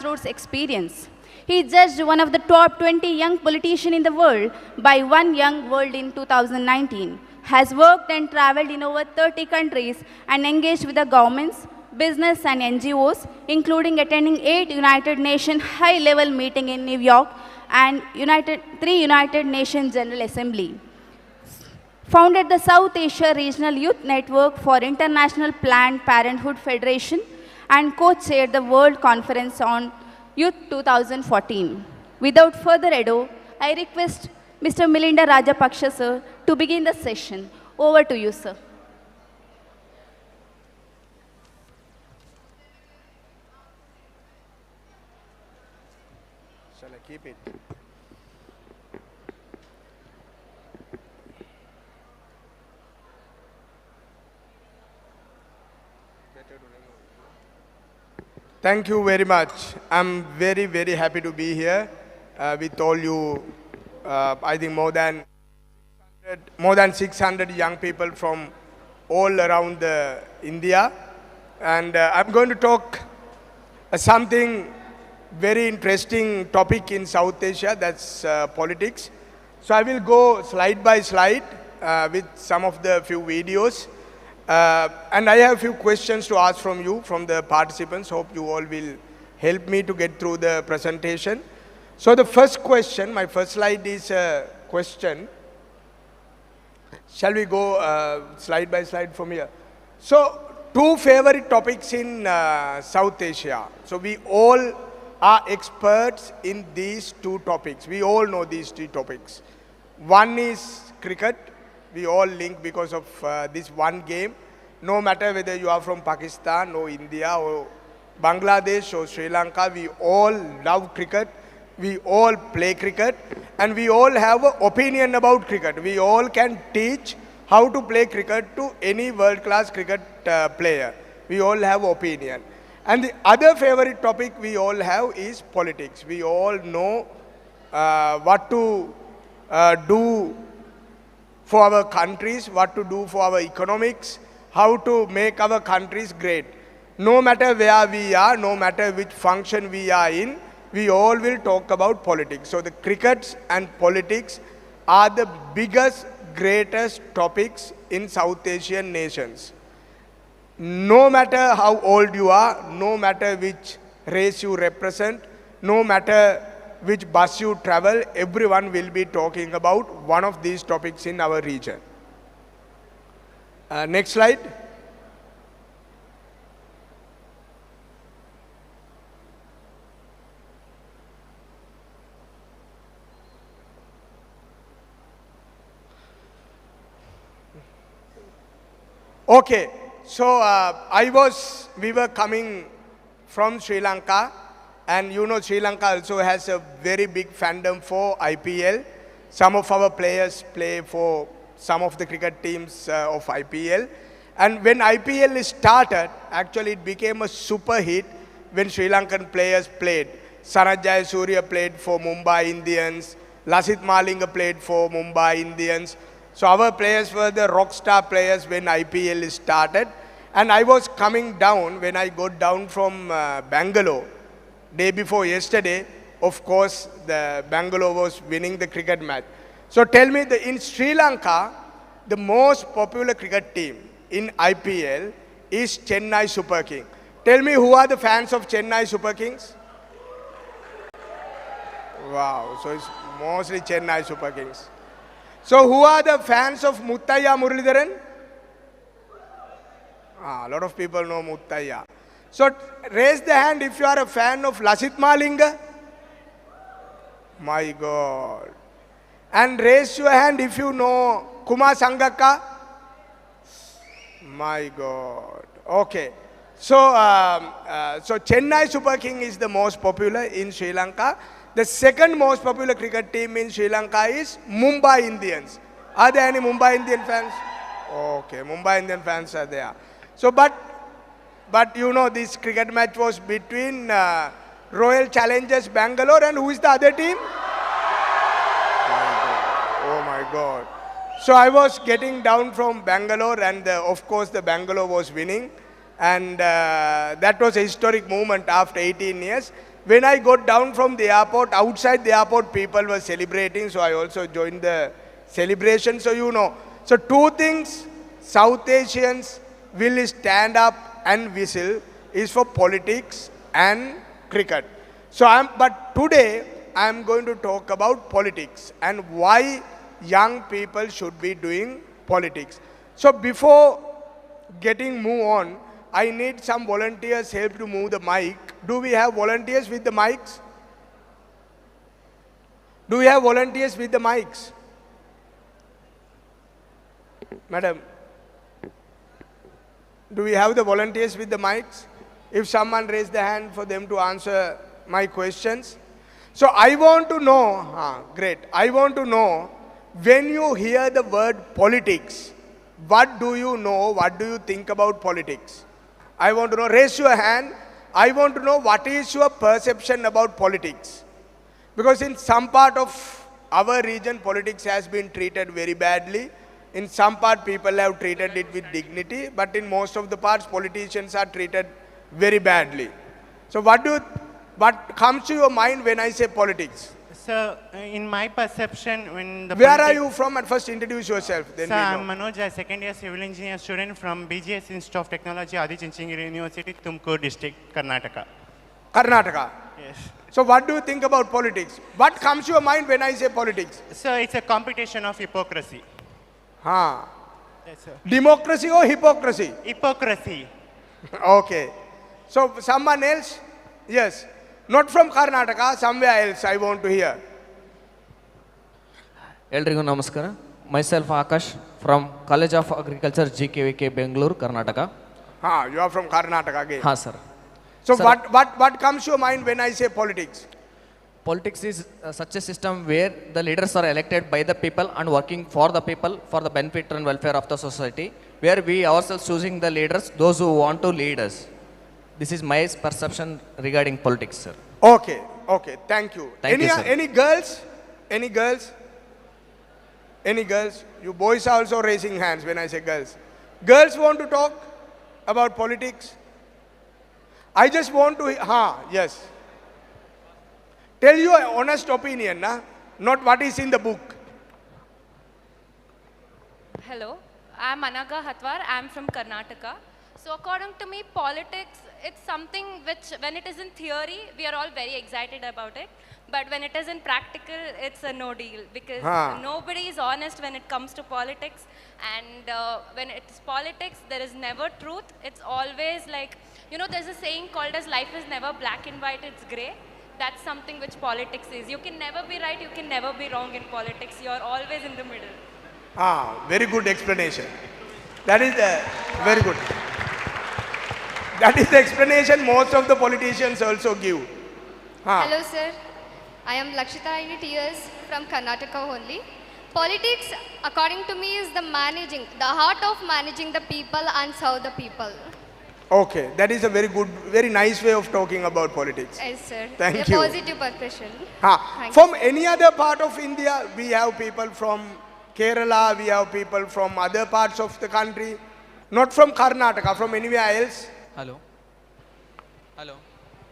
grassroots experience. He judged one of the top 20 young politicians in the world by One Young World in 2019, has worked and traveled in over 30 countries and engaged with the governments, business and NGOs, including attending 8 United Nations high-level meetings in New York and 3 United Nations General Assembly. Founded the South Asia Regional Youth Network for International Planned Parenthood Federation and co-chaired the World Conference on Youth 2014. Without further ado, I request Mr. Milinda Rajapaksha sir to begin the session. Over to you, sir. Shall I keep it? Thank you very much. I'm very, very happy to be here with all you. I think more than 600 young people from all around India, and I'm going to talk something very interesting topic in South Asia. That's politics. So I will go slide by slide with some of the few videos. And I have a few questions to ask from you, from the participants. Hope you all will help me to get through the presentation. So the first question, my first slide is a question. Shall we go slide by slide from here? So, two favorite topics in South Asia. So we all are experts in these two topics. We all know these two topics. One is cricket. We all link because of this one game. No matter whether you are from Pakistan or India or Bangladesh or Sri Lanka, we all love cricket. We all play cricket. And we all have an opinion about cricket. We all can teach how to play cricket to any world-class cricket player. We all have opinion. And the other favorite topic we all have is politics. We all know what to do for our countries, what to do for our economics, how to make our countries great. No matter where we are, no matter which function we are in, we all will talk about politics. So the cricket and politics are the biggest, greatest topics in South Asian nations. No matter how old you are, no matter which race you represent, no matter which bus you travel, everyone will be talking about one of these topics in our region. Next slide. Okay, so we were coming from Sri Lanka. And you know Sri Lanka also has a very big fandom for IPL. Some of our players play for some of the cricket teams of IPL. And when IPL started, actually it became a super hit when Sri Lankan players played. Sanath Jayasuriya played for Mumbai Indians. Lasith Malinga played for Mumbai Indians. So our players were the rock star players when IPL started. And I was coming down, when I got down from Bangalore, day before yesterday, of course, the Bangalore was winning the cricket match. So tell me, in Sri Lanka, the most popular cricket team in IPL is Chennai Super King. Tell me, who are the fans of Chennai Super Kings? Wow, so it's mostly Chennai Super Kings. So who are the fans of Muttaiya Muralidharan? A lot of people know Muttaiya. So raise the hand if you are a fan of Lasith Malinga. My God. And raise your hand if you know Kumar Sangakkara. My God. Okay. So, so Chennai Super King is the most popular in Sri Lanka. The second most popular cricket team in Sri Lanka is Mumbai Indians. Are there any Mumbai Indian fans? Okay, Mumbai Indian fans are there. So, but you know, this cricket match was between Royal Challengers Bangalore and who is the other team? Oh my God. So I was getting down from Bangalore and of course the Bangalore was winning. And that was a historic moment after 18 years. When I got down from the airport, outside the airport, people were celebrating, so I also joined the celebration, so you know. So two things South Asians will stand up and whistle is for politics and cricket. But today, I'm going to talk about politics and why young people should be doing politics. So before getting move on, I need some volunteers help to move the mic. Do we have volunteers with the mics? Do we have volunteers with the mics? Madam, do we have the volunteers with the mics? If someone raise the hand for them to answer my questions. So I want to know, great. I want to know, when you hear the word politics, what do you know, what do you think about politics? I want to know, raise your hand. I want to know what is your perception about politics. Because in some part of our region, politics has been treated very badly. In some part, people have treated it with dignity. But in most of the parts, politicians are treated very badly. So what comes to your mind when I say politics? So, in my perception, when the Where are you from? At first, introduce yourself. Then So, we I'm know. Manoj, a second year civil engineer student from BGS Institute of Technology, Adichunchangiry University, Tumkur district, Karnataka. Karnataka. Yes. So what do you think about politics? What comes to your mind when I say politics? So, it's a competition of hypocrisy. Huh. Yes, sir. Democracy or hypocrisy? Hypocrisy. Okay. So someone else? Yes. Not from Karnataka, somewhere else I want to hear. ಎಲ್ರಿಗೂ ನಮಸ್ಕಾರ. Myself Akash from College of Agriculture GKVK Bangalore, Karnataka. You are from Karnataka again. हाँ sir. So Sir, what comes to your mind when I say politics? Politics is such a system where the leaders are elected by the people and working for the people for the benefit and welfare of the society, where we ourselves choosing the leaders, those who want to lead us. This is my perception regarding politics, sir. Okay, thank you. Thank you, sir. Any girls? Any girls? Any girls? You boys are also raising hands when I say girls. Girls want to talk about politics? I just want to, yes. Tell your honest opinion, not what is in the book. Hello, I'm Anaga Hatwar. I'm from Karnataka. So according to me, politics, it's something which, when it is in theory, we are all very excited about it. But when it is in practical, it's a no deal. Because nobody is honest when it comes to politics. And when it's politics, there is never truth. It's always like, there's a saying called as life is never black and white, it's gray. That's something which politics is. You can never be right, you can never be wrong in politics. You're always in the middle. Very good explanation. That is very good. That is the explanation most of the politicians also give. Hello, sir. I am Lakshita TS from Karnataka only. Politics, according to me, is the heart of managing the people and serve the people. Okay, that is a very good, very nice way of talking about politics. Yes, sir. Thank a you. Positive perception. From any other part of India, we have people from Kerala, we have people from other parts of the country. Not from Karnataka, from anywhere else. Hello. Hello.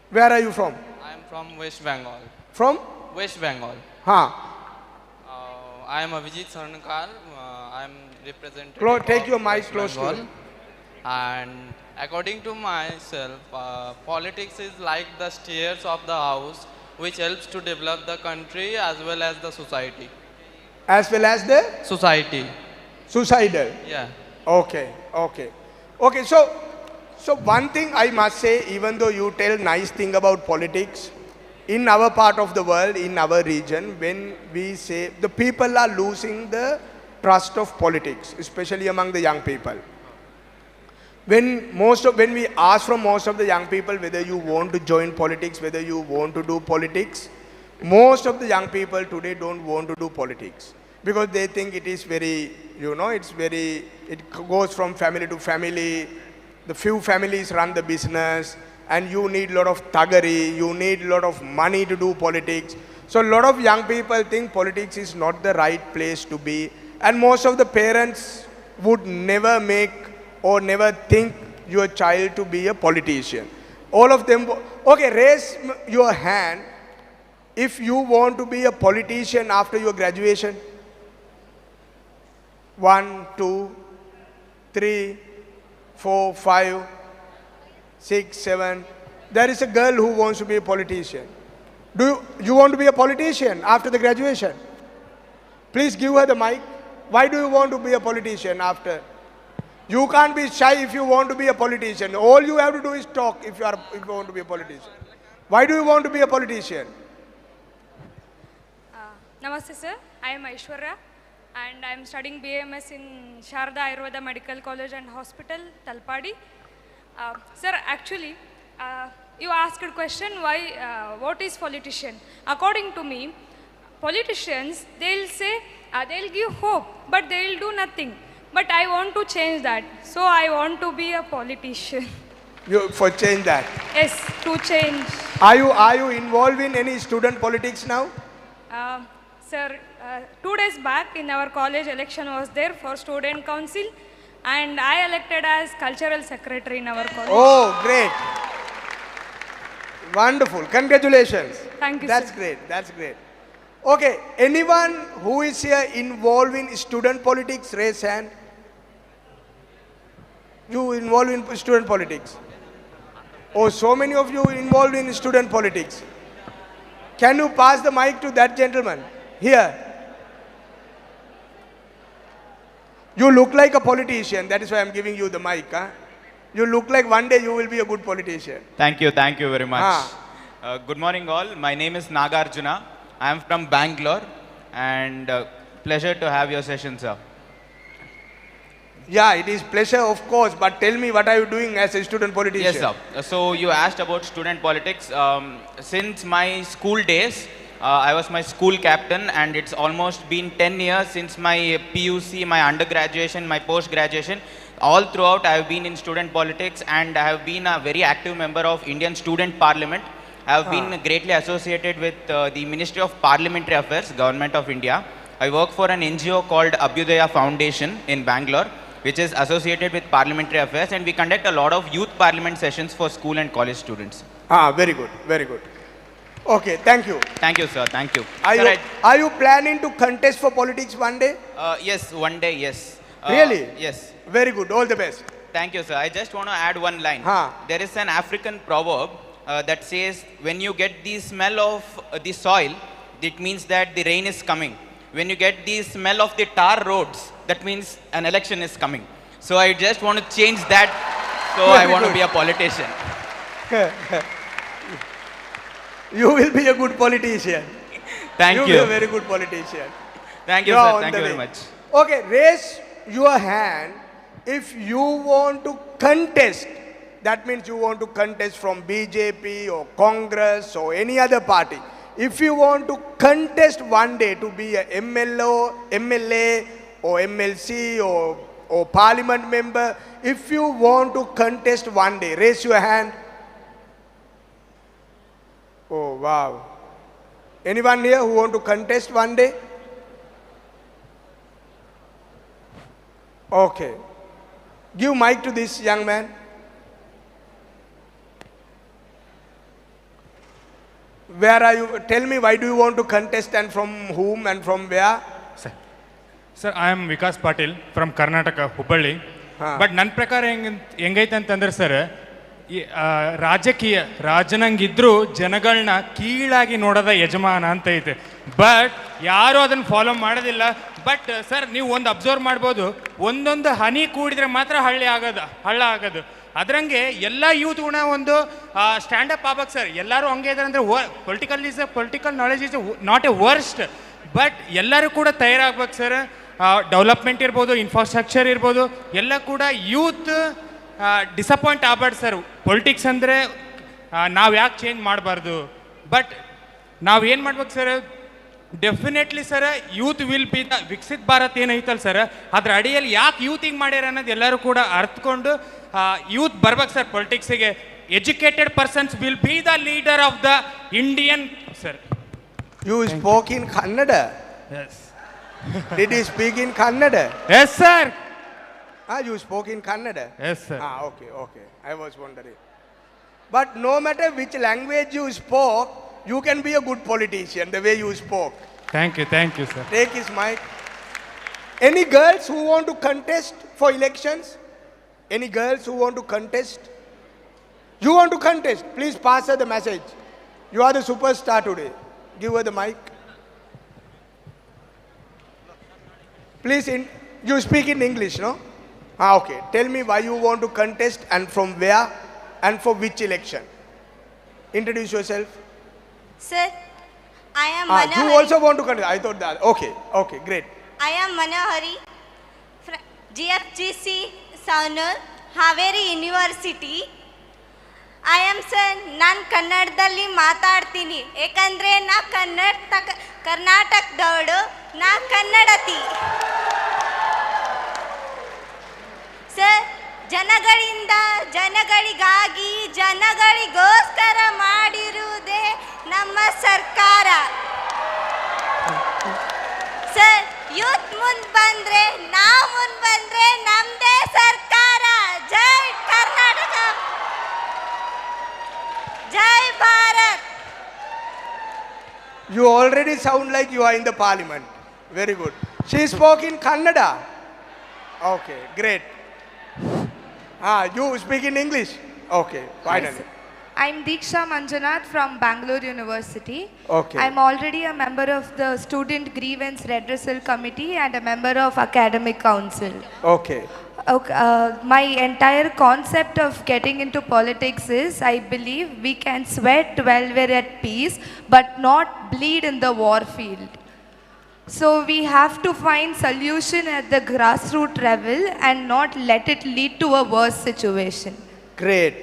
Where are you from? I am from West Bengal. From? West Bengal. I am Avijit Sarnkar. I am representative Take of your mic West close to Bengal. you. And according to myself, politics is like the stairs of the house, which helps to develop the country as well as the society. As well as the? Society. Suicidal. Yeah. Okay. So one thing I must say, even though you tell nice thing about politics, in our part of the world, in our region, when we say the people are losing the trust of politics, especially among the young people. When we ask from most of the young people whether you want to join politics, whether you want to do politics, most of the young people today don't want to do politics because they think it is very, it goes from family to family. The few families run the business and you need a lot of thuggery, you need a lot of money to do politics. So a lot of young people think politics is not the right place to be, and most of the parents would never make or never think your child to be a politician. All of them. Okay, raise your hand if you want to be a politician after your graduation. 1, 2, 3, 4, 5, 6, 7. There is a girl who wants to be a politician. Do you want to be a politician after the graduation? Please give her the mic. Why do you want to be a politician after? You can't be shy if you want to be a politician. All you have to do is talk if you want to be a politician. Why do you want to be a politician? Namaste sir, I am Aishwarya and I am studying BAMS in Sharda Ayurveda Medical College and Hospital, Talpadi. Sir, actually, you asked a question, what is politician? According to me, politicians, they'll say, they'll give hope, but they'll do nothing. But I want to change that. So I want to be a politician. For change that? Yes, to change. Are you involved in any student politics now? Sir, 2 days back in our college election was there for student council and I elected as cultural secretary in our college. Oh, great. Wonderful. Congratulations. Thank you, That's sir. great. That's great. Okay, anyone who is here involved in student politics, raise hand. You involved in student politics? Oh, so many of you involved in student politics. Can you pass the mic to that gentleman? Here. You look like a politician. That is why I'm giving you the mic. Huh? You look like one day you will be a good politician. Thank you very much. Good morning all. My name is Nagarjuna. I am from Bangalore and pleasure to have your session, sir. Yeah, it is pleasure, of course, but tell me, what are you doing as a student politician? Yes, sir. So you asked about student politics. Since my school days, I was my school captain and it's almost been 10 years since my PUC, my undergraduation, my post-graduation. All throughout I have been in student politics and I have been a very active member of Indian Student Parliament. I have been greatly associated with the Ministry of Parliamentary Affairs, Government of India. I work for an NGO called Abhyudaya Foundation in Bangalore, which is associated with Parliamentary Affairs, and we conduct a lot of youth parliament sessions for school and college students. Very good, very good. Okay, thank you. Thank you, sir. Thank you. Are you planning to contest for politics one day? Yes, one day, yes. Really? Yes. Very good, all the best. Thank you, sir. I just want to add one line. There is an African proverb that says, when you get the smell of the soil, it means that the rain is coming. When you get the smell of the tar roads, that means an election is coming. So I just want to change that. So I want to be a politician. You will be a good politician. Thank you. You will be a very good politician. Thank you, sir. Thank you very much. Okay, raise your hand if you want to contest. That means you want to contest from BJP or Congress or any other party. If you want to contest one day to be a MLA or MLC or parliament member, if you want to contest one day, raise your hand. Oh, wow. Anyone here who want to contest one day? Okay. Give mic to this young man. Where are you? Tell me, why do you want to contest and from whom and from where? Sir, I am Vikas Patil from Karnataka, Hubballi. But ನನ್ನ ಪ್ರಕಾರ ಹೆಂಗೈತೆ ಅಂತಂದ್ರೆ sir ರಾಜಕೀಯ ರಾಜನಂಗಿದ್ರು ಜನಗಳನ್ನ ಕೀಳಾಗಿ ನೋಡೋದ ಯಜಮಾನ ಅಂತ ಐತೆ. ಬಟ್ ಯಾರು ಅದನ್ನು ಫಾಲೋ ಮಾಡೋದಿಲ್ಲ. ಬಟ್ ಸರ್ ನೀವು ಒಂದು ಅಬ್ಸರ್ವ್ ಮಾಡ್ಬೋದು, ಒಂದೊಂದು ಹನಿ ಕೂಡಿದ್ರೆ ಮಾತ್ರ ಹಳ್ಳ ಆಗೋದು. ಅದರಂಗೆ ಎಲ್ಲ ಯೂತ್ಗುಣ ಒಂದು ಸ್ಟ್ಯಾಂಡಪ್ ಆಗ್ಬೇಕು ಸರ್. ಎಲ್ಲರೂ ಹಂಗೆ ಇದ್ದಾರೆ ಅಂದರೆ political knowledge is not A worst. But ಎಲ್ಲರೂ ಕೂಡ ತಯಾರಾಗ್ಬೇಕು ಸರ್. ಡೆವಲಪ್ಮೆಂಟ್ ಇರ್ಬೋದು, ಇನ್ಫ್ರಾಸ್ಟ್ರಕ್ಚರ್ ಇರ್ಬೋದು, ಎಲ್ಲ ಕೂಡ ಯೂತ್ ಡಿಸಪಾಯಿಂಟ್ ಆಗಬಾರ್ದು ಸರ್. ಪೊಲಿಟಿಕ್ಸ್ ಅಂದರೆ ನಾವು ಯಾಕೆ ಚೇಂಜ್ ಮಾಡಬಾರ್ದು. ಬಟ್ ನಾವು ಏನು ಮಾಡ್ಬೇಕು sir, definitely sir youth will be the Viksit Bharat ಏನೈತಲ್ಲ ಸರ್, ಅದ್ರ ಅಡಿಯಲ್ಲಿ ಯಾಕೆ ಯೂತ್ ಹಿಂಗೆ ಮಾಡ್ಯಾರ ಅನ್ನೋದು ಎಲ್ಲರೂ ಕೂಡ ಅರ್ಥಕೊಂಡು ಯೂತ್ ಬರ್ಬೇಕು ಸರ್ ಪೊಲಿಟಿಕ್ಸಿಗೆ. Educated persons will be the leader of the Indian sir. You spoke in Kannada? Yes. Did you speak in Kannada? Yes, sir. You spoke in Kannada? Yes, sir. Okay. I was wondering. But no matter which language you spoke, you can be a good politician, the way you spoke. Thank you, sir. Take his mic. Any girls who want to contest for elections? Any girls who want to contest? You want to contest? Please pass her the message. You are the superstar today. Give her the mic. Please, you speak in English, no? Okay. Tell me why you want to contest and from where and for which election. Introduce yourself. Sir, I am You Manahari. also want to contest. I thought that. Okay, great. I am Manahari, GFGC Saunur, Haveri University. I am sir, ನಾನು ಕನ್ನಡದಲ್ಲಿ ಮಾತಾಡ್ತೀನಿ ಏಕೆಂದರೆ ನಾ ಕರ್ನಾಟಕದವಳು ನಾ ಕನ್ನಡತಿ sir ಜನಗಳಿಂದ ಜನಗಳಿಗಾಗಿ ಜನಗಳಿಗೋಸ್ಕರ ಮಾಡಿರುವುದೇ ನಮ್ಮ ಸರ್ಕಾರ sir youth ಮುಂದೆ ಬಂದರೆ ನಾವು ಮುಂದೆ ಬಂದರೆ ನಮ್ಮದೇ ಸರ್ಕಾರ ಜೈ Karnataka Jai Bharat. You already sound like you are in the parliament. Very good. She spoke in Kannada. Okay, great. You speak in English? Okay, finally. I'm Diksha Manjunath from Bangalore University. Okay. I'm already a member of the Student Grievance Redressal Committee and a member of Academic Council. Okay. My entire concept of getting into politics is, I believe we can sweat while we're at peace, but not bleed in the war field. So we have to find solution at the grassroots level and not let it lead to a worse situation. Great.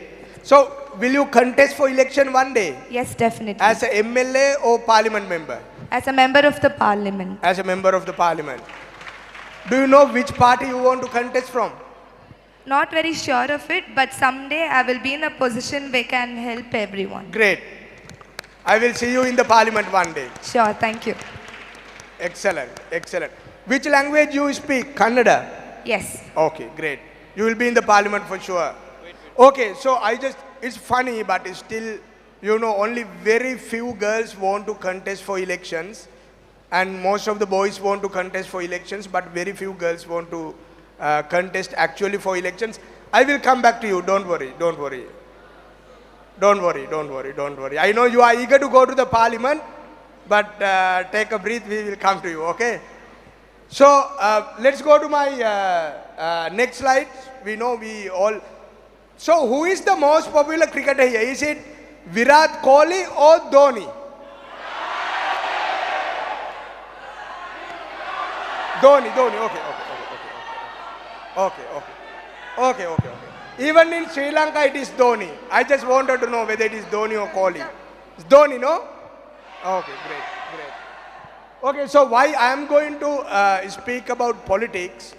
So, will you contest for election one day? Yes, definitely. As a MLA or parliament member? As a member of the parliament. As a member of the parliament. Do you know which party you want to contest from? Not very sure of it, but someday I will be in a position where I can help everyone. Great. I will see you in the parliament one day. Sure, thank you. Excellent, excellent. Which language you speak? Kannada? Yes. Okay, great. You will be in the parliament for sure. Okay, so it's funny, but it's still, only very few girls want to contest for elections. And most of the boys want to contest for elections, but very few girls want to contest actually for elections. I will come back to you. Don't worry. I know you are eager to go to the parliament, but take a breath. We will come to you, okay? So, let's go to my next slide. So, who is the most popular cricketer here? Is it Virat Kohli or Dhoni? Dhoni, okay. Even in Sri Lanka, it is Dhoni. I just wanted to know whether it is Dhoni or Kohli. It's Dhoni, no? Okay, great. Okay, so why I am going to speak about politics.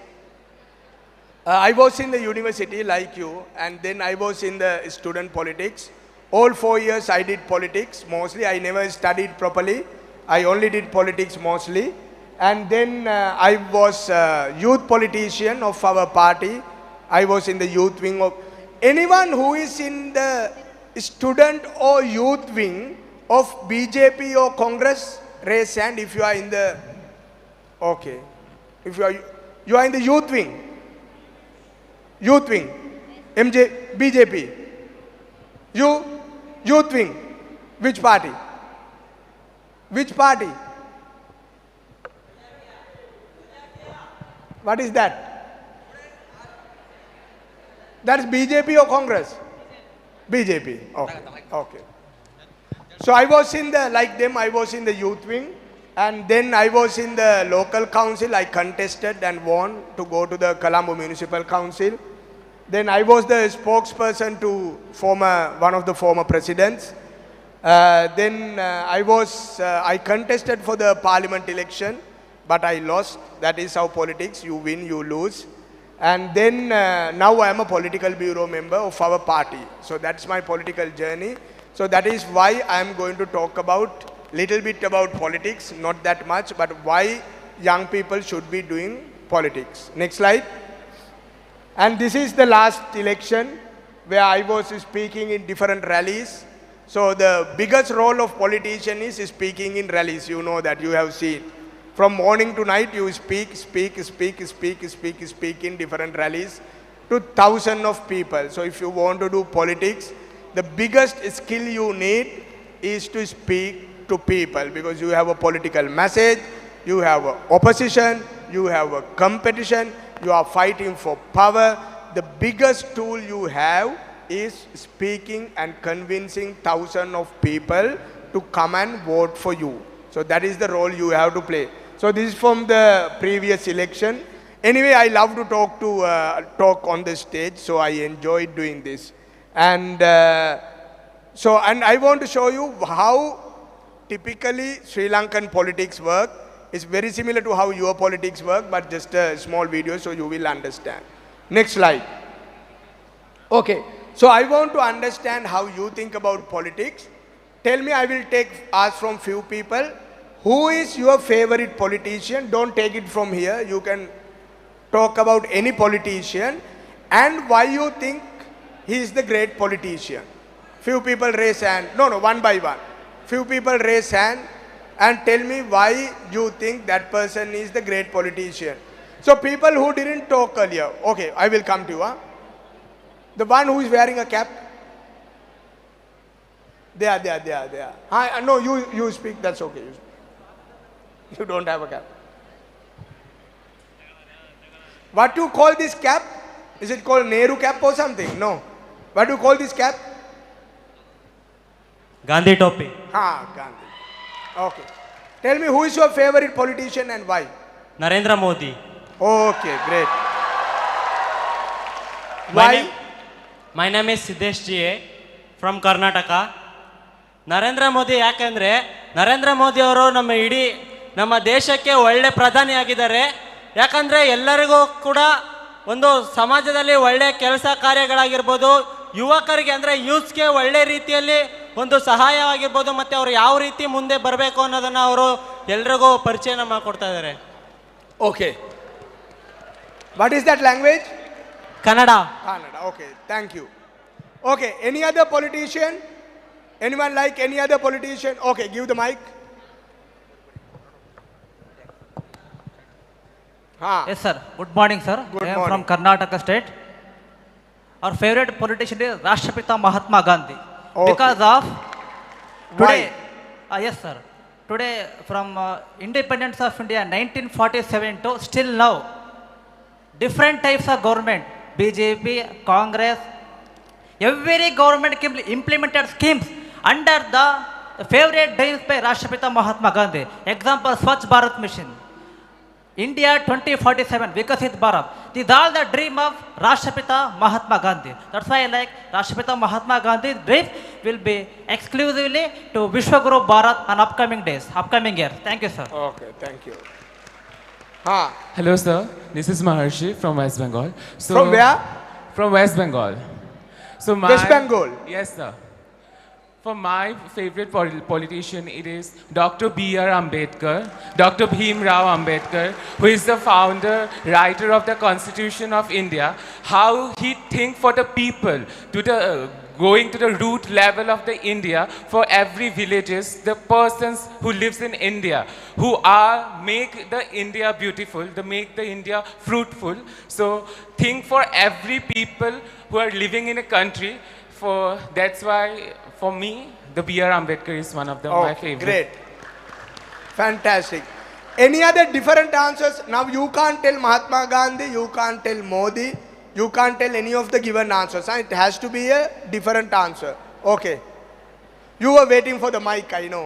I was in the university like you, and then I was in the student politics. All 4 years I did politics mostly. I never studied properly. I only did politics mostly. And then I was a youth politician of our party. I was in the youth wing of... Anyone who is in the student or youth wing of BJP or Congress, raise hand if you are in the... Okay. If you are in the youth wing. Youth wing. BJP. Youth wing. Which party? Which party? What is that? That is BJP or Congress? BJP. Okay. So I was in the, like them, I was in the youth wing. And then I was in the local council. I contested and won to go to the Colombo Municipal Council. Then I was the spokesperson to one of the former presidents. Then I contested for the parliament election, but I lost. That is how politics, you win, you lose. And then now I am a political bureau member of our party. So that's my political journey. So that is why I am going to talk about little bit about politics, not that much, but why young people should be doing politics. Next slide. And this is the last election. where I was speaking in different rallies. So the biggest role of politician is speaking in rallies. You know that, you have seen. From morning to night, you speak in different rallies to thousands of people. So if you want to do politics, the biggest skill you need is to speak to people, because you have a political message, you have a opposition, you have a competition, you are fighting for power. The biggest tool you have is speaking and convincing thousands of people to come and vote for you. So that is the role you have to play. So this is from the previous election. Anyway, I love to talk on the stage, so I enjoyed doing this. And and I want to show you how typically Sri Lankan politics work. It's very similar to how your politics work, but just a small video so you will understand. Next slide. Okay, so I want to understand how you think about politics. Tell me, I will ask from few people, who is your favorite politician? Don't take it from here. You can talk about any politician and why you think he is the great politician. Few people raise hand. No, one by one. Few people raise hand and tell me why you think that person is the great politician. So people who didn't talk earlier. Okay, I will come to you. The one who is wearing a cap. There. No, you speak. That's okay. You don't have a cap. What do you call this cap? Is it called Nehru cap or something? No. What do you call this cap? Gandhi topi. Gandhi. Okay. Tell me, who is your favorite politician and why? Narendra Modi. Okay, great. Why? My name is Siddesh G. from Karnataka. Narendra Modi ಯಾಕೆಂದರೆ ನರೇಂದ್ರ ಮೋದಿ ಅವರು ನಮ್ಮ ದೇಶಕ್ಕೆ ಒಳ್ಳೆ ಪ್ರಧಾನಿಯಾಗಿದ್ದಾರೆ. ಯಾಕಂದರೆ ಎಲ್ಲರಿಗೂ ಕೂಡ ಒಂದು ಸಮಾಜದಲ್ಲಿ ಒಳ್ಳೆಯ ಕೆಲಸ ಕಾರ್ಯಗಳಾಗಿರ್ಬೋದು, ಯುವಕರಿಗೆ ಅಂದರೆ ಯೂತ್ಸ್ಗೆ ಒಳ್ಳೆ ರೀತಿಯಲ್ಲಿ ಒಂದು ಸಹಾಯವಾಗಿರ್ಬೋದು, ಮತ್ತು ಅವರು ಯಾವ ರೀತಿ ಮುಂದೆ ಬರಬೇಕು ಅನ್ನೋದನ್ನು ಅವರು ಎಲ್ರಿಗೂ ಪರಿಚಯನ ಮಾಡಿಕೊಡ್ತಾ ಇದ್ದಾರೆ. Okay, what is that language? Kannada. Okay, thank you. Okay, any other politician? Anyone like any other politician? Okay, give the mic. Yes, sir. Good morning, sir. I am from Karnataka state. Our favorite politician is Rashtrapita Mahatma Gandhi. Okay. Because of today. Why? Yes, sir. Today, from independence of India 1947 to still now, different types of government, BJP, Congress, every government implemented schemes under the favorite dreams by Rashtrapita Mahatma Gandhi. Example, Swachh Bharat Mission. India 2047, Vikasit Bharat. These are the dream of Rashtrapita Mahatma Gandhi. That's why I like Rashtrapita Mahatma Gandhi's dream will be exclusively to Vishwaguru Bharat on upcoming days, upcoming years. Thank you, sir. Okay, thank you. Hello, sir. This is Maharshi from West Bengal. So, from where? From West Bengal. So West Bengal? Yes, sir. For my favorite politician, it is Dr. B.R. Ambedkar, Dr. Bhim Rao Ambedkar, who is the founder, writer of the Constitution of India. How he think for the people, to the going to the root level of the India, for every villages, the persons who lives in India, who make the India beautiful, they make the India fruitful. So think for every people who are living in a country. That's why, for me, the B.R. Ambedkar is one of my favorite. Great. Fantastic. Any other different answers? Now you can't tell Mahatma Gandhi, you can't tell Modi, you can't tell any of the given answers. It has to be a different answer. Okay. You were waiting for the mic, I know.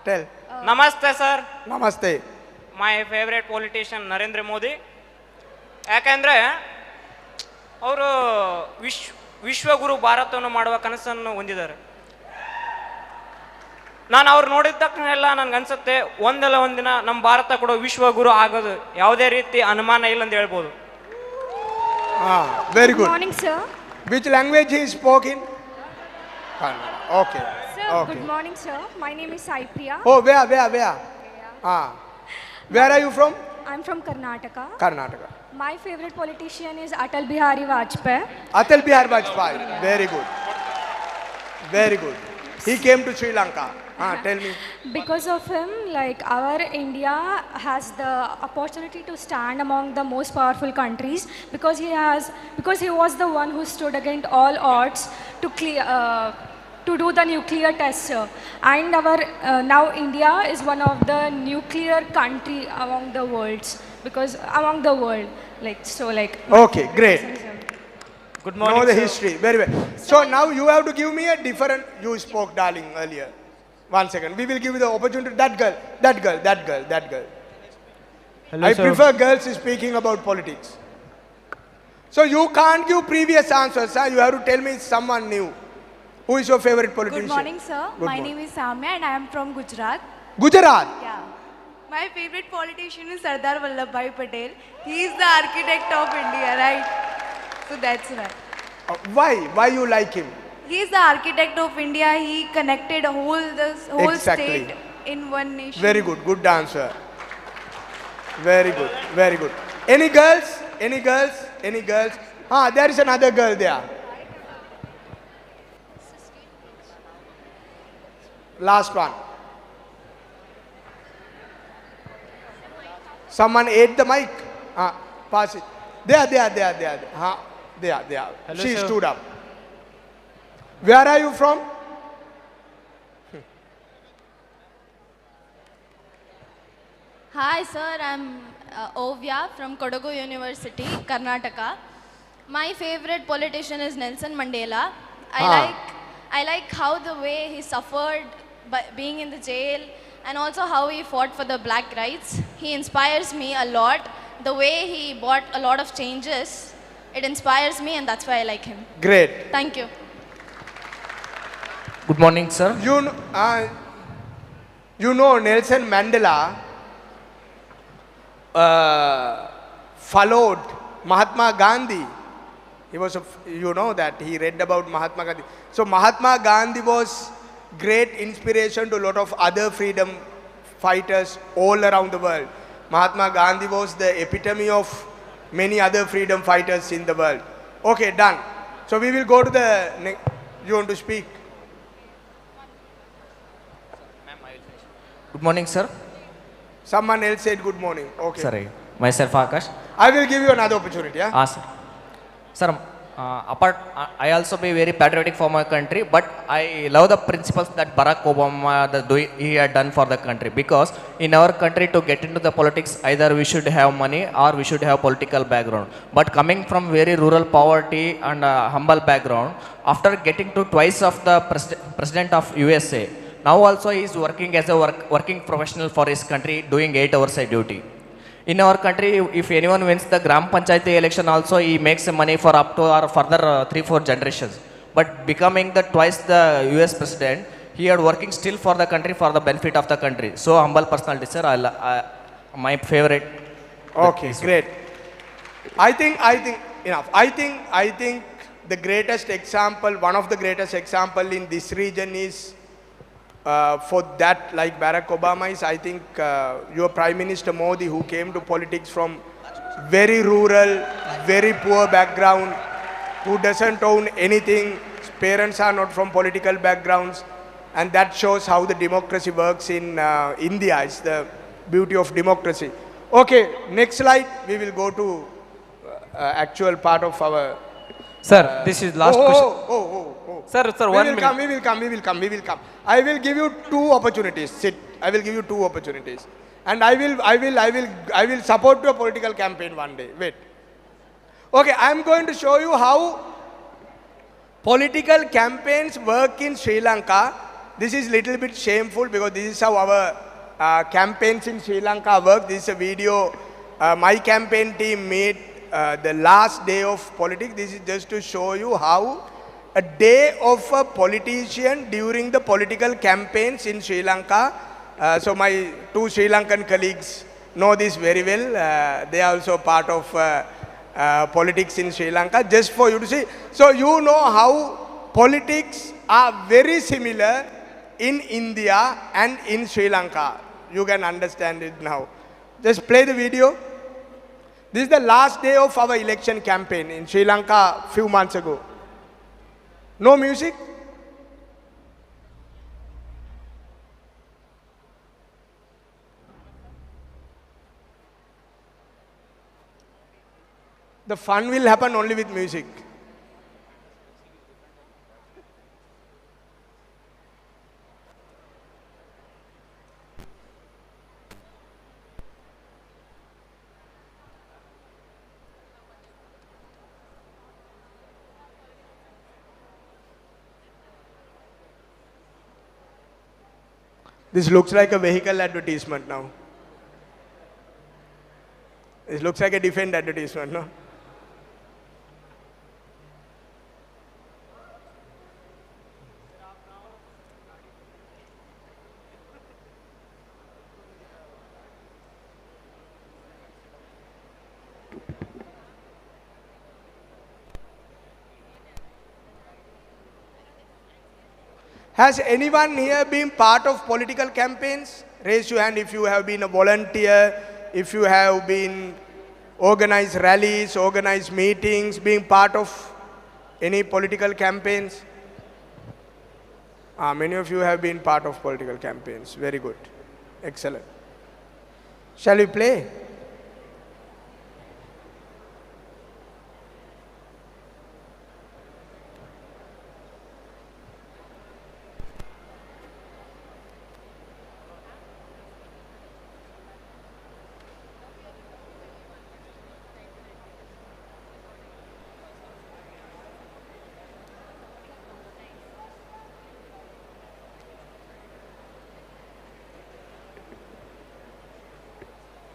Tell. Namaste, sir. Namaste. My favorite politician, Narendra Modi. ಯಾಕಂದರೆ ಅವರು ವಿಶ್ವಗುರು ಭಾರತವನ್ನು ಮಾಡುವ ಕನಸನ್ನು ಹೊಂದಿದ್ದಾರೆ. ನಾನು ಅವ್ರು ನೋಡಿದ ತಕ್ಷಣ ನನಗನ್ಸುತ್ತೆ ಒಂದಲ್ಲ ಒಂದಿನ ನಮ್ಮ ಭಾರತ ಕೂಡ ವಿಶ್ವಗುರು ಆಗೋದು ಯಾವುದೇ ರೀತಿ ಅನುಮಾನ ಇಲ್ಲ ಅಂತ ಹೇಳ್ಬೋದು. Very good. Good morning, sir. Which language he spoke in? Okay. Sir, okay. Good morning, sir. My name is Sai Priya. Oh, where? Where are you from? I'm from Karnataka. Karnataka. My favorite politician is Atal Bihari Vajpayee. Atal Bihari Vajpayee. Very good. Very good. He came to Sri Lanka. Tell me. Because of him, like our India has the opportunity to stand among the most powerful countries because he was the one who stood against all odds to do the nuclear tests. And our now India is one of the nuclear country among the worlds among the world. Okay, great. Good morning, Know the sir. history. Very well. So now you have to give me a different. You spoke, darling, earlier. 1 second. We will give you the opportunity. That girl. Hello, I sir. prefer girls speaking about politics. So you can't give previous answers, sir. You have to tell me someone new. Who is your favorite politician? Good morning, sir. Good My morning. name is Samya and I am from Gujarat. Gujarat. Yeah. My favorite politician is Sardar Vallabhbhai Patel. He is the architect of India, right? So that's why. Why? Why you like him? He is the architect of India. He connected whole Exactly. state in one nation. Very good. Good answer. Very good. Very good. Any girls? Any girls? Any girls? There is another girl there. Last one. Someone ate the mic. Pass it. There. There. Hello, She sir. stood up. Where are you from? Hi sir, I'm Ovya from Kodagu University, Karnataka. My favorite politician is Nelson Mandela. I like how the way he suffered by being in the jail and also how he fought for the black rights. He inspires me a lot. The way he brought a lot of changes, it inspires me and that's why I like him. Great. Thank you. Good morning, sir. You know Nelson Mandela followed Mahatma Gandhi. He was, you know that he read about Mahatma Gandhi. So Mahatma Gandhi was great inspiration to a lot of other freedom fighters all around the world. Mahatma Gandhi was the epitome of many other freedom fighters in the world. Okay, done. So we will go to the next. You want to speak? Good morning, sir. Someone else said good morning. Okay. Sorry. Myself, Akash. I will give you another opportunity. Yeah? Sir. Sir, I also be very patriotic for my country, but I love the principles that Barack Obama he had done for the country. Because in our country, to get into the politics, either we should have money or we should have political background. But coming from very rural poverty and humble background, after getting to twice of the president of USA, now also he is working as a working professional for his country, doing 8 hours a duty. In our country, if anyone wins the Gram Panchayati election also, he makes money for up to or further 3-4 generations. But becoming the twice the US president, he are working still for the country, for the benefit of the country. So humble personality, sir. My favorite. Okay, great. I think enough. I think the greatest example, one of the greatest example in this region is for that, like Barack Obama is, I think your Prime Minister Modi, who came to politics from very rural, very poor background, who doesn't own anything, his parents are not from political backgrounds, and that shows how the democracy works in India. It's the beauty of democracy. Okay, next slide, we will go to actual part of our... Sir, this is last question. Sir, We will come. I will give you 2 opportunities. Sit. I will give you 2 opportunities. And I will support your political campaign one day. Wait. Okay, I am going to show you how political campaigns work in Sri Lanka. This is little bit shameful because this is how our campaigns in Sri Lanka work. This is a video my campaign team made the last day of politics. This is just to show you how a day of a politician during the political campaigns in Sri Lanka. So my 2 Sri Lankan colleagues know this very well. They are also part of politics in Sri Lanka, just for you to see. So you know how politics are very similar in India and in Sri Lanka. You can understand it now. Just play the video. This is the last day of our election campaign in Sri Lanka few months ago. No music? The fun will happen only with music. This looks like a vehicle advertisement now. It looks like a defend advertisement, no? Has anyone here been part of political campaigns? Raise your hand if you have been a volunteer, if you have been organized rallies, organized meetings, being part of any political campaigns. Many of you have been part of political campaigns. Very good. Excellent. Shall we play?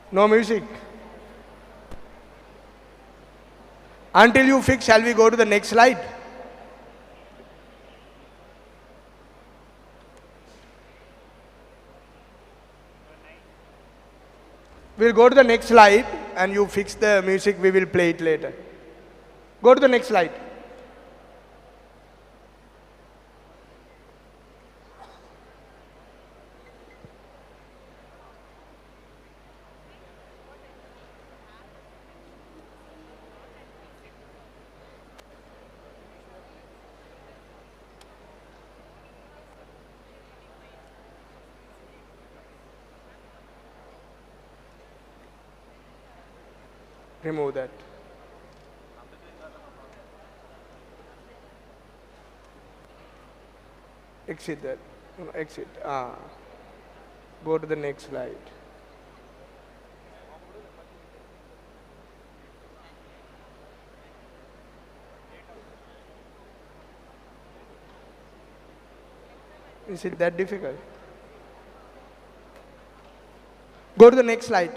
No music. Until you fix, shall we go to the next slide? We'll go to the next slide and you fix the music, we will play it later. Go to the next slide. Remove that. Exit that. No, exit. Go to the next slide. Is it that difficult? Go to the next slide.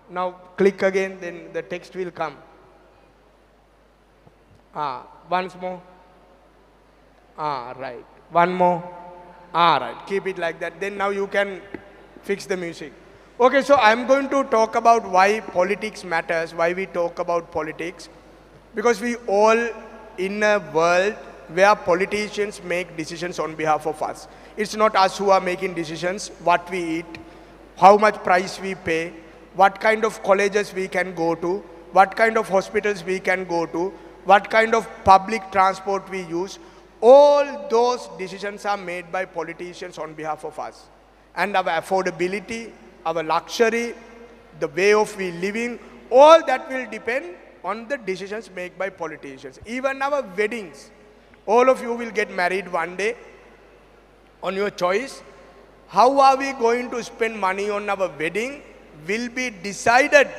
Now click again, then the text will come. Once more. Right. One more. Right. Keep it like that. Then now you can fix the music. Okay, so I'm going to talk about why politics matters, why we talk about politics. Because we all in a world where politicians make decisions on behalf of us. It's not us who are making decisions, what we eat, how much price we pay, what kind of colleges we can go to, what kind of hospitals we can go to, what kind of public transport we use. All those decisions are made by politicians on behalf of us. And our affordability, our luxury, the way of we living, all that will depend on the decisions made by politicians. Even our weddings, all of you will get married one day on your choice. How are we going to spend money on our wedding will be decided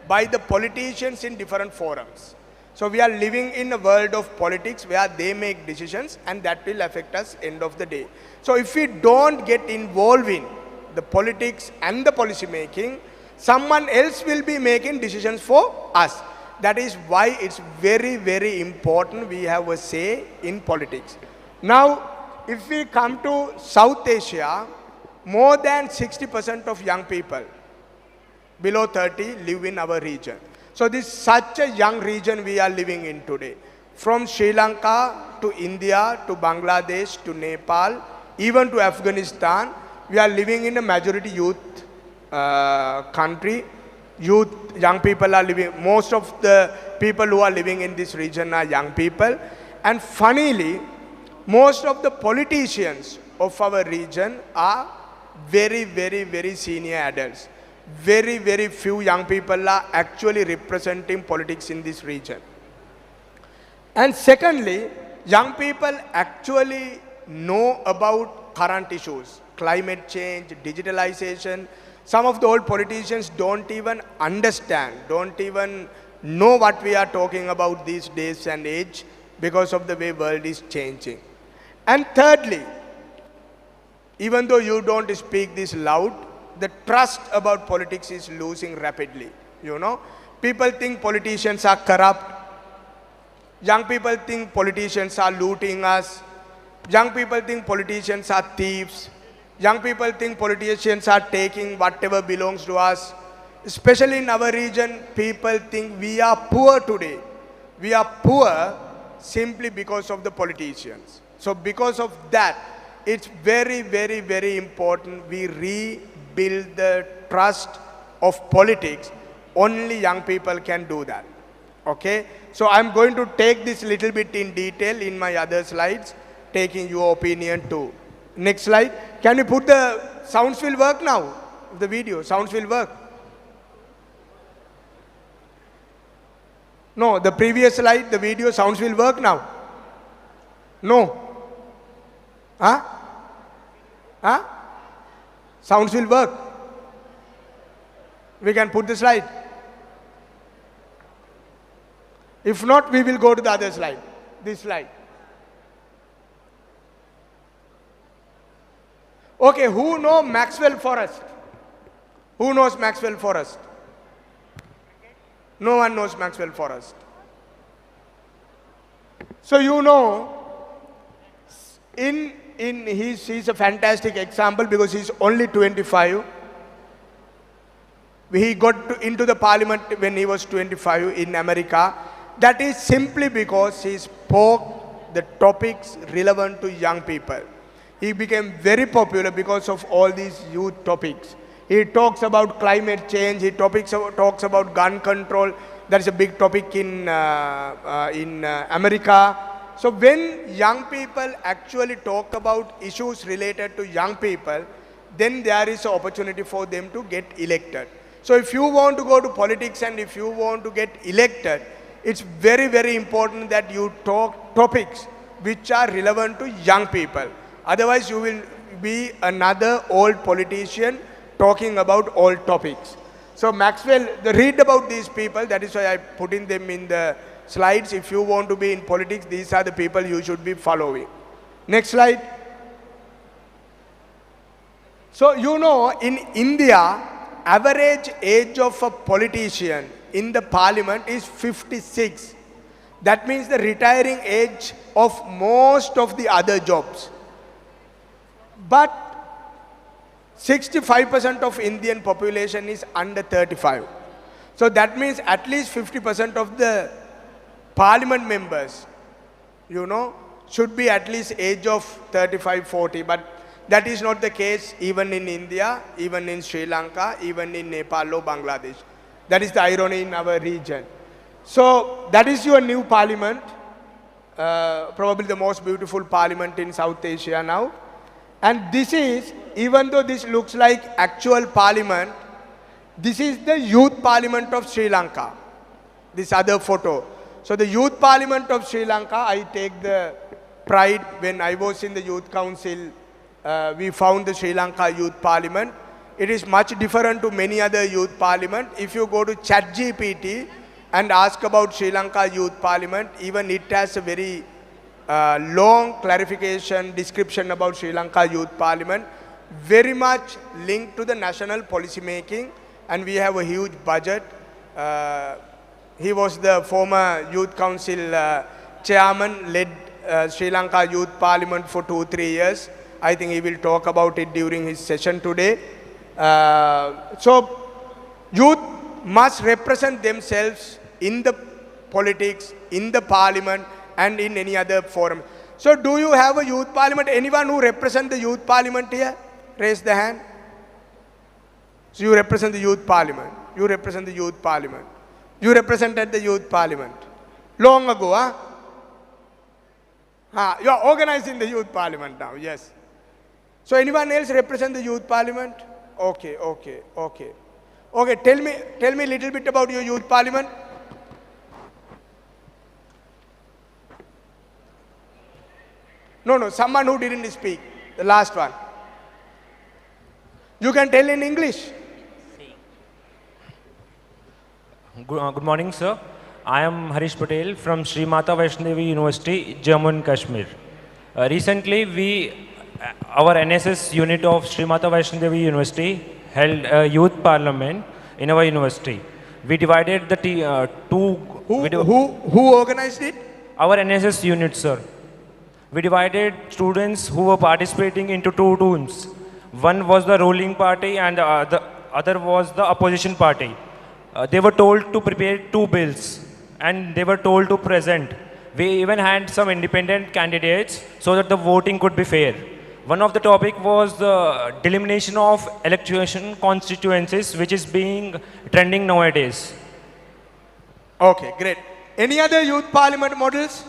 by the politicians in different forums. So we are living in a world of politics where they make decisions and that will affect us end of the day. So if we don't get involved in the politics and the policy making, someone else will be making decisions for us. That is why it's very, very important we have a say in politics. Now, if we come to South Asia, more than 60% of young people below 30 live in our region. So this is such a young region we are living in today. From Sri Lanka to India to Bangladesh to Nepal, even to Afghanistan, we are living in a majority youth country. Young people are living, most of the people who are living in this region are young people. And funnily, most of the politicians of our region are very senior adults. Very few young people are actually representing politics in this region. And secondly, young people actually know about current issues, climate change, digitalization. Some of the old politicians don't even understand, don't even know what we are talking about these days and age because of the way world is changing. And thirdly, even though you don't speak this loud, the trust about politics is losing rapidly. You know, people think politicians are corrupt. Young people think politicians are looting us. Young people think politicians are thieves. Young people think politicians are taking whatever belongs to us. Especially in our region, people think we are poor today. We are poor simply because of the politicians. So because of that, it's very important we rebuild the trust of politics. Only young people can do that. Okay? So I'm going to take this little bit in detail in my other slides, taking your opinion too. Next slide. Can you put the sounds will work now? The video, sounds will work. No, the previous slide, the video, sounds will work now. No. Huh? Huh? Sounds will work. We can put the slide. If not, we will go to the other slide. This slide. Okay, who know Maxwell Forest? Who knows Maxwell Forest? No one knows Maxwell Forest. So you know, he's a fantastic example because he's only 25. He got into the parliament when he was 25 in America. That is simply because he spoke the topics relevant to young people. He became very popular because of all these youth topics. He talks about climate change. He talks about gun control. That is a big topic in America. So when young people actually talk about issues related to young people, then there is an opportunity for them to get elected. So if you want to go to politics and if you want to get elected, it's very important that you talk topics which are relevant to young people. Otherwise, you will be another old politician talking about old topics. So Maxwell, read about these people. That is why I put in them in the slides. If you want to be in politics, these are the people you should be following. Next slide. So you know, in India, average age of a politician in the parliament is 56. That means the retiring age of most of the other jobs. But 65% of Indian population is under 35. So that means at least 50% of the parliament members, you know, should be at least age of 35, 40. But that is not the case even in India, even in Sri Lanka, even in Nepal or Bangladesh. That is the irony in our region. So that is your new parliament, probably the most beautiful parliament in South Asia now. And this is, even though this looks like actual parliament, this is the youth parliament of Sri Lanka. This other photo. So the youth parliament of Sri Lanka, I take the pride when I was in the youth council, we found the Sri Lanka youth parliament. It is much different to many other youth parliament. If you go to ChatGPT and ask about Sri Lanka youth parliament, even it has a very long clarification, description about Sri Lanka youth parliament, very much linked to the national policy making, and we have a huge budget. He was the former youth council chairman, led Sri Lanka youth parliament for 2-3 years. I think he will talk about it during his session today. So youth must represent themselves in the politics, in the parliament, and in any other forum. So do you have a youth parliament? Anyone who represents the youth parliament here? Raise the hand. So you represent the youth parliament. You represent the youth parliament. You represented the youth parliament. Long ago, huh? You are organizing the youth parliament now, yes. So anyone else represent the youth parliament? Okay. Okay, tell me a little bit about your youth parliament. No, someone who didn't speak, the last one. You can tell in English. Good morning, sir. I am Harish Patel from Sri Mata Vaishnavi University, Jammu and Kashmir. Recently, our NSS unit of Sri Mata Vaishnavi University held a youth parliament in our university. We divided the two... Who organized it? Our NSS unit, sir. We divided students who were participating into two teams. One was the ruling party and the other was the opposition party. They were told to prepare two bills and they were told to present. We even had some independent candidates so that the voting could be fair. One of the topic was the delimitation of election constituencies, which is being trending nowadays. Okay, great. Any other youth parliament models?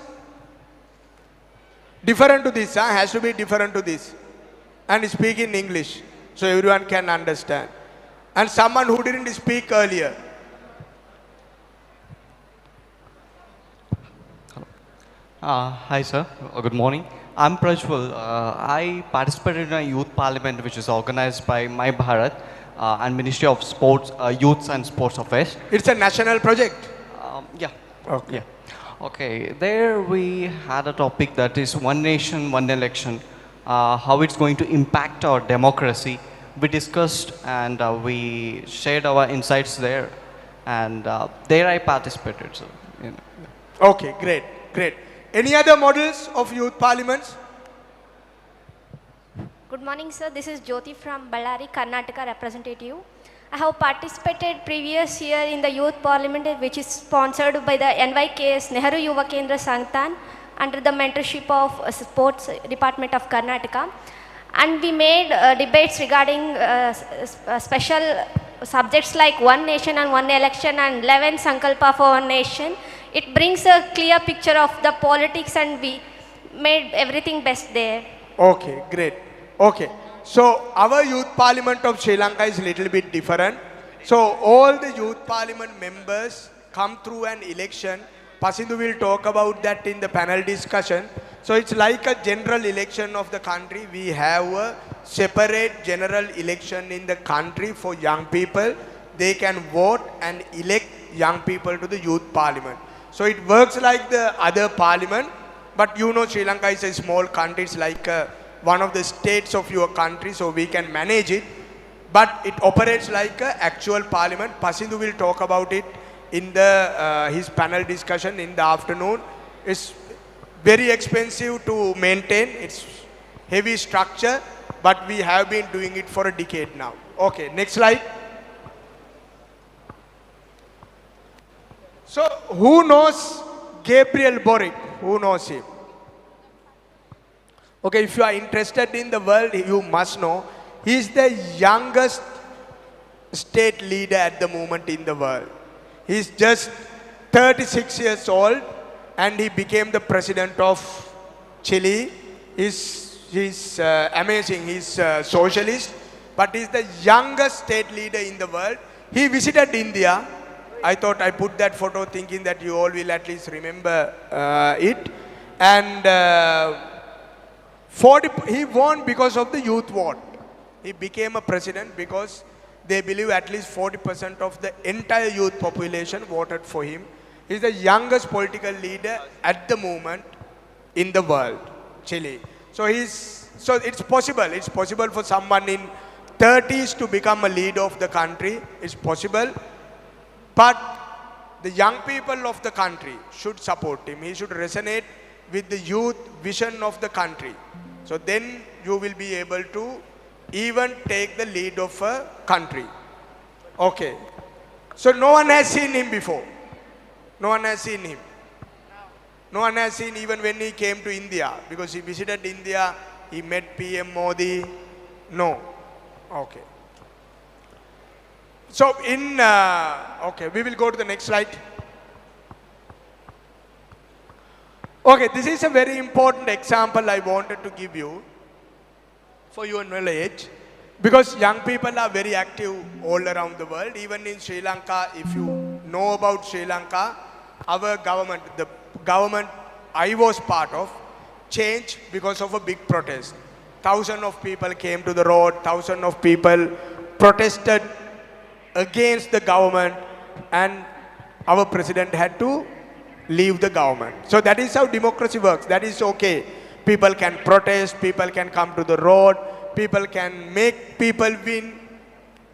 Different to this, has to be different to this. And speak in English so everyone can understand. And someone who didn't speak earlier. Hi sir, good morning. I'm Prajwal. I participated in a youth parliament which is organized by My Bharat and Ministry of Sports, Youth and Sports Affairs. It's a national project? Yeah. Okay. Yeah. Okay, there we had a topic that is one nation, one election, how it's going to impact our democracy. We discussed and we shared our insights there, and there I participated. So, you know. Okay, great. Any other models of youth parliaments? Good morning, sir. This is Jyoti from Ballari, Karnataka representative. I have participated previous year in the youth parliament, which is sponsored by the NYKS Nehru Yuva Kendra Sangtan under the mentorship of Sports Department of Karnataka. And we made debates regarding special subjects like one nation and one election and 11 Sankalpa for one nation. It brings a clear picture of the politics and we made everything best there. Okay, great. Okay. So our youth parliament of Sri Lanka is a little bit different. So all the youth parliament members come through an election. Pasindu will talk about that in the panel discussion. So it's like a general election of the country. We have a separate general election in the country for young people. They can vote and elect young people to the youth parliament. So it works like the other parliament, but you know Sri Lanka is a small country. It's like one of the states of your country, so we can manage it. But it operates like an actual parliament. Pasindu will talk about it in the his panel discussion in the afternoon. It's very expensive to maintain. It's heavy structure, but we have been doing it for a decade now. Okay, next slide. So who knows Gabriel Boric? Who knows him? Okay, if you are interested in the world, you must know. He is the youngest state leader at the moment in the world. He is just 36 years old and he became the president of Chile. He's amazing. He's socialist, but he's the youngest state leader in the world. He visited India. I thought I put that photo thinking that you all will at least remember it. And he won because of the youth vote. He became a president because they believe at least 40% of the entire youth population voted for him. He's the youngest political leader at the moment in the world, Chile. So it's possible. It's possible for someone in 30s to become a leader of the country. It's possible. But the young people of the country should support him. He should resonate with the youth vision of the country. So then you will be able to even take the lead of a country. Okay. So no one has seen him before. No one has seen him. No one has seen even when he came to India, because he visited India, he met PM Modi. No. Okay. So okay, we will go to the next slide. Okay, this is a very important example I wanted to give you for your knowledge, because young people are very active all around the world. Even in Sri Lanka, if you know about Sri Lanka, our government, the government I was part of, changed because of a big protest. Thousands of people came to the road, thousands of people protested against the government, and our president had to leave the government. So that is how democracy works. That is okay. People can protest, people can come to the road, people can make people win,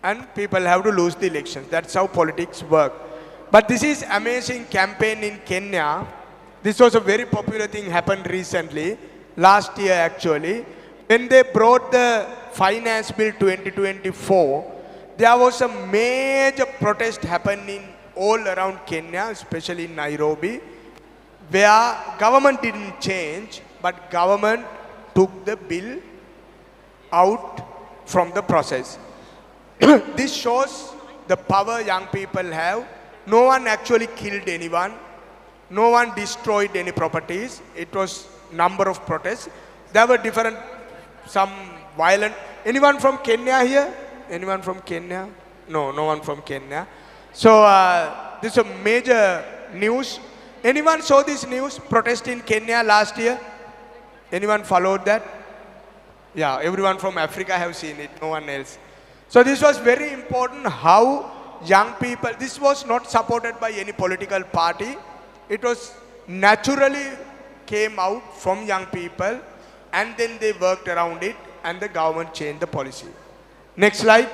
and people have to lose the elections. That's how politics work. But this is amazing campaign in Kenya. This was a very popular thing happened recently, last year actually. When they brought the Finance Bill 2024, there was a major protest happening all around Kenya, especially in Nairobi, where government didn't change, but government took the bill out from the process. This shows the power young people have. No one actually killed anyone. No one destroyed any properties. It was number of protests. There were different, some violent. Anyone from Kenya here? Anyone from Kenya? No, no one from Kenya. So this is a major news. Anyone saw this news? Protest in Kenya last year? Anyone followed that? Yeah, everyone from Africa have seen it, no one else. So this was very important how young people, this was not supported by any political party. It was naturally came out from young people, and then they worked around it and the government changed the policy. Next slide.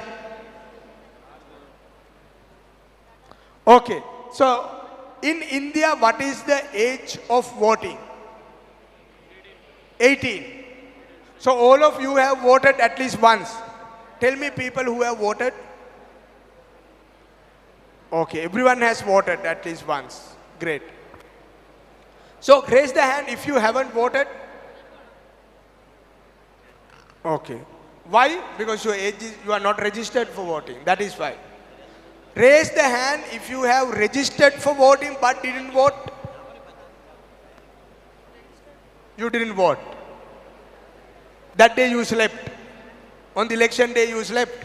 Okay, so in India, what is the age of voting? 18. So all of you have voted at least once. Tell me people who have voted. Okay, everyone has voted at least once. Great. So raise the hand if you haven't voted. Okay. Why? Because your age is, you are not registered for voting. That is why. Raise the hand if you have registered for voting but didn't vote. You didn't vote. That day you slept. On the election day you slept.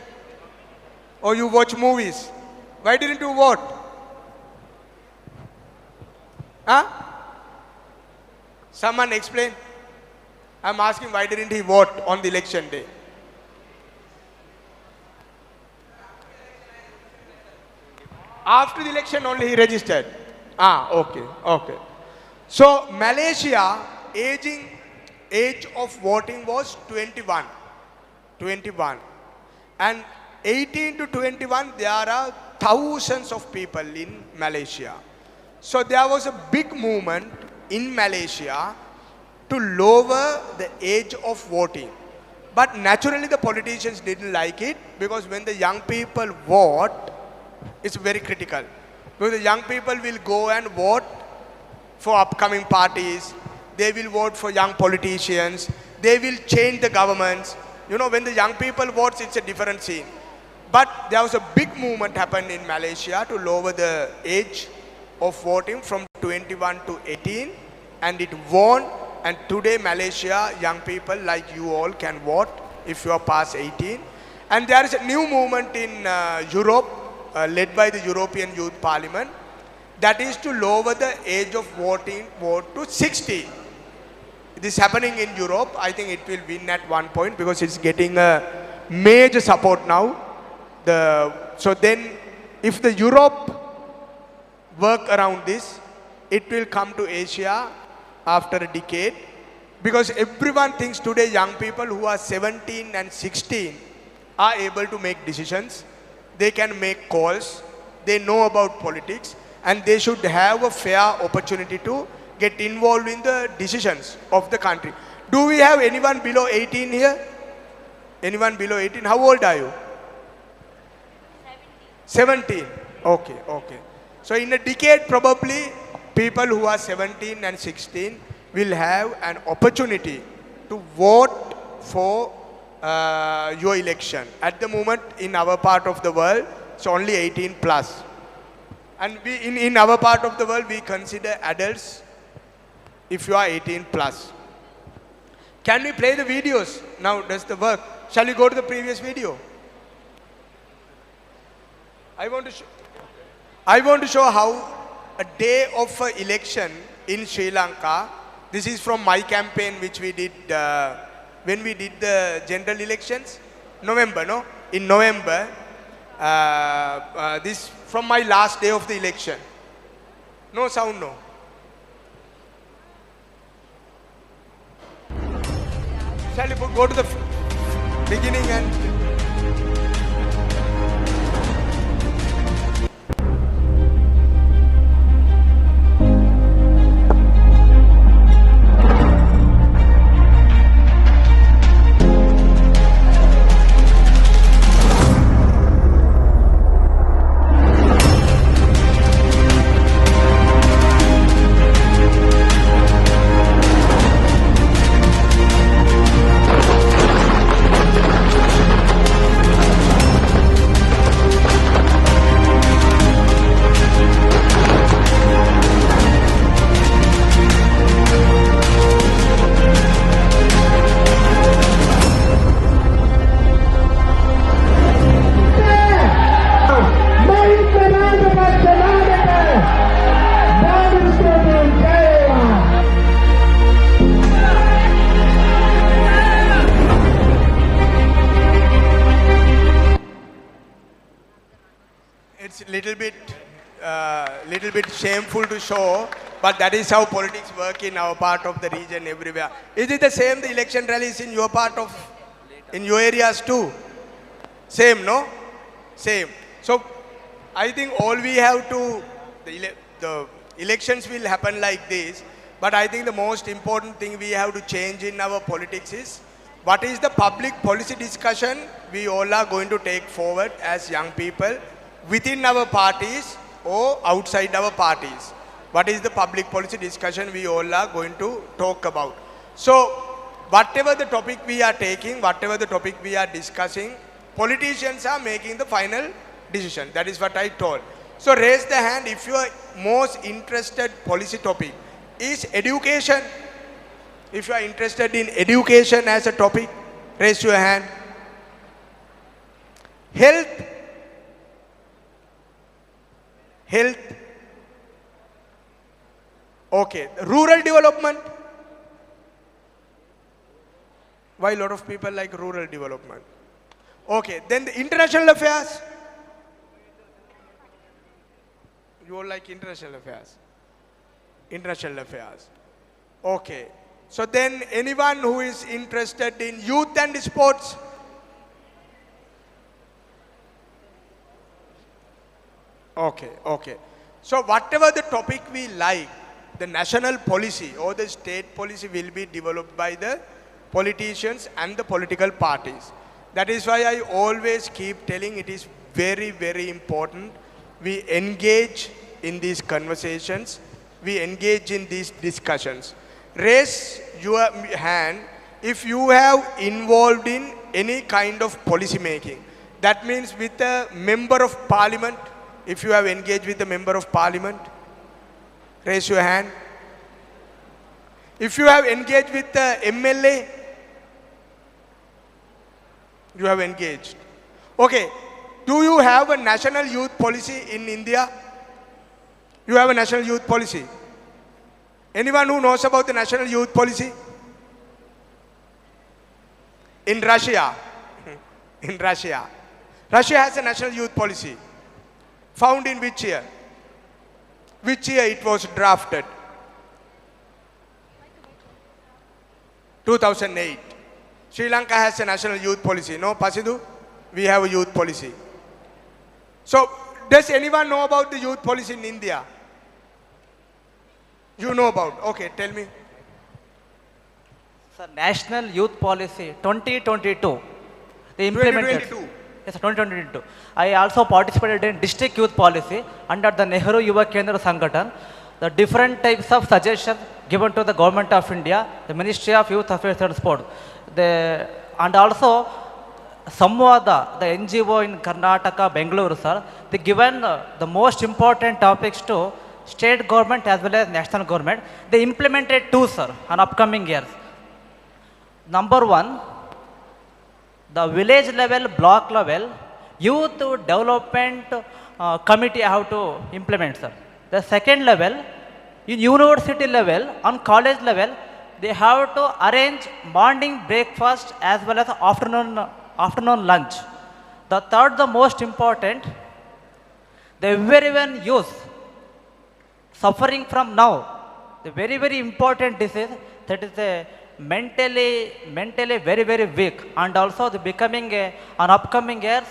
Or you watch movies. Why didn't you vote? Huh? Someone explain. I'm asking why didn't he vote on the election day? After the election only he registered. Okay, okay. So Malaysia, age of voting was 21. 21. And 18 to 21, there are thousands of people in Malaysia. So there was a big movement in Malaysia to lower the age of voting. But naturally the politicians didn't like it, because when the young people vote, it's very critical. Because the young people will go and vote for upcoming parties. They will vote for young politicians. They will change the governments. You know, when the young people vote, it's a different scene. But there was a big movement happened in Malaysia to lower the age of voting from 21 to 18. And it won. And today Malaysia, young people like you all can vote if you are past 18. And there is a new movement in Europe, led by the European Youth Parliament, that is to lower the age of vote to 60. This is happening in Europe. I think it will win at one point because it's getting a major support now. So then, if the Europe work around this, it will come to Asia after a decade. Because everyone thinks today young people who are 17 and 16 are able to make decisions. They can make calls, they know about politics, and they should have a fair opportunity to get involved in the decisions of the country. Do we have anyone below 18 here? Anyone below 18? How old are you? 17. Okay, okay. So in a decade, probably people who are 17 and 16 will have an opportunity to vote for your election. At the moment, in our part of the world, it's only 18 plus. And in our part of the world, we consider adults if you are 18 plus. Can we play the videos? Now, does the work? Shall we go to the previous video? I want to show how a day of election in Sri Lanka. This is from my campaign, which we did when we did the general elections. November, no? In November, this from my last day of the election. No sound, no. Shall we go to the beginning and... It's little bit shameful to show, but that is how politics work in our part of the region everywhere. Is it the same, the election rallies in your part of, in your areas too? Same, no? Same. So, I think all we have to, the elections will happen like this, but I think the most important thing we have to change in our politics is, what is the public policy discussion we all are going to take forward as young people within our parties or outside our parties? What is the public policy discussion we all are going to talk about? So, whatever the topic we are taking, whatever the topic we are discussing, politicians are making the final decision. That is what I told. So, raise the hand if your most interested policy topic is education. If you are interested in education as a topic, raise your hand. Health. Health. Okay. Rural development. Why a lot of people like rural development? Okay. Then the international affairs. You all like international affairs. International affairs. Okay. So then anyone who is interested in youth and sports? Okay, okay. So whatever the topic we like, the national policy or the state policy will be developed by the politicians and the political parties. That is why I always keep telling it is very, very important we engage in these conversations, we engage in these discussions. Raise your hand if you have involved in any kind of policy making. That means with a member of parliament, if you have engaged with a member of parliament, raise your hand. If you have engaged with the MLA, you have engaged. Okay, do you have a national youth policy in India? You have a national youth policy. Anyone who knows about the national youth policy? In Russia, in Russia. Russia has a national youth policy. Found in which year? Which year it was drafted? 2008. Sri Lanka has a national youth policy. No, Pasidu? We have a youth policy. So, does anyone know about the youth policy in India? You know about. Okay, tell me. Sir, National Youth Policy 2022. They implemented. 2022. Yes, 2022. I also participated in District Youth Policy under the Nehru Yuva Kendra Sangathan. The different types of suggestions given to the Government of India, the Ministry of Youth Affairs and Sport. And also, Samvada, the NGO in Karnataka, Bengaluru, sir, they given the most important topics to state government as well as national government. They implemented two, sir, on upcoming years. Number one, the village level, block level, youth development committee have to implement, sir. The second level, in university level, on college level, they have to arrange morning breakfast as well as afternoon lunch. The third, the most important, the everyone youth suffering from now, the very important disease, that is a mentally very weak, and also the becoming on upcoming years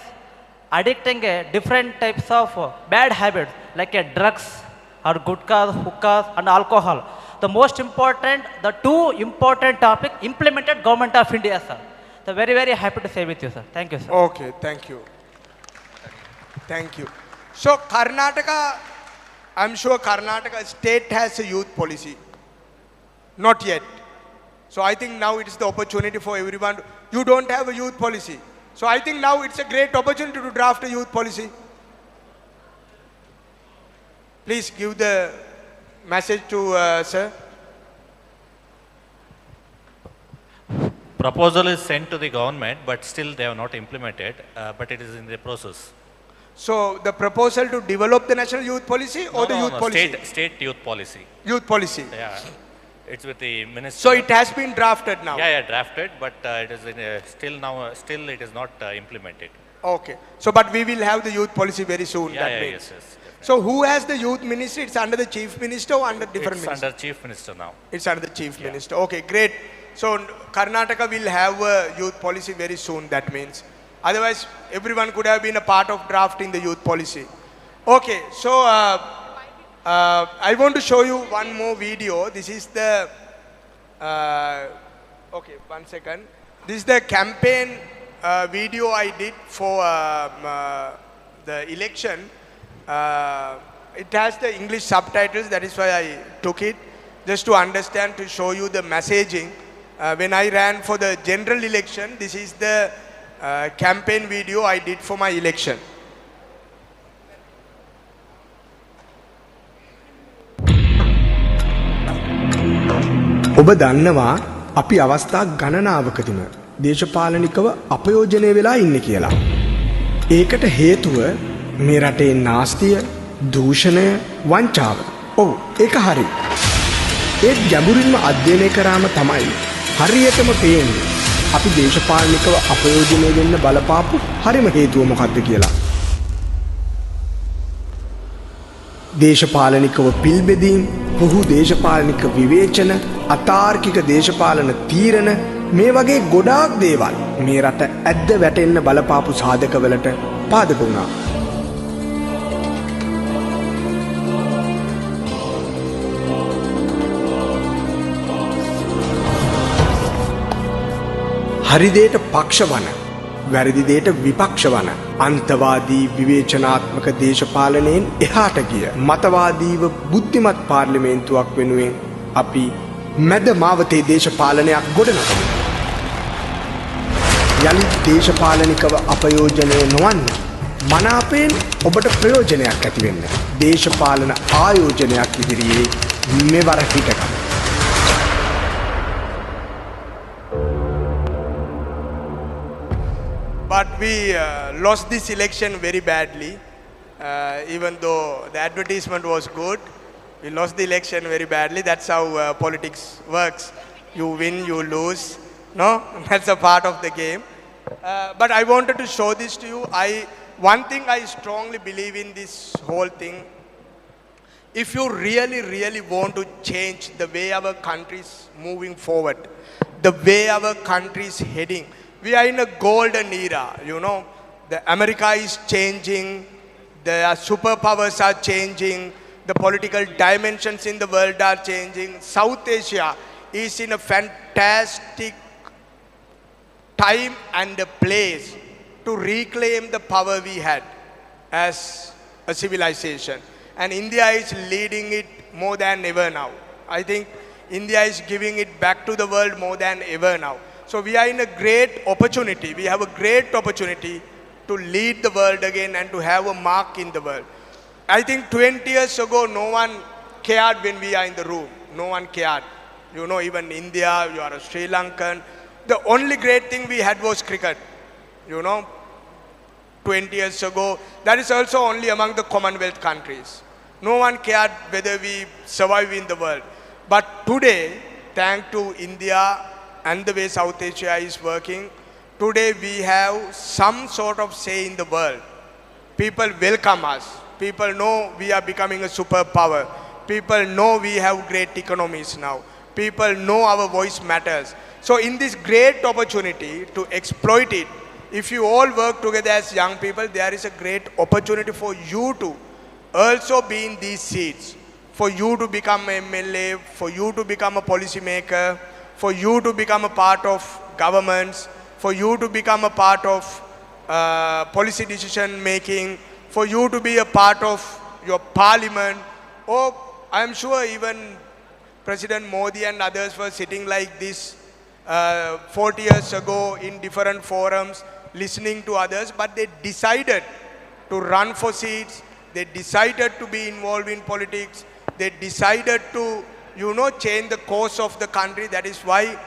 addicting different types of bad habits like drugs or gutkhas, hookahs and alcohol. The most important, the two important topic implemented Government of India, sir. So very happy to say with you, sir. Thank you, sir. Okay, thank you. Thank you. So Karnataka, I'm sure Karnataka state has a youth policy. Not yet. So I think now it's the opportunity for everyone. You don't have a youth policy. So I think now it's a great opportunity to draft a youth policy. Please give the message to sir. Proposal is sent to the government, but still they have not implemented, but it is in the process. So the proposal to develop the national youth policy or the youth policy? State youth policy. Youth policy. Yeah, it's with the minister. So it has been drafted now? Yeah, drafted, but it is in, still it is not implemented. Okay. So but we will have the youth policy very soon. Yeah, that means. yes. Definitely. So who has the youth ministry? It's under the chief minister or under different It's minister? under chief minister now. It's under the chief minister. Okay, great. So Karnataka will have a youth policy very soon, that means. Otherwise, everyone could have been a part of drafting the youth policy. Okay, so I want to show you one more video. This is the, okay, 1 second. This is the campaign video I did for the election. It has the English subtitles, that is why I took it, just to understand, to show you the messaging. When I ran for the general election, this is the campaign video I did for my election. ඔබ දන්නවා අපි අවස්ථා ගණනාවකදීම දේශපාලනිකව අපයෝජනය වෙලා ඉන්නේ කියලා. ඒකට හේතුව මේ රටේ නාස්තිය, දූෂණය, වංචාව. ඔව්, ඒක හරි. ඒත් ගැඹුරින්ම අධ්‍යයනය කරාම තමයි හරියටම පේන්නේ අපි දේශපාලනිකව අපයෝජනය වෙන්න බලපාපු හරිම හේතුව මොකක්ද කියලා. දේශපාලනිකව පිල්බෙදීම්, පුහු දේශපාලනික විවේචන, අතාර්කික දේශපාලන තීරණ, මේ වගේ ගොඩාක් දේවල් මේ රට ඇද්ද වැටෙන්න බලපාපු සාධකවලට පාදක වුණා. හරි දේට පක්ෂ වන, වැරදි දේට විපක්ෂ වන, අන්තවාදී විවේචනාත්මක දේශපාලනයෙන් එහාට ගිය මතවාදීව බුද්ධිමත් පාර්ලිමේන්තුවක් වෙනුවෙන් අපි මැද මාවතේ දේශපාලනයක් ගොඩනගමු. යලිත් දේශපාලනිකව අපයෝජනය නොවන්න, මනාපයෙන් ඔබට ප්‍රයෝජනයක් ඇති වෙන්න දේශපාලන ආයෝජනයක් ඉදිරියේ මෙවර හිටගමු. But we lost this election very badly, even though the advertisement was good. We lost the election very badly. That's how politics works. You win, you lose. No, that's a part of the game. But I wanted to show this to you. One thing I strongly believe in this whole thing, if you really want to change the way our country is moving forward, the way our country is heading, we are in a golden era, you know. America is changing, the superpowers are changing, the political dimensions in the world are changing. South Asia is in a fantastic time and a place to reclaim the power we had as a civilization. And India is leading it more than ever now. I think India is giving it back to the world more than ever now. So we are in a great opportunity. We have a great opportunity to lead the world again and to have a mark in the world. I think 20 years ago, no one cared when we are in the room. No one cared. You know, even India, you are a Sri Lankan. The only great thing we had was cricket. You know, 20 years ago. That is also only among the Commonwealth countries. No one cared whether we survive in the world. But today, thanks to India and the way South Asia is working, today we have some sort of say in the world. People welcome us. People know we are becoming a superpower. People know we have great economies now. People know our voice matters. So in this great opportunity to exploit it, if you all work together as young people, there is a great opportunity for you to also be in these seats, for you to become an MLA, for you to become a policy maker, for you to become a part of governments, for you to become a part of policy decision making, for you to be a part of your parliament. Or I am sure even President Modi and others were sitting like this 40 years ago in different forums, listening to others, but they decided to run for seats. They decided to be involved in politics. They decided to, you know, change the course of the country. That is why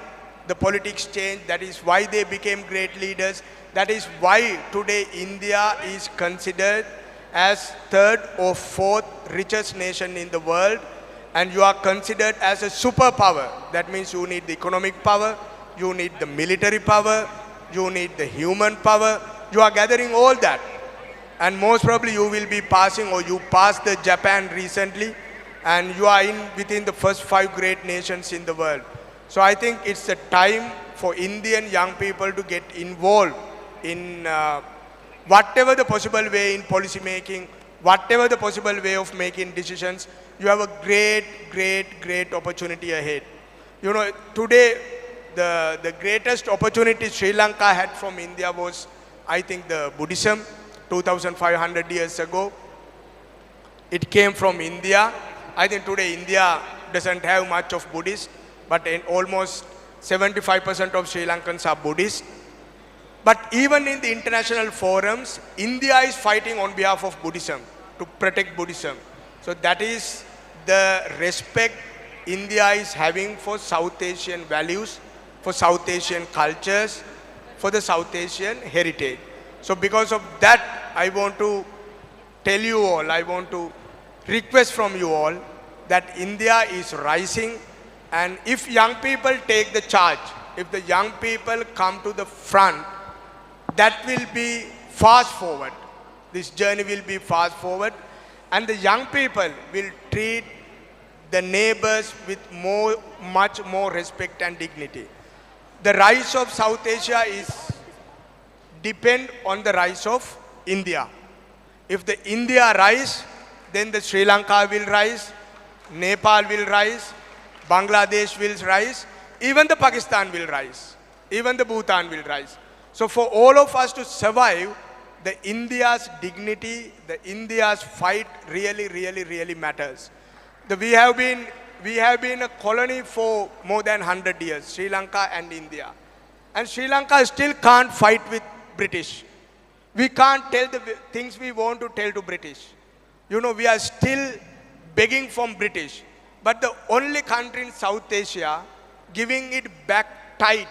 the politics changed. That is why they became great leaders. That is why today India is considered as third or fourth richest nation in the world. And you are considered as a superpower. That means you need the economic power, you need the military power, you need the human power. You are gathering all that. And most probably you will be passing, or you passed the Japan recently, and you are within the first 5 great nations in the world. So I think it's a time for Indian young people to get involved in whatever the possible way in policy making, whatever the possible way of making decisions. You have a great opportunity ahead. You know, today the greatest opportunity Sri Lanka had from India was, I think, the Buddhism. 2,500 years ago, it came from India. I think today India doesn't have much of Buddhist, but almost 75% of Sri Lankans are Buddhist. But even in the international forums, India is fighting on behalf of Buddhism, to protect Buddhism. So that is the respect India is having for South Asian values, for South Asian cultures, for the South Asian heritage. So because of that, I want to tell you all, I want to request from you all that India is rising, and if young people take the charge, if the young people come to the front, that will be fast forward. This journey will be fast forward, and the young people will treat the neighbors with much more respect and dignity. The rise of South Asia depend on the rise of India. If the India rise, then the Sri Lanka will rise, Nepal will rise, Bangladesh will rise, even the Pakistan will rise, even the Bhutan will rise. So for all of us to survive, the India's dignity, the India's fight really matters. We have been a colony for more than 100 years, Sri Lanka and India. And Sri Lanka still can't fight with British. We can't tell the things we want to tell to British. You know, we are still begging from British. But the only country in South Asia giving it back tight,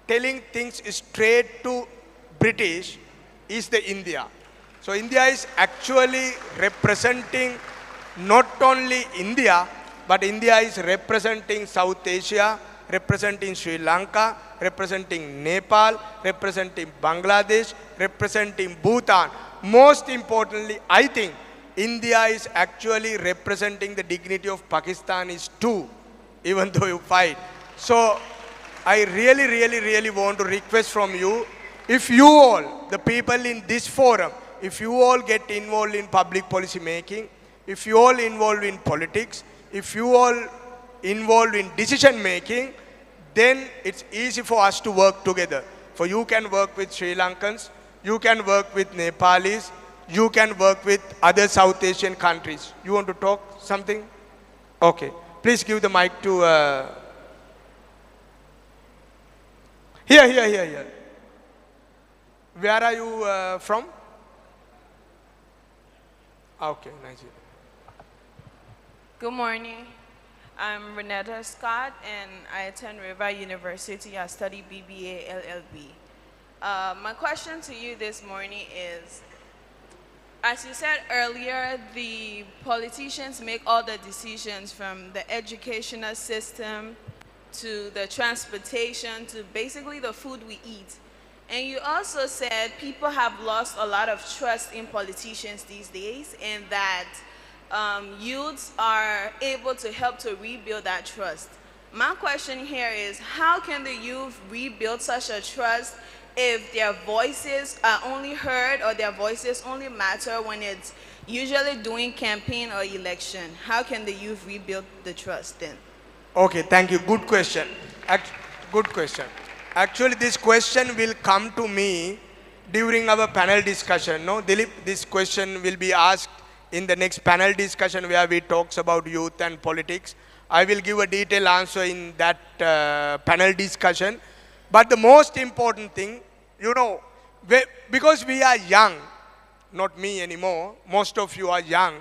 telling things straight to British, is the India. So India is actually representing not only India, but India is representing South Asia, representing Sri Lanka, representing Nepal, representing Bangladesh, representing Bhutan. Most importantly, I think India is actually representing the dignity of Pakistanis too, even though you fight. So I really want to request from you, if you all, the people in this forum, if you all get involved in public policy making, if you all involved in politics, if you all involved in decision making, then it's easy for us to work together. For you can work with Sri Lankans, you can work with Nepalis, you can work with other South Asian countries. You want to talk something? Okay. Please give the mic to... Here. Where are you from? Okay, nice. Good morning. I'm Renetta Scott, and I attend River University. I study BBA LLB. My question to you this morning is, as you said earlier, the politicians make all the decisions from the educational system to the transportation to basically the food we eat. And you also said people have lost a lot of trust in politicians these days, and that youths are able to help to rebuild that trust. My question here is, how can the youth rebuild such a trust if their voices are only heard or their voices only matter when it's usually doing campaign or election? How can the youth rebuild the trust then? Okay, thank you. Good question. Good question. Actually, this question will come to me during our panel discussion. No, Dilip, this question will be asked in the next panel discussion where we talks about youth and politics. I will give a detailed answer in that panel discussion. But the most important thing, you know, because we are young, not me anymore, most of you are young,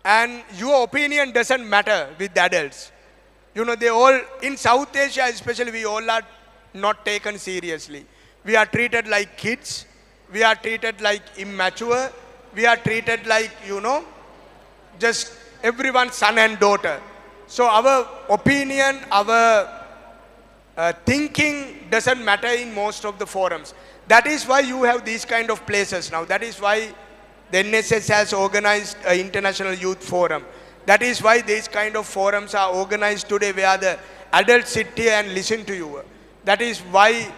and your opinion doesn't matter with the adults. You know, they all, in South Asia especially, we all are not taken seriously. We are treated like kids. We are treated like immature. We are treated like, you know, just everyone's son and daughter. So our opinion, our thinking doesn't matter in most of the forums. That is why you have these kind of places now. That is why the NSS has organized an International Youth Forum. That is why these kind of forums are organized today where the adults sit here and listen to you. That is why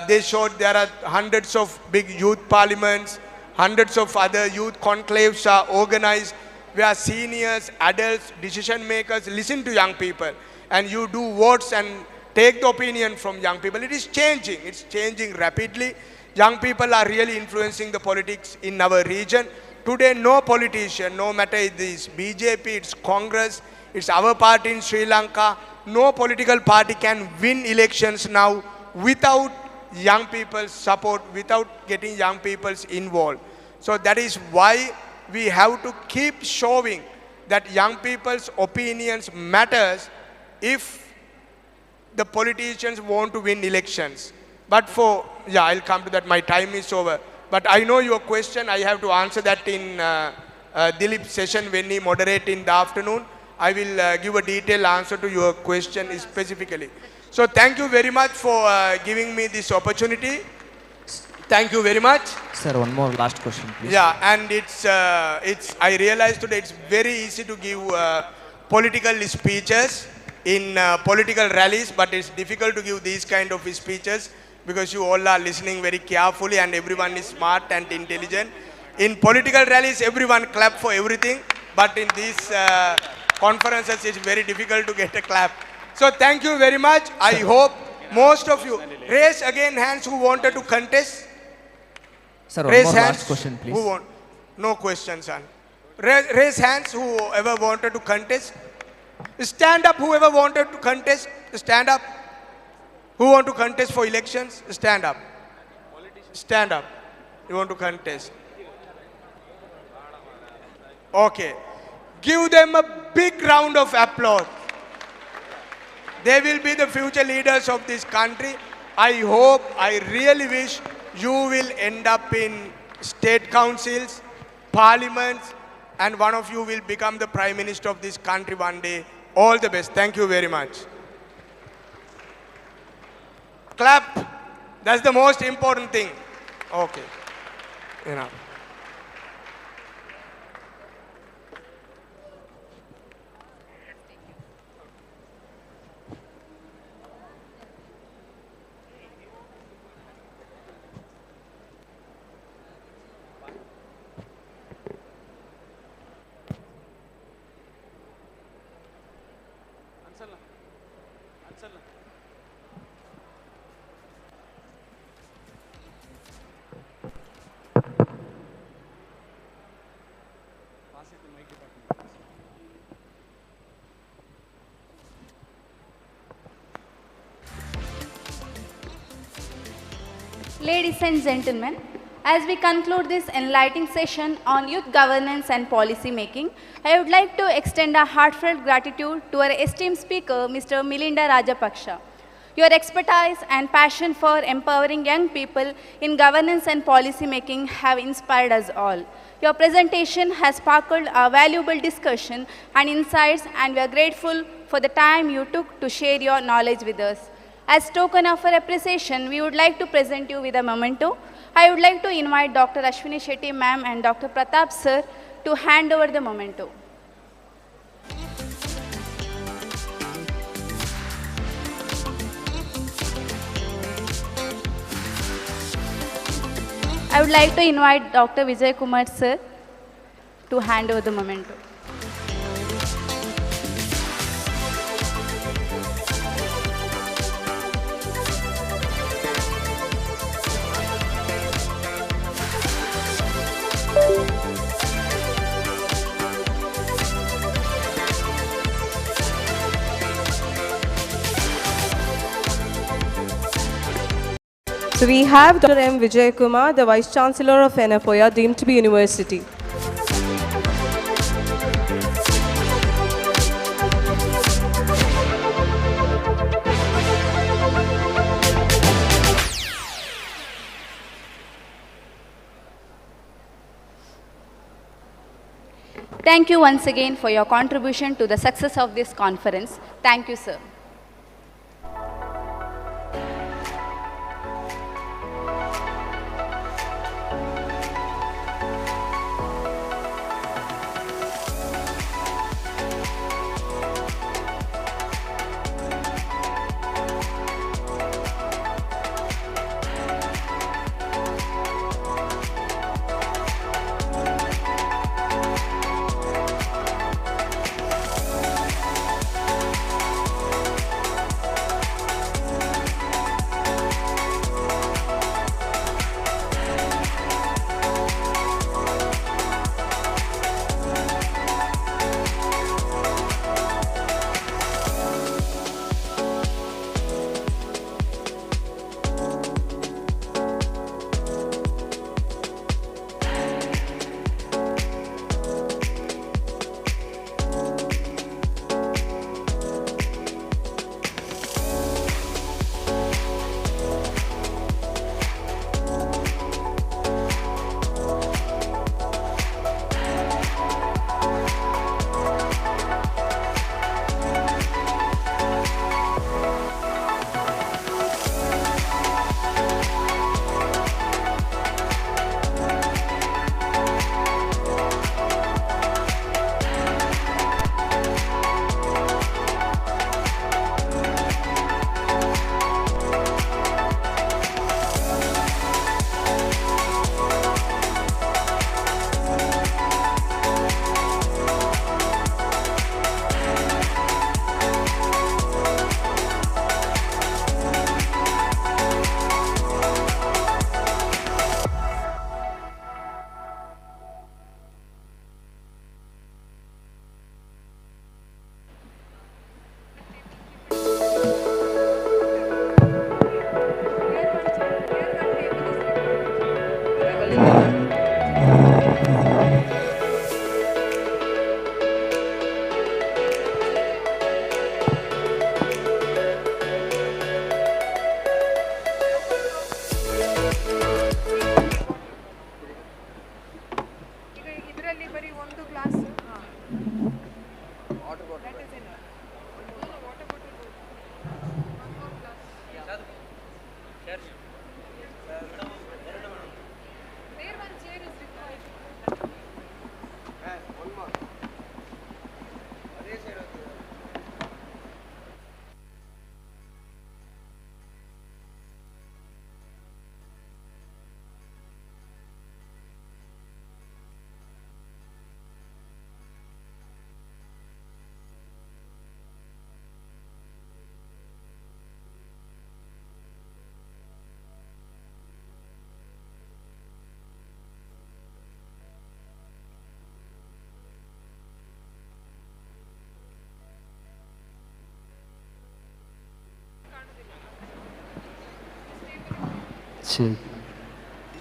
they showed there are hundreds of big youth parliaments, hundreds of other youth conclaves are organized where seniors, adults, decision makers listen to young people. And you do votes and take the opinion from young people. It is changing. It's changing rapidly. Young people are really influencing the politics in our region. Today, no politician, no matter it is BJP, it's Congress, it's our party in Sri Lanka, no political party can win elections now without young people's support, without getting young people involved. So that is why we have to keep showing that young people's opinions matters if the politicians want to win elections. But I'll come to that, my time is over. But I know your question, I have to answer that in Dilip's session when he moderates in the afternoon. I will give a detailed answer to your question specifically. So thank you very much for giving me this opportunity. Thank you very much. Sir, one more last question, please. Yeah, and I realized today it's very easy to give political speeches in political rallies, but it's difficult to give these kind of speeches because you all are listening very carefully and everyone is smart and intelligent. In political rallies, everyone clap for everything, but in these conferences, it's very difficult to get a clap. So thank you very much. I hope most of you raise again hands who wanted to contest. Sir, one more last question, please. No questions, son. Raise hands whoever wanted to contest. Stand up whoever wanted to contest. Stand up. Who want to contest for elections? Stand up. Stand up. You want to contest. Okay. Give them a big round of applause. They will be the future leaders of this country. I hope, I really wish you will end up in state councils, parliaments, and one of you will become the Prime Minister of this country one day. All the best. Thank you very much. Clap. That's the most important thing. Okay. Enough. Ladies and gentlemen, as we conclude this enlightening session on youth governance and policy making, I would like to extend a heartfelt gratitude to our esteemed speaker, Mr. Milinda Rajapaksha. Your expertise and passion for empowering young people in governance and policy making have inspired us all. Your presentation has sparkled a valuable discussion and insights, and we are grateful for the time you took to share your knowledge with us. As token of our appreciation, we would like to present you with a memento. I would like to invite Dr. Ashwini Shetty ma'am and Dr. Pratap sir to hand over the memento. I would like to invite Dr. Vijay Kumar sir to hand over the memento. So we have Dr. M. Vijay Kumar, the Vice Chancellor of Yenepoya, deemed to be university. Thank you once again for your contribution to the success of this conference. Thank you, sir.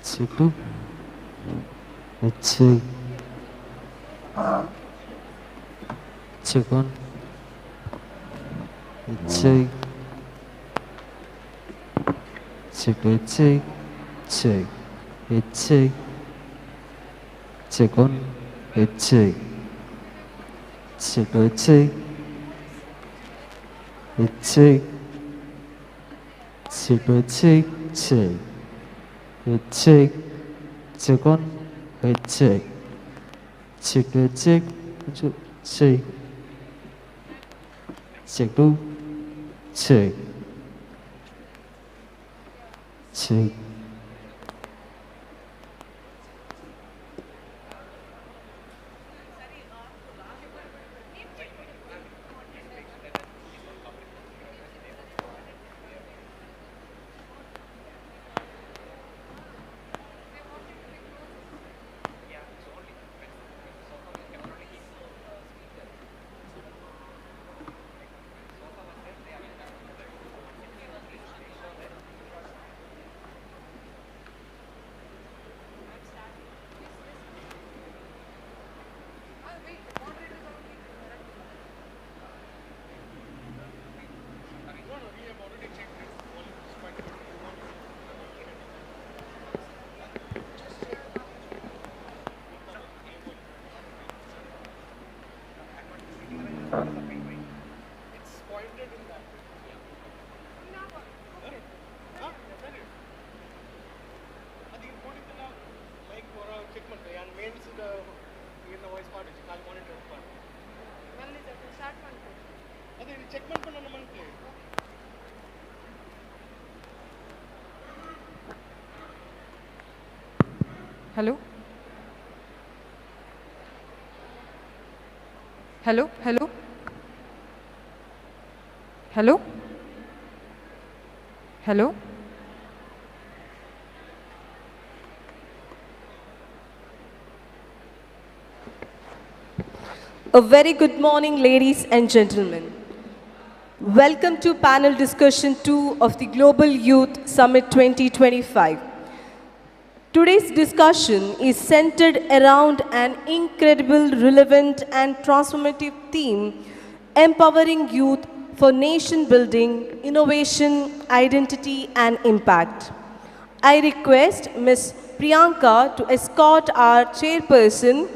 చెట్టు వచ్చే chicken వచ్చే చెట్టు వచ్చే వచ్చే chicken వచ్చే చెట్టు వచ్చే వచ్చే చెట్టు వచ్చే వచ్చే చికెన్ వచ్చే చెట్టు వచ్చే చెట్టు Hello? Hello? Hello? Hello? Hello? A very good morning, ladies and gentlemen. Welcome to panel discussion 2 of the Global Youth Summit 2025. Today's discussion is centered around an incredible, relevant and transformative theme, empowering youth for nation building, innovation, identity and impact. I request Ms. Priyanka to escort our chairperson,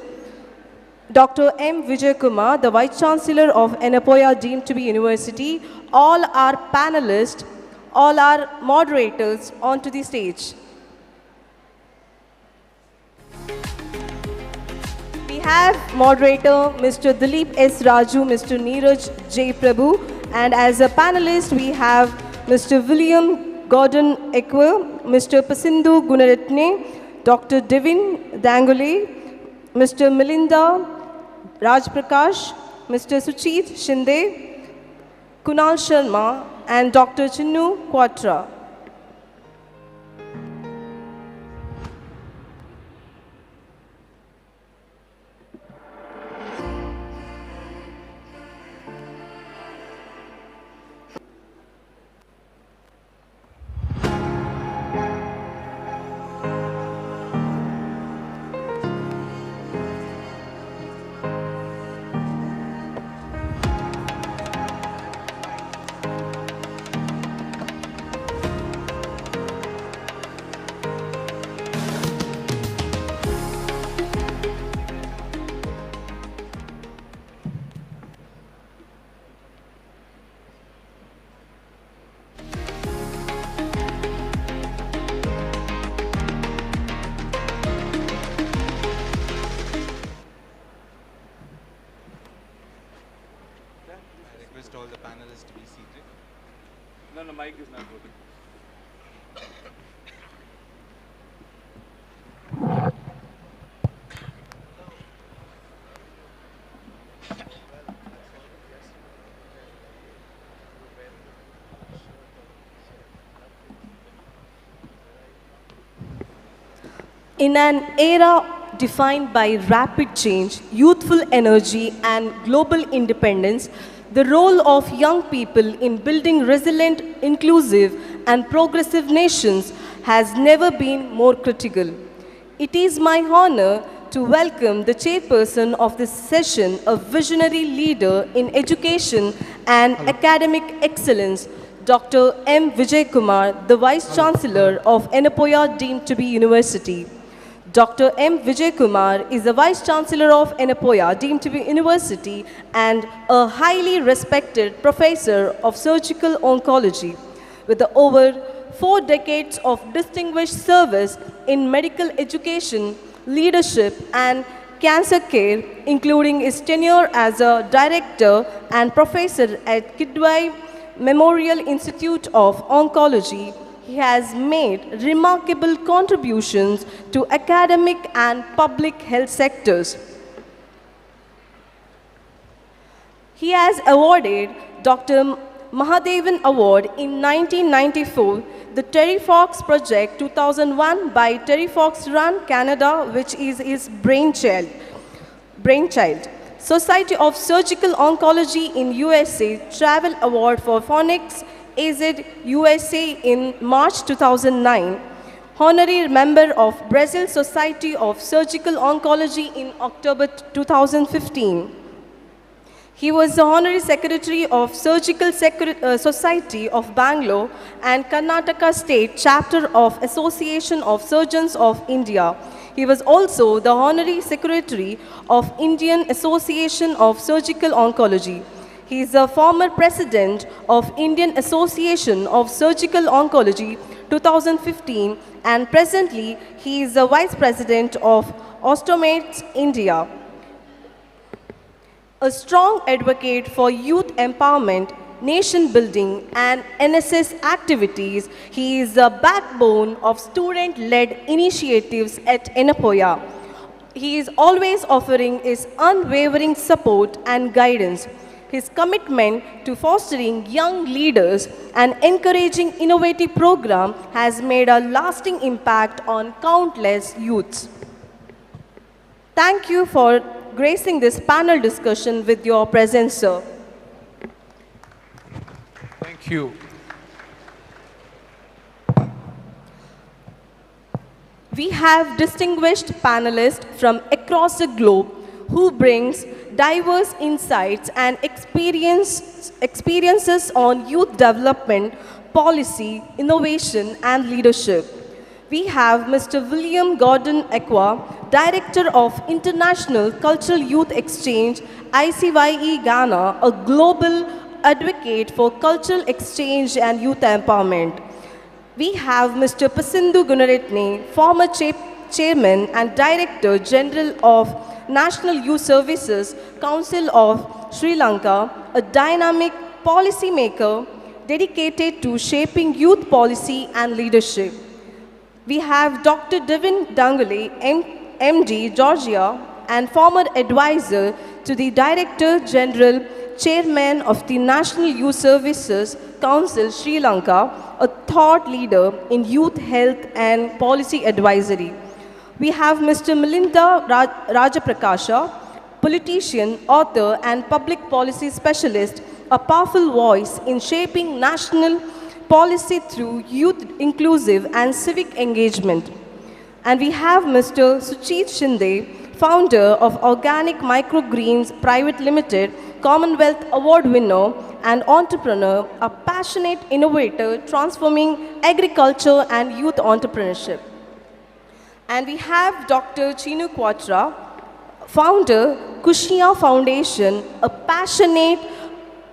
Dr. M. Vijay Kumar, the Vice Chancellor of Yenepoya deemed to be University, all our panelists, all our moderators onto the stage. We have moderator Mr. Dilip S. Raju, Mr. Neeraj J. Prabhu, and as a panelist we have Mr. William Gordon Ekwe, Mr. Pasindu Gunaratne, Dr. Devin Dangole, Mr. Milinda Raj Prakash, Mr. Suchit Shinde, Kunal Sharma, and Dr. Chinnu Quatra. All the panelists to be seated. No, mic is not working. In an era defined by rapid change, youthful energy, and global independence, the role of young people in building resilient, inclusive, and progressive nations has never been more critical. It is my honor to welcome the chairperson of this session, a visionary leader in education and academic excellence, Dr. M. Vijay Kumar, the Vice Chancellor of Yenepoya deemed to be University. Dr. M. Vijay Kumar is the Vice Chancellor of Yenepoya deemed to be University and a highly respected professor of surgical oncology with over 4 decades of distinguished service in medical education, leadership and cancer care, including his tenure as a director and professor at Kidwai Memorial Institute of Oncology. He has made remarkable contributions to academic and public health sectors. He has awarded Dr. Mahadevan Award in 1994, the Terry Fox Project 2001 by Terry Fox Run Canada, which is his brainchild. Society of Surgical Oncology in USA Travel Award for Phoenix AZ USA in March 2009, honorary member of Brazil Society of Surgical Oncology in October 2015. He was the honorary secretary of Surgical Society of Bangalore and Karnataka State Chapter of Association of Surgeons of India. He was also the honorary secretary of Indian Association of Surgical Oncology. He is a former president of Indian Association of Surgical Oncology 2015 and presently he is the vice president of Ostomates India. A strong advocate for youth empowerment, nation building and NSS activities, he is the backbone of student-led initiatives at Yenepoya. He is always offering his unwavering support and guidance. His commitment to fostering young leaders and encouraging innovative programs has made a lasting impact on countless youths. Thank you for gracing this panel discussion with your presence, sir. Thank you. We have distinguished panelists from across the globe who brings diverse insights and experiences on youth development, policy, innovation and leadership. We have Mr. William Gordon Aqua, Director of International Cultural Youth Exchange, ICYE Ghana, a global advocate for cultural exchange and youth empowerment. We have Mr. Pasindu Gunaratne, former Chairman and Director General of National Youth Services Council of Sri Lanka, a dynamic policy maker dedicated to shaping youth policy and leadership. We have Dr. Devin Dangule, MD, Georgia, and former advisor to the Director General, Chairman of the National Youth Services Council, Sri Lanka, a thought leader in youth health and policy advisory. We have Mr. Milinda Rajaprakasha, politician, author, and public policy specialist, a powerful voice in shaping national policy through youth inclusive and civic engagement. And we have Mr. Suchit Shinde, founder of Organic Microgreens Private Limited, Commonwealth Award winner and entrepreneur, a passionate innovator transforming agriculture and youth entrepreneurship. And we have Dr. Chinu Quatra, founder, Kushia Foundation, a passionate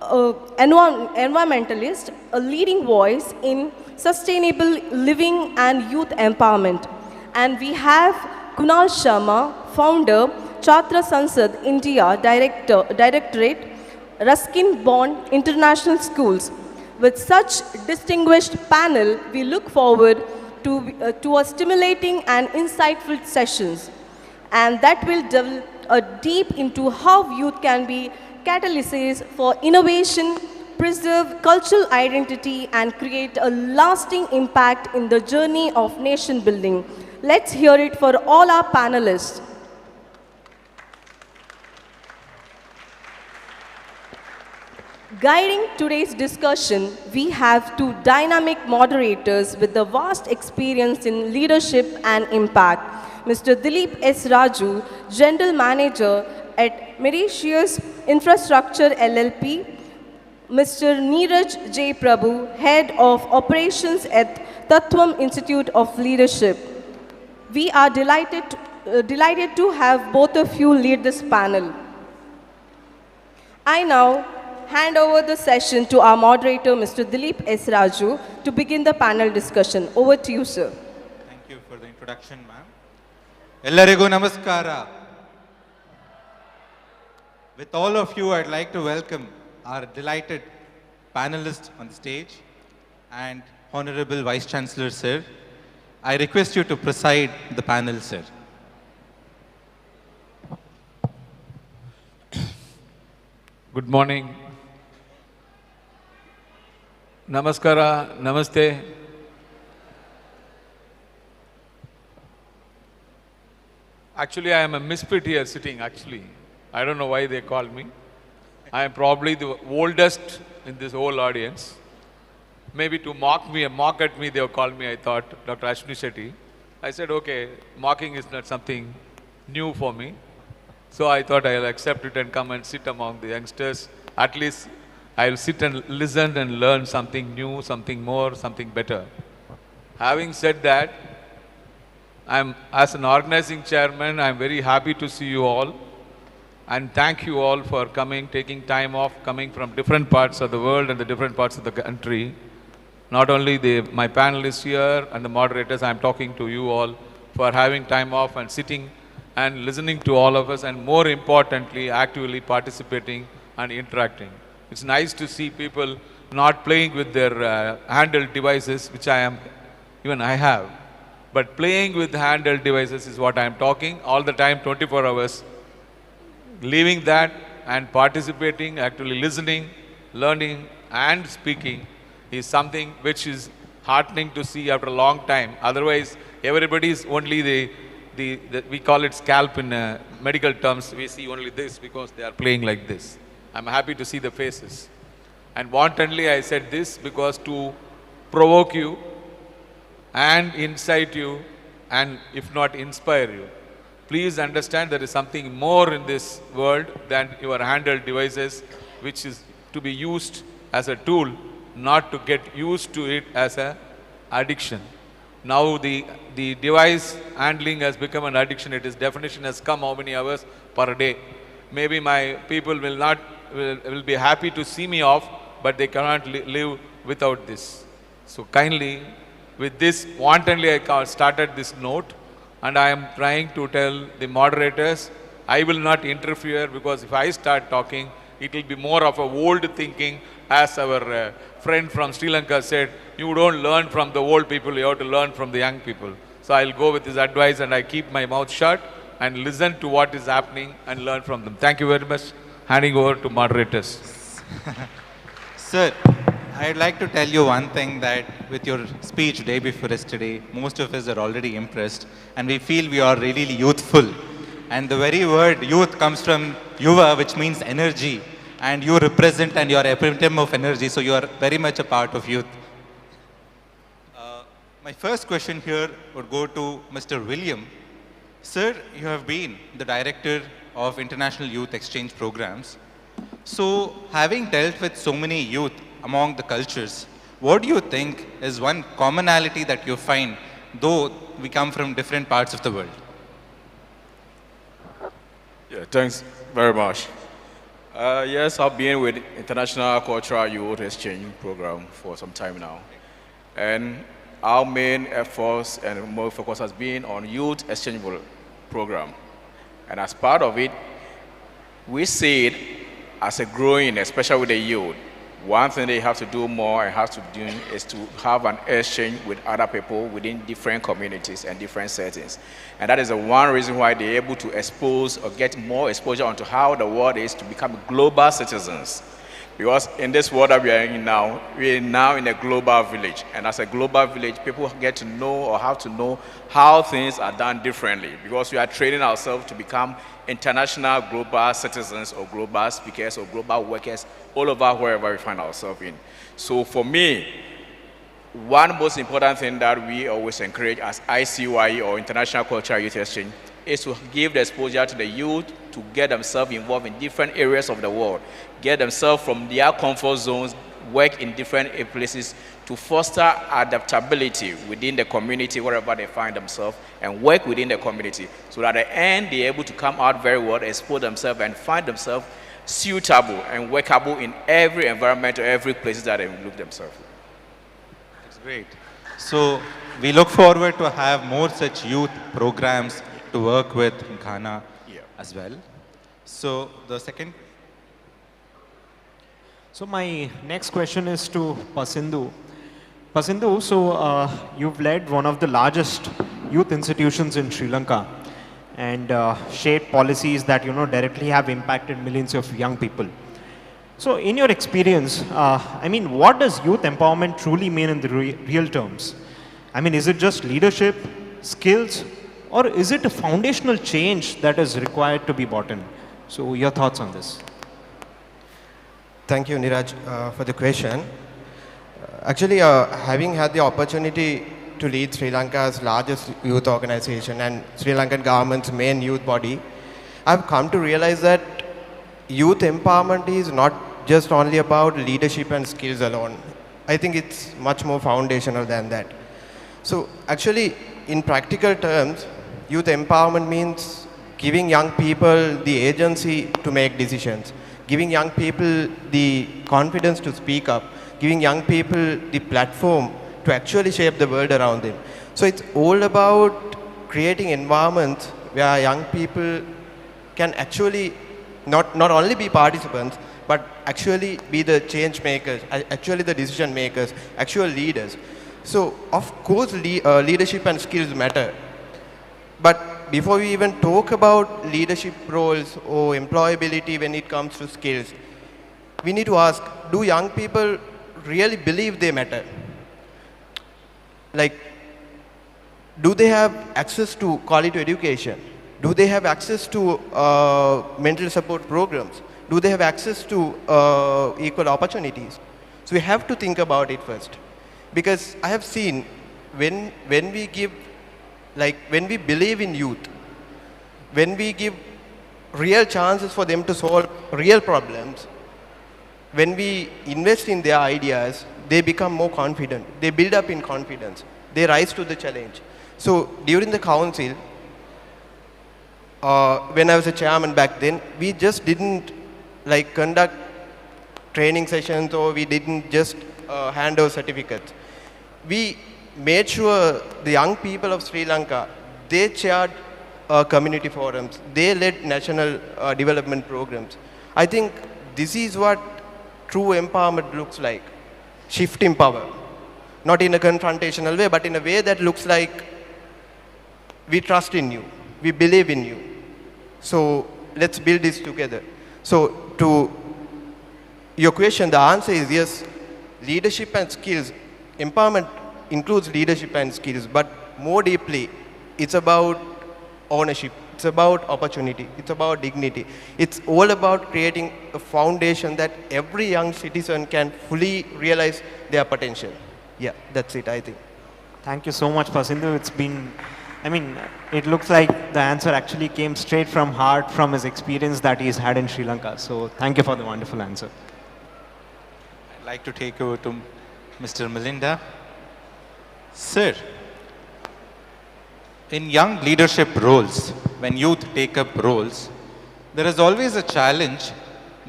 environmentalist, a leading voice in sustainable living and youth empowerment. And we have Kunal Sharma, founder, Chhatra Sansad India Directorate, Ruskin Bond International Schools. With such distinguished panel, we look forward to a stimulating and insightful sessions. And that will delve deep into how youth can be catalysts for innovation, preserve cultural identity, and create a lasting impact in the journey of nation building. Let's hear it for all our panelists. Guiding today's discussion, we have two dynamic moderators with the vast experience in leadership and impact. Mr. Dilip S. Raju, General Manager at Mauritius Infrastructure LLP, Mr. Neeraj J. Prabhu, Head of Operations at Tattvam Institute of Leadership. We are delighted to have both of you lead this panel. I now hand over the session to our moderator, Mr. Dilip S. Raju, to begin the panel discussion. Over to you, sir. Thank you for the introduction, ma'am. Ellarigu namaskara. With all of you, I'd like to welcome our delighted panelists on the stage and Honorable Vice Chancellor, sir. I request you to preside the panel, sir. Good morning. Namaskara, namaste. Actually, I am a misfit here sitting, actually. I don't know why they called me. I am probably the oldest in this whole audience. Maybe to mock at me, they have called me, I thought, Dr. Ashwini Shetty. I said, okay, mocking is not something new for me. So I thought I'll accept it and come and sit among the youngsters. At least I'll sit and listen and learn something new, something more, something better. Having said that, as an organizing chairman, I'm very happy to see you all. And thank you all for coming, taking time off, coming from different parts of the world and the different parts of the country. Not only my panelists here and the moderators, I'm talking to you all for having time off and sitting and listening to all of us, and more importantly, actively participating and interacting. It's nice to see people not playing with their handheld devices, which even I have. But playing with handheld devices is what I'm talking all the time, 24 hours. Leaving that and participating, actually listening, learning and speaking is something which is heartening to see after a long time. Otherwise, everybody is only we call it scalp in medical terms. We see only this because they are playing like this. I'm happy to see the faces. And wantonly I said this because to provoke you and incite you and if not inspire you. Please understand there is something more in this world than your handheld devices, which is to be used as a tool, not to get used to it as an addiction. Now the device handling has become an addiction. Its definition has come how many hours per day. Maybe my people will be happy to see me off, but they cannot live without this. So kindly, with this, wantonly I started this note. And I am trying to tell the moderators, I will not interfere because if I start talking, it will be more of a old thinking. As our friend from Sri Lanka said, you don't learn from the old people, you have to learn from the young people. So I'll go with his advice and I keep my mouth shut and listen to what is happening and learn from them. Thank you very much. Handing over to moderators. Sir, I'd like to tell you one thing, that with your speech day before yesterday, most of us are already impressed and we feel we are really youthful. And the very word youth comes from yuva, which means energy. And you represent and you are epitome of energy, so you are very much a part of youth. My first question here would go to Mr. William. Sir, you have been the Director of International Youth Exchange Programs. So, having dealt with so many youth among the cultures, what do you think is one commonality that you find, though we come from different parts of the world? Yeah, thanks very much. Yes, I've been with International Quatra Youth Exchange Program for some time now. And our main efforts and more focus has been on youth exchange program. And as part of it, we see it as a growing, especially with the youth. One thing they have to do more and have to do is to have an exchange with other people within different communities and different settings. And that is the one reason why they're able to expose or get more exposure onto how the world is to become global citizens. Because in this world that we are in now, we are now in a global village. And as a global village, people get to know or have to know how things are done differently. Because we are training ourselves to become international global citizens or global speakers or global workers all over wherever we find ourselves in. So for me, one most important thing that we always encourage as ICYE or International Cultural Youth Exchange is to give the exposure to the youth to get themselves involved in different areas of the world, get themselves from their comfort zones, work in different places to foster adaptability within the community wherever they find themselves and work within the community so that at the end they're able to come out very well, expose themselves and find themselves suitable and workable in every environment or every place that they look themselves. That's great. So we look forward to have more such youth programs to work with in Ghana as well. So the second. So my next question is to Pasindu. Pasindu, so you've led one of the largest youth institutions in Sri Lanka and shaped policies that directly have impacted millions of young people. So in your experience, I mean, what does youth empowerment truly mean in the real terms? I mean, is it just leadership, skills, or is it a foundational change that is required to be brought in? So your thoughts on this? Thank you, Niraj, for the question. Actually, having had the opportunity to lead Sri Lanka's largest youth organization and Sri Lankan government's main youth body, I've come to realize that youth empowerment is not just only about leadership and skills alone. I think it's much more foundational than that. So actually, in practical terms, youth empowerment means giving young people the agency to make decisions, giving young people the confidence to speak up, giving young people the platform to actually shape the world around them. So it's all about creating environments where young people can actually not only be participants, but actually be the change makers, actually the decision makers, actual leaders. So of course leadership and skills matter. But before we even talk about leadership roles or employability when it comes to skills, we need to ask, do young people really believe they matter? Like, do they have access to quality education? Do they have access to mental support programs? Do they have access to equal opportunities? So we have to think about it first. Because I have seen when we give, when we believe in youth, when we give real chances for them to solve real problems, when we invest in their ideas, they become more confident. They build up in confidence. They rise to the challenge. So during the council, when I was a chairman back then, we just didn't conduct training sessions or we didn't just hand over certificates. We made sure the young people of Sri Lanka, they chaired community forums. They led national development programs. I think this is what true empowerment looks like. Shifting power. Not in a confrontational way, but in a way that looks like we trust in you. We believe in you. So let's build this together. So to your question, the answer is yes, leadership and skills. Empowerment includes leadership and skills, but more deeply, it's about ownership. It's about opportunity. It's about dignity. It's all about creating a foundation that every young citizen can fully realize their potential. Yeah, that's it, I think. Thank you so much, Pasindu. It's been, it looks like the answer actually came straight from heart, from his experience that he's had in Sri Lanka. So thank you for the wonderful answer. I'd like to take over to Mr. Melinda. Sir, in young leadership roles, when youth take up roles, there is always a challenge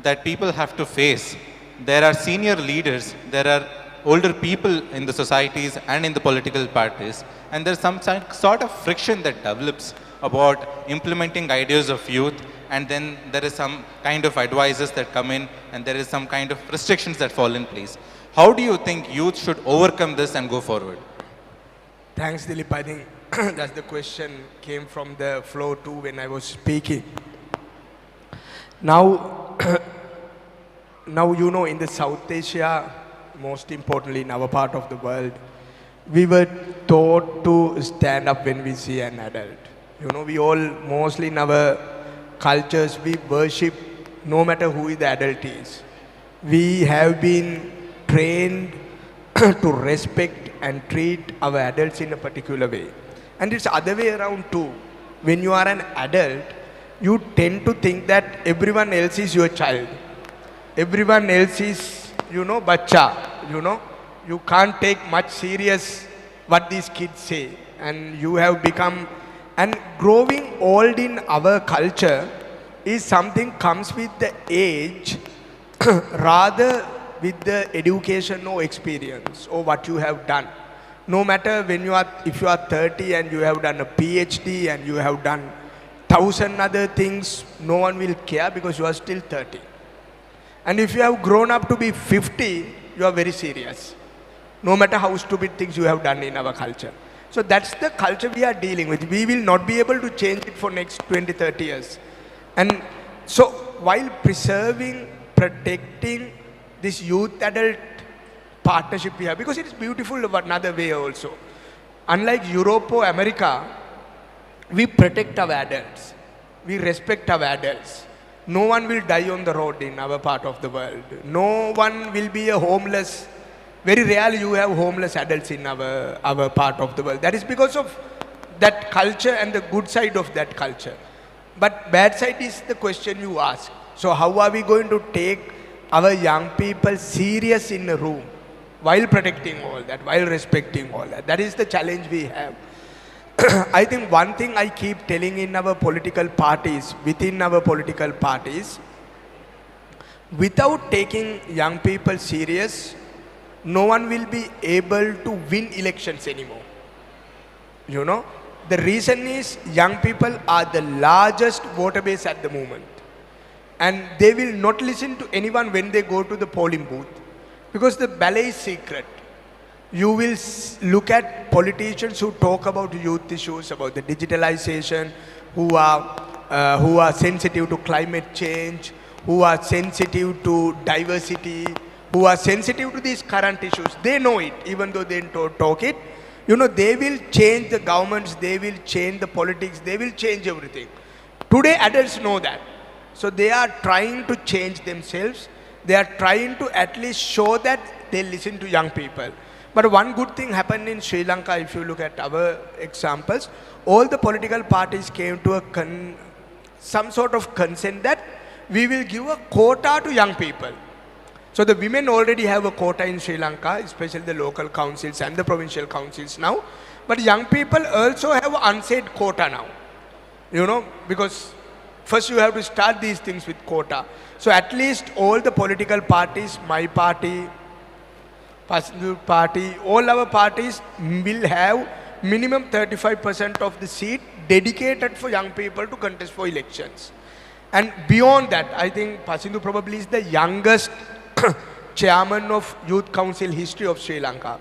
that people have to face. There are senior leaders, there are older people in the societies and in the political parties, and there's some sort of friction that develops about implementing ideas of youth, and then there is some kind of advices that come in, and there is some kind of restrictions that fall in place. How do you think youth should overcome this and go forward? Thanks, Dilip. I think that's the question came from the floor too when I was speaking. Now, now you know in the South Asia, most importantly in our part of the world, we were taught to stand up when we see an adult. You know, we all, mostly in our cultures, we worship no matter who the adult is. We have been trained to respect and treat our adults in a particular way. And it's other way around too. When you are an adult, you tend to think that everyone else is your child. Everyone else is, you know, bacha, you know. You can't take much serious what these kids say. And you have become, and growing old in our culture is something comes with the age rather with the education or experience or what you have done. No matter when you are, if you are 30 and you have done a PhD and you have done 1,000 other things, no one will care because you are still 30. And if you have grown up to be 50, you are very serious. No matter how stupid things you have done in our culture. So that's the culture we are dealing with. We will not be able to change it for next 20, 30 years. And so while preserving, protecting this youth-adult partnership we have, because it is beautiful another way also. Unlike Europe or America, we protect our adults. We respect our adults. No one will die on the road in our part of the world. No one will be a homeless. Very rarely you have homeless adults in our part of the world. That is because of that culture and the good side of that culture. But bad side is the question you ask. So how are we going to take our young people serious in a room while protecting all that, while respecting all that? That is the challenge we have. I think one thing I keep telling in our political parties, within our political parties, without taking young people serious, no one will be able to win elections anymore. You know, the reason is young people are the largest voter base at the moment. And they will not listen to anyone when they go to the polling booth because the ballot is secret. You will look at politicians who talk about youth issues, about the digitalization, who are sensitive to climate change, who are sensitive to diversity, who are sensitive to these current issues. They know it, even though they don't talk it. You know, they will change the governments, they will change the politics, they will change everything. Today, adults know that. So they are trying to change themselves. They are trying to at least show that they listen to young people. But one good thing happened in Sri Lanka, if you look at our examples, all the political parties came to some sort of consent that we will give a quota to young people. So the women already have a quota in Sri Lanka, especially the local councils and the provincial councils now. But young people also have an unsaid quota now. You know, because first you have to start these things with quota. So at least all the political parties, my party, Peacebuilding party, all our parties will have minimum 35% of the seat dedicated for young people to contest for elections. And beyond that, I think Peacebuilding probably is the youngest chairman of Youth Council history of Sri Lanka.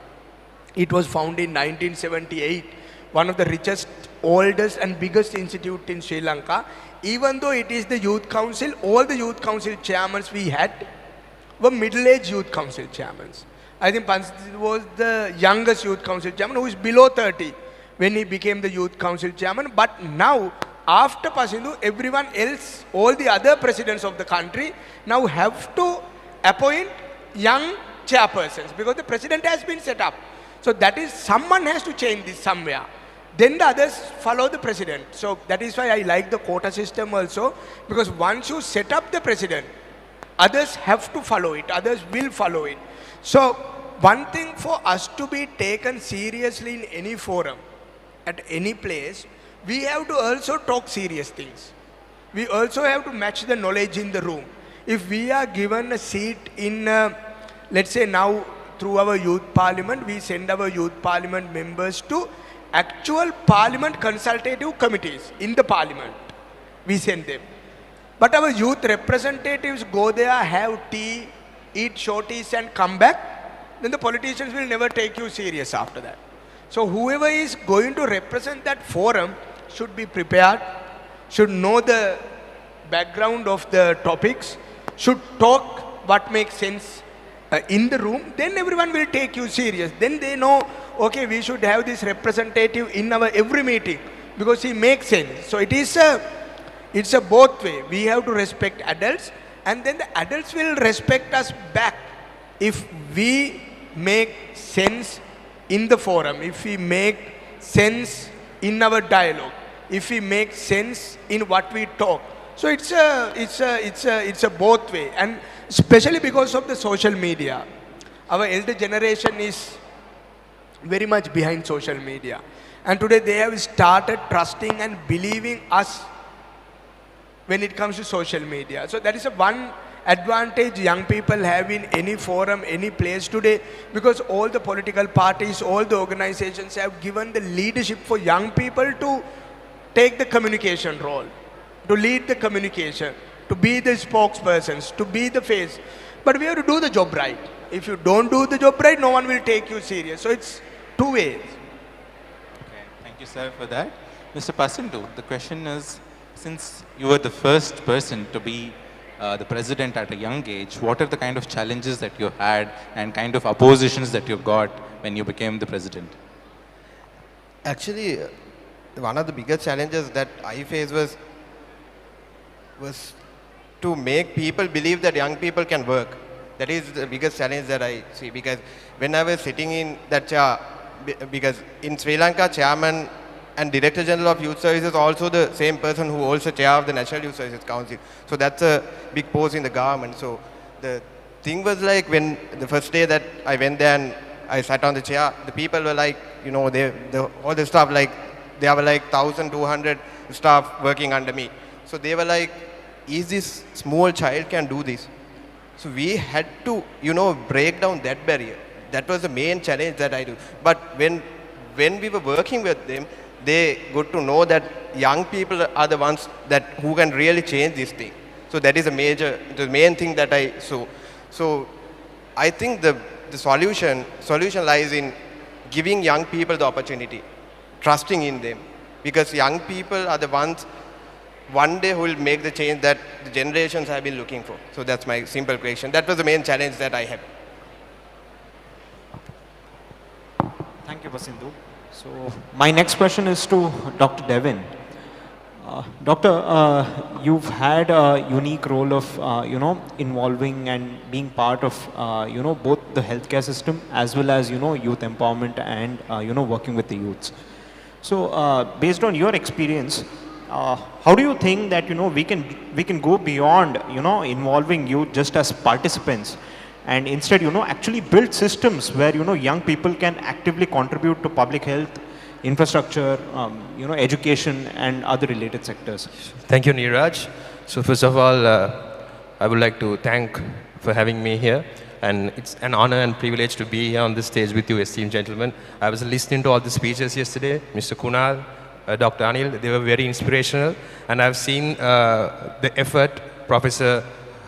It was founded in 1978, one of the richest, oldest and biggest institute in Sri Lanka. Even though it is the Youth Council, all the Youth Council chairmen we had were middle-aged Youth Council chairmen. I think Peacebuilding was the youngest Youth Council chairman who is below 30 when he became the Youth Council chairman. But now, after Peacebuilding, everyone else, all the other presidents of the country now have to appoint young chairpersons because the president has been set up. So that is, someone has to change this somewhere. Then the others follow the president. So that is why I like the quota system also, because once you set up the president, others have to follow it, others will follow it. So one thing for us to be taken seriously in any forum, at any place, we have to also talk serious things. We also have to match the knowledge in the room. If we are given a seat in, let's say now through our youth parliament, we send our youth parliament members to actual parliament consultative committees in the parliament. We send them. But our youth representatives go there, have tea, eat shorties and come back, then the politicians will never take you serious after that. So whoever is going to represent that forum should be prepared, should know the background of the topics, should talk what makes sense in the room, then everyone will take you serious. Then they know, okay, we should have this representative in our every meeting because he makes sense. So it's a both way. We have to respect adults, and then the adults will respect us back if we make sense in the forum, if we make sense in our dialogue, if we make sense in what we talk. So it's a both way, and especially because of the social media. Our elder generation is very much behind social media, and today they have started trusting and believing us when it comes to social media. So that is a one advantage young people have in any forum, any place today, because all the political parties, all the organizations have given the leadership for young people to take the communication role, to lead the communication, to be the spokespersons, to be the face. But we have to do the job right. If you don't do the job right, no one will take you serious. So it's two ways. Okay, thank you, sir, for that. Mr. Pasindu, the question is, since you were the first person to be the president at a young age, what are the kind of challenges that you had and kind of oppositions that you got when you became the president? Actually, one of the biggest challenges that I faced was to make people believe that young people can work. That is the biggest challenge that I see, because when I was sitting in that chair, because in Sri Lanka, chairman and Director General of Youth Services also the same person who also chair of the National Youth Services Council. So that's a big post in the government. So the thing was like, when the first day that I went there and I sat on the chair, the people were like, you know, all the staff, like, there were like 1,200 staff working under me. So they were like, is this small child can do this? So we had to, you know, break down that barrier. That was the main challenge that I do. But when we were working with them, they got to know that young people are the ones who can really change this thing. So that is the main thing that I saw. So I think the solution lies in giving young people the opportunity, trusting in them, because young people are the ones one day who will make the change that the generations have been looking for. So that's my simple question. That was the main challenge that I had. Thank you, Pasindu. So my next question is to Dr. Devin. Doctor, you've had a unique role of, involving and being part of, both the healthcare system as well as, youth empowerment and, working with the youths. So based on your experience, how do you think that, we can go beyond, involving youth just as participants, and instead, actually build systems where, young people can actively contribute to public health, infrastructure, education and other related sectors? Thank you, Neeraj. So first of all, I would like to thank for having me here. And it's an honor and privilege to be here on this stage with you, esteemed gentlemen. I was listening to all the speeches yesterday, Mr. Kunal, Dr. Anil, they were very inspirational. And I've seen the effort Professor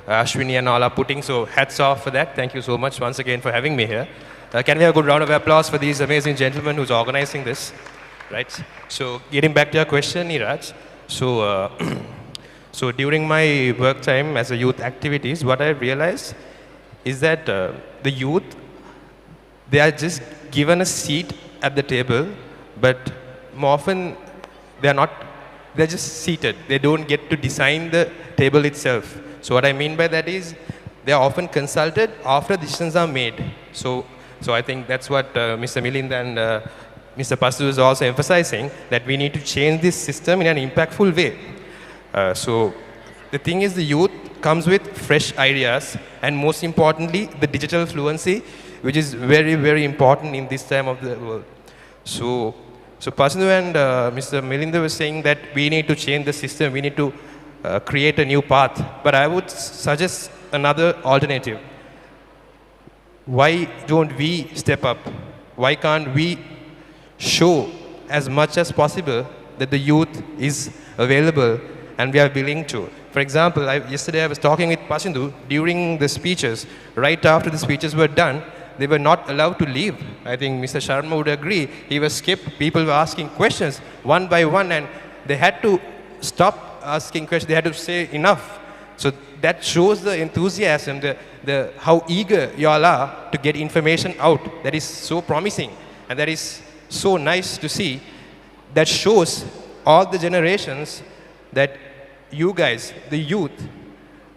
Ashwini and all are putting, so hats off for that. Thank you so much once again for having me here. Can we have a good round of applause for these amazing gentlemen who's organizing this, right? So getting back to your question, Neeraj. So, so during my work time as a youth activities, what I realized is that the youth, they are just given a seat at the table, but more often they're just seated. They don't get to design the table itself. So what I mean by that is, they are often consulted after decisions are made. So I think that's what Mr. Milind and Mr. Pasu is also emphasizing, that we need to change this system in an impactful way. So the thing is, the youth comes with fresh ideas, and most importantly, the digital fluency, which is very, very important in this time of the world. So Pasnu and Mr. Milind were saying that we need to change the system, we need to create a new path. But I would suggest another alternative. Why don't we step up? Why can't we show as much as possible that the youth is available and we are willing to? For example, yesterday I was talking with Pasindu during the speeches. Right after the speeches were done, they were not allowed to leave. I think Mr. Sharma would agree. He was skipped. People were asking questions one by one, and they had to stop asking questions. They had to say enough. So that shows the enthusiasm, how eager you all are to get information out. That is so promising, and that is so nice to see. That shows all the generations that you guys, the youth,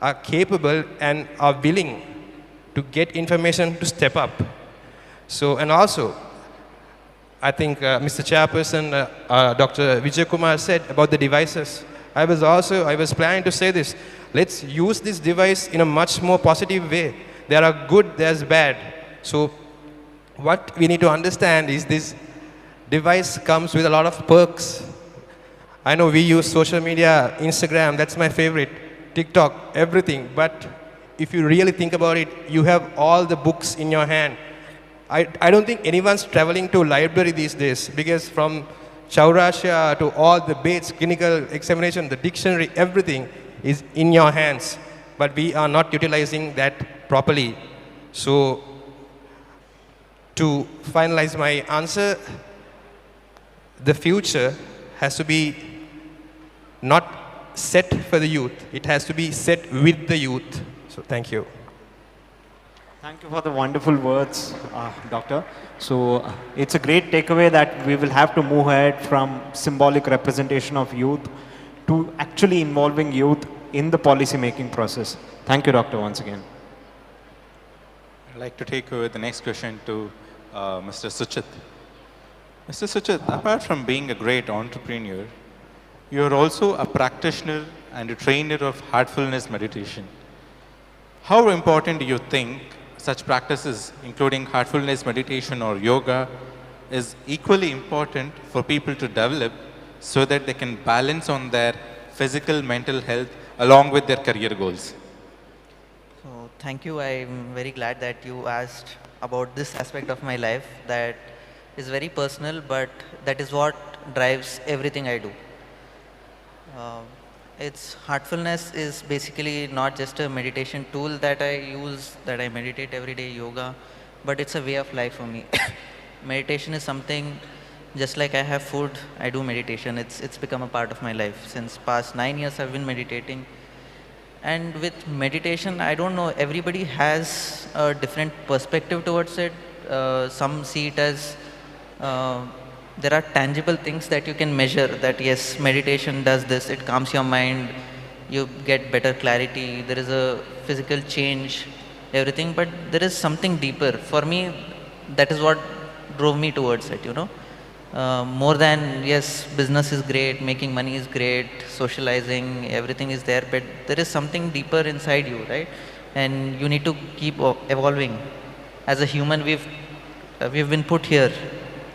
are capable and are willing to get information to step up. So, and also, I think Mr. Chairperson, Dr. Vijay Kumar said about the devices. I was planning to say this. Let's use this device in a much more positive way. There are good, there's bad. So what we need to understand is this device comes with a lot of perks. I know we use social media, Instagram, that's my favorite, TikTok, everything. But if you really think about it, you have all the books in your hand. I don't think anyone's traveling to library these days, because from Chaurashya to all the Bates, clinical examination, the dictionary, everything is in your hands. But we are not utilizing that properly. So to finalize my answer, the future has to be not set for the youth. It has to be set with the youth. So thank you. Thank you for the wonderful words, Doctor. So it's a great takeaway that we will have to move ahead from symbolic representation of youth to actually involving youth in the policy making process. Thank you, Doctor, once again. I'd like to take over the next question to Mr. Suchit. Mr. Suchit, apart from being a great entrepreneur, you are also a practitioner and a trainer of heartfulness meditation. How important do you think such practices, including heartfulness meditation or yoga, is equally important for people to develop so that they can balance on their physical, mental health along with their career goals? So thank you. I'm very glad that you asked about this aspect of my life that is very personal, but that is what drives everything I do. Heartfulness is basically not just a meditation tool that I use, that I meditate every day, yoga, but it's a way of life for me. Meditation is something, just like I have food, I do meditation. It's become a part of my life. Since past 9 years I've been meditating. And with meditation, I don't know, everybody has a different perspective towards it. Some see it as there are tangible things that you can measure, that yes, meditation does this, it calms your mind, you get better clarity, there is a physical change, everything, but there is something deeper. For me, that is what drove me towards it, you know. More than, yes, business is great, making money is great, socializing, everything is there, but there is something deeper inside you, right? And you need to keep evolving. As a human, we've been put here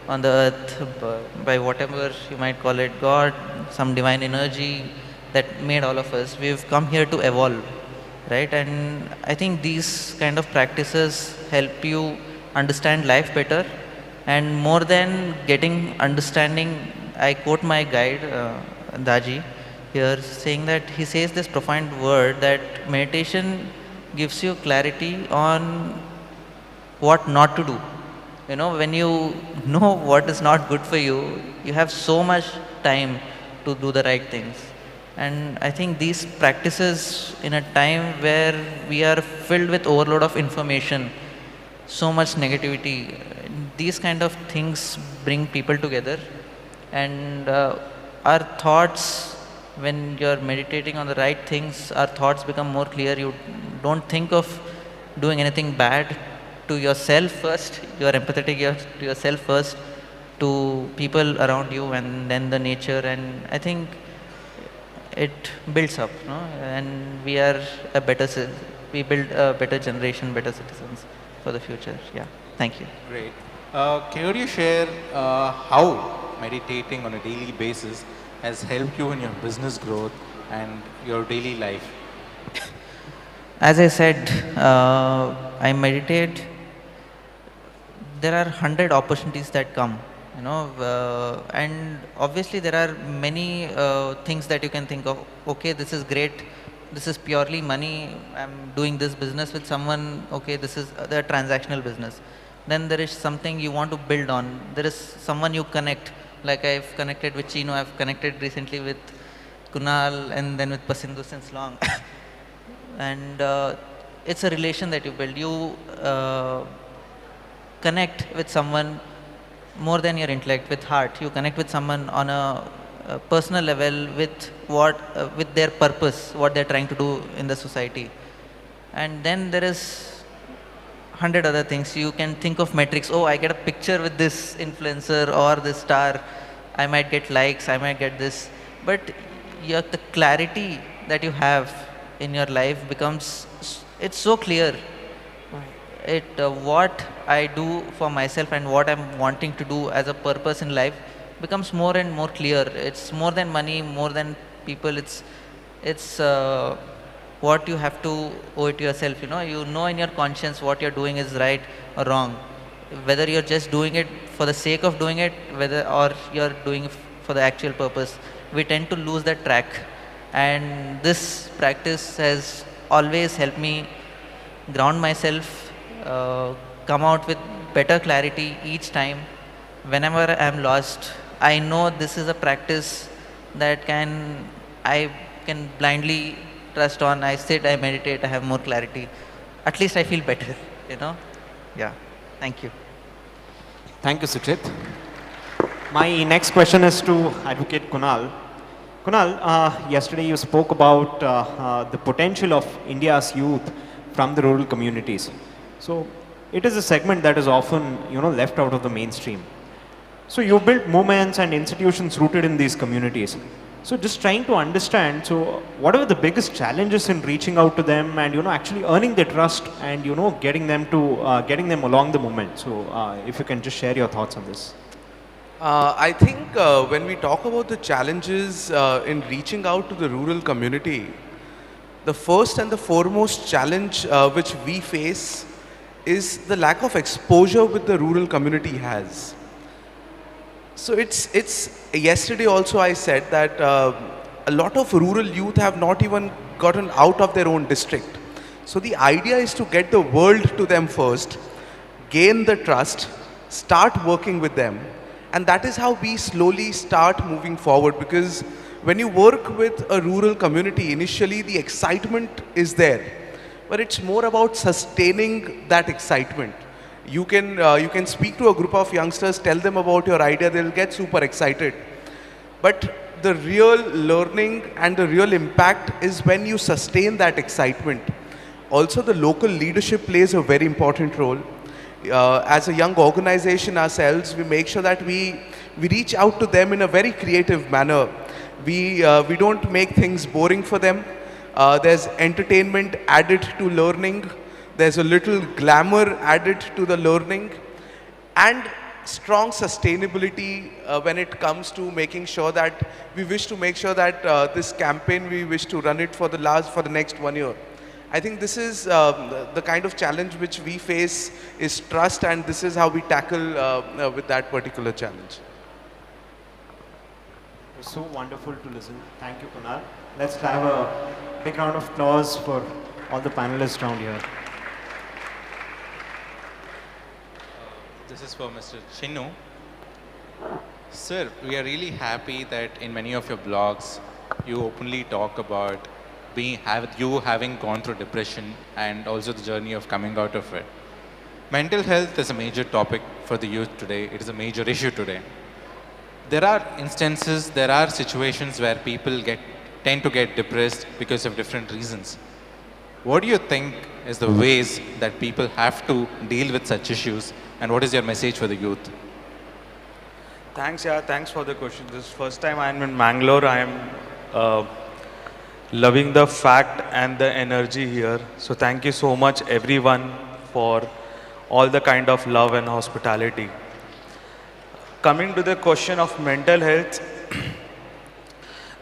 on the earth by whatever you might call it, God, some divine energy that made all of us. We've come here to evolve, right? And I think these kind of practices help you understand life better. And more than getting understanding, I quote my guide, Daji, here, saying that he says this profound word that meditation gives you clarity on what not to do. You know, when you know what is not good for you, you have so much time to do the right things. And I think these practices, in a time where we are filled with overload of information, so much negativity, these kind of things bring people together. And our thoughts, when you're meditating on the right things, our thoughts become more clear. You don't think of doing anything bad to yourself first, you are empathetic to yourself first, to people around you, and then the nature. And I think it builds up, no? And we are we build a better generation, better citizens for the future. Yeah, thank you. Great. Can you share how meditating on a daily basis has helped you in your business growth and your daily life? As I said, I meditate. There are 100 opportunities that come, you know, and obviously there are many things that you can think of. Okay, this is great. This is purely money. I'm doing this business with someone. Okay, this is the transactional business. Then there is something you want to build on. There is someone you connect. Like I've connected with Chino. I've connected recently with Kunal, and then with Pasindu since long. and it's a relation that you build. You connect with someone more than your intellect, with heart. You connect with someone on a personal level with with their purpose, what they're trying to do in the society. And then there is 100 other things. You can think of metrics. Oh, I get a picture with this influencer or this star. I might get likes, I might get this. But the clarity that you have in your life becomes, it's so clear. What I do for myself and what I'm wanting to do as a purpose in life becomes more and more clear. It's more than money, more than people. It's what you have to owe it to yourself. You know in your conscience what you're doing is right or wrong. Whether you're just doing it for the sake of doing it, or you're doing it for the actual purpose. We tend to lose that track. And this practice has always helped me ground myself, come out with better clarity each time. Whenever I'm lost, I know this is a practice that I can blindly trust on. I sit, I meditate, I have more clarity. At least I feel better, Yeah. Thank you. Thank you, Suchit. My next question is to Advocate Kunal. Kunal, yesterday you spoke about the potential of India's youth from the rural communities. So it is a segment that is often, left out of the mainstream. So you built movements and institutions rooted in these communities. So just trying to understand, so what are the biggest challenges in reaching out to them and, actually earning their trust and, getting them along the movement. So if you can just share your thoughts on this. I think when we talk about the challenges in reaching out to the rural community, the first and the foremost challenge which we face is the lack of exposure which the rural community has. So yesterday also I said that a lot of rural youth have not even gotten out of their own district. So the idea is to get the world to them first, gain the trust, start working with them. And that is how we slowly start moving forward, because when you work with a rural community, initially the excitement is there, but it's more about sustaining that excitement. You can speak to a group of youngsters, tell them about your idea, they'll get super excited. But the real learning and the real impact is when you sustain that excitement. Also, the local leadership plays a very important role. As a young organization ourselves, we make sure that we reach out to them in a very creative manner. We don't make things boring for them. There's entertainment added to learning. There's a little glamour added to the learning. And strong sustainability when it comes to making sure that we wish to make sure that this campaign, we wish to run it for the next 1 year. I think this is the kind of challenge which we face is trust, and this is how we tackle with that particular challenge. It was so wonderful to listen. Thank you, Kunal. Let's have a big round of applause for all the panelists around here. This is for Mr. Chinnu. Sir, we are really happy that in many of your blogs, you openly talk about you having gone through depression and also the journey of coming out of it. Mental health is a major topic for the youth today. It is a major issue today. There are instances, there are situations where people tend to get depressed because of different reasons. What do you think is the ways that people have to deal with such issues, and what is your message for the youth? Thanks for the question. This is first time I'm in Mangalore. I am loving the fact and the energy here. So thank you so much everyone for all the kind of love and hospitality. Coming to the question of mental health,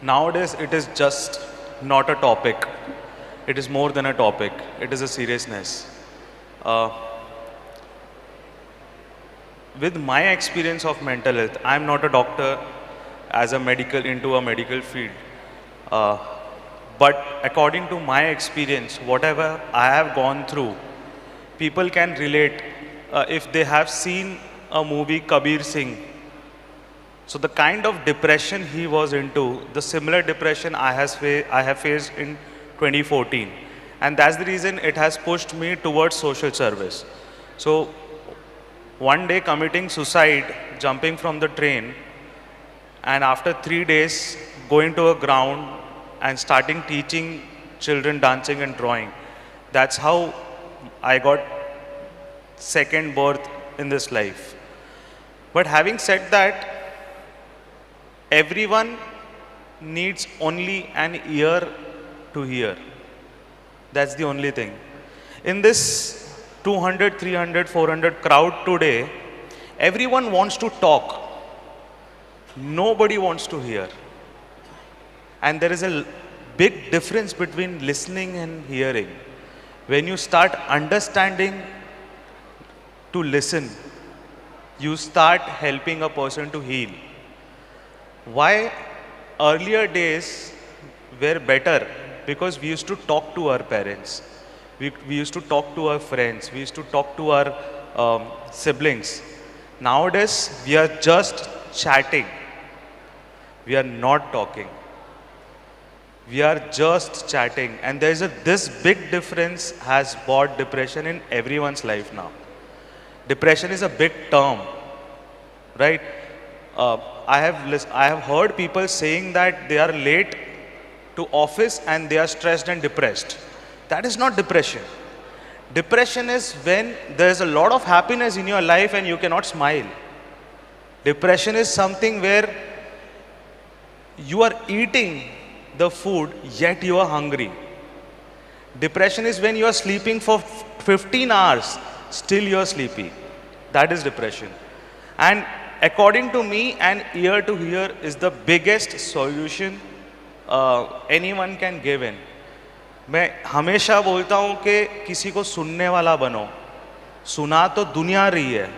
nowadays it is just not a topic. It is more than a topic. It is a seriousness. With my experience of mental health, I'm not a doctor into a medical field. But according to my experience, whatever I have gone through, people can relate if they have seen a movie Kabir Singh. So the kind of depression he was into, the similar depression I have faced in 2014. And that's the reason it has pushed me towards social service. So one day committing suicide, jumping from the train, and after 3 days going to a ground and starting teaching children dancing and drawing. That's how I got second birth in this life. But having said that, everyone needs only an ear to hear. That's the only thing. In this 200, 300, 400 crowd today, everyone wants to talk. Nobody wants to hear. And there is a big difference between listening and hearing. When you start understanding to listen, you start helping a person to heal. Why earlier days were better? Because we used to talk to our parents. We used to talk to our friends. We used to talk to our siblings. Nowadays, we are just chatting. We are not talking. We are just chatting. And there is this big difference has brought depression in everyone's life now. Depression is a big term, right? I have heard people saying that they are late to office and they are stressed and depressed. That is not depression. Depression is when there is a lot of happiness in your life and you cannot smile. Depression is something where you are eating the food yet you are hungry. Depression is when you are sleeping for 15 hours, still you are sleepy. That is depression. And according to me, an ear to hear is the biggest solution anyone can give in. मैं हमेशा बोलता हूँ कि किसी को सुनने वाला बनो. सुना तो दुनिया रही है.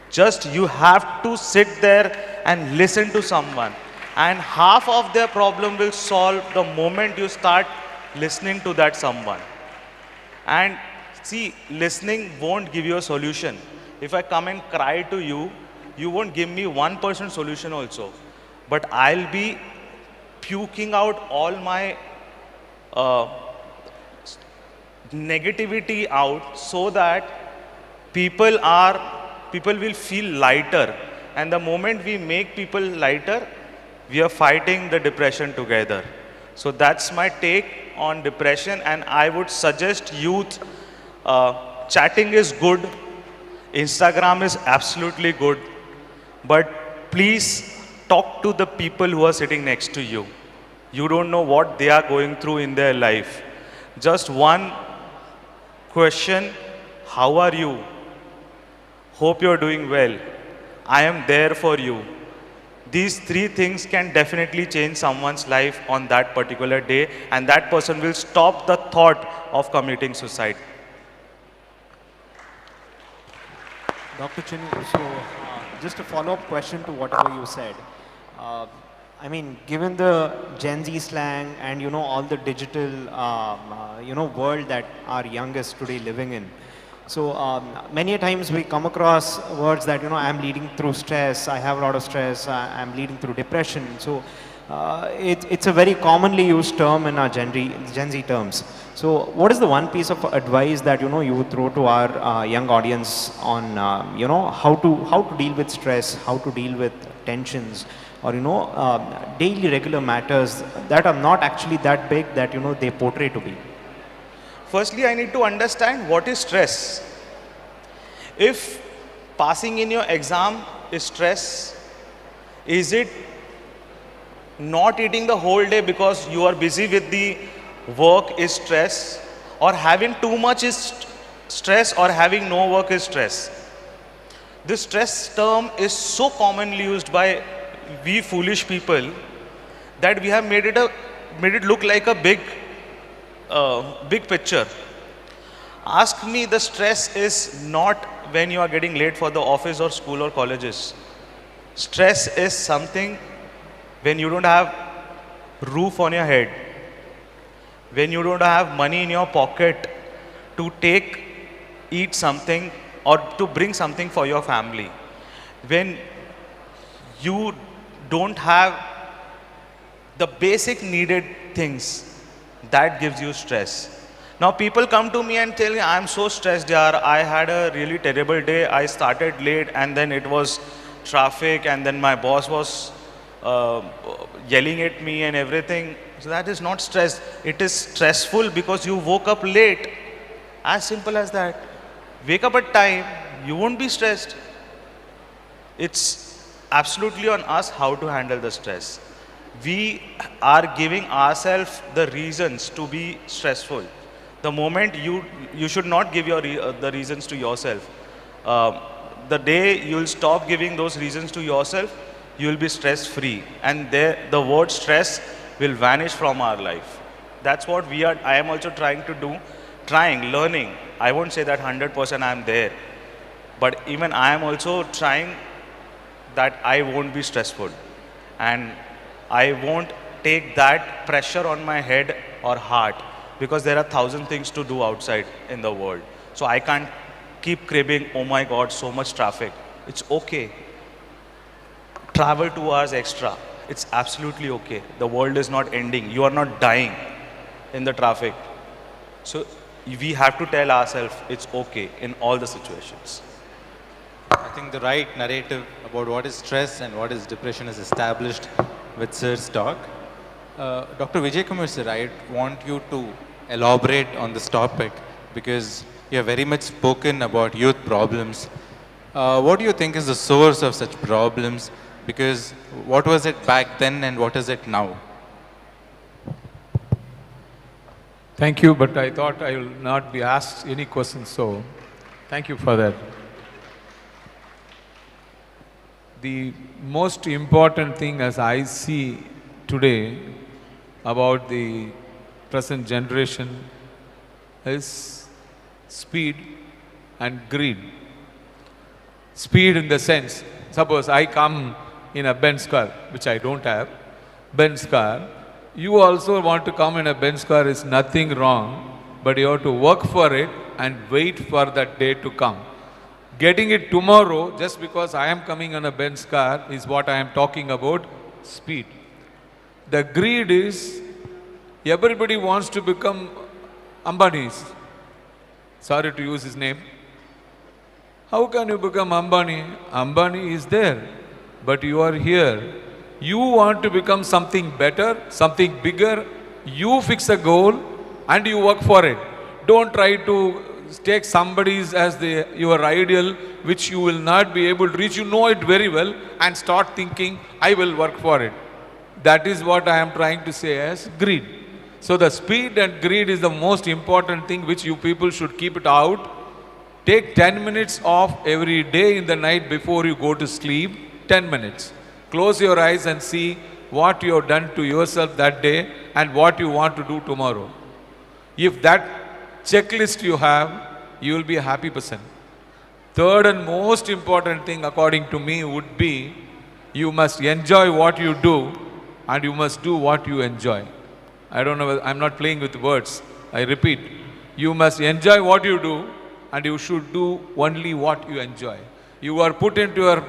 Just you have to sit there and listen to someone. And half of their problem will solve the moment you start listening to that someone. And see, listening won't give you a solution. If I come and cry to you, you won't give me 1% solution also. But I'll be puking out all my negativity out so that people will feel lighter. And the moment we make people lighter, we are fighting the depression together. So that's my take on depression, and I would suggest youth, chatting is good, Instagram is absolutely good, but please talk to the people who are sitting next to you. You don't know what they are going through in their life. Just one question, how are you? Hope you're doing well. I am there for you. These 3 things can definitely change someone's life on that particular day, and that person will stop the thought of committing suicide. Dr. Chinu, so just a follow-up question to whatever you said. I mean, given the Gen Z slang and, you know, all the digital, world that our youngest today living in. So many times we come across words that, I'm leading through stress, I have a lot of stress, I'm leading through depression. So it's a very commonly used term in our Gen Z terms. So what is the one piece of advice that, you would throw to our young audience on, how to deal with stress, how to deal with tensions, or, daily regular matters that are not actually that big that, they portray to be? Firstly, I need to understand what is stress. If passing in your exam is stress, is it not eating the whole day because you are busy with the work is stress, or having too much is stress, or having no work is stress? This stress term is so commonly used by we foolish people that we have made it look like a big picture. Ask me, the stress is not when you are getting late for the office or school or colleges. Stress is something when you don't have roof on your head, when you don't have money in your pocket to eat something or to bring something for your family, when you don't have the basic needed things, that gives you stress. Now people come to me and tell me, I'm so stressed, yaar. I had a really terrible day. I started late and then it was traffic and then my boss was yelling at me and everything. So that is not stress. It is stressful because you woke up late. As simple as that. Wake up at time, you won't be stressed. It's absolutely on us how to handle the stress. We are giving ourselves the reasons to be stressful. The moment you should not give the reasons to yourself. The day you'll stop giving those reasons to yourself, you'll be stress free. And the word stress will vanish from our life. That's what I am also trying to do. Learning. I won't say that 100% I am there. But even I am also trying that I won't be stressful. And I won't take that pressure on my head or heart because there are 1,000 things to do outside in the world. So I can't keep cribbing, oh my God, so much traffic. It's okay. Travel 2 hours extra. It's absolutely okay. The world is not ending. You are not dying in the traffic. So we have to tell ourselves it's okay in all the situations. I think the right narrative about what is stress and what is depression is established with Sir's talk. Dr. Vijay Kumar sir, I want you to elaborate on this topic because you have very much spoken about youth problems. What do you think is the source of such problems? Because what was it back then and what is it now? Thank you, but I thought I will not be asked any questions, so thank you for that. The most important thing as I see today about the present generation is speed and greed. Speed in the sense, suppose I come in a Benz car, which I don't have, Benz car, you also want to come in a Benz car is nothing wrong, but you have to work for it and wait for that day to come. Getting it tomorrow, just because I am coming on a Benz car, is what I am talking about, speed. The greed is, everybody wants to become Ambani's. Sorry to use his name. How can you become Ambani? Ambani is there, but you are here. You want to become something better, something bigger. You fix a goal and you work for it. Don't try to take somebody's as your ideal, which you will not be able to reach. You know it very well and start thinking, I will work for it. That is what I am trying to say as greed. So the speed and greed is the most important thing which you people should keep it out. Take 10 minutes off every day in the night before you go to sleep. 10 minutes. Close your eyes and see what you have done to yourself that day and what you want to do tomorrow. If that checklist you have, you will be a happy person. Third and most important thing according to me would be, you must enjoy what you do and you must do what you enjoy. I don't know, I'm not playing with words. I repeat, you must enjoy what you do and you should do only what you enjoy. You are put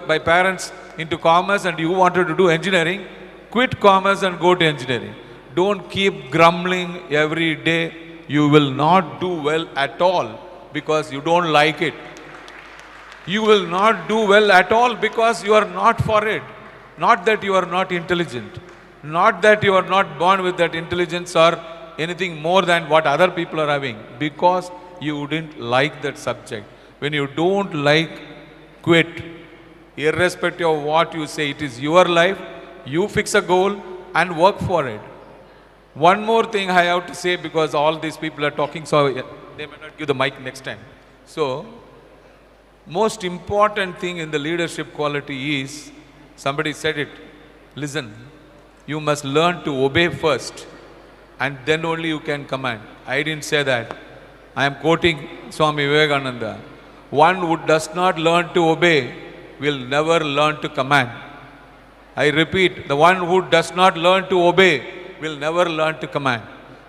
by parents into commerce and you wanted to do engineering, quit commerce and go to engineering. Don't keep grumbling every day. You will not do well at all because you don't like it. You will not do well at all because you are not for it. Not that you are not intelligent. Not that you are not born with that intelligence or anything more than what other people are having. Because you didn't like that subject. When you don't like, quit. Irrespective of what you say, it is your life. You fix a goal and work for it. One more thing I have to say because all these people are talking, so they may not give the mic next time. So, most important thing in the leadership quality is, somebody said it, listen, you must learn to obey first and then only you can command. I didn't say that. I am quoting Swami Vivekananda. One who does not learn to obey will never learn to command. I repeat, the one who does not learn to obey will never learn to command.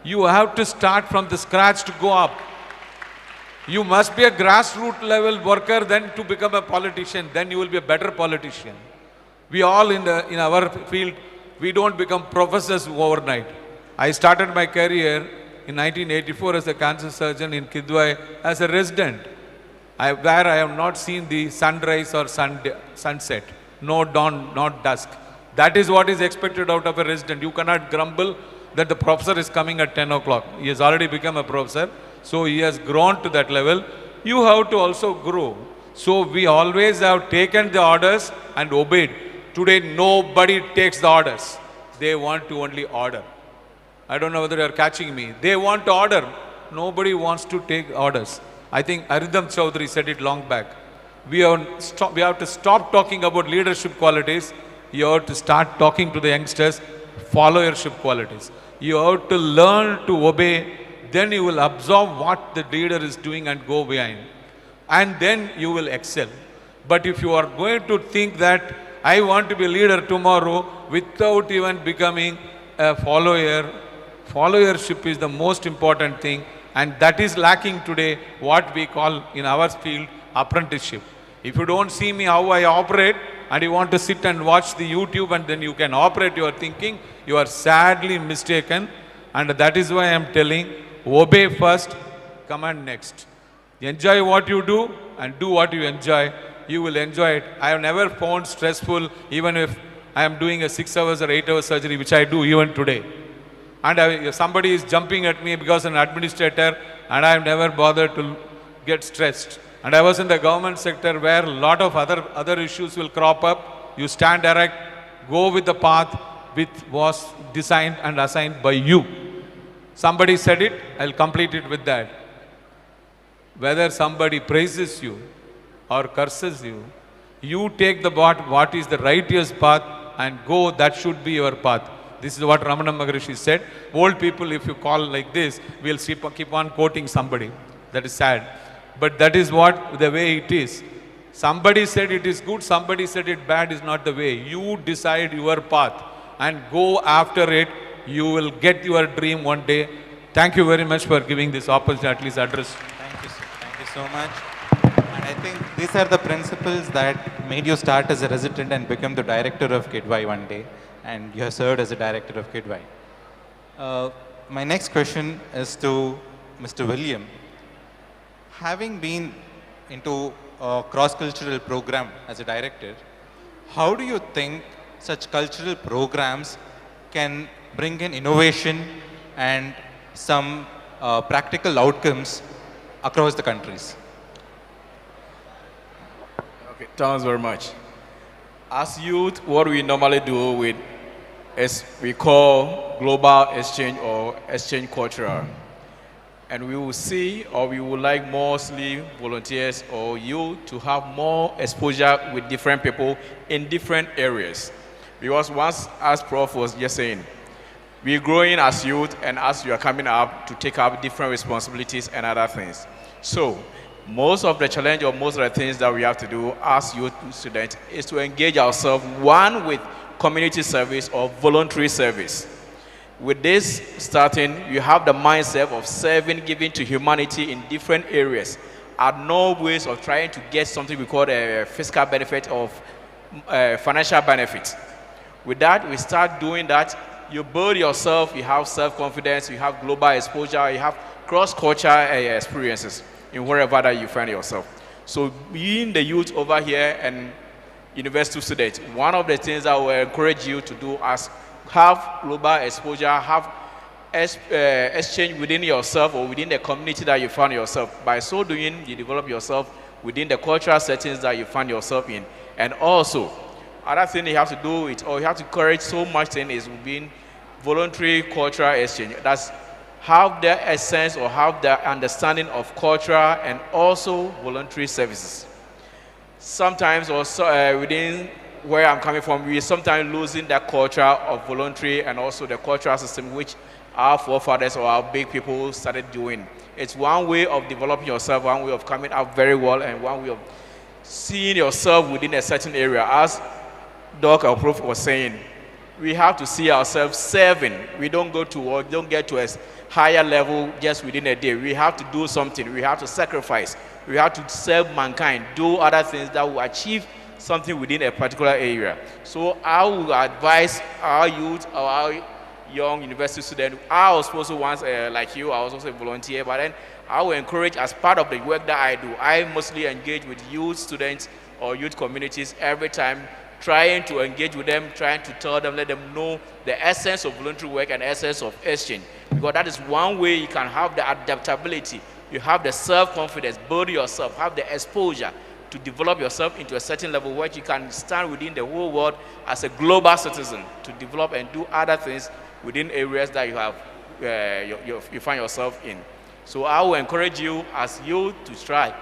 You have to start from the scratch to go up. You must be a grassroots level worker then to become a politician. Then you will be a better politician. We all in our field, we don't become professors overnight. I started my career in 1984 as a cancer surgeon in Kidwai as a resident, where I have not seen the sunrise or sunset, no dawn, not dusk. That is what is expected out of a resident. You cannot grumble that the professor is coming at 10 o'clock. He has already become a professor, so he has grown to that level. You have to also grow. So we always have taken the orders and obeyed. Today nobody takes the orders. They want to only order. I don't know whether you are catching me. They want to order. Nobody wants to take orders. I think Arindam Chaudhary said it long back. We have to stop talking about leadership qualities. You have to start talking to the youngsters, followership qualities. You have to learn to obey. Then you will absorb what the leader is doing and go behind. And then you will excel. But if you are going to think that I want to be a leader tomorrow without even becoming a follower, followership is the most important thing. And that is lacking today, what we call in our field, apprenticeship. If you don't see me how I operate, and you want to sit and watch the YouTube and then you can operate your thinking, you are sadly mistaken. And that is why I am telling, obey first, command next. Enjoy what you do and do what you enjoy. You will enjoy it. I have never found stressful, even if I am doing a 6 hours or 8 hours surgery, which I do even today. And somebody is jumping at me because I'm an administrator, and I have never bothered to get stressed. And I was in the government sector where a lot of other issues will crop up. You stand erect, go with the path which was designed and assigned by you. Somebody said it, I'll complete it with that. Whether somebody praises you or curses you, you take the path, what is the righteous path, and go, that should be your path. This is what Ramana Maharishi said. Old people, if you call like this, will keep on quoting somebody. That is sad. But that is what the way it is. Somebody said it is good, somebody said it bad is not the way. You decide your path and go after it. You will get your dream one day. Thank you very much for giving this opportunity, at least address. Thank you so much. And I think these are the principles that made you start as a resident and become the director of Kidwai one day. And you have served as a director of Kidwai. My next question is to Mr. William. Having been into a cross-cultural program as a director, how do you think such cultural programs can bring in innovation and some practical outcomes across the countries? Okay, thanks very much. As youth, what we normally do is we call global exchange or exchange culture. And we will see, or we would like mostly volunteers or you to have more exposure with different people in different areas. Because once, as Prof was just saying, we're growing as youth and as you are coming up to take up different responsibilities and other things. So most of the challenge or most of the things that we have to do as youth students is to engage ourselves, one, with community service or voluntary service. With this starting, you have the mindset of serving, giving to humanity in different areas. Are no ways of trying to get something we call a fiscal benefit of financial benefit. With that, we start doing that. You build yourself, you have self-confidence, you have global exposure, you have cross-cultural experiences in wherever that you find yourself. So being the youth over here and university students, one of the things I will encourage you to do is have global exposure, have exchange within yourself or within the community that you find yourself. By so doing, you develop yourself within the cultural settings that you find yourself in. And also, other thing you have to do it, or you have to encourage so much thing is being voluntary cultural exchange. That's have the essence or have the understanding of culture and also voluntary services. Sometimes also within where I'm coming from, we are sometimes losing that culture of voluntary and also the cultural system which our forefathers or our big people started doing. It's one way of developing yourself, one way of coming up very well, and one way of seeing yourself within a certain area. As Doc or Prof was saying, we have to see ourselves serving. We don't go to work, don't get to a higher level just within a day. We have to do something. We have to sacrifice. We have to serve mankind, do other things that will achieve something within a particular area. So I would advise our youth or our young university student. I was also once, like you, I was also a volunteer, but then I will encourage, as part of the work that I do, I mostly engage with youth students or youth communities every time, trying to engage with them, trying to tell them, let them know the essence of voluntary work and essence of exchange. Because that is one way you can have the adaptability, you have the self-confidence, build yourself, have the exposure to develop yourself into a certain level where you can stand within the whole world as a global citizen to develop and do other things within areas that you have, you find yourself in. So I will encourage you as you to try,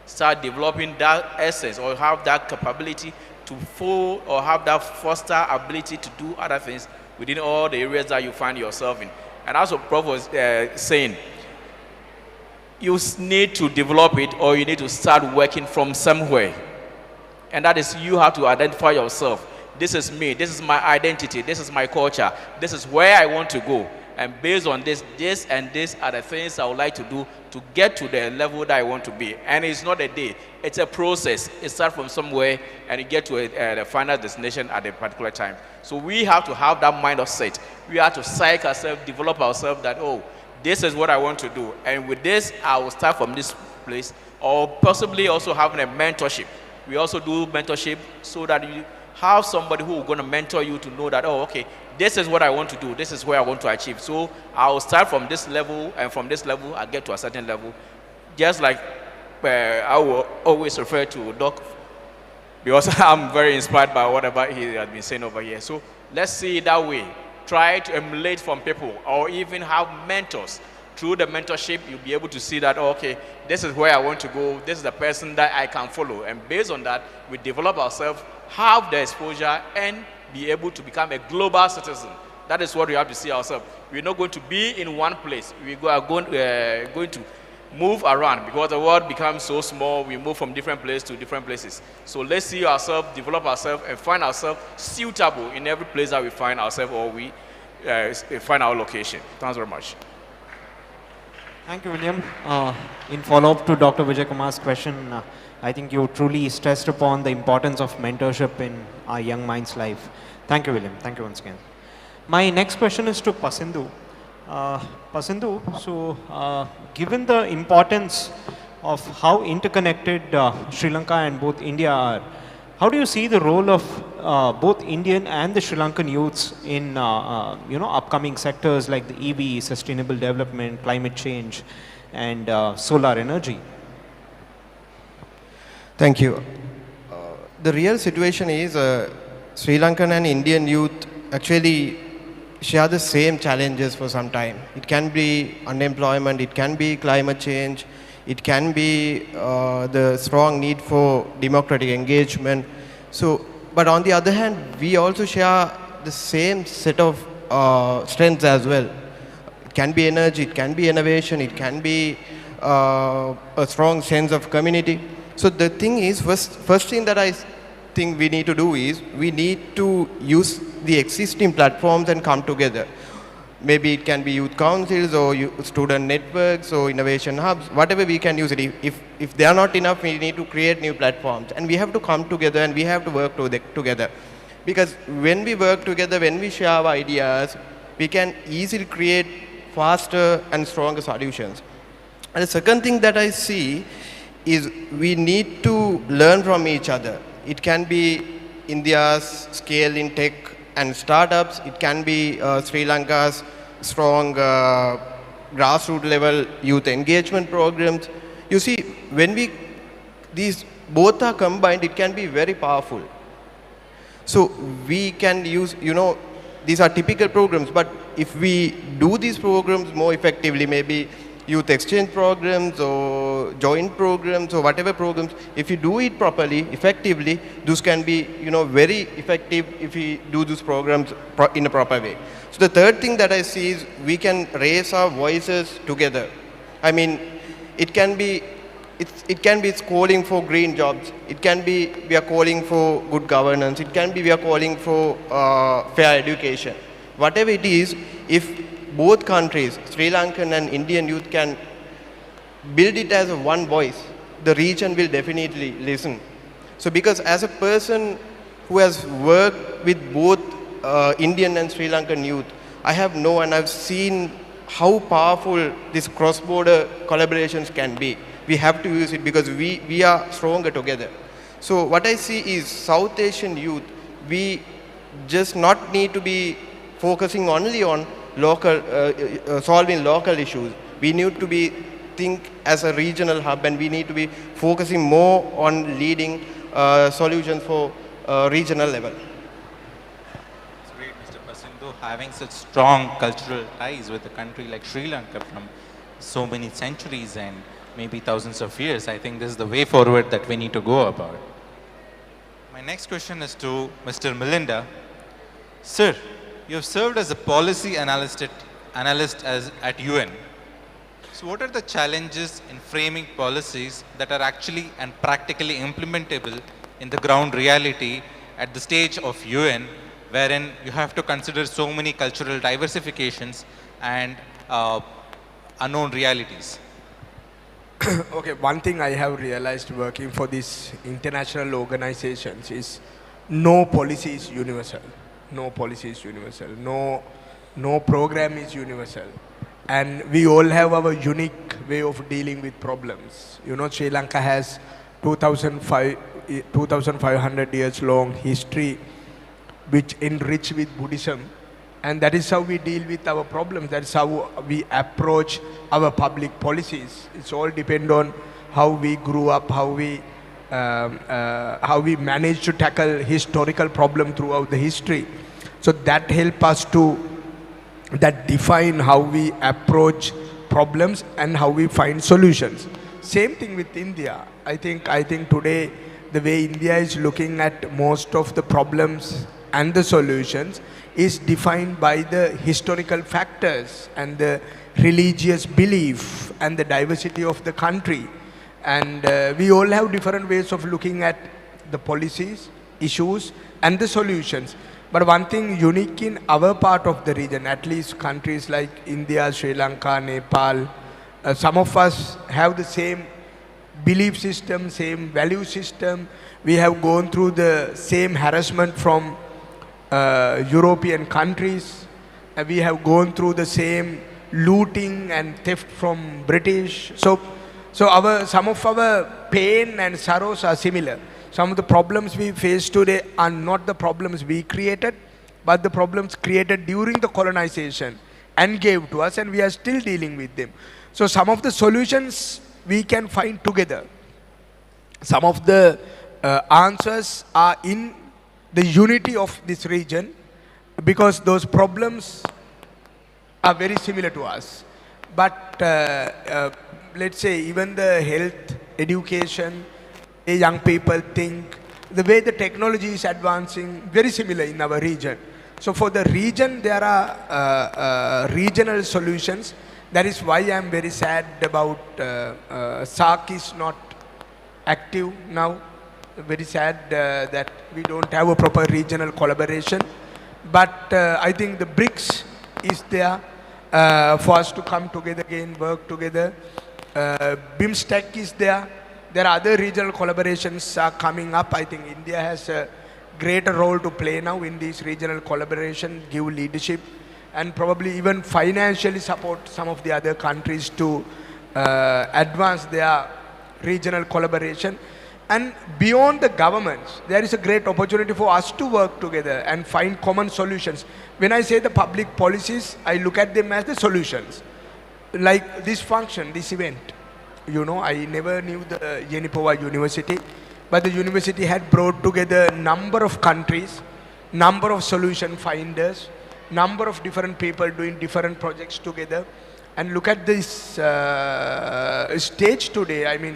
start developing that essence or have that capability to fold or have that foster ability to do other things within all the areas that you find yourself in. And as Prof was saying, you need to develop it or you need to start working from somewhere. And that is, you have to identify yourself. This is me, this is my identity, this is my culture, this is where I want to go. And based on this and this are the things I would like to do to get to the level that I want to be. And it's not a day, it's a process. It starts from somewhere and you get to the final destination at a particular time. So we have to have that mind of set. We have to psych ourselves, develop ourselves that, oh, this is what I want to do. And with this, I will start from this place, or possibly also having a mentorship. We also do mentorship so that you have somebody who is going to mentor you to know that, oh, okay, this is what I want to do, this is where I want to achieve. So I will start from this level, and from this level, I get to a certain level. Just like I will always refer to Doc, because I'm very inspired by whatever he has been saying over here. So let's see it that way. Try to emulate from people, or even have mentors. Through the mentorship, you'll be able to see that, oh, okay, this is where I want to go, this is the person that I can follow. And based on that, we develop ourselves, have the exposure, and be able to become a global citizen. That is what we have to see ourselves. We're not going to be in one place. We are going to move around, because the world becomes so small. We move from different places to different places. So let's see ourselves, develop ourselves, and find ourselves suitable in every place that we find ourselves, or we find our location. Thanks very much. Thank you, William. In follow-up to Dr. Vijay Kumar's question, I think you truly stressed upon the importance of mentorship in our young mind's life. Thank you, William. Thank you once again. My next question is to Pasindu. Pasindu, so given the importance of how interconnected Sri Lanka and both India are, how do you see the role of both Indian and the Sri Lankan youths in upcoming sectors like the EV, sustainable development, climate change, and solar energy? Thank you. The real situation is Sri Lankan and Indian youth actually share the same challenges for some time. It can be unemployment, it can be climate change, it can be the strong need for democratic engagement. So, but on the other hand, we also share the same set of strengths as well. It can be energy, it can be innovation, it can be a strong sense of community. So the thing is, first thing that I think we need to do is, we need to use the existing platforms and come together. Maybe it can be youth councils or student networks or innovation hubs, whatever we can use it. If they are not enough, we need to create new platforms. And we have to come together and we have to work together. Because when we work together, when we share our ideas, we can easily create faster and stronger solutions. And the second thing that I see is we need to learn from each other. It can be India's scale in tech and startups. It can be Sri Lanka's strong grassroots level youth engagement programs. You see, when these both are combined, it can be very powerful. So we can use, these are typical programs, but if we do these programs more effectively, maybe youth exchange programs or joint programs or whatever programs, if you do it properly, effectively, those can be, very effective if we do these programs in a proper way. So the third thing that I see is we can raise our voices together. I mean, it can be calling for green jobs. It can be we are calling for good governance. It can be we are calling for fair education. Whatever it is, if both countries, Sri Lankan and Indian youth, can build it as one voice, the region will definitely listen. So because as a person who has worked with both Indian and Sri Lankan youth, I have known and I've seen how powerful these cross-border collaborations can be. We have to use it because we are stronger together. So what I see is South Asian youth, we just not need to be focusing only on local, solving local issues. We need to be think as a regional hub, and we need to be focusing more on leading solutions for regional level. It's great, Mr. Pasindu, having such strong cultural ties with a country like Sri Lanka from so many centuries and maybe thousands of years. I think this is the way forward that we need to go about. My next question is to Mr. Milinda. Sir, you have served as a policy analyst at UN. So what are the challenges in framing policies that are actually and practically implementable in the ground reality at the stage of UN, wherein you have to consider so many cultural diversifications and unknown realities? Okay, one thing I have realized working for these international organizations is no policy is universal. No policy is universal. No program is universal. And we all have our unique way of dealing with problems. You know, Sri Lanka has 2,500 years long history which enriched with Buddhism. And that is how we deal with our problems. That is how we approach our public policies. It's all depend on how we grew up, how we managed to tackle historical problem throughout the history. So that help us to, that define how we approach problems and how we find solutions. Same thing with India. I think today the way India is looking at most of the problems and the solutions is defined by the historical factors and the religious belief and the diversity of the country. And we all have different ways of looking at the policies, issues and the solutions. But one thing unique in our part of the region, at least countries like India, Sri Lanka, Nepal, some of us have the same belief system, same value system. We have gone through the same harassment from European countries. We have gone through the same looting and theft from British. So some of our pain and sorrows are similar. Some of the problems we face today are not the problems we created, but the problems created during the colonization and gave to us, and we are still dealing with them. So some of the solutions we can find together. Some of the answers are in the unity of this region, because those problems are very similar to us. But let's say even the health, education, young people think, the way the technology is advancing, very similar in our region. So for the region, there are regional solutions. That is why I am very sad about SAARC is not active now. Very sad that we don't have a proper regional collaboration. But I think the BRICS is there for us to come together again, work together. BIMSTEC is there. There are other regional collaborations are coming up. I think India has a greater role to play now in these regional collaboration, give leadership, and probably even financially support some of the other countries to advance their regional collaboration. And beyond the governments, there is a great opportunity for us to work together and find common solutions. When I say the public policies, I look at them as the solutions. Like this function, this event. You know, I never knew the Yenepoya University, but the university had brought together a number of countries, number of solution finders, number of different people doing different projects together. And look at this stage today. I mean,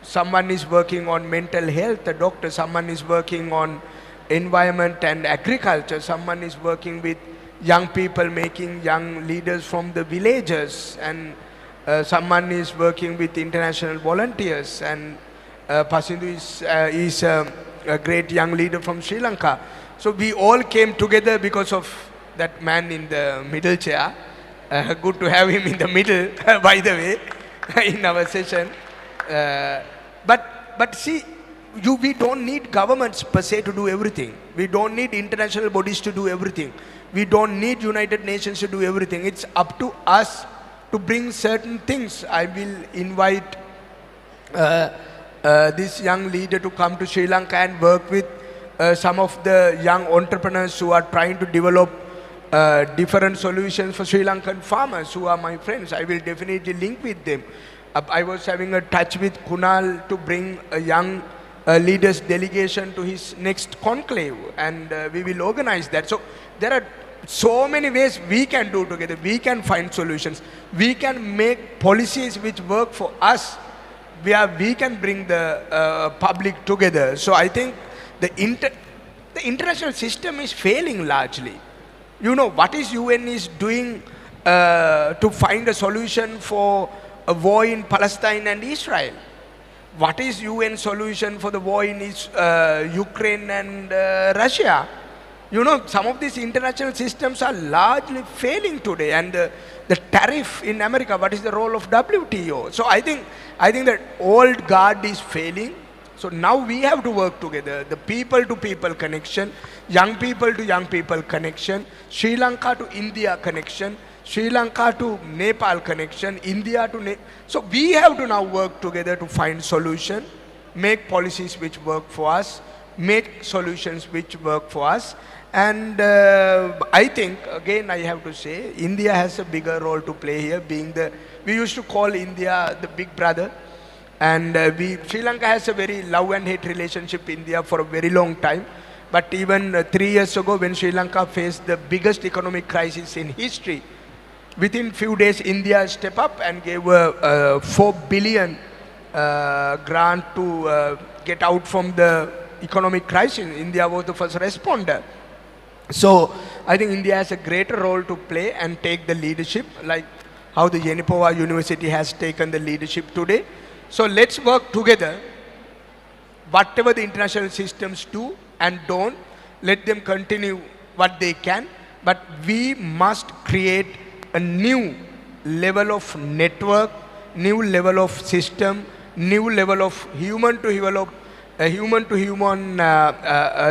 someone is working on mental health, a doctor, someone is working on environment and agriculture, someone is working with young people, making young leaders from the villages, and someone is working with international volunteers, and Pasindu is a great young leader from Sri Lanka. So we all came together because of that man in the middle chair. Good to have him in the middle, by the way, in our session. But see, we don't need governments per se to do everything. We don't need international bodies to do everything. We don't need United Nations to do everything. It's up to us to bring certain things. I will invite this young leader to come to Sri Lanka and work with some of the young entrepreneurs who are trying to develop different solutions for Sri Lankan farmers who are my friends. I will definitely link with them. I was having a touch with Kunal to bring a young leaders delegation to his next conclave, and we will organize that. So there are so many ways we can do together. We can find solutions. We can make policies which work for us, where we can bring the public together. So I think the international system is failing largely. You know, what is UN is doing to find a solution for a war in Palestine and Israel? What is UN solution for the war in Ukraine and Russia? You know, some of these international systems are largely failing today. And the tariff in America, what is the role of WTO? So I think that old guard is failing. So now we have to work together. The people to people connection, young people to young people connection, Sri Lanka to India connection, Sri Lanka to Nepal connection, India to Nepal. So we have to now work together to find solution, make policies which work for us, make solutions which work for us. And I think, again, I have to say, India has a bigger role to play here, being we used to call India the big brother. And Sri Lanka has a very love and hate relationship with India for a very long time. But even 3 years ago, when Sri Lanka faced the biggest economic crisis in history, within few days, India stepped up and gave a 4 billion grant to get out from the economic crisis. India was the first responder. So I think India has a greater role to play and take the leadership, like how the Yenepoya University has taken the leadership today. So let's work together. Whatever the international systems do and don't, let them continue what they can. But we must create a new level of network, new level of system, new level of human to human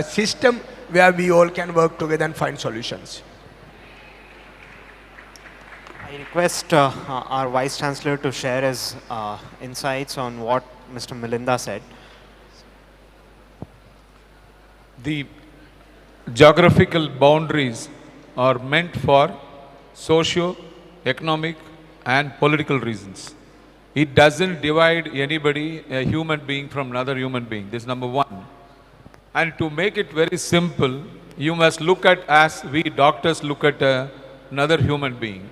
system where we all can work together and find solutions. I request our Vice Chancellor to share his insights on what Mr. Milinda said. The geographical boundaries are meant for socio-economic and political reasons. It doesn't divide anybody, a human being, from another human being. This is number one. And to make it very simple, you must look at as we doctors look at another human being.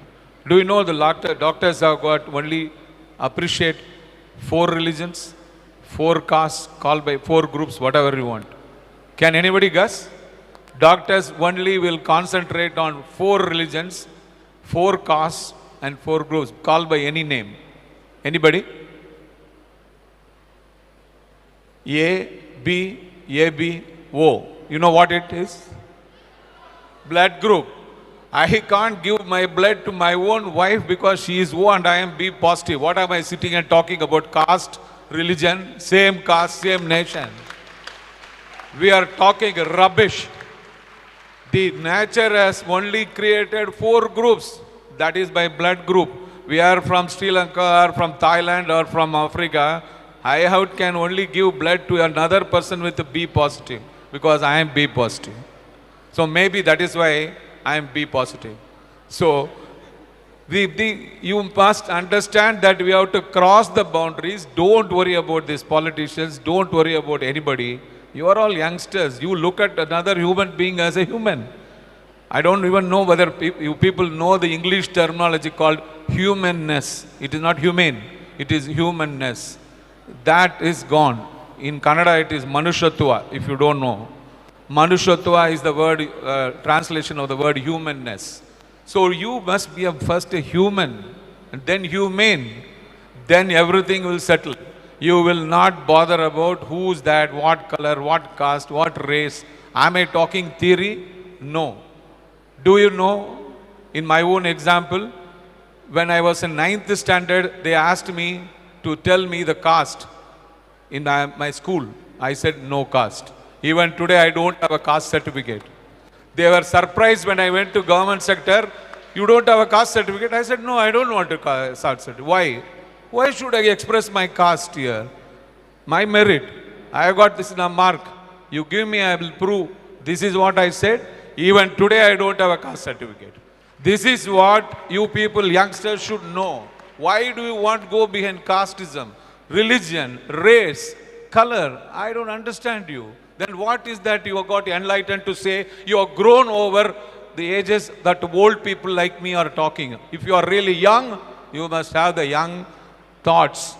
Do you know the doctors have got only appreciate 4 religions, 4 castes, called by 4 groups, whatever you want. Can anybody guess? Doctors only will concentrate on 4 religions, 4 castes and 4 groups, called by any name. Anybody? A, B, AB, O. You know what it is? Blood group. I can't give my blood to my own wife because she is O and I am B positive. What am I sitting and talking about? Caste, religion, same caste, same nation. We are talking rubbish. The nature has only created 4 groups. That is by blood group. We are from Sri Lanka or from Thailand or from Africa. I can only give blood to another person with a B positive because I am B positive. So maybe that is why I am B positive. So you must understand that we have to cross the boundaries. Don't worry about these politicians. Don't worry about anybody. You are all youngsters. You look at another human being as a human. I don't even know whether you people know the English terminology called humanness. It is not humane. It is humanness. That is gone. In Kannada it is manushatva, if you don't know. Manushatva is the word, translation of the word humanness. So you must be first a human, and then humane. Then everything will settle. You will not bother about who's that, what color, what caste, what race. Am I talking theory? No. Do you know, in my own example, when I was in 9th standard, they asked me to tell me the caste in my school. I said no caste. Even today I don't have a caste certificate. They were surprised when I went to government sector. You don't have a caste certificate? I said, no, I don't want a caste certificate. Why? Why should I express my caste here? My merit. I have got this in a mark. You give me, I will prove. This is what I said. Even today I don't have a caste certificate. This is what you people, youngsters, should know. Why do you want to go behind casteism, religion, race, color? I don't understand you. Then what is that you have got enlightened to say? You have grown over the ages that old people like me are talking. If you are really young, you must have the young thoughts.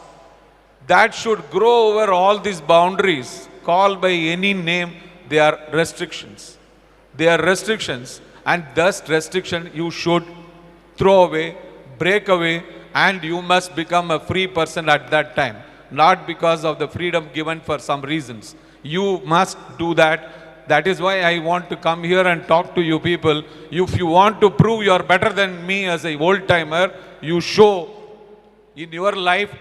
That should grow over all these boundaries. Called by any name, they are restrictions. They are restrictions. And thus restriction you should throw away, break away, and you must become a free person at that time. Not because of the freedom given for some reasons. You must do that. That is why I want to come here and talk to you people. If you want to prove you are better than me as an old timer, you show in your life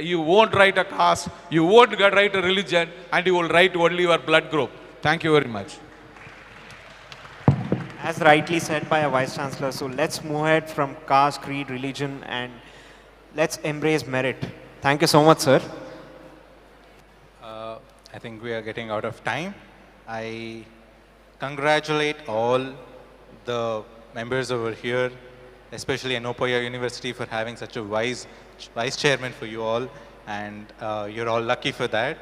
you won't write a caste, you won't write a religion, and you will write only your blood group. Thank you very much. As rightly said by a Vice Chancellor, so let's move ahead from caste, creed, religion, and let's embrace merit. Thank you so much, sir. I think we are getting out of time. I congratulate all the members over here, especially Yenepoya University, for having such a vice chairman for you all, and you're all lucky for that.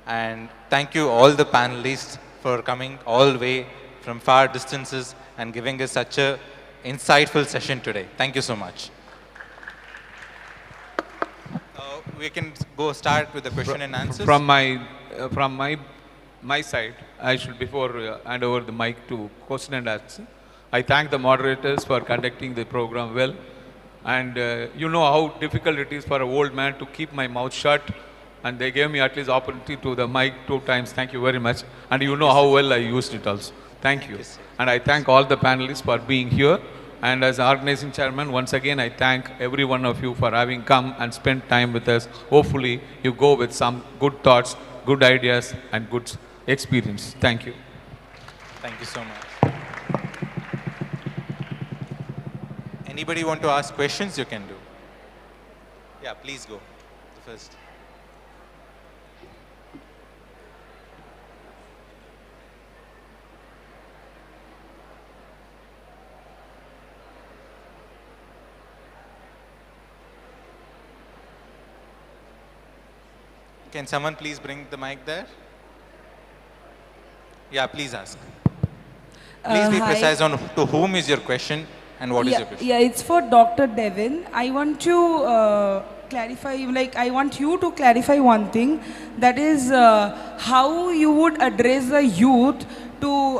And thank you all the panelists for coming all the way from far distances and giving us such a insightful session today. Thank you so much. We can go start with the question and answers. From my side, I should before hand over the mic to question and answer. I thank the moderators for conducting the program well. And you know how difficult it is for an old man to keep my mouth shut. And they gave me at least opportunity to the mic 2 times. Thank you very much. And you know how well I used it also. Thank you. And I thank all the panelists for being here. And as organizing chairman, once again, I thank every one of you for having come and spent time with us. Hopefully, you go with some good thoughts, good ideas, and good experience. Thank you. Thank you so much. Anybody want to ask questions, you can do. Yeah, please go. The first. Can someone please bring the mic there? Yeah, please ask. Please be precise on to whom is your question and what is your question. Yeah, it's for Dr. Devin. I want to clarify, I want you to clarify one thing. That is how you would address the youth to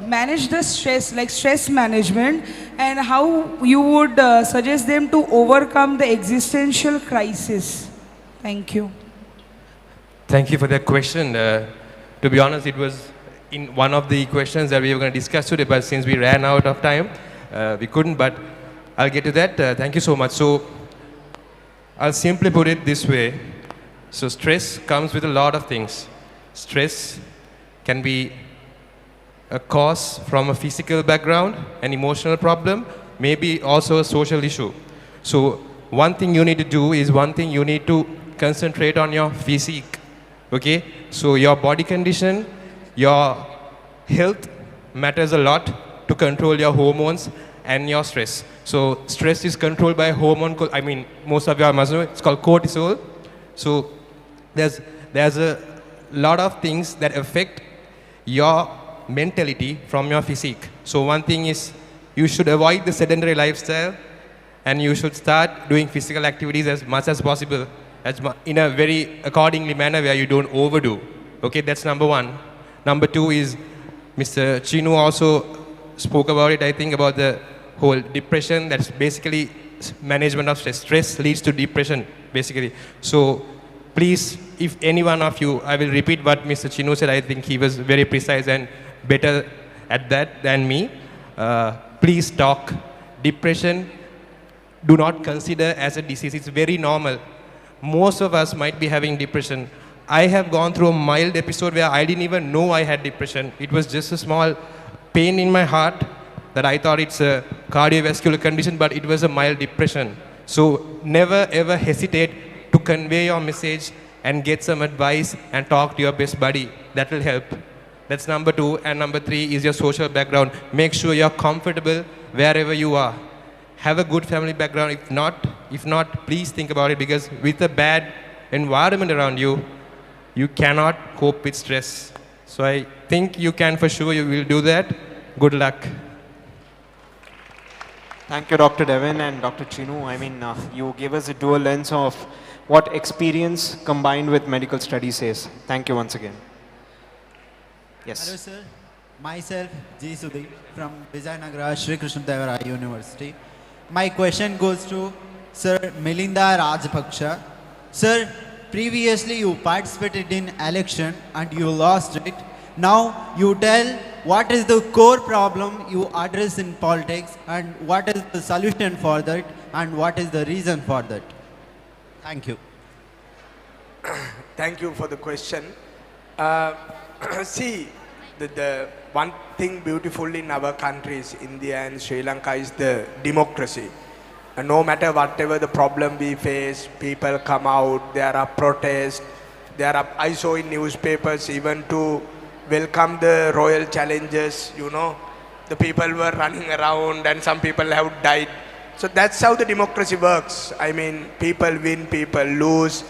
manage the stress, like stress management, and how you would suggest them to overcome the existential crisis. Thank you. Thank you for that question. To be honest, it was in one of the questions that we were going to discuss today, but since we ran out of time, we couldn't, but I'll get to that. Thank you so much. So I'll simply put it this way. So stress comes with a lot of things. Stress can be a cause from a physical background, an emotional problem, maybe also a social issue. So one thing you need to do is you need to concentrate on your physique, okay? So your body condition, your health matters a lot to control your hormones and your stress. So stress is controlled by hormone, most of you must know, it's called cortisol. So there's a lot of things that affect your mentality from your physique. So one thing is you should avoid the sedentary lifestyle and you should start doing physical activities as much as possible, in a very accordingly manner where you don't overdo. Okay, that's number one. Number two is, Mr. Chinu also spoke about it, I think, about the whole depression. That's basically management of stress. Stress leads to depression, basically. So please, if any one of you, I will repeat what Mr. Chinu said. I think he was very precise and better at that than me. Please talk. Depression, do not consider as a disease. It's very normal. Most of us might be having depression. I have gone through a mild episode where I didn't even know I had depression. It was just a small pain in my heart that I thought it's a cardiovascular condition, but it was a mild depression. So never ever hesitate to convey your message and get some advice and talk to your best buddy. That will help. That's number 2. And number 3 is your social background. Make sure you're comfortable wherever you are. Have a good family background. If not, please think about it, because with a bad environment around you, you cannot cope with stress. So I think you can for sure, you will do that. Good luck. Thank you, Dr. Devin and Dr. Chinu. I mean, you gave us a dual lens of what experience combined with medical study says. Thank you once again. Yes. Hello, sir. Myself, G. Sudhi from Vijayanagara Sri Krishna Devaraya University. My question goes to Sir Milinda Rajapaksa. Sir, previously you participated in election and you lost it. Now you tell what is the core problem you address in politics and what is the solution for that and what is the reason for that. Thank you. Thank you for the question. See, the one thing beautiful in our countries, India and Sri Lanka, is the democracy. And no matter whatever the problem we face, people come out, there are protests, I saw in newspapers even to welcome the royal challengers, you know, the people were running around and some people have died. So that's how the democracy works. I mean, people win, people lose,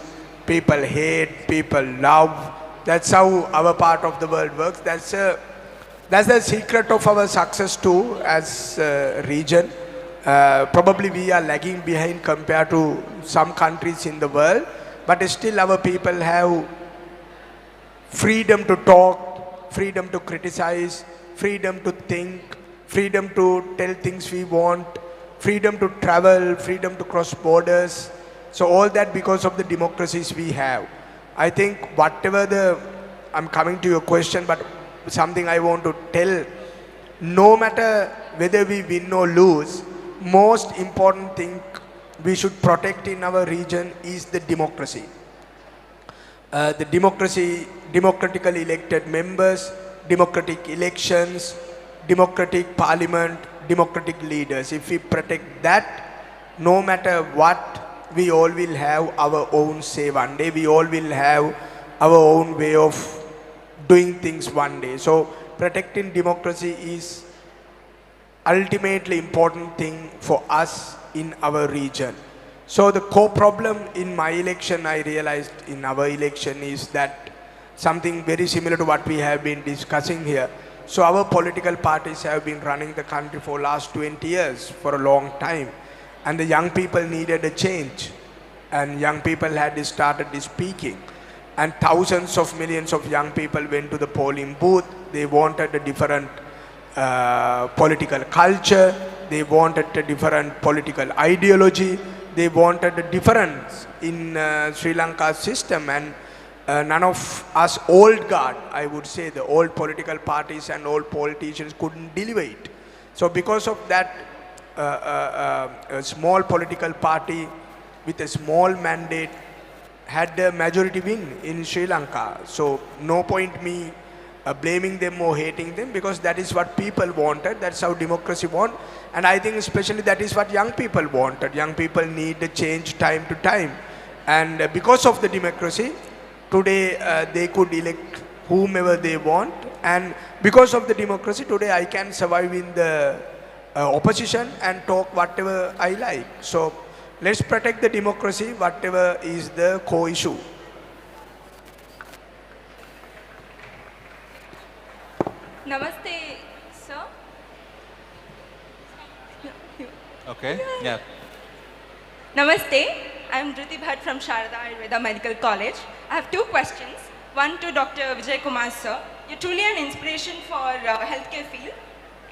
people hate, people love. That's how our part of the world works. That's the secret of our success too as a region. Probably we are lagging behind compared to some countries in the world, but still our people have freedom to talk, freedom to criticize, freedom to think, freedom to tell things we want, freedom to travel, freedom to cross borders. So all that because of the democracies we have. I think whatever I'm coming to your question, but something I want to tell, no matter whether we win or lose, most important thing we should protect in our region is the democracy. The democracy, democratically elected members, democratic elections, democratic parliament, democratic leaders. If we protect that, no matter what, we all will have our own say one day. We all will have our own way of doing things one day. So protecting democracy is ultimately important thing for us in our region. So the core problem in my election, I realized in our election, is that something very similar to what we have been discussing here. So our political parties have been running the country for last 20 years, for a long time. And the young people needed a change. And young people had started speaking. And thousands of millions of young people went to the polling booth. They wanted a different political culture. They wanted a different political ideology. They wanted a difference in Sri Lanka's system. And none of us old guard, I would say, the old political parties and old politicians couldn't deliver it. So because of that, a small political party with a small mandate had a majority win in Sri Lanka. So no point me blaming them or hating them, because that is what people wanted. That's how democracy won. And I think especially that is what young people wanted. Young people need a change time to time. And because of the democracy, today they could elect whomever they want. And because of the democracy, today I can survive in the opposition and talk whatever I like. So let's protect the democracy, whatever is the core issue. Namaste, sir. Okay, yeah. Namaste, I am Dhriti Bhatt from Sharada Ayurveda Medical College. I have two questions. One to Dr. Vijay Kumar, sir. You're truly an inspiration for healthcare field.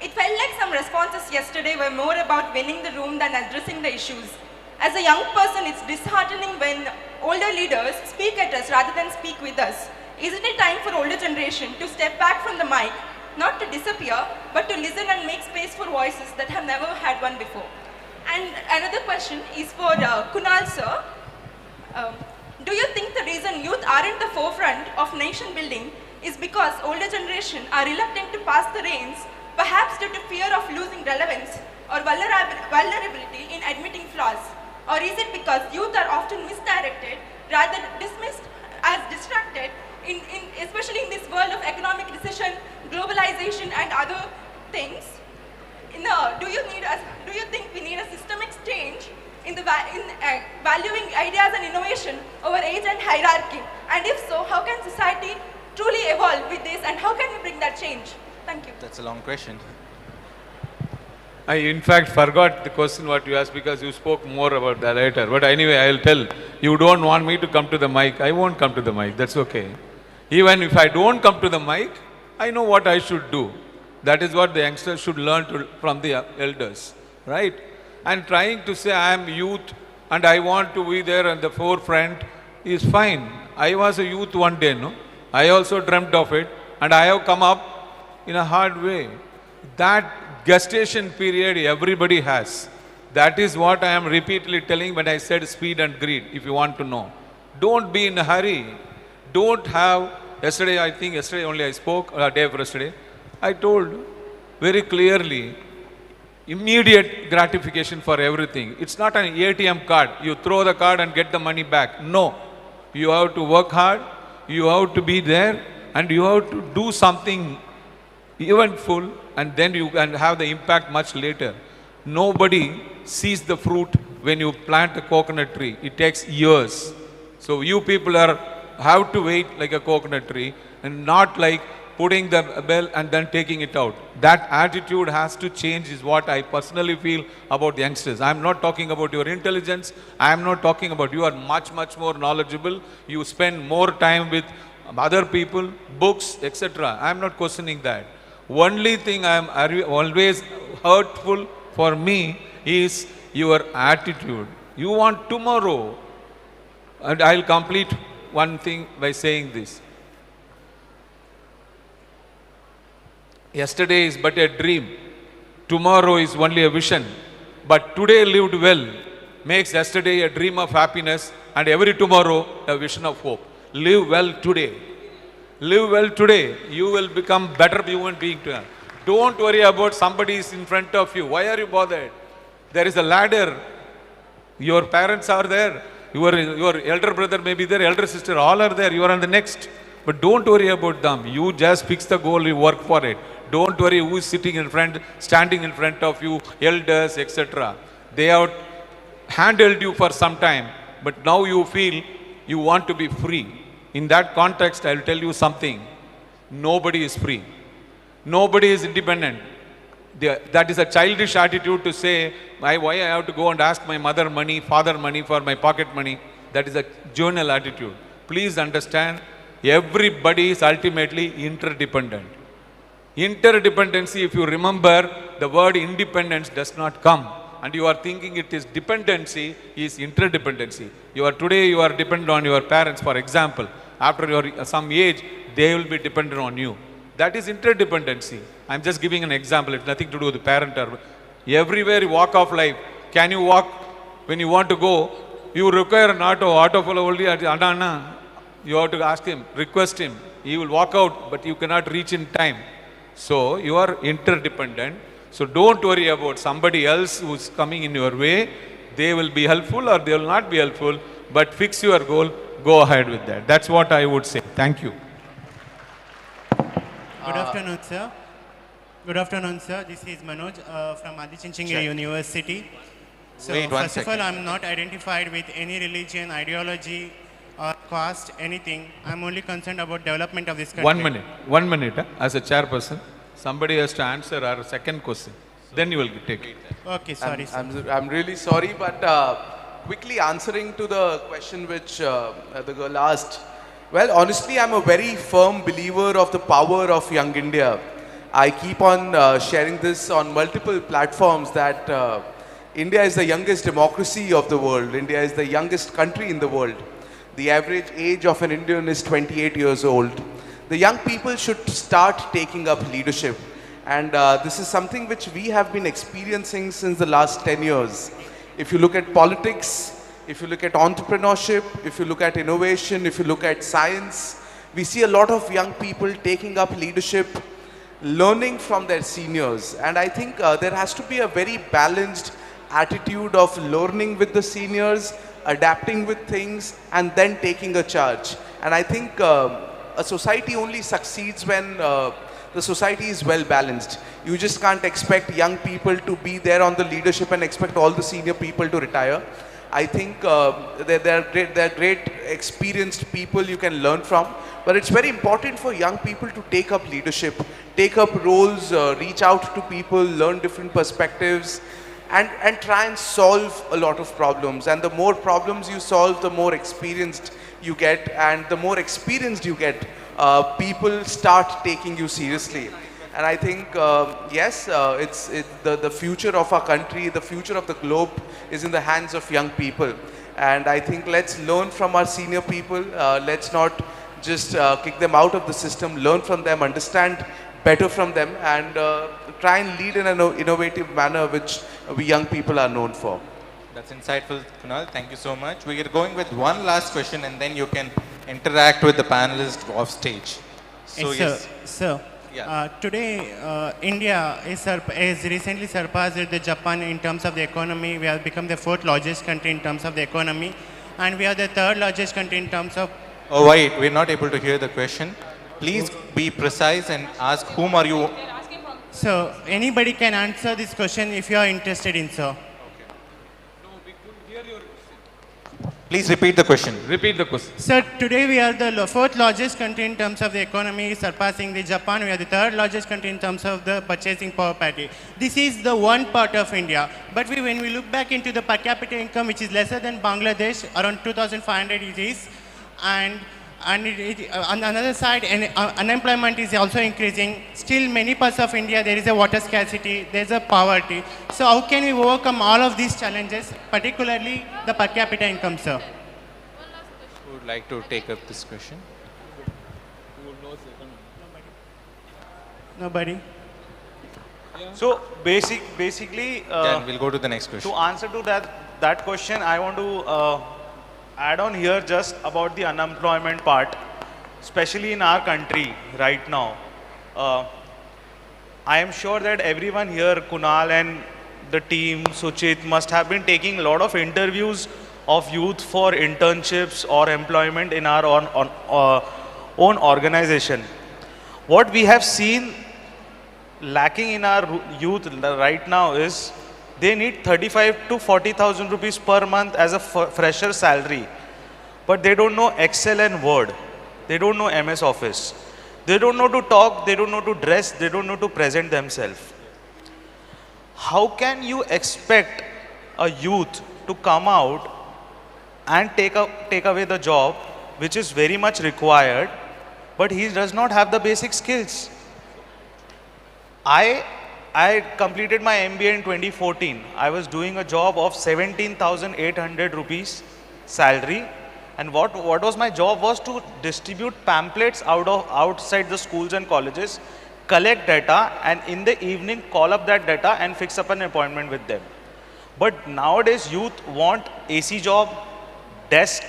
It felt like some responses yesterday were more about winning the room than addressing the issues. As a young person, it's disheartening when older leaders speak at us rather than speak with us. Isn't it time for older generation to step back from the mic, not to disappear, but to listen and make space for voices that have never had one before? And another question is for Kunal, sir. do you think the reason youth aren't the forefront of nation building is because older generation are reluctant to pass the reins, perhaps due to fear of losing relevance or vulnerability in admitting flaws? Or is it because youth are often misdirected, rather dismissed as distracted, especially in this world of economic recession, globalization and other things? Do you think we need a systemic change in valuing ideas and innovation over age and hierarchy? And if so, how can society truly evolve with this, and how can we bring that change? Thank you. That's a long question. I in fact forgot the question what you asked because you spoke more about that later. But anyway, I'll tell. You don't want me to come to the mic. I won't come to the mic. That's okay. Even if I don't come to the mic, I know what I should do. That is what the youngsters should learn from the elders, right? And trying to say I am youth and I want to be there at the forefront is fine. I was a youth one day, no? I also dreamt of it and I have come up in a hard way. That gestation period everybody has. That is what I am repeatedly telling when I said speed and greed, if you want to know. Don't be in a hurry. Don't have, yesterday only I spoke, day after yesterday, I told very clearly, immediate gratification for everything. It's not an ATM card. You throw the card and get the money back. No. You have to work hard. You have to be there. And you have to do something eventful. And then you can have the impact much later. Nobody sees the fruit when you plant a coconut tree. It takes years. So you people have to wait like a coconut tree and not like putting the bell and then taking it out. That attitude has to change is what I personally feel about youngsters. I am not talking about your intelligence. I am not talking about you are much, much more knowledgeable. You spend more time with other people, books, etc. I am not questioning that. Only thing I am always hurtful for me is your attitude. You want tomorrow. And I'll complete one thing by saying this. Yesterday is but a dream. Tomorrow is only a vision. But today lived well makes yesterday a dream of happiness and every tomorrow a vision of hope. Live well today. Live well today. You will become better human being to them. Don't worry about somebody is in front of you. Why are you bothered? There is a ladder. Your parents are there. Your elder brother may be there, elder sister, all are there. You are on the next. But don't worry about them. You just fix the goal, you work for it. Don't worry who is sitting in front, standing in front of you, elders, etc. They have handled you for some time, but now you feel you want to be free. In that context, I will tell you something. Nobody is free. Nobody is independent. That is a childish attitude to say, why I have to go and ask my mother money, father money for my pocket money. That is a juvenile attitude. Please understand, everybody is ultimately interdependent. Interdependency, if you remember, the word independence does not come. And you are thinking it is dependency, is interdependency. Today you are dependent on your parents, for example. After some age, they will be dependent on you. That is interdependency. I am just giving an example. It's nothing to do with the parent. Or everywhere you walk of life, can you walk when you want to go? You require an auto follow only at Anna. You have to ask him, request him. He will walk out, but you cannot reach in time. So you are interdependent. So don't worry about somebody else who is coming in your way. They will be helpful or they will not be helpful. But fix your goal. Go ahead with that. That's what I would say. Thank you. Good afternoon, sir. Good afternoon, sir. This is Manoj from Adichanchangi University. So Wait, one first of all, second. I'm not identified with any religion, ideology, or caste, anything. I'm only concerned about development of this country. 1 minute. 1 minute. As a chairperson, somebody has to answer our second question. Then you will take it. Okay, sorry, sir. I'm really sorry, but quickly answering to the question which the girl asked. Well, honestly, I'm a very firm believer of the power of young India. I keep on sharing this on multiple platforms that India is the youngest democracy of the world. India is the youngest country in the world. The average age of an Indian is 28 years old. The young people should start taking up leadership. And this is something which we have been experiencing since the last 10 years. If you look at politics, if you look at entrepreneurship, if you look at innovation, if you look at science, we see a lot of young people taking up leadership, learning from their seniors. And I think there has to be a very balanced attitude of learning with the seniors, adapting with things, and then taking a charge. And I think a society only succeeds when the society is well balanced. You just can't expect young people to be there on the leadership and expect all the senior people to retire. I think they're great experienced people you can learn from, but it's very important for young people to take up leadership, take up roles, reach out to people, learn different perspectives, and try and solve a lot of problems. And the more problems you solve, the more experienced you get, and the more experienced you get, people start taking you seriously. And I think, yes, the future of our country, the future of the globe is in the hands of young people. And I think let's learn from our senior people. Let's not just kick them out of the system, learn from them, understand better from them, and try and lead in an innovative manner which we young people are known for. That's insightful, Kunal. Thank you so much. We are going with one last question and then you can interact with the panelists off stage. So yes, sir. Yeah. Today, India is recently surpassed the Japan in terms of the economy. We have become the 4th largest country in terms of the economy, and we are the 3rd largest country in terms of... Oh wait, we're not able to hear the question. Please be precise and ask whom are you... So, anybody can answer this question if you are interested in, sir. Please repeat the question. Repeat the question. Sir, today we are the 4th largest country in terms of the economy, surpassing the Japan. We are the 3rd largest country in terms of the purchasing power parity. This is the one part of India. But when we look back into the per capita income, which is lesser than Bangladesh, around 2,500 it is, and on the other side, unemployment is also increasing. Still, many parts of India, there is a water scarcity, there is a poverty. So how can we overcome all of these challenges, particularly the per capita income, sir? Who would like to take up this question? Nobody? So basically, we'll go to the next question. To answer to that question, I want to add on here just about the unemployment part, especially in our country right now. I am sure that everyone here, Kunal and the team, Suchit, must have been taking a lot of interviews of youth for internships or employment in our own organization. What we have seen lacking in our youth right now is they need 35 to 40,000 rupees per month as a fresher salary. But they don't know Excel and Word. They don't know MS Office. They don't know to talk, they don't know to dress, they don't know to present themselves. How can you expect a youth to come out and take away the job, which is very much required, but he does not have the basic skills? I completed my MBA in 2014. I was doing a job of 17,800 rupees salary. And what was my job was to distribute pamphlets outside the schools and colleges, collect data, and in the evening call up that data and fix up an appointment with them. But nowadays youth want AC job, desk,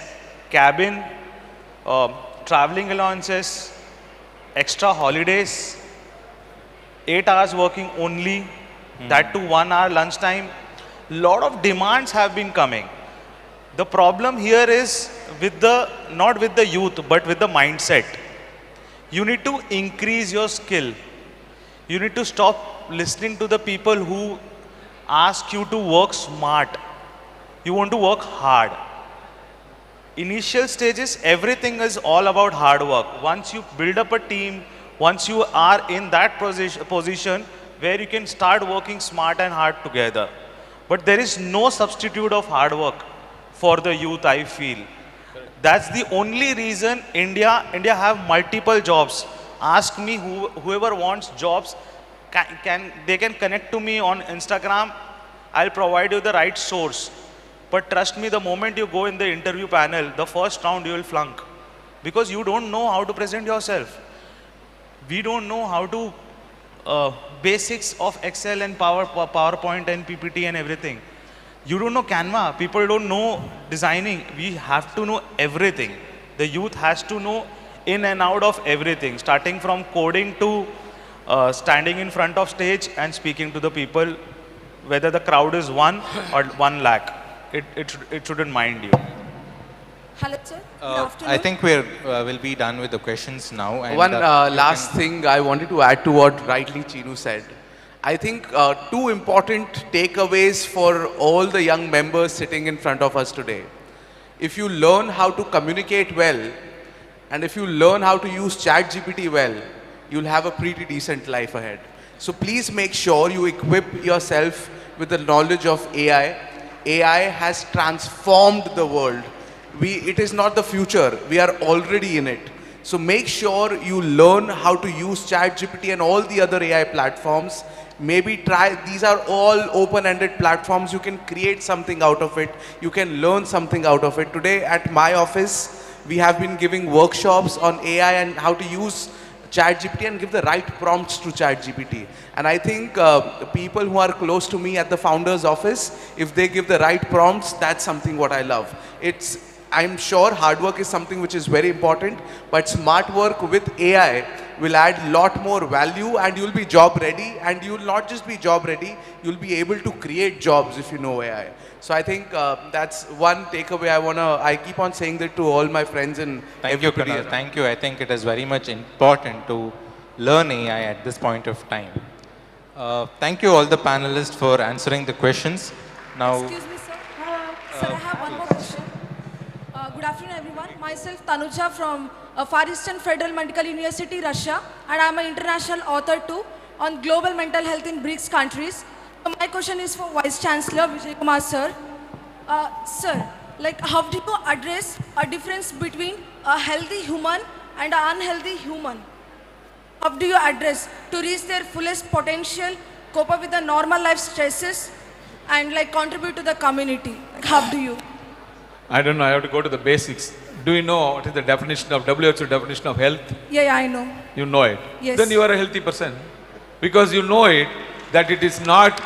cabin, traveling allowances, extra holidays, 8 hours working only, that to 1 hour lunchtime. Lot of demands have been coming. The problem here is not with the youth, but with the mindset. You need to increase your skill. You need to stop listening to the people who ask you to work smart. You want to work hard. Initial stages, everything is all about hard work. Once you build up a team, once you are in that position where you can start working smart and hard together. But there is no substitute of hard work for the youth, I feel. That's the only reason India have multiple jobs. Ask me, whoever wants jobs, they can connect to me on Instagram. I'll provide you the right source. But trust me, the moment you go in the interview panel, the first round you will flunk. Because you don't know how to present yourself. We don't know how to, basics of Excel and PowerPoint and PPT and everything. You don't know Canva, people don't know designing. We have to know everything. The youth has to know in and out of everything, starting from coding to standing in front of stage and speaking to the people, whether the crowd is 1 or 1 lakh. It shouldn't mind you. Hello, sir. Good afternoon. I think we'll be done with the questions now. And One last thing I wanted to add to what rightly Chinu said. I think 2 important takeaways for all the young members sitting in front of us today. If you learn how to communicate well, and if you learn how to use ChatGPT well, you'll have a pretty decent life ahead. So please make sure you equip yourself with the knowledge of AI. AI has transformed the world. It is not the future, we are already in it. So make sure you learn how to use ChatGPT and all the other AI platforms. Maybe try, these are all open-ended platforms. You can create something out of it. You can learn something out of it. Today at my office, we have been giving workshops on AI and how to use ChatGPT and give the right prompts to ChatGPT. And I think people who are close to me at the founder's office, if they give the right prompts, that's something what I love. I'm sure hard work is something which is very important, but smart work with AI will add a lot more value and you'll be job ready, and you'll not just be job ready, you'll be able to create jobs if you know AI. So I think that's one takeaway I keep on saying that to all my friends and Thank you, Kunal. Thank you. I think it is very much important to learn AI at this point of time. Thank you all the panelists for answering the questions. Now, Excuse me, sir. Sir, I have one more question. Good afternoon, everyone. Myself, Tanuja from Far Eastern Federal Medical University, Russia, and I am an international author too on global mental health in BRICS countries. So my question is for Vice Chancellor Vijay Kumar, sir. Sir, like how do you address a difference between a healthy human and an unhealthy human? How do you address to reach their fullest potential, cope up with the normal life stresses, and like contribute to the community? Like how do you? I don't know, I have to go to the basics. Do you know what is the definition of WHO definition of health? Yeah, I know. You know it. Yes. Then you are a healthy person. Because you know it, that it is not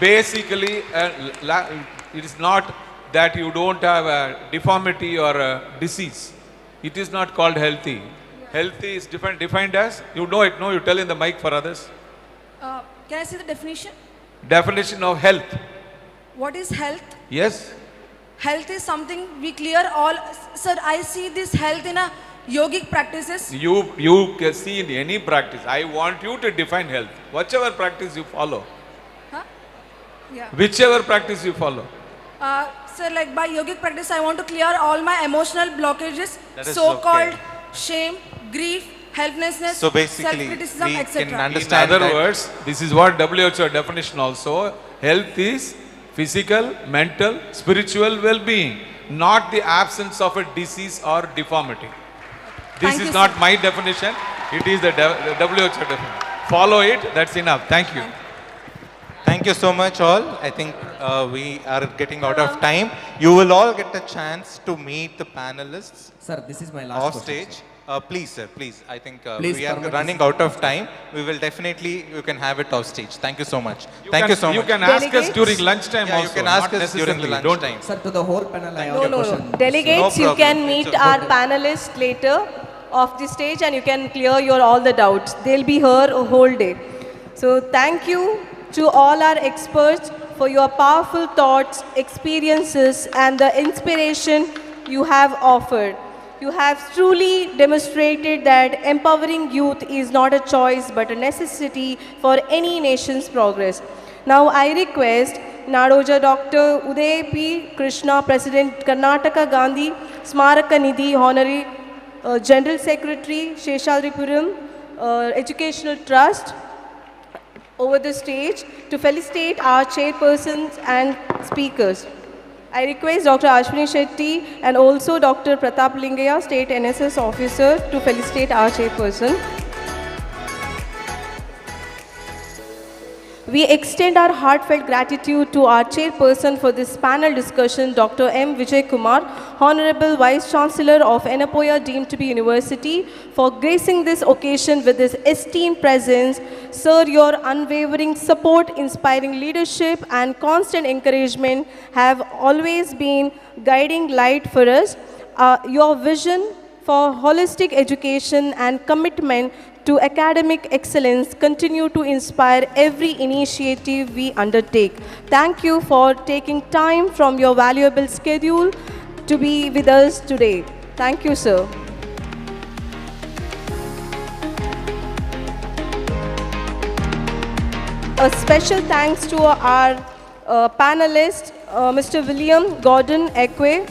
basically, it is not that you don't have a deformity or a disease. It is not called healthy. Yeah. Healthy is defined as, you know it, no, you tell in the mic for others. Can I see the definition? Definition of health. What is health? Yes. Health is something we clear all. Sir, I see this health in a yogic practices. You can see in any practice. I want you to define health. Whichever practice you follow. Huh? Yeah. Whichever practice you follow. Sir, like by yogic practice, I want to clear all my emotional blockages, so-called shame, grief, helplessness, so basically, self-criticism, etc. In other words, this is what WHO definition also. Health is physical, mental, spiritual well-being, not the absence of a disease or deformity. This is not my definition, it is the WHO definition. Follow it, that's enough. Thank you. Thank you so much all. I think we are getting out of time. You will all get a chance to meet the panelists. Sir, this is my last off question, stage. Please, sir, please. I think Please we are running out of time. We will definitely, you can have it off stage. Thank you so much. You can ask us during lunchtime also. also. You can ask us during the lunchtime. Sir, to the whole panel, I have a No. question. Delegates, you can meet our panelists later off the stage and you can clear your all the doubts. They'll be here a whole day. So thank you to all our experts for your powerful thoughts, experiences, and the inspiration you have offered. You have truly demonstrated that empowering youth is not a choice but a necessity for any nation's progress. Now I request Nadoja Dr. Uday P. Krishna, President Karnataka Gandhi Smaraka Nidhi, Honorary General Secretary, Sheshadripuram Educational Trust, over the stage to felicitate our chairpersons and speakers. I request Dr. Ashwini Shetty and also Dr. Pratap Lingaya, State NSS Officer, to felicitate our chairperson. We extend our heartfelt gratitude to our chairperson for this panel discussion, Dr. M. Vijay Kumar, Honorable Vice Chancellor of Yenepoya deemed to be University, for gracing this occasion with his esteemed presence. Sir, your unwavering support, inspiring leadership, and constant encouragement have always been guiding light for us. Your vision for holistic education and commitment to academic excellence continue to inspire every initiative we undertake. Thank you for taking time from your valuable schedule to be with us today. Thank you, sir. A special thanks to our panelist, Mr. William Gordon Ekwe,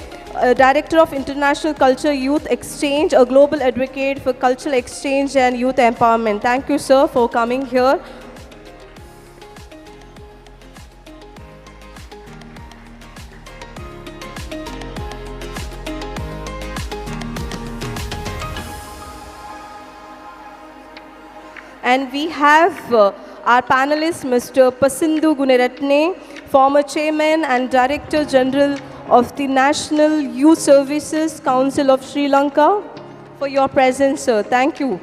Director of International Culture Youth Exchange, a global advocate for cultural exchange and youth empowerment. Thank you, sir, for coming here. And we have our panelist, Mr. Pasindu Guneratne, former Chairman and Director General of the National Youth Services Council of Sri Lanka, for your presence, sir. Thank you.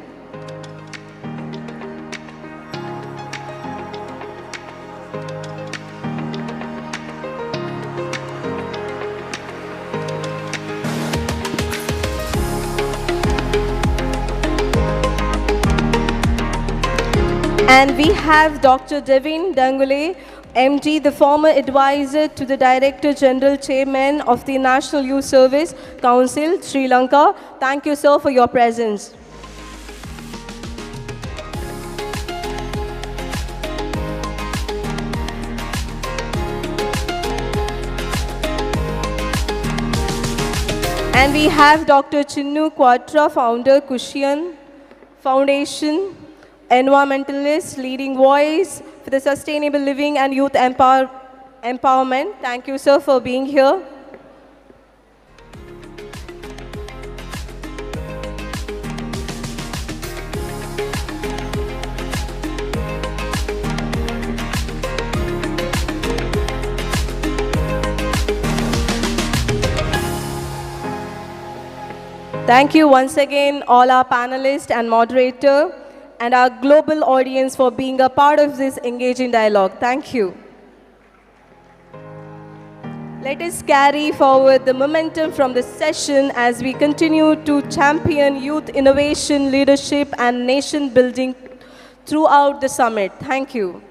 And we have Dr. Devin Dangule, MD, the former advisor to the Director General Chairman of the National Youth Service Council, Sri Lanka. Thank you, sir, for your presence. And we have Dr. Chinnu Quatra, founder, Kushian Foundation, environmentalist, leading voice for the sustainable living and youth empowerment. Thank you, sir, for being here. Thank you once again, all our panelists and moderator, and our global audience for being a part of this engaging dialogue. Thank you. Let us carry forward the momentum from this session as we continue to champion youth innovation, leadership, and nation building throughout the summit. Thank you.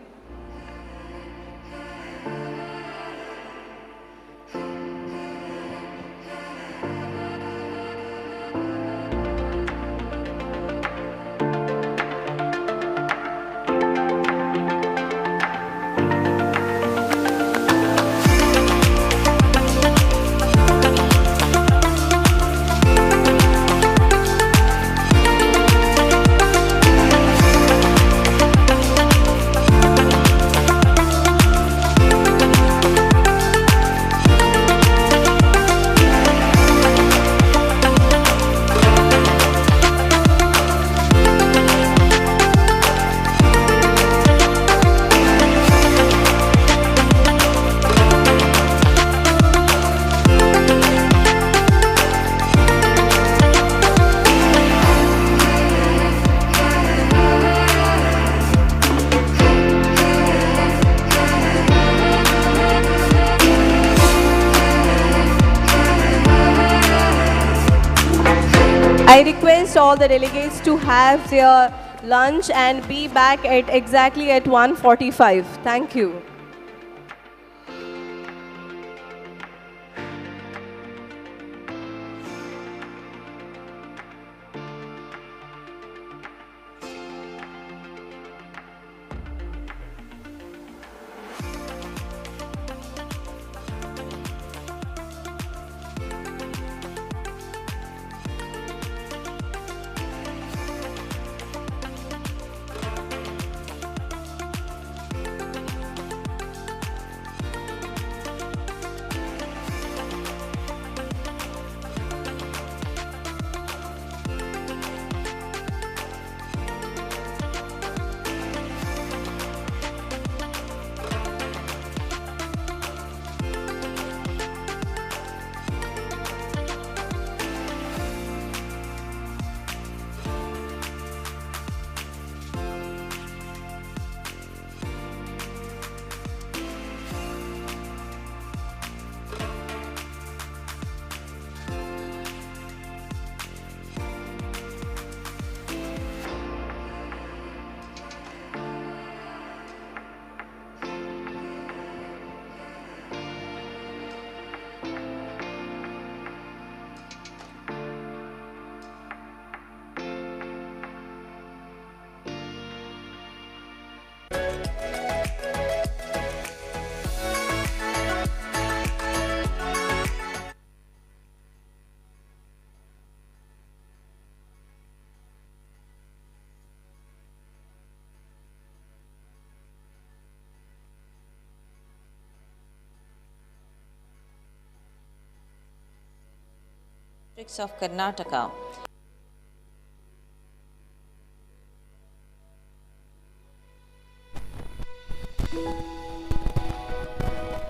I request all the delegates to have their lunch and be back at exactly at 1:45. Thank you. districts of Karnataka.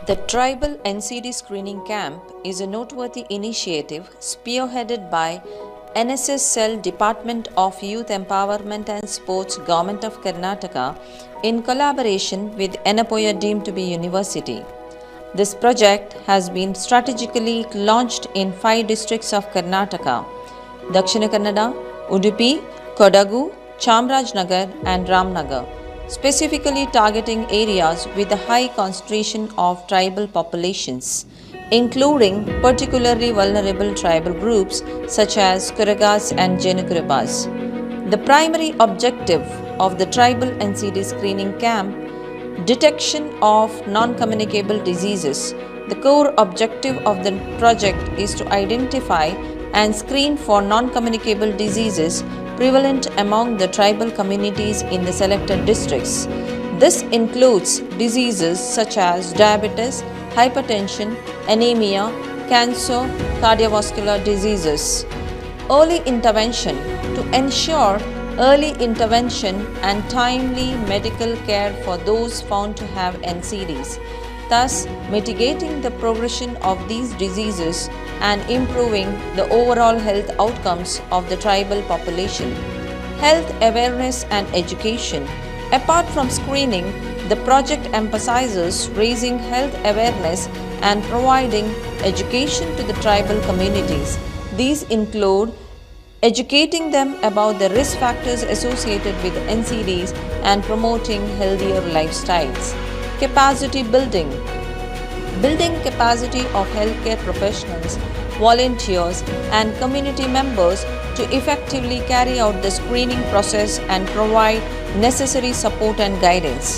The Tribal NCD Screening Camp is a noteworthy initiative spearheaded by NSS Cell Department of Youth Empowerment and Sports, Govt of Karnataka, in collaboration with Yenepoya deemed to be University. This project has been strategically launched in 5 districts of Karnataka: Dakshina Kannada, Udupi, Kodagu, Chamarajanagar and Ramnagar, specifically targeting areas with a high concentration of tribal populations, including particularly vulnerable tribal groups such as Kuragas and Jenukurabas. The primary objective of the Tribal NCD Screening Camp: detection of non-communicable diseases. The core objective of the project is to identify and screen for non-communicable diseases prevalent among the tribal communities in the selected districts. This includes diseases such as diabetes, hypertension, anemia, cancer, cardiovascular diseases. Early intervention: to ensure early intervention and timely medical care for those found to have NCDs, thus mitigating the progression of these diseases and improving the overall health outcomes of the tribal population. Health awareness and education. Apart from screening, the project emphasizes raising health awareness and providing education to the tribal communities. These include educating them about the risk factors associated with NCDs and promoting healthier lifestyles. Capacity building. Building capacity of healthcare professionals, volunteers and community members to effectively carry out the screening process and provide necessary support and guidance.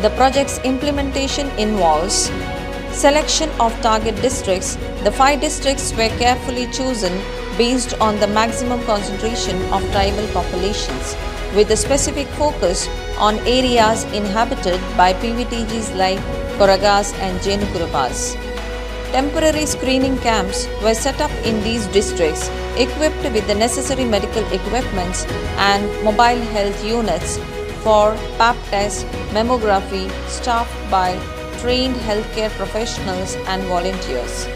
The project's implementation involves selection of target districts. The 5 districts were carefully chosen based on the maximum concentration of tribal populations, with a specific focus on areas inhabited by PVTGs like Koragas and Jenukurabas. Temporary screening camps were set up in these districts, equipped with the necessary medical equipments and mobile health units for pap tests, mammography, staffed by trained healthcare professionals and volunteers.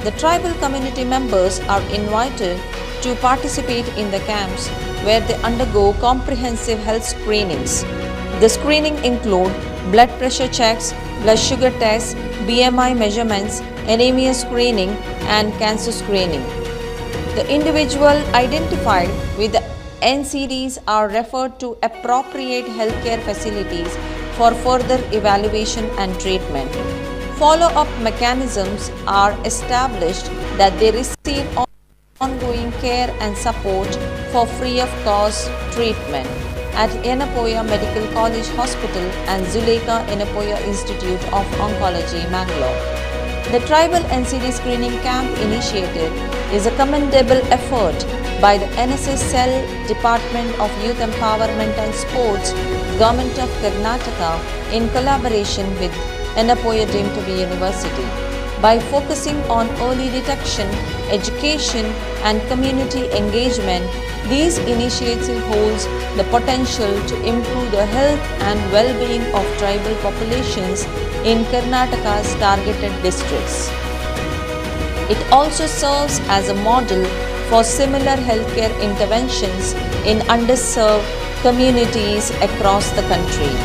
The tribal community members are invited to participate in the camps where they undergo comprehensive health screenings. The screening include blood pressure checks, blood sugar tests, BMI measurements, anemia screening and cancer screening. The individual identified with the NCDs are referred to appropriate healthcare facilities for further evaluation and treatment. Follow-up mechanisms are established that they receive ongoing care and support for free of cost treatment at Yenepoya Medical College Hospital and Zuleika Yenepoya Institute of Oncology, Mangalore. The Tribal NCD Screening Camp initiative is a commendable effort by the NSS Cell Department of Youth Empowerment and Sports, Govt of Karnataka, in collaboration with Yenepoya deemed to be University. By focusing on early detection, education and community engagement, these initiative holds the potential to improve the health and well-being of tribal populations in Karnataka's targeted districts. It also serves as a model for similar healthcare interventions in underserved communities across the country.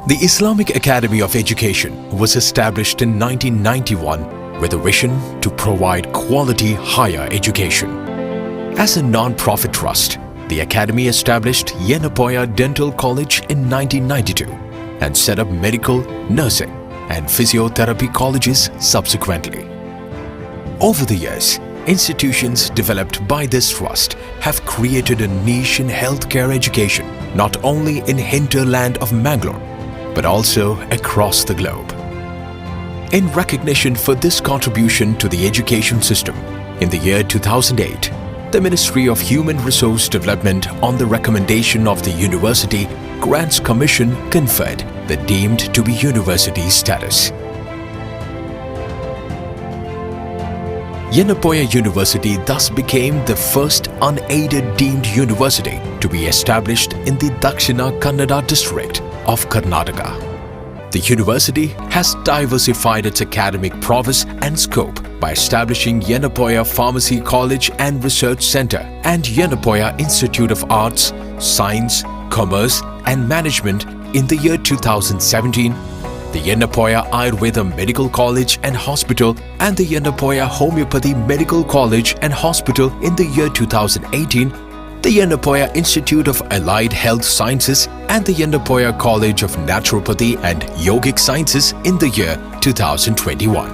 The Islamic Academy of Education was established in 1991 with a vision to provide quality higher education. As a non-profit trust, the Academy established Yenepoya Dental College in 1992 and set up medical, nursing and physiotherapy colleges subsequently. Over the years, Institutions developed by this trust have created a niche in healthcare education, not only in hinterland of Mangalore, but also across the globe. In recognition for this contribution to the education system, in the year 2008, the Ministry of Human Resource Development, on the recommendation of the University Grants Commission, conferred the deemed to be university status. Yenepoya University thus became the first unaided deemed university to be established in the Dakshina Kannada district of Karnataka. The university has diversified its academic prowess and scope by establishing Yenepoya Pharmacy College and Research Center and Yenepoya Institute of Arts, Science, Commerce and Management in the year 2017, the Yenepoya Ayurveda Medical College and Hospital and the Yenepoya Homeopathy Medical College and Hospital in the year 2018, the Yenepoya Institute of Allied Health Sciences and the Yenepoya College of Naturopathy and Yogic Sciences in the year 2021.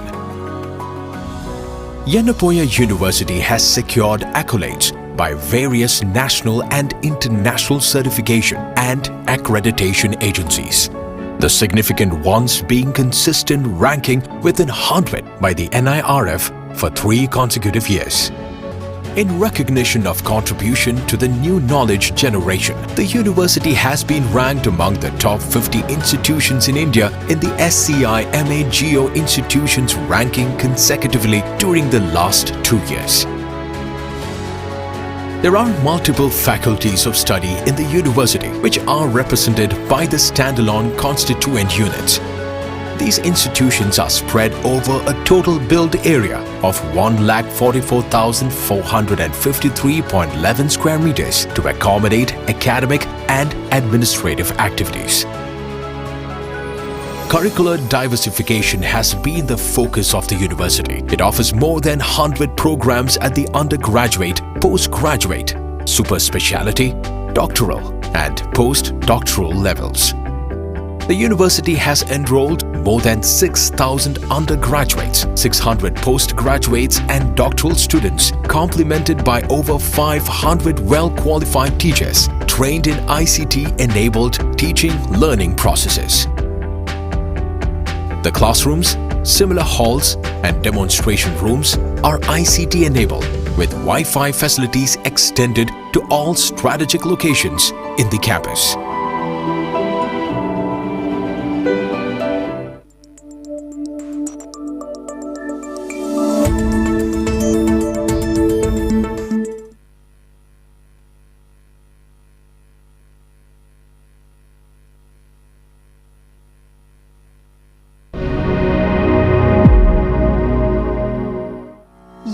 Yenepoya University has secured accolades by various national and international certification and accreditation agencies, the significant ones being consistent ranking within 100 by the NIRF for 3 consecutive years. In recognition of contribution to the new knowledge generation, the university has been ranked among the top 50 institutions in India in the SCI MA Geo Institutions ranking consecutively during the last 2 years. There are multiple faculties of study in the university which are represented by the standalone constituent units. These institutions are spread over a total built area of 144,453.11 square meters to accommodate academic and administrative activities. Curricular diversification has been the focus of the university. It offers more than 100 programs at the undergraduate, postgraduate, super specialty, doctoral and postdoctoral levels. The university has enrolled more than 6,000 undergraduates, 600 postgraduates and doctoral students, complemented by over 500 well-qualified teachers trained in ICT-enabled teaching-learning processes. The classrooms, seminar halls and demonstration rooms are ICT-enabled with Wi-Fi facilities extended to all strategic locations in the campus.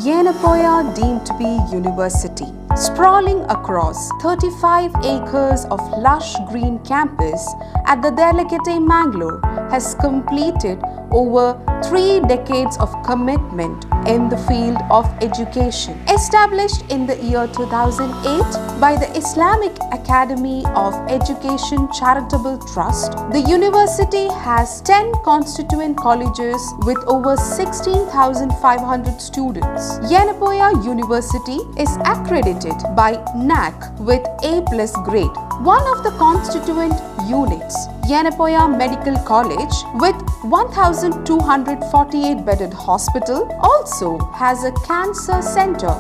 Yenepoya deemed to be university, sprawling across 35 acres of lush green campus at the Delicate Mangalore, has completed over 3 decades of commitment in the field of education. Established in the year 2008 by the Islamic Academy of Education Charitable Trust, the university has 10 constituent colleges with over 16,500 students. Yenepoya University is accredited by NAC with A+ grade. One of the constituent units, Yenepoya Medical College with 1,248 bedded hospital, also has a cancer center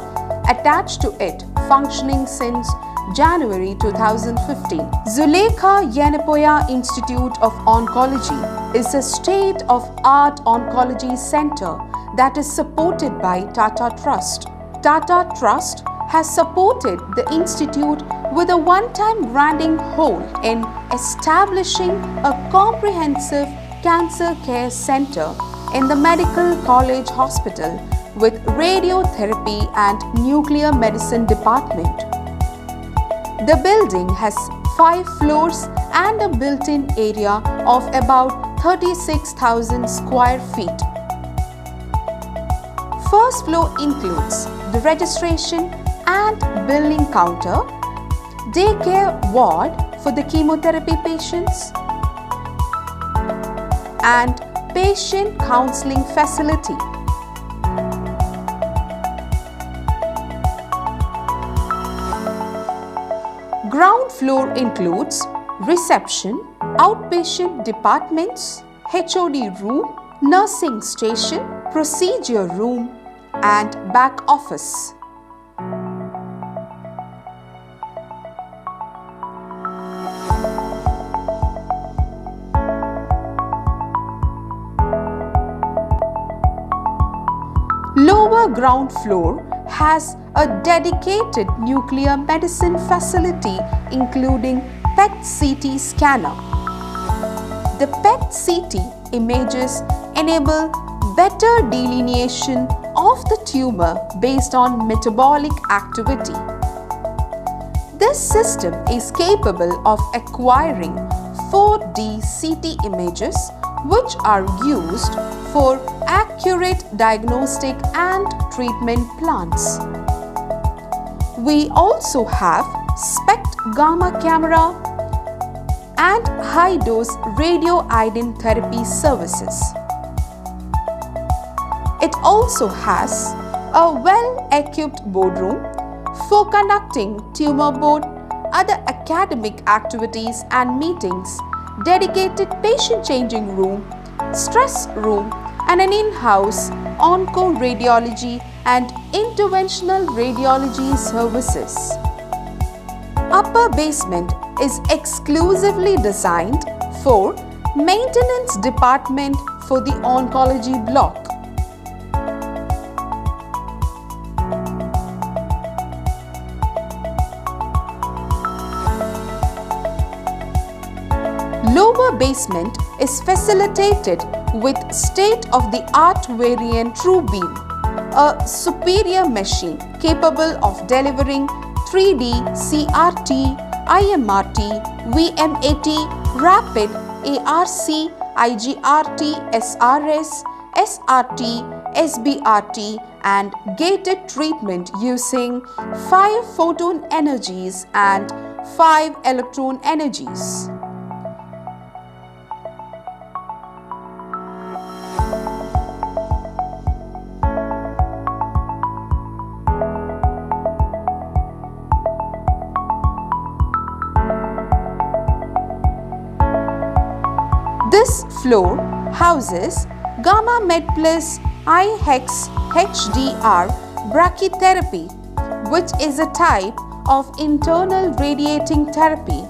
attached to it, functioning since January 2015. Zulekha Yenepoya Institute of Oncology is a state-of-art oncology center that is supported by Tata Trust. Tata Trust has supported the institute with a one-time granting whole in establishing a comprehensive cancer care center in the Medical College Hospital with radiotherapy and nuclear medicine department. The building has 5 floors and a built-in area of about 36,000 square feet. First floor includes the registration and billing counter, daycare ward for the chemotherapy patients, and patient counseling facility. floor includes reception, outpatient departments, HOD room, nursing station, procedure room, and back office. Lower ground floor has a dedicated nuclear medicine facility including PET-CT scanner. The PET-CT images enable better delineation of the tumor based on metabolic activity. This system is capable of acquiring 4D CT images which are used for accurate diagnostic and treatment plans. We also have SPECT gamma camera and high-dose radioiodine therapy services. It also has a well-equipped boardroom for conducting tumor board, other academic activities and meetings, dedicated patient-changing room, stress room, and an in-house onco-radiology and interventional radiology services. Upper basement is exclusively designed for maintenance department for the oncology block. Lower basement is facilitated with state-of-the-art variant TrueBeam, a superior machine capable of delivering 3D CRT, IMRT, VMAT, rapid ARC, IGRT, SRS, SRT, SBRT and gated treatment using 5 photon energies and 5 electron energies. This floor houses Gamma Med Plus IHEX HDR brachytherapy, which is a type of internal radiating therapy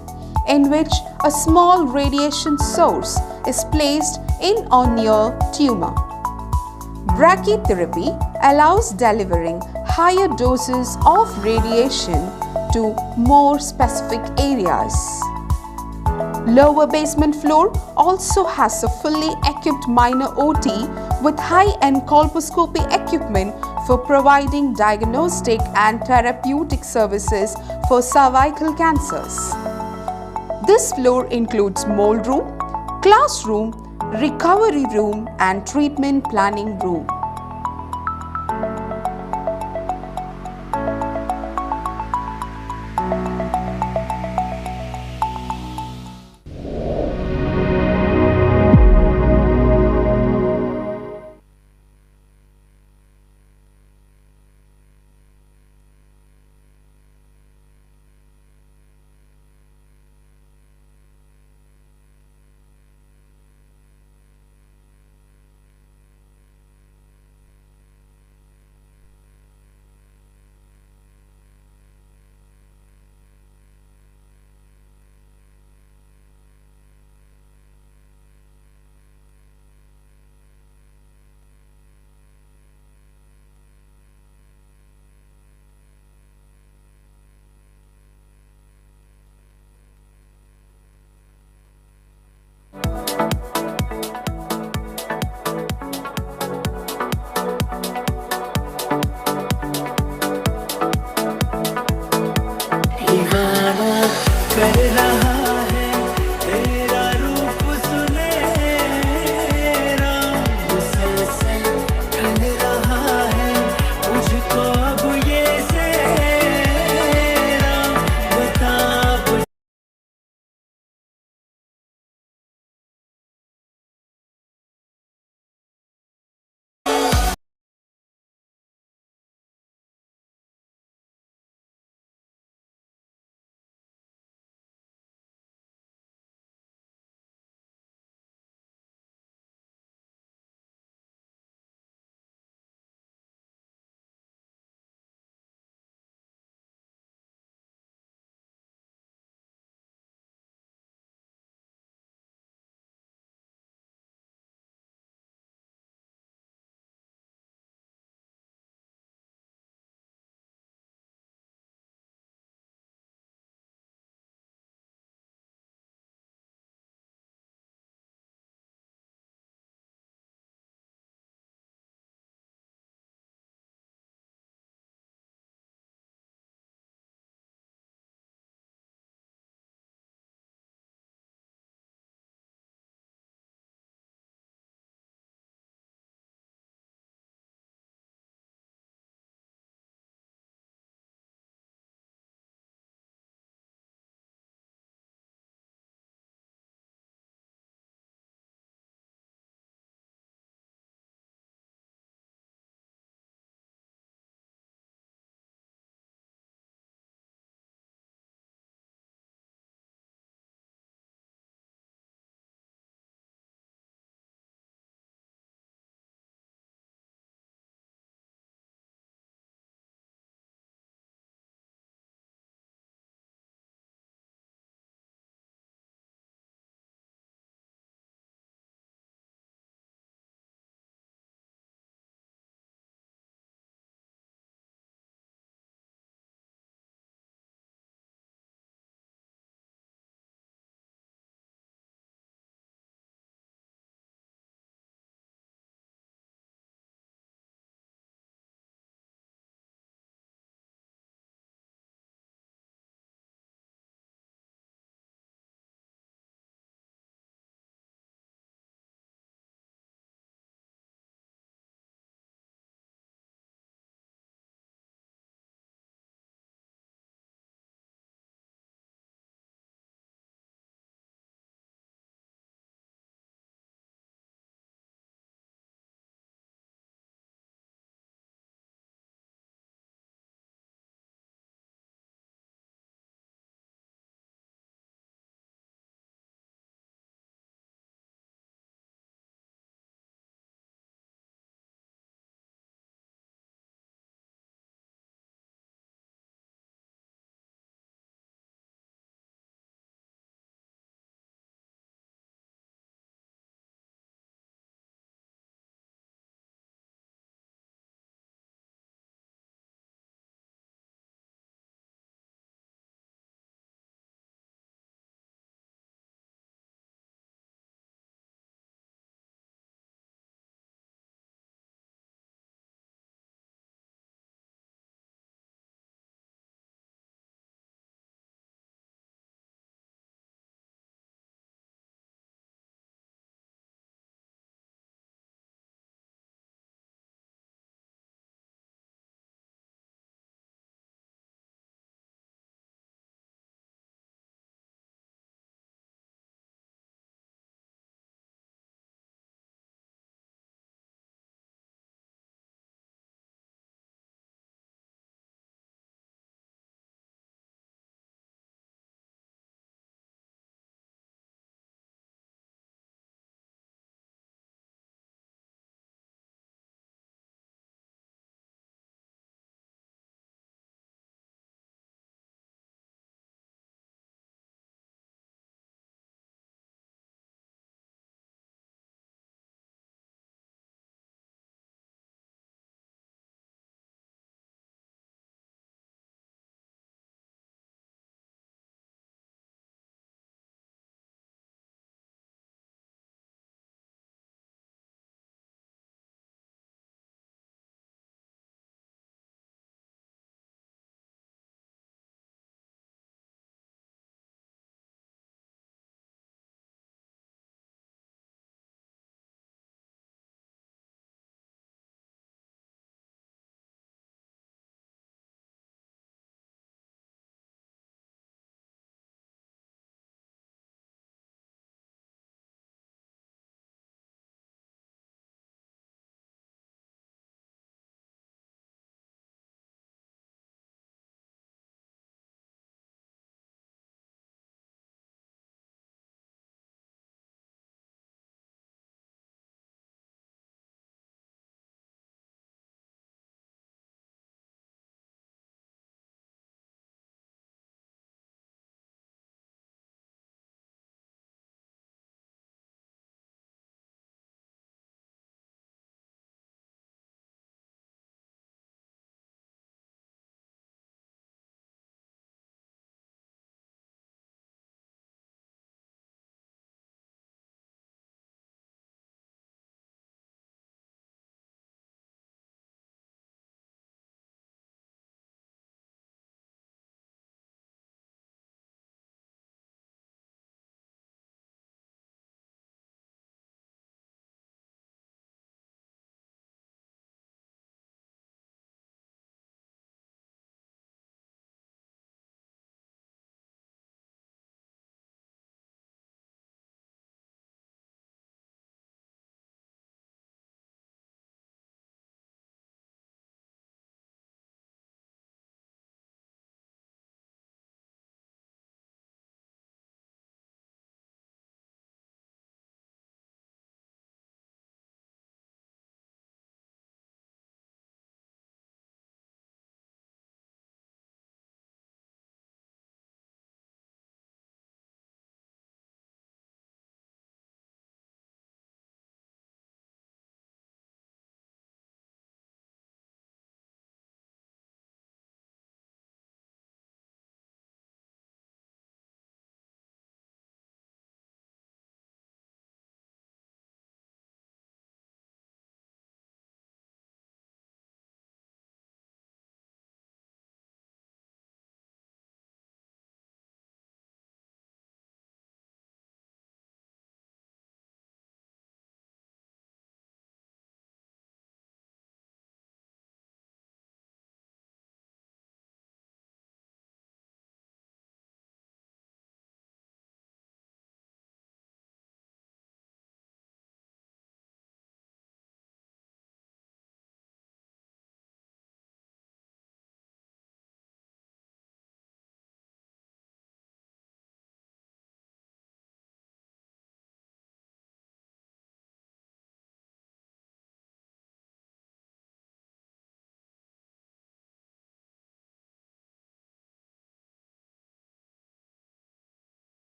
in which a small radiation source is placed in or near tumor. Brachytherapy allows delivering higher doses of radiation to more specific areas. Lower basement floor also has a fully equipped minor OT with high-end colposcopy equipment for providing diagnostic and therapeutic services for cervical cancers. This floor includes mold room, classroom, recovery room and treatment planning room.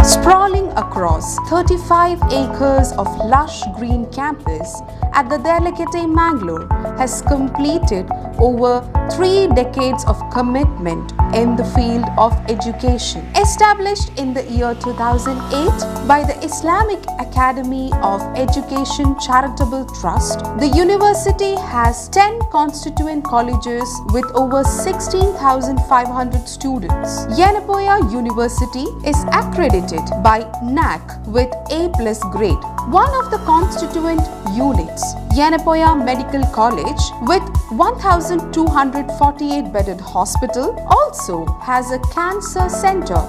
Sprawling across 35 acres of lush green campus at the Delicate Mangalore has completed over 3 decades of commitment in the field of education. Established in the year 2008 by the Islamic Academy of Education Charitable Trust, the university has 10 constituent colleges with over 16,500 students. Yenepoya University is accredited by NAC with A+ grade. One of the constituent units, Yenepoya Medical College with 1,248 bedded hospital, also has a cancer center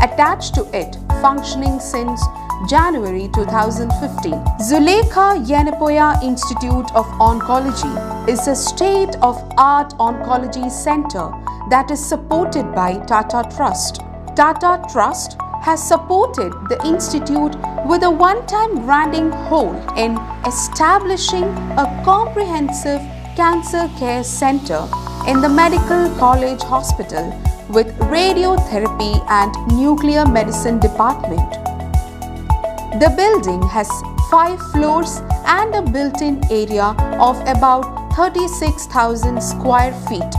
attached to it, functioning since January 2015. Zuleika Yenepoya Institute of Oncology is a state-of-art oncology center that is supported by Tata Trust. Tata Trust has supported the institute with a one-time granting hold in establishing a comprehensive cancer care center in the Medical College Hospital with radiotherapy and nuclear medicine department. The building has 5 floors and a built-in area of about 36,000 square feet.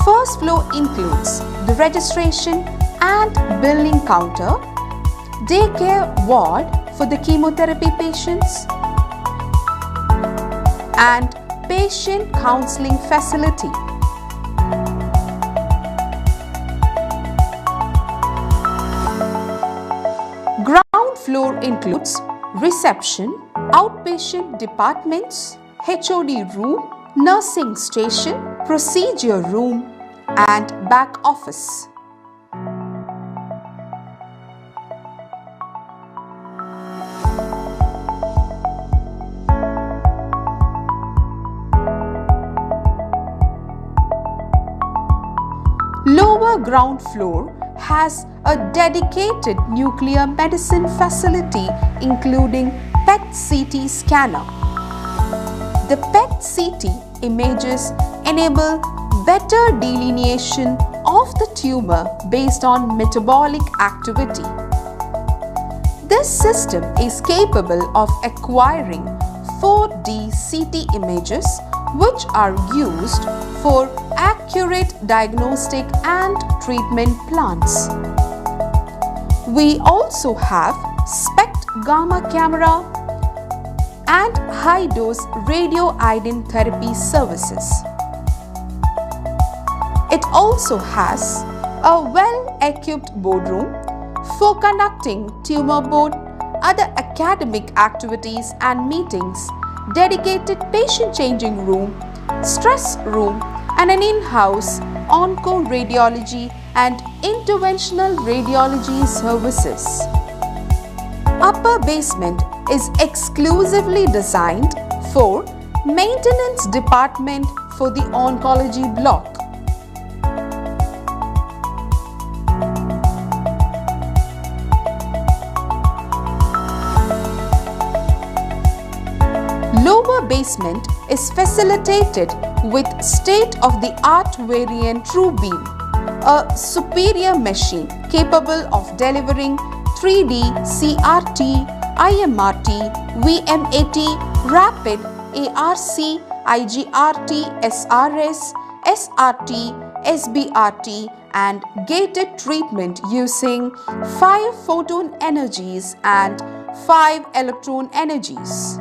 First floor includes the registration and billing counter, daycare ward for the chemotherapy patients, and patient counseling facility. Ground floor includes reception, outpatient departments, HOD room, nursing station, procedure room, and back office. Lower ground floor has a dedicated nuclear medicine facility including PET-CT scanner. The PET-CT images enable better delineation of the tumor based on metabolic activity. This system is capable of acquiring 4D CT images which are used for accurate diagnostic and treatment plans. We also have SPECT gamma camera and high-dose radioiodine therapy services. It also has a well-equipped boardroom for conducting tumor board, other academic activities and meetings, dedicated patient changing room, stress room, and an in-house onco-radiology and interventional radiology services. Upper basement is exclusively designed for maintenance department for the oncology block. Lower basement is facilitated with state-of-the-art variant TrueBeam, a superior machine capable of delivering 3D CRT, IMRT, VMAT, rapid ARC, IGRT, SRS, SRT, SBRT, and gated treatment using 5 photon energies and 5 electron energies.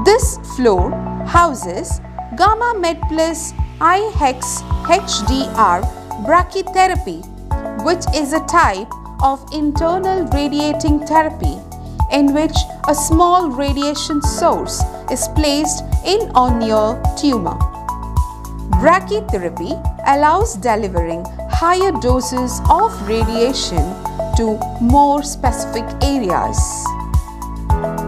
This floor houses Gamma Med Plus IHEX HDR brachytherapy, which is a type of internal radiating therapy in which a small radiation source is placed in on your tumor. Brachytherapy allows delivering higher doses of radiation to more specific areas.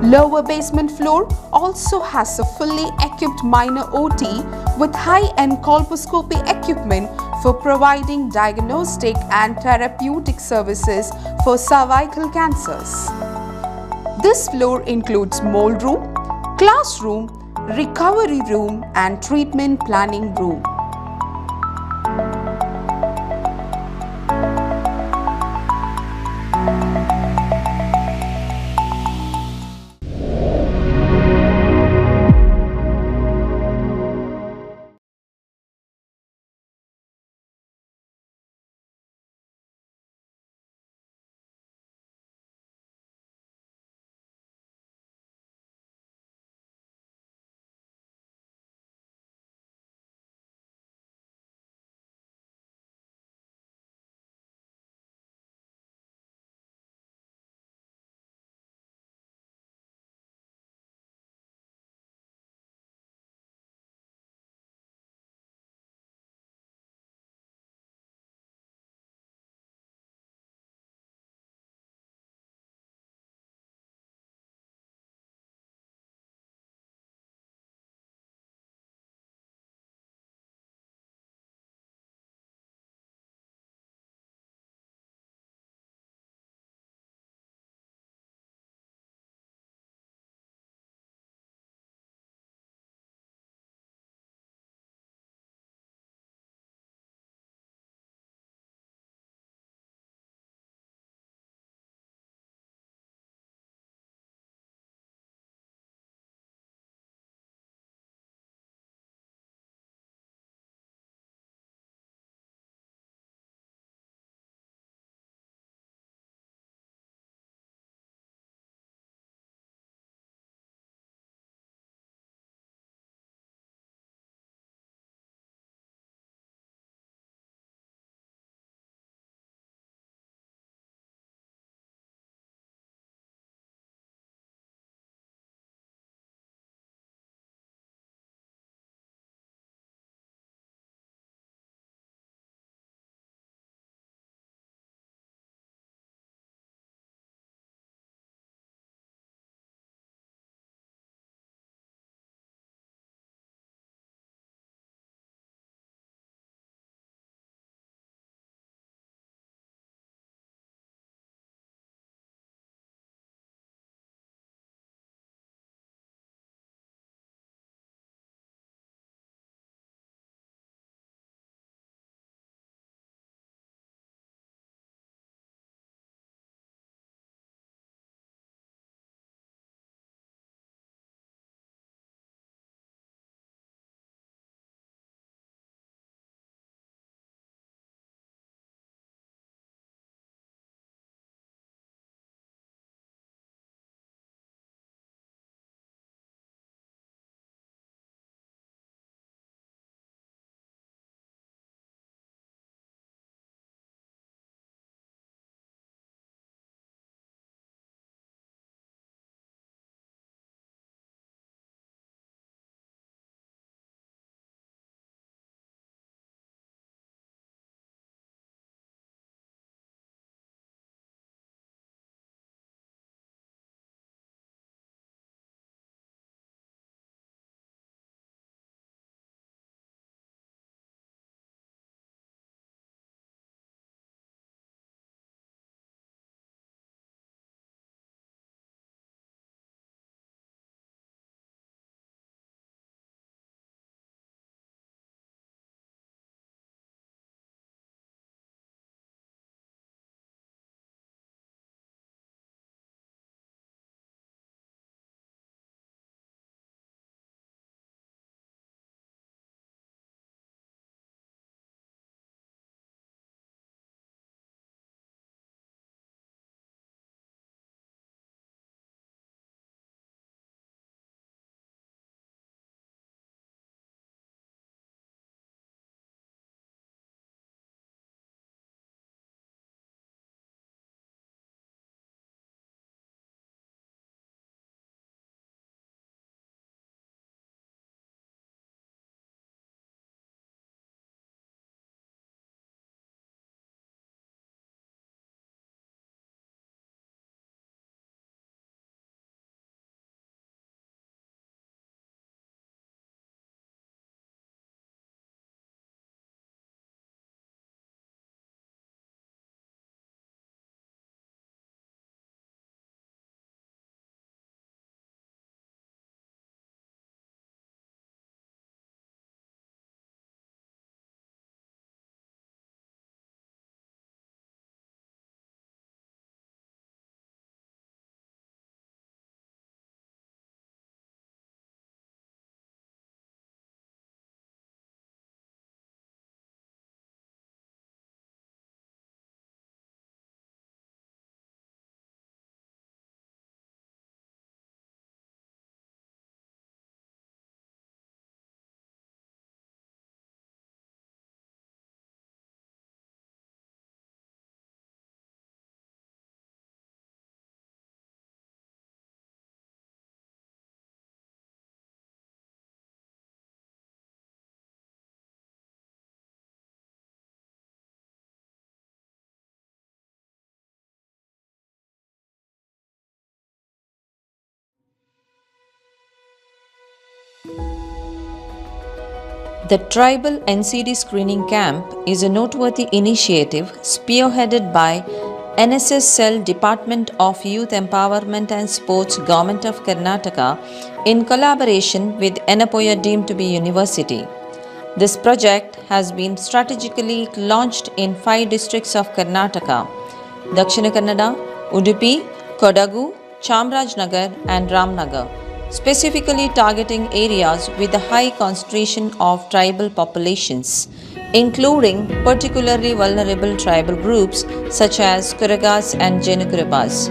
Lower basement floor also has a fully equipped minor OT with high-end colposcopy equipment for providing diagnostic and therapeutic services for cervical cancers. This floor includes mold room, classroom, recovery room and treatment planning room. The Tribal NCD Screening Camp is a noteworthy initiative spearheaded by NSS Cell Department of Youth Empowerment and Sports Govt of Karnataka in collaboration with Yenepoya deemed to be university. This project has been strategically launched in 5 districts of Karnataka: Dakshina Kannada, Udupi, Kodagu, Chamarajanagar and Ramnagar, specifically targeting areas with a high concentration of tribal populations, including particularly vulnerable tribal groups such as Kuragas and Jenukurabas.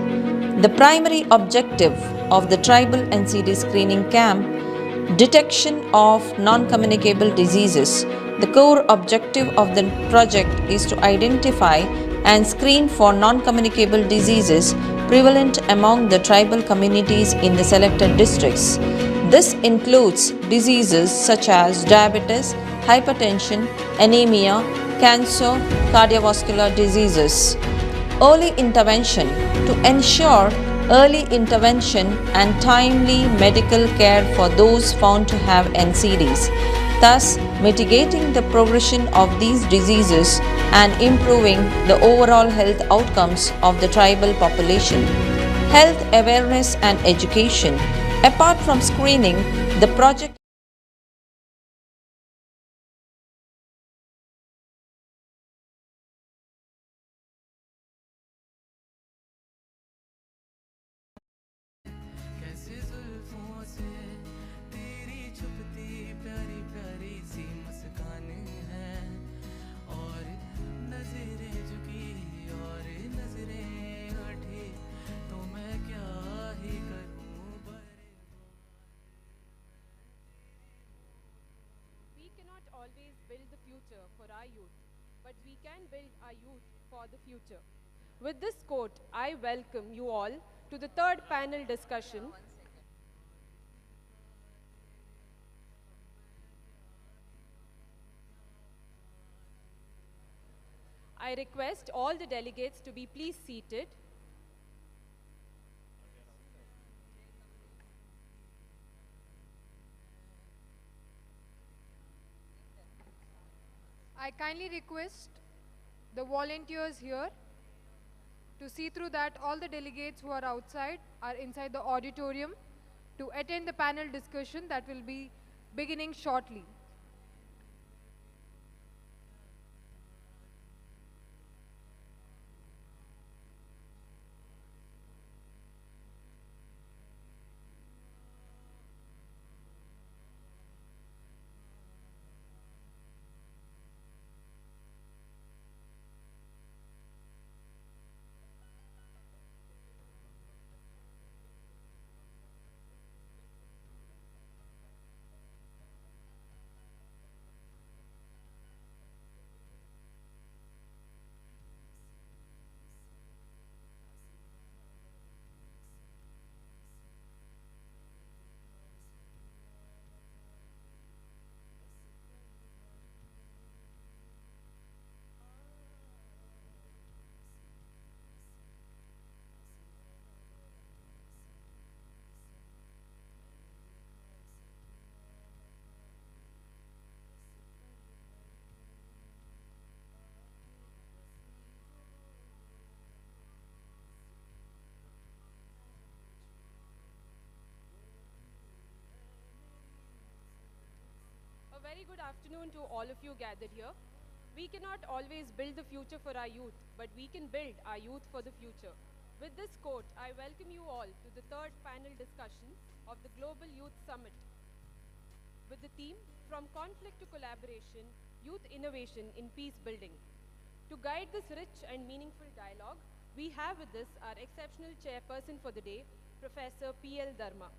The primary objective of the Tribal NCD Screening Camp: detection of non-communicable diseases. The core objective of the project is to identify and screen for non-communicable diseases prevalent among the tribal communities in the selected districts. This includes diseases such as diabetes, hypertension, anemia, cancer, cardiovascular diseases. Early intervention: to ensure early intervention and timely medical care for those found to have NCDs, thus mitigating the progression of these diseases and improving the overall health outcomes of the tribal population. Health awareness and education. Apart from screening, the project always build the future for our youth, but we can build our youth for the future. With this quote, I welcome you all to the third panel discussion. I request all the delegates to be please seated. I kindly request the volunteers here to see through that all the delegates who are outside are inside the auditorium to attend the panel discussion that will be beginning shortly. A very good afternoon to all of you gathered here. We cannot always build the future for our youth, but we can build our youth for the future. With this quote, I welcome you all to the third panel discussion of the Global Youth Summit with the theme From Conflict to Collaboration, Youth Innovation in Peacebuilding. To guide this rich and meaningful dialogue, we have with us our exceptional chairperson for the day, Professor P.L. Dharma.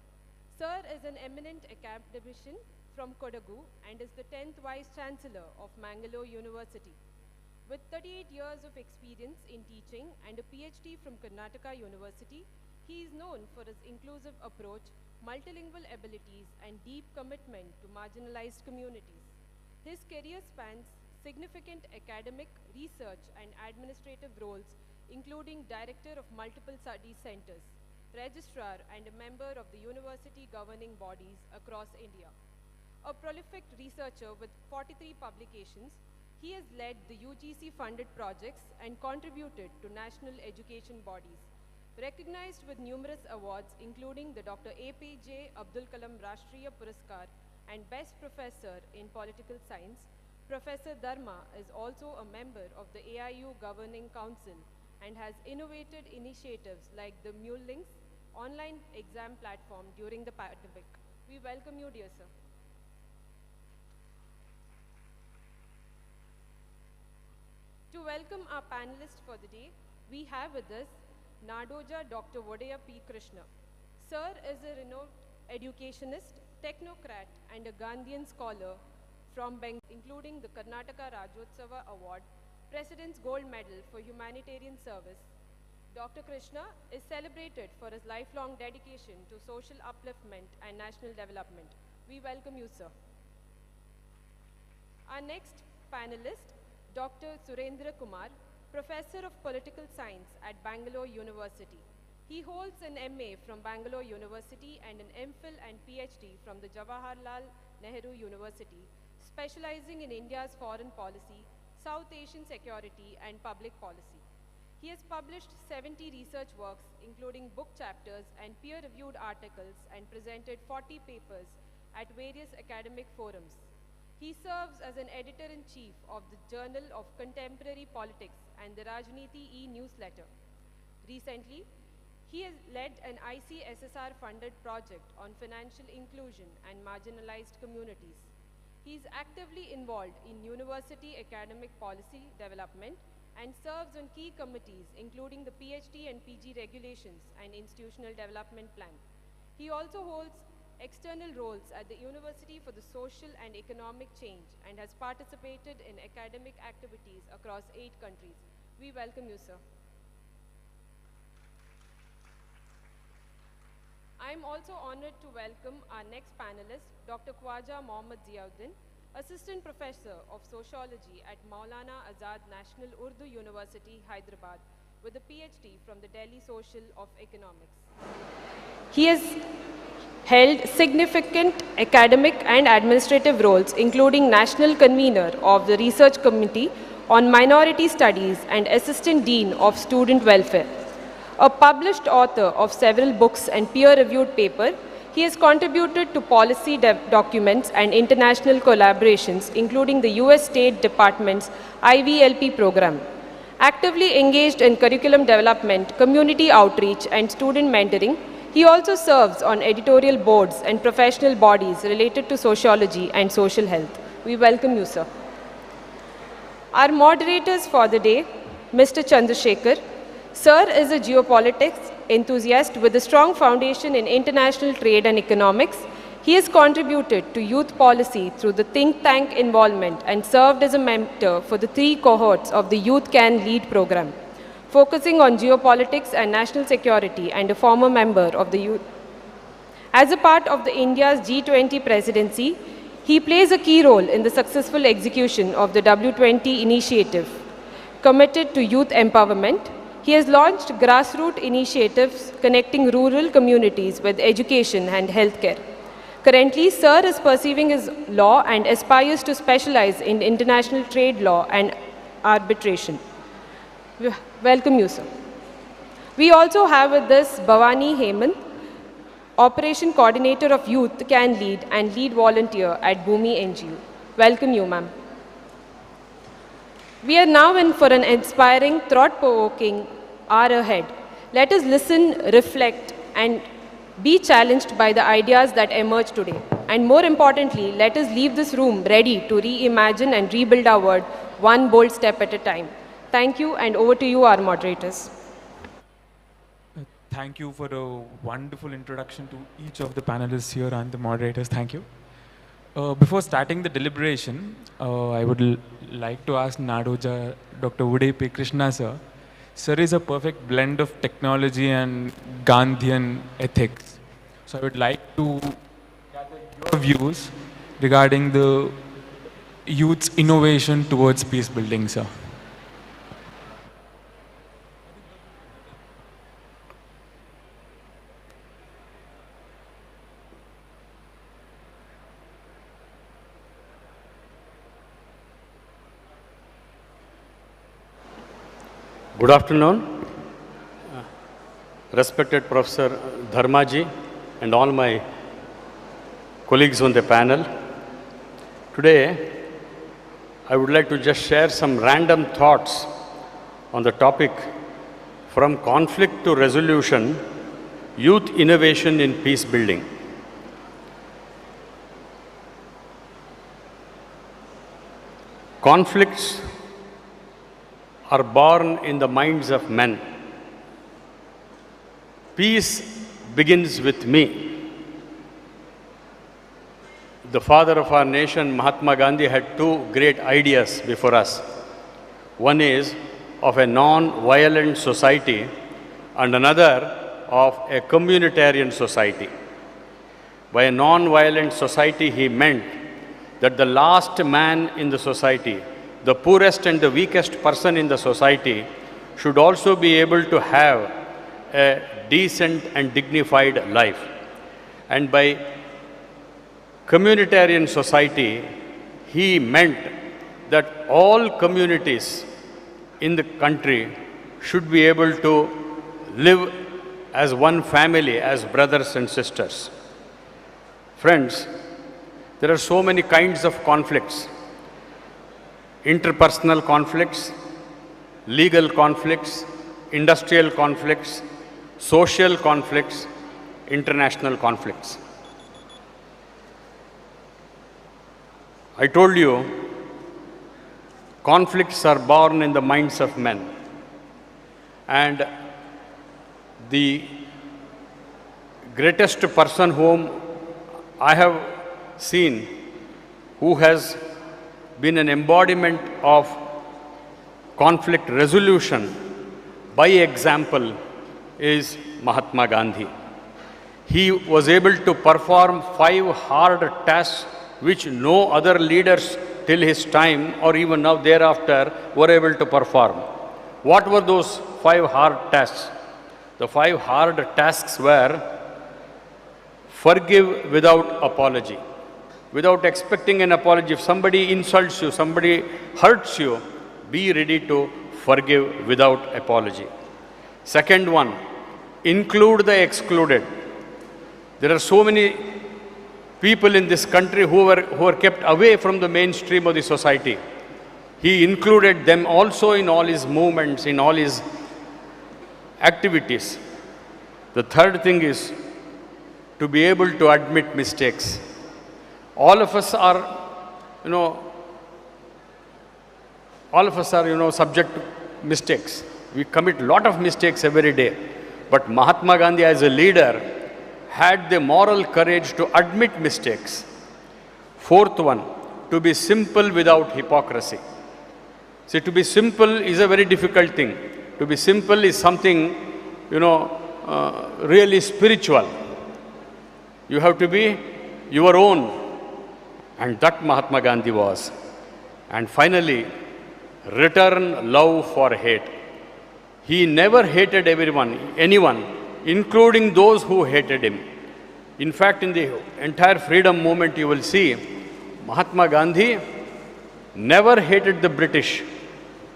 Sir is an eminent academician from Kodagu and is the 10th Vice Chancellor of Mangalore University. With 38 years of experience in teaching and a PhD from Karnataka University, he is known for his inclusive approach, multilingual abilities, and deep commitment to marginalized communities. His career spans significant academic, research, and administrative roles, including Director of multiple study centers, Registrar, and a member of the university governing bodies across India. A prolific researcher with 43 publications, he has led the UGC-funded projects and contributed to national education bodies. Recognized with numerous awards, including the Dr. APJ Abdul Kalam Rashtriya Puraskar and Best Professor in Political Science, Professor Dharma is also a member of the AIU Governing Council and has innovated initiatives like the Mulelinks online exam platform during the pandemic. We welcome you, dear sir. To welcome our panelists for the day, we have with us Nadoja Dr. Vodaya P. Krishna. Sir is a renowned educationist, technocrat, and a Gandhian scholar from Bengal, including the Karnataka Rajyotsava Award, President's Gold Medal for Humanitarian Service. Dr. Krishna is celebrated for his lifelong dedication to social upliftment and national development. We welcome you, sir. Our next panelist, Dr. Surendra Kumar, Professor of Political Science at Bangalore University. He holds an MA from Bangalore University and an MPhil and PhD from the Jawaharlal Nehru University, specializing in India's foreign policy, South Asian security, and public policy. He has published 70 research works, including book chapters and peer-reviewed articles, and presented 40 papers at various academic forums. He serves as an editor-in-chief of the Journal of Contemporary Politics and the Rajniti e-newsletter. Recently, he has led an ICSSR-funded project on financial inclusion and marginalized communities. He is actively involved in university academic policy development and serves on key committees, including the PhD and PG regulations and institutional development plan. He also holds external roles at the University for the Social and Economic Change and has participated in academic activities across 8 countries. We welcome you, sir. I am also honored to welcome our next panelist, Dr. Khwaja Mohammad Ziauddin, Assistant Professor of Sociology at Maulana Azad National Urdu University, Hyderabad, with a PhD from the Delhi Social of Economics. He has held significant academic and administrative roles, including National Convener of the Research Committee on Minority Studies and Assistant Dean of Student Welfare. A published author of several books and peer-reviewed papers, he has contributed to policy documents and international collaborations, including the US State Department's IVLP program. Actively engaged in curriculum development, community outreach, and student mentoring, he also serves on editorial boards and professional bodies related to sociology and social health. We welcome you, sir. Our moderators for the day, Mr. Chandrasekhar. Sir is a geopolitics enthusiast with a strong foundation in international trade and economics. He has contributed to youth policy through the think tank involvement and served as a mentor for the 3 cohorts of the Youth Can Lead program, focusing on geopolitics and national security, and a former member of the youth. As a part of the India's G20 presidency, he plays a key role in the successful execution of the W20 initiative. Committed to youth empowerment, he has launched grassroots initiatives connecting rural communities with education and healthcare. Currently, Sir is pursuing his law and aspires to specialize in international trade law and arbitration. Welcome you, sir. We also have with us Bhavani Hemant, Operation Coordinator of Youth Can Lead and Lead Volunteer at Bhumi NGO. Welcome you, ma'am. We are now in for an inspiring, thought-provoking hour ahead. Let us listen, reflect, and be challenged by the ideas that emerge today. And more importantly, let us leave this room ready to reimagine and rebuild our world, one bold step at a time. Thank you, and over to you, our moderators. Thank you for a wonderful introduction to each of the panelists here and the moderators. Thank you. Before starting the deliberation, I would like to ask Nadoja, Dr. Vodaya P. Krishna, sir. Sir is a perfect blend of technology and Gandhian ethics. So I would like to gather your views regarding the youth's innovation towards peace building, sir. Good afternoon, respected Professor Dharmaji and all my colleagues on the panel. Today, I would like to just share some random thoughts on the topic from conflict to resolution, youth innovation in peace building. Conflicts are born in the minds of men. Peace begins with me. The father of our nation, Mahatma Gandhi, had two great ideas before us. One is of a non-violent society and another of a communitarian society. By a non-violent society, he meant that the last man in the society, the poorest and the weakest person in the society, should also be able to have a decent and dignified life. And by communitarian society, he meant that all communities in the country should be able to live as one family, as brothers and sisters. Friends, there are so many kinds of conflicts. Interpersonal conflicts, legal conflicts, industrial conflicts, social conflicts, international conflicts. I told you, conflicts are born in the minds of men. And the greatest person whom I have seen, who has been an embodiment of conflict resolution by example, is Mahatma Gandhi. He was able to perform 5 hard tasks which no other leaders till his time or even now thereafter were able to perform. What were those 5 hard tasks? The 5 hard tasks were: forgive without apology. Without expecting an apology. If somebody insults you, somebody hurts you, be ready to forgive without apology. Second one, include the excluded. There are so many people in this country who are kept away from the mainstream of the society. He included them also in all his movements, in all his activities. The third thing is to be able to admit mistakes. All of us are, subject to mistakes. We commit a lot of mistakes every day. But Mahatma Gandhi, as a leader, had the moral courage to admit mistakes. Fourth one, to be simple without hypocrisy. See, to be simple is a very difficult thing. To be simple is something, really spiritual. You have to be your own. And that Mahatma Gandhi was. And finally, return love for hate. He never hated anyone, including those who hated him. In fact, in the entire freedom movement, you will see Mahatma Gandhi never hated the British,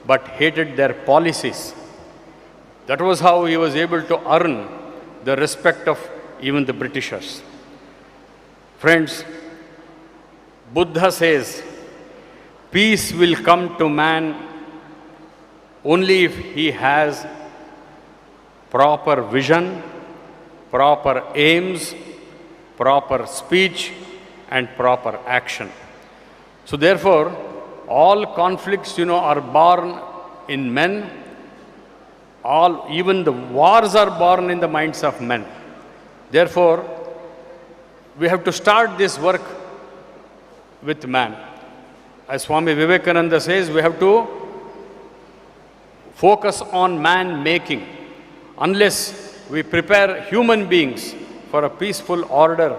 but hated their policies. That was how he was able to earn the respect of even the Britishers. Friends, Buddha says, peace will come to man only if he has proper vision, proper aims, proper speech, and proper action. So therefore, all conflicts, are born in men. Even the wars are born in the minds of men. Therefore, we have to start this work with man. As Swami Vivekananda says, we have to focus on man-making. Unless we prepare human beings for a peaceful order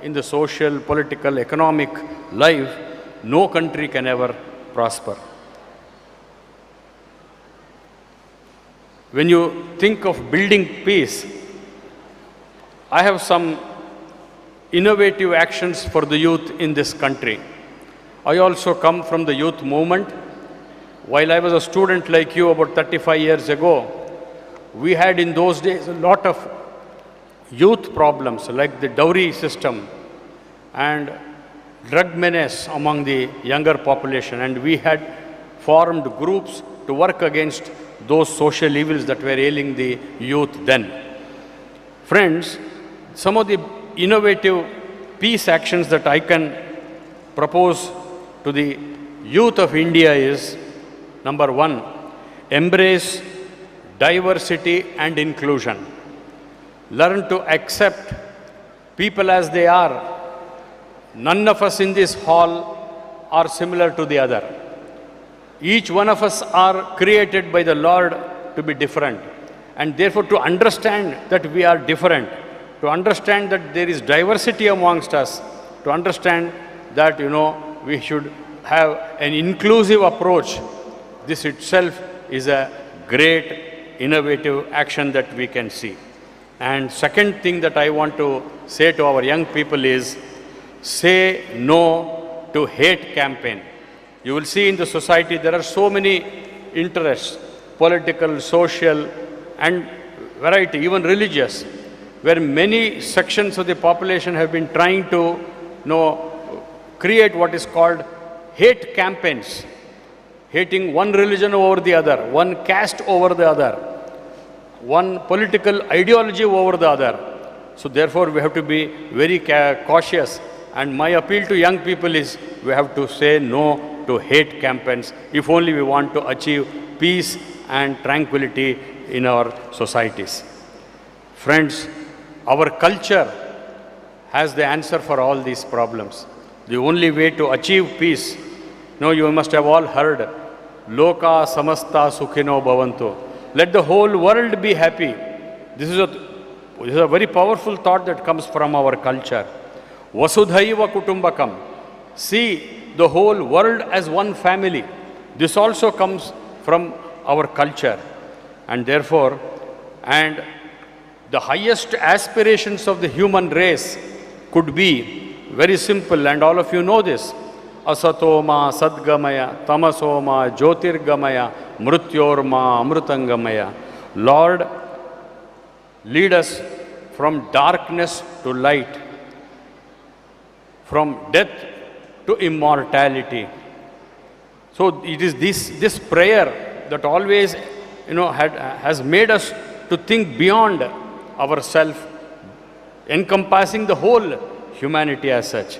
in the social, political, economic life, no country can ever prosper. When you think of building peace, I have some innovative actions for the youth in this country. I also come from the youth movement. While I was a student like you about 35 years ago, we had in those days a lot of youth problems like the dowry system and drug menace among the younger population, and we had formed groups to work against those social evils that were ailing the youth then. Friends, some of the innovative peace actions that I can propose to the youth of India is, number one, embrace diversity and inclusion. Learn to accept people as they are. None of us in this hall are similar to the other. Each one of us are created by the Lord to be different. And therefore, to understand that we are different, to understand that there is diversity amongst us, to understand that, we should have an inclusive approach, this itself is a great innovative action that we can see. And second thing that I want to say to our young people is, say no to hate campaign. You will see in the society there are so many interests, political, social, and variety, even religious, where many sections of the population have been trying to create what is called hate campaigns, hating one religion over the other, one caste over the other, one political ideology over the other. So therefore, we have to be very cautious. And my appeal to young people is, we have to say no to hate campaigns if only we want to achieve peace and tranquility in our societies. Friends, our culture has the answer for all these problems. The only way to achieve peace, you must have all heard, Loka samasta sukhino bhavantu. Let the whole world be happy. This is a very powerful thought that comes from our culture. Vasudhaiva kutumbakam. See the whole world as one family. This also comes from our culture. And therefore, and the highest aspirations of the human race could be very simple, and all of you know this. Asatoma sadgamaya, tamasoma jyotirgamaya, mrutyorma amrutangamaya. Lord, lead us from darkness to light, from death to immortality. So it is this prayer that always has made us to think beyond ourselves, encompassing the whole humanity as such.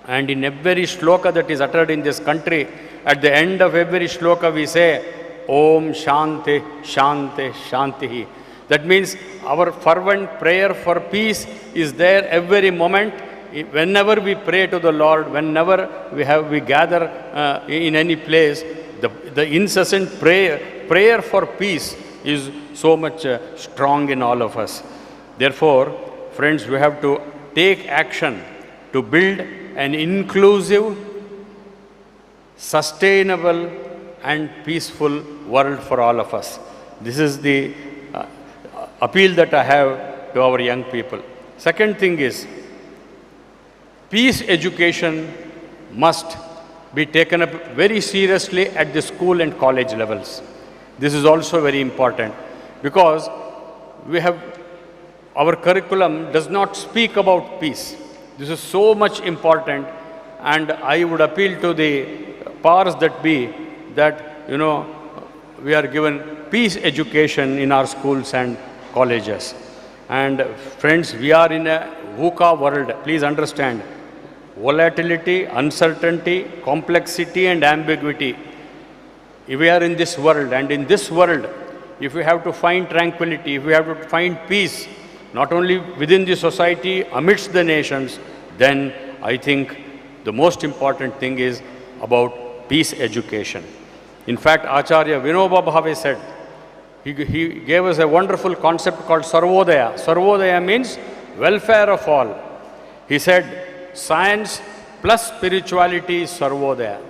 And in every shloka that is uttered in this country, at the end of every shloka we say, Om Shanti, Shanti, Shanti. That means our fervent prayer for peace is there every moment. Whenever we pray to the Lord, whenever we gather in any place, the incessant prayer for peace is so much strong in all of us. Therefore, friends, we have to take action to build an inclusive, sustainable, and peaceful world for all of us. This is the appeal that I have to our young people. Second thing is, peace education must be taken up very seriously at the school and college levels. This is also very important because our curriculum does not speak about peace. This is so much important, and I would appeal to the powers that be that, we are given peace education in our schools and colleges. And friends, we are in a VUCA world. Please understand, volatility, uncertainty, complexity, and ambiguity. We are in this world, and in this world, if we have to find tranquility, if we have to find peace, not only within the society, amidst the nations, then I think the most important thing is about peace education. In fact, Acharya Vinoba Bhave said, he gave us a wonderful concept called Sarvodaya. Sarvodaya means welfare of all. He said, science plus spirituality is Sarvodaya.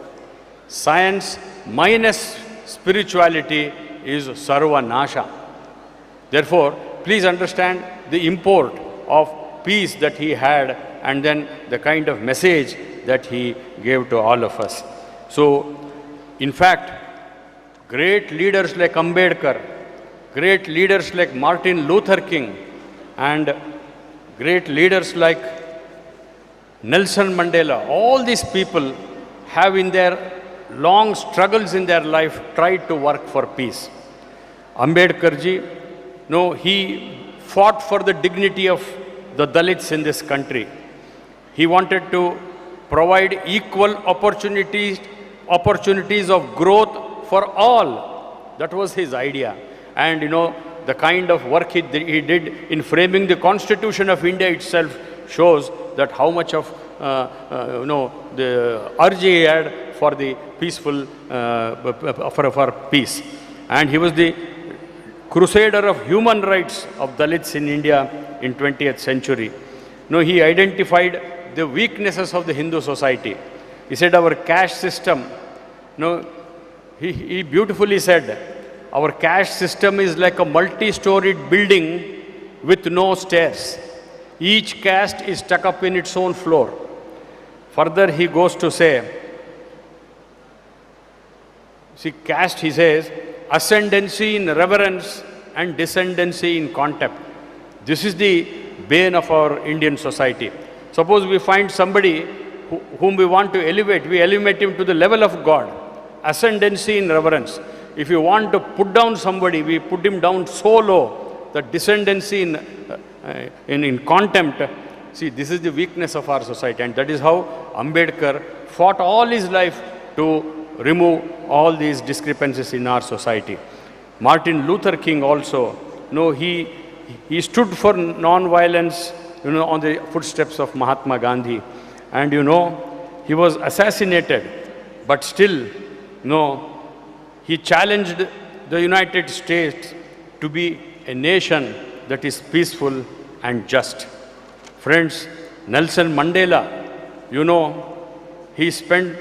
Science minus spirituality is Sarva Nasha. Therefore, please understand the import of peace that he had, and then the kind of message that he gave to all of us. So, in fact, Great leaders like Ambedkar, great leaders like Martin Luther King, and great leaders like Nelson Mandela, all these people have in their long struggles in their life tried to work for peace. Ambedkar ji, he fought for the dignity of the Dalits in this country. He wanted to provide equal opportunities of growth for all. That was his idea. And the kind of work he did in framing the Constitution of India itself shows that how much of the urge he had for the peaceful, for peace. And he was the crusader of human rights of Dalits in India in 20th century. He identified the weaknesses of the Hindu society. He said our caste system, he beautifully said, our caste system is like a multi-storied building with no stairs. Each caste is stuck up in its own floor. Further, he goes to say, see, caste, he says, ascendancy in reverence and descendancy in contempt. This is the bane of our Indian society. Suppose we find somebody whom we want to elevate, we elevate him to the level of God. Ascendancy in reverence. If you want to put down somebody, we put him down so low, the descendancy in contempt. See, this is the weakness of our society, and that is how Ambedkar fought all his life to remove all these discrepancies in our society. Martin Luther King also, he stood for non-violence, on the footsteps of Mahatma Gandhi. And he was assassinated, but still, he challenged the United States to be a nation that is peaceful and just. Friends, Nelson Mandela, he spent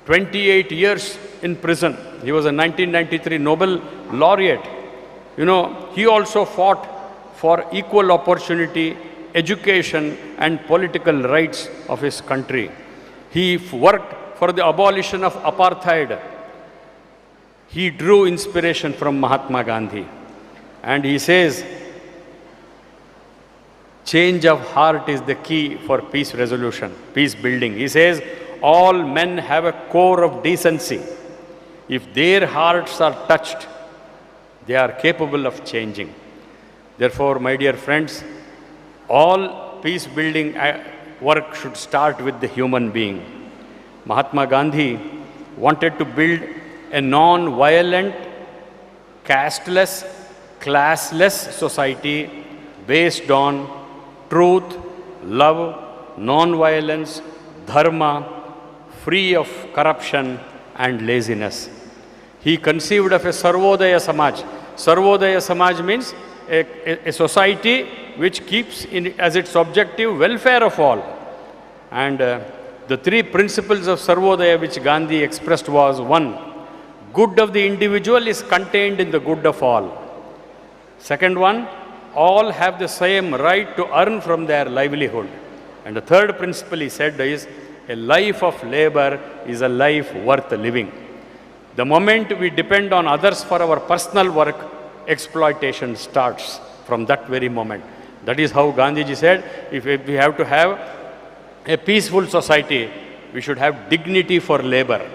28 years in prison. He was a 1993 Nobel laureate. He also fought for equal opportunity, education, and political rights of his country. He worked for the abolition of apartheid. He drew inspiration from Mahatma Gandhi. And he says, change of heart is the key for peace resolution, peace building. He says, all men have a core of decency. If their hearts are touched, they are capable of changing. Therefore, my dear friends, all peace building work should start with the human being. Mahatma Gandhi wanted to build a non-violent, casteless, classless society based on truth, love, non-violence, dharma, free of corruption and laziness. He conceived of a Sarvodaya Samaj. Sarvodaya Samaj means a society which keeps as its objective welfare of all. And the three principles of Sarvodaya which Gandhi expressed was: one, good of the individual is contained in the good of all. Second one, all have the same right to earn from their livelihood. And the third principle he said is, a life of labor is a life worth living. The moment we depend on others for our personal work, exploitation starts from that very moment. That is how Gandhiji said, if we have to have a peaceful society, we should have dignity for labor.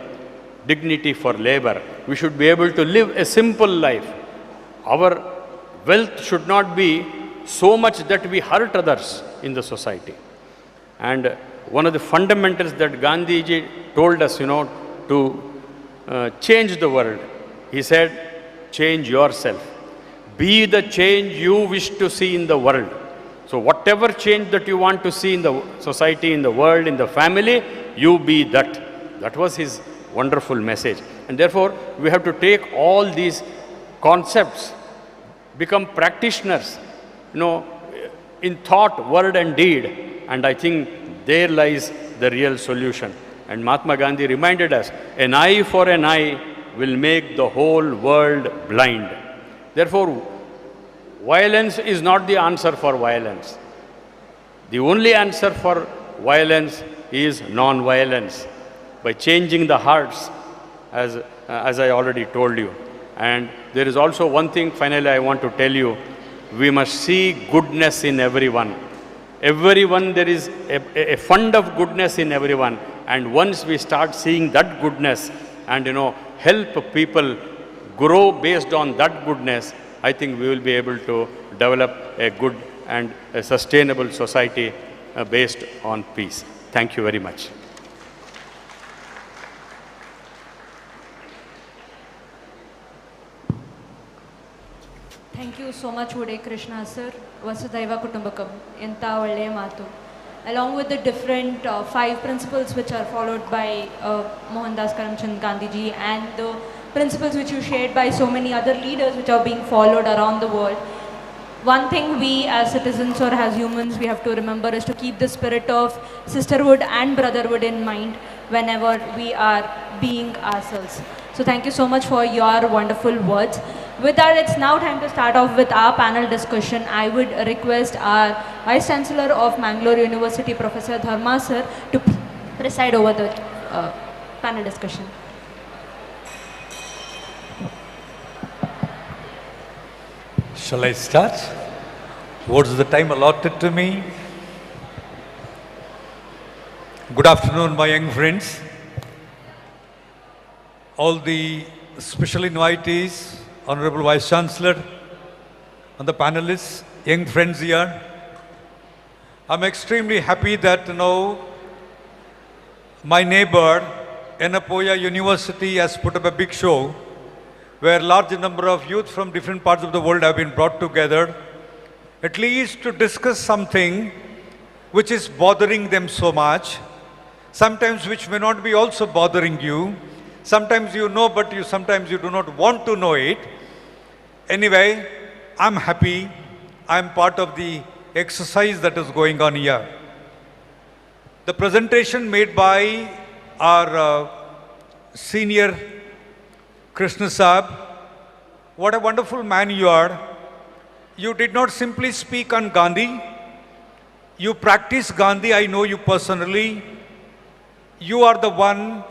Dignity for labor. We should be able to live a simple life. Our wealth should not be so much that we hurt others in the society. And one of the fundamentals that Gandhiji told us, to change the world, he said, change yourself. Be the change you wish to see in the world. So whatever change that you want to see in the society, in the world, in the family, you be that. That was his wonderful message. And therefore, we have to take all these concepts, become practitioners, in thought, word and deed. And I think there lies the real solution. And Mahatma Gandhi reminded us, an eye for an eye will make the whole world blind. Therefore, violence is not the answer for violence. The only answer for violence is non-violence. By changing the hearts, as as I already told you. And there is also one thing finally I want to tell you. We must see goodness in everyone. Everyone, there is a fund of goodness in everyone. And once we start seeing that goodness and, help people grow based on that goodness, I think we will be able to develop a good and a sustainable society based on peace. Thank you very much. Thank you so much, Uday Krishna sir. Vasudhaiva Kutumbakam. Enta Valle Matu. Along with the different 5 principles which are followed by Mohandas Karamchand Gandhiji and the principles which you shared by so many other leaders which are being followed around the world. One thing we as citizens or as humans we have to remember is to keep the spirit of sisterhood and brotherhood in mind whenever we are being ourselves. So thank you so much for your wonderful words. With that, it's now time to start off with our panel discussion. I would request our Vice Chancellor of Mangalore University, Professor Dharma sir, to preside over the panel discussion. Shall I start? What is the time allotted to me? Good afternoon, my young friends. All the special invitees, Honorable Vice Chancellor, and the panelists, young friends here. I'm extremely happy that, my neighbor, Yenepoya University has put up a big show where large number of youth from different parts of the world have been brought together, at least to discuss something which is bothering them so much, sometimes which may not be also bothering you, sometimes you know but sometimes you do not want to know it. Anyway, I'm happy I'm part of the exercise that is going on here. The presentation made by our senior Krishna Saab, what a wonderful man you are. You did not simply speak on Gandhi. You practice Gandhi, I know you personally. You are the one,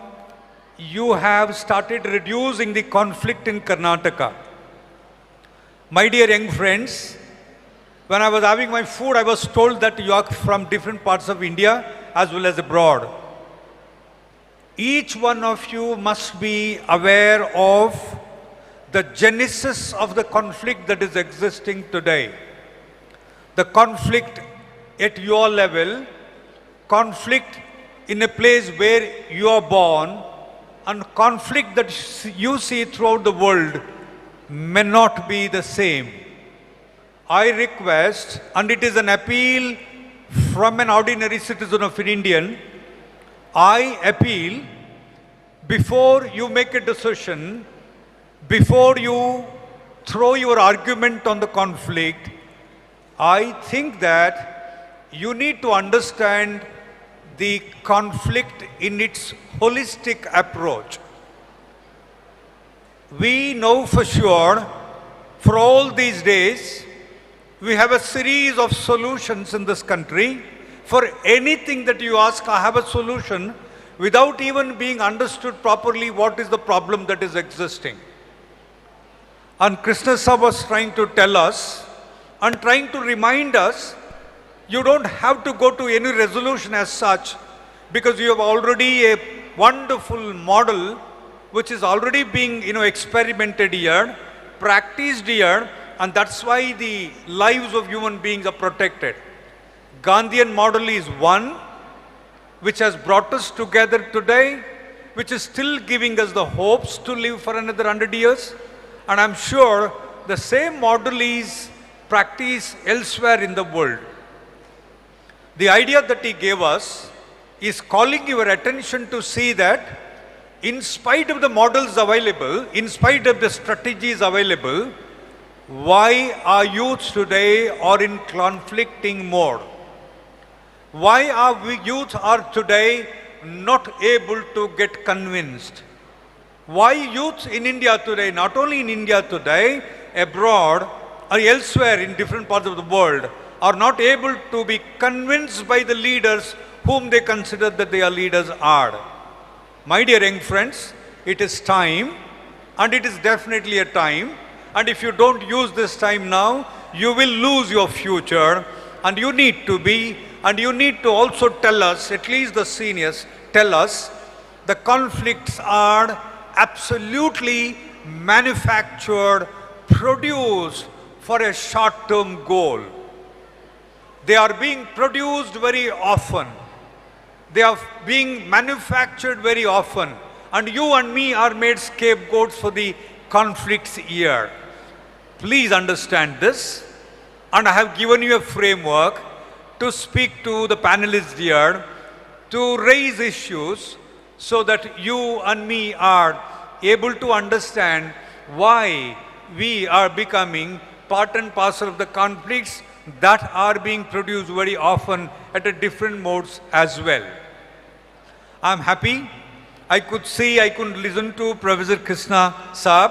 you have started reducing the conflict in Karnataka. My dear young friends, when I was having my food, I was told that you are from different parts of India as well as abroad. Each one of you must be aware of the genesis of the conflict that is existing today. The conflict at your level, conflict in a place where you are born, and conflict that you see throughout the world may not be the same. I request, and it is an appeal from an ordinary citizen of an Indian, I appeal, before you make a decision, before you throw your argument on the conflict, I think that you need to understand the conflict in its holistic approach. We know for sure, for all these days, we have a series of solutions in this country. For anything that you ask, I have a solution without even being understood properly what is the problem that is existing. And Krishna Sahib was trying to tell us and trying to remind us, you don't have to go to any resolution as such, because you have already a wonderful model which is already being experimented here, practiced here, and that's why the lives of human beings are protected. Gandhian model is one which has brought us together today, which is still giving us the hopes to live for another 100 years. And I'm sure the same model is practiced elsewhere in the world. The idea that he gave us is calling your attention to see that in spite of the models available, in spite of the strategies available, why our youth today are in conflicting mode? Why our youth are today not able to get convinced? Why youth in India today, not only in India today, abroad or elsewhere in different parts of the world, are not able to be convinced by the leaders whom they consider that they are leaders are? My dear young friends, it is time and it is definitely a time. And if you don't use this time now, you will lose your future. And you need to be, and you need to also tell us, at least the seniors, tell us the conflicts are absolutely manufactured, produced for a short-term goal. They are being produced very often. They are being manufactured very often. And you and me are made scapegoats for the conflicts here. Please understand this. And I have given you a framework to speak to the panelists here, to raise issues so that you and me are able to understand why we are becoming part and parcel of the conflicts that are being produced very often at a different modes as well. I'm happy. I could listen to Professor Krishna Saab,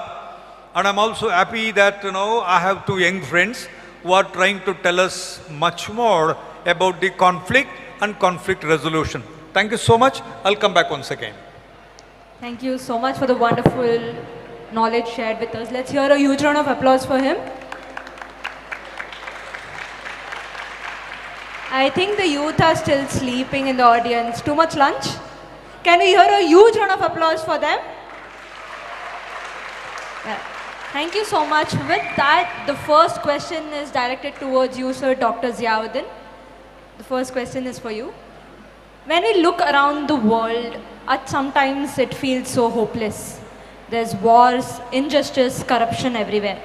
and I'm also happy that, I have two young friends who are trying to tell us much more about the conflict and conflict resolution. Thank you so much. I'll come back once again. Thank you so much for the wonderful knowledge shared with us. Let's hear a huge round of applause for him. I think the youth are still sleeping in the audience. Too much lunch? Can we hear a huge round of applause for them? Yeah. Thank you so much. With that, the first question is directed towards you, sir, Dr. Ziauddin. The first question is for you. When we look around the world, sometimes it feels so hopeless. There's wars, injustice, corruption everywhere.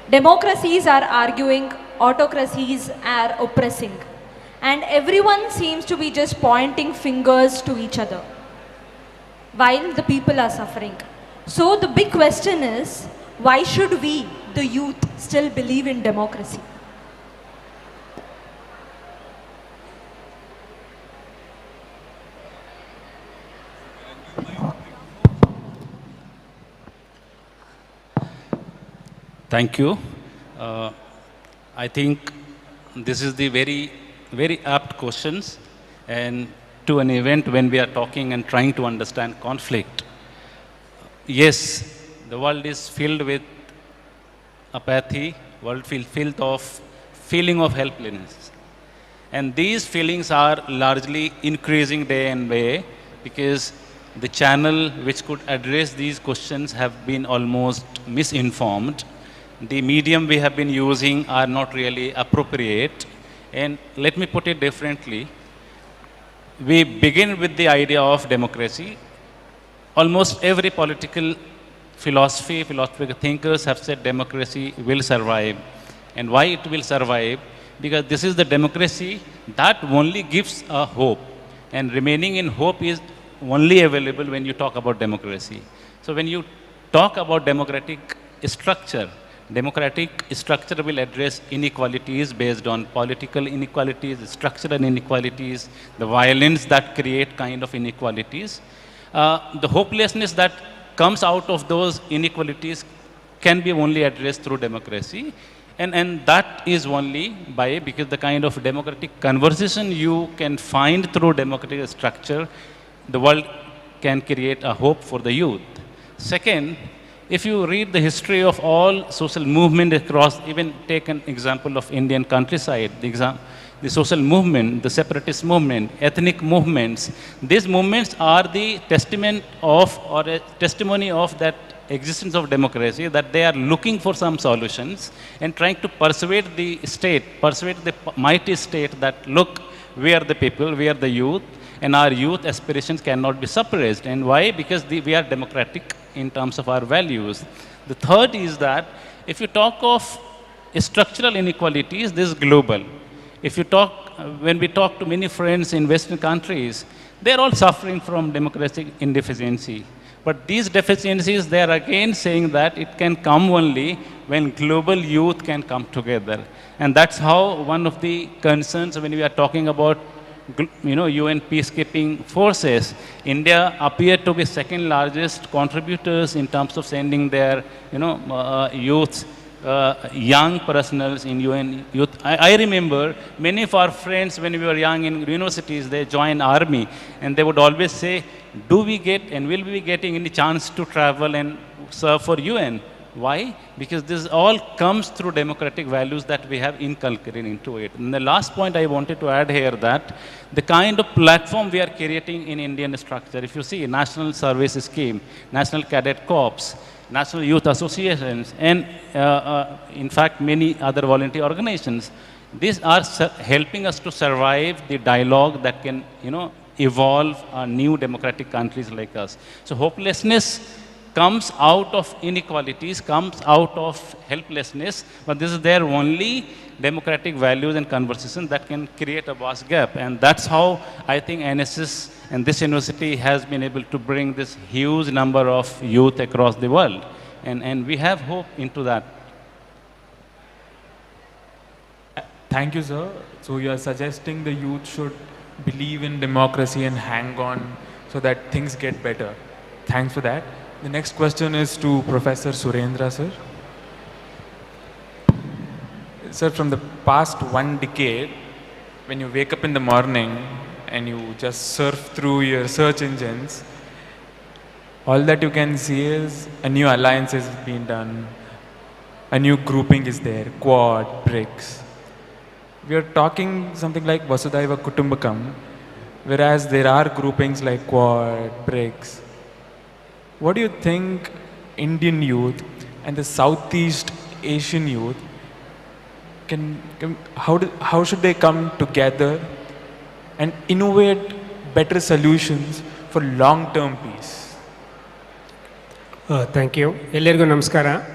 Democracies are arguing, autocracies are oppressing. And everyone seems to be just pointing fingers to each other, while the people are suffering. So the big question is, why should we, the youth, still believe in democracy? Thank you. I think this is the very apt questions, and to an event when we are talking and trying to understand conflict. Yes, the world is filled with apathy, world filled of feeling of helplessness. And these feelings are largely increasing day and day because the channel which could address these questions have been almost misinformed. The medium we have been using are not really appropriate. And let me put it differently. We begin with the idea of democracy. Almost every political philosophical thinkers have said democracy will survive. And why it will survive? Because this is the democracy that only gives a hope. And remaining in hope is only available when you talk about democracy. So when you talk about democratic structure will address inequalities based on political inequalities, structural inequalities, the violence that create kind of inequalities. The hopelessness that comes out of those inequalities can be only addressed through democracy. And that is only because the kind of democratic conversation you can find through democratic structure, the world can create a hope for the youth. Second, if you read the history of all social movement across, even take an example of Indian countryside, the social movement, the separatist movement, ethnic movements, these movements are the testament of or a testimony of that existence of democracy, that they are looking for some solutions and trying to persuade the state, persuade the mighty state that, look, we are the people, we are the youth, and our youth aspirations cannot be suppressed. And why? Because we are democratic in terms of our values. The third is that if you talk of structural inequalities, this is global. If you talk, when we talk to many friends in Western countries, they're all suffering from democratic indeficiency. But these deficiencies, they are again saying that it can come only when global youth can come together. And that's how one of the concerns when we are talking about UN peacekeeping forces, India appeared to be second largest contributors in terms of sending their youths young personals in UN youth. I remember many of our friends when we were young in universities, they joined army and they would always say, do we get and will we be getting any chance to travel and serve for UN? Why? Because this all comes through democratic values that we have inculcated into it. And the last point I wanted to add here that the kind of platform we are creating in Indian structure, if you see National Service Scheme, National Cadet Corps, National Youth Associations, and in fact many other volunteer organizations, these are helping us to survive the dialogue that can, evolve new democratic countries like us. So hopelessness comes out of inequalities, comes out of helplessness, but this is their only democratic values and conversations that can create a vast gap. And that's how I think NSS and this university has been able to bring this huge number of youth across the world. And we have hope into that. Thank you, sir. So you are suggesting the youth should believe in democracy and hang on so that things get better. Thanks for that. The next question is to Professor Surendra, sir. Sir, from the past 1 decade, when you wake up in the morning and you just surf through your search engines, all that you can see is a new alliance is being done, a new grouping is there, Quad, BRICS. We are talking something like Vasudhaiva Kutumbakam, whereas there are groupings like Quad, BRICS. What do you think Indian youth and the Southeast Asian youth how should they come together and innovate better solutions for long-term peace? Thank you. Ellargu namaskara.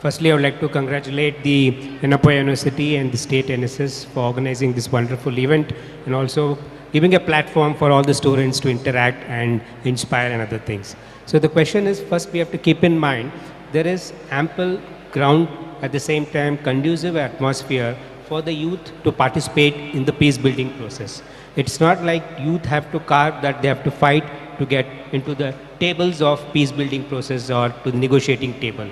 Firstly, I would like to congratulate the Yenepoya University and the state NSS for organizing this wonderful event and also giving a platform for all the students to interact and inspire and other things. So the question is, first we have to keep in mind, there is ample ground, at the same time conducive atmosphere for the youth to participate in the peace building process. It's not like youth have to carve that they have to fight to get into the tables of peace building process or to the negotiating table.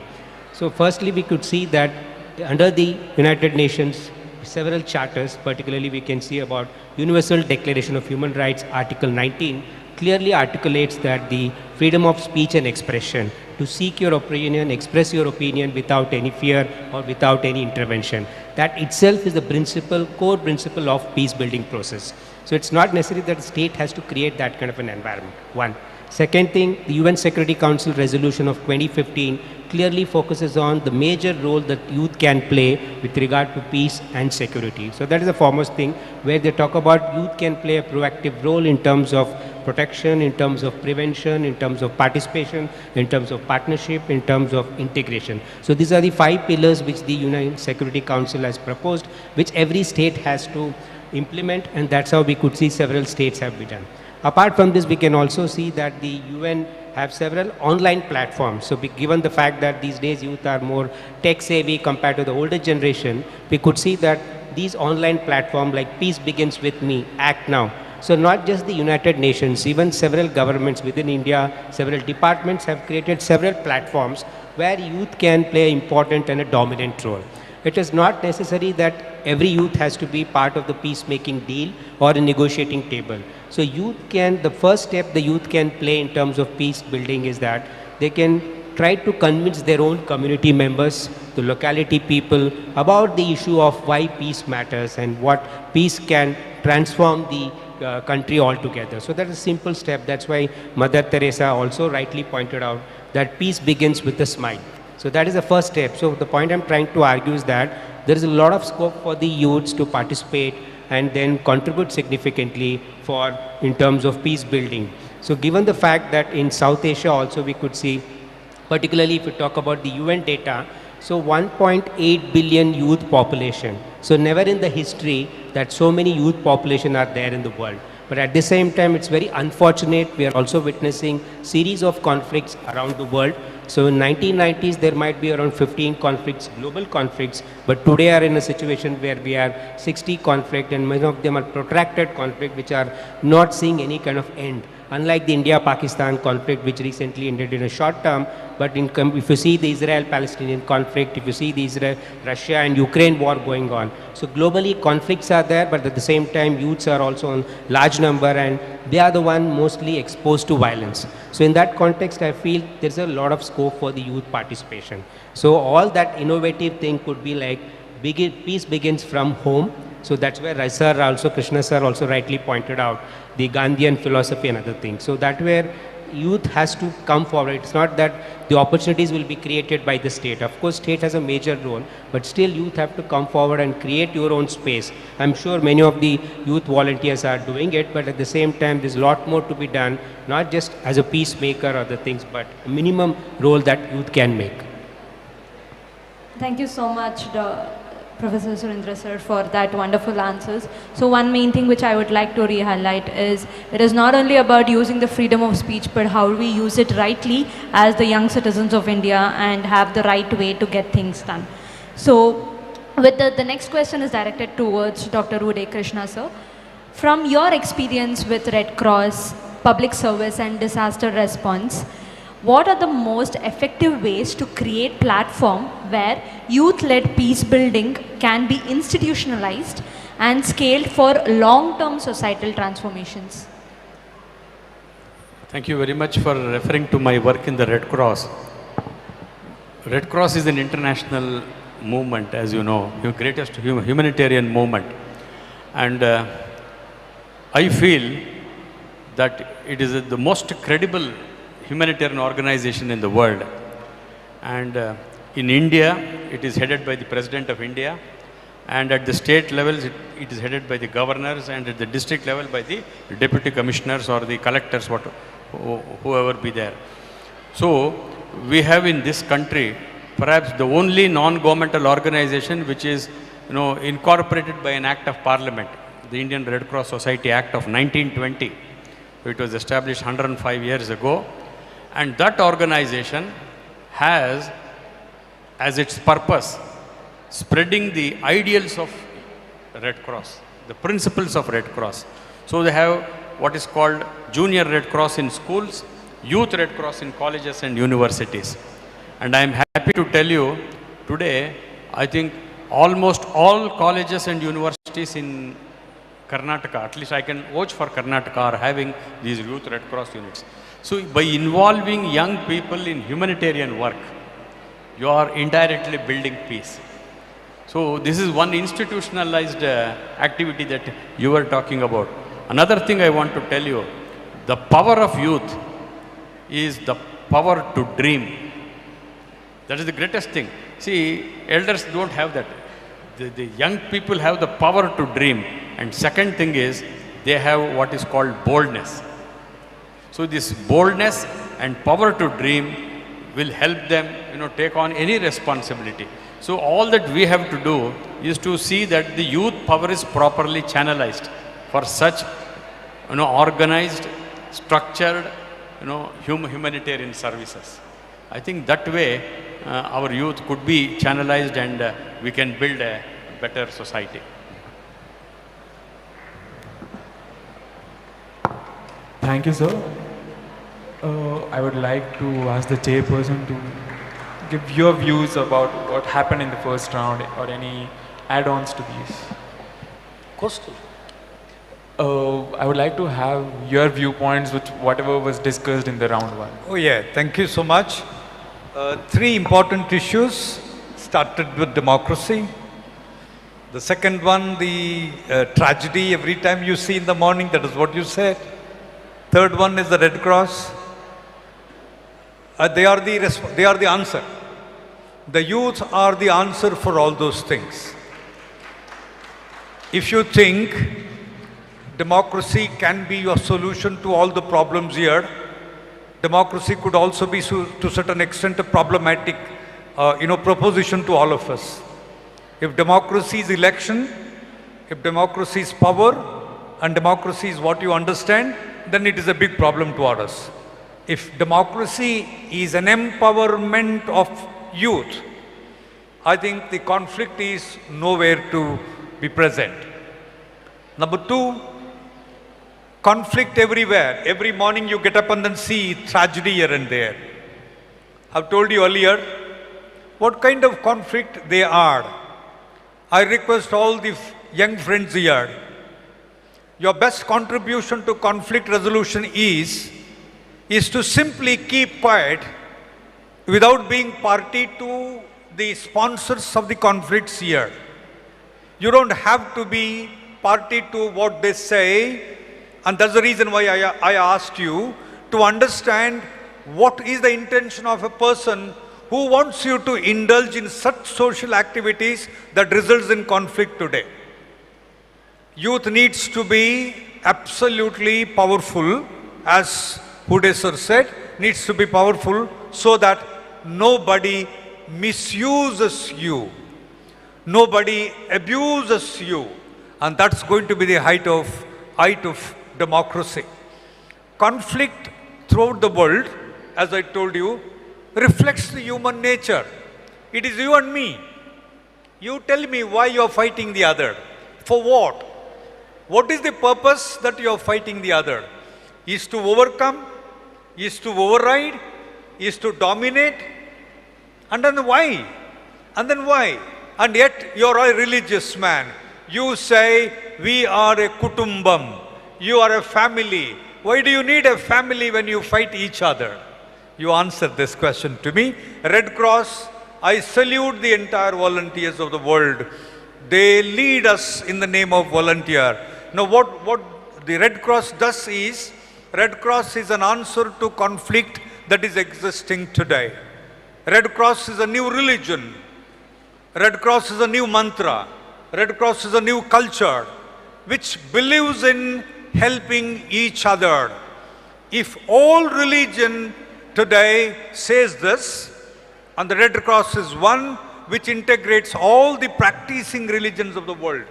So firstly, we could see that under the United Nations, several charters, particularly we can see about Universal Declaration of Human Rights, Article 19, clearly articulates that the freedom of speech and expression, to seek your opinion, express your opinion without any fear or without any intervention. That itself is the principle, core principle of peace building process. So it's not necessary that the state has to create that kind of an environment, one. Second thing, the UN Security Council resolution of 2015 clearly focuses on the major role that youth can play with regard to peace and security. So that is the foremost thing where they talk about youth can play a proactive role in terms of protection, in terms of prevention, in terms of participation, in terms of partnership, in terms of integration. So these are the 5 pillars which the UN Security Council has proposed, which every state has to implement, and that's how we could see several states have been done. Apart from this, we can also see that the UN have several online platforms. So given the fact that these days youth are more tech savvy compared to the older generation, we could see that these online platforms like Peace Begins With Me, Act Now. So not just the United Nations, even several governments within India, several departments have created several platforms where youth can play an important and a dominant role. It is not necessary that every youth has to be part of the peacemaking deal or a negotiating table. So youth can, the first step the youth can play in terms of peace building is that they can try to convince their own community members, the locality people, about the issue of why peace matters and what peace can transform the country altogether. So that's a simple step. That's why Mother Teresa also rightly pointed out that peace begins with a smile. So that is the first step. So the point I'm trying to argue is that there is a lot of scope for the youths to participate and then contribute significantly for in terms of peace building. So given the fact that in South Asia also we could see, particularly if we talk about the UN data, so 1.8 billion youth population. So never in the history that so many youth population are there in the world. But at the same time, it's very unfortunate. We are also witnessing series of conflicts around the world. So in 1990s, there might be around 15 conflicts, global conflicts, but today are in a situation where we have 60 conflicts and many of them are protracted conflicts which are not seeing any kind of end. unlike the India-Pakistan conflict, which recently ended in a short term, but if you see the Israel-Palestinian conflict, if you see the Russia and Ukraine war going on, so globally conflicts are there, but at the same time youths are also in large number and they are the one mostly exposed to violence. So in that context, I feel there's a lot of scope for the youth participation. So all that innovative thing could be like, peace begins from home. So that's where Krishna sir also rightly pointed out the Gandhian philosophy and other things. So that where youth has to come forward. It's not that the opportunities will be created by the state. Of course, state has a major role, but still youth have to come forward and create your own space. I'm sure many of the youth volunteers are doing it, but at the same time, there's a lot more to be done, not just as a peacemaker or other things, but a minimum role that youth can make. Thank you so much, Professor Surendra sir, for that wonderful answers. So one main thing which I would like to re-highlight is it is not only about using the freedom of speech, but how we use it rightly as the young citizens of India and have the right way to get things done. So with the next question is directed towards Dr. Uday Krishna sir. From your experience with Red Cross, public service and disaster response, what are the most effective ways to create platform where youth-led peace building can be institutionalized and scaled for long-term societal transformations? Thank you very much for referring to my work in the Red Cross. Red Cross is an international movement, as you know, the greatest humanitarian movement. And I feel that it is the most credible humanitarian organization in the world. And in India, it is headed by the President of India. And at the state levels, it is headed by the governors, and at the district level by the deputy commissioners or the collectors, whoever be there. So we have in this country perhaps the only non-governmental organization which is incorporated by an act of parliament, the Indian Red Cross Society Act of 1920. It was established 105 years ago. And that organization has as its purpose spreading the ideals of Red Cross, the principles of Red Cross. So they have what is called Junior Red Cross in schools, Youth Red Cross in colleges and universities. And I am happy to tell you today, I think almost all colleges and universities in Karnataka, at least I can vouch for Karnataka, are having these Youth Red Cross units. So by involving young people in humanitarian work, you are indirectly building peace. So this is one institutionalized activity that you were talking about. Another thing I want to tell you, the power of youth is the power to dream. That is the greatest thing. See, elders don't have that. The young people have the power to dream. And second thing is, they have what is called boldness. So this boldness and power to dream will help them, take on any responsibility. So all that we have to do is to see that the youth power is properly channelized for such, organized, structured, humanitarian services. I think that way our youth could be channelized and we can build a better society. Thank you, sir. I would like to ask the chairperson to give your views about what happened in the first round or any add-ons to these. Question. I would like to have your viewpoints with whatever was discussed in the round one. Oh yeah, thank you so much. Three important issues started with democracy. The second one, the tragedy every time you see in the morning, that is what you said. Third one is the Red Cross. They are the answer. The youth are the answer for all those things. If you think democracy can be your solution to all the problems here, democracy could also be to a certain extent a problematic proposition to all of us. If democracy is election, if democracy is power, and democracy is what you understand, then it is a big problem to us. If democracy is an empowerment of youth, I think the conflict is nowhere to be present. Number two, Conflict everywhere. Every morning you get up and then see tragedy here and there. I've told you earlier what kind of conflict they are. I request all the young friends here, your best contribution to conflict resolution is to simply keep quiet without being party to the sponsors of the conflicts here. You don't have to be party to what they say, and that's the reason why I asked you to understand what is the intention of a person who wants you to indulge in such social activities that results in conflict today. Youth needs to be absolutely powerful, as Hude sir said, needs to be powerful so that nobody misuses you, nobody abuses you, and that's going to be the height of democracy. Conflict throughout the world, as I told you, reflects the human nature. It is you and me. You tell me why you are fighting the other. For what? What is the purpose that you are fighting the other? Is to overcome? Is to override? Is to dominate? And then why? And then why? And yet you are a religious man. You say, we are a kutumbam. You are a family. Why do you need a family when you fight each other? You answer this question to me. Red Cross, I salute the entire volunteers of the world. They lead us in the name of volunteer. Now what the Red Cross does is, Red Cross is an answer to conflict that is existing today. Red Cross is a new religion. Red Cross is a new mantra. Red Cross is a new culture which believes in helping each other. If all religion today says this, and the Red Cross is one which integrates all the practicing religions of the world.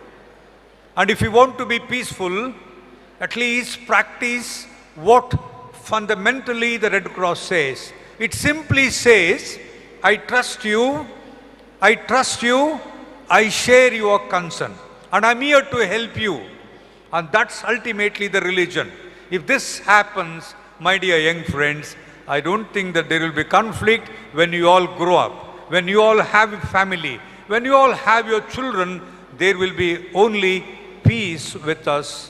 And if you want to be peaceful, at least practice what fundamentally the Red Cross says. It simply says, I trust you, I share your concern, and I'm here to help you. And that's ultimately the religion. If this happens, my dear young friends, I don't think that there will be conflict when you all grow up, when you all have a family, when you all have your children, there will be only peace with us.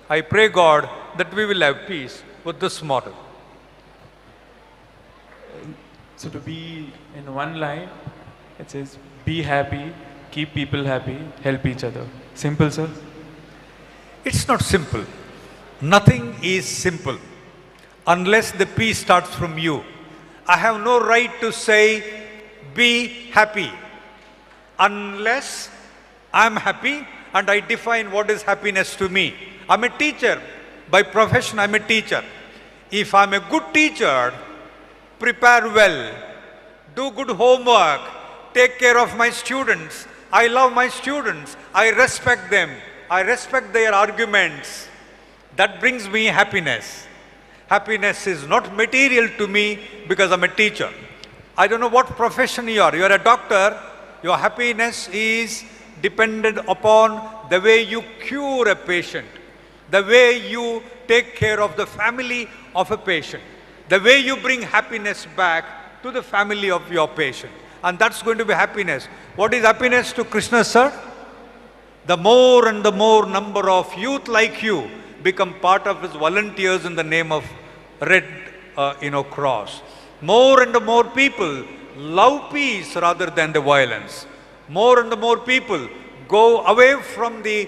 I pray God that we will have peace with this model. So to be in one line, it says, be happy, keep people happy, help each other. Simple, sir? It's not simple. Nothing is simple unless the peace starts from you. I have no right to say, be happy, unless I'm happy and I define what is happiness to me. I'm a teacher. By profession, I'm a teacher. If I'm a good teacher, prepare well, do good homework, take care of my students. I love my students. I respect them. I respect their arguments. That brings me happiness. Happiness is not material to me because I'm a teacher. I don't know what profession you are. You are a doctor. Your happiness is dependent upon the way you cure a patient, the way you take care of the family of a patient, the way you bring happiness back to the family of your patient. And that's going to be happiness. What is happiness to Krishna, sir? The more and the more number of youth like you become part of his volunteers in the name of Red Cross. More and more people love peace rather than the violence. More and more people go away from the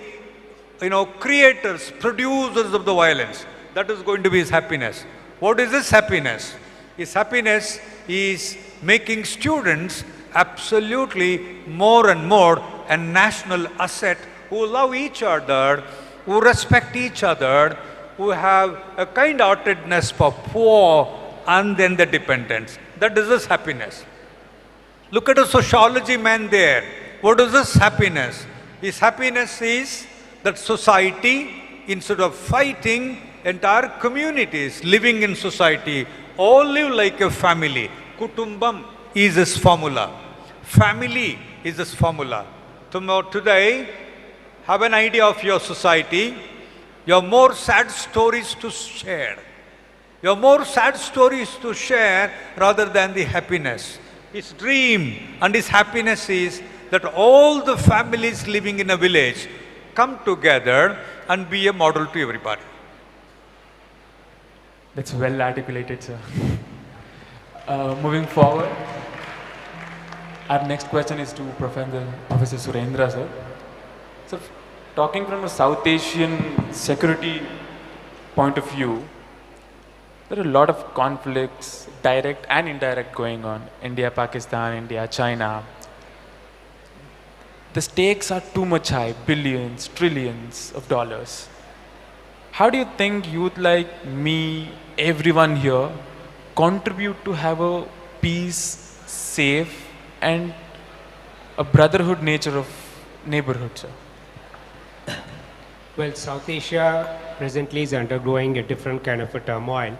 creators, producers of the violence. That is going to be his happiness. What is his happiness? His happiness is making students absolutely more and more a national asset who love each other, who respect each other, who have a kind-heartedness for poor and then the dependents. That is his happiness. Look at a sociology man there. What is his happiness? His happiness is that society, instead of fighting, entire communities living in society all live like a family. Kutumbam is his formula. Family is his formula. Today, have an idea of your society. You have more sad stories to share. You have more sad stories to share rather than the happiness. His dream and his happiness is that all the families living in a village come together and be a model to everybody. That's well articulated, sir. Moving forward, our next question is to Professor Surendra, sir. So, talking from a South Asian security point of view, there are a lot of conflicts, direct and indirect, going on. India, Pakistan, India, China. The stakes are too much high, billions, trillions of dollars. How do you think youth like me, everyone here, contribute to have a peace, safe, and a brotherhood nature of neighborhood, sir? Well, South Asia presently is undergoing a different kind of a turmoil,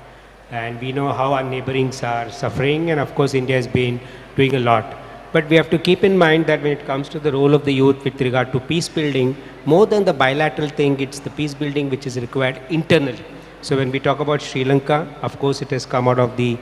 and we know how our neighborings are suffering, and of course India has been doing a lot. But we have to keep in mind that when it comes to the role of the youth with regard to peace building, more than the bilateral thing, it's the peace building which is required internally. So when we talk about Sri Lanka, of course it has come out of the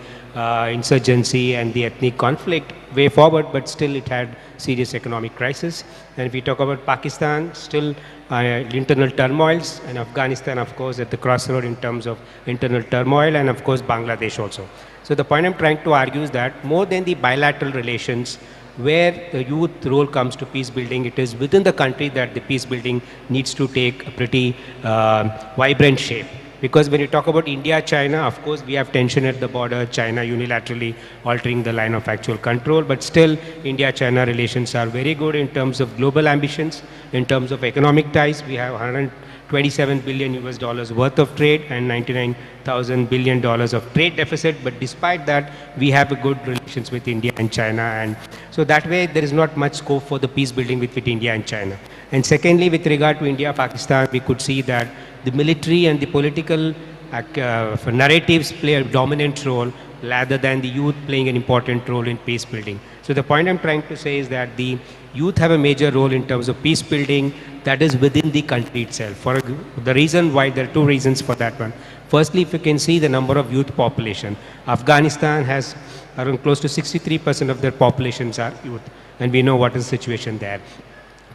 insurgency and the ethnic conflict way forward, but still it had serious economic crisis. And if we talk about Pakistan, still internal turmoils, and Afghanistan, of course, at the crossroad in terms of internal turmoil, and of course Bangladesh also. So the point I'm trying to argue is that more than the bilateral relations, where the youth role comes to peace building, it is within the country that the peace building needs to take a pretty vibrant shape. Because when you talk about India, China, of course we have tension at the border, China unilaterally altering the line of actual control, but still India-China relations are very good in terms of global ambitions, in terms of economic ties. We have 127 billion US dollars worth of trade and 99,000 billion dollars of trade deficit, but despite that we have a good relations with India and China, and so that way there is not much scope for the peace building with India and China. And secondly, with regard to India, Pakistan, we could see that the military and the political narratives play a dominant role rather than the youth playing an important role in peace building. So the point I'm trying to say is that the youth have a major role in terms of peace building that is within the country itself. For the reason why, there are two reasons for that one. Firstly, if you can see the number of youth population, Afghanistan has around close to 63% of their populations are youth, and we know what is the situation there.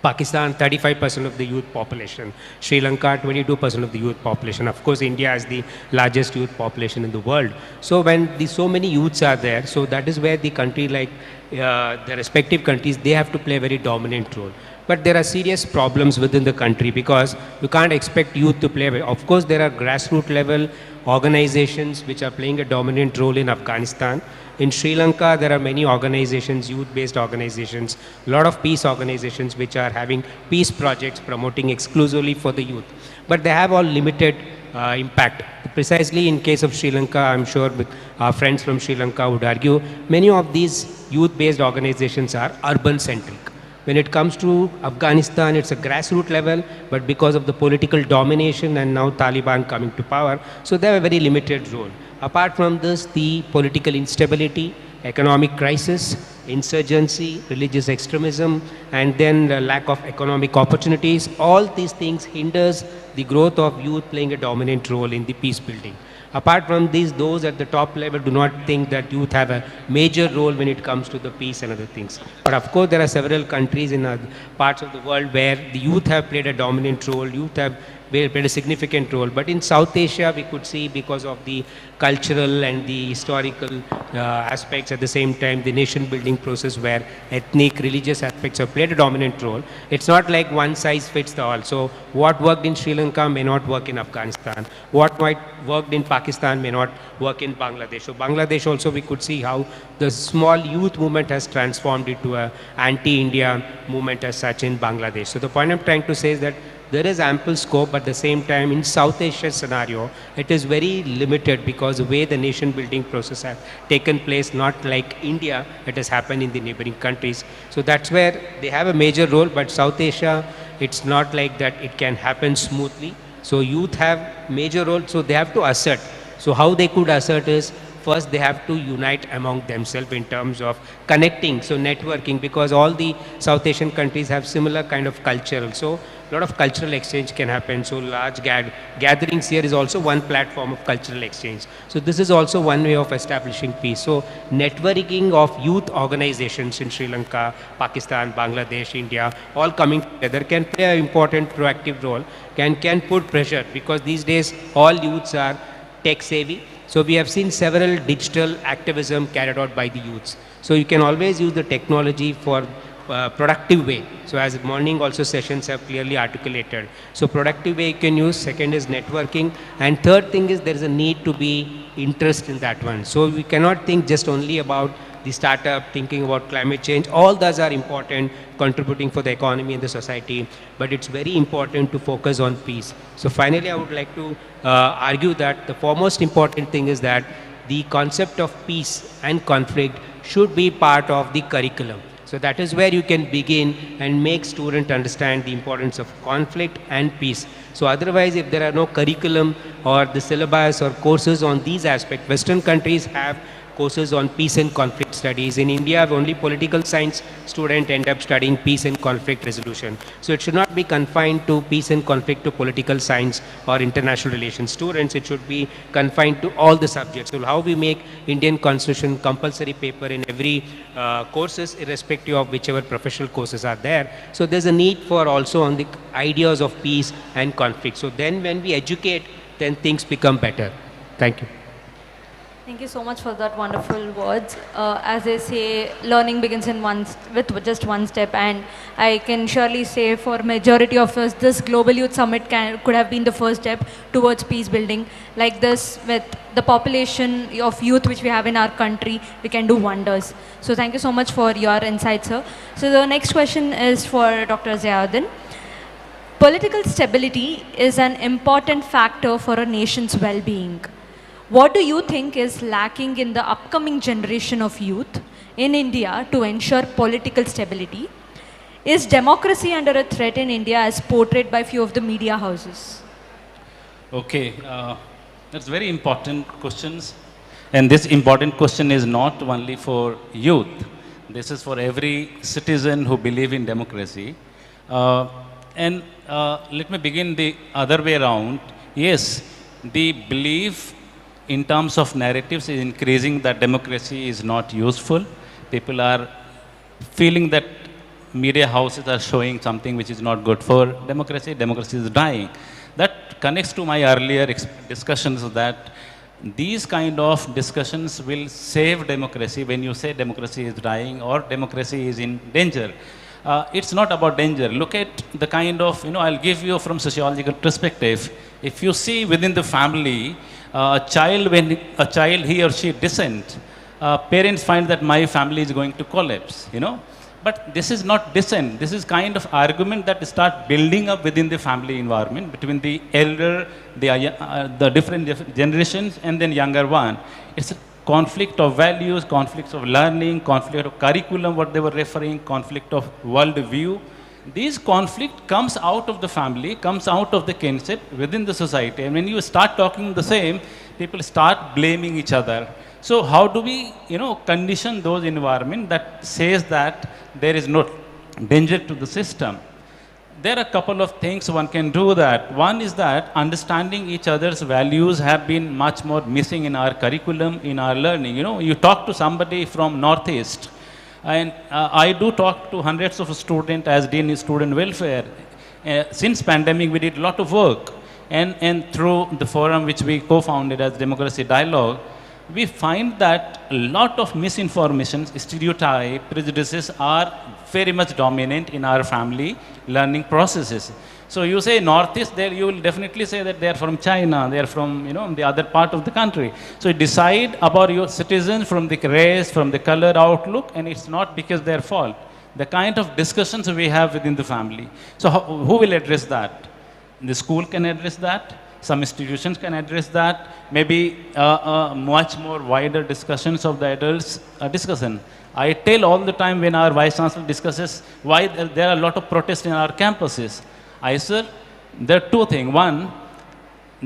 Pakistan, 35% of the youth population. Sri Lanka, 22% of the youth population. Of course, India has the largest youth population in the world. So when so many youths are there, so that is where the country, like the respective countries, they have to play a very dominant role. But there are serious problems within the country because you can't expect youth to play. Of course, there are grassroots level organizations which are playing a dominant role in Afghanistan. In Sri Lanka, there are many organizations, youth-based organizations, a lot of peace organizations which are having peace projects promoting exclusively for the youth. But they have all limited impact. Precisely in case of Sri Lanka, I'm sure with our friends from Sri Lanka would argue, many of these youth-based organizations are urban-centric. When it comes to Afghanistan, it's a grassroots level, but because of the political domination and now Taliban coming to power, so they have a very limited role. Apart from this, the political instability, economic crisis, insurgency, religious extremism, and then the lack of economic opportunities, all these things hinders the growth of youth playing a dominant role in the peace building. Apart from these, those at the top level do not think that youth have a major role when it comes to the peace and other things. But of course, there are several countries in other parts of the world where the youth have played a dominant role, youth have played a significant role. But in South Asia, we could see because of the cultural and the historical aspects, at the same time, the nation building process where ethnic, religious aspects have played a dominant role. It's not like one size fits all. So what worked in Sri Lanka may not work in Afghanistan. What might worked in Pakistan may not work in Bangladesh. So Bangladesh also, we could see how the small youth movement has transformed into an anti-India movement as such in Bangladesh. So the point I'm trying to say is that there is ample scope, but at the same time in South Asia scenario, it is very limited because the way the nation building process has taken place, not like India, it has happened in the neighboring countries. So that's where they have a major role, but South Asia, it's not like that it can happen smoothly. So youth have major role, so they have to assert. So how they could assert is, first they have to unite among themselves in terms of connecting, so networking, because all the South Asian countries have similar kind of culture. So a lot of cultural exchange can happen. So large gatherings here is also one platform of cultural exchange. So this is also one way of establishing peace. So networking of youth organizations in Sri Lanka, Pakistan, Bangladesh, India, all coming together can play an important proactive role, can put pressure, because these days all youths are tech savvy. So we have seen several digital activism carried out by the youths. So you can always use the technology for productive way. So as morning also sessions have clearly articulated. So productive way you can use. Second is networking. And third thing is there is a need to be interest in that one. So we cannot think just only about the startup, thinking about climate change. All those are important, contributing for the economy and the society. But it's very important to focus on peace. So finally, I would like to argue that the foremost important thing is that the concept of peace and conflict should be part of the curriculum. So that is where you can begin and make students understand the importance of conflict and peace. So otherwise, if there are no curriculum or the syllabus or courses on these aspects, Western countries have courses on peace and conflict studies. In India, only political science students end up studying peace and conflict resolution. So it should not be confined to peace and conflict to political science or international relations students. It should be confined to all the subjects. So how we make Indian Constitution compulsory paper in every courses, irrespective of whichever professional courses are there. So there's a need for also on the ideas of peace and conflict. So then when we educate, then things become better. Thank you. Thank you so much for that wonderful words. As they say, learning begins with just one step, and I can surely say for majority of us, this Global Youth Summit could have been the first step towards peace building. Like this, with the population of youth which we have in our country, we can do wonders. So thank you so much for your insight, sir. So the next question is for Dr. Ziauddin. Political stability is an important factor for a nation's well-being. What do you think is lacking in the upcoming generation of youth in India to ensure political stability? Is democracy under a threat in India as portrayed by few of the media houses? Okay, that's very important questions. And this important question is not only for youth. This is for every citizen who believes in democracy. And let me begin the other way around. Yes, the belief in terms of narratives is increasing that democracy is not useful. People are feeling that media houses are showing something which is not good for democracy. Democracy is dying. That connects to my earlier discussions that these kind of discussions will save democracy when you say democracy is dying or democracy is in danger. It's not about danger. Look at the kind of, I'll give you from sociological perspective. If you see within the family, a child, when a child, he or she dissent, parents find that my family is going to collapse, But this is not dissent. This is kind of argument that start building up within the family environment between the elder, the different generations, and then younger one. It's a conflict of values, conflicts of learning, conflict of curriculum, what they were referring, conflict of world view. These conflict comes out of the family, comes out of the kinship within the society. And when you start talking the same, people start blaming each other. So how do we, condition those environment that says that there is no danger to the system? There are a couple of things one can do that. One is that understanding each other's values have been much more missing in our curriculum, in our learning. You talk to somebody from Northeast, and I do talk to hundreds of students as Dean of Student Welfare. Since pandemic, we did a lot of work. And through the forum which we co-founded as Democracy Dialogue, we find that a lot of misinformation, stereotypes, prejudices are very much dominant in our family learning processes. So you say Northeast, there you will definitely say that they are from China, they are from the other part of the country. So you decide about your citizens from the race, from the color outlook, and it's not because their fault. The kind of discussions we have within the family. So who will address that? The school can address that. Some institutions can address that. Maybe much more wider discussions of the adults discussion. I tell all the time when our Vice Chancellor discusses why there are a lot of protests in our campuses. I said, there are two things. One,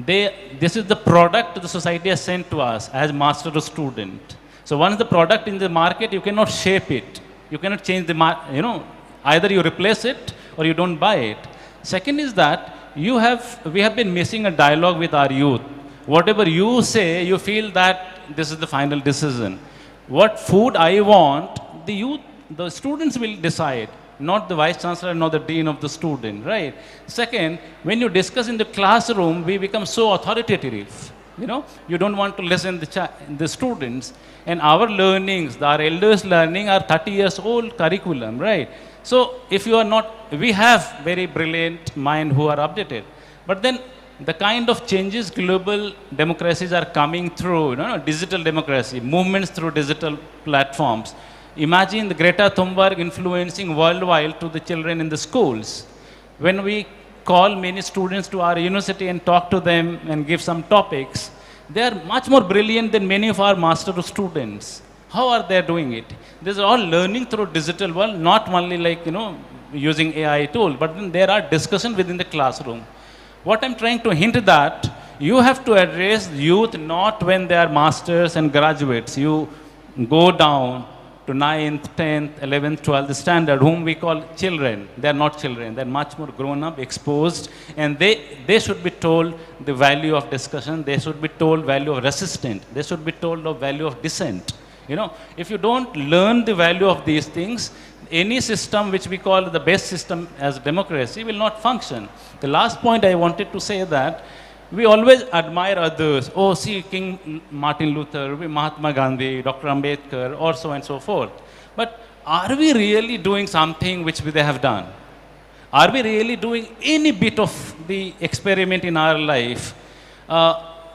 this is the product the society has sent to us as master or student. So once the product in the market, you cannot shape it. You cannot change the, either you replace it or you don't buy it. Second is that we have been missing a dialogue with our youth. Whatever you say, you feel that this is the final decision. What food I want, the students will decide, not the vice chancellor, not the dean of the student, right? Second, when you discuss in the classroom, we become so authoritative. You don't want to listen to the students. And our learnings, our elders' learning are 30 years old curriculum, right? So if you are not, we have very brilliant mind who are updated. But then the kind of changes global democracies are coming through, digital democracy, movements through digital platforms. Imagine the Greta Thunberg influencing worldwide to the children in the schools. When we call many students to our university and talk to them and give some topics, they are much more brilliant than many of our master students. How are they doing it? This is all learning through digital world, not only like, using AI tool, but then there are discussions within the classroom. What I'm trying to hint that you have to address youth not when they are masters and graduates. You go down to 9th, 10th, 11th, 12th standard, whom we call children. They are not children. They are much more grown up, exposed, and they should be told the value of discussion. They should be told value of resistance. They should be told the value of dissent. If you don't learn the value of these things, any system which we call the best system as democracy will not function. The last point I wanted to say that we always admire others. Oh, see King Martin Luther, Mahatma Gandhi, Dr. Ambedkar, or so and so forth. But are we really doing something which they have done? Are we really doing any bit of the experiment in our life?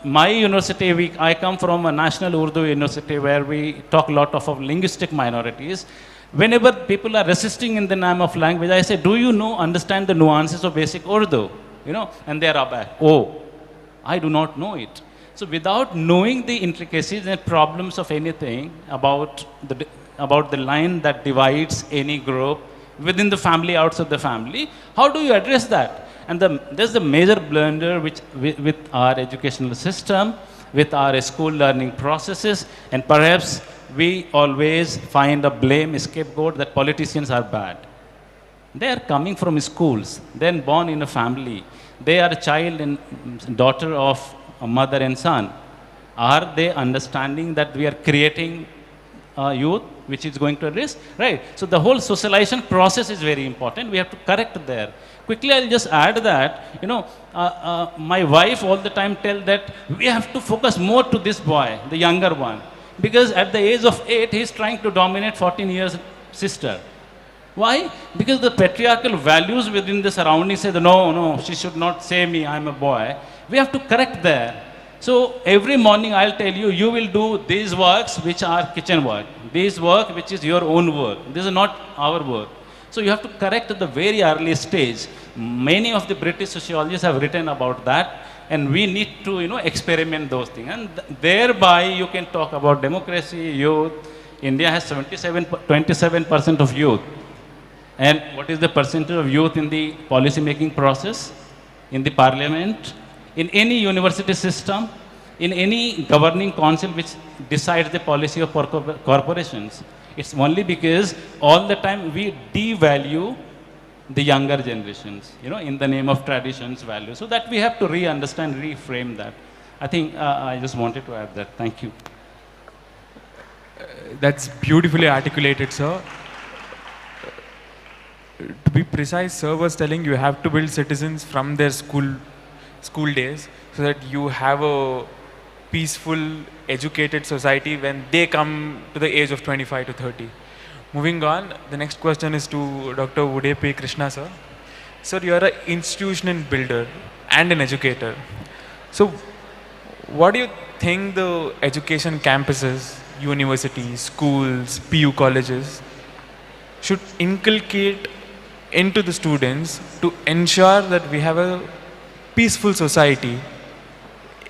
My university, I come from a national Urdu university where we talk a lot of linguistic minorities. Whenever people are resisting in the name of language, I say, do you understand the nuances of basic Urdu? And they are back. Oh, I do not know it. So without knowing the intricacies and problems of anything about the line that divides any group within the family, outside the family, how do you address that? And there's the major blunder with our educational system, with our school learning processes, and perhaps we always find a blame scapegoat that politicians are bad. They are coming from schools, then born in a family. They are a child and daughter of a mother and son. Are they understanding that we are creating youth which is going to risk? Right. So the whole socialization process is very important. We have to correct there. Quickly, I'll just add that, my wife all the time tells that we have to focus more to this boy, the younger one. Because at the age of 8, he's trying to dominate 14 years sister. Why? Because the patriarchal values within the surroundings say, no, she should not say me, I'm a boy. We have to correct there. So every morning I'll tell you, you will do these works which are kitchen work. This work which is your own work. This is not our work. So you have to correct at the very early stage. Many of the British sociologists have written about that. And we need to, experiment those things. And thereby you can talk about democracy, youth. India has 27% of youth. And what is the percentage of youth in the policy making process, in the parliament, in any university system, in any governing council which decides the policy of corporations? It's only because all the time we devalue the younger generations, in the name of traditions, values. So that we have to re-understand, reframe that. I think I just wanted to add that. Thank you. That's beautifully articulated, sir. To be precise, sir was telling you have to build citizens from their school days so that you have a peaceful, educated society when they come to the age of 25 to 30. Moving on, the next question is to Dr. Uday Krishna, sir. Sir, you are an institutional builder and an educator. So, what do you think the education campuses, universities, schools, PU colleges should inculcate into the students to ensure that we have a peaceful society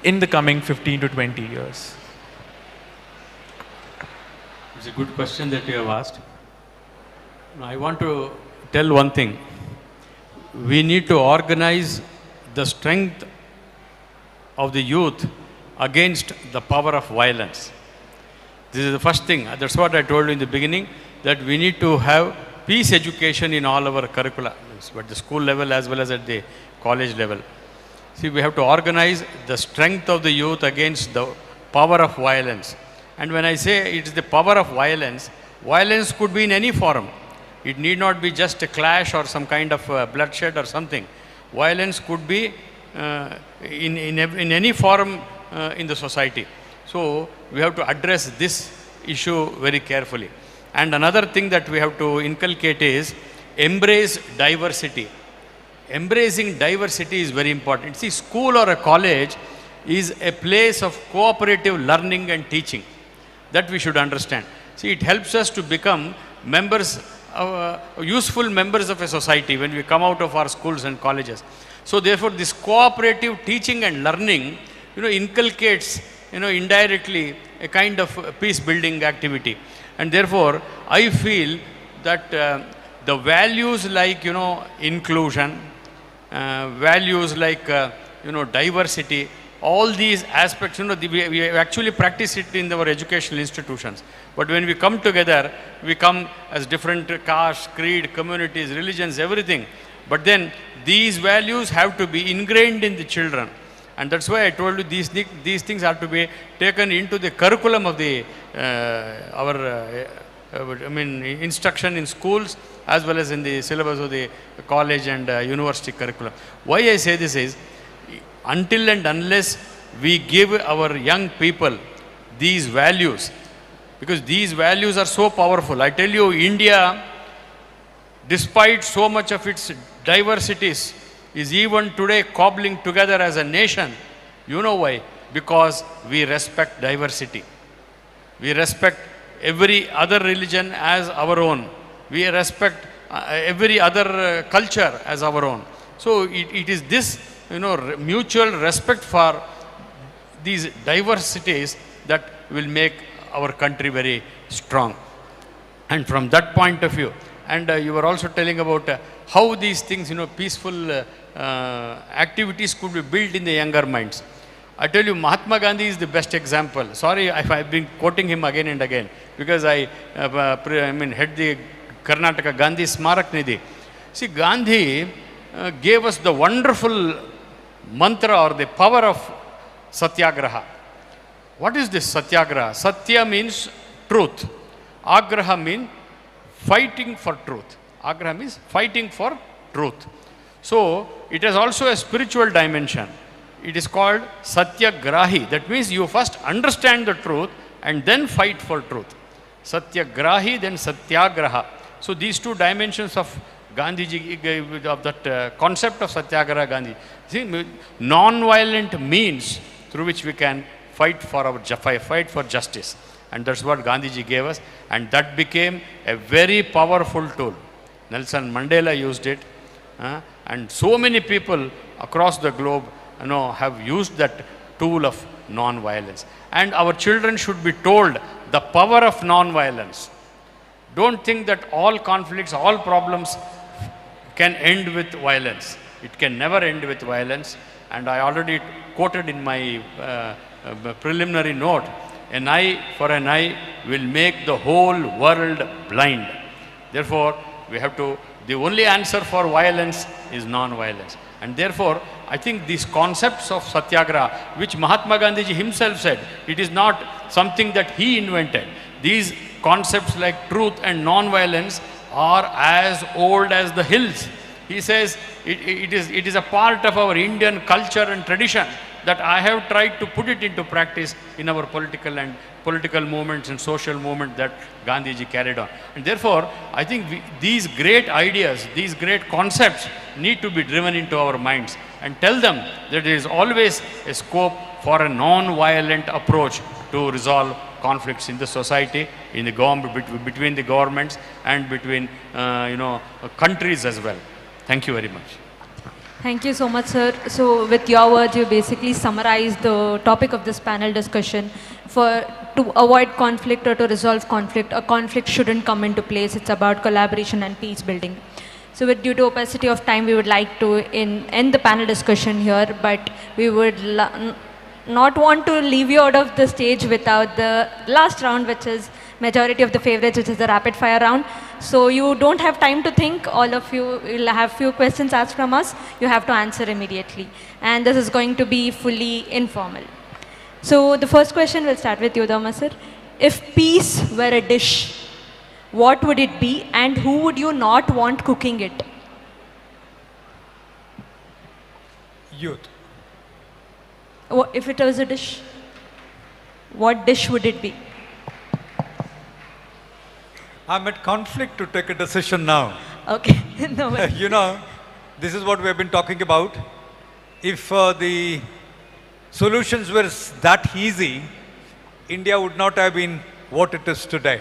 in the coming 15 to 20 years? It's a good question that you have asked. I want to tell one thing. We need to organize the strength of the youth against the power of violence. This is the first thing. That's what I told you in the beginning, that we need to have peace education in all our curricula, at the school level as well as at the college level. See, we have to organize the strength of the youth against the power of violence. And when I say it is the power of violence, violence could be in any form. It need not be just a clash or some kind of bloodshed or something. Violence could be in any form in the society. So we have to address this issue very carefully. And another thing that we have to inculcate is embrace diversity. Embracing diversity is very important. See, school or a college is a place of cooperative learning and teaching. That we should understand. See, it helps us to become members, useful members of a society when we come out of our schools and colleges. So therefore, this cooperative teaching and learning, inculcates, indirectly a kind of peace building activity. And therefore, I feel that the values like, inclusion, values like, diversity, all these aspects, we actually practice it in our educational institutions. But when we come together, we come as different castes, creed, communities, religions, everything. But then these values have to be ingrained in the children. And that's why I told you these things have to be taken into the curriculum of the instruction in schools as well as in the syllabus of the college and university curriculum. Why I say this is, until and unless we give our young people these values, because these values are so powerful. I tell you, India, despite so much of its diversities, is even today cobbling together as a nation. You know why? Because we respect diversity. We respect every other religion as our own. We respect every other culture as our own. So it is this, mutual respect for these diversities that will make our country very strong. And from that point of view, and you were also telling about how these things, peaceful activities could be built in the younger minds. I tell you, Mahatma Gandhi is the best example. Sorry if I've been quoting him again and again, because I head the Karnataka Gandhi Smarak Nidhi. See, Gandhi gave us the wonderful mantra or the power of Satyagraha. What is this Satyagraha? Satya means truth. Agraha means fighting for truth. Agraha means fighting for truth. So it has also a spiritual dimension. It is called Satyagrahi. That means you first understand the truth and then fight for truth. Satyagrahi, then Satyagraha. So these two dimensions of Gandhiji, of that concept of Satyagraha Gandhi. See, non-violent means through which we can fight for justice. And that's what Gandhiji gave us. And that became a very powerful tool. Nelson Mandela used it. And so many people across the globe have used that tool of non-violence. And our children should be told the power of non-violence. Don't think that all conflicts, all problems can end with violence. It can never end with violence. And I already quoted in my preliminary note, an eye for an eye will make the whole world blind. Therefore, we have to, the only answer for violence is non-violence. And therefore, I think these concepts of Satyagraha, which Mahatma Gandhiji himself said, it is not something that he invented. These concepts like truth and non-violence are as old as the hills. He says it is a part of our Indian culture and tradition that I have tried to put it into practice in our political movements and social movement that Gandhiji carried on. And therefore, I think these great ideas, these great concepts need to be driven into our minds and tell them that there is always a scope for a non-violent approach to resolve conflicts in the society, in the government, between the governments and between countries as well. Thank you very much. Thank you so much, sir. So with your words, you basically summarized the topic of this panel discussion. To avoid conflict or to resolve conflict, a conflict shouldn't come into place. It's about collaboration and peace building. So due to opacity of time, we would like to end the panel discussion here, but we would not want to leave you out of the stage without the last round, which is majority of the favorites, which is the rapid fire round. So you don't have time to think. All of you will have few questions asked from us. You have to answer immediately. And this is going to be fully informal. So the first question will start with you, Dharma sir. If peace were a dish, what would it be and who would you not want cooking it? Youth. If it was a dish, what dish would it be? I'm at conflict to take a decision now. Okay, no worries. You know, this is what we have been talking about. If the solutions were that easy, India would not have been what it is today.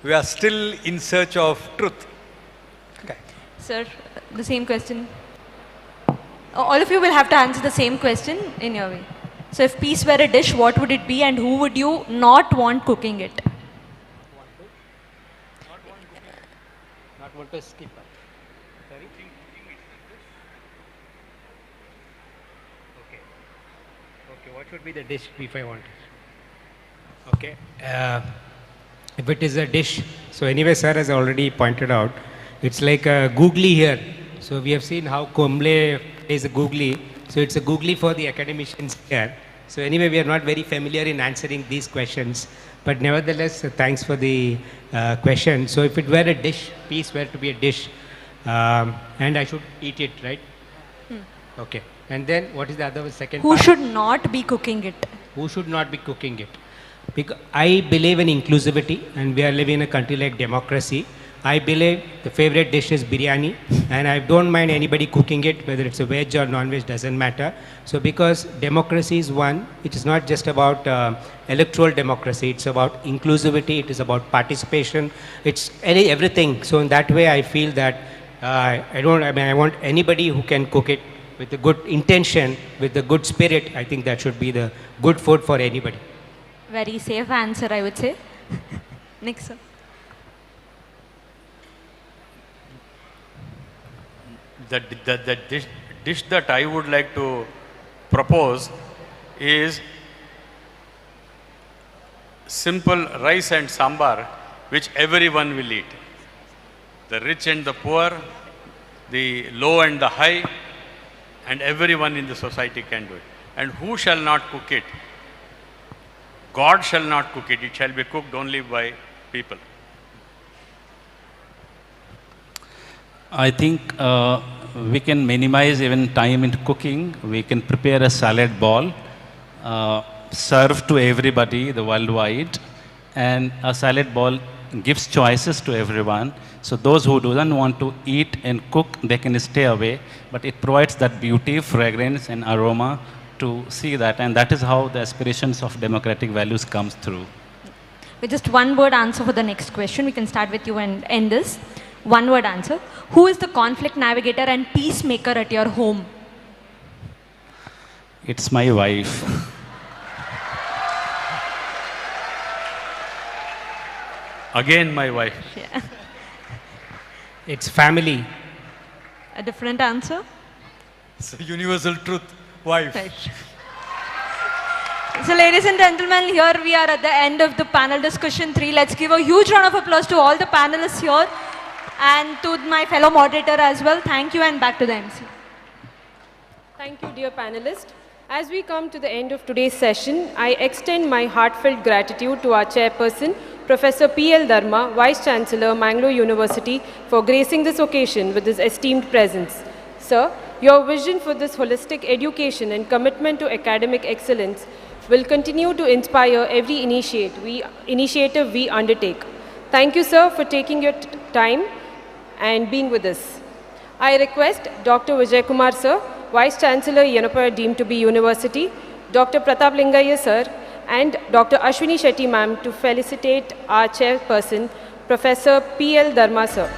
We are still in search of truth. Okay. Sir, the same question. All of you will have to answer the same question in your way. So if peace were a dish, what would it be and who would you not want cooking it? Not want to skip. Sorry? Okay. Okay, what should be the dish if I want? Okay. If it is a dish, so anyway, sir has already pointed out, it's like a googly here. So we have seen how Kumble is a googly. So it's a googly for the academicians here. So anyway, we are not very familiar in answering these questions. But nevertheless, thanks for the question. So if it were a dish, peace were to be a dish, and I should eat it, right? Okay. And then what is the other second Who part? should not be cooking it? Who should not be cooking it? Because I believe in inclusivity, and we are living in a country like democracy. I believe the favorite dish is biryani, and I don't mind anybody cooking it, whether it's a veg or non-veg, doesn't matter. So because democracy is one, it is not just about electoral democracy, it's about inclusivity, it is about participation, it's everything. So in that way, I feel that I want anybody who can cook it with a good intention, with a good spirit. I think that should be the good food for anybody. Very safe answer, I would say. Next, sir. The dish that I would like to propose is simple rice and sambar, which everyone will eat. The rich and the poor, the low and the high, and everyone in the society can do it. And who shall not cook it? God shall not cook it. It shall be cooked only by people. I think we can minimize even time in cooking. We can prepare a salad ball, serve to everybody the worldwide, and a salad ball gives choices to everyone. So those who don't want to eat and cook, they can stay away, but it provides that beauty, fragrance and aroma to see that, and that is how the aspirations of democratic values comes through. With just one word answer for the next question, we can start with you and end this. One word answer. Who is the conflict navigator and peacemaker at your home? It's my wife. Again, my wife. Yeah. It's family. A different answer? It's a universal truth, wife. Right. So ladies and gentlemen, here we are at the end of the panel discussion 3. Let's give a huge round of applause to all the panelists here and to my fellow moderator as well. Thank you, and back to the MC. Thank you, dear panelists. As we come to the end of today's session, I extend my heartfelt gratitude to our chairperson, Professor P.L. Dharma, Vice Chancellor, Mangalore University, for gracing this occasion with his esteemed presence. Sir, your vision for this holistic education and commitment to academic excellence will continue to inspire every initiative we undertake. Thank you, sir, for taking your time and being with us. I request Dr. Vijay Kumar, sir, Vice Chancellor, Yenepoya deemed to be University, Dr. Pratap Lingaya, sir, and Dr. Ashwini Shetty, ma'am, to felicitate our chairperson, Professor P.L. Dharma, sir.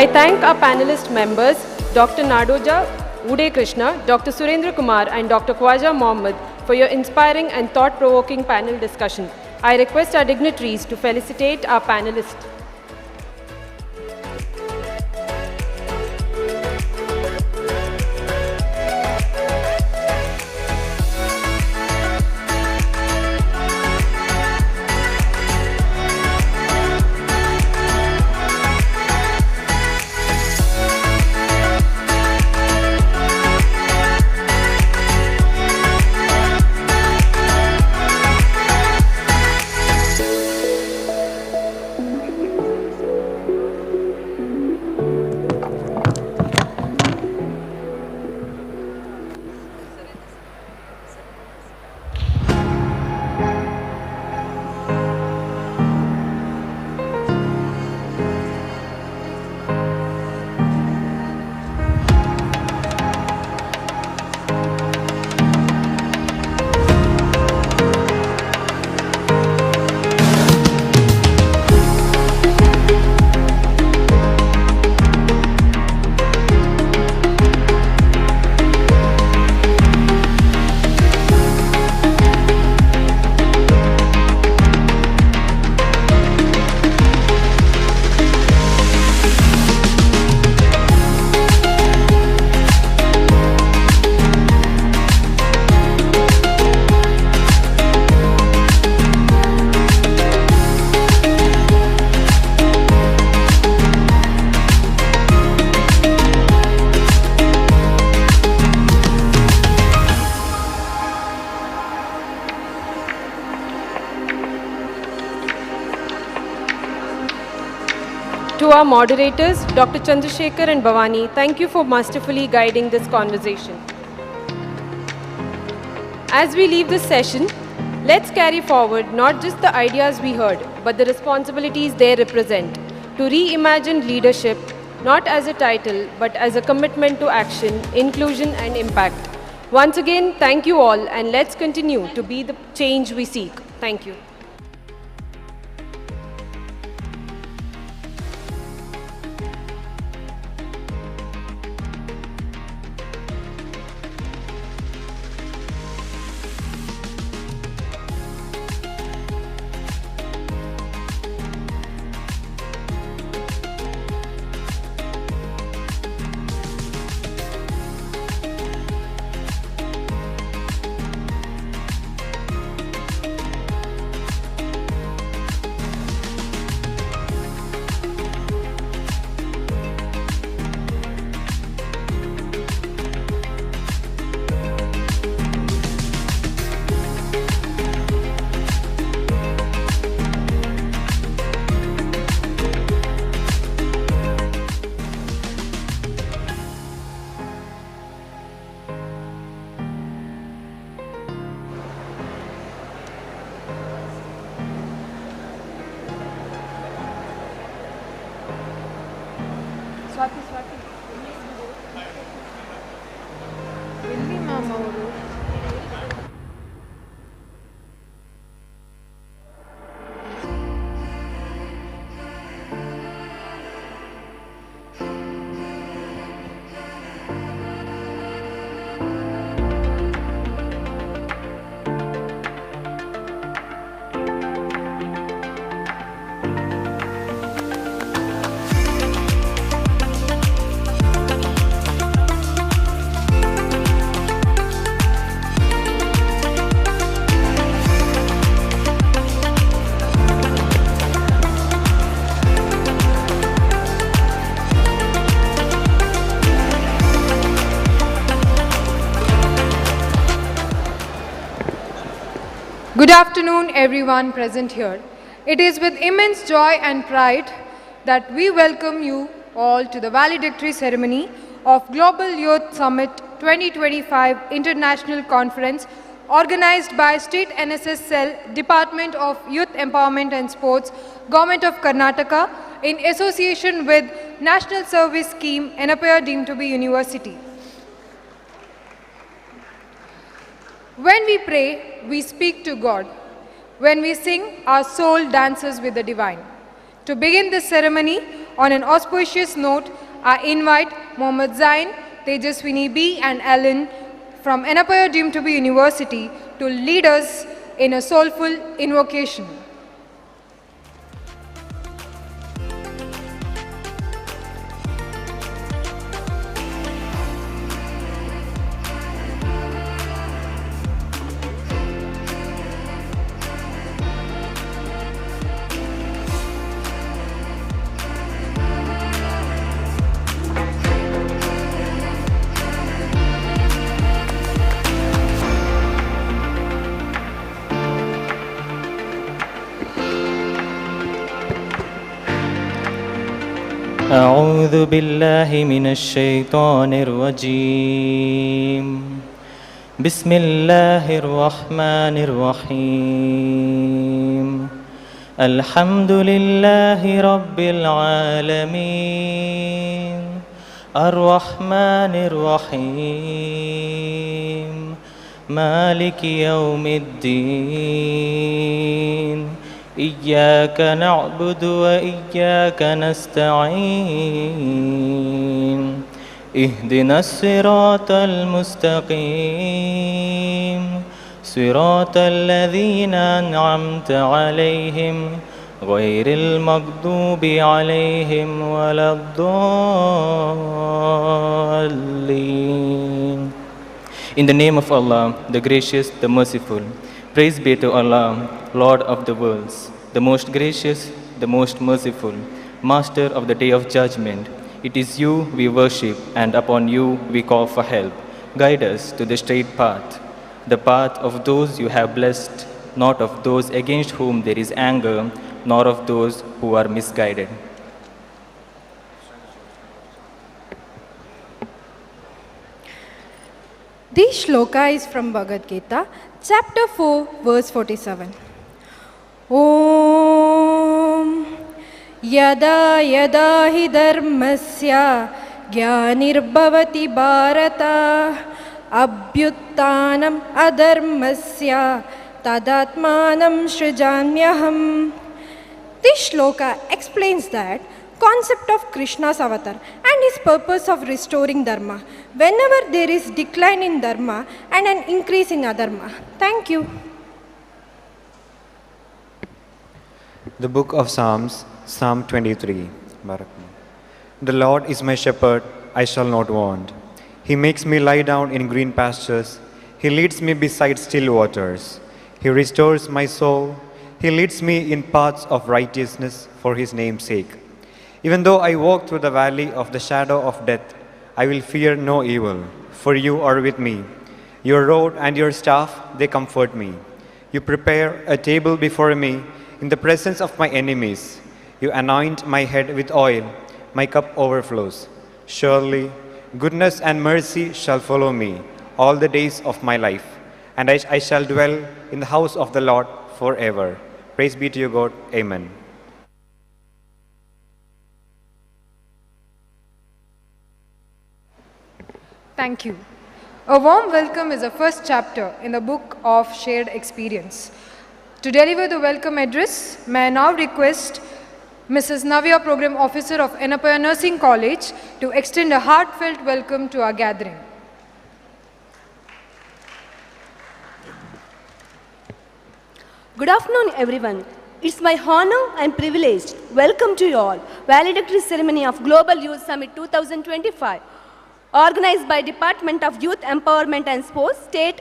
I thank our panelist members, Dr. Nadoja Uday Krishna, Dr. Surendra Kumar and Dr. Khwaja Mohammed for your inspiring and thought-provoking panel discussion. I request our dignitaries to felicitate our panelists. To our moderators, Dr. Chandrasekhar and Bhavani, thank you for masterfully guiding this conversation. As we leave this session, let's carry forward not just the ideas we heard, but the responsibilities they represent, to reimagine leadership not as a title, but as a commitment to action, inclusion and impact. Once again, thank you all, and let's continue to be the change we seek. Thank you. Good afternoon, everyone present here. It is with immense joy and pride that we welcome you all to the Valedictory ceremony of Global Youth Summit 2025 International Conference organized by State NSS Cell, Department of Youth Empowerment and Sports, Government of Karnataka in association with National Service Scheme, Yenepoya deemed to be University. When we pray, we speak to God. When we sing, our soul dances with the divine. To begin this ceremony, on an auspicious note, I invite Mohammad Zain, Tejaswini B. and Ellen from Yenepoya deemed to be University to lead us in a soulful invocation. أعوذ بالله من الشيطان الرجيم بسم الله الرحمن الرحيم الحمد لله رب العالمين الرحمن الرحيم مالك يوم الدين إياك نعبد وإياك نستعين اهدنا الصراط المستقيم صراط الذين أنعمت عليهم غير المغضوب عليهم ولا الضالين. In the name of Allah, the gracious, the merciful. Praise be to Allah, Lord of the worlds, the most gracious, the most merciful, Master of the day of judgment. It is you we worship, and upon you we call for help. Guide us to the straight path, the path of those you have blessed, not of those against whom there is anger, nor of those who are misguided. This shloka is from Bhagavad Gita, chapter 4, verse 47. Om Yada Yada Hi Dharmasya Gyanirbhavati Bharata Abhyuttanam Adharmasya Tadatmanam Srijanyaham. This shloka explains that concept of Krishna's avatar and his purpose of restoring dharma whenever there is decline in dharma and an increase in adharma. Thank you. The Book of Psalms, Psalm 23. The Lord is my shepherd, I shall not want. He makes me lie down in green pastures. He leads me beside still waters. He restores my soul. He leads me in paths of righteousness for his name's sake. Even though I walk through the valley of the shadow of death, I will fear no evil, for you are with me. Your rod and your staff, they comfort me. You prepare a table before me in the presence of my enemies. You anoint my head with oil, my cup overflows. Surely, goodness and mercy shall follow me all the days of my life, and I shall dwell in the house of the Lord forever. Praise be to you, God. Amen. Thank you. A warm welcome is the first chapter in the book of shared experience. To deliver the welcome address, may I now request Mrs. Navya, Program Officer of Yenepoya Nursing College, to extend a heartfelt welcome to our gathering. Good afternoon, everyone. It's my honor and privilege to welcome to you all Valedictory Ceremony of Global Youth Summit 2025, organized by Department of Youth Empowerment and Sports, State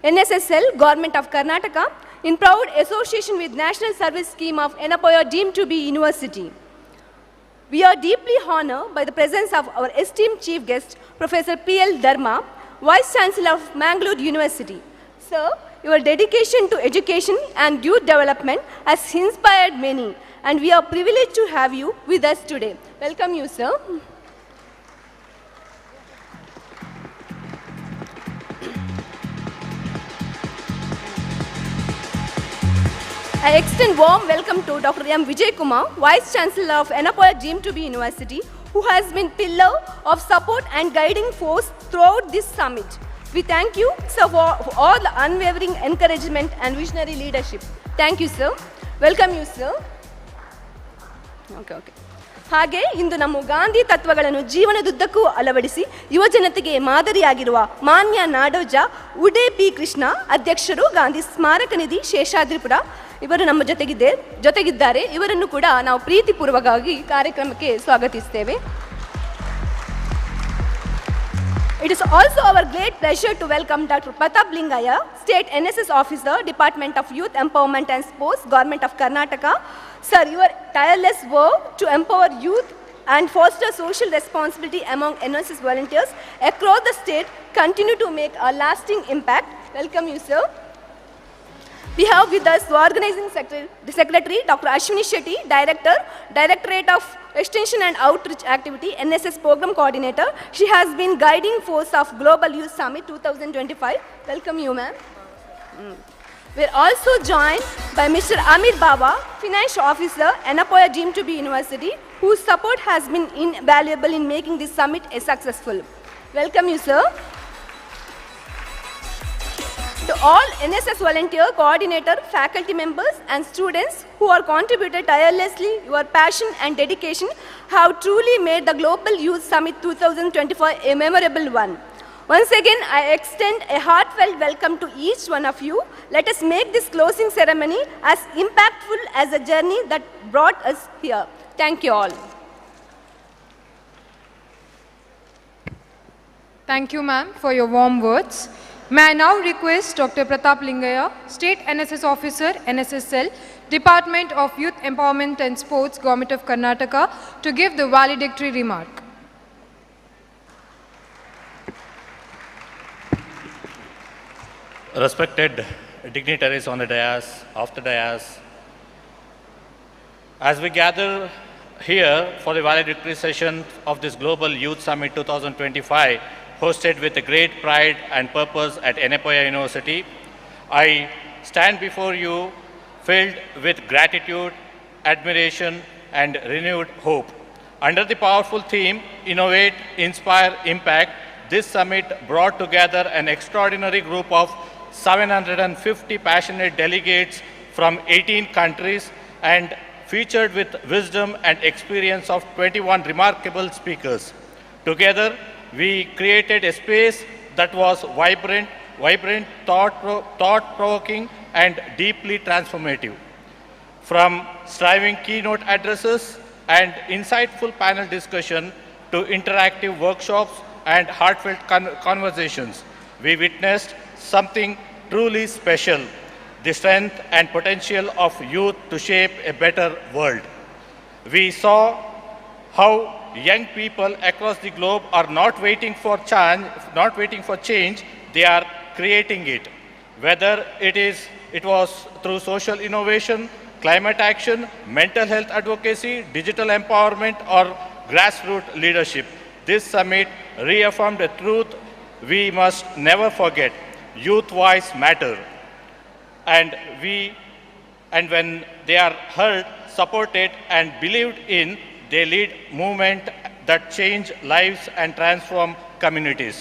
NSSL, Government of Karnataka, in proud association with National Service Scheme of Yenepoya deemed to be University. We are deeply honored by the presence of our esteemed chief guest, Professor P.L. Dharma, Vice Chancellor of Mangalore University. Sir, your dedication to education and youth development has inspired many, and we are privileged to have you with us today. Welcome you, sir. I extend warm welcome to Dr. M. Vijay Kumar, Vice Chancellor of Yenepoya deemed to be University, who has been pillar of support and guiding force throughout this summit. We thank you, sir, for all the unwavering encouragement and visionary leadership. Thank you, sir. Welcome you, sir. Okay okay. ಹಾಗೆ ಇಂದು ನಮ್ಮ ಗಾಂಧಿ ತತ್ವಗಳನ್ನು ಜೀವನದುದ್ದಕ್ಕೂ ಅಳವಡಿಸಿ ಯುವಜನತೆಗೆ ಮಾದರಿಯಾಗಿರುವ ಮಾನ್ಯ ನಾಡೋಜ Ude P Krishna ಅಧ್ಯಕ್ಷರು, ಗಾಂಧಿ ಸ್ಮಾರಕ ನಿಧಿ, ಶೇಷಾದ್ರಿಪುರ, ಇವರು ನಮ್ಮ ಜೊತೆಗಿದ್ದಾರೆ. ಇವರನ್ನು ಕೂಡ ನಾವು ಪ್ರೀತಿಪೂರ್ವಕವಾಗಿ ಕಾರ್ಯಕ್ರಮಕ್ಕೆ ಸ್ವಾಗತಿಸ್ತೇವೆ. It is also our great pleasure to welcome Dr. Pratap Lingaya, State NSS Officer, Department of Youth Empowerment and Sports, Government of Karnataka. Sir, your tireless work to empower youth and foster social responsibility among NSS volunteers across the state continue to make a lasting impact. Welcome you, sir. We have with us the Organizing Secretary, Dr. Ashwini Shetty, Director, Directorate of Extension and Outreach Activity, NSS Program Coordinator. She has been guiding force of Global Youth Summit 2025. Welcome you, ma'am. We're also joined by Mr. Amir Baba, Finance Officer, Yenepoya deemed to be University, whose support has been invaluable in making this summit a successful. Welcome you, sir. To all NSS volunteer, coordinator, faculty members and students who are contributed tirelessly, your passion and dedication have truly made the Global Youth Summit 2025 a memorable one. Once again, I extend a heartfelt welcome to each one of you. Let us make this closing ceremony as impactful as the journey that brought us here. Thank you all. Thank you, ma'am, for your warm words. May I now request Dr. Pratap Lingaya, State NSS Officer, NSSL, Department of Youth Empowerment and Sports, Government of Karnataka, to give the valedictory remark. Respected dignitaries on the dais, off the dais, as we gather here for the valedictory session of this Global Youth Summit 2025, hosted with a great pride and purpose at Yenepoya University, I stand before you filled with gratitude, admiration, and renewed hope. Under the powerful theme, Innovate, Inspire, Impact, this summit brought together an extraordinary group of 750 passionate delegates from 18 countries and featured with wisdom and experience of 21 remarkable speakers. Together, we created a space that was vibrant, thought-provoking, and deeply transformative. From striving keynote addresses and insightful panel discussion to interactive workshops and heartfelt conversations, we witnessed something truly special: the strength and potential of youth to shape a better world. We saw how young people across the globe are not waiting for change, they are creating it. Whether it was through social innovation, climate action, mental health advocacy, digital empowerment, or grassroots leadership, this summit reaffirmed a truth we must never forget: youth voice matter. And when they are heard, supported, and believed in, they lead movement that change lives and transform communities.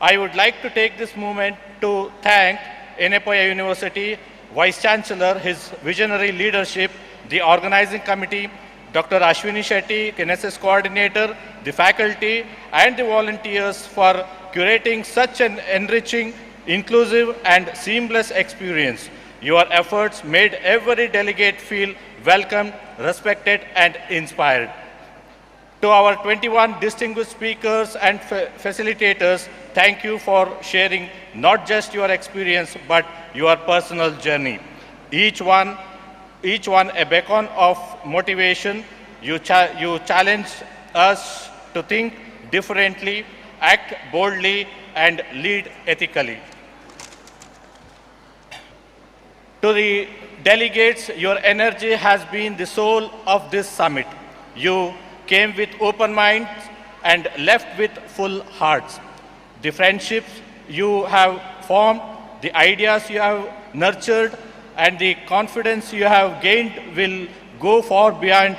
I would like to take this moment to thank Yenepoya University Vice Chancellor, his visionary leadership, the organizing committee, Dr. Ashwini Shetty, NSS Coordinator, the faculty, and the volunteers for curating such an enriching, inclusive, and seamless experience. Your efforts made every delegate feel welcomed, respected, and inspired. To our 21 distinguished speakers and facilitators, thank you for sharing not just your experience, but your personal journey. Each one a beacon of motivation. You challenged us to think differently, act boldly, and lead ethically. To the delegates, your energy has been the soul of this summit. You came with open minds and left with full hearts. The friendships you have formed, the ideas you have nurtured, and the confidence you have gained will go far beyond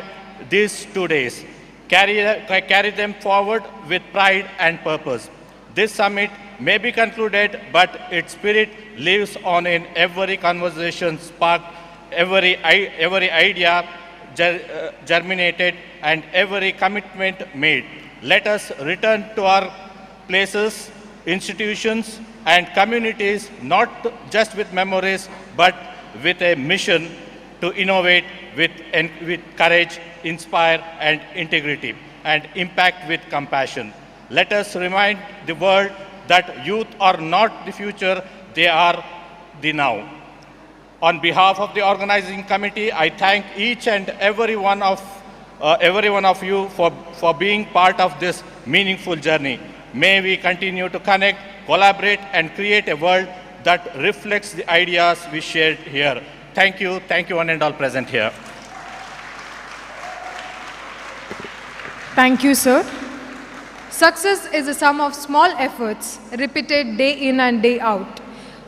these 2 days. Carry them forward with pride and purpose. This summit may be concluded, but its spirit lives on in every conversation sparked, every idea germinated and every commitment made. Let us return to our places, institutions, and communities not just with memories but with a mission to innovate with courage, inspire, and integrity, and impact with compassion. Let us remind the world that youth are not the future, they are the now. On behalf of the organizing committee, I thank each and every one of you for being part of this meaningful journey. May we continue to connect, collaborate, and create a world that reflects the ideas we shared here. Thank you one and all present here. Thank you, sir. Success is a sum of small efforts repeated day in and day out.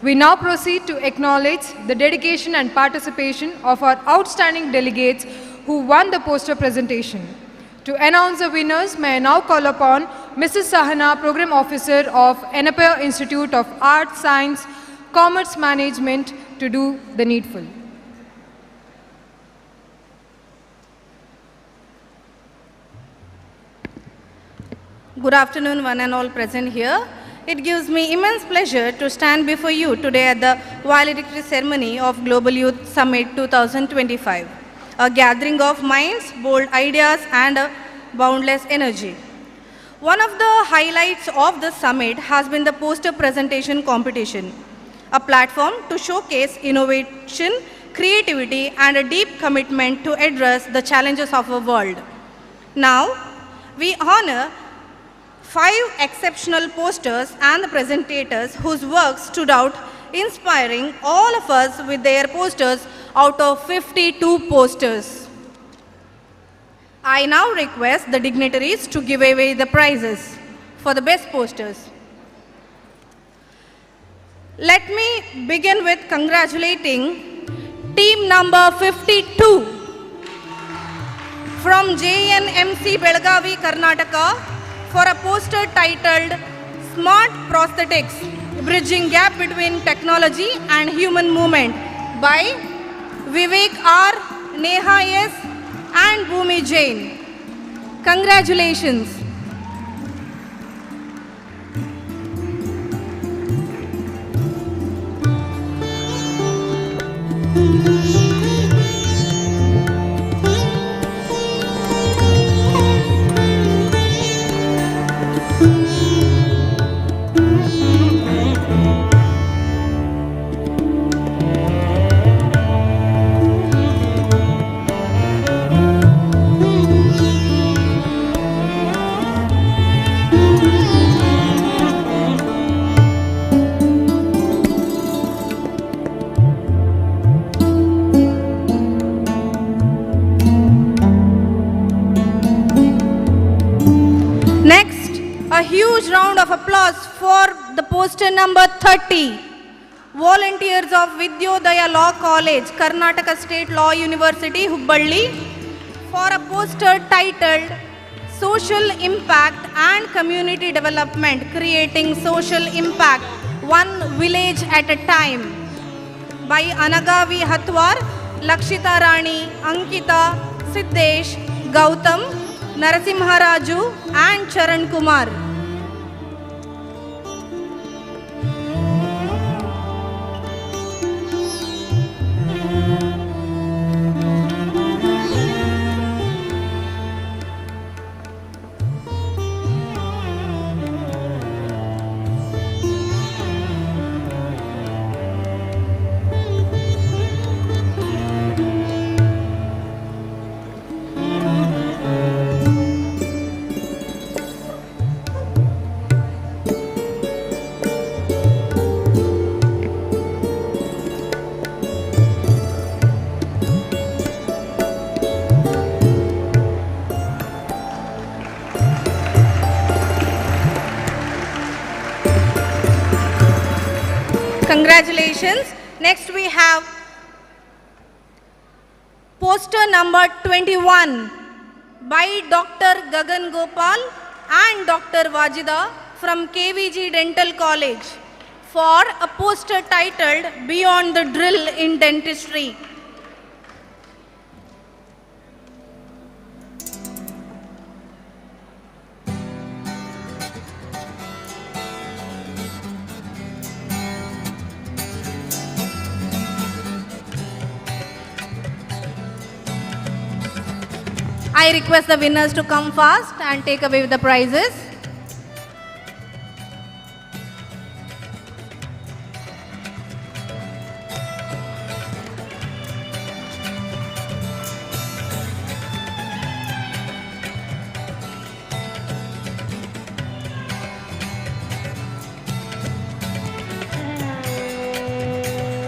We now proceed to acknowledge the dedication and participation of our outstanding delegates who won the poster presentation. To announce the winners, may I now call upon Mrs. Sahana, Program Officer of Yenepoya Institute of Arts, Science, Commerce Management, to do the needful. Good afternoon, one and all present here. It gives me immense pleasure to stand before you today at the Valedictory ceremony of Global Youth Summit 2025, a gathering of minds, bold ideas, and a boundless energy. One of the highlights of the summit has been the poster presentation competition, a platform to showcase innovation, creativity, and a deep commitment to address the challenges of our world. Now, we honor 5 exceptional posters and the presentators whose work stood out, inspiring all of us with their posters out of 52 posters. I now request the dignitaries to give away the prizes for the best posters. Let me begin with congratulating team number 52 from JNMC Belagavi, Karnataka, for a poster titled Smart Prosthetics, Bridging Gap Between Technology and Human Movement by Vivek R, Neha S and Bhumi Jain. Congratulations. A huge round of applause for the poster number 30. Volunteers of Vidyodaya Law College, Karnataka State Law University, Hubballi, for a poster titled Social Impact and Community Development, Creating Social Impact, One Village at a Time, by Anagavi Hatwar, Lakshita Rani, Ankita, Siddesh, Gautam, Narasimharaju and Charan Kumar. Congratulations. Next we have poster number 21 by Dr. Gagan Gopal and Dr. Wajida from KVG Dental College for a poster titled Beyond the Drill in Dentistry. I request the winners to come fast and take away the prizes.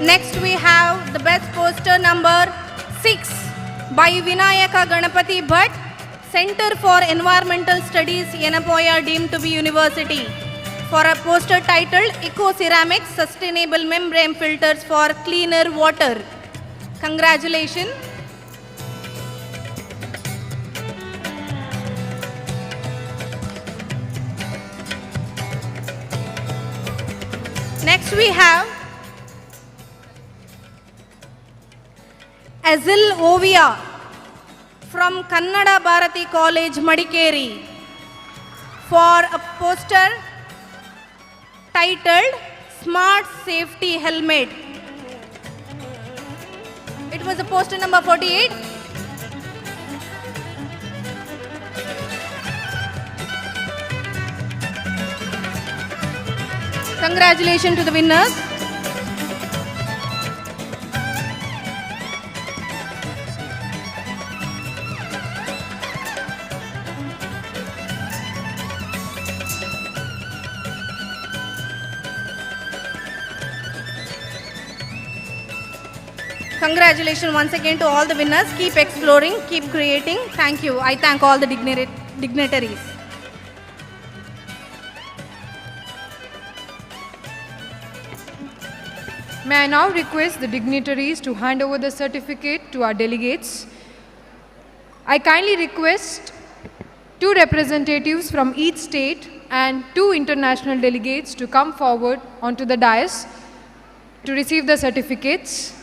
Next we have the best poster number 6 by Vinayaka Ganapati Bhatt, Center for Environmental Studies, Yenepoya, deemed to be university, for a poster titled Eco Ceramics Sustainable Membrane Filters for Cleaner Water. Congratulations. Next we have Azil Ovia from Kannada Bharati College, Madikeri, for a poster titled Smart Safety Helmet. It was a poster number 48. Congratulations to the winners. Congratulations once again to all the winners. Keep exploring, keep creating. Thank you. I thank all the dignitaries. May I now request the dignitaries to hand over the certificate to our delegates. I kindly request 2 representatives from each state and 2 international delegates to come forward onto the dais to receive the certificates.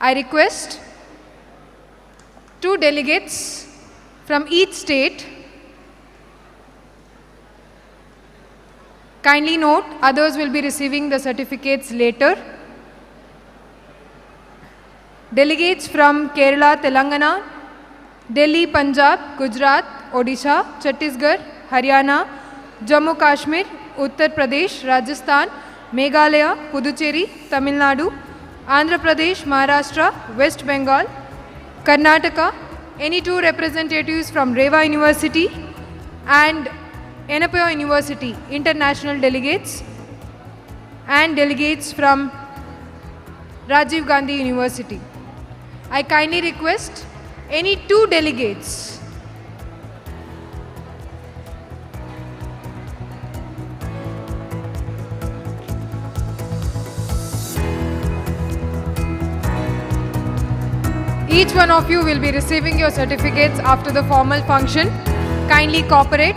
I request 2 delegates from each state. Kindly note, others will be receiving the certificates later. Delegates from Kerala, Telangana, Delhi, Punjab, Gujarat, Odisha, Chhattisgarh, Haryana, Jammu Kashmir, Uttar Pradesh, Rajasthan, Meghalaya, Puducherry, Tamil Nadu, Andhra Pradesh, Maharashtra, West Bengal, Karnataka, any 2 representatives from Reva University and Yenepoya University, international delegates, and delegates from Rajiv Gandhi University. I kindly request any 2 delegates Each one of you will be receiving your certificates after the formal function. Kindly cooperate.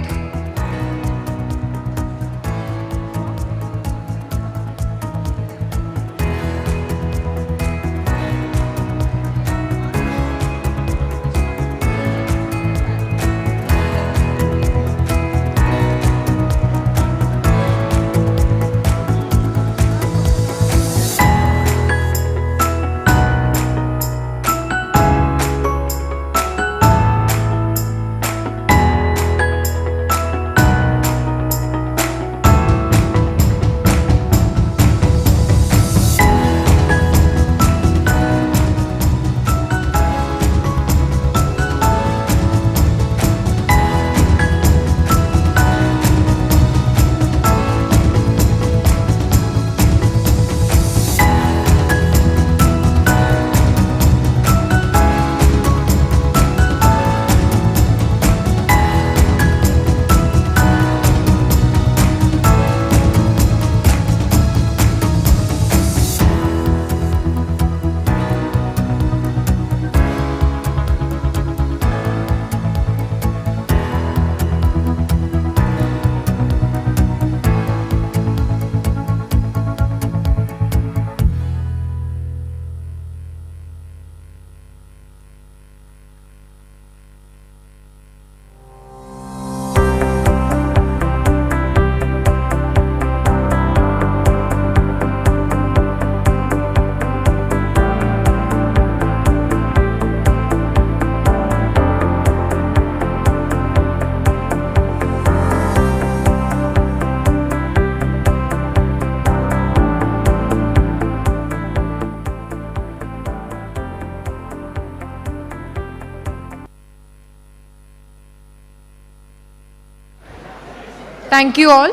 Thank you all.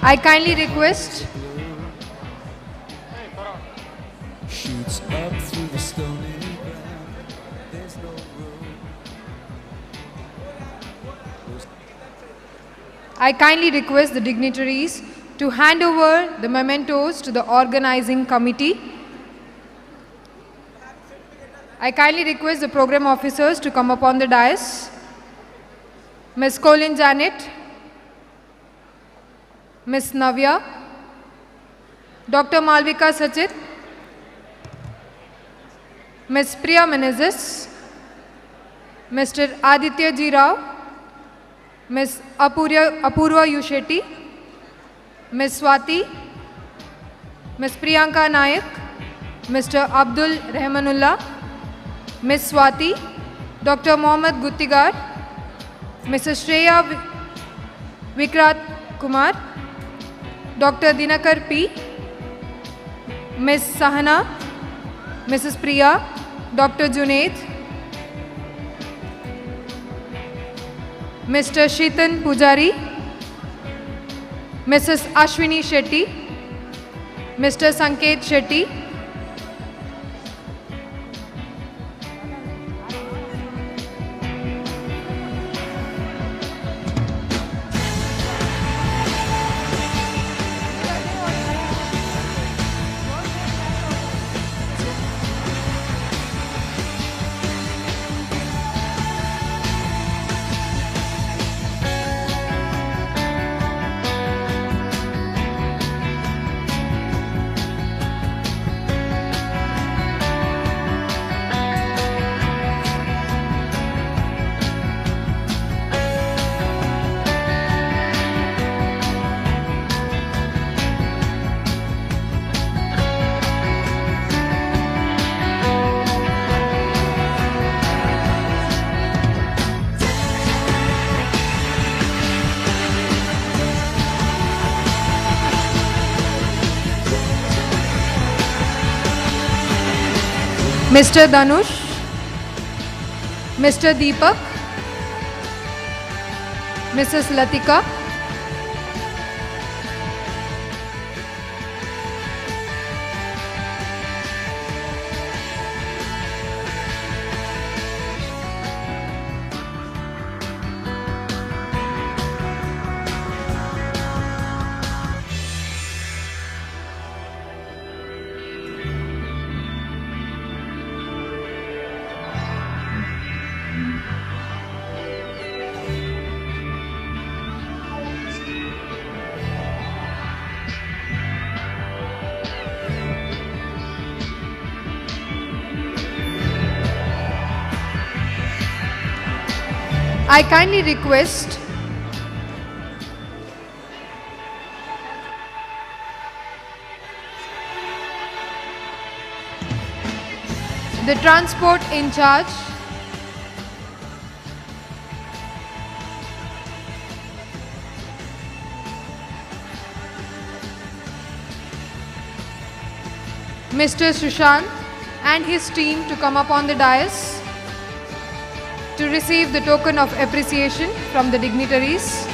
I kindly request Shoots up through the stony ground. There's no room. I kindly request the dignitaries to hand over the mementos to the organizing committee. I kindly request the program officers to come upon the dais. Ms. Colin Janet, Ms. Navya, Dr. Malvika Sachit, Ms. Priya Menezes, Mr. Aditya G. Rao, Ms. Apurva Yushetty, Ms. Swati, Ms. Priyanka Nayak, Mr. Abdul Rahmanullah, Ms. Swati, Dr. Mohammad Guttigar, Mrs. Shreya Vikrat Kumar, Dr. Dinakar P, Ms. Sahana, Mrs. Priya, Dr. Junaid, Mr. Sheetan Pujari, Mrs. Ashwini Shetty, Mr. Sanket Shetty, Mr. Danush, Mr. Deepak, Mrs. Latika, I kindly request the transport in charge, Mr. Sushant and his team to come up on the dais to receive the token of appreciation from the dignitaries.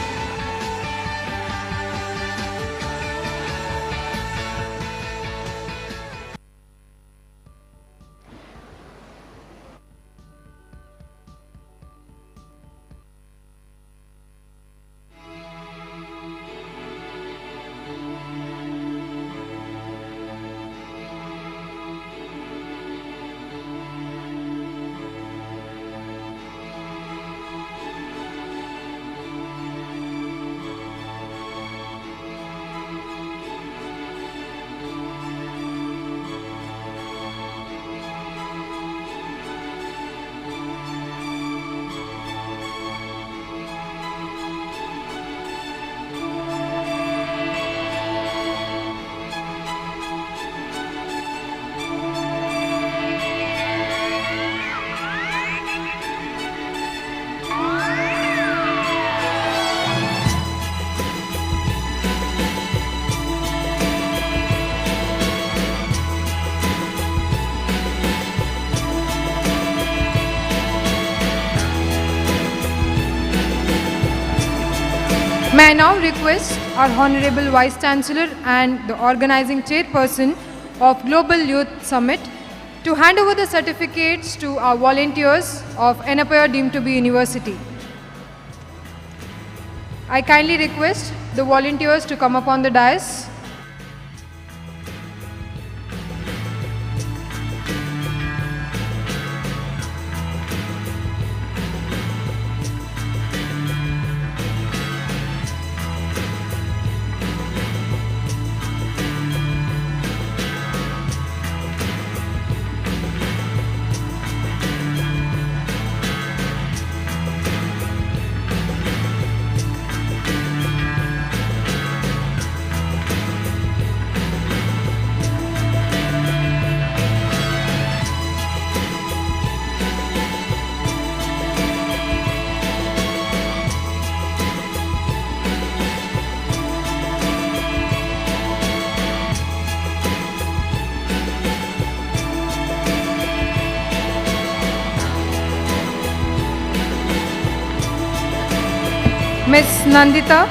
May I now request our Honorable Vice Chancellor and the organizing Chairperson of Global Youth Summit to hand over the certificates to our volunteers of Yenepoya deemed to be University. I kindly request the volunteers to come upon the dais. Miss Nandita.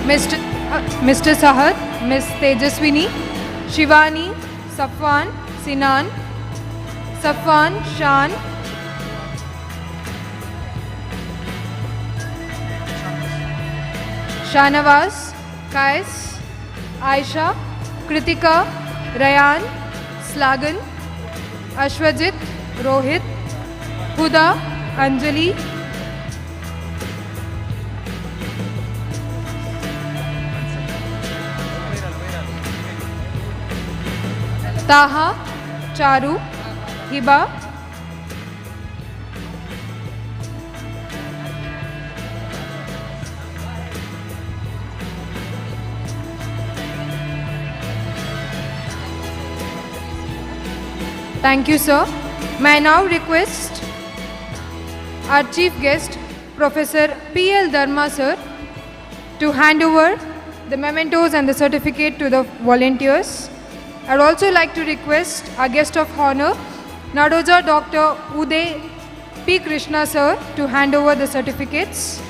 Mr. Sahar, Miss Tejaswini, Shivani, Safwan, Sinan, Safwan, Shan, Shanawaz, Kais, Aisha, Kritika, Rayan, Slagan, Ashwajit, Rohit, Huda, Anjali, Taha, Charu, Hiba, thank you, sir. May I now request our chief guest, Professor P.L. Dharma, sir, to hand over the mementos and the certificate to the volunteers. I would also like to request our guest of honor, Nadoja Dr. Uday P. Krishna, sir, to hand over the certificates.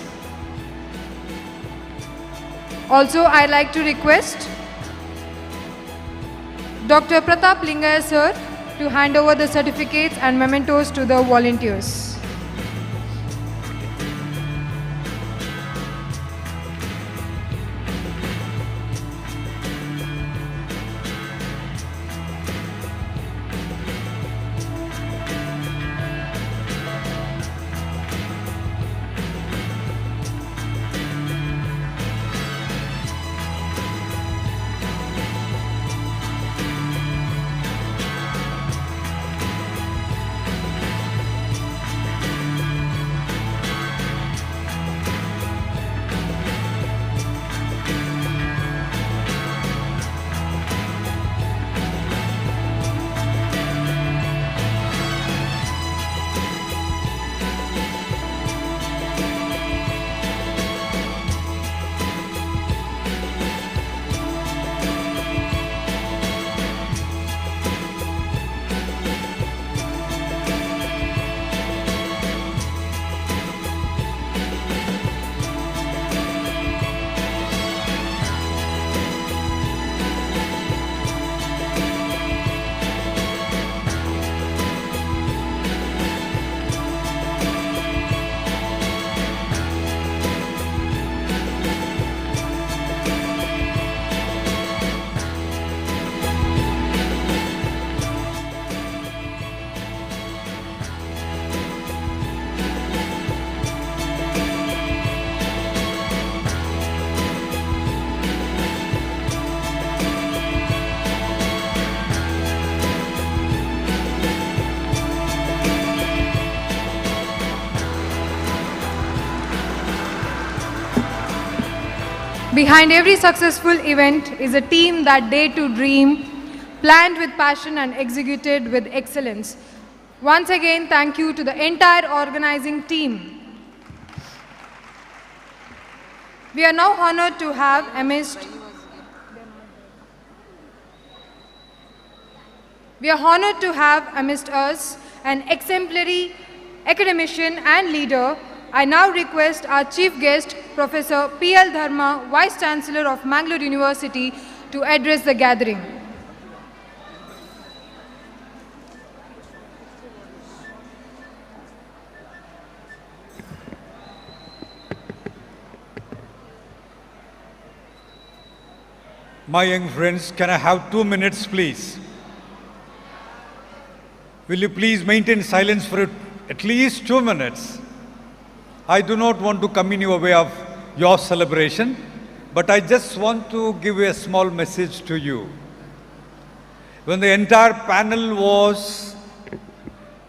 Also, I like to request Dr. Pratap Lingaya, sir, to hand over the certificates and mementos to the volunteers. Behind every successful event is a team that dared to dream, planned with passion and executed with excellence. Once again, thank you to the entire organizing team. We are now honored to have We are honored to have amidst us an exemplary academician and leader. I now request our chief guest, Professor P.L. Dharma, Vice Chancellor of Mangalore University, to address the gathering. My young friends, can I have 2 minutes, please? Will you please maintain silence for at least 2 minutes? I do not want to come in your way of your celebration, but I just want to give a small message to you. When the entire panel was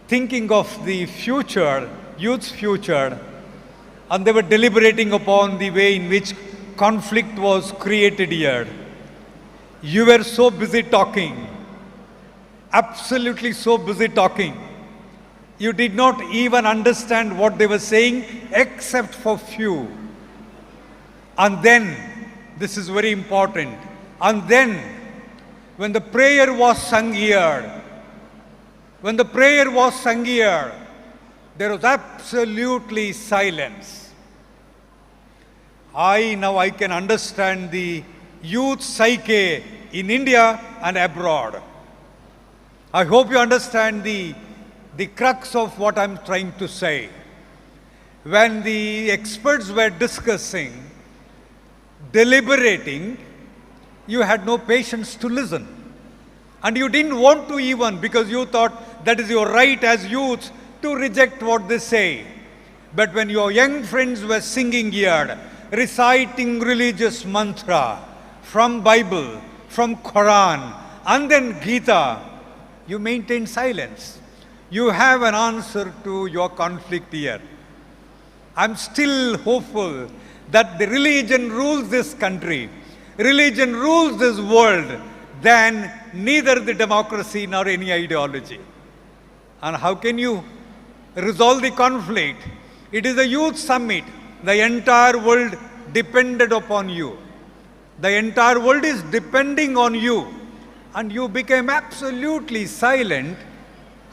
thinking of the future, youth's future, and they were deliberating upon the way in which conflict was created here, you were so busy talking, absolutely so busy talking. You did not even understand what they were saying except for few. And then, this is very important, and then when the prayer was sung here, there was absolutely silence. Now I can understand the youth psyche in India and abroad. I hope you understand the crux of what I'm trying to say. When the experts were discussing, deliberating, you had no patience to listen. And you didn't want to even, because you thought that is your right as youth to reject what they say. But when your young friends were singing here, reciting religious mantra from Bible, from Quran, and then Gita, you maintain silence. You have an answer to your conflict here. I'm still hopeful that the religion rules this country, religion rules this world, then neither the democracy nor any ideology. And how can you resolve the conflict? It is a youth summit. The entire world depended upon you. The entire world is depending on you. And you became absolutely silent.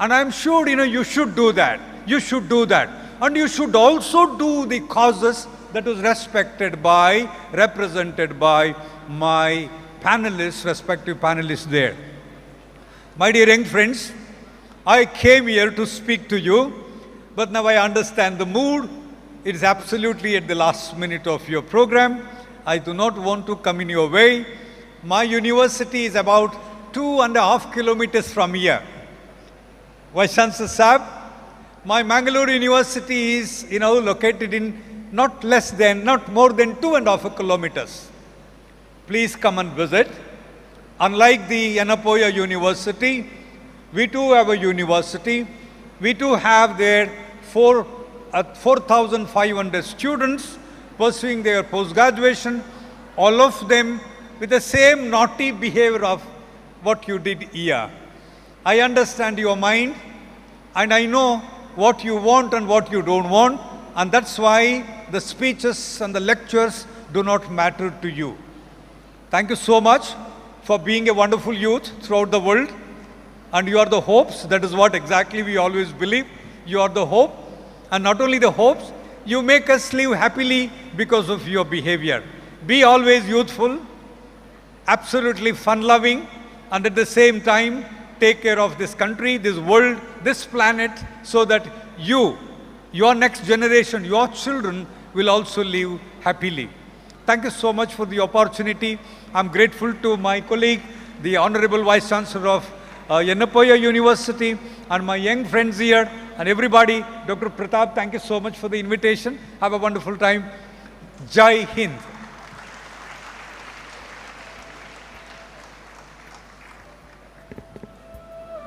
And I'm sure, you should do that. You should do that. And you should also do the causes that was represented by my panelists, respective panelists there. My dear young friends, I came here to speak to you, but now I understand the mood. It is absolutely at the last minute of your program. I do not want to come in your way. My university is about 2.5 kilometers from here. Vice Chancellor Sahab, my Mangalore University is, located in not more than 2.5 kilometers. Please come and visit. Unlike the Yenepoya University, we too have a university. We too have there 4,500 students pursuing their post-graduation, all of them with the same naughty behavior of what you did here. I understand your mind, and I know what you want and what you don't want, and that's why the speeches and the lectures do not matter to you. Thank you so much for being a wonderful youth throughout the world, and you are the hopes. That is what exactly we always believe. You are the hope, and not only the hopes, you make us live happily because of your behavior. Be always youthful, absolutely fun-loving, and at the same time, take care of this country, this world, this planet, so that you, your next generation, your children will also live happily. Thank you so much for the opportunity. I'm grateful to my colleague, the Honorable Vice Chancellor of Yenepoya University, and my young friends here, and everybody. Dr. Pratap, thank you so much for the invitation. Have a wonderful time. Jai Hind.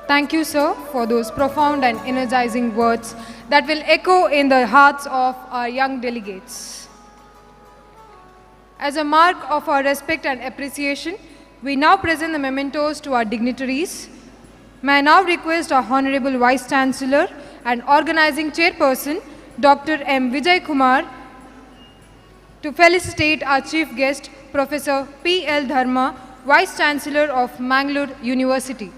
Thank you, sir, for those profound and energizing words that will echo in the hearts of our young delegates. As a mark of our respect and appreciation, we now present the mementos to our dignitaries. May I now request our Honorable Vice Chancellor and Organizing Chairperson, Dr. M. Vijay Kumar, to felicitate our Chief Guest, Professor P.L. Dharma, Vice Chancellor of Mangalore University.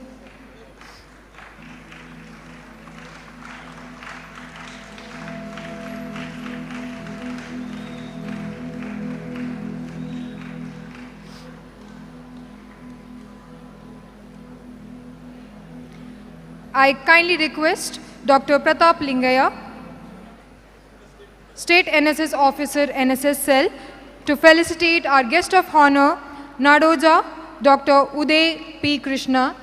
I kindly request Dr. Pratap Lingaya, State NSS Officer, NSS Cell, to felicitate our guest of honor, Nadoja Dr. Uday P. Krishna,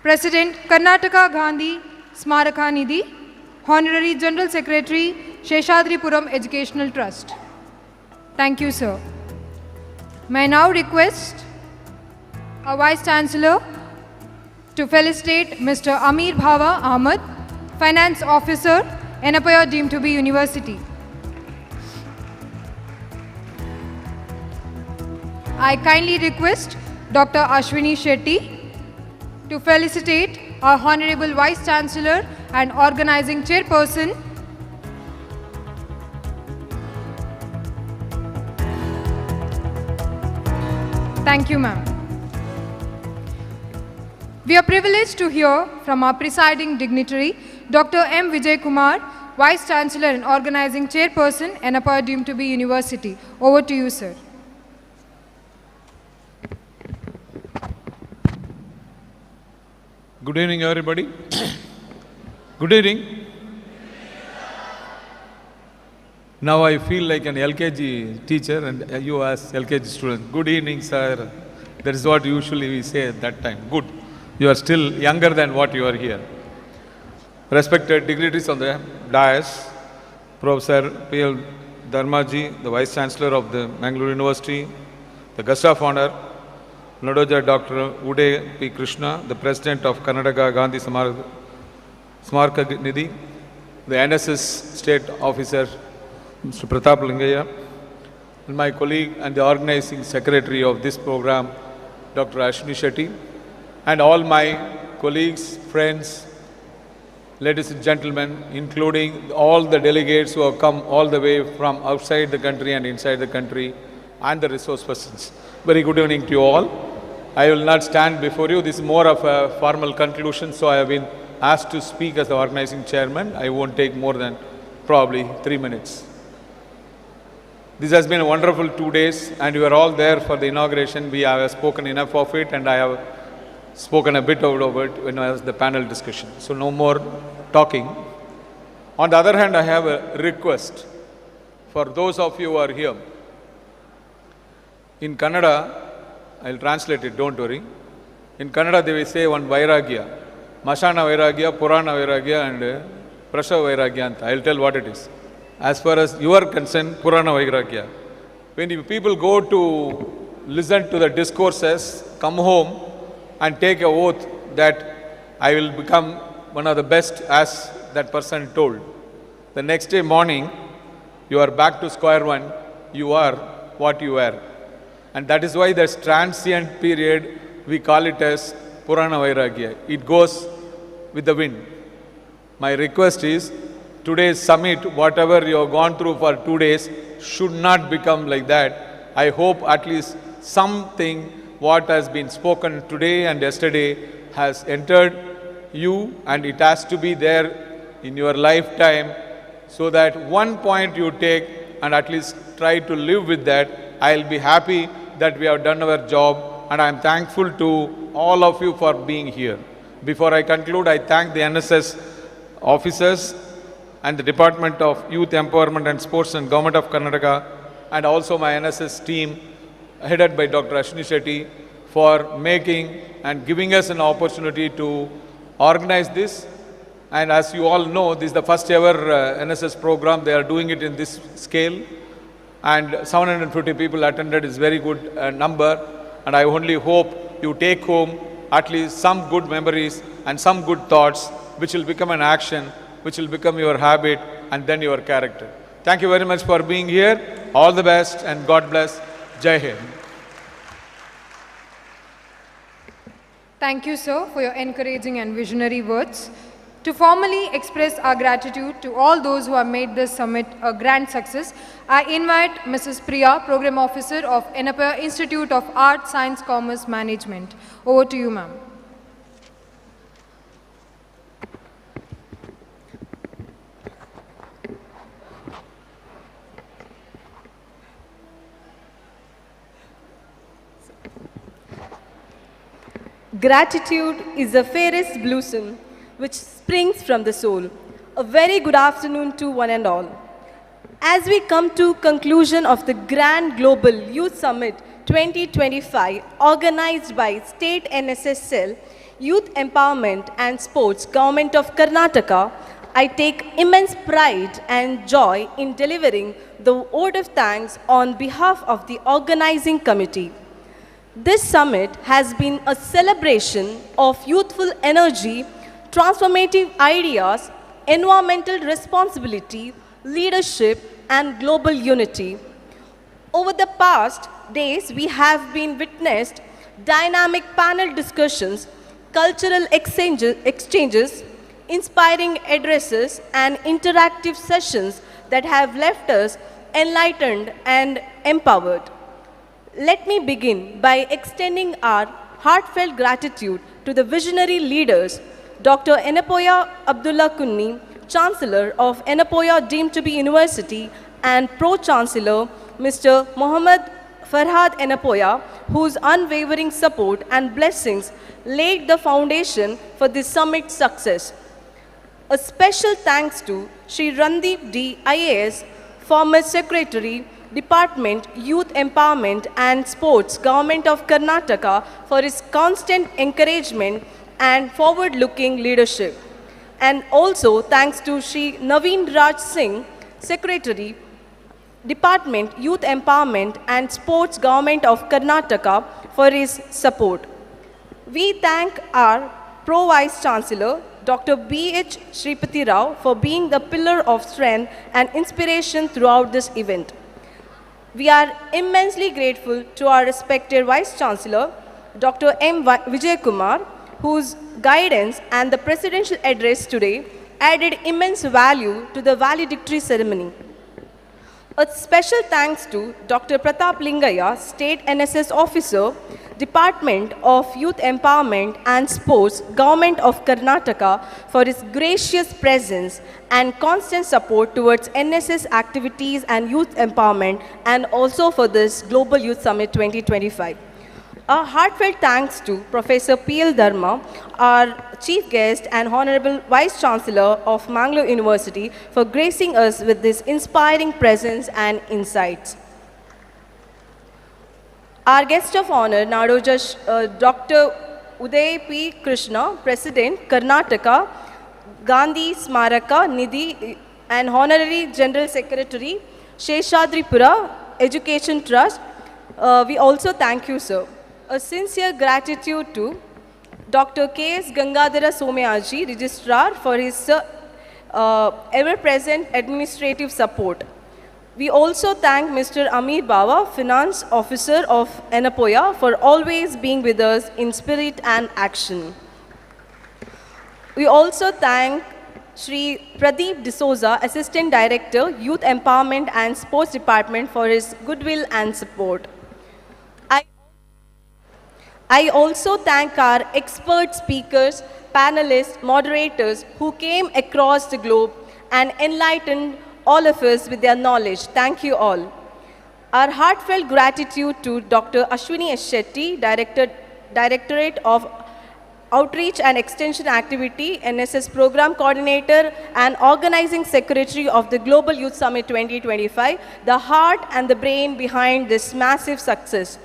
President, Karnataka Gandhi Smaraka Nidhi, Honorary General Secretary, Sheshadripuram Educational Trust. Thank you, sir. May I now request our Vice Chancellor to felicitate Mr. Amir Bhava Ahmed, Finance Officer, Yenepoya deemed to be University. I kindly request Dr. Ashwini Shetty to felicitate our Honorable Vice Chancellor and Organizing Chairperson, thank you, ma'am. We are privileged to hear from our presiding dignitary, Dr. M. Vijay Kumar, Vice Chancellor and Organizing Chairperson, Yenepoya deemed to be University. Over to you, sir. Good evening, everybody. Good evening. Now I feel like an LKG teacher and you as LKG student. Good evening, sir. That is what usually we say at that time. Good. You are still younger than what you are here. Respected dignitaries on the dais, Professor P.L. Dharmaji, the Vice Chancellor of the Mangalore University, the guest of honor, Nadoja Dr. Uday P. Krishna, the President of Karnataka Gandhi Smaraka Nidhi, the NSS State Officer, Mr. Pratap Lingaya, and my colleague and the Organizing Secretary of this program, Dr. Ashwini Shetty, and all my colleagues, friends, ladies and gentlemen, including all the delegates who have come all the way from outside the country and inside the country, and the resource persons. Very good evening to you all. I will not stand before you. This is more of a formal conclusion, so I have been asked to speak as the organizing chairman. I won't take more than probably 3 minutes. This has been a wonderful 2 days, and you are all there for the inauguration. We have spoken enough of it, and I have spoken a bit of it when I was the panel discussion. So no more talking. On the other hand, I have a request for those of you who are here. In Kannada, I'll translate it, don't worry. In Kannada, they will say one Vairagya. Mashana Vairagya, Purana Vairagya, and Prasava Vairagya. I'll tell what it is. As far as you are concerned, Purana Vairagya. When you people go to listen to the discourses, come home and take a oath that I will become one of the best, as that person told. The next day morning, you are back to square one. You are what you were. And that is why this transient period, we call it as Purana Vairagya. It goes with the wind. My request is, today's summit, whatever you have gone through for 2 days, should not become like that. I hope at least something, what has been spoken today and yesterday, has entered you, and it has to be there in your lifetime, so that one point you take and at least try to live with that. I'll be happy that we have done our job, and I'm thankful to all of you for being here. Before I conclude, I thank the NSS officers and the Department of Youth Empowerment and Sports and Government of Karnataka, and also my NSS team headed by Dr. Ashwini Shetty, for making and giving us an opportunity to organize this. And as you all know, this is the first ever NSS program. They are doing it in this scale. And 750 people attended is very good number. And I only hope you take home at least some good memories and some good thoughts, which will become an action, which will become your habit and then your character. Thank you very much for being here. All the best and God bless. Jai Hind. Thank you, sir, for your encouraging and visionary words. To formally express our gratitude to all those who have made this summit a grand success, I invite Mrs. Priya, Program Officer of Yenepoya Institute of Art, Science, Commerce, Management. Over to you, ma'am. Gratitude is the fairest blossom which springs from the soul. A very good afternoon to one and all. As we come to conclusion of the Grand Global Youth Summit 2025 organized by State NSS Cell, Youth Empowerment and Sports, Government of Karnataka, I take immense pride and joy in delivering the vote of thanks on behalf of the organizing committee. This summit has been a celebration of youthful energy, transformative ideas, environmental responsibility, leadership, and global unity. Over the past days, we have been witnessed dynamic panel discussions, cultural exchanges, inspiring addresses, and interactive sessions that have left us enlightened and empowered. Let me begin by extending our heartfelt gratitude to the visionary leaders, Dr. Yenepoya Abdullah Kunni, Chancellor of Yenepoya deemed to be University, and Pro-Chancellor, Mr. Muhammad Farhad Yenepoya, whose unwavering support and blessings laid the foundation for this summit's success. A special thanks to Shri Randeep D. IAS, former Secretary, Department, Youth Empowerment and Sports, Government of Karnataka, for his constant encouragement and forward-looking leadership. And also thanks to Shri Naveen Raj Singh, Secretary, Department, Youth Empowerment and Sports, Government of Karnataka, for his support. We thank our Pro-Vice Chancellor, Dr. B.H. Shripati Rao, for being the pillar of strength and inspiration throughout this event. We are immensely grateful to our respected Vice Chancellor, Dr. M. Vijay Kumar, whose guidance and the presidential address today added immense value to the valedictory ceremony. A special thanks to Dr. Pratap Lingaya, State NSS Officer, Department of Youth Empowerment and Sports, Government of Karnataka, for his gracious presence and constant support towards NSS activities and youth empowerment, and also for this Global Youth Summit 2025. A heartfelt thanks to Professor P.L. Dharma, our Chief Guest and Honorable Vice Chancellor of Mangalore University, for gracing us with this inspiring presence and insights. Our guest of honor, Nadoja Dr. Uday P. Krishna, President, Karnataka, Gandhi Smaraka Nidhi, and Honorary General Secretary, Sheshadripura Education Trust. We also thank you, sir. A sincere gratitude to Dr. K.S. Gangadhara Somayaji, Registrar, for his ever-present administrative support. We also thank Mr. Amir Bawa, Finance Officer of Yenepoya, for always being with us in spirit and action. We also thank Shri Pradeep D'Souza, Assistant Director, Youth Empowerment and Sports Department, for his goodwill and support. I also thank our expert speakers, panelists, moderators who came across the globe and enlightened all of us with their knowledge. Thank you all. Our heartfelt gratitude to Dr. Ashwini S. Shetty, Directorate of Outreach and Extension Activity, NSS Program Coordinator and Organizing Secretary of the Global Youth Summit 2025, the heart and the brain behind this massive success.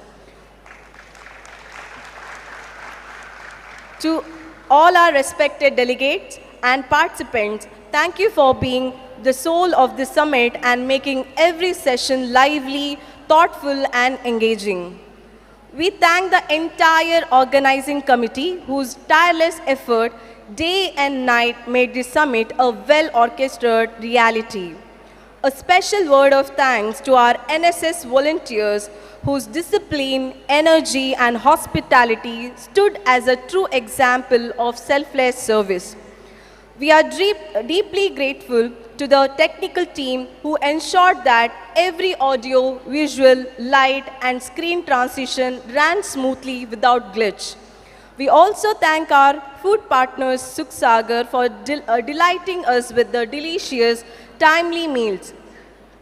To all our respected delegates and participants, thank you for being the soul of the summit and making every session lively, thoughtful, and engaging. We thank the entire organizing committee whose tireless effort, day and night, made this summit a well-orchestrated reality. A special word of thanks to our NSS volunteers whose discipline, energy, and hospitality stood as a true example of selfless service. We are deeply grateful to the technical team who ensured that every audio, visual, light, and screen transition ran smoothly without glitch. We also thank our food partners, Sukh Sagar, for delighting us with the delicious, timely meals.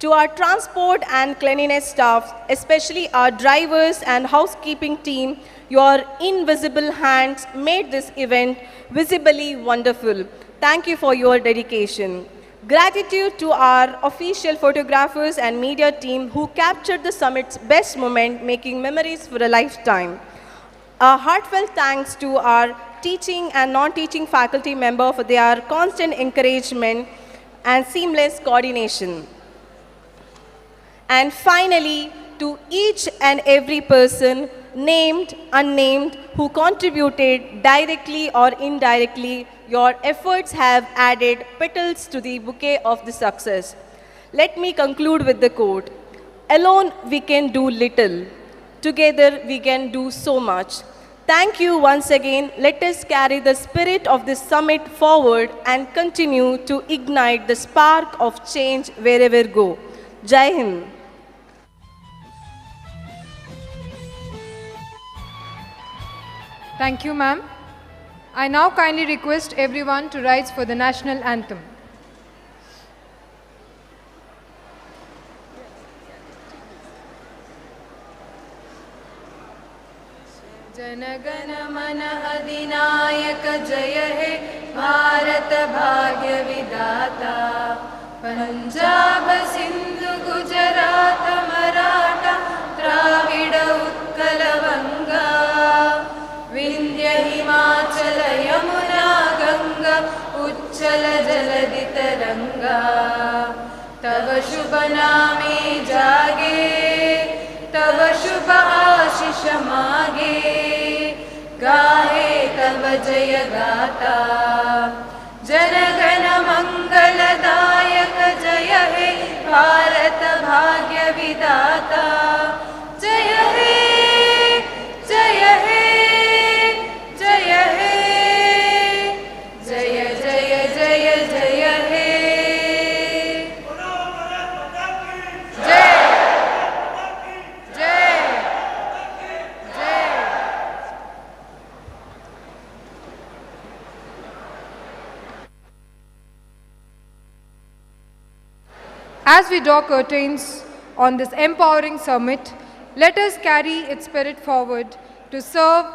To our transport and cleanliness staff, especially our drivers and housekeeping team, your invisible hands made this event visibly wonderful. Thank you for your dedication. Gratitude to our official photographers and media team who captured the summit's best moment, making memories for a lifetime. A heartfelt thanks to our teaching and non-teaching faculty members for their constant encouragement and seamless coordination. And finally, to each and every person, named, unnamed, who contributed directly or indirectly, your efforts have added petals to the bouquet of the success. Let me conclude with the quote, "Alone we can do little, together we can do so much." Thank you once again. Let us carry the spirit of this summit forward and continue to ignite the spark of change wherever we go. Jai Hind. Thank you, ma'am. I now kindly request everyone to rise for the national anthem. जनगण मन अधिनायक जय हे भारत भाग्य विधाता पंजाब सिंधु गुजरात मराठा द्राविड उत्कल वंगा विंध्य हिमाचल यमुना गंगा उच्चल जलधि तरंगा तव शुभ नामे जागे तव शुभ आशीष मागे गाहे तव जय गाता जनगण मंगलदायक जय हे भारत भाग्य विधाता जय हे जय हे जय हे जय जय जय जय हे As we draw curtains on this empowering summit, let us carry its spirit forward to serve,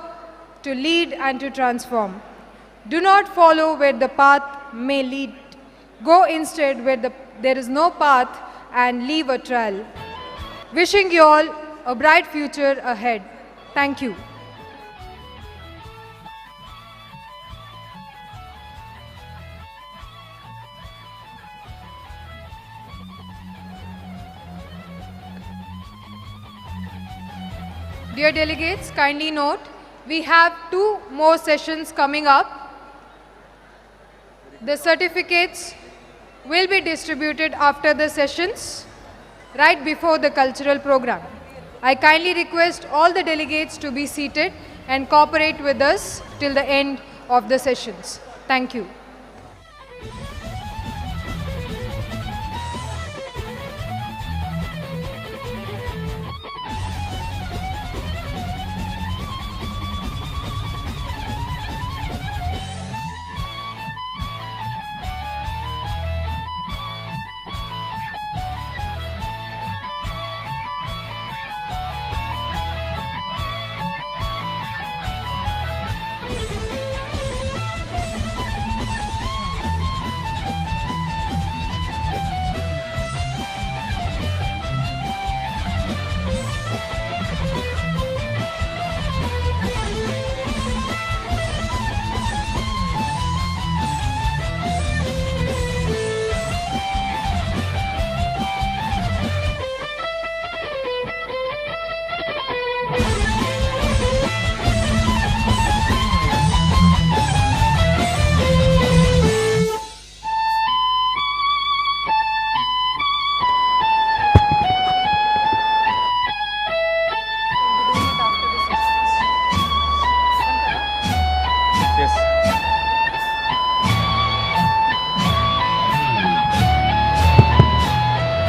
to lead and to transform. Do not follow where the path may lead. Go instead where there is no path and leave a trail. Wishing you all a bright future ahead. Thank you. Dear delegates, kindly note, we have 2 more sessions coming up. The certificates will be distributed after the sessions, right before the cultural program. I kindly request all the delegates to be seated and cooperate with us till the end of the sessions. Thank you.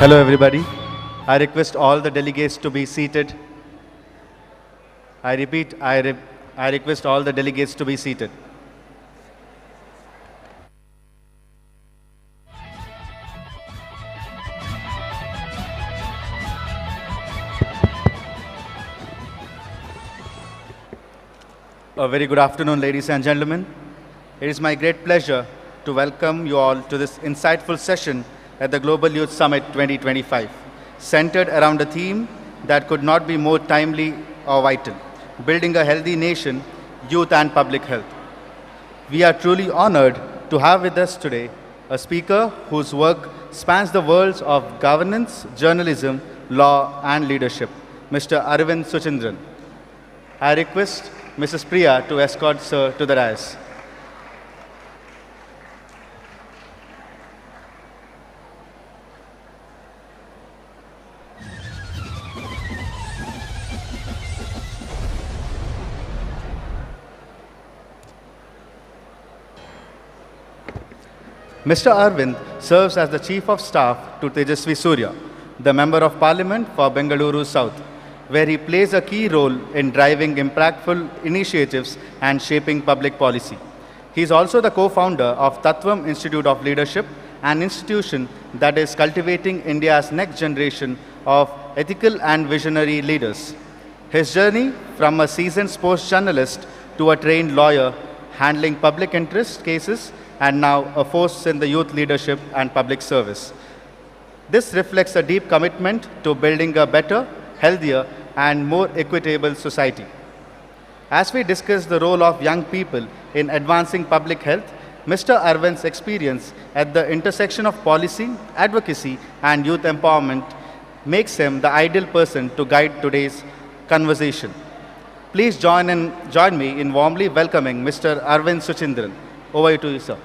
Hello everybody. I request all the delegates to be seated. I repeat, I request all the delegates to be seated. A very good afternoon, ladies and gentlemen. It is my great pleasure to welcome you all to this insightful session at the Global Youth Summit 2025, centered around a theme that could not be more timely or vital: building a healthy nation, youth and public health. We are truly honored to have with us today a speaker whose work spans the worlds of governance, journalism, law and leadership, Mr. Arvind Suchindran. I request Mrs. Priya to escort Sir to the dais. Mr. Arvind serves as the Chief of Staff to Tejasvi Surya, the Member of Parliament for Bengaluru South, where he plays a key role in driving impactful initiatives and shaping public policy. He is also the co-founder of Tattvam Institute of Leadership, an institution that is cultivating India's next generation of ethical and visionary leaders. His journey from a seasoned sports journalist to a trained lawyer handling public interest cases and now a force in the youth leadership and public service. This reflects a deep commitment to building a better, healthier, and more equitable society. As we discuss the role of young people in advancing public health, Mr. Arvind's experience at the intersection of policy, advocacy, and youth empowerment makes him the ideal person to guide today's conversation. Please join me in warmly welcoming Mr. Arvind Suchindran. Over to you, sir.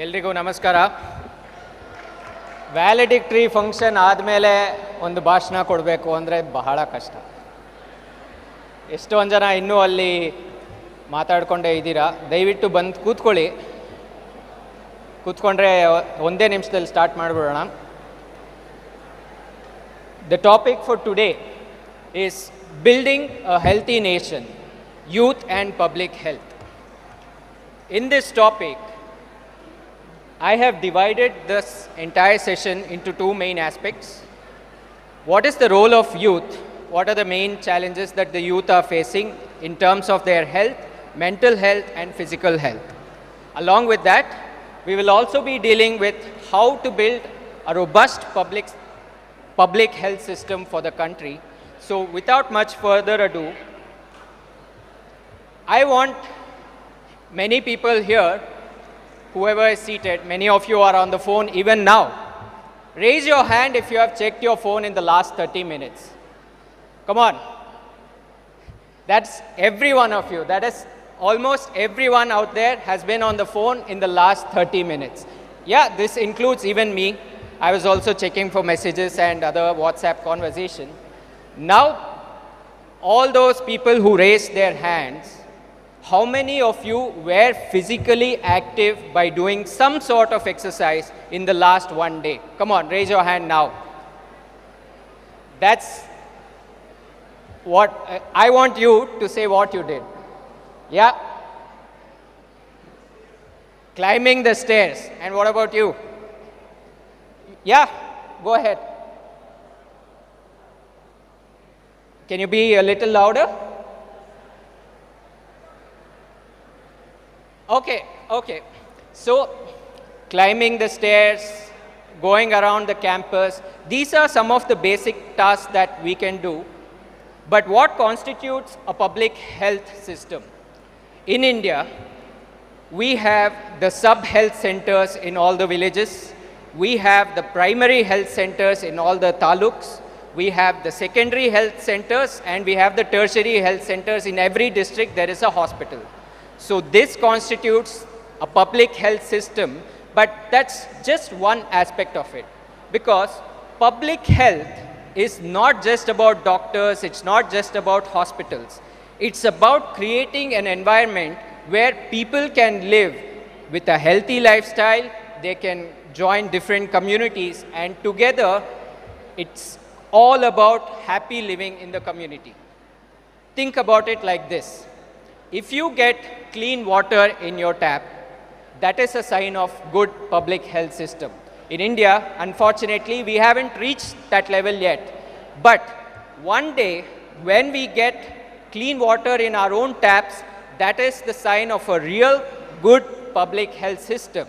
ಎಲ್ರಿಗೂ ನಮಸ್ಕಾರ. ವ್ಯಾಲಿಡಿಕ್ಟ್ರಿ function ಆದಮೇಲೆ ಒಂದು ಭಾಷಣ ಕೊಡಬೇಕು ಅಂದರೆ ಬಹಳ ಕಷ್ಟ. ಎಷ್ಟೊಂದು ಜನ ಇನ್ನೂ ಅಲ್ಲಿ ಮಾತಾಡ್ಕೊಂಡೇ ಇದ್ದೀರಾ. ದಯವಿಟ್ಟು ಬಂದು ಕೂತ್ಕೊಂಡ್ರೆ ಒಂದೇ ನಿಮಿಷದಲ್ಲಿ ಸ್ಟಾರ್ಟ್ ಮಾಡಿಬಿಡೋಣ. The topic for today is building a healthy nation, youth and public health. In this topic, I have divided this entire session into two main aspects. What is the role of youth? What are the main challenges that the youth are facing in terms of their health, mental health and physical health? Along with that, we will also be dealing with how to build a robust public health system for the country. So without much further ado, I want many people here, whoever is seated, many of you are on the phone even now. Raise your hand if you have checked your phone in the last 30 minutes. Come on. That's every one of you. That is almost everyone out there has been on the phone in the last 30 minutes. Yeah, this includes even me. I was also checking for messages and other WhatsApp conversation. Now, all those people who raised their hands, how many of you were physically active by doing some sort of exercise in the last one day? Come on, raise your hand now. That's what I want you to say what you did. Yeah? Climbing the stairs. And what about you? Yeah, go ahead. Can you be a little louder? Okay. So, climbing the stairs, going around the campus, these are some of the basic tasks that we can do. But what constitutes a public health system? In India, we have the sub-health centers in all the villages. We have the primary health centers in all the taluks. We have the secondary health centers and we have the tertiary health centers. In every district, there is a hospital. So this constitutes a public health system, but that's just one aspect of it. Because public health is not just about doctors, it's not just about hospitals. It's about creating an environment where people can live with a healthy lifestyle, they can join different communities, and together it's all about happy living in the community. Think about it like this. If you get clean water in your tap, that is a sign of good public health system. In India, unfortunately, we haven't reached that level yet. But one day, when we get clean water in our own taps, that is the sign of a real good public health system.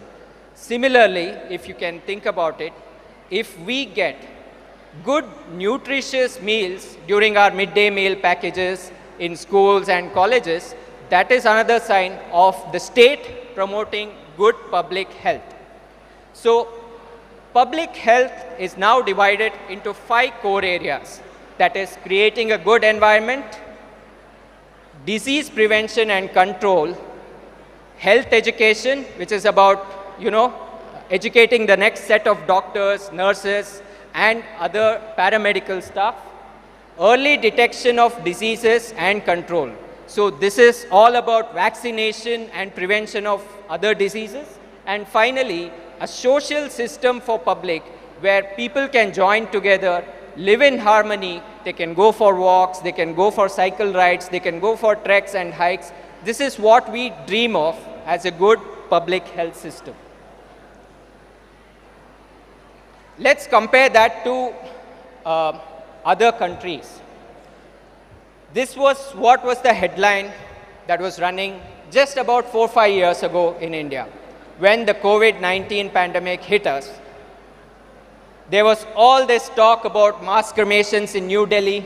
Similarly, if you can think about it, if we get good nutritious meals during our midday meal packages in schools and colleges, that is another sign of the state promoting good public health. So, public health is now divided into 5 core areas. That is creating a good environment, disease prevention and control, health education, which is about, educating the next set of doctors, nurses, and other paramedical staff, early detection of diseases and control. So this is all about vaccination and prevention of other diseases. And finally, a social system for public where people can join together, live in harmony, they can go for walks, they can go for cycle rides, they can go for treks and hikes. This is what we dream of as a good public health system. Let's compare that to other countries. This was what was the headline that was running just about 4 or 5 years ago in India. When the COVID-19 pandemic hit us, there was all this talk about mass cremations in New Delhi.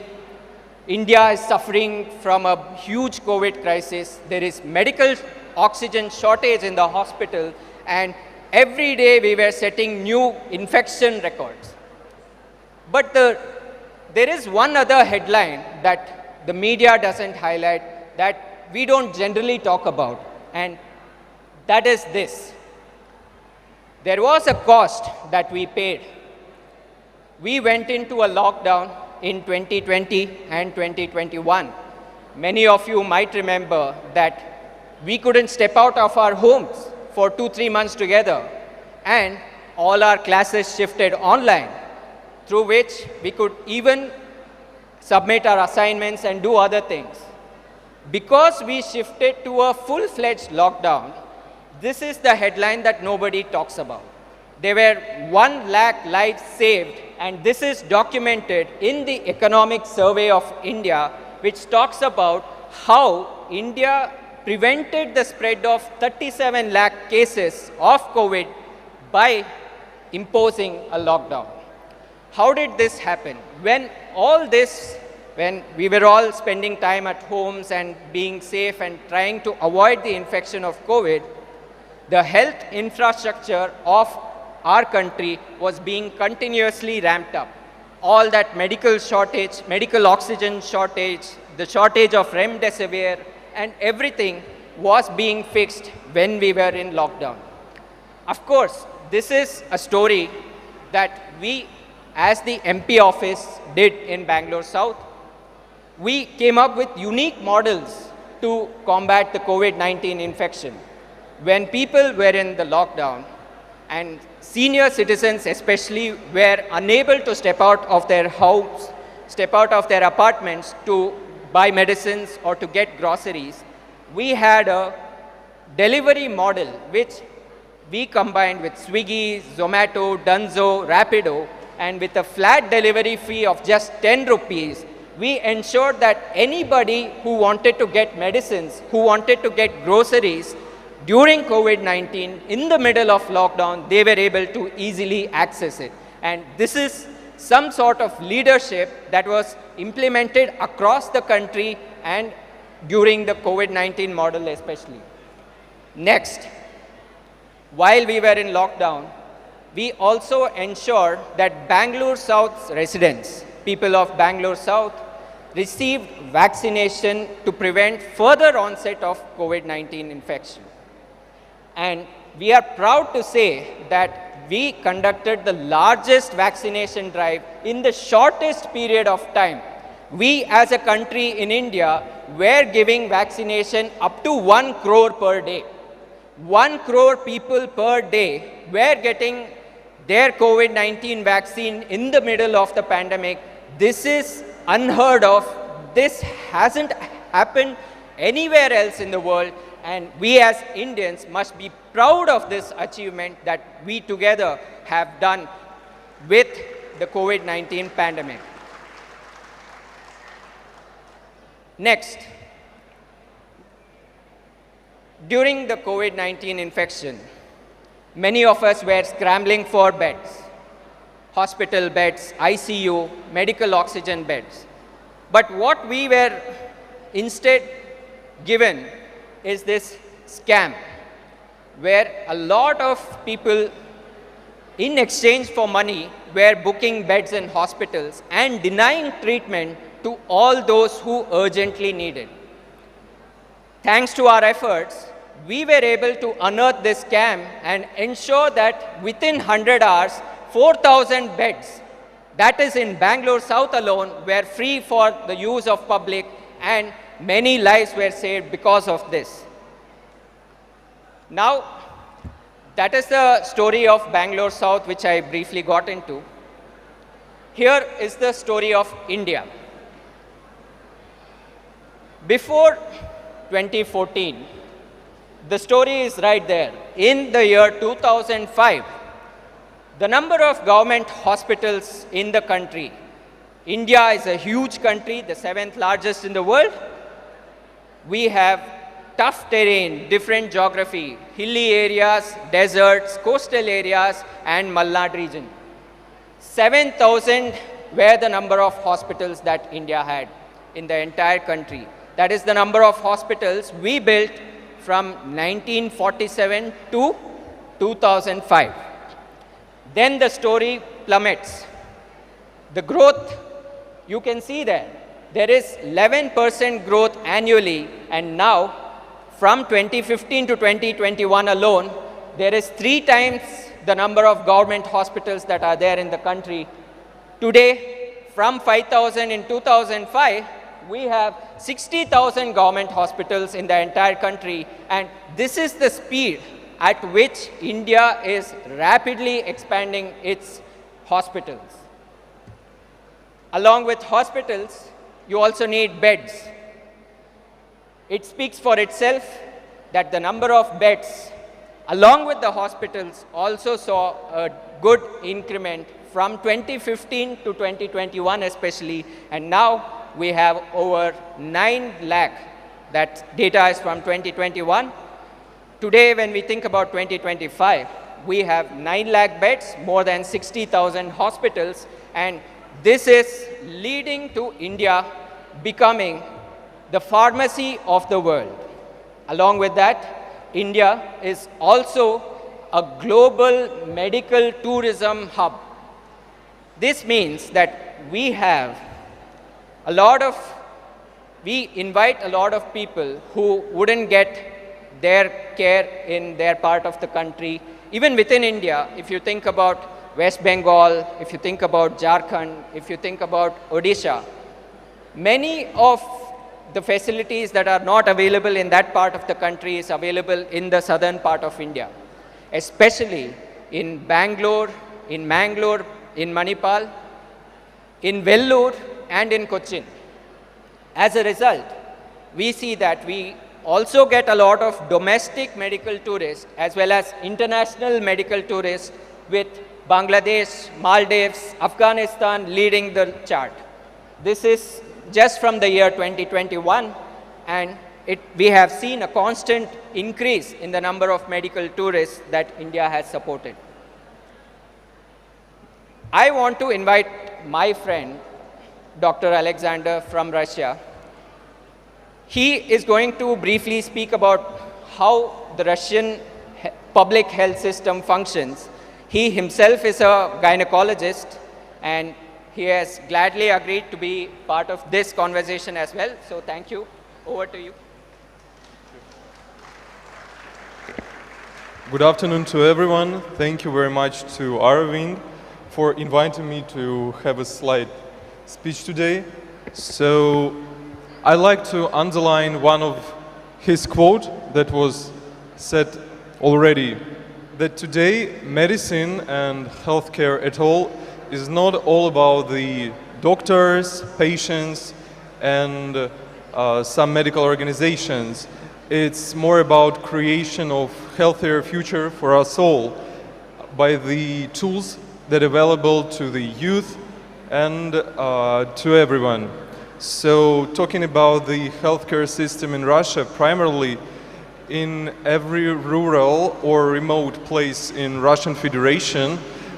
India is suffering from a huge COVID crisis. There is medical oxygen shortage in the hospital, and every day we were setting new infection records. But there is one other headline that the media doesn't highlight, that we don't generally talk about, and that is this. There was a cost that we paid. We went into a lockdown in 2020 and 2021. Many of you might remember that we couldn't step out of our homes for 2-3 months together, and all our classes shifted online, through which we could even submit our assignments and do other things. Because we shifted to a full-fledged lockdown, this is the headline that nobody talks about. There were 1 lakh lives saved, and this is documented in the Economic Survey of India, which talks about how India prevented the spread of 37 lakh cases of COVID by imposing a lockdown. How did this happen? When we were all spending time at homes and being safe and trying to avoid the infection of COVID, the health infrastructure of our country was being continuously ramped up. All that medical shortage, medical oxygen shortage, the shortage of remdesivir, and everything was being fixed when we were in lockdown. Of course, this is a story that we, as the MP office, did in Bangalore South. We came up with unique models to combat the COVID-19 infection. When people were in the lockdown, and senior citizens especially were unable to step out of their house, step out of their apartments to buy medicines or to get groceries, we had a delivery model which we combined with Swiggy, Zomato, Dunzo, Rapido, and with a flat delivery fee of just 10 rupees, we ensured that anybody who wanted to get medicines, who wanted to get groceries during COVID-19, in the middle of lockdown, they were able to easily access it. And this is some sort of leadership that was implemented across the country and during the COVID-19 model especially. Next, while we were in lockdown, we also ensured that Bangalore South's residents, people of Bangalore South, received vaccination to prevent further onset of COVID-19 infection. And we are proud to say that we conducted the largest vaccination drive in the shortest period of time. We as a country in India were giving vaccination up to 1 crore per day. 1 crore people per day were getting their COVID-19 vaccine in the middle of the pandemic. This is unheard of. This hasn't happened anywhere else in the world, and we as Indians must be proud of this achievement that we together have done with the COVID-19 pandemic. Next, during the COVID-19 infection, many of us were scrambling for beds, hospital beds, ICU, medical oxygen beds. But what we were instead given is this scam, where a lot of people, in exchange for money, were booking beds in hospitals and denying treatment to all those who urgently needed. Thanks to our efforts, we were able to unearth this scam and ensure that within 100 hours, 4,000 beds, that is in Bangalore South alone, were free for the use of public, and many lives were saved because of this. Now, that is the story of Bangalore South, which I briefly got into. Here is the story of India. Before 2014, the story is right there. In the year 2005, the number of government hospitals in the country, India is a huge country, the 7th largest in the world. We have tough terrain, different geography, hilly areas, deserts, coastal areas, and Malnad region. 7,000 were the number of hospitals that India had in the entire country. That is the number of hospitals we built from 1947 to 2005. Then the story plummets. The growth, you can see there. There is 11% growth annually, and now from 2015 to 2021 alone, there is 3 times the number of government hospitals that are there in the country. Today, from 5,000 in 2005, we have 60,000 government hospitals in the entire country, and this is the speed at which India is rapidly expanding its hospitals. Along with hospitals, you also need beds. It speaks for itself that the number of beds, along with the hospitals, also saw a good increment from 2015 to 2021 especially, and now we have over 9 lakh. That data is from 2021. Today, when we think about 2025, we have 9 lakh beds, more than 60,000 hospitals, and this is leading to India becoming the pharmacy of the world. Along with that, India is also a global medical tourism hub. This means that we invite a lot of people who wouldn't get their care in their part of the country. Even within India, if you think about West Bengal, if you think about Jharkhand, if you think about Odisha, many of the facilities that are not available in that part of the country is available in the southern part of India, especially in Bangalore, in Mangalore, in Manipal, in Vellore, and in Cochin. As a result, we see that we also get a lot of domestic medical tourists as well as international medical tourists, with Bangladesh, Maldives, Afghanistan leading the chart. This is just from the year 2021, and we have seen a constant increase in the number of medical tourists that India has supported. I want to invite my friend, Dr. Alexander from Russia. He is going to briefly speak about how the Russian public health system functions. He himself is a gynecologist, and he has gladly agreed to be part of this conversation as well. So thank you. Over to you. Good afternoon to everyone. Thank you very much to Arvind for inviting me to have a slide speech today. So I like to underline one of his quote that was said already, that today medicine and healthcare at all is not all about the doctors, patients, and some medical organizations. It's more about creation of healthier future for us all by the tools that are available to the youth and to everyone. So talking about the healthcare system in Russia, primarily in every rural or remote place in Russian Federation,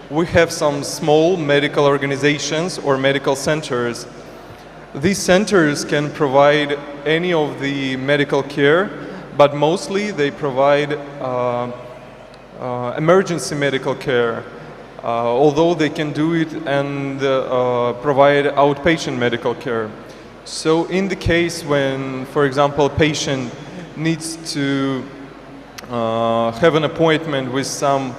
we have some small medical organizations or medical centers. These centers can provide any of the medical care, but mostly they provide emergency medical care, although they can do it and provide outpatient medical care. So in the case when, for example, a patient needs to have an appointment with some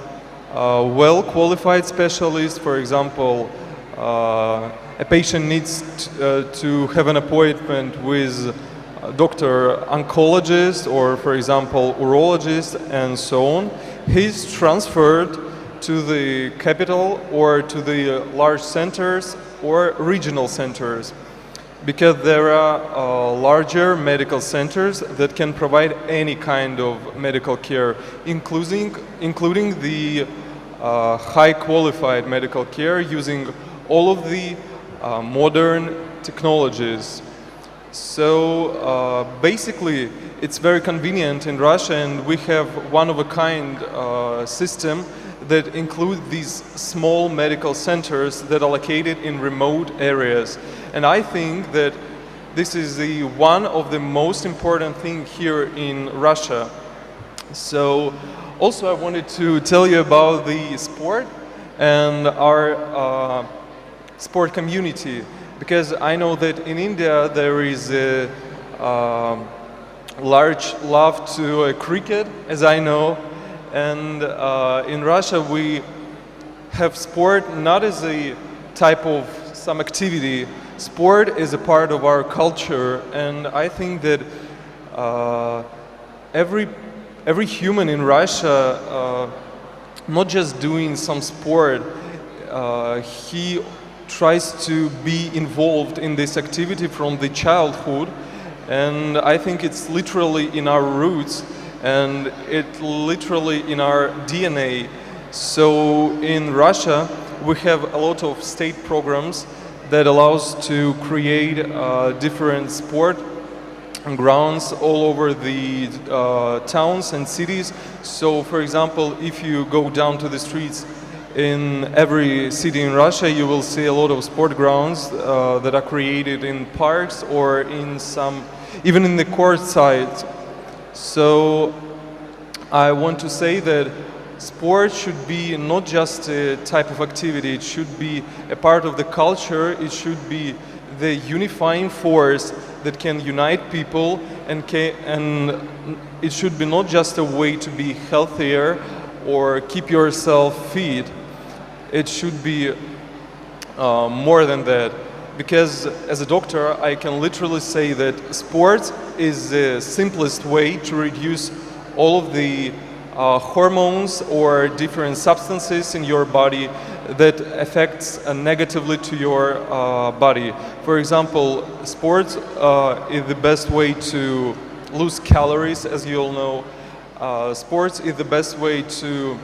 well-qualified specialist, for example, a patient needs to have an appointment with a doctor oncologist or, for example, urologist and so on, he's transferred to the capital or to the large centers or regional centers, because there are larger medical centers that can provide any kind of medical care, including the high qualified medical care using all of the modern technologies. So basically it's very convenient in Russia, and we have one-of-a-kind system that include these small medical centers that are located in remote areas. And I think that this is one of the most important things here in Russia. So also I wanted to tell you about the sport and our sport community, because I know that in India there is a large love to cricket, as I know, and in Russia we have sport not as a type of some activity. Sport is a part of our culture, and I think that every human in Russia, not just doing some sport, he tries to be involved in this activity from the childhood, and I think it's literally in our roots and it's literally in our DNA. So in Russia we have a lot of state programs that allows to create different sport grounds all over the towns and cities. So for example, if you go down to the streets in every city in Russia, you will see a lot of sport grounds that are created in parks or in even in the court sides. So I want to say that sport should be not just a type of activity, it should be a part of the culture, it should be the unifying force that can unite people, and it should be not just a way to be healthier or keep yourself fit. It should be more than that, because as a doctor I can literally say that sport is the simplest way to reduce all of the hormones or different substances in your body that affects negatively to your body. For example, sports is the best way to lose calories, as you all know. Sports is the best way to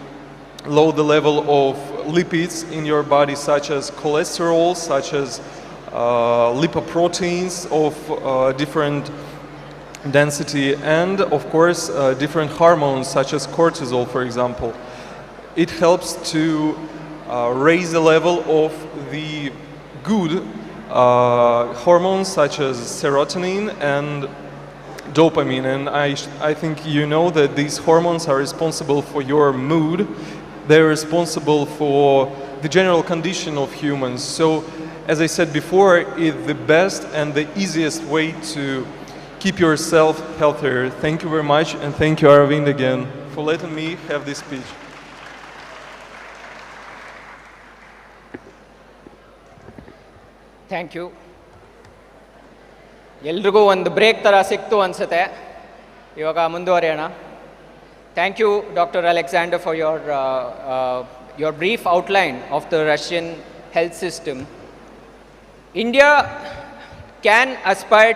lower the level of lipids in your body, such as cholesterol, such as lipoproteins of different density, and of course different hormones such as cortisol, for example. It helps to raise the level of the good hormones such as serotonin and dopamine, and I think you know that these hormones are responsible for your mood. They're responsible for the general condition of humans. So as I said before, it's the best and the easiest way to keep yourself healthier. Thank you very much, and thank you, Arvind, again, for letting me have this speech. Thank you. ಎಲ್ರಿಗೂ ಒಂದು break ಥರ ಸಿಕ್ತು ಅನಿಸುತ್ತೆ. ಇವಾಗ ಮುಂದುವರಿಯೋಣ. Thank you doctor Alexander for your brief outline of the Russian health system. India can aspire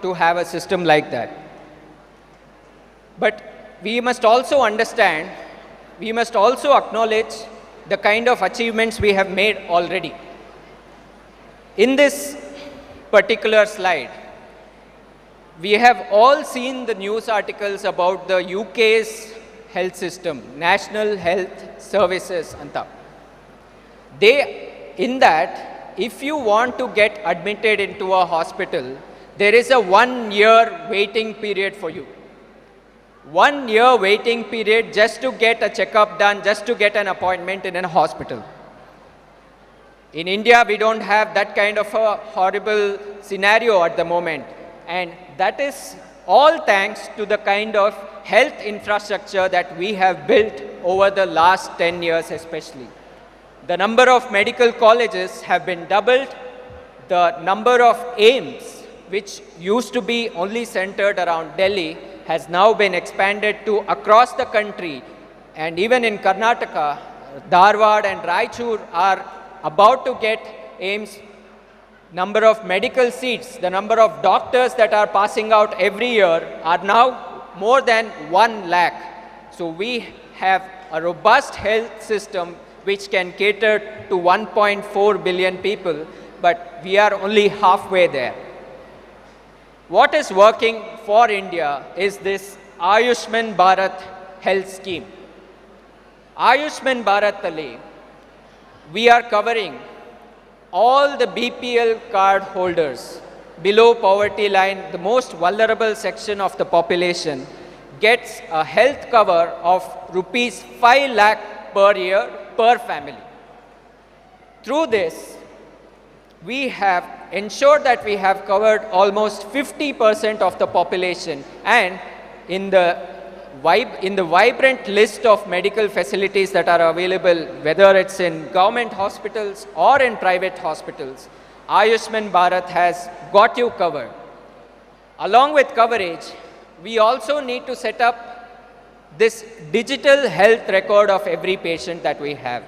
to have a system like that. But we must also understand, we must also acknowledge the kind of achievements we have made already. In this particular slide, we have all seen the news articles about the UK's health system, National Health Services anta. In that, if you want to get admitted into a hospital, there is a 1-year waiting period for you. 1-year waiting period just to get a checkup done, just to get an appointment in a hospital. In India, we don't have that kind of a horrible scenario at the moment. And that is all thanks to the kind of health infrastructure that we have built over the last 10 years especially. The number of medical colleges have been doubled. The number of AIMS, which used to be only centered around Delhi, has now been expanded to across the country. And even in Karnataka, Dharwad and Raichur are about to get AIMS. Number of medical seats, the number of doctors that are passing out every year are now more than 1 lakh. So we have a robust health system which can cater to 1.4 billion people, but we are only halfway there. What is working for India is this Ayushman Bharat health scheme. Ayushman Bharat Tali, we are covering all the BPL card holders below poverty line, the most vulnerable section of the population, gets a health cover of rupees 5 lakh per year per family. Through this, we have ensured that we have covered almost 50% of the population, and in the vibrant list of medical facilities that are available, whether it's in government hospitals or in private hospitals, Ayushman Bharat has got you covered. Along with coverage, we also need to set up this digital health record of every patient that we have.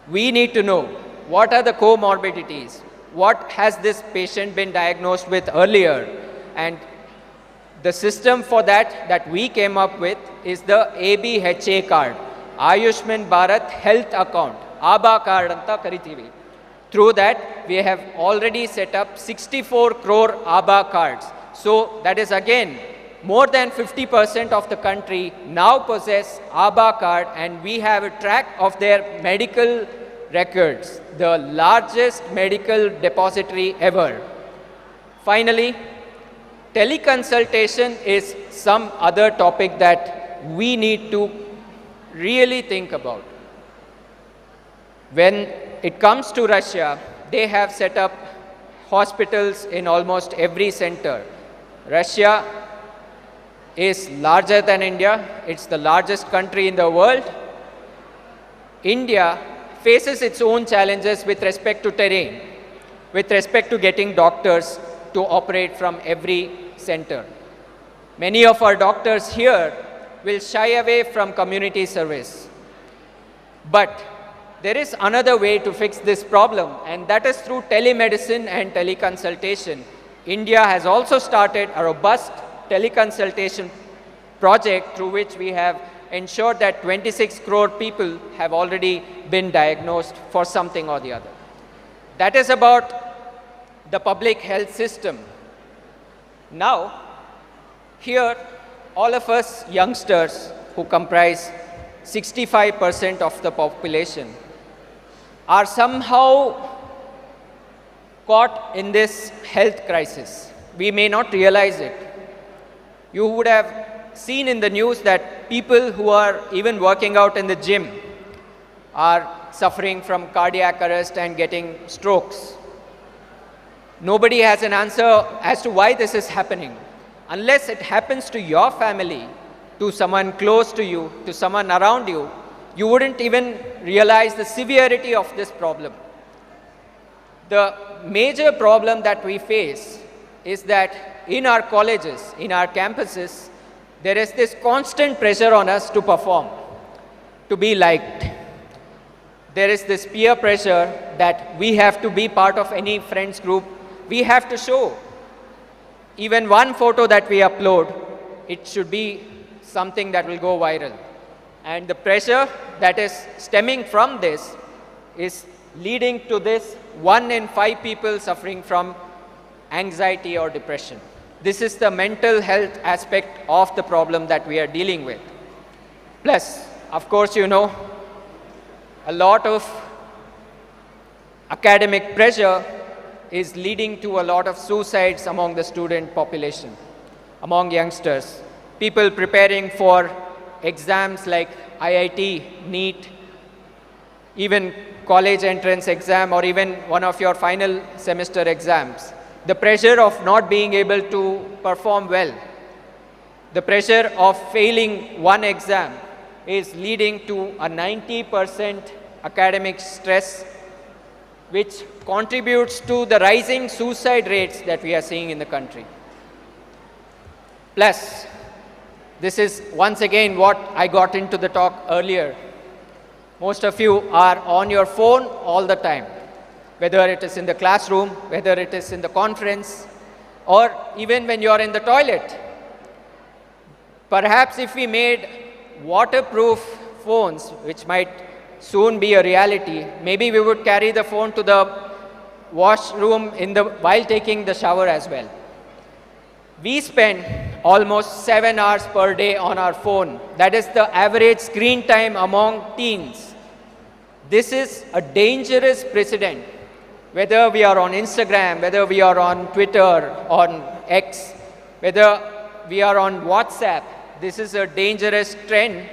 We need to know what are the comorbidities, what has this patient been diagnosed with earlier, and the system for that we came up with is the ABHA card, Ayushman Bharat Health Account, ABA card anta karitivi. Through that, we have already set up 64 crore ABA cards. So that is again, more than 50% of the country now possess ABA card, and we have a track of their medical records, the largest medical depository ever. Finally, teleconsultation is some other topic that we need to really think about. When it comes to Russia, they have set up hospitals in almost every center. Russia is larger than India. It's the largest country in the world. India faces its own challenges with respect to terrain, with respect to getting doctors to operate from every center. Many of our doctors here will shy away from community service. But there is another way to fix this problem, and that is through telemedicine and teleconsultation. India has also started a robust teleconsultation project through which we have ensured that 26 crore people have already been diagnosed for something or the other. That is about the public health system. Now, here, all of us youngsters who comprise 65% of the population are somehow caught in this health crisis. We may not realize it. You would have seen in the news that people who are even working out in the gym are suffering from cardiac arrest and getting strokes. Nobody has an answer as to why this is happening. Unless it happens to your family, to someone close to you, to someone around you, you wouldn't even realize the severity of this problem. The major problem that we face is that in our colleges, in our campuses, there is this constant pressure on us to perform, to be liked. There is this peer pressure that we have to be part of any friends group. We have to show. Even one photo that we upload, it should be something that will go viral. And the pressure that is stemming from this is leading to this 1 in 5 people suffering from anxiety or depression. This is the mental health aspect of the problem that we are dealing with. Plus, of course, you know, a lot of academic pressure is leading to a lot of suicides among the student population, among youngsters. People preparing for exams like IIT, NEET, even college entrance exam, or even one of your final semester exams. The pressure of not being able to perform well, the pressure of failing one exam is leading to a 90% academic stress, which contributes to the rising suicide rates that we are seeing in the country. Plus, this is once again what I got into the talk earlier. Most of you are on your phone all the time, whether it is in the classroom, whether it is in the conference, or even when you are in the toilet. Perhaps if we made waterproof phones, which might soon be a reality, maybe we would carry the phone to the washroom while taking the shower as well. We spend almost 7 hours per day on our phone. That is the average screen time among teens. This is a dangerous precedent. Whether we are on Instagram, whether we are on Twitter, on X, whether we are on WhatsApp, this is a dangerous trend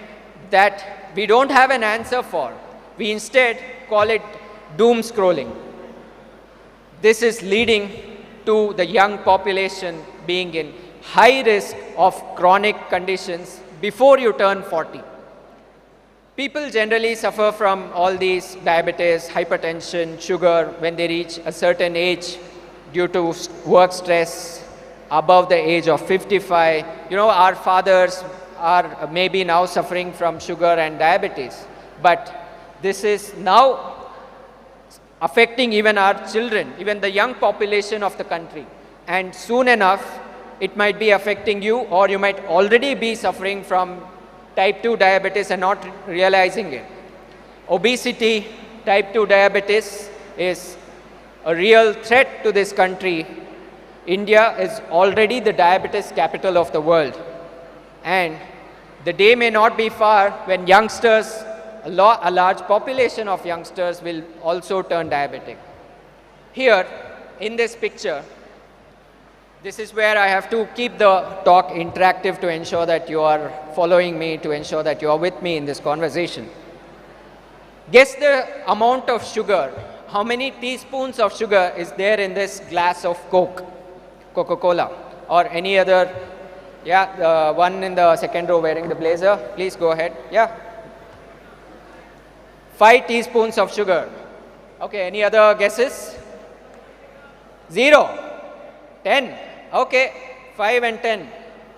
that we don't have an answer for. We instead call it doom scrolling. This is leading to the young population being in high risk of chronic conditions before you turn 40. People generally suffer from all these diabetes, hypertension, sugar when they reach a certain age due to work stress above the age of 55. You know, our fathers are maybe now suffering from sugar and diabetes, but this is now affecting even our children, even the young population of the country. And soon enough, it might be affecting you, or you might already be suffering from type 2 diabetes and not realizing it. Obesity, type 2 diabetes is a real threat to this country. India is already the diabetes capital of the world. And the day may not be far when youngsters, a large population of youngsters will also turn diabetic. Here, in this picture, this is where I have to keep the talk interactive to ensure that you are following me, to ensure that you are with me in this conversation. Guess the amount of sugar. How many teaspoons of sugar is there in this glass of Coke, Coca-Cola, or any other? Yeah, the one in the second row wearing the blazer, please go ahead. Yeah. 5 teaspoons of sugar. Okay, any other guesses? 0. 10. Okay, 5 and 10.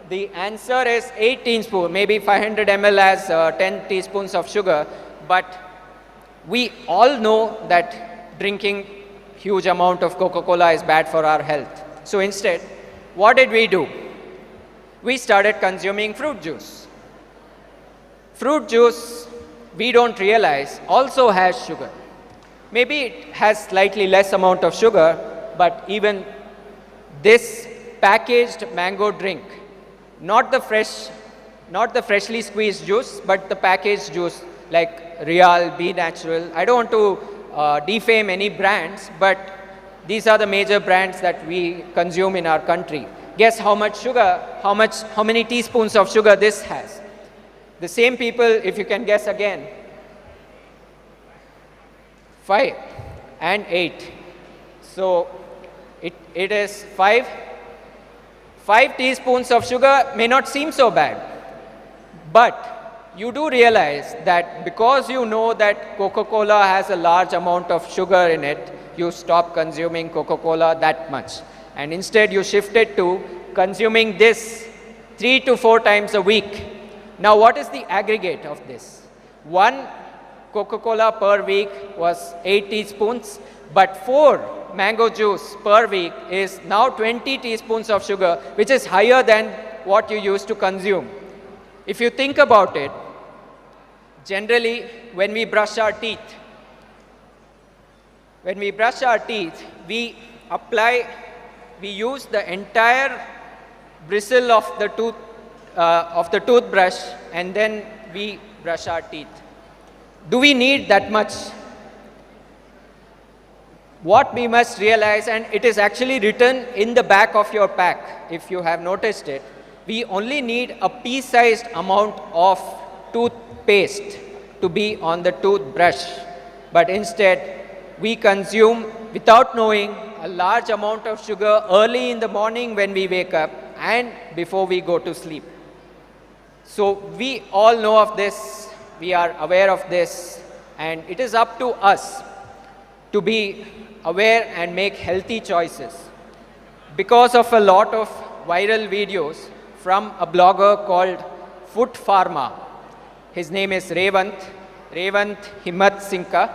The answer is 8 teaspoons, maybe 500 ml as 10 teaspoons of sugar. But we all know that drinking huge amount of Coca-Cola is bad for our health. So instead, what did we do? We started consuming fruit juice. Fruit juice, we don't realize, also has sugar. Maybe it has slightly less amount of sugar, but even this packaged mango drink, not the freshly squeezed juice, but the packaged juice like Real, Be Natural. I don't want to defame any brands, but these are the major brands that we consume in our country. Guess how much sugar, how many teaspoons of sugar this has? The same people, if you can guess again, 5 and 8. So it is 5 teaspoons of sugar may not seem so bad, but you do realize that because you know that Coca-Cola has a large amount of sugar in it, you stop consuming Coca-Cola that much. and instead you shifted to consuming this 3 to 4 times a week. Now what is the aggregate of this? One Coca-Cola per week was 8 teaspoons, but 4 mango juice per week is now 20 teaspoons of sugar, which is higher than what you used to consume. If you think about it, generally when we brush our teeth, we use the entire bristle of the toothbrush, and then we brush our teeth. Do we need that much? What we must realize, and it is actually written in the back of your pack, if you have noticed it, we only need a pea-sized amount of toothpaste to be on the toothbrush. But instead, we consume, without knowing, a large amount of sugar early in the morning when we wake up and before we go to sleep. So we all know of this, we are aware of this, and it is up to us to be aware and make healthy choices. Because of a lot of viral videos from a blogger called Food Pharma, his name is Revant Himmat Sinka,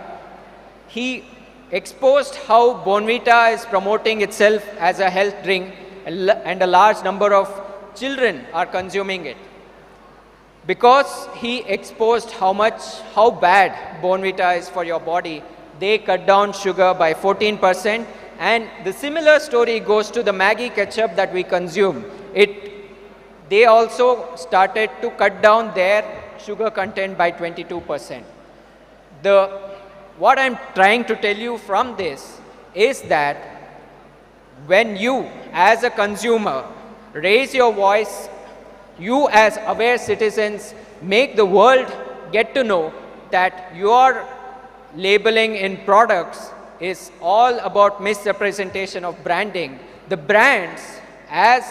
he exposed how Bonvita is promoting itself as a health drink, and a large number of children are consuming it. Because he exposed how bad Bonvita is for your body, they cut down sugar by 14%, and the similar story goes to the Maggi ketchup that we consume. They also started to cut down their sugar content by 22%. What I'm trying to tell you from this is that when you as a consumer raise your voice, you as aware citizens make the world get to know that your labeling in products is all about misrepresentation of branding. The brands, as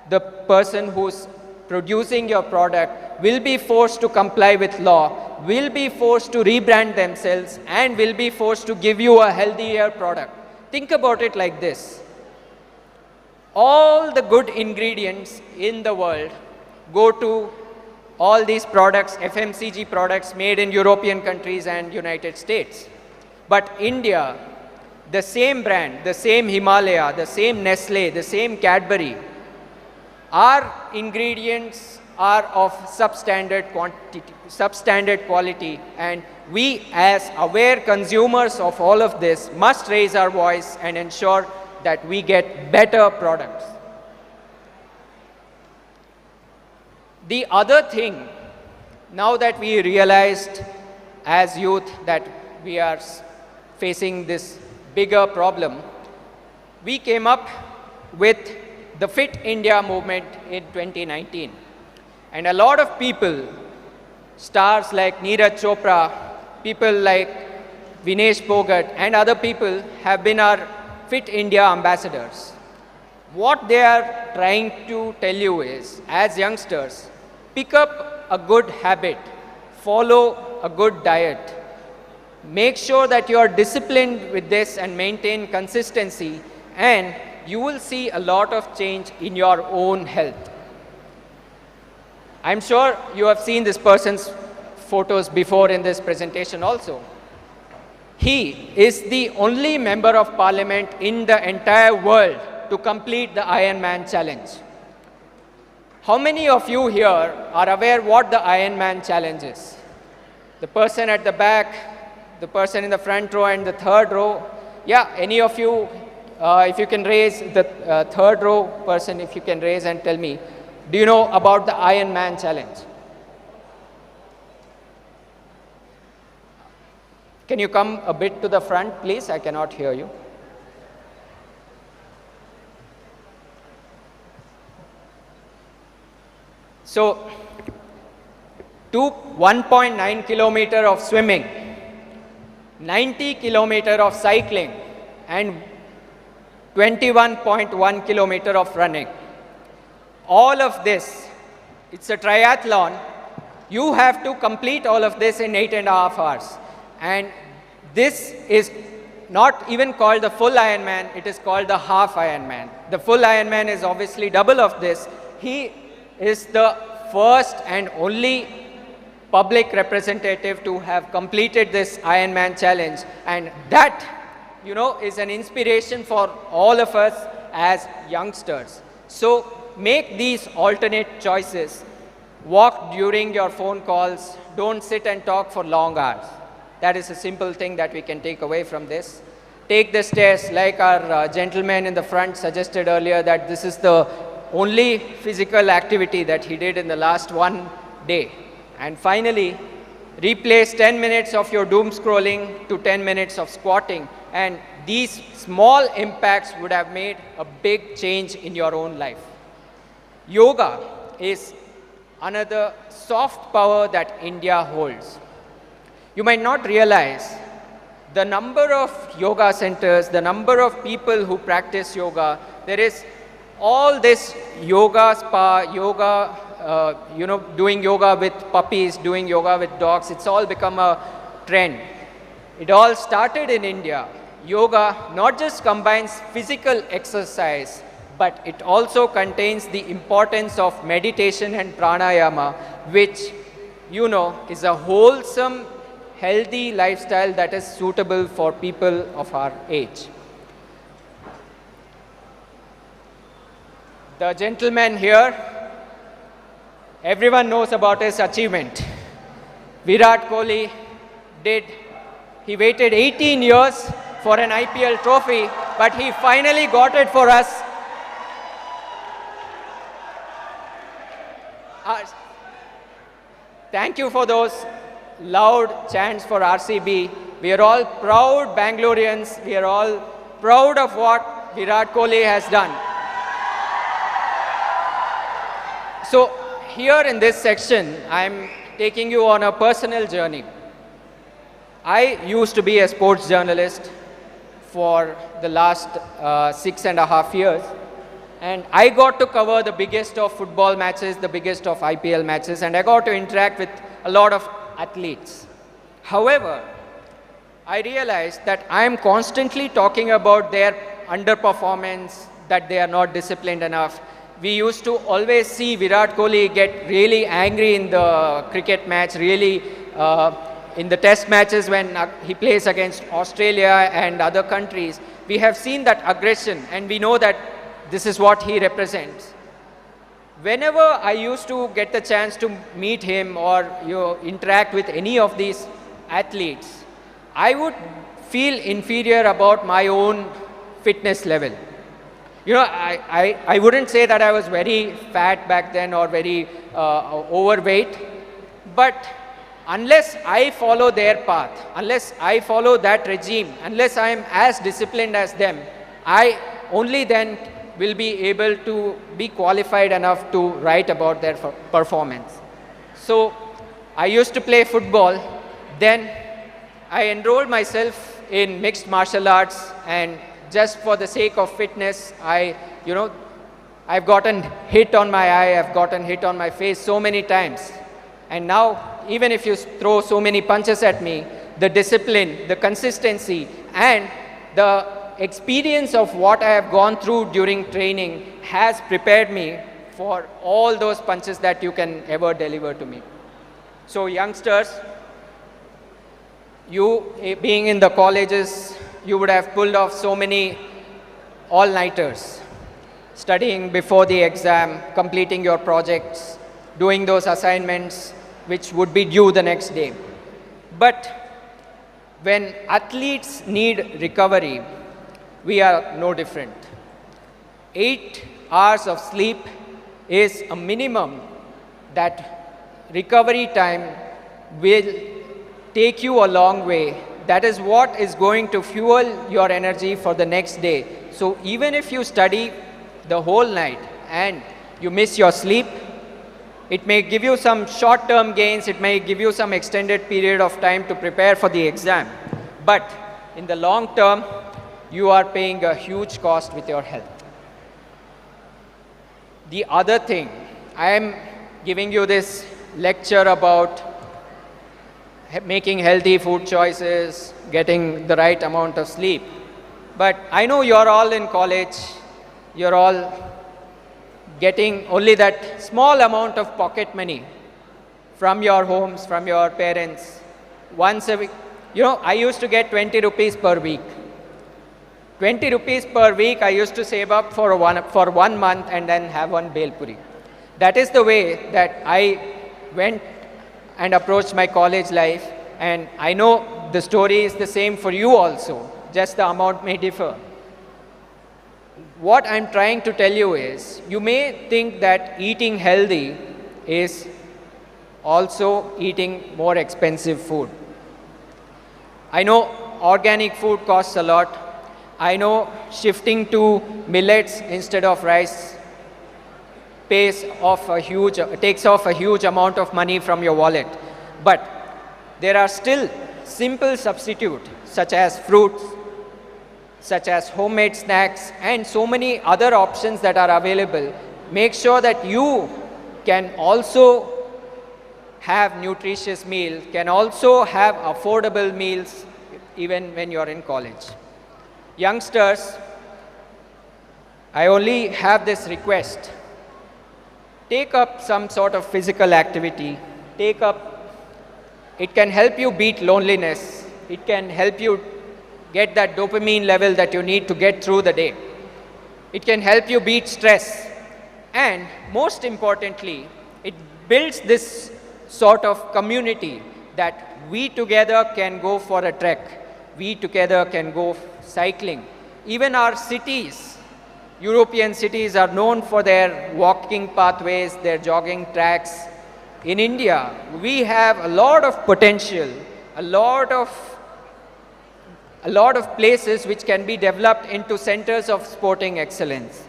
the person who's producing your product, will be forced to comply with law, will be forced to rebrand themselves, and will be forced to give you a healthier product. Think about it like this. All the good ingredients in the world go to all these products, FMCG products made in European countries and United States. But India, the same brand, the same Himalaya, the same Nestle, the same Cadbury, our ingredients are of substandard quality, and we as aware consumers of all of this must raise our voice and ensure that we get better products. The other thing, now that we realized as youth that we are facing this bigger problem, we came up with the Fit India movement in 2019. And a lot of people, stars like Neeraj Chopra, people like Vinesh Phogat, and other people have been our Fit India ambassadors. What they are trying to tell you is, as youngsters, pick up a good habit, follow a good diet, make sure that you are disciplined with this and maintain consistency, and you will see a lot of change in your own health. I'm sure you have seen this person's photos before in this presentation also. He is the only member of parliament in the entire world to complete the Ironman challenge. How many of you here are aware what the Ironman challenge is? The person at the back, the person in the front row and the third row. Yeah, any of you, if you can raise the third row person, if you can raise and tell me, do you know about the Ironman challenge? Can you come a bit to the front, please? I cannot hear you. So, 1.9 kilometer of swimming, 90 kilometer of cycling, and 21.1 kilometer of running. All of this, it's a triathlon. You have to complete all of this in 8.5 hours. And this is not even called the full Ironman, it is called the half Ironman. The full Ironman is obviously double of this. He is the first and only public representative to have completed this Ironman challenge, and that, is an inspiration for all of us as youngsters. So make these alternate choices. Walk during your phone calls. Don't sit and talk for long hours. That is a simple thing that we can take away from this. Take the stairs, like our gentleman in the front suggested earlier, that this is the only physical activity that he did in the last one day. And finally, replace 10 minutes of your doom scrolling to 10 minutes of squatting. And these small impacts would have made a big change in your own life. Yoga is another soft power that India holds. You might not realize the number of yoga centers, the number of people who practice yoga. There is all this yoga spa, yoga, doing yoga with puppies, doing yoga with dogs. It's all become a trend. It all started in India. Yoga not just combines physical exercise, but it also contains the importance of meditation and pranayama, which, is a wholesome, healthy lifestyle that is suitable for people of our age. The gentleman here, everyone knows about his achievement. Virat Kohli he waited 18 years for an IPL trophy, but he finally got it for us. Thank you for those loud chants for RCB. We are all proud Bangaloreans. We are all proud of what Virat Kohli has done. So here in this section, I'm taking you on a personal journey. I used to be a sports journalist for the last 6.5 years. And I got to cover the biggest of football matches, the biggest of IPL matches, and I got to interact with a lot of athletes. However, I realized that I am constantly talking about their underperformance, that they are not disciplined enough. We used to always see Virat Kohli get really angry in the cricket match, really in the test matches when he plays against Australia and other countries. We have seen that aggression, and we know that this is what he represents. Whenever I used to get the chance to meet him or interact with any of these athletes, I would feel inferior about my own fitness level. I wouldn't say that I was very fat back then or very overweight, but unless I follow their path, unless I follow that regime, unless I am as disciplined as them, I only then will be able to be qualified enough to write about their performance. So I used to play football. Then I enrolled myself in mixed martial arts, and just for the sake of fitness, I've gotten hit on my eye, I've gotten hit on my face so many times. And now, even if you throw so many punches at me, the discipline, the consistency, and the experience of what I have gone through during training has prepared me for all those punches that you can ever deliver to me. So youngsters, you being in the colleges, you would have pulled off so many all-nighters, studying before the exam, completing your projects, doing those assignments which would be due the next day. But when athletes need recovery, we are no different. 8 hours of sleep is a minimum that recovery time will take you a long way. That is what is going to fuel your energy for the next day. So even if you study the whole night and you miss your sleep, it may give you some short-term gains, it may give you some extended period of time to prepare for the exam. But in the long term, you are paying a huge cost with your health. The other thing, I am giving you this lecture about making healthy food choices, getting the right amount of sleep. But I know you're all in college, you're all getting only that small amount of pocket money from your homes, from your parents, once a week. You know, I used to get 20 rupees per week. 20 rupees per week I used to save up for one month and then have one bel puri. That is the way that I went and approached my college life, and I know the story is the same for you also, just the amount may differ. What I'm trying to tell you is, you may think that eating healthy is also eating more expensive food. I know organic food costs a lot. I know shifting to millets instead of rice takes off a huge amount of money from your wallet. But there are still simple substitutes such as fruits, such as homemade snacks, and so many other options that are available. Make sure that you can also have nutritious meals, can also have affordable meals even when you're in college. Youngsters, I only have this request. Take up some sort of physical activity. It can help you beat loneliness. It can help you get that dopamine level that you need to get through the day. It can help you beat stress. And most importantly, it builds this sort of community that we together can go for a trek. We together can go cycling. Even our cities, European cities, are known for their walking pathways, their jogging tracks. In India, we have a lot of potential, a lot of places which can be developed into centers of sporting excellence.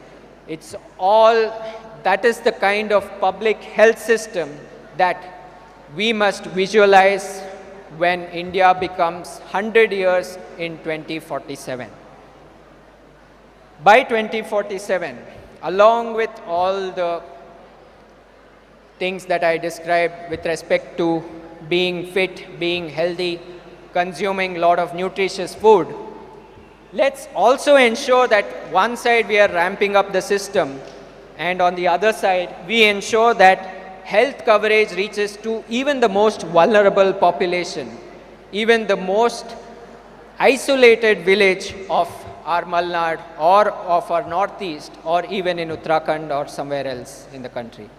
That is the kind of public health system that we must visualize when India becomes 100 years in 2047. By 2047, along with all the things that I described with respect to being fit, being healthy, consuming a lot of nutritious food, let's also ensure that one side we are ramping up the system, and on the other side we ensure that health coverage reaches to even the most vulnerable population, even the most isolated village of our Malnad or of our northeast, or even in Uttarakhand or somewhere else in the country.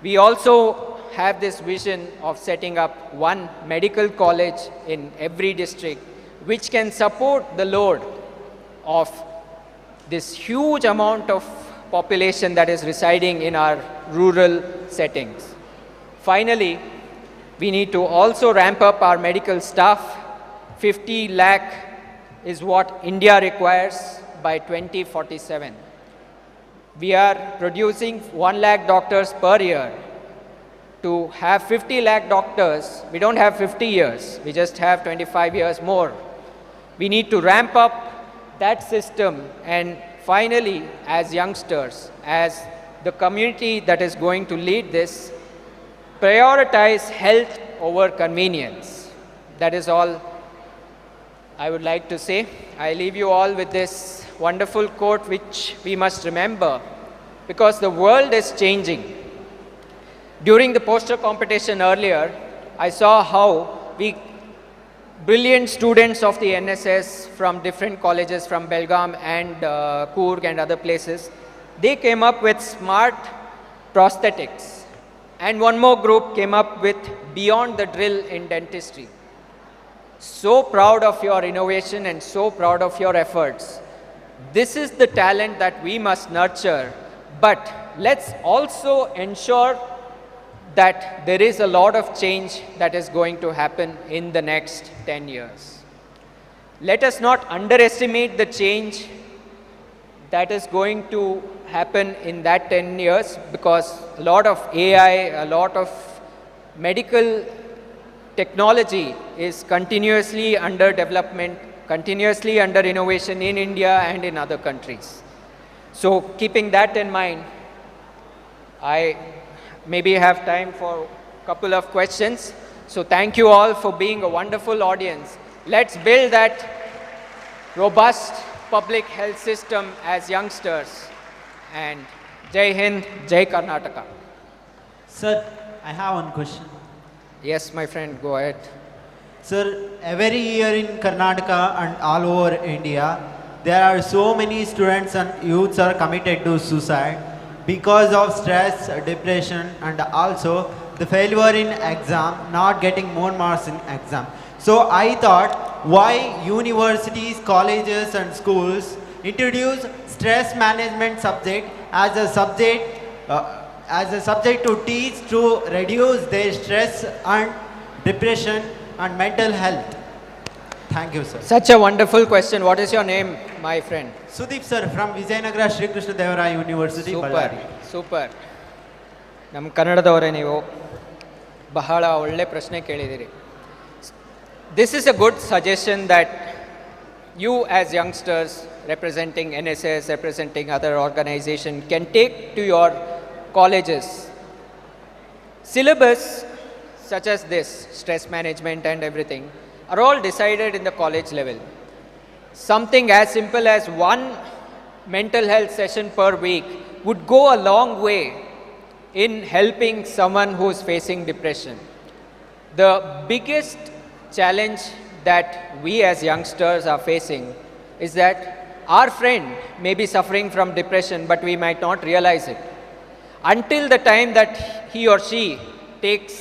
We also have this vision of setting up one medical college in every district, which can support the load of this huge amount of population that is residing in our rural settings. Finally, we need to also ramp up our medical staff. 50 lakh is what India requires by 2047. We are producing 1 lakh doctors per year. To have 50 lakh doctors, we don't have 50 years, we just have 25 years more. We need to ramp up that system, and finally, as youngsters, as the community that is going to lead this, prioritize health over convenience. That is all I would like to say. I leave you all with this wonderful quote which we must remember, because the world is changing. During the poster competition earlier, I saw how brilliant students of the NSS from different colleges, from Belgaum and Coorg and other places, they came up with smart prosthetics. And one more group came up with beyond the drill in dentistry. So proud of your innovation and so proud of your efforts. This is the talent that we must nurture, but let's also ensure that there is a lot of change that is going to happen in the next 10 years. Let us not underestimate the change that is going to happen in that 10 years, because a lot of AI, a lot of medical technology is continuously under development, continuously under innovation in India and in other countries. So keeping that in mind, I maybe have time for a couple of questions. So thank you all for being a wonderful audience. Let's build that robust public health system as youngsters. And Jai Hind, Jai Karnataka. Sir, I have one question. Yes, my friend, go ahead. Sir, every year in Karnataka and all over India, there are so many students and youths are committed to suicide because of stress, depression, and also the failure in exam, not getting more marks in exam. So I thought, why universities, colleges, and schools introduce stress management subject as a subject to teach to reduce their stress and depression and mental health. Thank you, sir. Such a wonderful question. What is your name, my friend? Sudeep, sir, from Vijayanagara Sri Krishna Devaraya University, Ballari. Super. ನಮ್ಮ ಕನ್ನಡದವರೇ ನೀವು ಬಹಳ ಒಳ್ಳೆ ಪ್ರಶ್ನೆ ಕೇಳಿದಿರಿ. This is a good suggestion that you as youngsters representing NSS, representing other organizations can take to your colleges. Syllabus such as this, stress management and everything, are all decided in the college level. Something as simple as one mental health session per week would go a long way in helping someone who is facing depression. The biggest challenge that we as youngsters are facing is that our friend may be suffering from depression, but we might not realize it. Until the time that he or she takes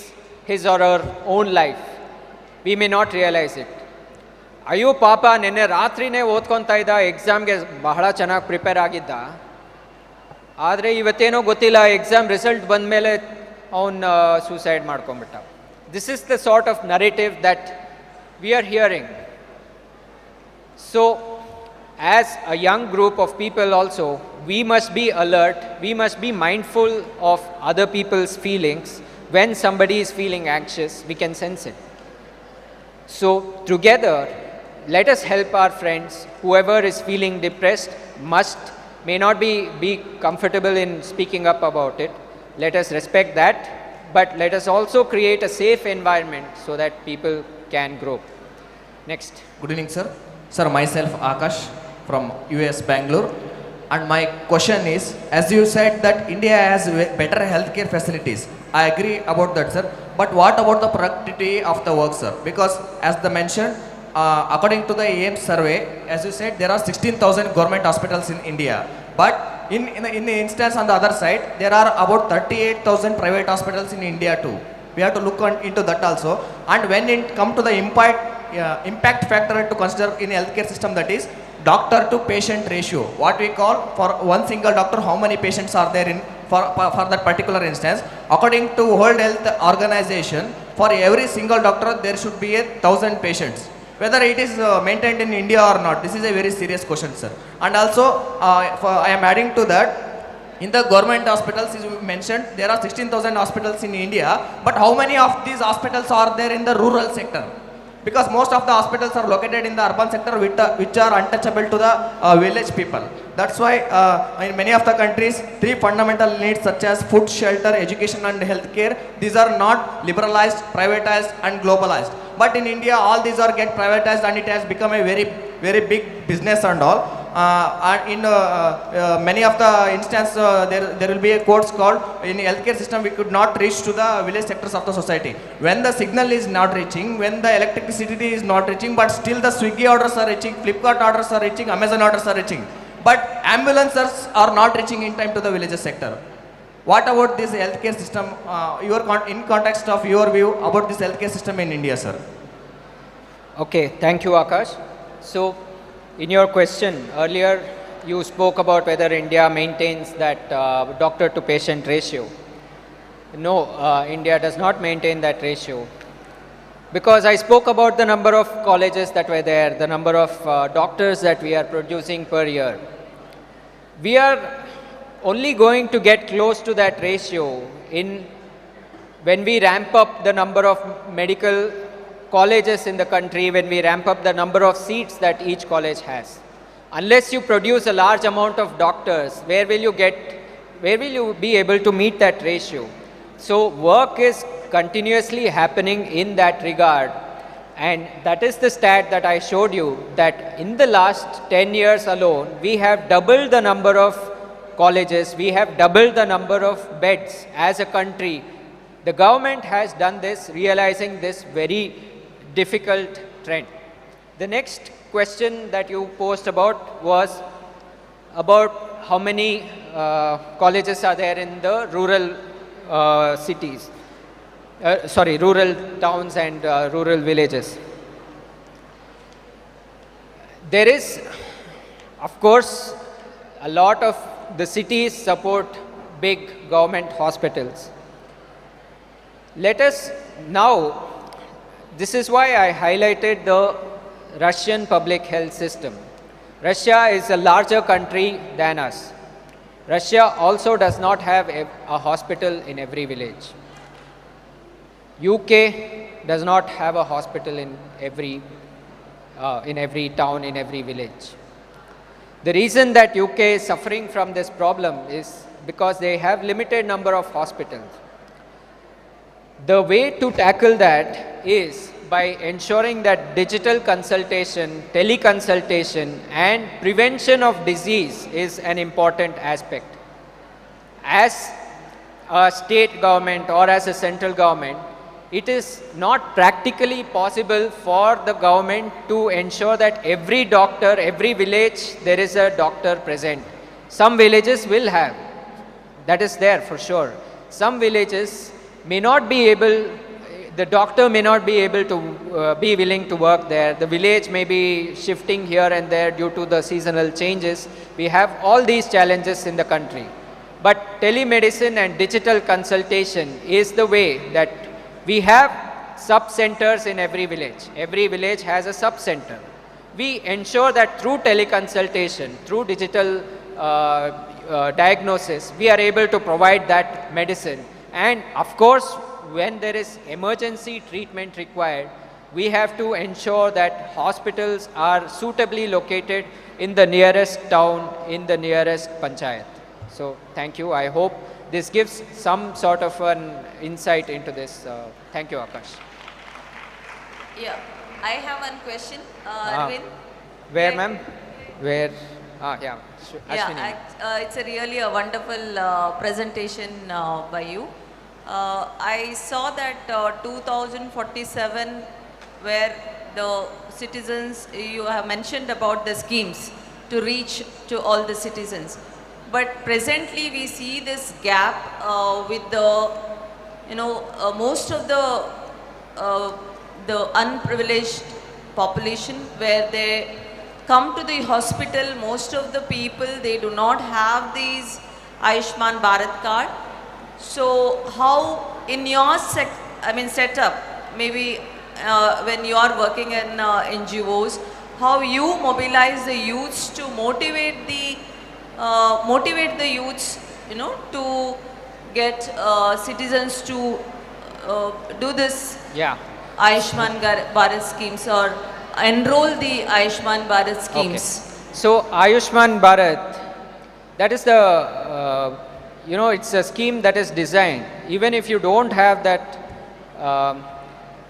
his or her own life, we may not realize it. ಅಯ್ಯೋ ಪಾಪ ನೆನ್ನೆ ರಾತ್ರಿನೇ ಓದ್ಕೊತಾ ಇದ್ದ, ಎಕ್ಸಾಮ್ಗೆ ಬಹಳ ಚೆನ್ನಾಗಿ prepare ಆಗಿದ್ದ, ಆದರೆ ಇವತ್ತೇನೋ ಗೊತ್ತಿಲ್ಲ, ಎಕ್ಸಾಮ್ ರಿಸಲ್ಟ್ ಬಂದ ಮೇಲೆ ಅವನು suicide ಮಾಡ್ಕೊಂಬಿಟ್ಟ. This is the sort of narrative that we are hearing. So, as a young group of people also, we must be alert, we must be mindful of other people's feelings. When somebody is feeling anxious, we can sense it. So, together, let us help our friends. Whoever is feeling depressed may not be comfortable in speaking up about it. Let us respect that, but let us also create a safe environment so that people can grow. Next. Good evening, sir. Sir, myself Akash from US Bangalore, and my question is, as you said that India has better healthcare facilities, I agree about that, sir, but what about the productivity of the work, sir? Because as the mentioned, according to the AIMS survey, as you said, there are 16,000 government hospitals in India, but in the instance on the other side, there are about 38,000 private hospitals in India too. We have to look into that also. And when it comes to the impact factor to consider in healthcare system, that is doctor to patient ratio, what we call for one single doctor, how many patients are there in for that particular instance. According to World Health Organization, for every single doctor there should be 1,000 patients. Whether it is maintained in India or not, this is a very serious question, sir. And also, I am adding to that, in the government hospitals, as you mentioned, there are 16,000 hospitals in India, but how many of these hospitals are there in the rural sector? Because most of the hospitals are located in the urban sector, which are untouchable to the village people. That's why in many of the countries, 3 fundamental needs such as food, shelter, education and healthcare, these are not liberalized, privatized and globalized. But in India, all these are get privatized and it has become a very big business and all. And in many of the instances, there will be a quotes called, in healthcare system we could not reach to the village sectors of the society. When the signal is not reaching, when the electricity is not reaching, but still the Swiggy orders are reaching, Flipkart orders are reaching, Amazon orders are reaching. But ambulances are not reaching in time to the villages sector. What about this healthcare system, in context of your view about this healthcare system in India, sir? Okay, thank you, Akash. So, in your question earlier, you spoke about whether India maintains that doctor to patient ratio. No, India does not maintain that ratio. Because I spoke about the number of colleges that were there, the number of doctors that we are producing per year. We are only going to get close to that ratio when we ramp up the number of medical colleges in the country, when we ramp up the number of seats that each college has. Unless you produce a large amount of doctors, where will you be able to meet that ratio? So work is continuously happening in that regard. And that is the stat that I showed you, that in the last 10 years alone, we have doubled the number of colleges, we have doubled the number of beds as a country. The government has done this, realizing this very difficult trend. The next question that you posed about was about how many colleges are there in the rural cities. Rural towns and rural villages. There is, of course, a lot of the cities support big government hospitals. Let us now, this is why I highlighted the Russian public health system. Russia is a larger country than us. Russia also does not have a hospital in every village. UK does not have a hospital in every town, in every village. The reason that UK is suffering from this problem is because they have limited number of hospitals. The way to tackle that is by ensuring that digital consultation, teleconsultation and prevention of disease is an important aspect. As a state government or as a central government, it is not practically possible for the government to ensure that every doctor, every village, there is a doctor present. Some villages will have, that is there for sure. Some villages may not be able, the doctor may not be able to be willing to work there. The village may be shifting here and there due to the seasonal changes. We have all these challenges in the country. But telemedicine and digital consultation is the way that we have sub-centers in every village. Every village has a sub-center. We ensure that through teleconsultation, through digital diagnosis, we are able to provide that medicine. And of course, when there is emergency treatment required, we have to ensure that hospitals are suitably located in the nearest town, in the nearest panchayat. So thank you. I hope this gives some sort of an insight into this. Thank you, Akash. Yeah, I have one question. Arvind? Where, ma'am? Where? Yeah. Yeah, it's really a wonderful presentation by you. I saw that 2047, where the citizens, you have mentioned about the schemes to reach to all the citizens. But presently we see this gap with the, most of the unprivileged population, where they come to the hospital, most of the people, they do not have these Ayushman Bharat card. So how in your setup, maybe when you are working in NGOs, how you mobilize the youths to motivate the youths, to get citizens to do this Ayushman Bharat schemes or enroll the Ayushman Bharat schemes. Okay. So Ayushman Bharat, that is the, it's a scheme that is designed. Even if you don't have that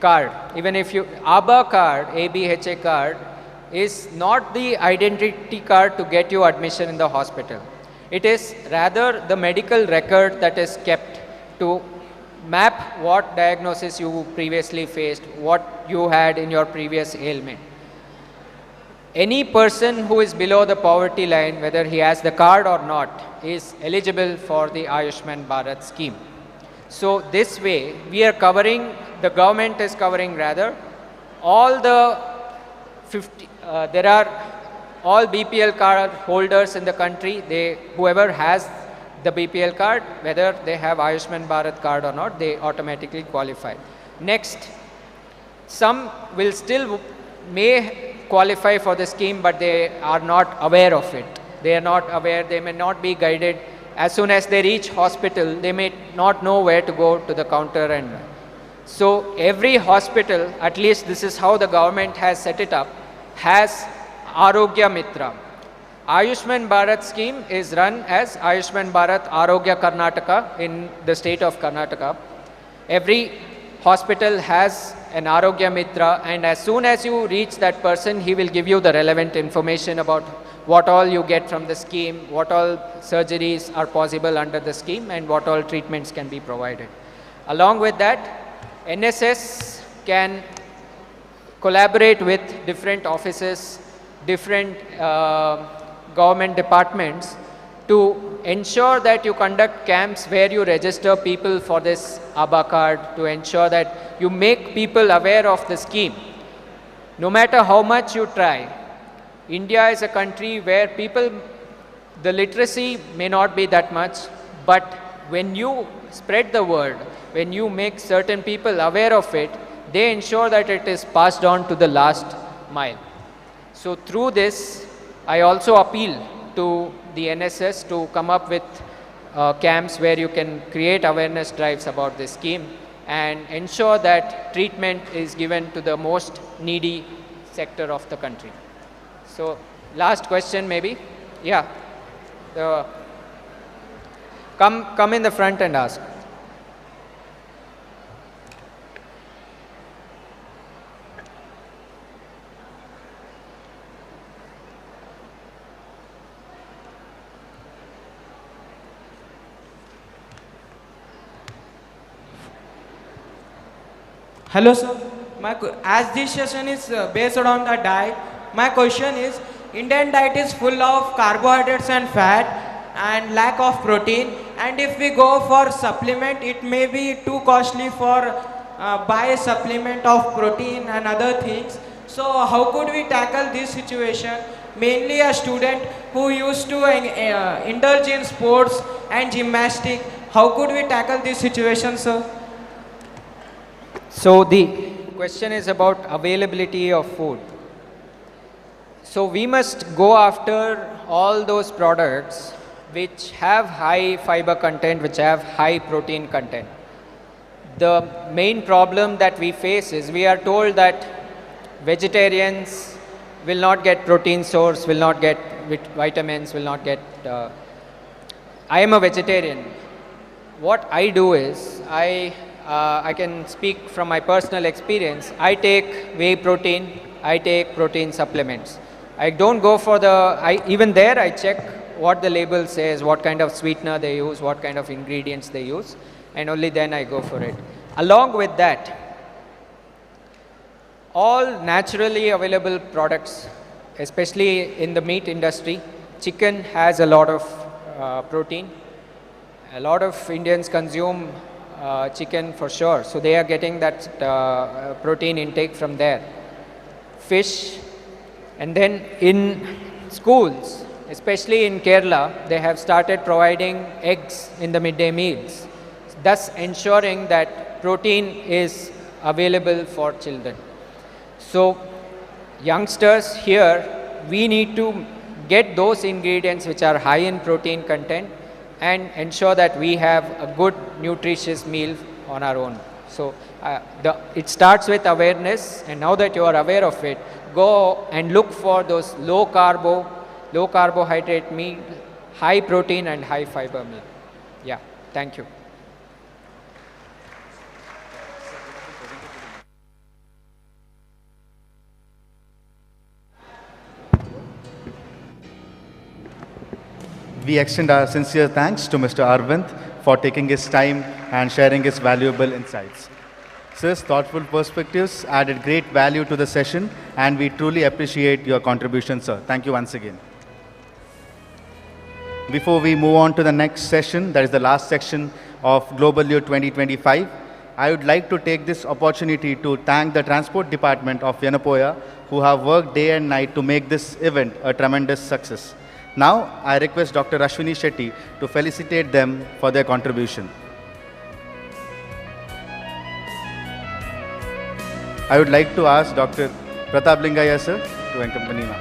card, even if you, ABHA card, ABHA card, is not the identity card to get you admission in the hospital. It is rather the medical record that is kept to map what diagnosis you previously faced, what you had in your previous ailment. Any person who is below the poverty line, whether he has the card or not, is eligible for the Ayushman Bharat scheme. So this way, we are covering, the government is covering rather, all the 50, there are all BPL card holders in the country. Whoever has the BPL card, whether they have Ayushman Bharat card or not, they automatically qualify. Next, some will still may qualify for the scheme, but they are not aware of it. They are not aware, they may not be guided. As soon as they reach hospital, they may not know where to go to the counter. And so every hospital, at least this is how the government has set it up, has Arogya Mitra. Ayushman Bharat scheme is run as Ayushman Bharat Arogya Karnataka in the state of Karnataka. Every hospital has an Arogya Mitra, and as soon as you reach that person, he will give you the relevant information about what all you get from the scheme, what all surgeries are possible under the scheme, and what all treatments can be provided. Along with that, NSS can collaborate with different offices, different government departments to ensure that you conduct camps where you register people for this ABBA card, to ensure that you make people aware of the scheme. No matter how much you try, India is a country where people, the literacy may not be that much, but when you spread the word, when you make certain people aware of it, they ensure that it is passed on to the last mile. So through this, I also appeal to the NSS to come up with camps where you can create awareness drives about this scheme and ensure that treatment is given to the most needy sector of the country. So last question maybe. Yeah. Come in the front and ask. Hello sir, as this session is based on the diet, my question is, Indian diet is full of carbohydrates and fat and lack of protein, and if we go for supplement, it may be too costly for buy a supplement of protein and other things. So how could we tackle this situation? Mainly a student who used to indulge in sports and gymnastics, how could we tackle this situation, sir? So the question is about availability of food. So we must go after all those products which have high fiber content, which have high protein content. The main problem that we face is we are told that vegetarians will not get protein source, will not get vitamins, will not get... I am a vegetarian. What I do is, I can speak from my personal experience. I take whey protein, I take protein supplements. I don't go for even there I check what the label says, what kind of sweetener they use, what kind of ingredients they use, and only then I go for it. Along with that, all naturally available products, especially in the meat industry, chicken has a lot of protein. A lot of Indians consume chicken for sure, so they are getting that protein intake from there. Fish, and then in schools, especially in Kerala, they have started providing eggs in the midday meals, thus ensuring that protein is available for children. So youngsters here, we need to get those ingredients which are high in protein content and ensure that we have a good nutritious meal on our own. So it starts with awareness, and now that you are aware of it, go and look for those low carbohydrate meal, high protein and high fiber meal. Yeah, thank you. We extend our sincere thanks to Mr. Arvind for taking his time and sharing his valuable insights. Sir's thoughtful perspectives added great value to the session, and we truly appreciate your contribution, sir. Thank you once again. Before we move on to the next session, that is the last section of Global Youth 2025, I would like to take this opportunity to thank the Transport Department of Yenepoya, who have worked day and night to make this event a tremendous success. Now, I request Dr. Ashwini Shetty to felicitate them for their contribution. I would like to ask Dr. Pratap Lingaya sir to accompany now.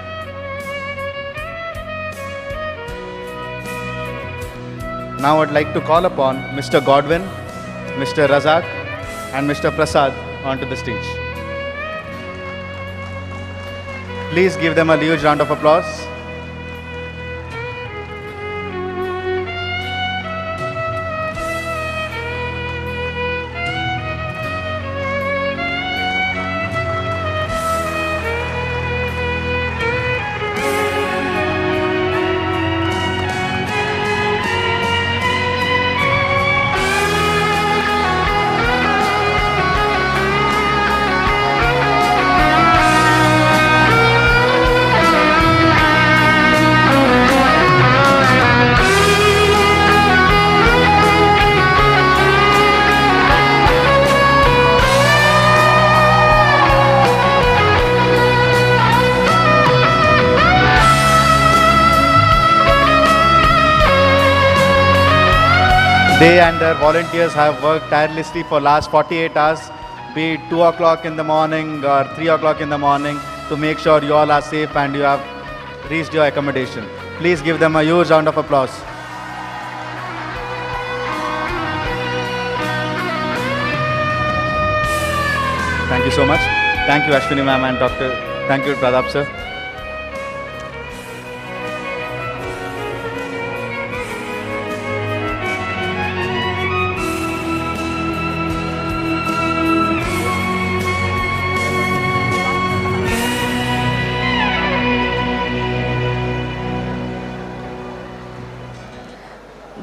Now I'd like to call upon Mr. Godwin, Mr. Razak and Mr. Prasad onto the stage. Please give them a huge round of applause. They and their volunteers have worked tirelessly for last 48 hours, be it 2 o'clock in the morning or 3 o'clock in the morning, to make sure you all are safe and you have reached your accommodation. Please give them a huge round of applause. Thank you so much. Thank you, Ashwini ma'am and Dr. Thank you, Pradap sir.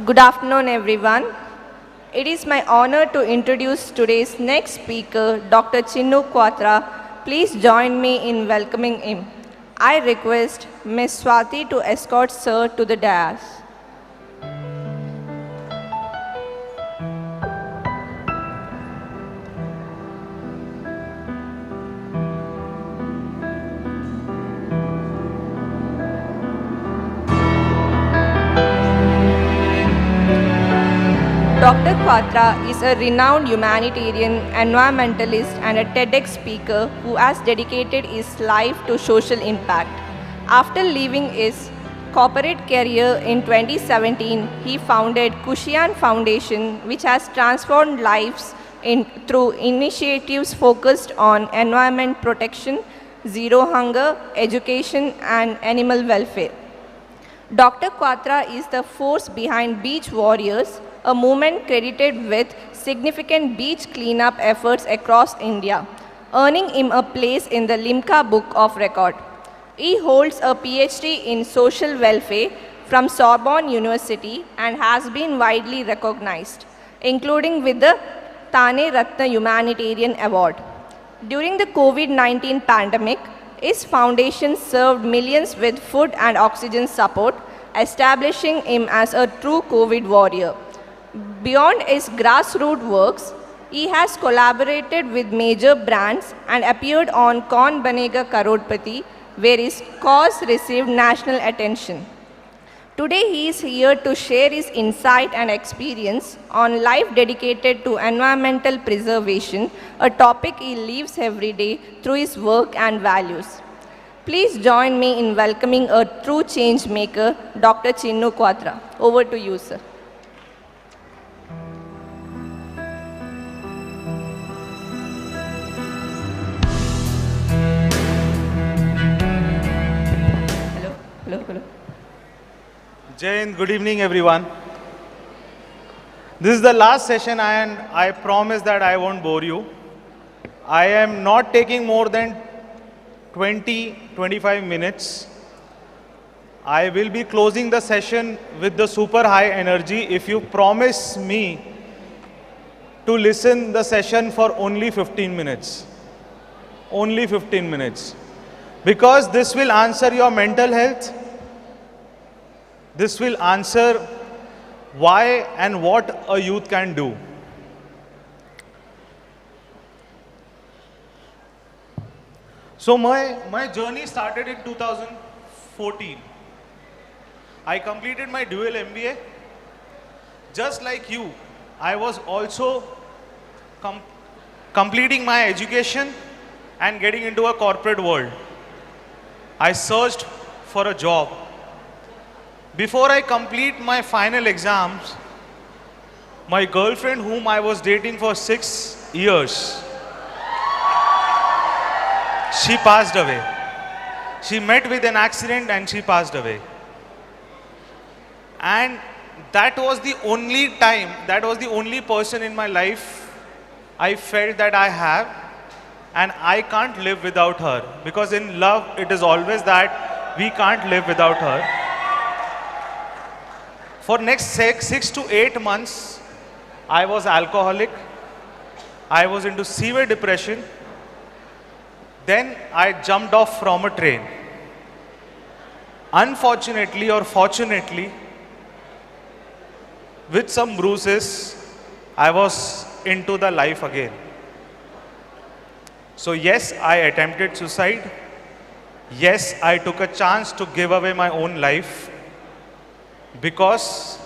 Good afternoon, everyone. It is my honor to introduce today's next speaker, Dr. Chinnu Quatra. Please join me in welcoming him. I request Ms. Swati to escort Sir to the dais. Dr. Quatra is a renowned humanitarian, environmentalist and a TEDx speaker who has dedicated his life to social impact. After leaving his corporate career in 2017, he founded Kushiyan Foundation, which has transformed lives through initiatives focused on environment protection, zero hunger, education and animal welfare. Dr. Quatra is the force behind Beach Warriors, a movement credited with significant beach cleanup efforts across India, earning him a place in the Limca Book of Record. He holds a PhD in social welfare from Sorbonne University and has been widely recognized, including with the Thane Ratna Humanitarian Award. During the COVID-19 pandemic, his foundation served millions with food and oxygen support, establishing him as a true COVID warrior. Beyond his grassroots works, he has collaborated with major brands and appeared on Kaun Banega Karodpati, where his cause received national attention. Today he is here to share his insight and experience on life dedicated to environmental preservation, a topic he lives every day through his work and values. Please join me in welcoming a true change maker, Dr. Chinnu Quatra. Over to you, sir. Hello. Jai Hind, good evening everyone. This is the last session and I promise that I won't bore you. I am not taking more than 20-25 minutes. I will be closing the session with the super high energy if you promise me to listen the session for only 15 minutes. Only 15 minutes. Because this will answer your mental health. This will answer why and what a youth can do. So my journey started in 2014. I completed my dual MBA. Just like you, I was also completing my education and getting into a corporate world. I searched for a job. Before I complete my final exams, my girlfriend, whom I was dating for 6 years, she passed away. She met with an accident and she passed away. And that was the only time, that was the only person in my life I felt that I have, and I can't live without her. Because in love, it is always that we can't live without her. For next 6 to 8 months, I was alcoholic. I was into severe depression. Then I jumped off from a train. Unfortunately or fortunately, with some bruises, I was into the life again. So yes, I attempted suicide. Yes, I took a chance to give away my own life because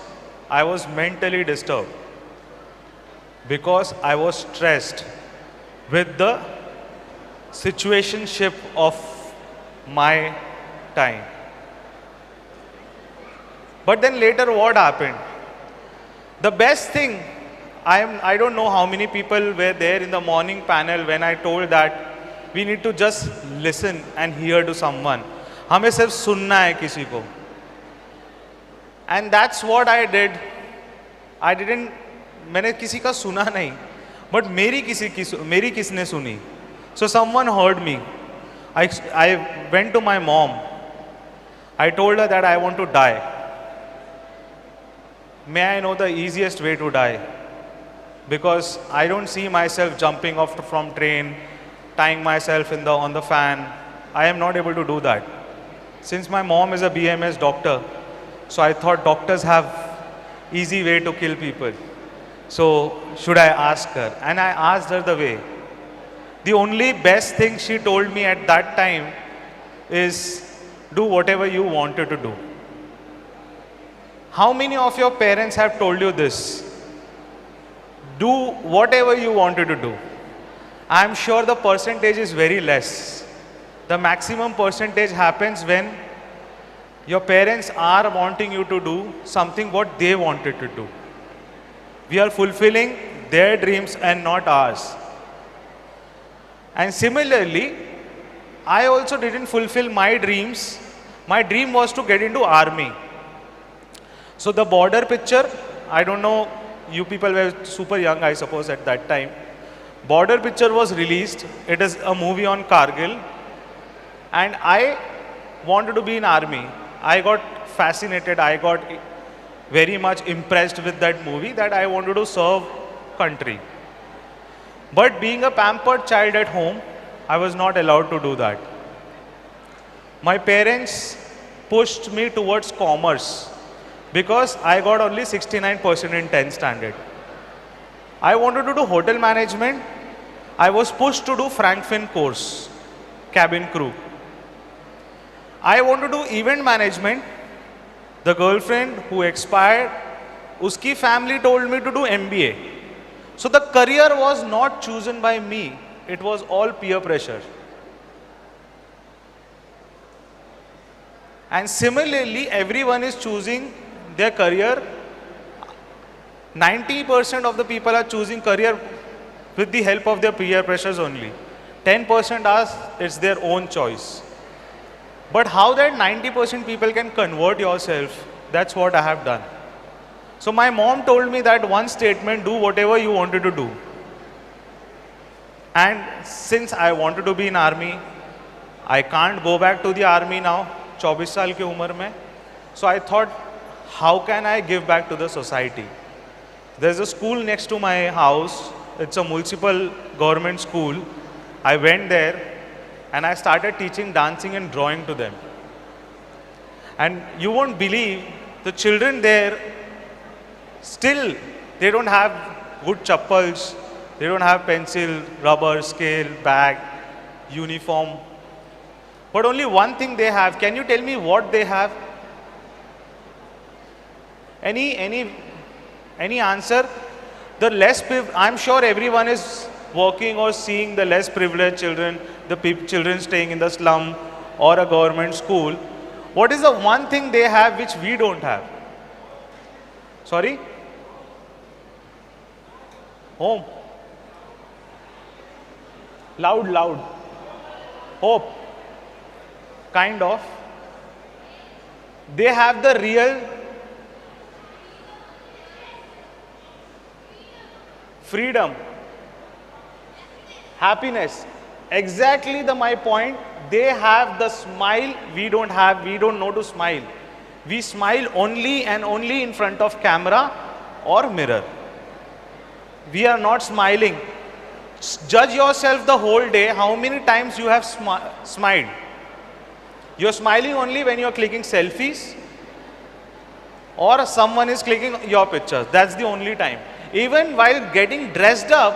I was mentally disturbed. because I was stressed with the situationship of my time. But then later what happened? The best thing, I don't know how many people were there in the morning panel when I told that we need to just listen and hear to someone. हमें सिर्फ सुनना है किसी को. And that's what I did. I didn't, मैंने किसी का सुना नहीं, but मेरी किसने सुनी. So someone heard me. I went to my mom. I told her that I want to die. May I know the easiest way to die? Because I don't see myself jumping off from train, tying myself on the fan. I am not able to do that. Since my mom is a BMS doctor, so I thought doctors have easy way to kill people. So should I ask her? And I asked her the way. The only best thing she told me at that time is do whatever you wanted to do. How many of your parents have told you this? Do whatever you wanted to do. I am sure the percentage is very less. The maximum percentage happens when your parents are wanting you to do something what they wanted to do. We are fulfilling their dreams and not ours. And similarly, I also didn't fulfill my dreams. My dream was to get into army. So the border picture, I don't know, you people were super young, I suppose, at that time. Border picture was released. It is a movie on Kargil. And I wanted to be in army. I got fascinated. I got very much impressed with that movie that I wanted to serve country. But being a pampered child at home, I was not allowed to do that. My parents pushed me towards commerce because I got only 69% in 10th standard. I wanted to do hotel management. I was pushed to do Frankfin course, cabin crew. I wanted to do event management. The girlfriend who expired, uski family told me to do MBA. So the career was not chosen by me. It was all peer pressure. And similarly, everyone is choosing their career. 90% of the people are choosing career with the help of their peer pressures only. 10% are, it's their own choice. But how that 90% people can convert yourself, that's what I have done. So my mom told me that one statement, do whatever you wanted to do. And since I wanted to be in army, I can't go back to the army now, 24 साल की उम्र में. So I thought, how can I give back to the society? There's a school next to my house. It's a municipal government school. I went there and I started teaching dancing and drawing to them. And you won't believe, the children there, still, they don't have good chappals, they don't have pencil, rubber, scale, bag, uniform. But only one thing they have. Can you tell me what they have? Any answer? The less, I'm sure everyone is working or seeing the less privileged children, the children staying in the slum or a government school. What is the one thing they have which we don't have? Sorry? Home. Loud. Hope. Kind of. They have the real freedom, happiness. Exactly my point. They have the smile we don't have. We don't know to smile. We smile only and only in front of camera or mirror. We are not smiling. Judge yourself the whole day how many times you have smiled. You're smiling only when you're clicking selfies or someone is clicking your pictures. That's the only time. Even while getting dressed up,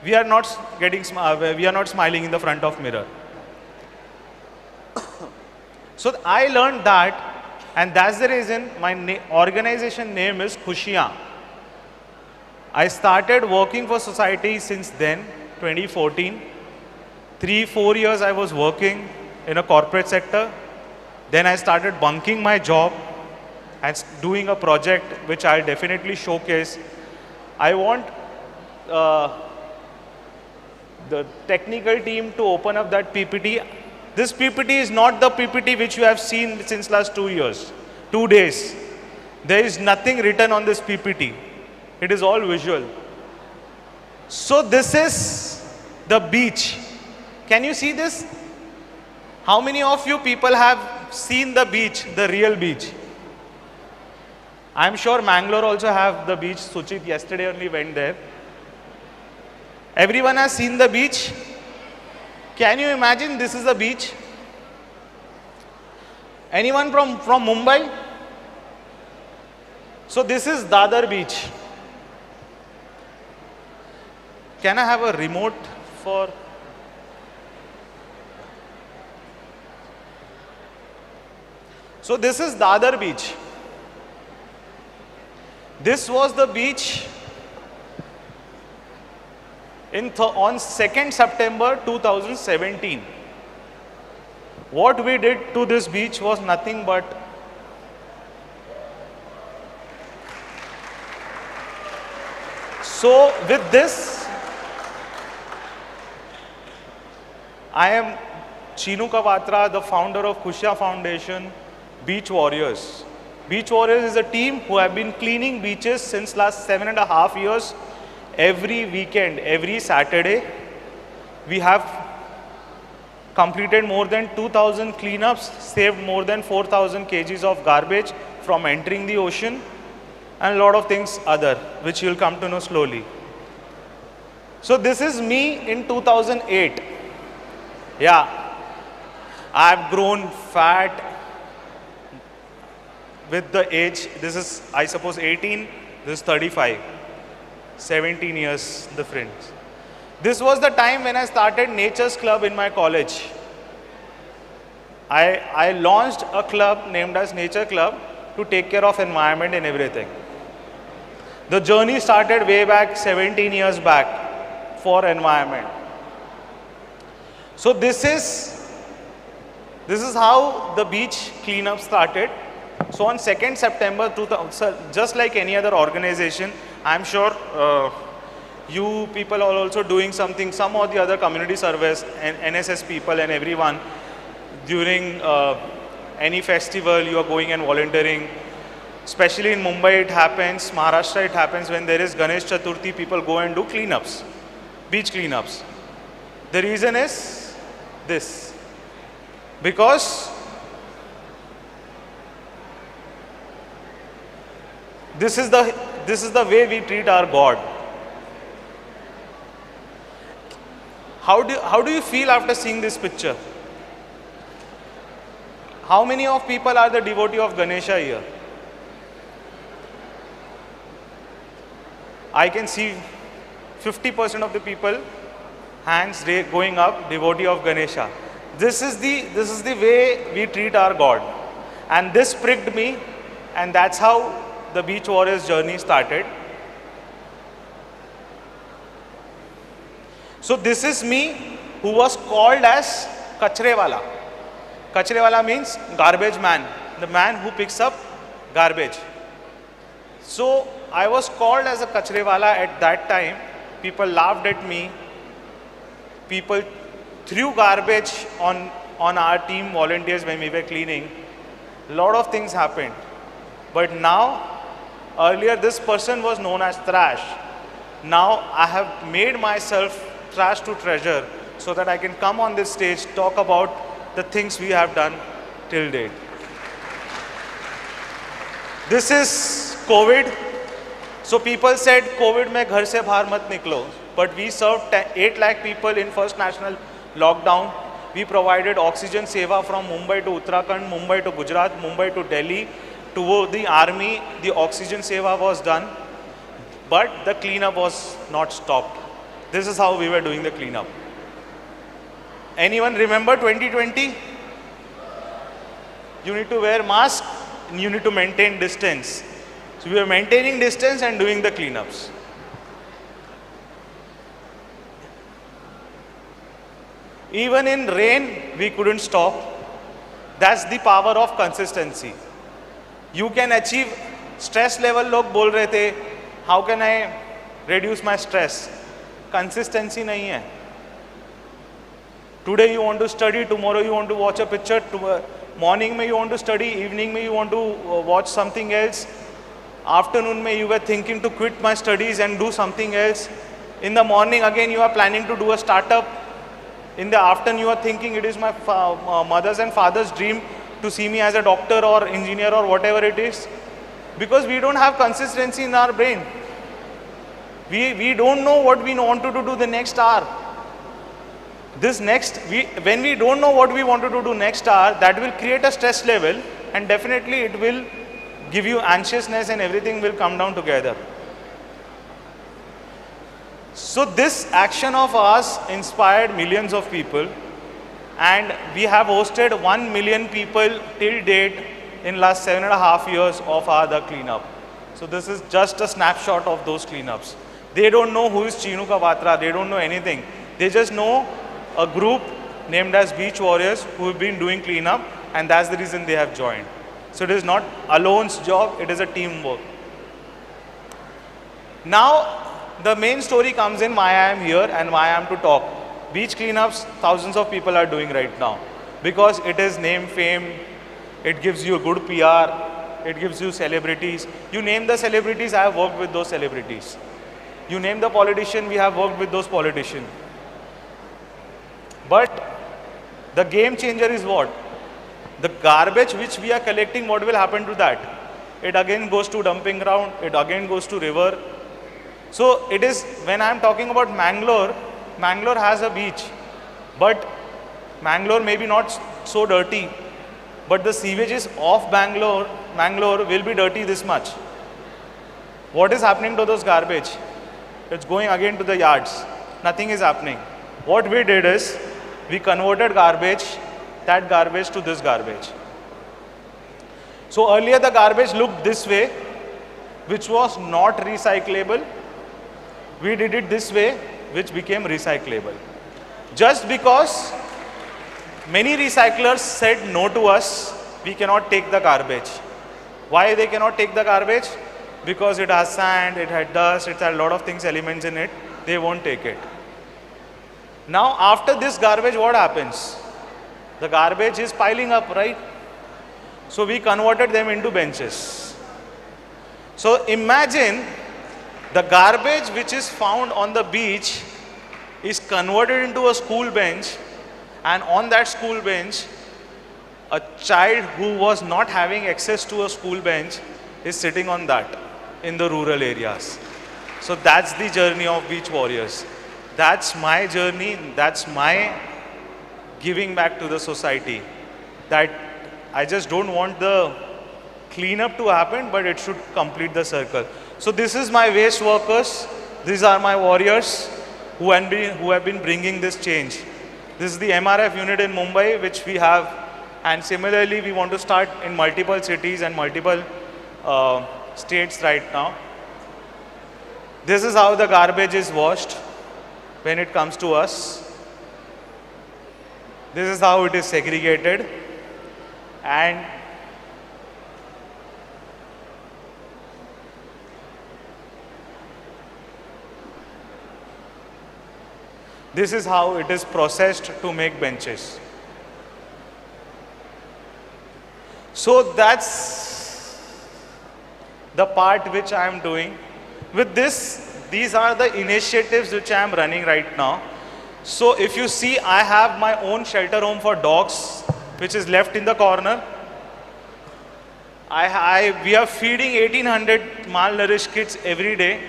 we are not smiling in the front of mirror. So I learned that, and that's the reason my organization name is Khushiyan. I started working for society since then, 2014. 3-4 years I was working in a corporate sector. Then I started bunking my job and doing a project which I'll definitely showcase. I want the technical team to open up that PPT. This PPT is not the PPT which you have seen since last 2 years, 2 days. There is nothing written on this PPT. It is all visual. So this is the beach. Can you see this? How many of you people have seen the beach, the real beach? I'm sure Mangalore also have the beach. Suchit yesterday only went there. Everyone has seen the beach. Can you imagine this is the beach? Anyone from Mumbai? So this is Dadar beach. Can I have a remote for? So this is Dadar beach. This was the beach on 2nd September 2017. What we did to this beach was nothing but so with this, I am Quatra, the founder of Khushiyan Foundation, Beach Warriors. Beach Warriors is a team who have been cleaning beaches since last 7.5 years. Every weekend, every Saturday, we have completed more than 2,000 cleanups, saved more than 4,000 kgs of garbage from entering the ocean, and a lot of things other, which you'll come to know slowly. So this is me in 2008. Yeah, I've grown fat with the age. This is, I suppose, 18, this is 35. 17 years difference. This was the time when I started Nature's Club in my college. I launched a club named as Nature Club to take care of environment and everything. The journey started way back 17 years back for environment. So this is how the beach cleanup started. So on 2nd September 2000, just like any other organization, I'm sure you people are also doing something, some or the other community service, and NSS people and everyone. During any festival, you are going and volunteering. Especially in Mumbai it happens, Maharashtra it happens, when there is Ganesh Chaturthi, people go and do cleanups, beach cleanups. The reason is this, because this is the way we treat our God. How do you feel after seeing this picture? How many of people are the devotee of Ganesha here? I can see 50% of the people, hands going up, devotee of Ganesha. This is the way we treat our God. And this pricked me, and that's how the Beach Warriors journey started. So this is me, who was called as Kachrewala. Kachrewala means garbage man, the man who picks up garbage. So I was called as a Kachrewala at that time. People laughed at me. People threw garbage on our team volunteers when we were cleaning. A lot of things happened. But now, earlier this person was known as trash. Now I have made myself trash to treasure, so that I can come on this stage, talk about the things we have done till date. This is COVID. So people said, COVID mein ghar se bahar mat niklo. But we served 8 lakh people in first national lockdown. We provided oxygen seva from Mumbai to Uttarakhand, Mumbai to Gujarat, Mumbai to Delhi. To the army, the oxygen seva was done, but the cleanup was not stopped. This is how we were doing the cleanup. Anyone remember 2020? You need to wear mask and you need to maintain distance. So we were maintaining distance and doing the cleanups. Even in rain, we couldn't stop. That's the power of consistency. You can achieve stress level. Log bol rahe the, how can I reduce my stress? Consistency nahi hai. Today you want to study, tomorrow you want to watch a picture, morning mein you want to study, evening mein you want to watch something else, afternoon mein you were thinking to quit my studies and do something else, in the morning again you are planning to do a startup, in the afternoon you are thinking it is my mother's and father's dream to see me as a doctor or engineer or whatever it is, because we don't have consistency in our brain. We don't know what we want to do the next hour. When we don't know what we wanted to do next hour, that will create a stress level, and definitely it will give you anxiousness and everything will come down together. So this action of ours inspired millions of people, and we have hosted 1 million people till date in last 7.5 years of the cleanup. So this is just a snapshot of those cleanups. They don't know who is Chinu Quatra, they don't know anything. They just know a group named as Beach Warriors who have been doing cleanup, and that's the reason they have joined. So it is not alone's job, it is a teamwork. Now the main story comes in why I am here and why I am to talk. Beach cleanups, thousands of people are doing right now because it is name, fame, it gives you a good PR, it gives you celebrities. You name the celebrities, I have worked with those celebrities. You name the politician, we have worked with those politicians. But the game changer is what? The garbage which we are collecting, what will happen to that? It again goes to dumping ground, it again goes to river. So it is, when I am talking about Mangalore, Mangalore has a beach, but Mangalore may be not so dirty, but the sewages of Mangalore will be dirty this much. What is happening to those garbage? It's going again to the yards. Nothing is happening. What we did is, we converted that garbage to this garbage. So earlier the garbage looked this way, which was not recyclable. We did it this way, which became recyclable. Just because many recyclers said no to us, we cannot take the garbage. Why they cannot take the garbage? Because it has sand, it had dust, it had a lot of things, elements in it, they won't take it. Now after this garbage, what happens? The garbage is piling up, right? So we converted them into benches. So imagine the garbage which is found on the beach is converted into a school bench, and on that school bench, a child who was not having access to a school bench is sitting on that in the rural areas. So that's the journey of Beach Warriors. That's my journey, that's my giving back to the society. That I just don't want the cleanup to happen, but it should complete the circle. So this is my waste workers, these are my warriors who have been bringing this change. This is the MRF unit in Mumbai, which we have, and similarly we want to start in multiple cities and multiple states right now. This is how the garbage is washed when it comes to us. This is how it is segregated, and this is how it is processed to make benches. So that's the part which I am doing. With this, these are the initiatives which I am running right now. So if you see, I have my own shelter home for dogs, which is left in the corner. We are feeding 1800 malnourished kids every day.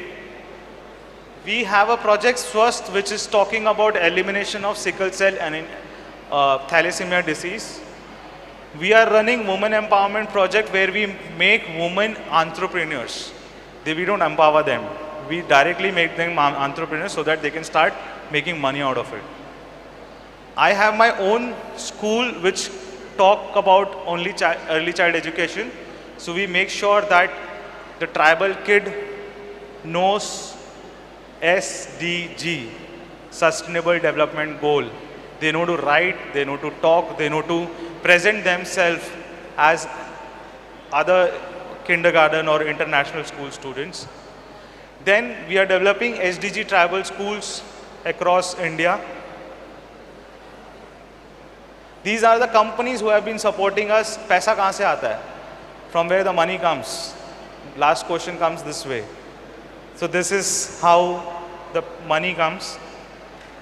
We have a project Swasth, which is talking about elimination of sickle cell and thalassemia disease. We are running women empowerment project where we make women entrepreneurs. We don't empower them. We directly make them entrepreneurs so that they can start making money out of it. I have my own school which talk about only early child education. So we make sure that the tribal kid knows SDG, Sustainable Development Goal. They know to write, they know to talk, they know to present themselves as other kindergarten or international school students. Then we are developing SDG tribal schools across India. These are the companies who have been supporting us. Paisa kahan se aata hai? From where the money comes? Last question comes this way. So this is how the money comes.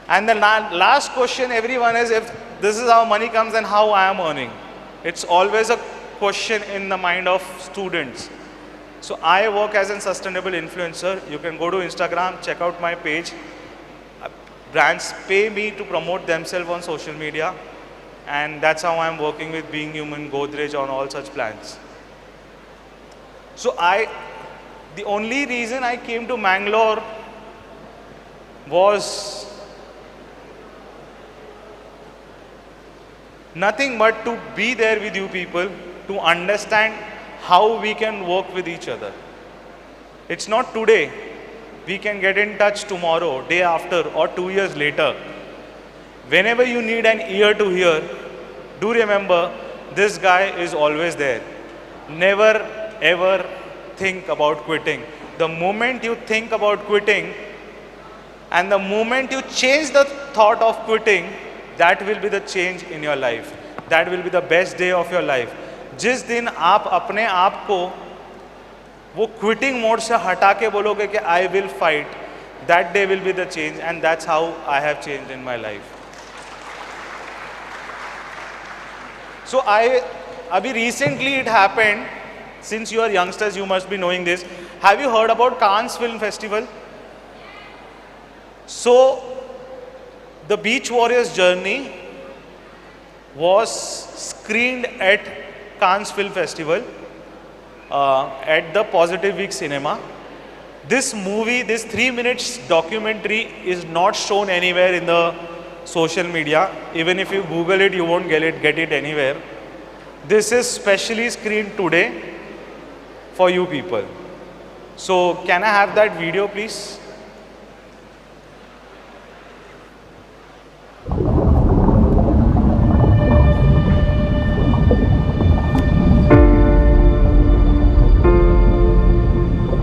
And the last question everyone is, if this is how money comes, then how I am earning? It's always a question in the mind of students. So I work as a sustainable influencer. You can go to Instagram, check out my page. Brands pay me to promote themselves on social media. And that's how I'm working with Being Human, Godrej on all such plans. So the only reason I came to Mangalore was nothing but to be there with you people, to understand how we can work with each other. It's not today. We can get in touch tomorrow, day after, or 2 years later. Whenever you need an ear to hear, do remember, this guy is always there. Never ever think about quitting. The moment you think about quitting, and the moment you change the thought of quitting, that will be the change in your life. That will be the best day of your life. जिस दिन आप अपने आप को वो quitting mode से हटा के बोलोगे कि I will fight, that day will be the change, and that's how I have changed in my life. So recently it happened, since you are youngsters, you must be knowing this. Have you heard about Cannes Film Festival? So, the Beach Warriors journey was screened at Cannes Film Festival at the Positive Week Cinema. This movie, this 3 minutes documentary is not shown anywhere in the social media. Even if you Google it, you won't get it anywhere. This is specially screened today for you people. So can I have that video, please?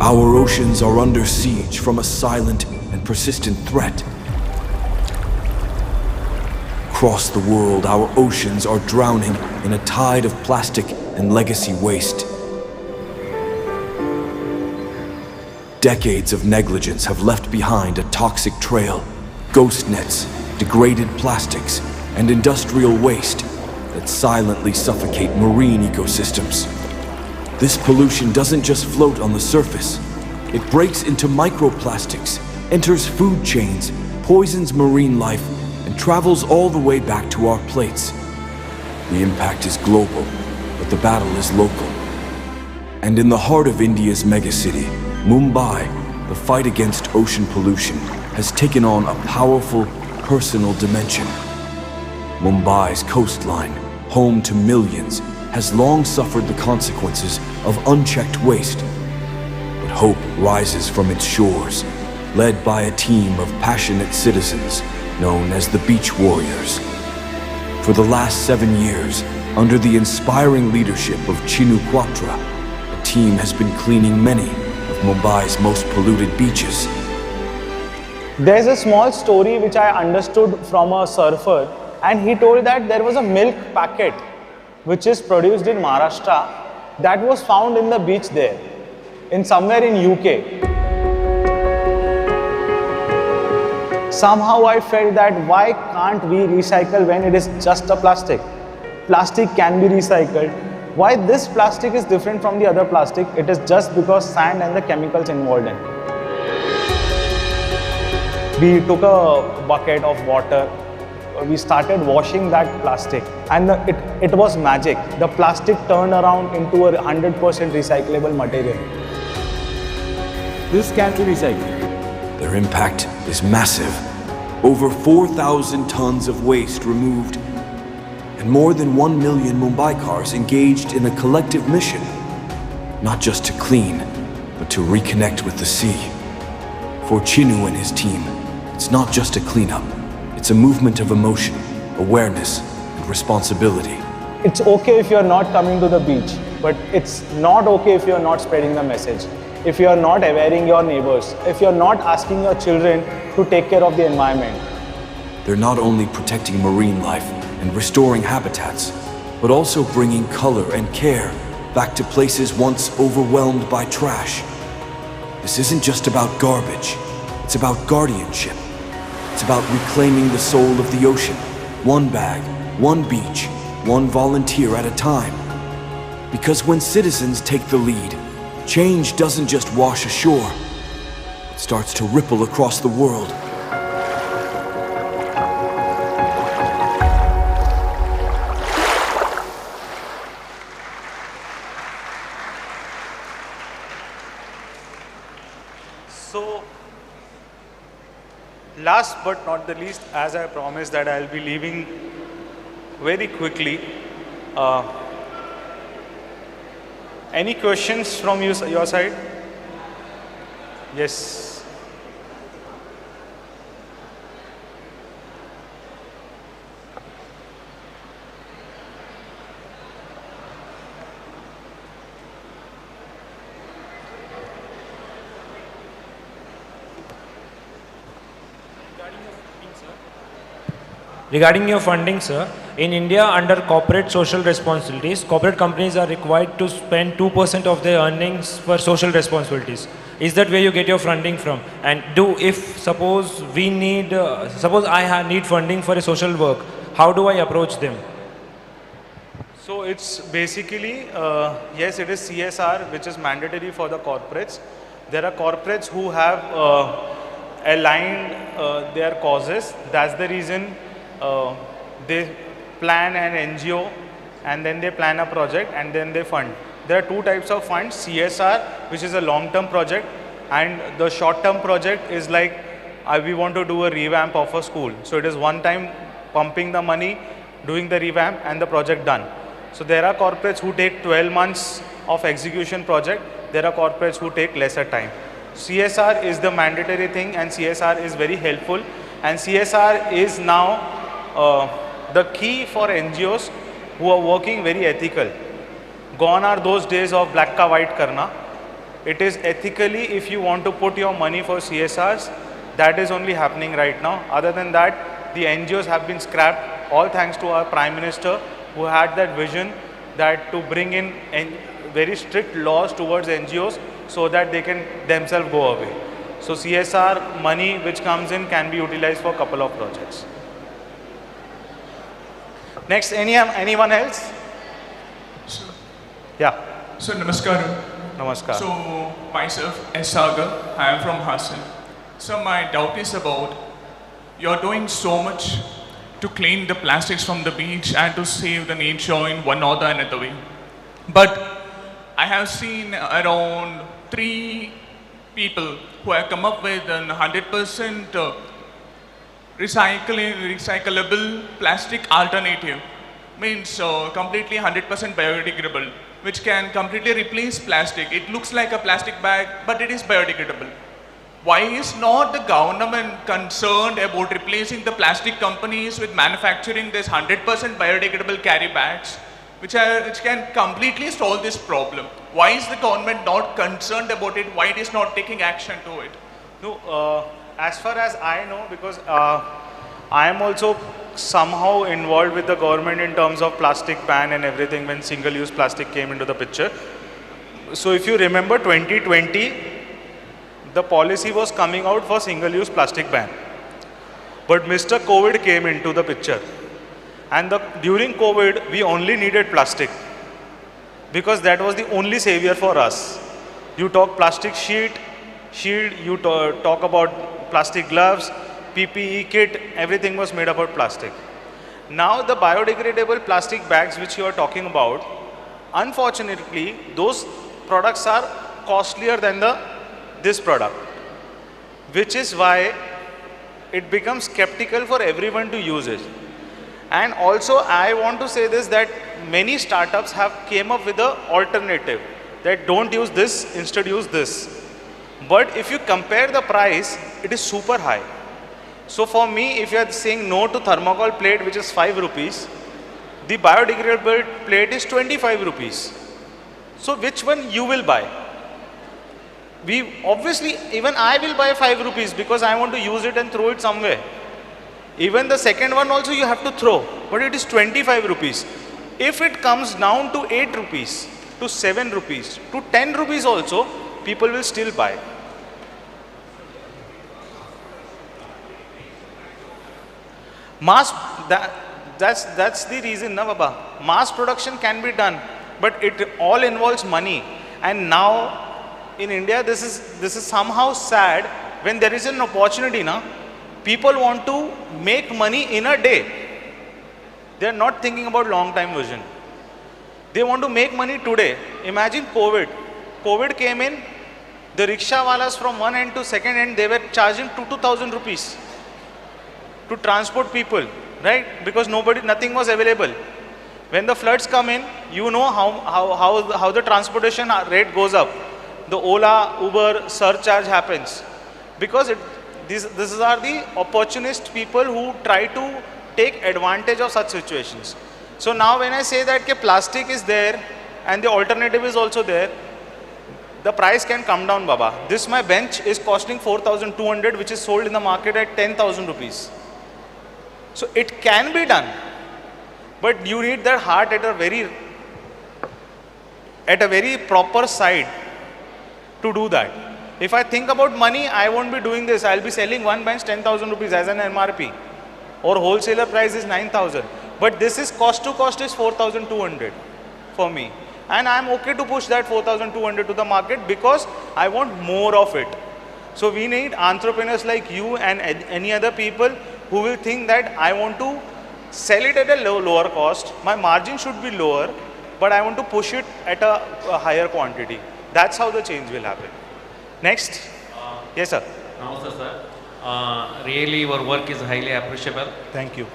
Our oceans are under siege from a silent and persistent threat. Across the world, our oceans are drowning in a tide of plastic and legacy waste. Decades of negligence have left behind a toxic trail, ghost nets, degraded plastics, and industrial waste that silently suffocate marine ecosystems. This pollution doesn't just float on the surface. It breaks into microplastics, enters food chains, poisons marine life, and travels all the way back to our plates. The impact is global, but the battle is local. And in the heart of India's megacity, Mumbai, the fight against ocean pollution has taken on a powerful, personal dimension. Mumbai's coastline, home to millions, has long suffered the consequences of unchecked waste. But hope rises from its shores, led by a team of passionate citizens known as the Beach Warriors. For the last 7 years, under the inspiring leadership of Chinu Quatra, the team has been cleaning many of Mumbai's most polluted beaches. There's a small story which I understood from a surfer, and he told that there was a milk packet which is produced in Maharashtra that was found in the beach there, in somewhere in UK. Somehow I felt that why can't we recycle when it is just a plastic? Plastic can be recycled. Why this plastic is different from the other plastic? It is just because sand and the chemicals involved in it. We took a bucket of water. We started washing that plastic, and it was magic. The plastic turned around into a 100% recyclable material. This can be recycled. Their impact is massive. Over 4,000 tons of waste removed, and more than 1 million Mumbaikars engaged in a collective mission, not just to clean, but to reconnect with the sea. For Chinu and his team, it's not just a cleanup. It's a movement of emotion, awareness, and responsibility. It's okay if you're not coming to the beach, but it's not okay if you're not spreading the message. If you're not awareing your neighbors, if you're not asking your children to take care of the environment. They're not only protecting marine life and restoring habitats, but also bringing color and care back to places once overwhelmed by trash. This isn't just about garbage, it's about guardianship. It's about reclaiming the soul of the ocean, one bag, one beach, one volunteer at a time. Because when citizens take the lead, change doesn't just wash ashore, it starts to ripple across the world. So, last but not the least, as I promised that I'll be leaving very quickly. Any questions from your side? Yes. Regarding your funding, sir, in India, under corporate social responsibilities, corporate companies are required to spend 2% of their earnings for social responsibilities. Is that where you get your funding from? And suppose we need, suppose I need funding for a social work, how do I approach them? So it's basically, yes, it is CSR, which is mandatory for the corporates. There are corporates who have aligned their causes. That's the reason they plan an NGO and then they plan a project and then they fund. There are two types of funds, CSR, which is a long-term project, and the short-term project is like we want to do a revamp of a school. So it is one time pumping the money, doing the revamp and the project done. So there are corporates who take 12 months of execution project. There are corporates who take lesser time. CSR is the mandatory thing and CSR is very helpful, and CSR is now the key for NGOs who are working very ethical. Gone are those days of black ka white karna. It is ethically, if you want to put your money for CSRs, that is only happening right now. Other than that, the NGOs have been scrapped, all thanks to our Prime Minister, who had that vision that to bring in very strict laws towards NGOs so that they can themselves go away. So CSR money which comes in can be utilized for a couple of projects. Next, anyone else? Sir. Yeah. Sir, namaskaram. Namaskar. So, myself, S. Sagar, I am from Hassan. So, my doubt is about, you're doing so much to clean the plastics from the beach and to save the nature in one or the another way. But I have seen around 3 people who have come up with an 100% recyclable plastic alternative, means completely 100% biodegradable, which can completely replace plastic. It looks like a plastic bag, but it is biodegradable. Why is not the government concerned about replacing the plastic companies with manufacturing this 100% biodegradable carry bags, which can completely solve this problem? Why is the government not concerned about it? Why it is not taking action to it? No, as far as I know, because I am also somehow involved with the government in terms of plastic ban and everything when single-use plastic came into the picture. So if you remember 2020, the policy was coming out for single-use plastic ban. But Mr. COVID came into the picture. And during COVID, we only needed plastic, because that was the only savior for us. You talk plastic shield, you talk about plastic gloves, PPE kit, everything was made about plastic. Now the biodegradable plastic bags which you are talking about, unfortunately, those products are costlier than this product, which is why it becomes skeptical for everyone to use it. And also I want to say this, that many startups have came up with an alternative, that don't use this, instead use this. But if you compare the price, it is super high. So for me, if you are saying no to thermocol plate, which is 5 rupees, the biodegradable plate is 25 rupees. So which one you will buy? Obviously, even I will buy 5 rupees because I want to use it and throw it somewhere. Even the second one also you have to throw, but it is 25 rupees. If it comes down to 8 rupees, to 7 rupees, to 10 rupees also, people will still buy. That's the reason, na Baba. Mass production can be done, but it all involves money. And now in India, this is somehow sad when there is an opportunity, na. People want to make money in a day. They are not thinking about long time vision. They want to make money today. Imagine COVID. COVID came in, the rickshaw walas from one end to second end, they were charging 2,000 rupees to transport people, right? Because nothing was available. When the floods come in, you know how the transportation rate goes up. The Ola, Uber surcharge happens. Because these are the opportunist people who try to take advantage of such situations. So now when I say that plastic is there and the alternative is also there, the price can come down, Baba. This my bench is costing 4,200, which is sold in the market at 10,000 rupees. So it can be done, but you need that heart at a very proper side to do that. If I think about money, I won't be doing this. I'll be selling one bench 10,000 rupees as an MRP, or wholesaler price is 9,000. But this is cost to cost is 4,200 for me. And I'm okay to push that 4,200 to the market because I want more of it. So we need entrepreneurs like you and any other people who will think that I want to sell it at a lower cost. My margin should be lower, but I want to push it at a higher quantity. That's how the change will happen. Next. Yes, sir. Namaste, sir. Really, your work is highly appreciable. Thank you.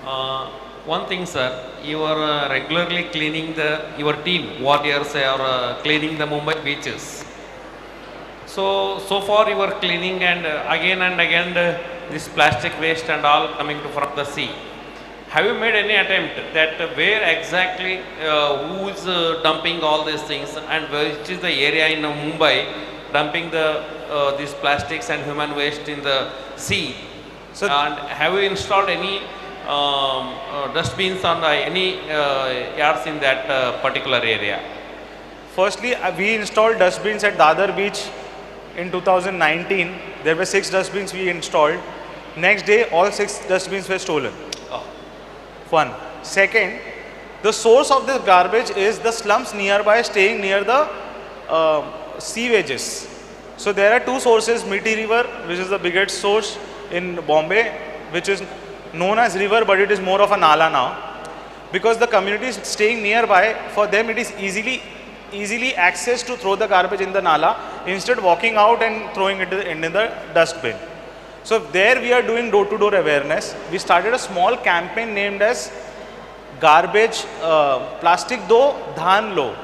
One thing, sir, you are regularly cleaning your team, warriors are cleaning the Mumbai beaches. So far you are cleaning and again this plastic waste and all coming from the sea. Have you made any attempt that where exactly, who is dumping all these things and which is the area in Mumbai dumping these plastics and human waste in the sea? So and have you installed any dustbins on any yards in that particular area? Firstly, we installed dustbins at Dadar beach in 2019. There were 6 dustbins we installed. Next day, all 6 dustbins were stolen. One. Second, the source of this garbage is the slums nearby staying near the sewages. So there are 2 sources, Meeti River, which is the biggest source in Bombay, which is known as river, but it is more of a nala now. Because the community is staying nearby, for them it is easily access to throw the garbage in the nala, instead walking out and throwing it in the dustbin. So there we are doing door-to-door awareness. We started a small campaign named as Garbage Plastic Do, Dhan Lo.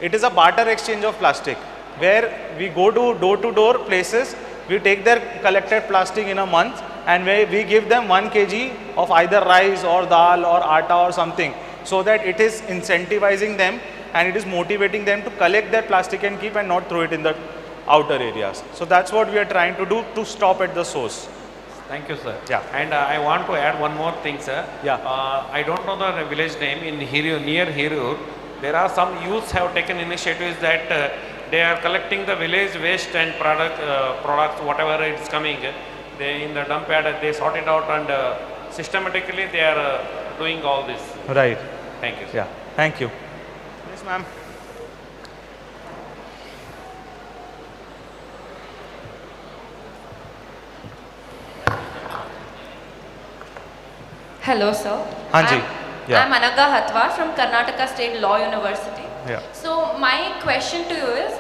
It is a barter exchange of plastic, where we go to door-to-door places, we take their collected plastic in a month, and we give them 1 kg of either rice or dal or atta or something, so that it is incentivizing them and it is motivating them to collect their plastic and keep and not throw it in the outer areas. So that's what we are trying to do to stop at the source. Thank you, sir. Yeah. And I want to add one more thing, sir. Yeah. I don't know the village name in Hirur, near Hirur. There are some youths have taken initiatives that they are collecting the village waste and products, whatever it's coming. They in the dump yard, they sort it out and systematically they are doing all this. Right. Thank you, sir. Yeah. Thank you. Yes, ma'am. Hello, sir. Hanji. I'm Anaga Hatwar from Karnataka State Law University. Yeah. So my question to you is,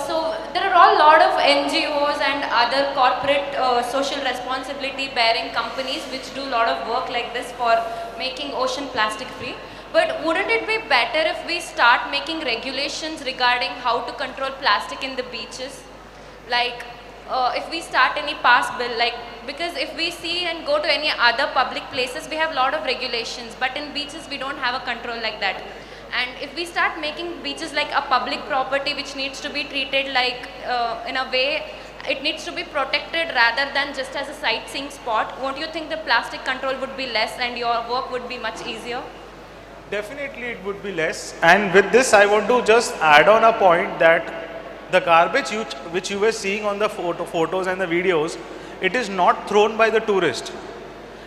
so there are a lot of NGOs and other corporate social responsibility bearing companies which do a lot of work like this for making ocean plastic free. But wouldn't it be better if we start making regulations regarding how to control plastic in the beaches? Like if we start any pass bill, like Because if we see and go to any other public places, we have a lot of regulations, but in beaches we don't have a control like that. And if we start making beaches like a public property which needs to be treated like in a way, it needs to be protected rather than just as a sightseeing spot, won't you think the plastic control would be less and your work would be much easier? Definitely it would be less. And with this I want to just add on a point that the garbage which you were seeing on the photos and the videos, it is not thrown by the tourist.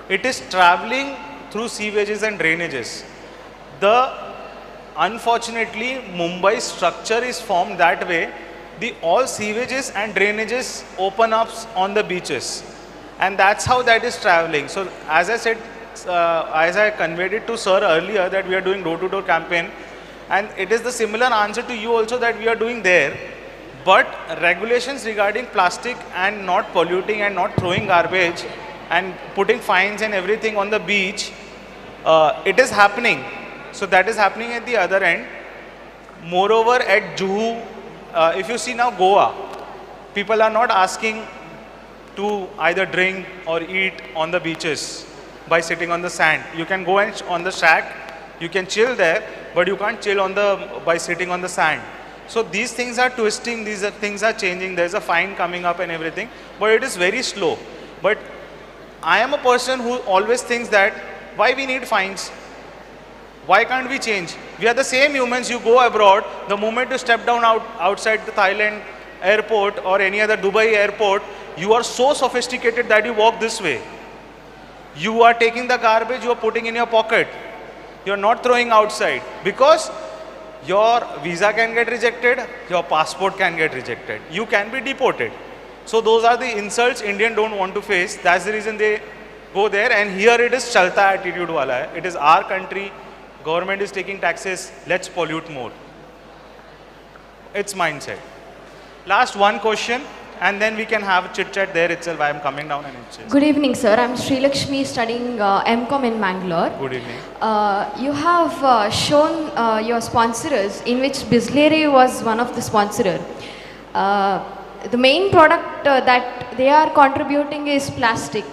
It is traveling through sewages and drainages. Unfortunately, Mumbai's structure is formed that way. All sewages and drainages open up on the beaches. And that's how that is traveling. So as I said, as I conveyed it to sir earlier, that we are doing door-to-door campaign. And it is the similar answer to you also that we are doing there. But regulations regarding plastic and not polluting and not throwing garbage and putting fines and everything on the beach, it is happening. So that is happening at the other end. Moreover, at Juhu, if you see now Goa, people are not asking to either drink or eat on the beaches by sitting on the sand. You can go and on the shack, you can chill there, but you can't chill by sitting on the sand. So these things are twisting, things are changing, there's a fine coming up and everything, but it is very slow. But I am a person who always thinks that, why we need fines? Why can't we change? We are the same humans. You go abroad, the moment you step down outside the Thailand airport or any other Dubai airport, you are so sophisticated that you walk this way. You are taking the garbage, you are putting in your pocket. You are not throwing outside because your visa can get rejected, your passport can get rejected. You can be deported. So those are the insults Indians don't want to face. That's the reason they go there. And here it is chalta attitude wala hai. It is our country. Government is taking taxes. Let's pollute more. It's mindset. Last one question, and then we can have chit chat there itself. I am coming down and it's. Good evening, sir. I'm Sri Lakshmi studying MCom in Bangalore. Good evening. You have shown your sponsors, in which Bislary was one of the sponsorer. The main product that they are contributing is plastic,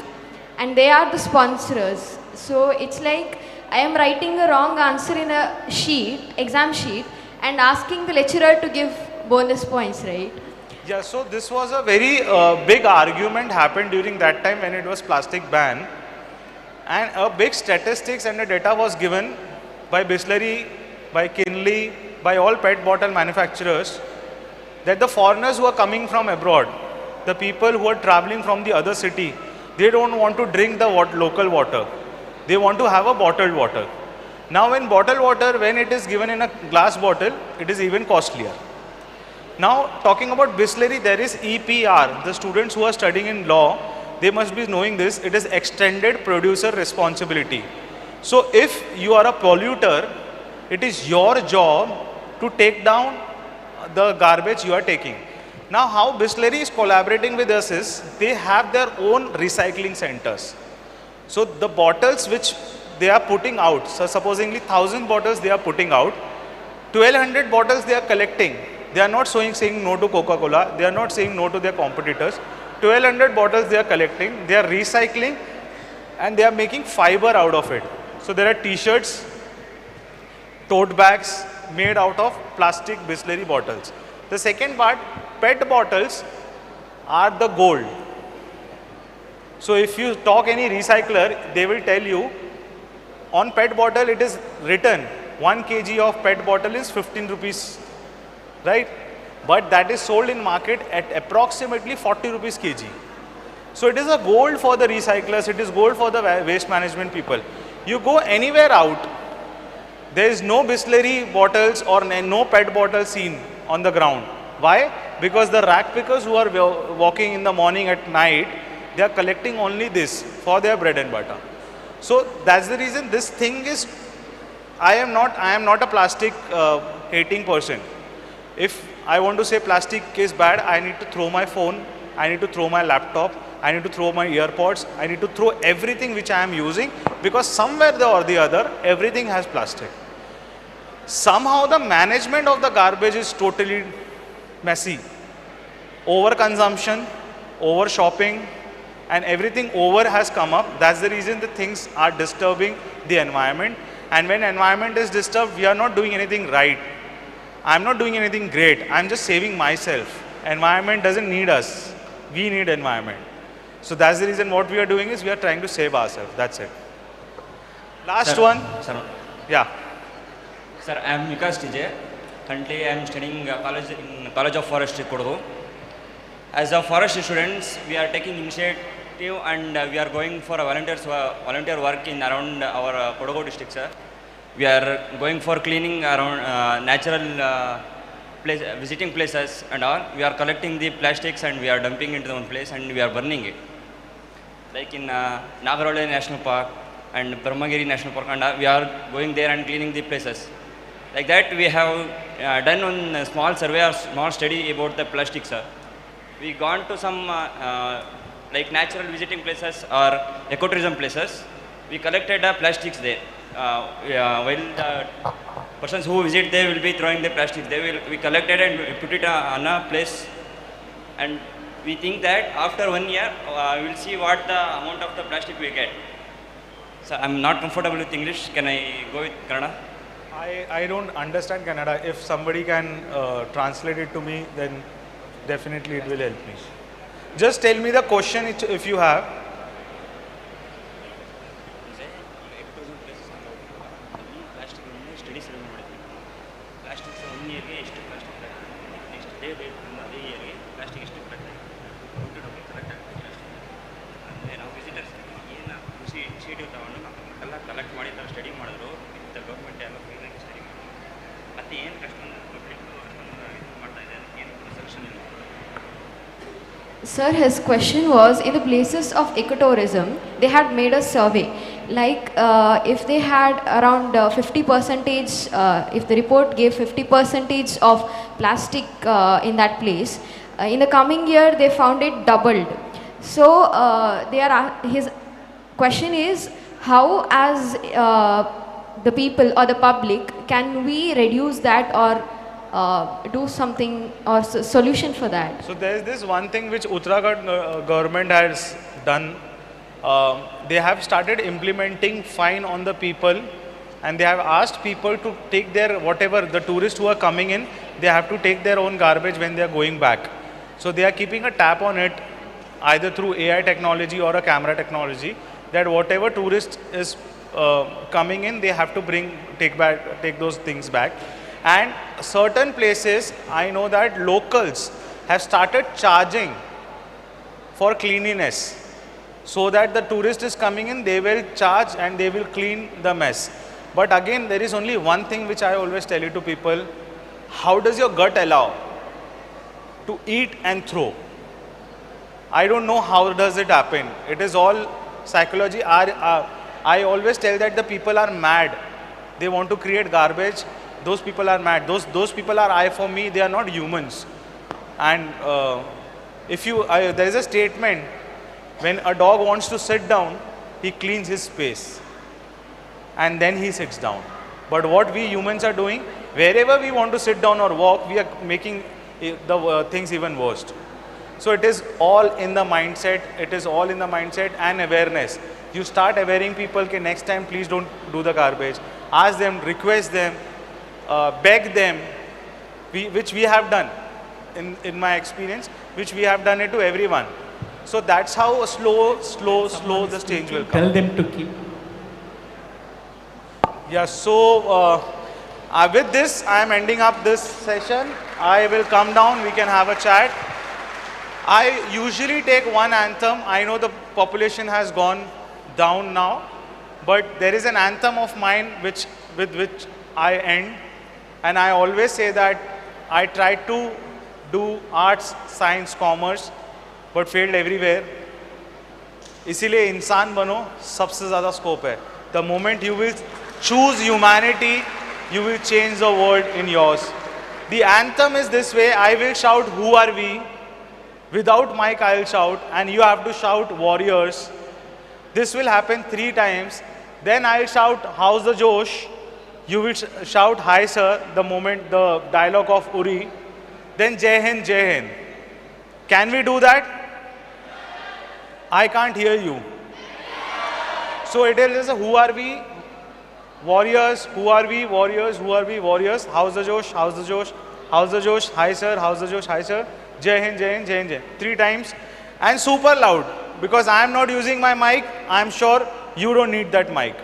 and they are the sponsors. So it's like I am writing a wrong answer in a sheet, exam sheet, and asking the lecturer to give bonus points, right? Yeah, so this was a very big argument happened during that time when it was plastic ban. And a big statistics and the data was given by Bislary, by Kinley, by all PET bottle manufacturers, that the foreigners who are coming from abroad, the people who are traveling from the other city, they don't want to drink the local water. They want to have a bottled water. Now when bottled water, when it is given in a glass bottle, it is even costlier. Now talking about Bislary, there is EPR. The students who are studying in law, they must be knowing this. It is extended producer responsibility. So if you are a polluter, it is your job to take down the garbage you are taking. Now how Bislary is collaborating with us is, they have their own recycling centers. So the bottles which they are putting out, so supposedly 1,000 bottles they are putting out, 1,200 bottles they are collecting. They are not saying no to Coca-Cola, they are not saying no to their competitors. 1,200 bottles they are collecting, they are recycling, and they are making fiber out of it. So there are t-shirts, tote bags made out of plastic Bislary bottles. The second part, PET bottles are the gold. So if you talk any recycler, they will tell you, on PET bottle it is written 1 kg of PET bottle is 15 rupees, right? But that is sold in market at approximately 40 rupees kg. So it is a gold for the recyclers, it is gold for the waste management people. You go anywhere out, there is no Bislary bottles or no PET bottles seen on the ground. Why? Because the rack pickers who are walking in the morning at night, they are collecting only this for their bread and butter. So that's the reason this thing is, I am not a plastic hating person. If I want to say plastic is bad, I need to throw my phone, I need to throw my laptop, I need to throw my earpods, I need to throw everything which I am using, because somewhere or the other, everything has plastic. Somehow the management of the garbage is totally messy. Overconsumption, over shopping, and everything over has come up. That's the reason the things are disturbing the environment. And when environment is disturbed, we are not doing anything right. I'm not doing anything great. I'm just saving myself. Environment doesn't need us. We need environment. So that's the reason what we are doing is we are trying to save ourselves. That's it. Last Sir, one. Sir. Yeah. Sir, I am Vikas TJ. Currently, I am studying college in College of Forestry, Kodagu. As a forestry students, we are taking initiative and we are going for a volunteer work in around our Kodagu district, sir. We are going for cleaning around natural visiting places and all. We are collecting the plastics and we are dumping into one place and we are burning it. Like in Nagarole National Park and Brahmagiri National Park, and we are going there and cleaning the places. Like that, we have done one small survey or small study about the plastics, sir. We gone to some like natural visiting places or ecotourism places. We collected plastics there. While the persons who visit, they will be throwing the plastics. We collected and we put it on a place. And we think that after 1 year, we will see what the amount of the plastic we get. So I'm not comfortable with English. Can I go with Kannada? I don't understand Kannada. If somebody can translate it to me, then definitely it will help me. Just tell me the question if you have. Sir, his question was, in the places of ecotourism, they had made a survey. Like, if they had around 50%, if the report gave 50% of plastic in that place, in the coming year, they found it doubled. So, his question is, how as the people or the public, can we reduce that or do something or solution for that? So there is this one thing which Uttarakhand government has done. They have started implementing fine on the people, and they have asked people to take their whatever, the tourists who are coming in, they have to take their own garbage when they are going back. So they are keeping a tap on it either through AI technology or a camera technology, that whatever tourist is coming in, they have to take those things back. And certain places, I know that locals have started charging for cleanliness, so that the tourist is coming in, they will charge and they will clean the mess. But again, there is only one thing which I always tell you to people: how does your gut allow to eat and throw? I don't know how does it happen. It is all psychology. I always tell that the people are mad. They want to create garbage. Those people are mad. Those people are I for me. They are not humans. And there is a statement: when a dog wants to sit down, he cleans his space and then he sits down. But what we humans are doing, wherever we want to sit down or walk, we are making the things even worse. So it is all in the mindset. It is all in the mindset and awareness. You start awareing people, okay, next time please don't do the garbage. Ask them, request them, beg them, which we have done in my experience, which we have done it to everyone. So that's how slow the change will come. Tell them to keep. Yeah, so with this, I am ending up this session. I will come down, we can have a chat. I usually take one anthem. I know the population has gone down now, but there is an anthem of mine with which I end. And I always say that I tried to do arts, science, commerce, but failed everywhere. इसीलिए इंसान बनो, सबसे ज़्यादा scope है. The moment you will choose humanity, you will change the world in yours. The anthem is this way: I will shout, who are we? Without mic, I will shout, and you have to shout, warriors. This will happen 3 times. Then I will shout, how's the Josh? You will shout, hi sir, the moment the dialogue of Uri. Then Jai Hind, Jai Hind. Can we do that? I can't hear you. So it is who are we? Warriors. Who are we? Warriors. Who are we? Warriors. How's the Josh? How's the Josh? How's the Josh? Hi sir. How's the Josh? Hi sir. Jai Hind, Jai Hind, Jai Hind, Jai. 3 times. And super loud. Because I am not using my mic. I am sure you don't need that mic.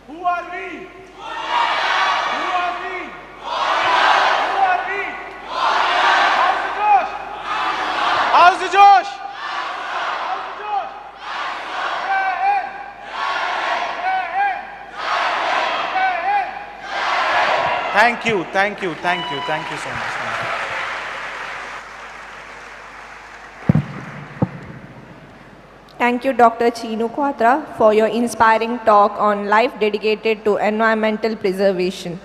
Who are we? Who are we? Who are we? How's the Josh? How's the Josh? Thank you, thank you, thank you, thank you so much. Thank you, Dr. Chinu Quatra, for your inspiring talk on life dedicated to environmental preservation.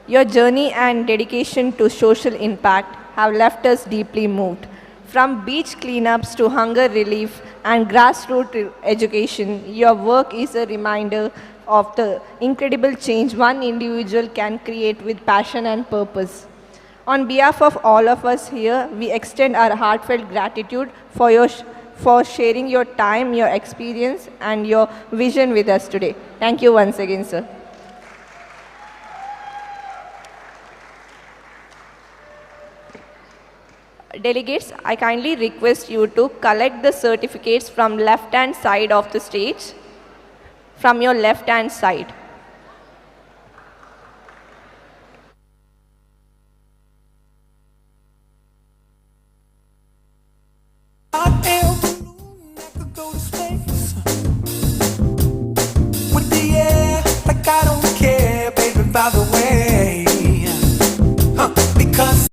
Your journey and dedication to social impact have left us deeply moved. From beach cleanups to hunger relief and grassroots education, your work is a reminder of the incredible change one individual can create with passion and purpose. On behalf of all of us here, we extend our heartfelt gratitude for sharing your time, your experience, and your vision with us today. Thank you once again, sir. Delegates, I kindly request you to collect the certificates from left-hand side of the stage, from your left-hand side. With the air, like I don't care, baby, by the way. Because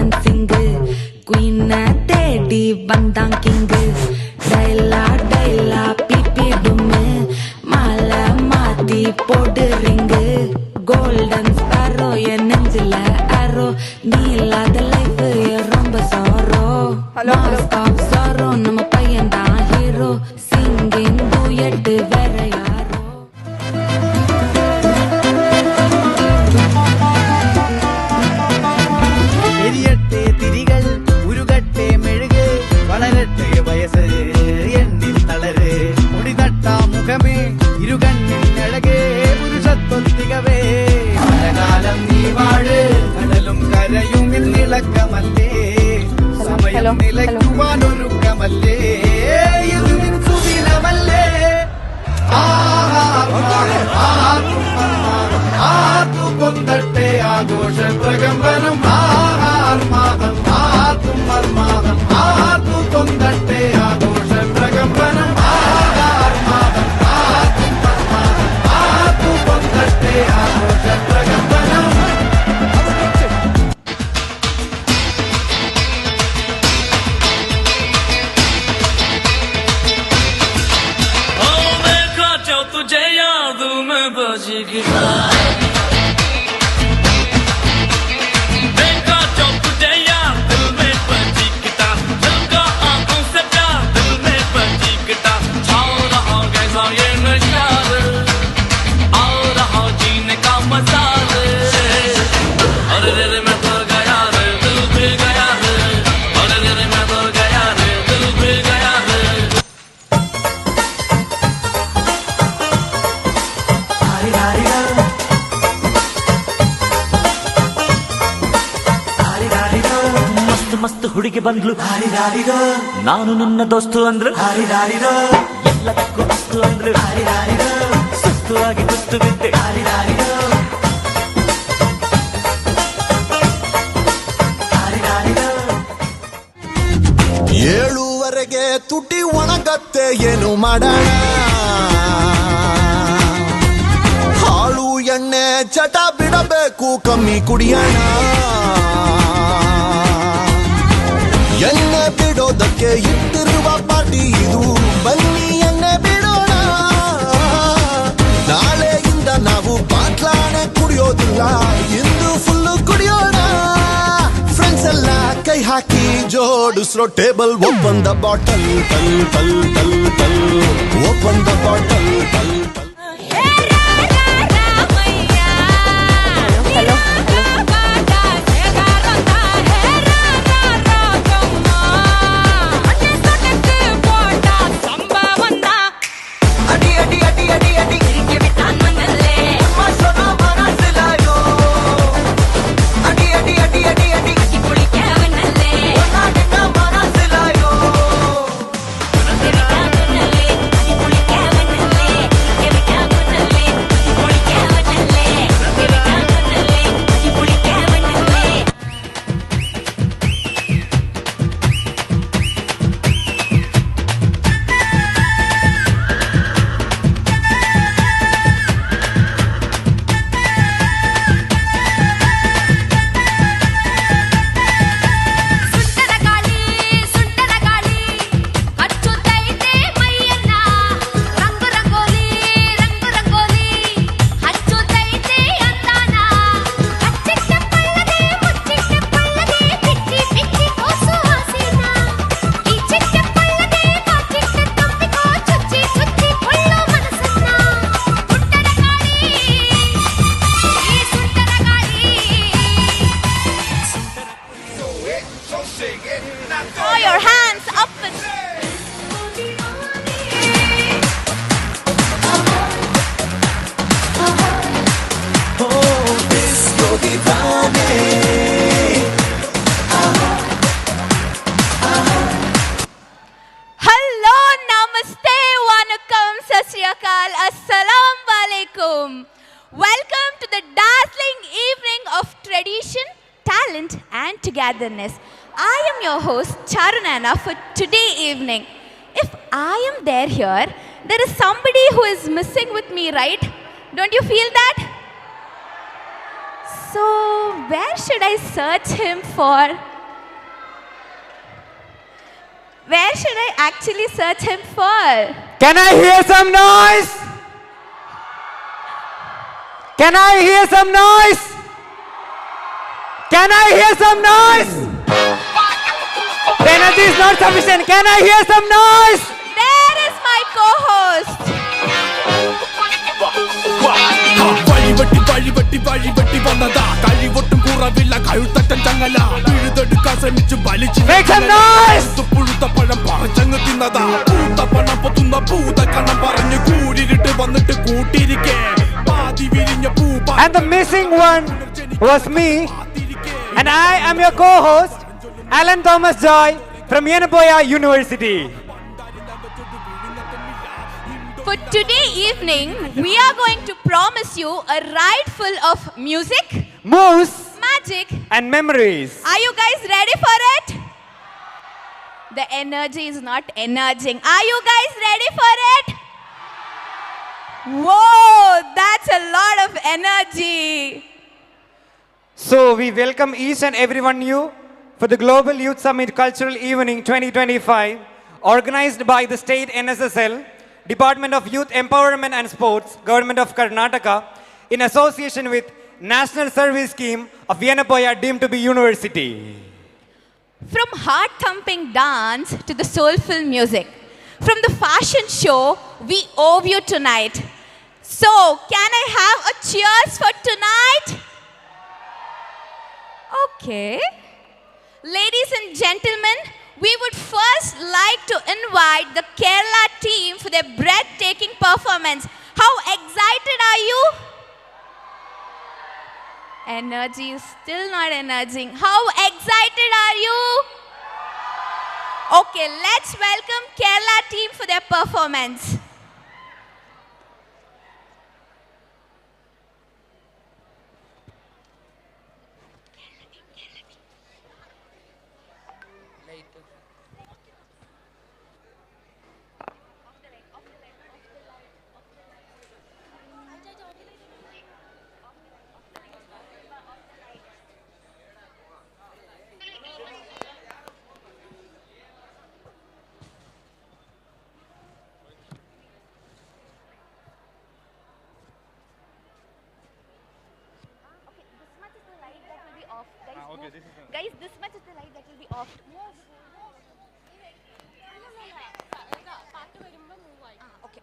மன்சிங்கு குயின தேடி வந்தான் king டைலா டைலா BP டும்மு மாலை மாத்தி போடு ring golden sparrow என் நெஞ்சில ஆரோ நீ இல்லாத life ரொம்ப sorrow mask of sorrow நம்ம பையன் தான் ஹீரோ சிங்கிங் டூயட் வேற யாரோ എരിയട്ടെ തിരികൾ ഉരുകട്ടെ മെഴുക് വളരട്ടെ വയസ്സ് എന്നിൽ തളര് മുടിതട്ടാ മുഖമേ ഇരുകണ്ണിൽ അഴകേ പുരുഷത്വത്തികവേ കാലം നീ വാഴ് കടലും കരയും ഇന്നിളക്കമല്ലേ സമയം നിലയ്ക്കുവാനൊരുക്കമല്ലേ ഇത് നിൻ സുദിനമല്ലേ ആത്തു കൊന്തട്ടെ ആഘോഷ പ്രകമ്പനം ആർമാദം ആത്തും മർമാദം ആത്തു കൊന്തട്ടെ ആഘോഷ പ്രകമ്പനം ആർമാദം ആത്തും മർമാദം ആത്തു കൊന്തട്ടെ ആഘോഷ പ്രകമ്പനം तुझे याद में बजी गिटार देखा जो तुझे याद दिल में बजी गिटार दिल का आंखों से प्यार दिल में बजी गिटार छा रहा कैसा ये नशा आ रहा जीने का मजा अरे रे मैं तो गया रे दिल भी गया रे अरे रे मैं तो गया रे दिल भी गया रे ಮಸ್ತ್ ಮಸ್ತ್ ಹುಡುಗಿ ಬಂದ್ಲು ನಾನು ನನ್ನ ದೋಸ್ತು ಅಂದ್ರು ಎಲ್ಲದಕ್ಕೂ ಅಸ್ತು ಅಂದ್ರು ಸುಸ್ತು ಆಗಿ ಕುಸ್ತು ಬಿದ್ದೆ ಏಳುವರೆಗೆ ತುಟಿ ಒಣಗತ್ತೆ ಏನು ಮಾಡೋಣ ಹಾಳು ಎಣ್ಣೆ ಚಟ ಬಿಡಬೇಕು ಕಮ್ಮಿ ಕುಡಿಯೋಣ ಎಣ್ಣೆ ಬಿಡೋದಕ್ಕೆ ಇಟ್ಟಿರುವ ಪಾರ್ಟಿ ಇದು ಬನ್ನಿ ಎಣ್ಣೆ ಬಿಡೋಣ ನಾಳೆಯಿಂದ ನಾವು ಬಾಟ್ಲಾಣೆ ಕುಡಿಯೋದಿಲ್ಲ ಇಂದು ಫುಲ್ಲು ಕುಡಿಯೋಣ ಫ್ರೆಂಡ್ಸ್ ಎಲ್ಲ ಕೈ ಹಾಕಿ ಜೋಡಿಸ್ರೋ ಟೇಬಲ್ ಓಪನ್ ದ ಬಾಟಲ್ ಟಲ್ ಟಲ್ ಟಲ್ ಟಲ್ ಓಪನ್ ದ ಬಾಟಲ್ ಟಲ್ Welcome to the dazzling evening of tradition, talent and togetherness. I am your host Charunana for today evening. If I am here, there is somebody who is missing with me, right? Don't you feel that? So where should I search him for? Where should I actually search him for? Can I hear some noise? Can I hear some noise? Can I hear some noise? The energy is not sufficient. Can I hear some noise? There is my co-host. Make some noise! And the missing one was me, and I am your co-host, Alan Thomas Joy from Yenepoya University. For today evening, we are going to promise you a ride full of music, moves, magic, and memories. Are you guys ready for it? The energy is not energizing. Are you guys ready for it? Whoa, that's a lot of energy. So we welcome each and every one of you for the Global Youth Summit Cultural Evening 2025, organized by the State NSSL, Department of Youth Empowerment and Sports, Government of Karnataka, in association with National Service Scheme of Yenepoya deemed to be university. From heart-thumping dance to the soulful music, from the fashion show, we owe you tonight. So, can I have a cheers for tonight? Okay. Ladies and gentlemen, we would first like to invite the Kerala team for their breathtaking performance. How excited are you? Energy is still not energizing. How excited are you? Okay, let's welcome Kerala team for their performance. Guys, this much is the light that will be off. Okay.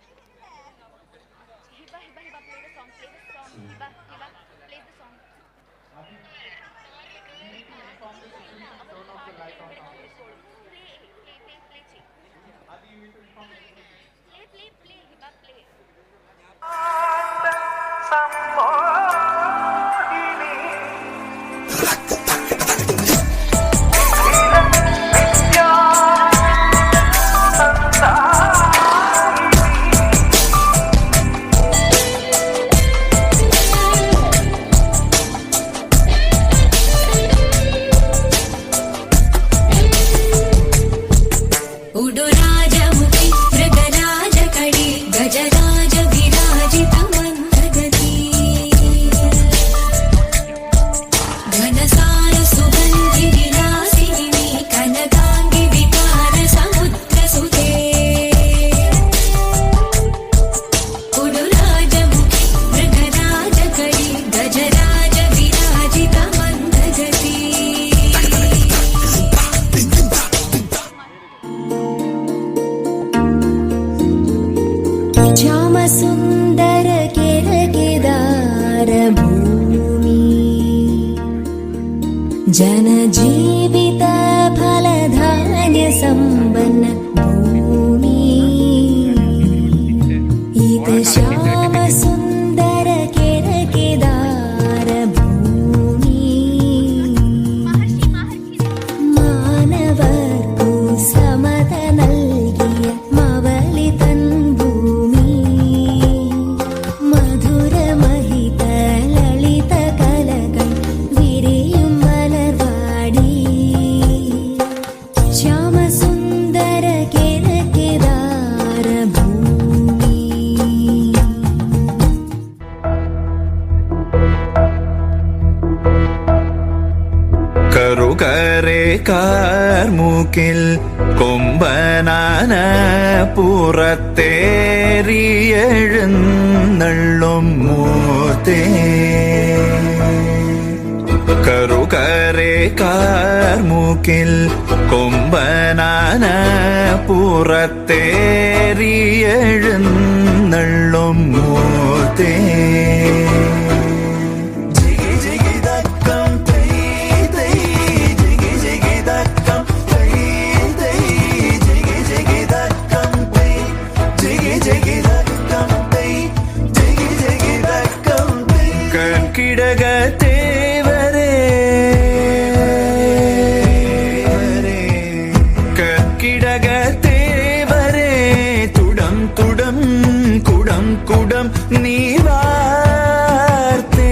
Hiba, play the song. Hiba, play the song. Play, Hiba, play. जनजीवित फलधान्य संपन्न भूमि इत श्याम सुंदर केदार भूमि मानवर्कु समत नल्गिय मवलितन भूमि मधुर महित ललित कलकल विरियुम मलर्वाडी श्याम सुंदर കാർമൂക്കിൽ കൊമ്പനാന പുറത്തേറിയെഴുന്നള്ളും മൂർത്തേ കറുകരെ കാർമൂക്കിൽ കൊമ്പനാന പുറത്തേറിയെഴുന്നള്ളും മൂർത്തേ കുടം നീ വാർത്തേ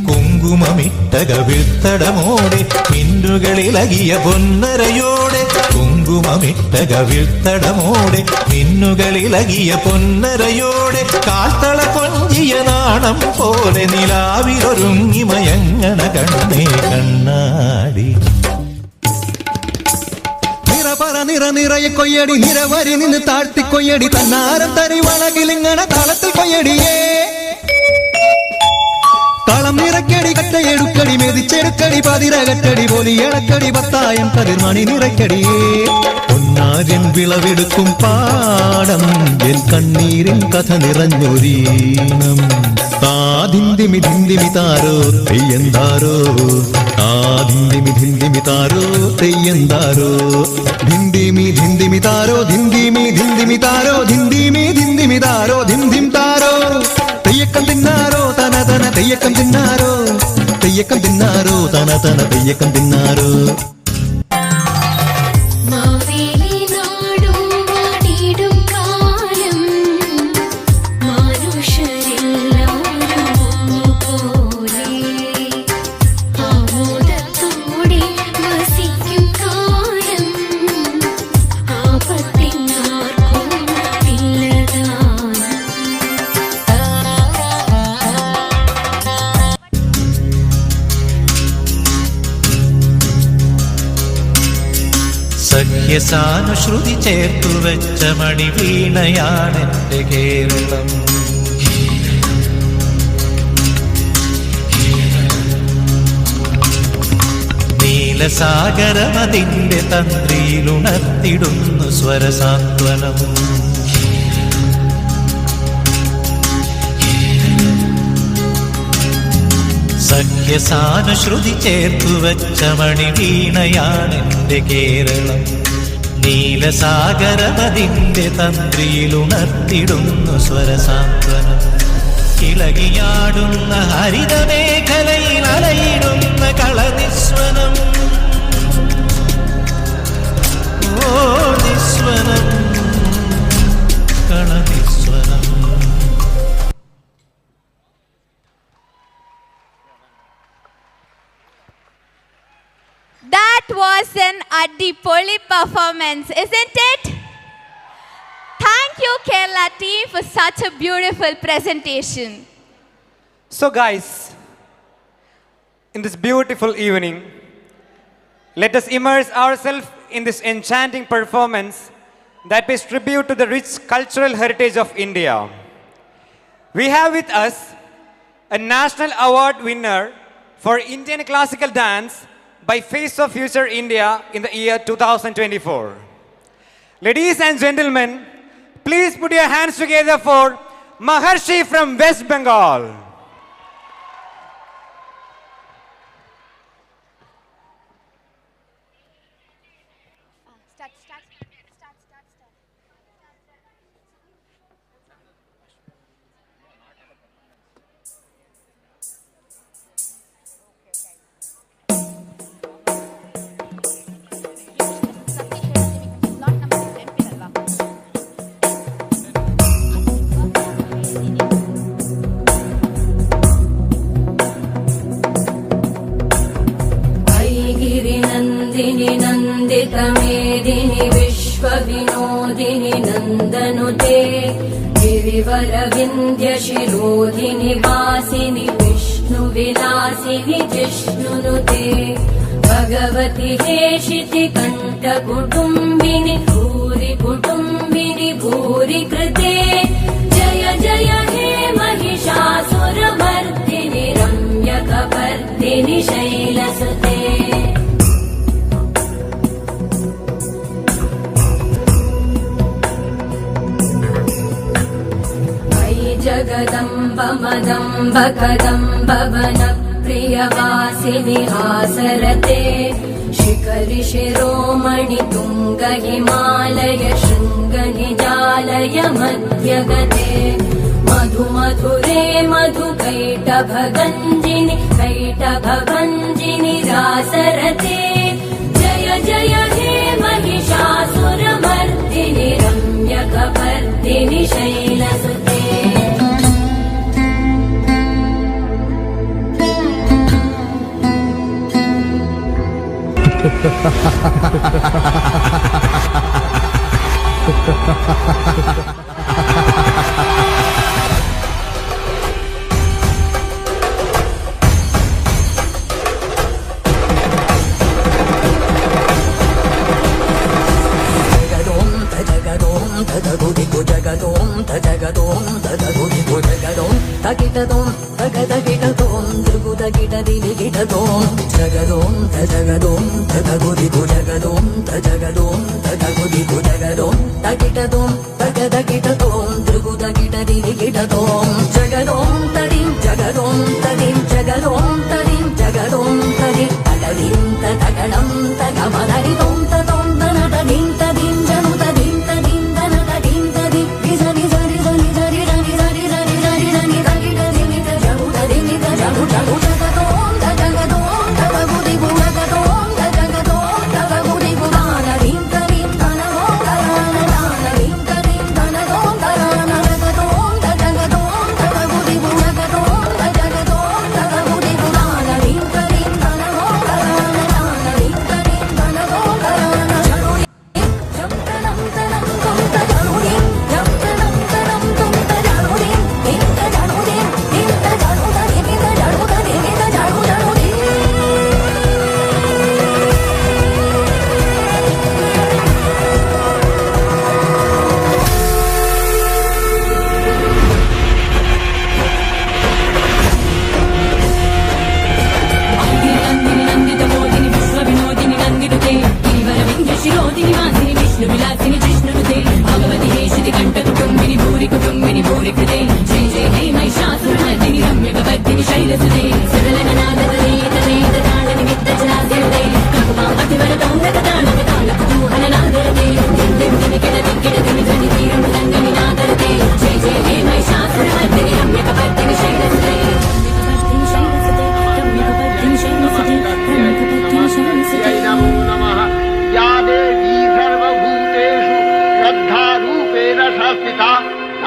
കുങ്കുമമിട്ടകവിൾത്തടമോടെ മിന്നുകളിലകിയ പൊന്നരയോടെ കുങ്കുമമിട്ടകവിൾത്തടമോടെ മിന്നുകളിലകിയ പൊന്നരയോടെ കാൽത്തള കൊഞ്ചിയ നാണം പോലെ നിലാവിലൊരുങ്ങി മയങ്ങണ കണ്ണേ കണ്ണാടി നിറയെ കൊയ്യടി നിരവരി നിന്ന് താഴ്ത്തി കൊയ്യടി തന്നാരം തരി വളകിലിങ്ങണ താളത്തിൽ കൊയ്യടിയേ താളം നിറക്കടി കട്ടയെടുക്കടി മെതിച്ചെടുക്കടി പതിരകട്ടടി പോലി ഇളക്കടി പത്തായം കതിർമണി നിറയ്ക്കടിയേ പൊന്നാര്യൻ വിളവെടുക്കും പാടം എൻ കണ്ണീരിൻ കഥ നിറഞ്ഞൊരീണം താതിന്തിമി ധിന്തിമി താരോ തെയ്യന്താരോ താതിന്തിമി ധിന്തിമി താരോ തെയ്യന്താരോ ധിന്തിമി ധിന്തിമി താരോ ധിന്തിമി ധിന്തിമി താരോ ധിന്തിമി ധിന്തിമി താരോ ധിന്തിം താരോ തെയ്യക്കം തിന്നാരോ തന തന തെയ്യക്കം തിന്നാരോ തെയ്യക്കം തിന്നാരോ തന തന തെയ്യക്കം തിന്നാരോ സഖ്യസാനുശ്രുതി ചേർത്തു വെച്ച മണിവീണയാണെന്റെ കേരളം നീലസാഗരമതിന്റെ തന്ത്രിയിലുണർത്തിടുന്നു സ്വരസാന്ത്വനം സഖ്യസാനുശ്രുതി ചേർത്തു വെച്ച മണിവീണയാണെന്റെ കേരളം നീലസാഗരമതിൻ്റെ തന്ത്രിയിലുണർത്തിടുന്നു സ്വരസാന്ത്വനം. ഇളകിയാടുന്ന ഹരിതമേഖലയിൽ അലയിടുന്ന കളനിസ്വനം. ഓ നിസ്വനം, കളനിസ്വനം. That was an Adipoli performance, isn't it? Thank you, Kerala team, for such a beautiful presentation. So guys, in this beautiful evening, let us immerse ourselves in this enchanting performance that pays tribute to the rich cultural heritage of India. We have with us a national award winner for Indian classical dance by Face of Future India in the year 2024. Ladies and gentlemen, please put your hands together for Maharshi from West Bengal. नन्दितमेदिनि विश्वविनोदिनि नन्दनुते गिरिवरविन्द्यशिरोधिनि वासिनि विष्णुविलासिनि जिष्णुनुते भगवति हेशिति कण्ठकुटुम्बिनि भूरि कुटुम्बिनि भूरि कृते जय जय हे महिषासुरमर्दिनि रम्यकपर्दिनि शैलसुते जगदम्ब मदम्ब कदम्ब वनप्रियवासिनि हासरते शिखरि शिरोमणि तुङ्ग हिमालय शृङ्ग निजालय मध्यगते मधु मधुरे मधुकैटभगञ्जिनि कैटभभञ्जिनि रासरते जय जय हे Mahishasuramardini रम्यकपर्दिनि शैलसुते Takitadom, takadakitadom, drugudakitadilikitadom, jagadom, tajagadom, tatagudiku jagadom, tajagadom, tatagudiku jagadom, takitadom, takadakitadom, drugudakitadilikitadom, jagadom, tadim, jagadom, tadim, jagadom, tadim, jagadom, tadim, takadim, tatakadam, takamadadidom, tadom, danadadim, tadim, janu tadim, tadim, danadadim, tadim, gizani, zari, zani, zari, rani, zari, rani, zari, rani, zari, rani, jamu, tadim, jamu, jamu, jagadom, tajagadom, takagudiku jagadom, tajagadom, takagudiku danadim, tadim, danadom, danadadim, tadim, danadom, danadadim, jagadom, tajagadom,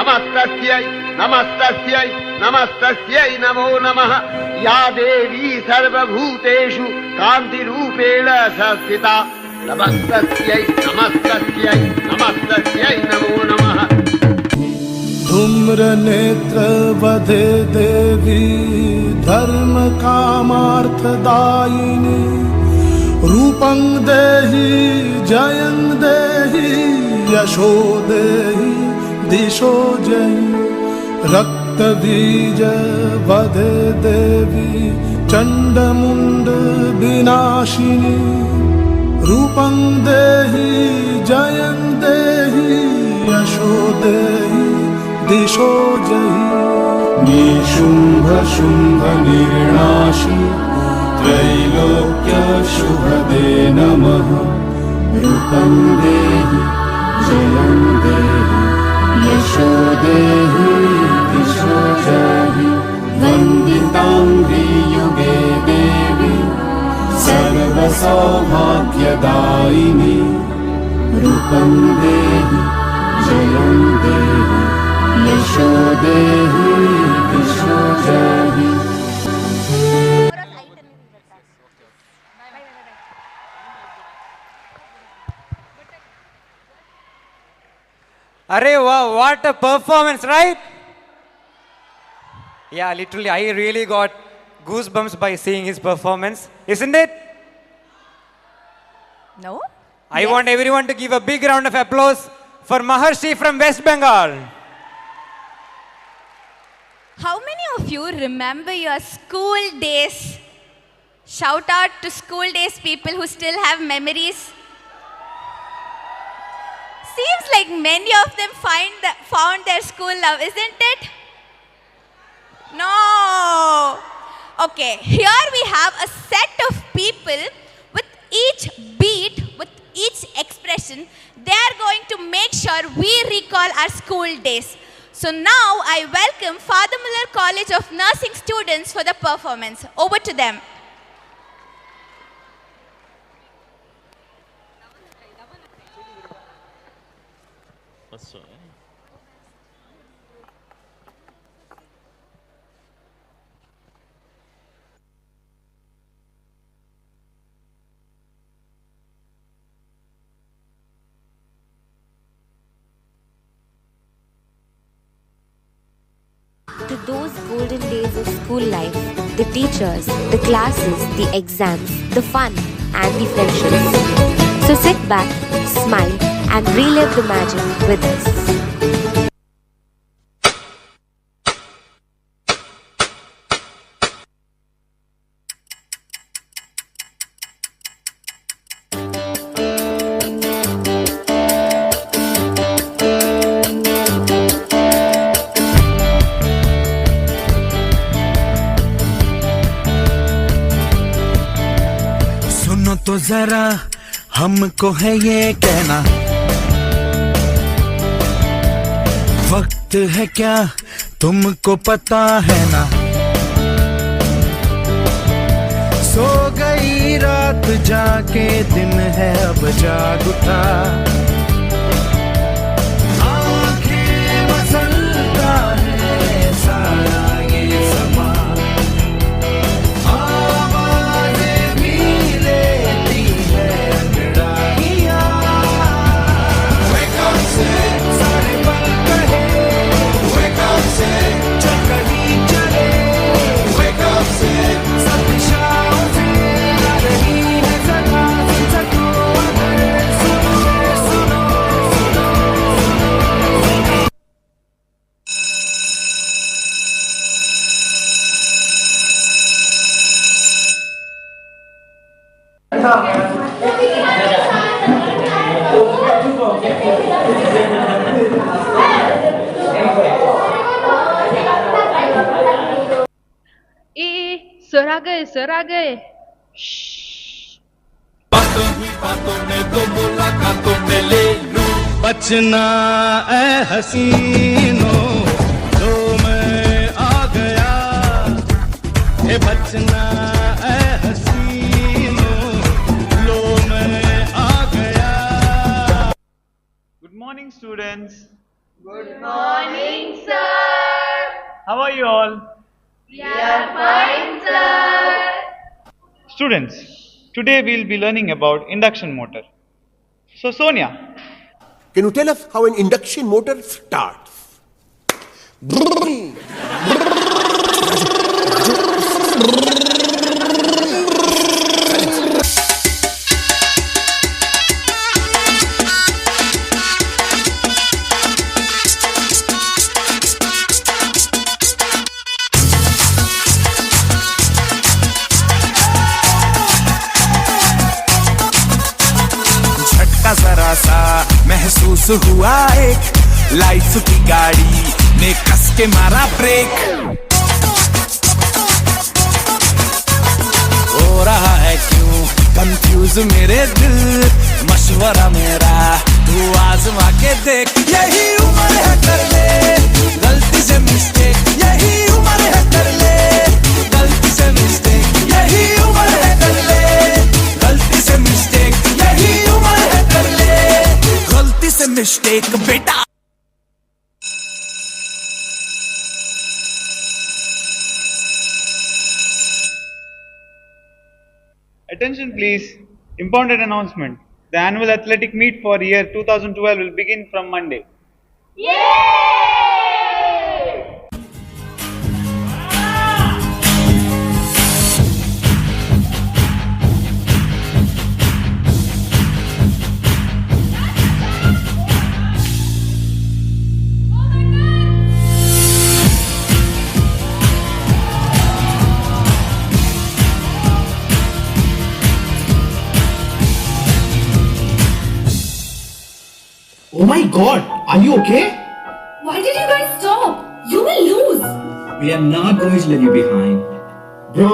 नमस्तस्यै नमस्तस्यै नमस्तस्यै नमो नमः या देवी सर्वभूतेषु कान्तिरूपेण संस्थिता नमस्तस्यै नमस्तस्यै नमस्तस्यै नमो नमः धूम्र नेत्र वधे देवी धर्म कामार्थदायिनी रूपं देहि जयं देहि यशो देहि दिशो जयि रक्तबीज वधे देवी चण्डमुण्ड विनाशिनी रूपं देहि जयं देहि यशो देहि दिशो जयि निशुम्भ शुम्भ निर्णाशि त्रैलोक्य शुभदे नमः रूपं देहि जयं देहि यशो देहि दिशो जयि वन्दिताङ्घ्रि युगे देवी सर्वसौभाग्यदायिनी रूपं देहि जयं देहि यशो देहि दिशो जयि Arey wow, what a performance, right? Yeah, literally, I really got goosebumps by seeing his performance, isn't it? No? I want everyone to give a big round of applause for Maharshi from West Bengal. How many of you remember your school days? Shout out to school days people who still have memories. Seems like many of them found their school love, isn't it? No. Okay, here we have a set of people with each beat, with each expression. They are going to make sure we recall our school days. So now I welcome Father Muller College of Nursing students for the performance. Over to them. To those golden days of school life, the teachers, the classes, the exams, the fun and the friendships. So sit back, smile and relive the magic with us. तो जरा हमको है ये कहना वक्त है क्या तुमको पता है ना सो गई रात जाके दिन है अब जाग उठा आंखें मसलता है सारा ये समा सर आ गए बातों ही बातों में तो मुलाकातों में ले लूं बचना ऐ हसीनों लो मैं आ गया ए बचना ऐ हसीनों लो मैं आ गया Good morning, students. Good morning. How are you all? We are fine, sir. Students, today we'll be learning about induction motor. So Sonia, can you tell us how an induction motor starts? झटका जरा सा महसूस हुआ एक life की गाड़ी ने कस के मारा ब्रेक हो रहा है क्यों कंफ्यूज मेरे दिल मशवरा मेरा तू आजमा के देख यही उम्र है कर ले गलती से मिस्टेक यही उम्र है कर ले गलती से मिस्टेक यही उम्र है कर ले गलती से मिस्टेक यही उम्र है कर ले गलती से मिस्टेक बेटा attention please. Important announcement. The annual athletic meet for year 2012 will begin from Monday. Oh my god, are you okay? Why did you guys stop? You will lose. We are not going to leave you behind. Bro,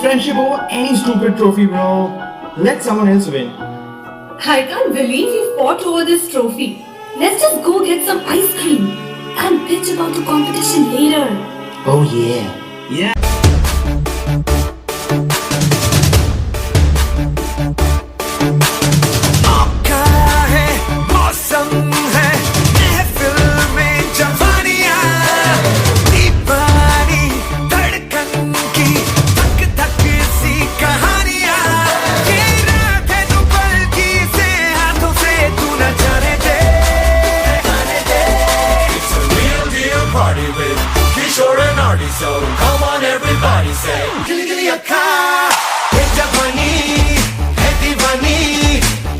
friendship over any stupid trophy, bro. Let someone else win. I can't believe you fought over this trophy. Let's just go get some ice cream and bitch about the competition later. Oh yeah. Yeah. So come on everybody say Gilly gilly akka Hey Japani Hey Divani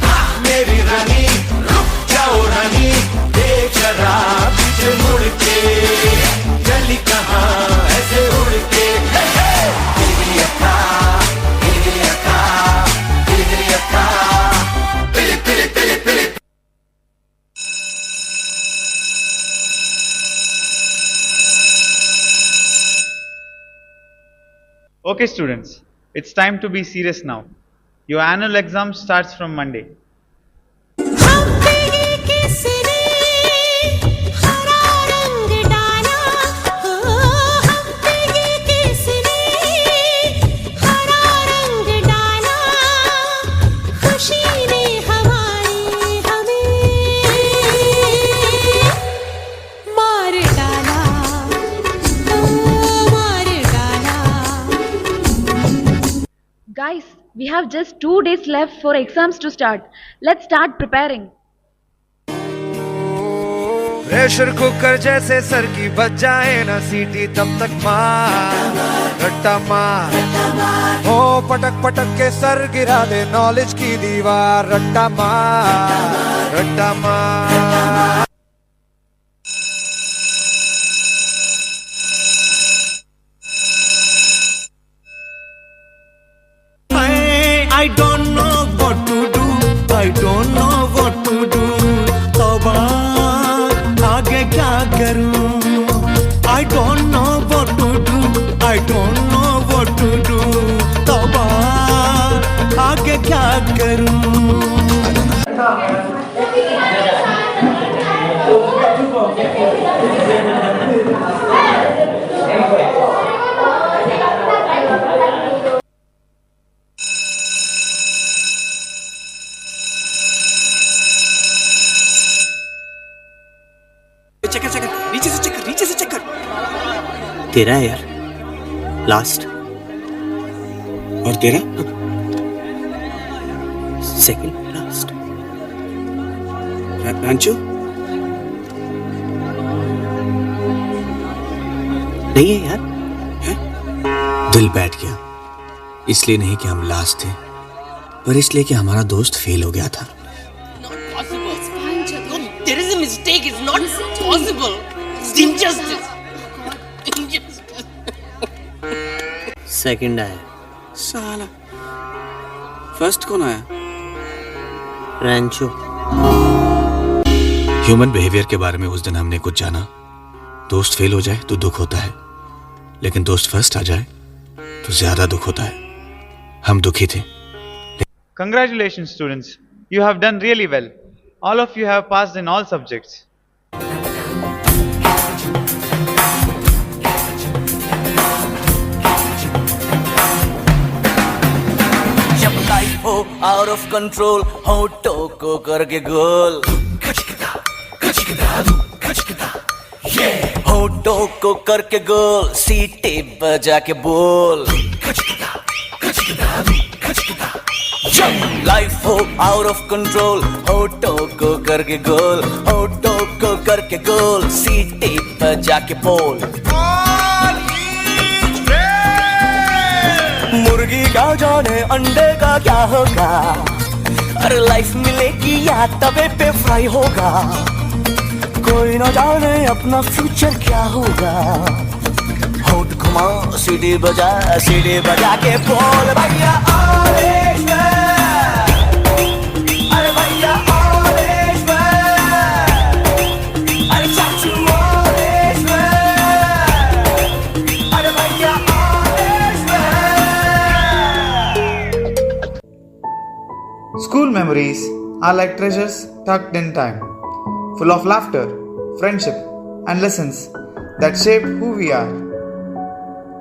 Ha Meri Rani Ruk jao Rani Dekh jara Piche mud ke Gali kahan Aise ud ke Hey hey Gilly gilly akka Gilly gilly akka Gilly gilly akka Pili pili pili pili Okay students, it's time to be serious now. Your annual exam starts from Monday. Guys, we have just 2 days left for exams to start. Let's start preparing. Pressure cooker जैसे sir की बच जाए ना सीटी तब तक मार रट्टा मार हो पटक पटक के सर गिरा दे नॉलेज की दीवार रट्टा मार रट्टा मार I don't know what to do I don't know what to do तौबा आगे क्या करूं I don't know what to do I don't know what to do तौबा आगे क्या करूं चेकर नीचे से चेकर तेरा है यार, लास्ट। और तेरा? Second last. रांचू नहीं है यार, है? दिल बैठ गया, इसलिए नहीं कि हम लास्ट थे, पर इसलिए कि हमारा दोस्त फेल हो गया था। There is a mistake. It's not possible. It's injustice. Injustice. Second आया। साला फर्स्ट कौन आया? रांचू। ह्यूमन बिहेवियर के बारे में उस दिन हमने कुछ जाना। दोस्त फेल हो जाए तो दुख होता है, लेकिन दोस्त फर्स्ट आ जाए तो ज्यादा दुख होता है। हम दुखी थे। Congratulations, students. You have done really well. All of you have passed in all subjects. जब लाइफ हो आउट ऑफ कंट्रोल, होठों को करके गोल, होठों को करके गोल, सीटे बजा के बोल। लाइफ हो आउट ऑफ कंट्रोल, होठों को करके गोल, होठों को करके गोल, सीटे बजा के बोल। मुर्गी क्या जाने अंडे का क्या होगा, अरे लाइफ मिलेगी या तवे पे फ्राई होगा, कोई ना जाने अपना फ्यूचर क्या होगा। होठ घुमा सीढ़ी बजा के बोल भैया ऑल इज वेल, अरे भैया ऑल इज वेल, अरे चाचू ऑल इज वेल, अरे भैया all is well. School memories are like treasures tucked in time, full of laughter, friendship, and lessons that shape who we are.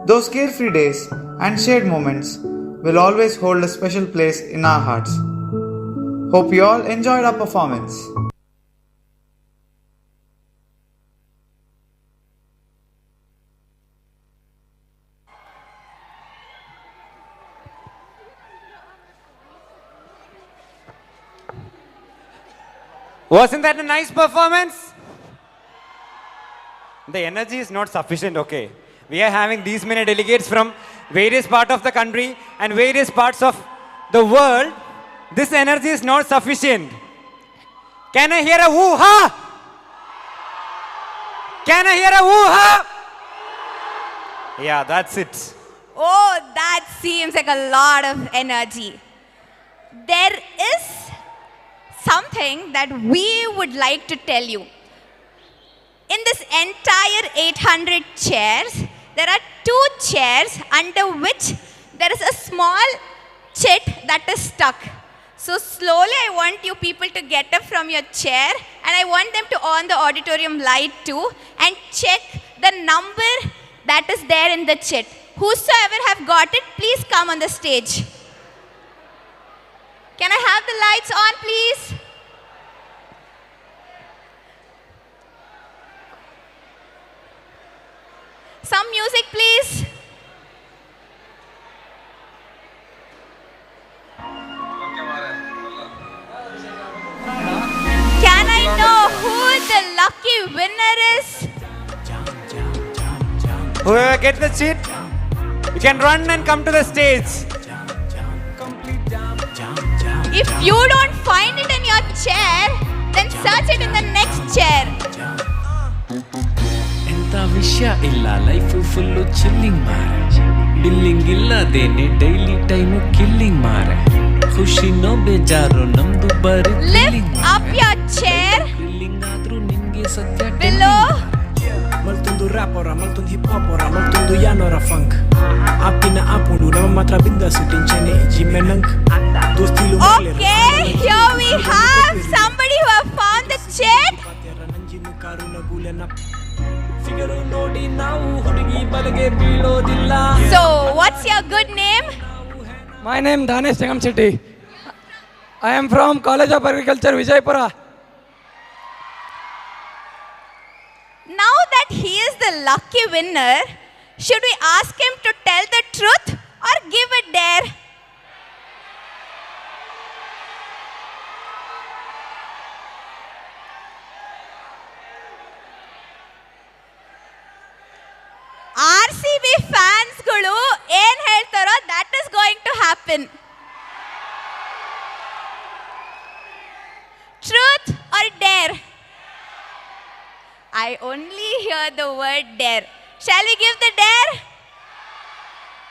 Those carefree days and shared moments will always hold a special place in our hearts. Hope you all enjoyed our performance. Wasn't that a nice performance? The energy is not sufficient, okay. We are having these many delegates from various parts of the country and various parts of the world. This energy is not sufficient. Can I hear a woo-ha? Can I hear a woo-ha? Yeah, that's it. Oh, that seems like a lot of energy. There is something that we would like to tell you. In this entire 800 chairs, there are 2 chairs under which there is a small chit that is stuck. So slowly I want you people to get up from your chair, and I want them to on the auditorium light too and check the number that is there in the chit. Whosoever have got it, please come on the stage. Can I have the lights on, please? Some music, please. Can I know who the lucky winner is? Whoever gets the chit, you can run and come to the stage. If you don't find it in your chair, then search it in the next chair. ವಿಷಯ ಇಲ್ಲ, life full chilling ಮಾರೆ, billing ಇಲ್ಲದೇನೆ daily time killing ಮಾರೆ, ಖುಷಿನೋ ಬೇಜಾರು ನಮ್ದು ಬರೀ Lift up your chair. Thrilling ಆದ್ರೂ ನಿಮ್ಗೆ ಸದ್ಯ Below. ಮಲ್ತೊಂದು ರ್ಯಾಪರ, ಮಲ್ತೊಂದು ಹಿಪ್ ಹಾಪರ, ಮಲ್ತೊಂದು ಯಾನೋರ ಫಂಕ್, ಆಪಿನ ಆಪುಡು ನಮ್ಮ ಮಾತ್ರ ಬಿಂದಾಸು tension ಜಿಮ್ಮೆನಂಕ್ ದೋಸ್ತಿಲು. Okay, here we have somebody who have found the chit. So, what's your good name? My name Danesh Changam Chetty. I am from College of Agriculture, Vijaypura. Now that he is the lucky winner, Should we ask him to tell the truth or give a dare? RCB ಫ್ಯಾನ್ಸ್ಗಳು ಏನ್ ಹೇಳ್ತಾರೋ that is going to happen. Truth or dare? I only hear the word dare. Shall we give the dare?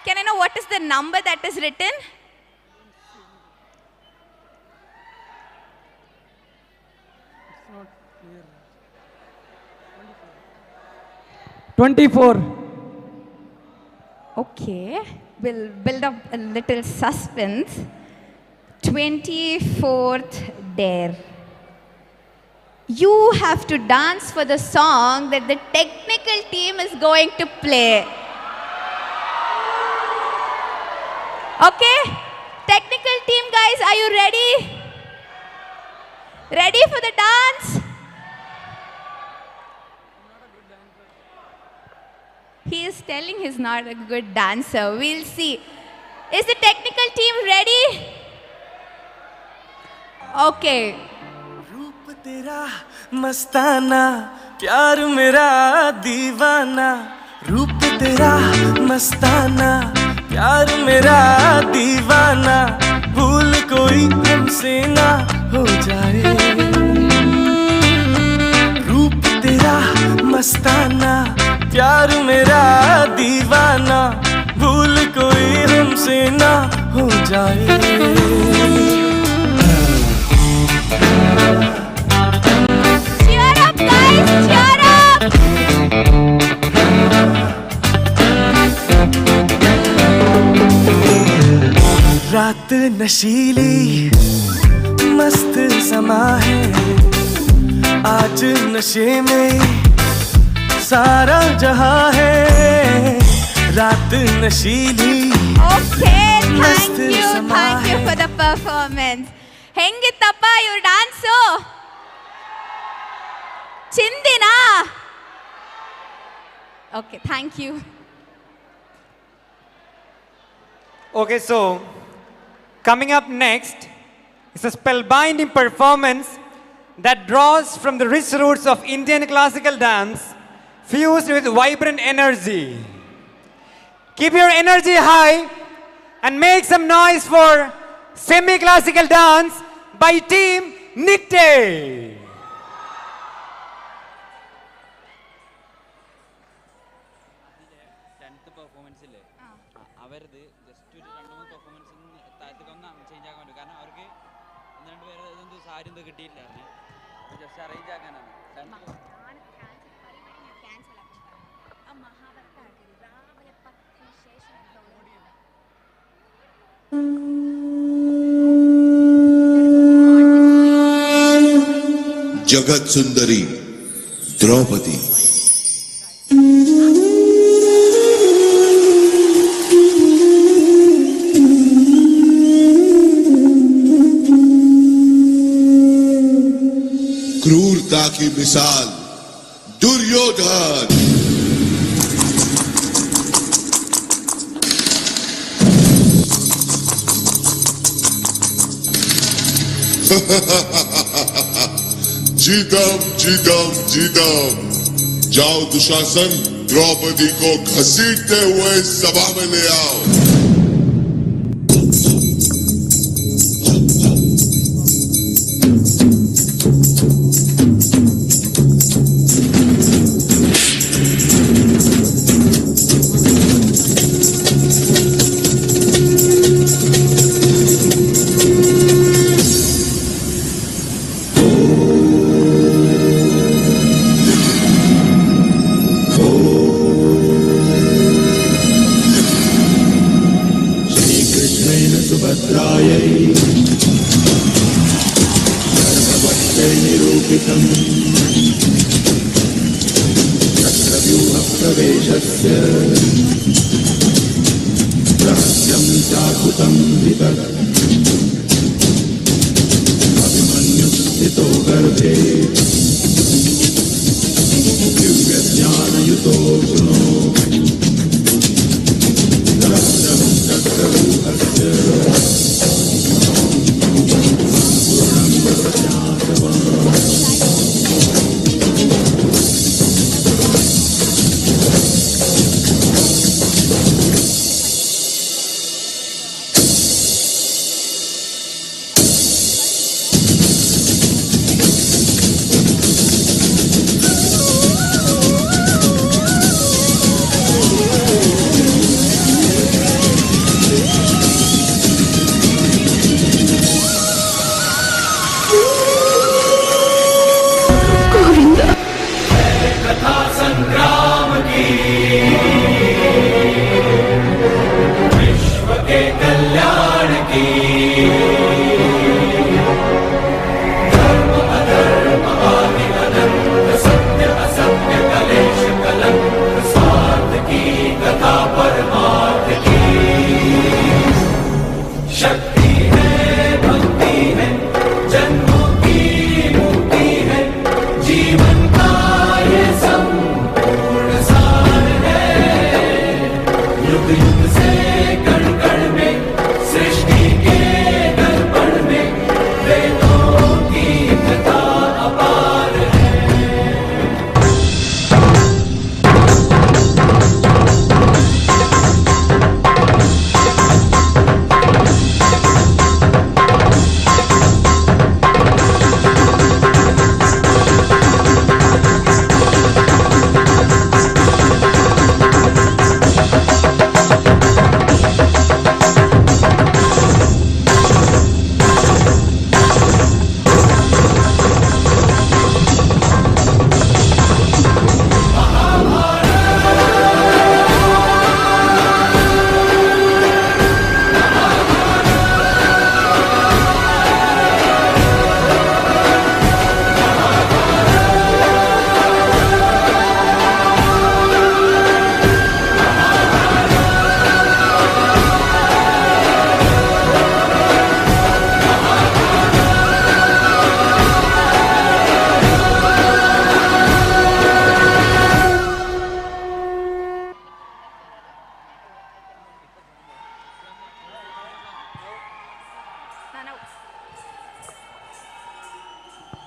Can I know what is the number that is written? It's not clear. 24. Okay, we'll build up a little suspense. 24th dare. You have to dance for the song that the technical team is going to play. Okay? Technical team guys, are you ready? Ready for the dance? He is telling he's not a good dancer. We'll see. Is the technical team ready? Okay. रूप तेरा मस्ताना प्यार मेरा दीवाना रूप तेरा मस्ताना प्यार मेरा दीवाना भूल कोई हमसे ना हो जाए रूप तेरा मस्ताना प्यार मेरा दीवाना भूल कोई हमसे ना हो जाए Cheer up guys, cheer up! रात नशीली मस्त समा है आज नशे में सारा जहां है रात नशीली Okay, thank you for the performance. ಹೆಂಗಿತ್ತಪ್ಪ ಇವ್ರ ಡ್ಯಾನ್ಸು ಚಿಂದಿನಾ okay thank you Okay, so coming up next is a spellbinding performance that draws from the rich roots of Indian classical dance fused with vibrant energy. Keep your energy high and make some noise for semi-classical dance by team Dignitary. जगत सुंदरी द्रौपदी क्रूरता की मिसाल दुर्योधन जीतम जीतम जीतम जाओ दुशासन द्रौपदी को घसीटते हुए सभा में ले आओ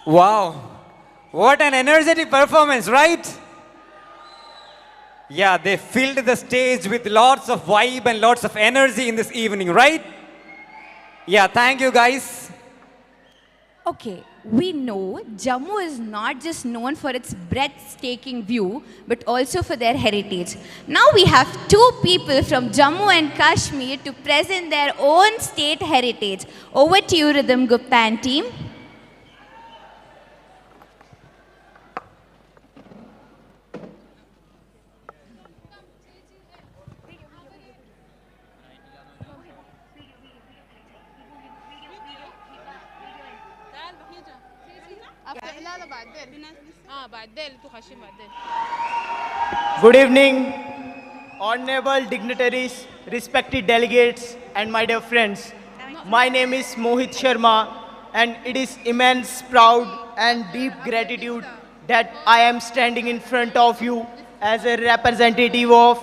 Wow, what an energetic performance, right? Yeah, they filled the stage with lots of vibe and lots of energy in this evening, right? Yeah, thank you guys. Okay, we know Jammu is not just known for its breathtaking view, but also for their heritage. Now we have two people from Jammu and Kashmir to present their own state heritage. Over to you, Rhythm Gupta and team. Good evening, honorable dignitaries, respected delegates, and my dear friends. My name is Mohit Sharma, and it is immense proud and deep gratitude that I am standing in front of you as a representative of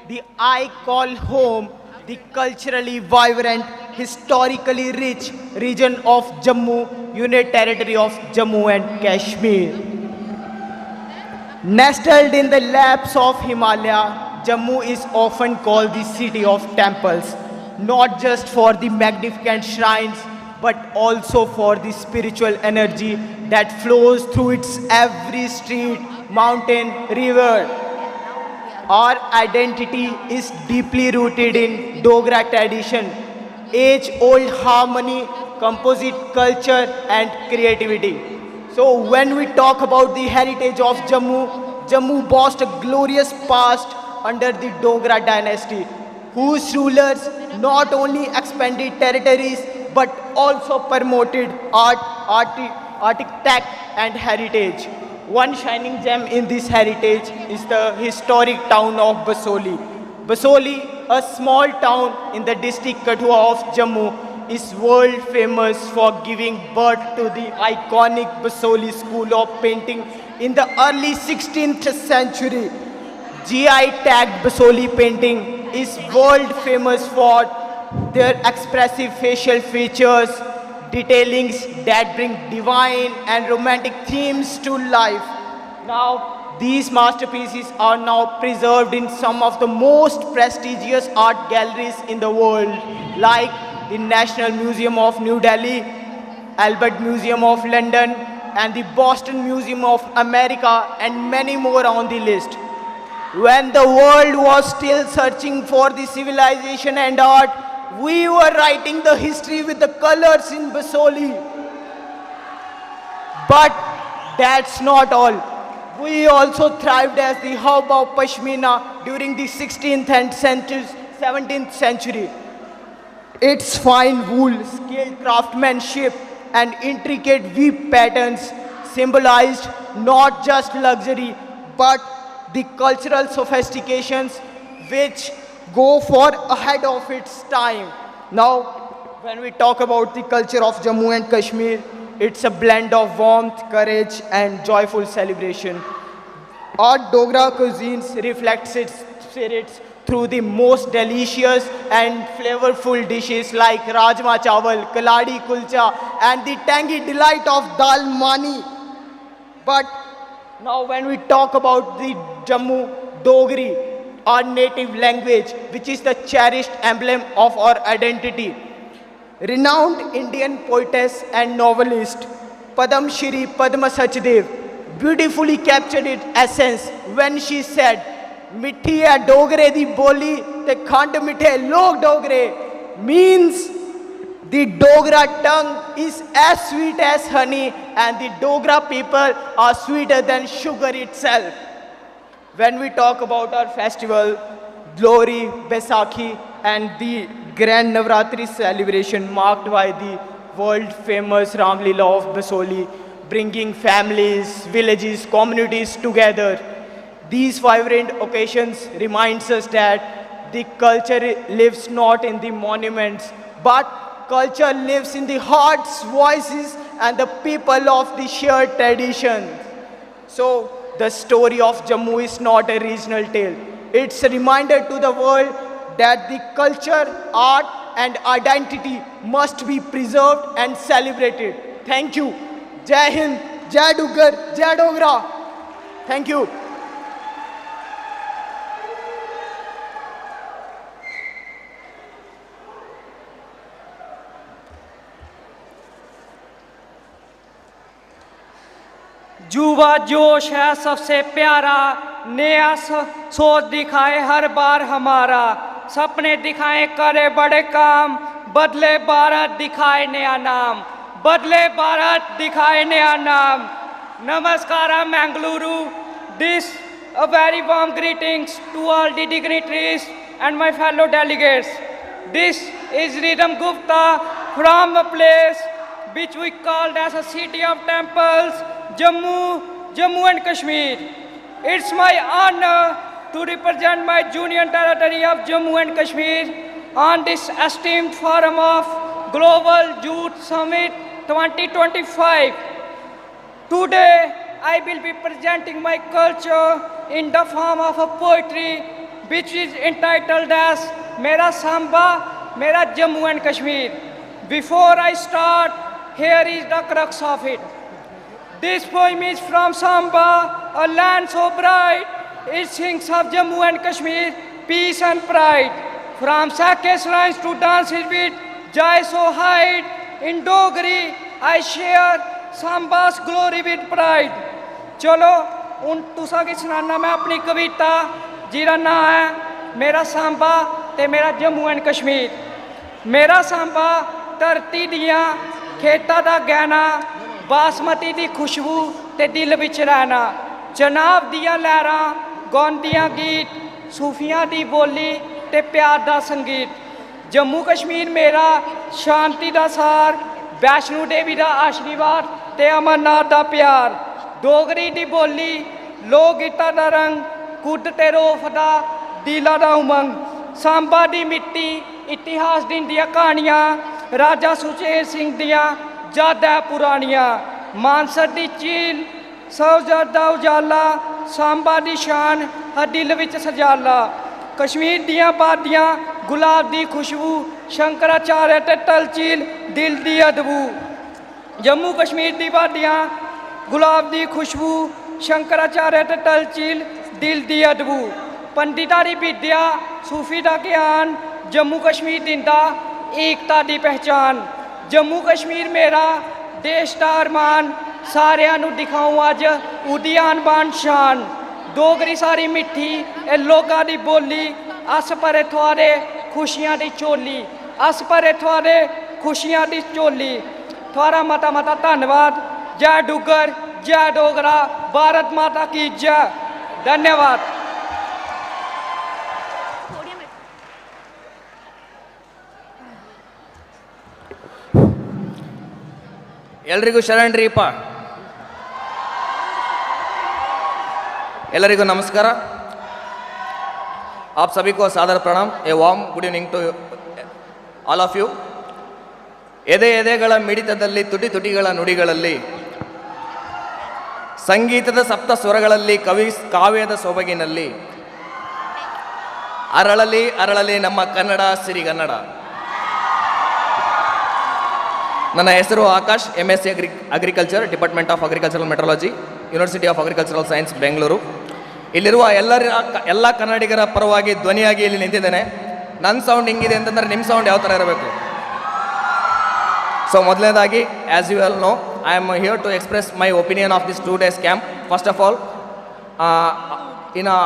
the I call home, the culturally vibrant, historically rich region of Jammu, Union Territory of Jammu and Kashmir. Nestled in the laps of Himalaya, Jammu is often called the city of temples, not just for the magnificent shrines, but also for the spiritual energy that flows through its every street, mountain, river. Our identity is deeply rooted in Dogra tradition, age-old harmony, composite culture, and creativity. So when we talk about the heritage of Jammu, Jammu boasts a glorious past under the Dogra dynasty, whose rulers not only expanded territories but also promoted art, architect and heritage. One shining gem in this heritage is the historic town of Basoli. Basoli, a small town in the district Kathua of Jammu, is world famous for giving birth to the iconic Basoli school of painting in the early 16th century. GI tagged Basoli painting is world famous for their expressive facial features, detailings that bring divine and romantic themes to life. Now, these masterpieces are now preserved in some of the most prestigious art galleries in the world, like the National Museum of New Delhi, Albert Museum of London, and the Boston Museum of America, and many more on the list. When the world was still searching for the civilization and art, we were writing the history with the colors in Basoli. But that's not all. We also thrived as the hub of Pashmina during the 16th and 17th century. Its fine wool, skilled craftsmanship, and intricate weave patterns symbolized not just luxury, but the cultural sophistications which go far ahead of its time. Now, when we talk about the culture of Jammu and Kashmir, it's a blend of warmth, courage, and joyful celebration. Our Dogra cuisines reflects its spirits through the most delicious and flavorful dishes like Rajma Chawal, Kaladi Kulcha, and the tangy delight of Dal Mani. But now when we talk about the Jammu Dogri, our native language, which is the cherished emblem of our identity. Renowned Indian poetess and novelist Padam Shri Padma Sachdev beautifully captured its essence when she said, "Mithi hai Dogre di boli te khand mithe log Dogre," means the Dogra tongue is as sweet as honey and the Dogra people are sweeter than sugar itself. When we talk about our festival, Glory, Baisakhi, and the Grand Navratri celebration marked by the world-famous Ram Leela of Basoli, bringing families, villages, communities together. These vibrant occasions reminds us that the culture lives not in the monuments, but culture lives in the hearts, voices, and the people of the shared traditions. So, the story of Jammu is not a regional tale. It's a reminder to the world that the culture, art, and identity must be preserved and celebrated. Thank you. Jai Hind, Jai Duggar, Jai Dogra. Thank you. युवा जोश है सबसे प्यारा, नया सोच दिखाए हर बार हमारा, सपने दिखाए करे बड़े काम, बदले भारत दिखाए नया नाम, बदले भारत दिखाए नया नाम. Namaskara Mangaluru. This a very warm greetings to all the dignitaries and my fellow delegates. This is Ridham Gupta from a place which we called as a city of temples, Jammu and Kashmir. It's my honor to represent my union territory of Jammu and Kashmir on this esteemed forum of Global Youth Summit 2025. Today, I will be presenting my culture in the form of a poetry which is entitled as Mera Samba, Mera Jammu and Kashmir. Before I start, here is the crux of it. This poem is from Samba, a land so bright, it sings of Jammu and Kashmir, peace and pride. From Sakesh lines to dances with Jai so hide, in Dogri I share Samba's glory with pride. चलो उन तुसा की सुनाना मैं अपनी कविता जिरा ना है मेरा सांबा ते मेरा जम्मू एंड कश्मीर. मेरा सांबा धरती दिया खेता दा गहना, बासमती दी खुशबू ते दिल विच रहना, जनाब दिया लहरा गाउंदियां गीत, सूफियां दी बोली ते प्यार दा संगीत. जम्मू कश्मीर मेरा शांति दा सार, वैष्णो देवी दा आशीर्वाद ते अमरनाथ दा प्यार. डोगरी दी बोली लोक गीतां दा रंग, कुद ते रोफ दा दिला दा उमंग. सांबा दी मिट्टी इतिहास दिंदियां कहानियां, राजा सुचेत सिंह दियां यादां पुरानियां. मानसर दी झील सौजर दा उजाला, सांबा दी शान हर दिल विच सजाला. कश्मीर दियां बादियां गुलाब दी खुशबू, शंकराचार्य ते टल झील दिल दी अदबू. जम्मू कश्मीर दी बादियां गुलाब दी खुशबू, शंकराचार्य ते टल झील दिल दी अदबू. पंडिता दी विद्या सूफी दा ज्ञान, जम्मू कश्मीर दिंदा एकता दी पहचान. जम्मू कश्मीर मेरा देश दा अरमान, सारियां नू दिखाऊं अज उदी आन बान शान. डोगरी सारी मिट्ठी ए लोगां दी बोली, अस भरे थुआरे खुशियां दी चोली, अस भरे थुआरे खुशियां दी चोली. थुआरा मता मता धन्यवाद. जय डुग्गर, जय डोगरा, भारत माता की जय. धन्यवाद. ಎಲ್ರಿಗೂ ಶರಣ್ರೀಪ. ಎಲ್ಲರಿಗೂ ನಮಸ್ಕಾರ. आप सभी को सादर प्रणाम. A warm good evening to all of you. ಎದೆ ಎದೆಗಳ ಮಿಡಿತದಲ್ಲಿ, ತುಟಿ ತುಟಿಗಳ ನುಡಿಗಳಲ್ಲಿ, ಸಂಗೀತದ ಸಪ್ತ ಸ್ವರಗಳಲ್ಲಿ, ಕಾವ್ಯದ ಸೊಬಗಿನಲ್ಲಿ ಅರಳಲಿ ಅರಳಲಿ ನಮ್ಮ ಕನ್ನಡ ಸಿರಿಗನ್ನಡ. ನನ್ನ ಹೆಸರು Akash, MSc agriculture, department of agricultural metrology, university of agricultural science, Bengaluru. ಇಲ್ಲಿರುವ ಎಲ್ಲ ಕನ್ನಡಿಗರ ಪರವಾಗಿ ಧ್ವನಿಯಾಗಿ ಇಲ್ಲಿ ನಿಂತಿದ್ದೇನೆ. ನನ್ನ ಸೌಂಡ್ ಹಿಂಗಿದೆ ಅಂತಂದರೆ ನಿಮ್ಮ ಸೌಂಡ್ ಯಾವ ಥರ ಇರಬೇಕು? ಸೊ ಮೊದಲನೇದಾಗಿ, as you well know, I am here to express my opinion of this 2 days camp. First of all,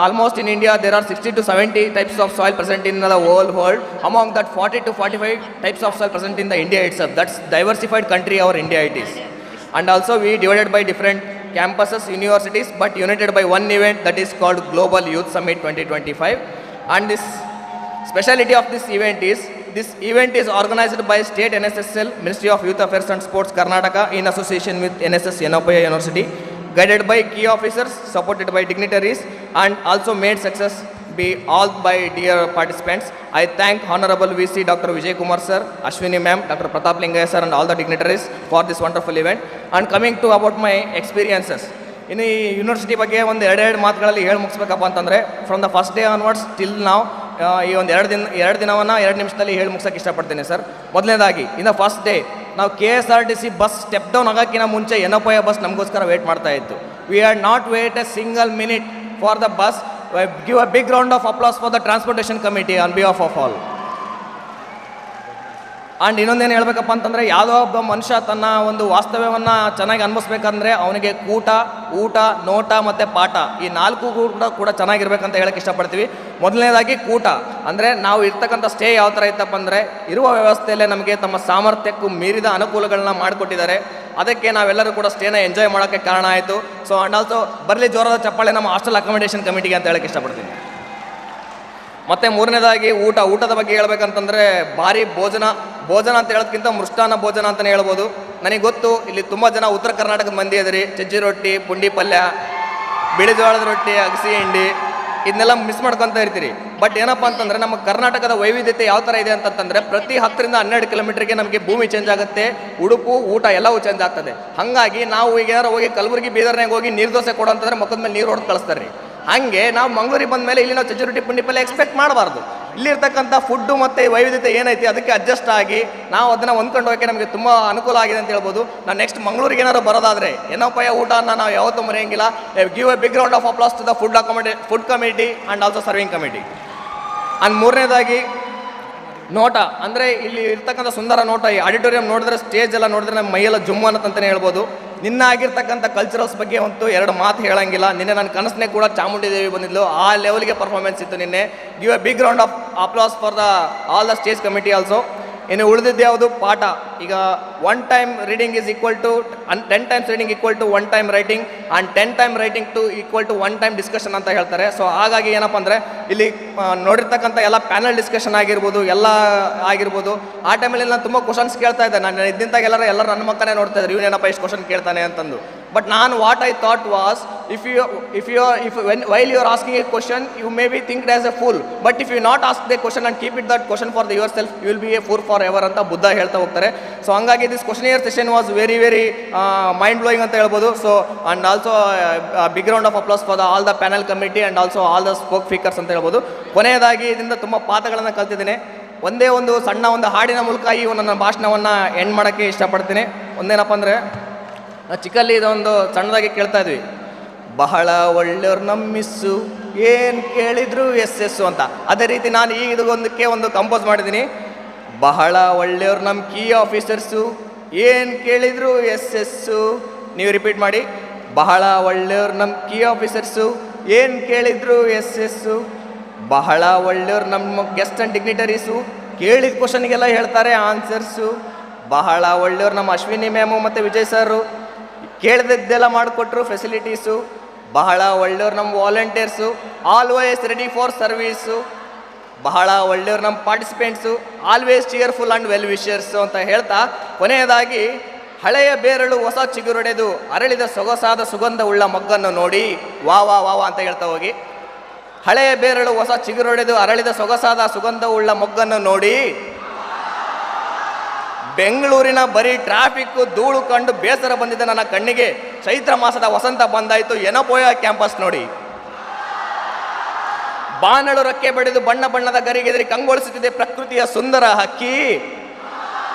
almost in India there are 60 to 70 types of soil present in the whole world. Among that 40 to 45 types of soil present in the India itself. That's diversified country our India it is. And also we divided by different campuses, universities, but united by one event that is called Global Youth Summit 2025. And this speciality of this event is organized by State NSSL, Ministry of Youth Affairs and Sports, Karnataka, in association with NSS Yenepoya University, guided by key officers, supported by dignitaries, and also made success be all by dear participants. I thank Honorable VC Dr. Vijay Kumar sir, Ashwini ma'am, Dr. Pratap Lingaya sir, and all the dignitaries for this wonderful event. And coming to about my experiences, ಇನ್ನು ಈ university ಬಗ್ಗೆ ಒಂದು ಎರಡೆರಡು ಮಾತುಗಳಲ್ಲಿ ಹೇಳಿ ಮುಗಿಸ್ಬೇಕಪ್ಪ ಅಂತಂದರೆ, from the first day onwards till ನಾವು ಈ ಒಂದು ಎರಡು ದಿನವನ್ನು 2 ನಿಮಿಷದಲ್ಲಿ ಹೇಳಿ ಮುಗಿಸೋಕ್ಕೆ ಇಷ್ಟಪಡ್ತೀನಿ ಸರ್. ಮೊದಲನೇದಾಗಿ, ಇನ್ ದ ಫಸ್ಟ್ ಡೇ ನಾವು KSRTC ಬಸ್ ಸ್ಟೆಪ್ ಡೌನ್ ಆಗೋಕ್ಕಿಂತ ಮುಂಚೆ Yenepoya ಬಸ್ ನಮಗೋಸ್ಕರ ವೇಟ್ ಮಾಡ್ತಾ ಇತ್ತು. We had not wait a single minute for the bus. Give a big round of applause for the transportation committee on behalf of all. And ಇನ್ನೊಂದೇನು ಹೇಳ್ಬೇಕಪ್ಪ ಅಂತಂದರೆ, ಯಾವುದೋ ಒಬ್ಬ ಮನುಷ್ಯ ತನ್ನ ಒಂದು ವಾಸ್ತವ್ಯವನ್ನು ಚೆನ್ನಾಗಿ ಅನ್ಭವಿಸ್ಬೇಕಂದ್ರೆ ಅವನಿಗೆ ಕೂಟ, ಊಟ, ನೋಟ ಮತ್ತು ಪಾಠ ಈ 4 ಕೂಡ ಚೆನ್ನಾಗಿರ್ಬೇಕಂತ ಹೇಳಕ್ಕೆ ಇಷ್ಟಪಡ್ತೀವಿ. ಮೊದಲನೇದಾಗಿ ಕೂಟ ಅಂದರೆ ನಾವು ಇರ್ತಕ್ಕಂಥ ಸ್ಟೇ ಯಾವ ಥರ ಇತ್ತಪ್ಪ ಅಂದರೆ, ಇರುವ ವ್ಯವಸ್ಥೆಯಲ್ಲೇ ನಮಗೆ ತಮ್ಮ ಸಾಮರ್ಥ್ಯಕ್ಕೂ ಮೀರಿದ ಅನುಕೂಲಗಳನ್ನ ಮಾಡಿಕೊಟ್ಟಿದ್ದಾರೆ. ಅದಕ್ಕೆ ನಾವೆಲ್ಲರೂ ಕೂಡ ಸ್ಟೇನ ಎಂಜಾಯ್ ಮಾಡೋಕ್ಕೆ ಕಾರಣ ಆಯಿತು. ಸೊ ಆ್ಯಂಡ್ ಆಲ್ಸೋ ಬರಲಿ ಜೋರಾದ ಚಪ್ಪಾಳೆ ನಮ್ಮ ಹಾಸ್ಟೆಲ್ ಅಕಾಮಿಡೇಷನ್ ಕಮಿಟಿಗೆ ಅಂತ ಹೇಳಕ್ಕೆ ಇಷ್ಟಪಡ್ತೀನಿ. ಮತ್ತು ಮೂರನೇದಾಗಿ ಊಟದ ಬಗ್ಗೆ ಹೇಳ್ಬೇಕಂತಂದರೆ, ಭಾರಿ ಭೋಜನ ಅಂತ ಹೇಳೋದಕ್ಕಿಂತ ಮೃಷ್ಟಾನ್ನ ಭೋಜನ ಅಂತಲೇ ಹೇಳ್ಬೋದು. ನನಗೆ ಗೊತ್ತು, ಇಲ್ಲಿ ತುಂಬ ಜನ ಉತ್ತರ ಕರ್ನಾಟಕದ ಮಂದಿ ಇದ್ರಿ. ಸಜ್ಜಿ ರೊಟ್ಟಿ, ಪುಂಡಿ ಪಲ್ಯ, ಬಿಳಿ ಜೋಳದ ರೊಟ್ಟಿ, ಅಗಸಿ ಹಿಂಡಿ ಇದನ್ನೆಲ್ಲ ಮಿಸ್ ಮಾಡ್ಕೊತ ಇರ್ತೀರಿ. ಬಟ್ ಏನಪ್ಪ ಅಂತಂದರೆ, ನಮ್ಮ ಕರ್ನಾಟಕದ ವೈವಿಧ್ಯತೆ ಯಾವ ಥರ ಇದೆ ಅಂತಂದರೆ, ಪ್ರತಿ 10 ರಿಂದ 12 ಕಿಲೋಮೀಟ್ರಿಗೆ ನಮಗೆ ಭೂಮಿ ಚೇಂಜ್ ಆಗುತ್ತೆ, ಉಡುಪು, ಊಟ ಎಲ್ಲವೂ ಚೇಂಜ್ ಆಗ್ತದೆ. ಹಾಗಾಗಿ ನಾವು ಈಗ ಏನಾರು ಹೋಗಿ ಕಲಬುರಗಿ ಬೀದರ್ನಾಗ ಹೋಗಿ ನೀರು ದೋಸೆ ಕೊಡು ಅಂತಂದರೆ ಮುಖದ ಮೇಲೆ ನೀರು ಹೊಡೆದು ಕಳಿಸ್ತಾರೆ ರೀ. ಹಾಗೆ ನಾವು ಮಂಗಳೂರಿಗೆ ಬಂದ ಮೇಲೆ ಇಲ್ಲಿ ನಾವು ಸಜ್ಜಿ ರೊಟ್ಟಿ, ಪುಂಡಿ ಪಲ್ಯ ಎಕ್ಸ್ಪೆಕ್ಟ್ ಮಾಡಬಾರ್ದು. ಇಲ್ಲಿರ್ತಕ್ಕಂಥ ಫುಡ್ಡು ಮತ್ತು ವೈವಿಧ್ಯತೆ ಏನೈತಿ ಅದಕ್ಕೆ ಅಡ್ಜಸ್ಟ್ ಆಗಿ ನಾವು ಅದನ್ನು ಹೊಂದ್ಕೊಂಡು ಹೋಗೋಕ್ಕೆ ನಮಗೆ ತುಂಬ ಅನುಕೂಲ ಆಗಿದೆ ಅಂತ ಹೇಳ್ಬೋದು. ನಾನು ನೆಕ್ಸ್ಟ್ ಮಂಗಳೂರಿಗೆ ಏನಾದ್ರು ಬರೋದಾದರೆ Yenepoya ಊಟನ ನಾವು ಯಾವತ್ತೂ ಮರೆಯೋಂಗಿಲ್ಲ. Give a big round of applause to the food committee and also serving committee. And ಮೂರನೇದಾಗಿ ನೋಟ ಅಂದರೆ, ಇಲ್ಲಿ ಇರ್ತಕ್ಕಂಥ ಸುಂದರ ನೋಟ, ಈ ಆಡಿಟೋರಿಯಂ ನೋಡಿದ್ರೆ, ಸ್ಟೇಜ್ ಎಲ್ಲ ನೋಡಿದ್ರೆ ನಮ್ಮ ಮೈಯೆಲ್ಲ ಜುಮ್ಮು ಅನ್ನತ್ತಂತಲೇ ಹೇಳ್ಬೋದು. ನಿನ್ನ ಆಗಿರ್ತಕ್ಕಂಥ ಕಲ್ಚರಲ್ಸ್ ಬಗ್ಗೆ ಅಂತೂ 2 ಮಾತು ಹೇಳಂಗಿಲ್ಲ. ನಿನ್ನೆ ನನ್ನ ಕನಸನ್ನೇ ಕೂಡ ಚಾಮುಂಡಿ ದೇವಿ ಬಂದಿದ್ಲು, ಆ ಲೆವೆಲ್ಗೆ ಪರ್ಫಾರ್ಮೆನ್ಸ್ ಇತ್ತು ನಿನ್ನೆ. Give a big round of applause for the all the stage committee also. ಇನ್ನು ಉಳಿದಿದ್ದು ಯಾವುದು? ಪಾಠ. ಈಗ 1 time reading is equal to 10 times reading equal to 1 time writing and 10 time writing to equal to 1 time discussion ಅಂತ ಹೇಳ್ತಾರೆ. So ಹಾಗಾಗಿ ಏನಪ್ಪ ಅಂದರೆ, ಇಲ್ಲಿ ನೋಡಿರ್ತಕ್ಕಂಥ ಎಲ್ಲ ಪ್ಯಾನಲ್ ಡಿಸ್ಕಷನ್ ಆಗಿರ್ಬೋದು, ಎಲ್ಲ ಆಗಿರ್ಬೋದು. ಆ ಟೈಮಲ್ಲಿ ನಾನು ತುಂಬ ಕ್ವಶನ್ಸ್ ಕೇಳ್ತಾ ಇದ್ದೆ. ನಾನು ಇದ್ದಿಂತಾಗ ಎಲ್ಲರೂ ನನ್ನ ಮಕ್ಕನೇ ನೋಡ್ತಾ ಇದ್ರು, ಇವನೇನಪ್ಪ ಇಷ್ಟು ಕ್ವಶನ್ ಕೇಳ್ತಾನೆ ಅಂತಂದು. ಬಟ್ ನಾನು what I thought was, while you are asking a question, you may be think as a fool, but if you not ask the question and keep it that question for yourself, you will be a fool forever ಅಂತ ಬುದ್ಧ ಹೇಳ್ತಾ ಹೋಗ್ತಾರೆ. So ಹಂಗಾಗಿ this questionnaire session was very mind blowing ಅಂತ ಹೇಳ್ಬೋದು. So and also big round of applause for all the panel committee and also all the spoke speakers ಅಂತ ಹೇಳ್ಬೋದು. ಕೊನೆಯದಾಗಿ ಇದರಿಂದ ತುಂಬ ಪಾಠಗಳನ್ನು ಕಲ್ತಿದ್ದೇನೆ. ಒಂದೇ ಒಂದು ಸಣ್ಣ ಒಂದು ಹಾಡಿನ ಮೂಲಕ ಈ ನನ್ನ ಭಾಷಣವನ್ನು ಎಂಡ್ ಮಾಡೋಕ್ಕೆ ಇಷ್ಟಪಡ್ತೀನಿ. ಒಂದೇನಪ್ಪ ಅಂದರೆ, ಚಿಕ್ಕಲ್ಲಿ ಇದೊಂದು ಸಣ್ಣದಾಗಿ ಕೇಳ್ತಾ ಇದ್ವಿ, ಬಹಳ ಒಳ್ಳೆಯವ್ರು ನಮ್ಮ ಮಿಸ್ಸು, ಏನು ಕೇಳಿದ್ರು ಎಸ್ ಅಂತ. ಅದೇ ರೀತಿ ನಾನು ಈಗ ಇದೊಂದಕ್ಕೆ ಒಂದು ಕಂಪೋಸ್ ಮಾಡಿದ್ದೀನಿ. ಬಹಳ ಒಳ್ಳೆಯವ್ರು ನಮ್ಮ ಕೀ ಆಫೀಸರ್ಸು, ಏನು ಕೇಳಿದ್ರು ಎಸ್ಸು. ನೀವು ರಿಪೀಟ್ ಮಾಡಿ. ಬಹಳ ಒಳ್ಳೆಯವ್ರು ನಮ್ಮ ಕೀ ಆಫೀಸರ್ಸು, ಏನು ಕೇಳಿದ್ರು ಎಸ್ಸು. ಬಹಳ ಒಳ್ಳೆಯವ್ರು ನಮ್ಮ ಗೆಸ್ಟ್ ಆ್ಯಂಡ್ ಡಿಗ್ನಿಟರೀಸು, ಕೇಳಿದ ಕ್ವಶನ್ಗೆಲ್ಲ ಹೇಳ್ತಾರೆ ಆನ್ಸರ್ಸು. ಬಹಳ ಒಳ್ಳೆಯವ್ರು ನಮ್ಮ ಅಶ್ವಿನಿ ಮ್ಯಾಮು ಮತ್ತು ವಿಜಯ್ ಸರು, ಕೇಳಿದ್ದೆಲ್ಲ ಮಾಡಿಕೊಟ್ರು ಫೆಸಿಲಿಟೀಸು. ಬಹಳ ಒಳ್ಳೆಯವ್ರು ನಮ್ಮ volunteers, always ready for service. ಬಹಳ ಒಳ್ಳೆಯವ್ರು ನಮ್ಮ participants, always cheerful and well wishers ಅಂತ ಹೇಳ್ತಾ, ಕೊನೆಯದಾಗಿ ಹಳೆಯ ಬೇರಳು ಹೊಸ ಚಿಗುರೊಡೆದು ಅರಳಿದ ಸೊಗಸಾದ ಸುಗಂಧ ಉಳ್ಳ ಮೊಗ್ಗನ್ನು ನೋಡಿ ವಾ ವಾ ವಾ ಅಂತ ಹೇಳ್ತಾ ಹೋಗಿ. ಹಳೆಯ ಬೇರಳು ಹೊಸ ಚಿಗುರೊಡೆದು ಅರಳಿದ ಸೊಗಸಾದ ಸುಗಂಧ ಉಳ್ಳ ಮೊಗ್ಗನ್ನು ನೋಡಿ, ಬೆಂಗಳೂರಿನ ಬರೀ ಟ್ರಾಫಿಕ್ಕು ಧೂಳು ಕಂಡು ಬೇಸರ ಬಂದಿದ್ದ ನನ್ನ ಕಣ್ಣಿಗೆ ಚೈತ್ರ ಮಾಸದ ವಸಂತ ಬಂದಾಯಿತು Yenepoya ಕ್ಯಾಂಪಸ್ ನೋಡಿ. ಬಾನಳು ರಕ್ಕೆ ಬಡಿದು ಬಣ್ಣ ಬಣ್ಣದ ಗರಿಗೆದರಿ ಕಂಗೊಳಿಸುತ್ತಿದೆ ಪ್ರಕೃತಿಯ ಸುಂದರ ಹಕ್ಕಿ.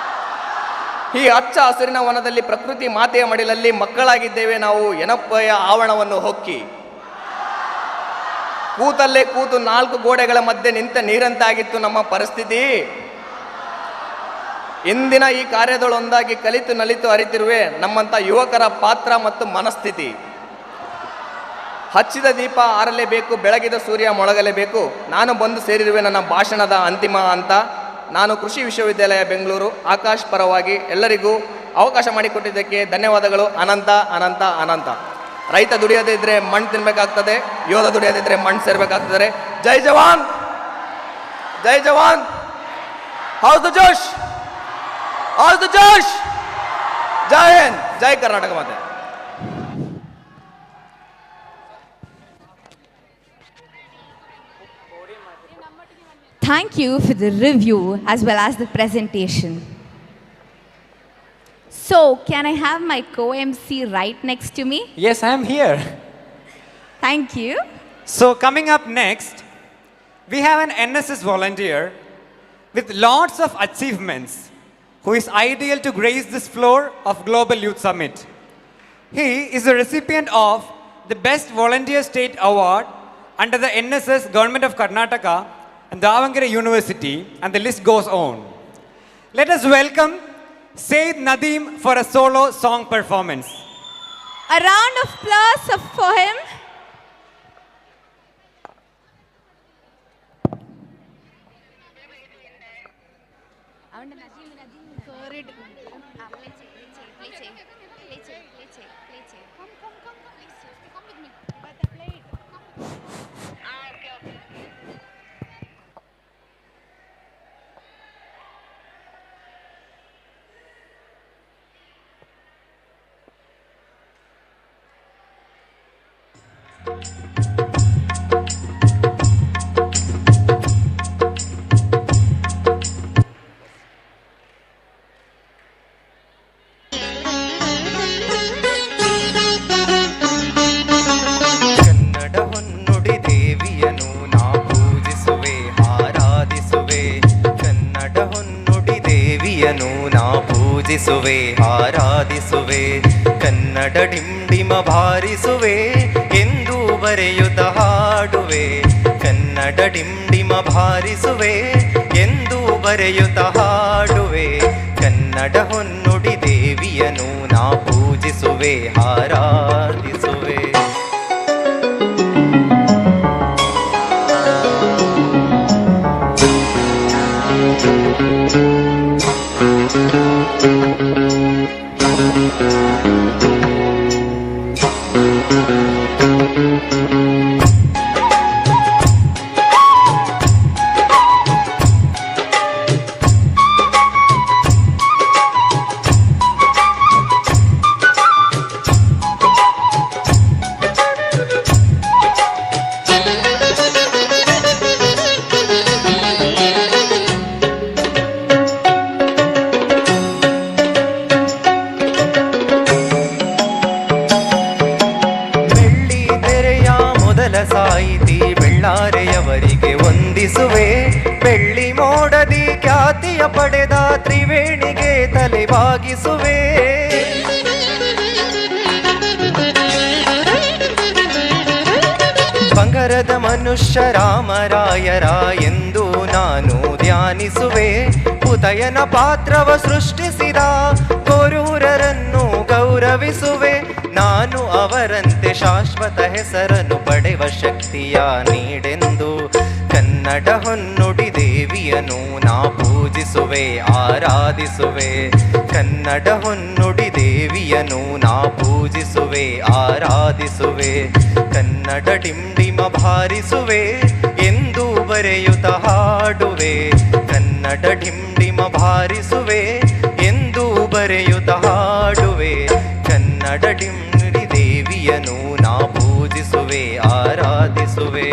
ಈ ಹಚ್ಚ ಹಸಿರಿನ ವನದಲ್ಲಿ ಪ್ರಕೃತಿ ಮಾತೆಯ ಮಡಿಲಲ್ಲಿ ಮಕ್ಕಳಾಗಿದ್ದೇವೆ ನಾವು Yenepoya ಆವರಣವನ್ನು ಹೊಕ್ಕಿ. ಕೂತಲ್ಲೇ ಕೂತು 4 ಗೋಡೆಗಳ ಮಧ್ಯೆ ನಿಂತ ನೀರಂತಾಗಿತ್ತು ನಮ್ಮ ಪರಿಸ್ಥಿತಿ. ಇಂದಿನ ಈ ಕಾರ್ಯದೊಳೊಂದಾಗಿ ಕಲಿತು ನಲಿತು ಅರಿತಿರುವೆ ನಮ್ಮಂಥ ಯುವಕರ ಪಾತ್ರ ಮತ್ತು ಮನಸ್ಥಿತಿ. ಹಚ್ಚಿದ ದೀಪ ಆರಲೇಬೇಕು, ಬೆಳಗಿದ ಸೂರ್ಯ ಮೊಳಗಲೇಬೇಕು, ನಾನು ಬಂದು ಸೇರಿರುವೆ ನನ್ನ ಭಾಷಣದ ಅಂತಿಮ ಅಂತ. ನಾನು ಕೃಷಿ ವಿಶ್ವವಿದ್ಯಾಲಯ ಬೆಂಗಳೂರು ಆಕಾಶ್ ಪರವಾಗಿ ಎಲ್ಲರಿಗೂ ಅವಕಾಶ ಮಾಡಿಕೊಟ್ಟಿದ್ದಕ್ಕೆ ಧನ್ಯವಾದಗಳು. ಅನಂತ ಅನಂತ ಅನಂತ. ರೈತ ದುಡಿಯದೇ ಇದ್ದರೆ ಮಣ್ಣು ತಿನ್ನಬೇಕಾಗ್ತದೆ, ಯೋಧ ದುಡಿಯದಿದ್ದರೆ ಮಣ್ಣು ಸೇರಬೇಕಾಗ್ತದೆ. ಜೈ ಜವಾನ್, ಜೈ ಜವಾನ್. How's the josh, all the josh. ಜೈ ಹಿಂದ್, ಜೈ ಕರ್ನಾಟಕ ಮಾತೆ. Thank you for the review as well as the presentation. So, can I have my co-MC right next to me? Yes, I am here. Thank you. So, coming up next, we have an NSS volunteer with lots of achievements who is ideal to grace this floor of Global Youth Summit. He is the recipient of the Best Volunteer State Award under the NSS Government of Karnataka and Davangere University, and the list goes on. Let us welcome Said Nadeem for a solo song performance. A round of applause for him. ಪೂಜಿಸುವೆ ಆರಾಧಿಸುವೆ ಕನ್ನಡ ಡಿಂಡಿಮ ಭಾರಿಸುವೆ ಎಂದು ಬರೆಯುತ್ತ ಹಾಡುವೆ ಕನ್ನಡ ಡಿಂಡಿಮ ಭಾರಿಸುವೆ ಎಂದು ಬರೆಯುತ್ತ ಹಾಡುವೆ ಕನ್ನಡ ಹೊನ್ನುಡಿ ದೇವಿಯನು ನಾ ಪೂಜಿಸುವೆ ಆರಾಧಿಸುವೆ ಸಾಹಿತಿ ಬೆಳ್ಳಾರೆಯವರಿಗೆ ವಂದಿಸುವೆ ಬೆಳ್ಳಿ ಮೋಡದಿ ಖ್ಯಾತಿಯ ಪಡೆದ ತ್ರಿವೇಣಿಗೆ ತಲೆಬಾಗಿಸುವೆ ಬಂಗಾರದ ಮನುಷ್ಯ ರಾಮರಾಯರ ಎಂದು ನಾನು ಧ್ಯಾನಿಸುವೆ ಉದಯನ ಪಾತ್ರವ ಸೃಷ್ಟಿಸಿದ ಕೋರೂರರನ್ನು ಗೌರವಿಸುವೆ ನಾನು ಅವರಂತೆ ಶಾಶ್ವತ ಹೆಸರನ್ನು ಪಡೆವ ಶಕ್ತಿಯ ನೀಡೆಂದು ಕನ್ನಡ ಹೊನ್ನುಡಿ ದೇವಿಯನು ನಾ ಪೂಜಿಸುವೆ ಆರಾಧಿಸುವೆ ಕನ್ನಡ ಹೊನ್ನುಡಿ ದೇವಿಯನು ನಾ ಪೂಜಿಸುವೆ ಆರಾಧಿಸುವೆ ಕನ್ನಡ ಡಿಂಡಿಮ ಭಾರಿಸುವೆ ಎಂದು ಬರೆಯುತ್ತ ಹಾಡುವೆ ಕನ್ನಡ ಡಿಂಡಿಮ ಭಾರಿಸುವೆ ಎಂದು ಬರೆಯುತ್ತ ಹಾಡುವೆ ಕನ್ನಡ ಡಿಂಡಿ ದೇವಿಯನು ನಾ ಪೂಜಿಸುವೆ ಆರಾಧಿಸುವೆ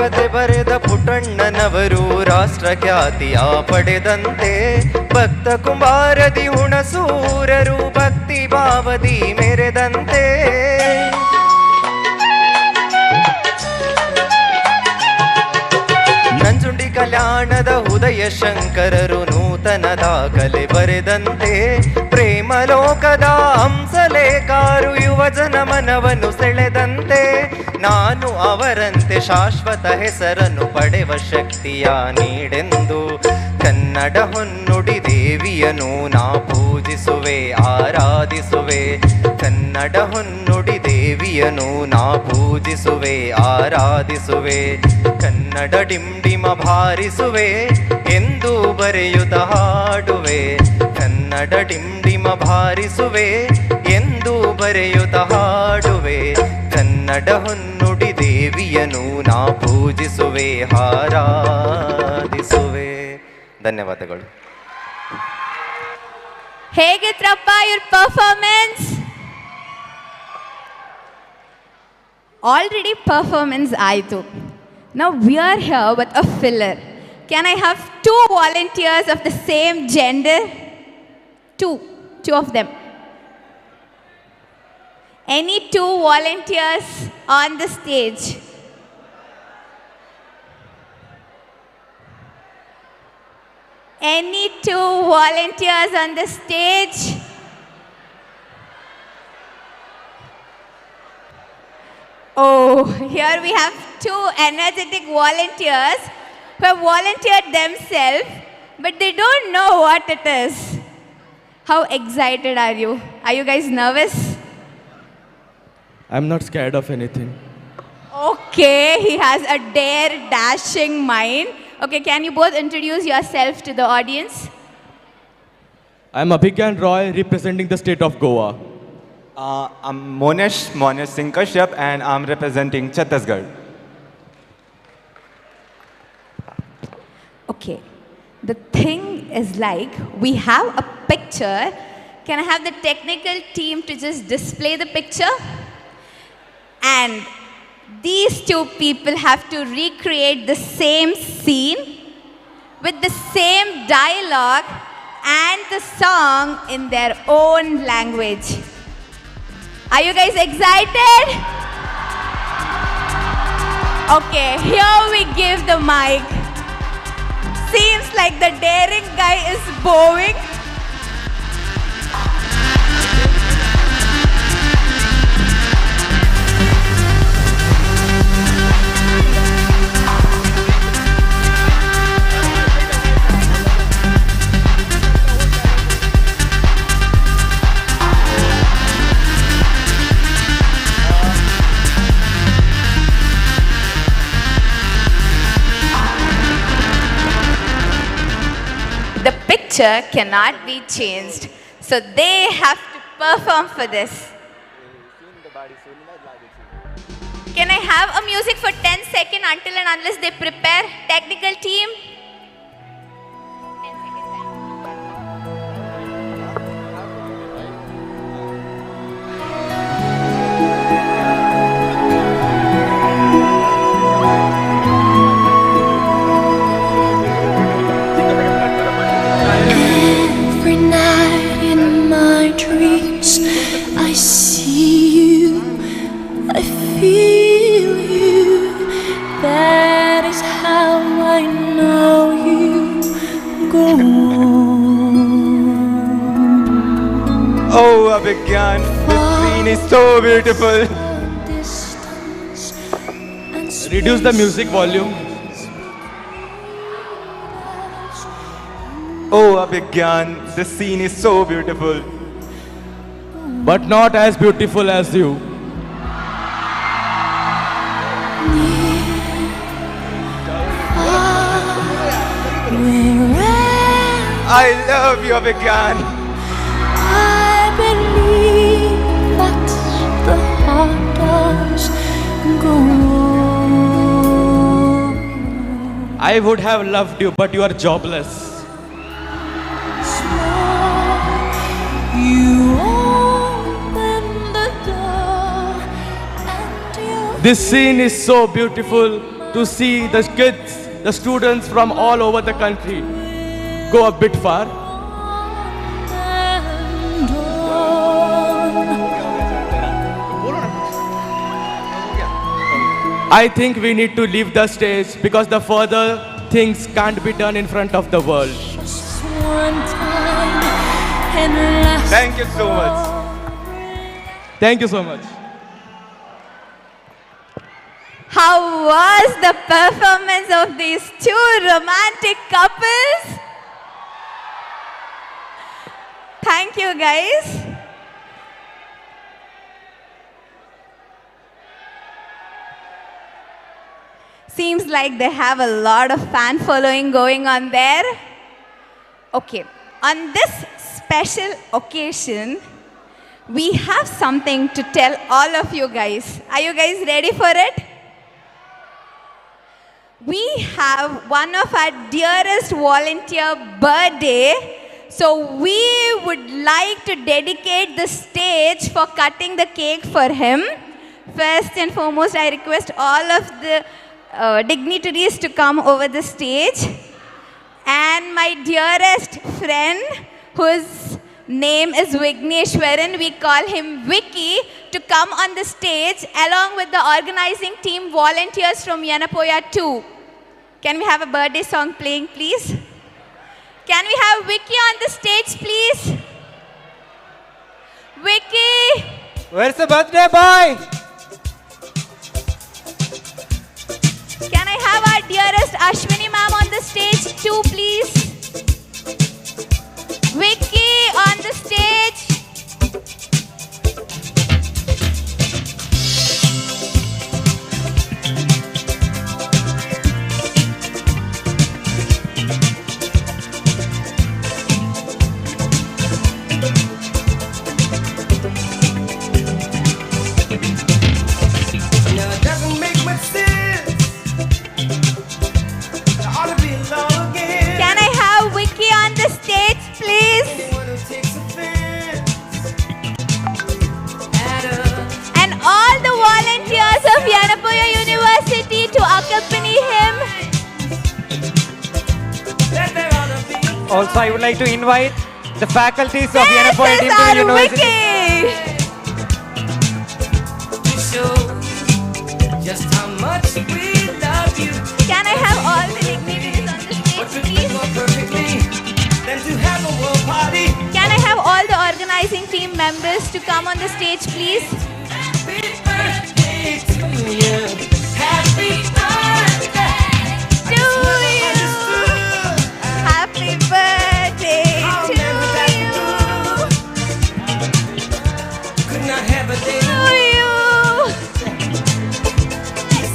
ಕತೆ ಬರೆದ ಪುಟ್ಟಣ್ಣನವರು ರಾಷ್ಟ್ರ ಖ್ಯಾತಿಯ ಪಡೆದಂತೆ ಭಕ್ತ ಕುಂಬಾರದಿ ಹುಣಸೂರರು ಭಕ್ತಿ ಭಾವದಿ ಮೆರೆದಂತೆ ನಂಜುಂಡಿ ಕಲ್ಯಾಣದ ಉದಯ ಶಂಕರರು ನೂತನ ದಾಖಲೆ ಬರೆದಂತೆ ಪ್ರೇಮ ಲೋಕದ ಹಂಸಲೇಖರು ಯುವಜನ ಮನವನ್ನು ಸೆಳೆದಂತೆ ನಾನು ಅವರಂತೆ ಶಾಶ್ವತ ಹೆಸರನ್ನು ಪಡೆವ ಶಕ್ತಿಯ ನೀಡೆಂದು ಕನ್ನಡ ಹೊನ್ನುಡಿ ದೇವಿಯನು ನಾ ಪೂಜಿಸುವೆ ಆರಾಧಿಸುವೆ ಕನ್ನಡ ಹೊನ್ನುಡಿ ದೇವಿಯನು ನಾ ಪೂಜಿಸುವೆ ಆರಾಧಿಸುವೆ ಕನ್ನಡ ಡಿಂಡಿಮ ಭಾರಿಸುವೆ ಎಂದು ಬರೆಯುತ್ತ ಹಾಡುವೆ ಕನ್ನಡ ಡಿಂಡಿಮ ಭಾರಿಸುವೆ ಎಂದು ಬರೆಯುತ್ತ ಹಾಡುವೆ ಕನ್ನಡ ಹೊನ್ನುಡಿ ದೇವಿಯನು ನಾ ಪೂಜಿಸುವೆ ಹಾರಾಧಿಸುವೆ. ಧನ್ಯವಾದಗಳು. ಹೇಗಿತ್ರಪ್ಪ your performance? Already performance ಆಯಿತು. Now we are here with a filler. Can I have 2 volunteers of the same gender? Two of them. Any 2 volunteers on the stage? Any 2 volunteers on the stage? Oh, here we have 2 energetic volunteers who have volunteered themselves, but they don't know what it is. How excited are you? Are you guys nervous? I'm not scared of anything. Okay, he has a dare dashing mind. Okay, can you both introduce yourself to the audience? I'm Abhigyan Roy, representing the state of Goa. I'm Monesh Singh Kashyap, and I'm representing Chhattisgarh. Okay, the thing is like, we have a picture. Can I have the technical team to just display the picture? And these 2 people have to recreate the same scene with the same dialogue and the song in their own language. Are you guys excited? Okay, here we give the mic. Seems like the daring guy is bowing. The picture cannot be changed, so they have to perform for this. Can I have a music for 10 seconds until and unless they prepare? Technical team? Every night in my dreams, I see you, I feel you. That is how I know you go on. Oh, Abhigyan, this scene is so beautiful. Reduce the music volume. Oh, Abhigyan, this scene is so beautiful. But not as beautiful as you. I love you, Abhigyan. I believe that the heart does go on. I would have loved you, but you are jobless. You open the door and you This scene is so beautiful to see the kids, the students from all over the country go a bit far. I think we need to leave the stage because the further things can't be done in front of the world. one time and last. Thank you so much. Thank you so much. How was the performance of these 2 romantic couples? Thank you, guys. Seems like they have a lot of fan following going on there. Okay, on this special occasion, we have something to tell all of you guys. Are you guys ready for it? We have one of our dearest volunteer birthday. So we would like to dedicate the stage for cutting the cake for him. First and foremost, I request all of the dignitaries to come over the stage. And my dearest friend, whose name is Vigneshwaran, we call him Vicky, to come on the stage along with the organizing team volunteers from Yenepoya too. Can we have a birthday song playing, please? Can we have Vicky on the stage, please? Vicky! Where's the birthday boy? Can I have our dearest Ashwini ma'am on the stage too, please? Vicky on the stage. Now it doesn't make much sense. I ought to be alone again. Can I have Vicky on the stage, please? Anyone who takes offense And all the volunteers of Yenepoya University to accompany him. Also, I would like to invite the faculties of Yenepoya team to the university. Vicky! to show just how much we love you. Can I have all the dignitaries on the stage, please? More perfectly than to have a world party. Can I have all the organizing team members to come on the stage, please? Happy birthday to you. Happy birthday To you. Happy birthday to you. Could not have a day To you.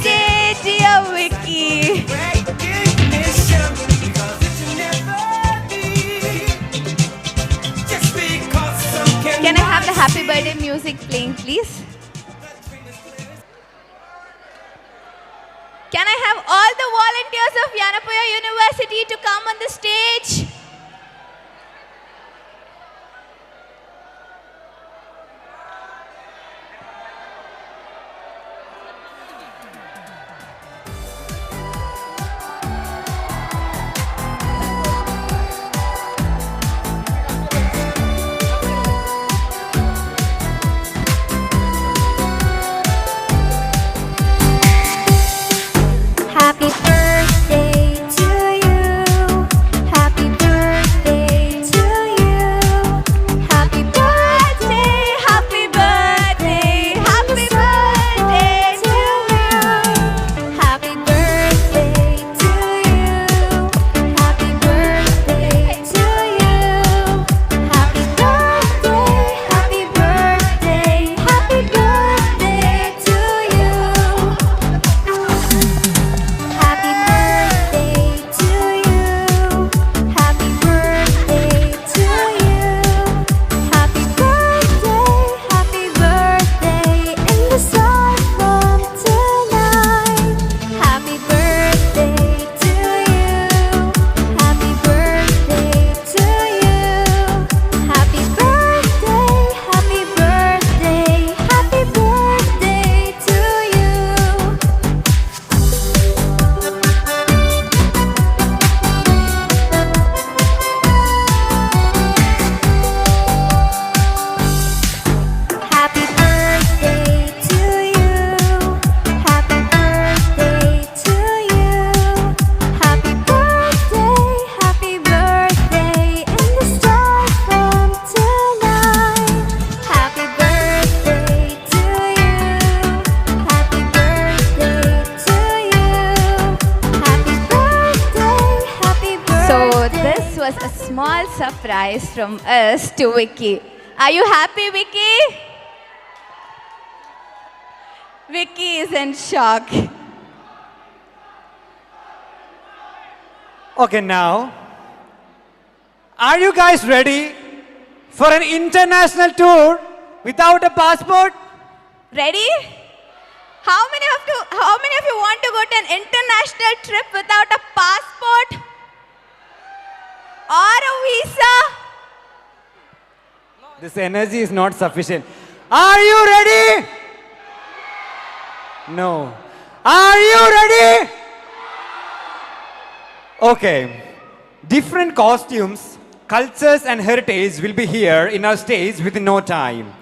Say dear Vicky. recognition because it should never be. Just because some Can I have the happy birthday music playing, please? Can I have all the volunteers of Yenepoya University to come on the stage? Happy birthday to you. Happy birthday to you. Happy birthday, happy birthday, happy birthday to you. Happy birthday to you. Happy birthday to you. Happy birthday, happy birthday, happy birthday to you. Happy birthday to you. Happy birthday to you. Happy birthday in the sun from tonight. Happy birthday to you. Happy birthday to you. Happy birthday, happy birthday, happy birthday to you. Happy birthday to you. Happy birthday to you. Happy birthday in the stars from tonight. Happy birthday to you. Happy birthday to you. Happy birthday. So this was a small surprise from us to Vicky. Are you happy, Vicky? Vicky is in shock. Okay, now, are you guys ready for an international tour without a passport? Ready? How many of you want to go to an international trip without a passport or a visa? This energy is not sufficient. Are you ready? No. Are you ready? Okay. Different costumes, cultures and heritage will be here in our stage within no time.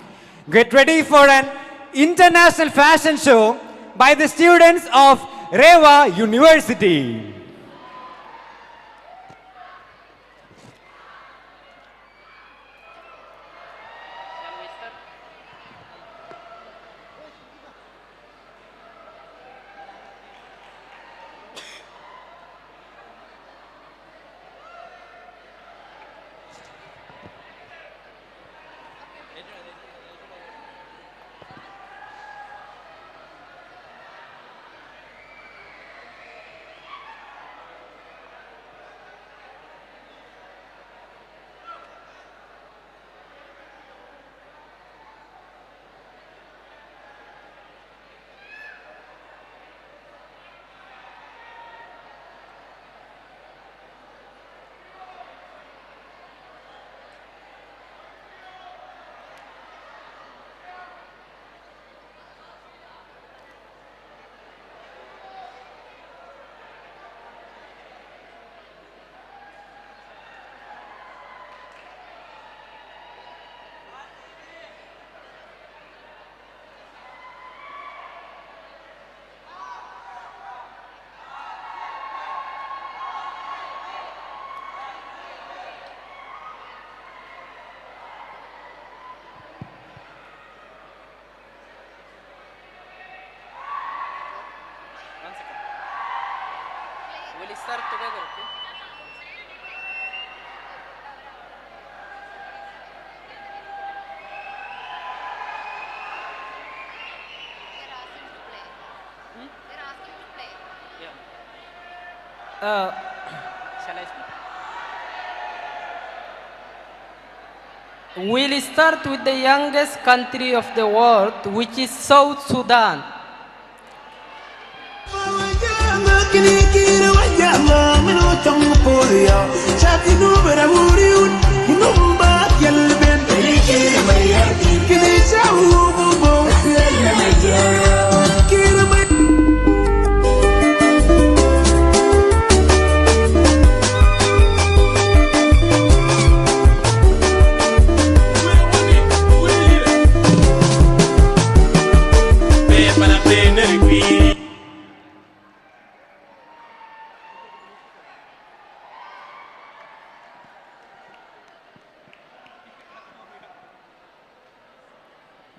Get ready for an international fashion show by the students of Reva University. We'll start together, okay? Shall I speak? We'll start with the youngest country of the world, which is South Sudan.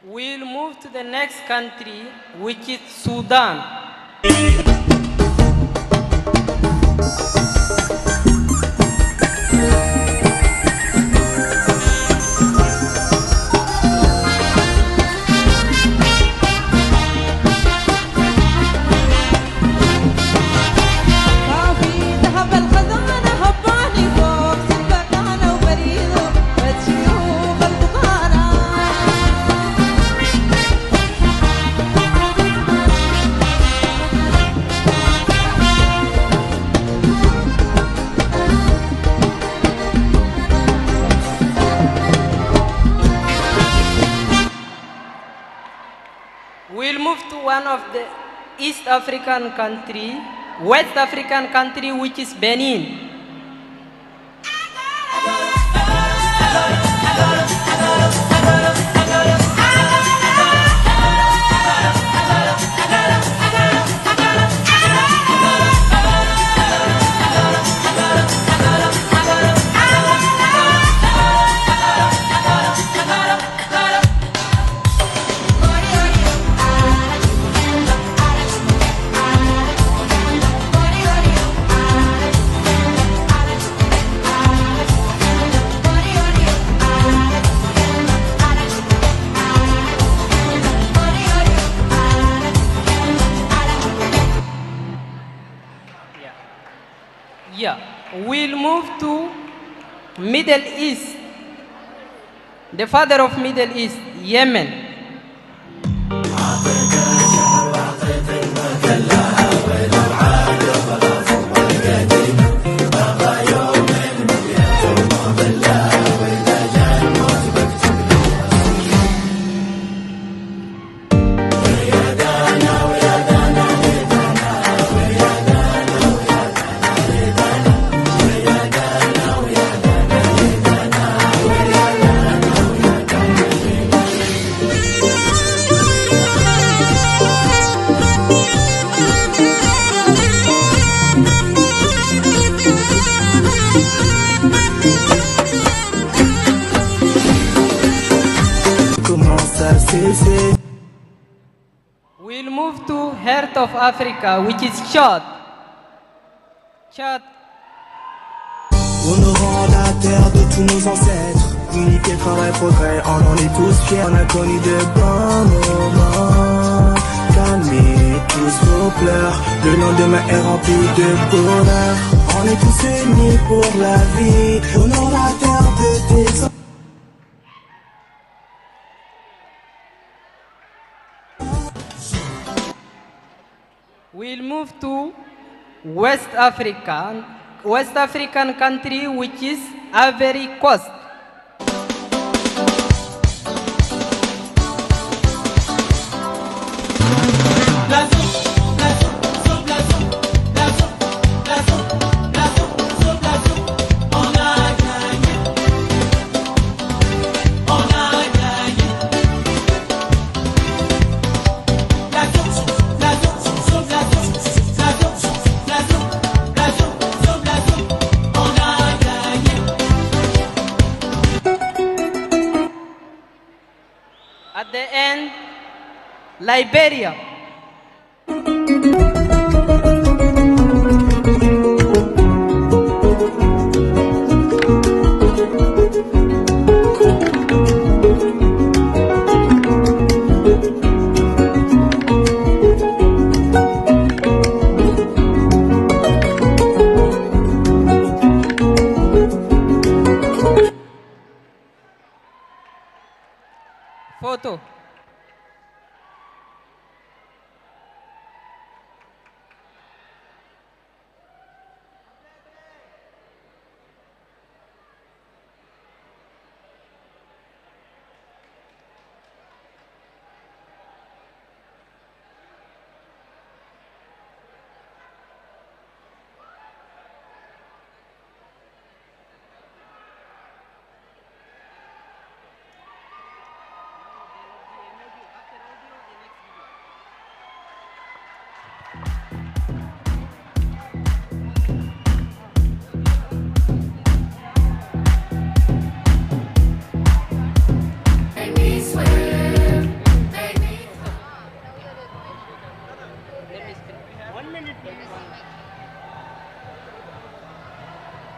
We'll move to the next country, which is Sudan. We'll move to one of the East African country, West African country, which is Benin. Yeah, we'll move to Middle East. The father of Middle East, Yemen. We'll move to heart of Africa, which is Chad. Chad. Honorant la terre de tous nos ancêtres, unité, travail, progrès, on en est tous fiers. On a connu de bons moments, calmez tous vos pleurs. Le lendemain est rempli de bonheur. On est tous unis pour la vie. Honorant la terre de tes ancêtres. We'll move to West African country, which is Ivory Coast. At the end, Liberia. Photo.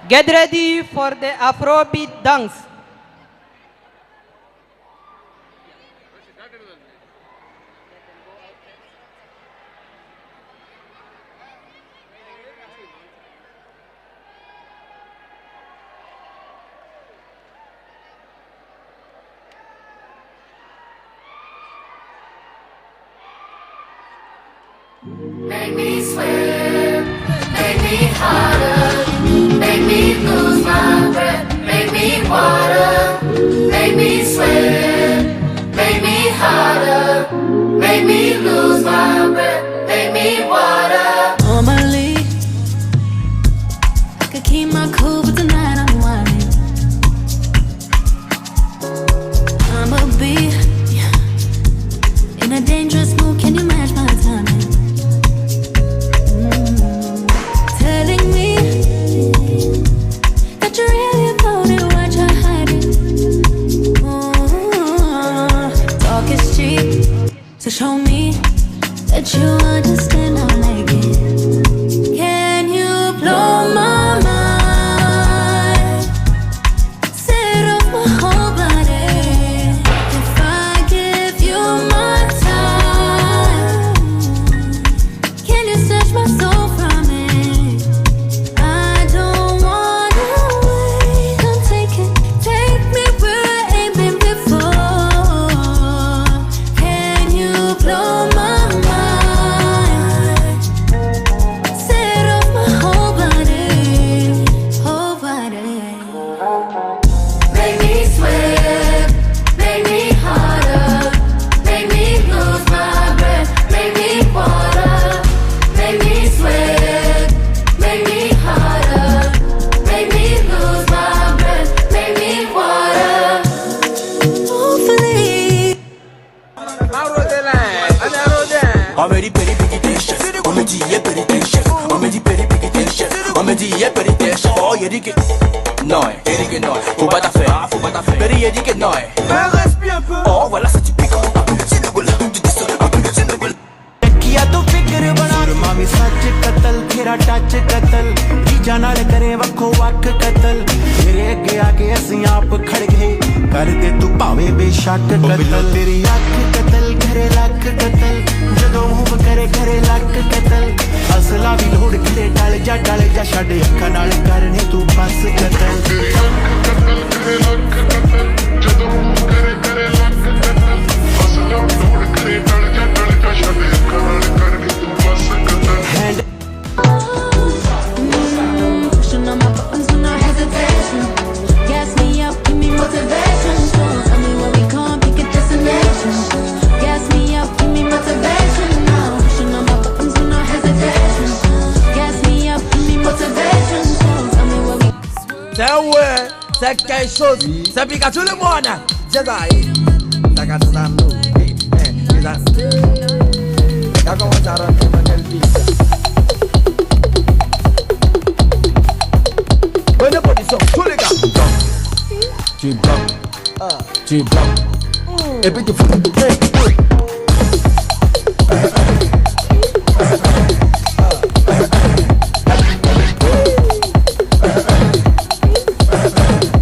Get ready for the Afrobeat dance. Make me swim, make me harder, make me lose my breath, make me water, make me swim, make me harder, make me lose my breath, make me water. Normally, I could keep my cool, but tonight I'm whining. I'ma be in a dangerous mood, can you match my timing? Telling me that you're really about it, what you're hiding. Talk is cheap, so show me that you understand I like it. Can you blow my mind? Set off my whole body. If I give you my time, can you snatch my soul from me? I don't wanna wait. Come take it, take me where I ain't been before. dit y'a périté chef. On me dit péripété chef. On me dit y'a périté chef. Oh y'a dit que non, y'a dit que non. Faut pas ta faire, faut pas ta faire. Péri y'a dit que non. Respire un peu. Oh voilà ça tu piques. C'est le boule, tu dis ça. C'est le boule. किया तो फिक्र बना मामी सच कतल तेरा touch कतल जीजा नाल करे वक्खो वक्ख कतल तेरे अगे आके असीं आप खड़ गए कर दे तू भावे बेशक कतल तेरी अख कतल घरे लक कतल जदों मुंह करे घरे लक कतल असला भी लोड़ करे टल जा छड़ अखां नाल करने तू बस कतल तेरी अख कतल घरे लक कतल जदों मुंह करे घरे लक कतल असला भी लोड़ करे टल जा छड़ अखां नाल करने तू बस कतल Pushing on my buttons with no hesitation. Gas me up, give me motivation. Tell me where we come, pick a destination. Gas me up, give me motivation. Now pushing on my buttons with no hesitation. Gas me up, give me motivation. Tell me where we. C'est quelque chose, ça pique à tout le monde. C'est ça, ça casse ça nous. Ça commence à rentrer dans quel vie. Bonne position, tous les gars. Tu bloques, tu bloques. Et puis tu fous.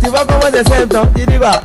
Tu vois comment c'est simple, hein? Tu dis pas.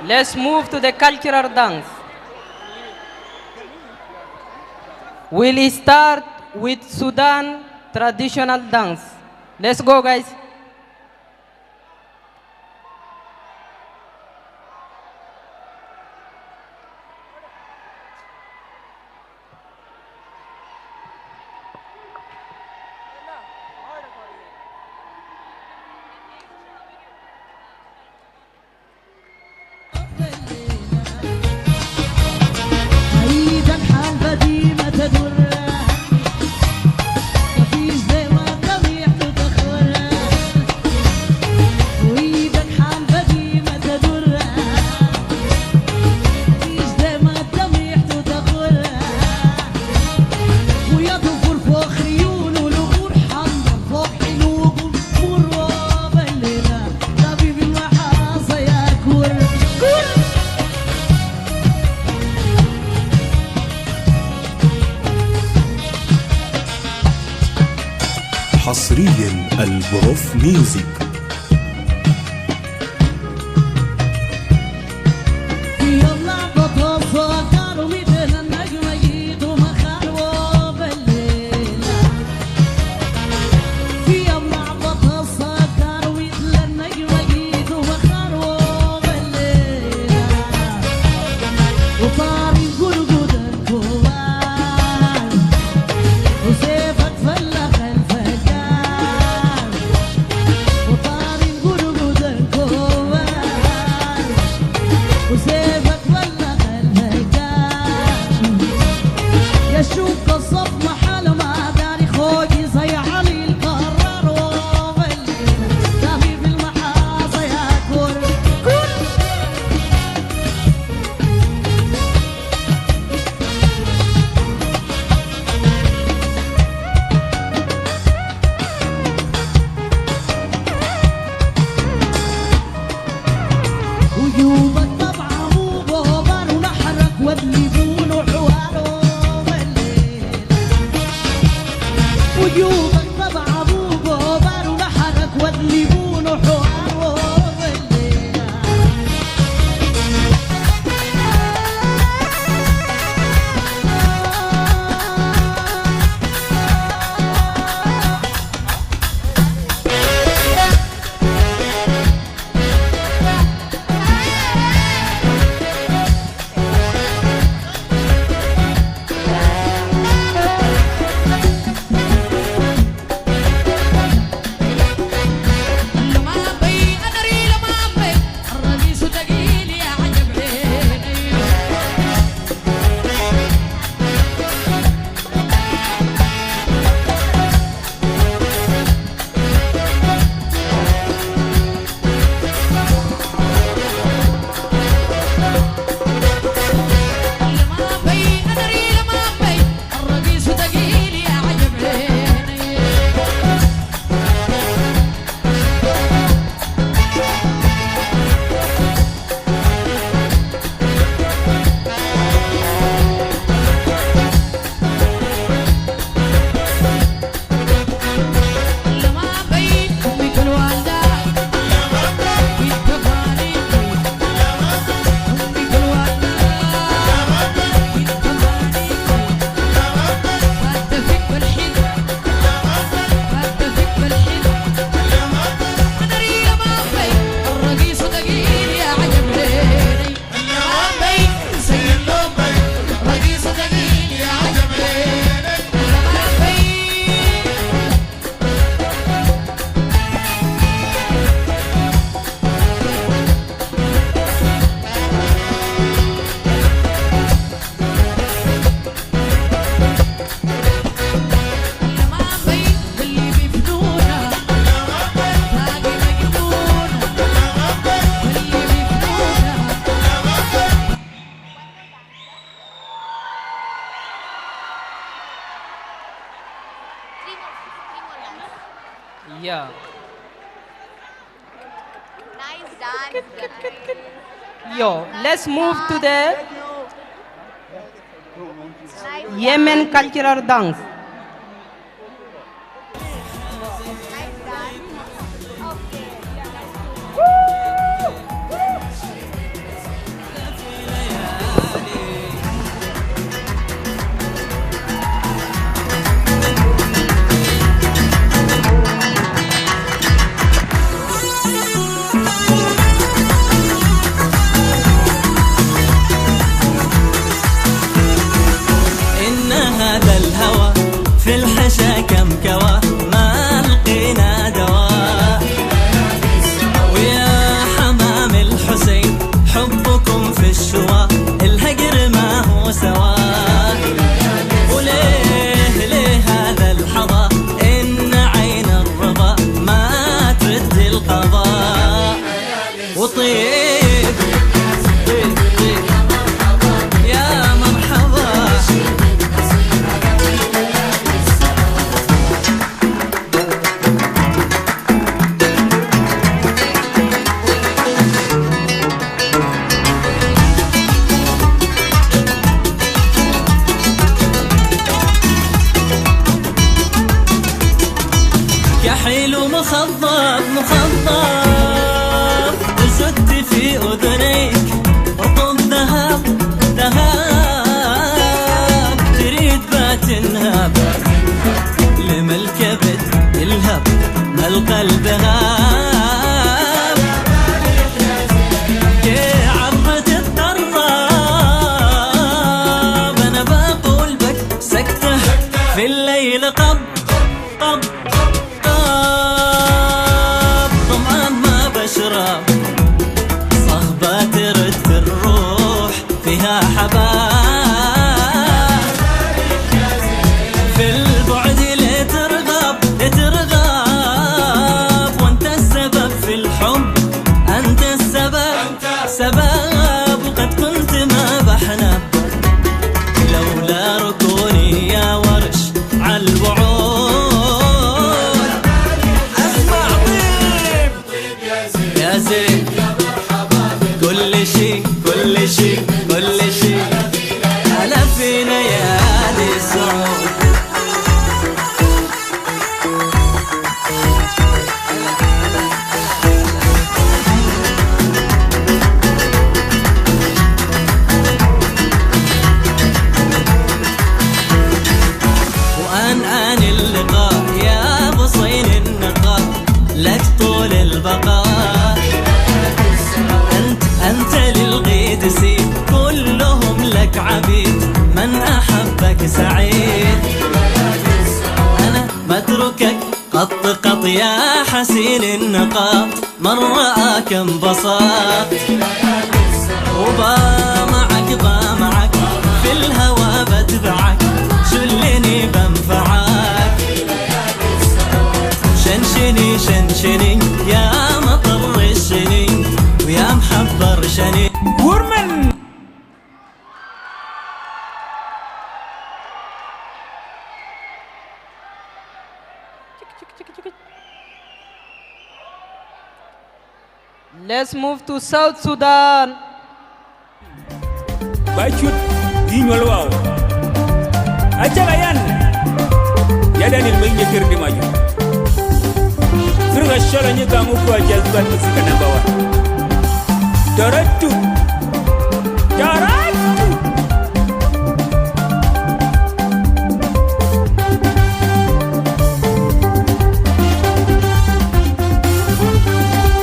Let's move to the cultural dance. We'll start with Sudan traditional dance. Let's go, guys. حصريا البروف ميوزك. Yeah. Nice dance. Yo, let's move to the Yemen cultural dance. في الحشا كم كوا ما لقينا دواء ويا حمام الحسين حبكم في الشوا الهجر ما هو سوا وليه ليه هذا الحظى إن عين الرضا ما ترد القضاء وطيب يا مرحبا كحيل مخضب مخضب وزدت في أذنيك رطب ذهب ذهب تريد باتنهب لما الكبد الهب ما القلب غاب يا عبرة الطراب أنا بقول بك سكتة في الليل قب قب اشرب صهبة ترد الروح فيها حباب في البعد لا ترغب لا ترغب وانت السبب في الحب انت السبب سبب وقد كنت ما بحنب لولا ركوني يا ورش عالوعود اسمع طيب يا زين كل شي كل شي كل شي هلا فينا يا أهل السعود وأن اللقاء يا بصين النقاء لك طول البقاء أنت للغيد سيد كلهم لك عبيد من أحبك سعيد أنا بتركك قط قط يا حسين النقاط من رآك انبساط وبا معك في الهوى بتبعك شلني بنفعك شنشني شنشني يا مطر الشني ويا محبر شني ورمن Let's move to South Sudan. Bachut diñol waw acala yan yadanil may ñeker di maju surga shola ñi gamu ko jazban musika number 1 daratu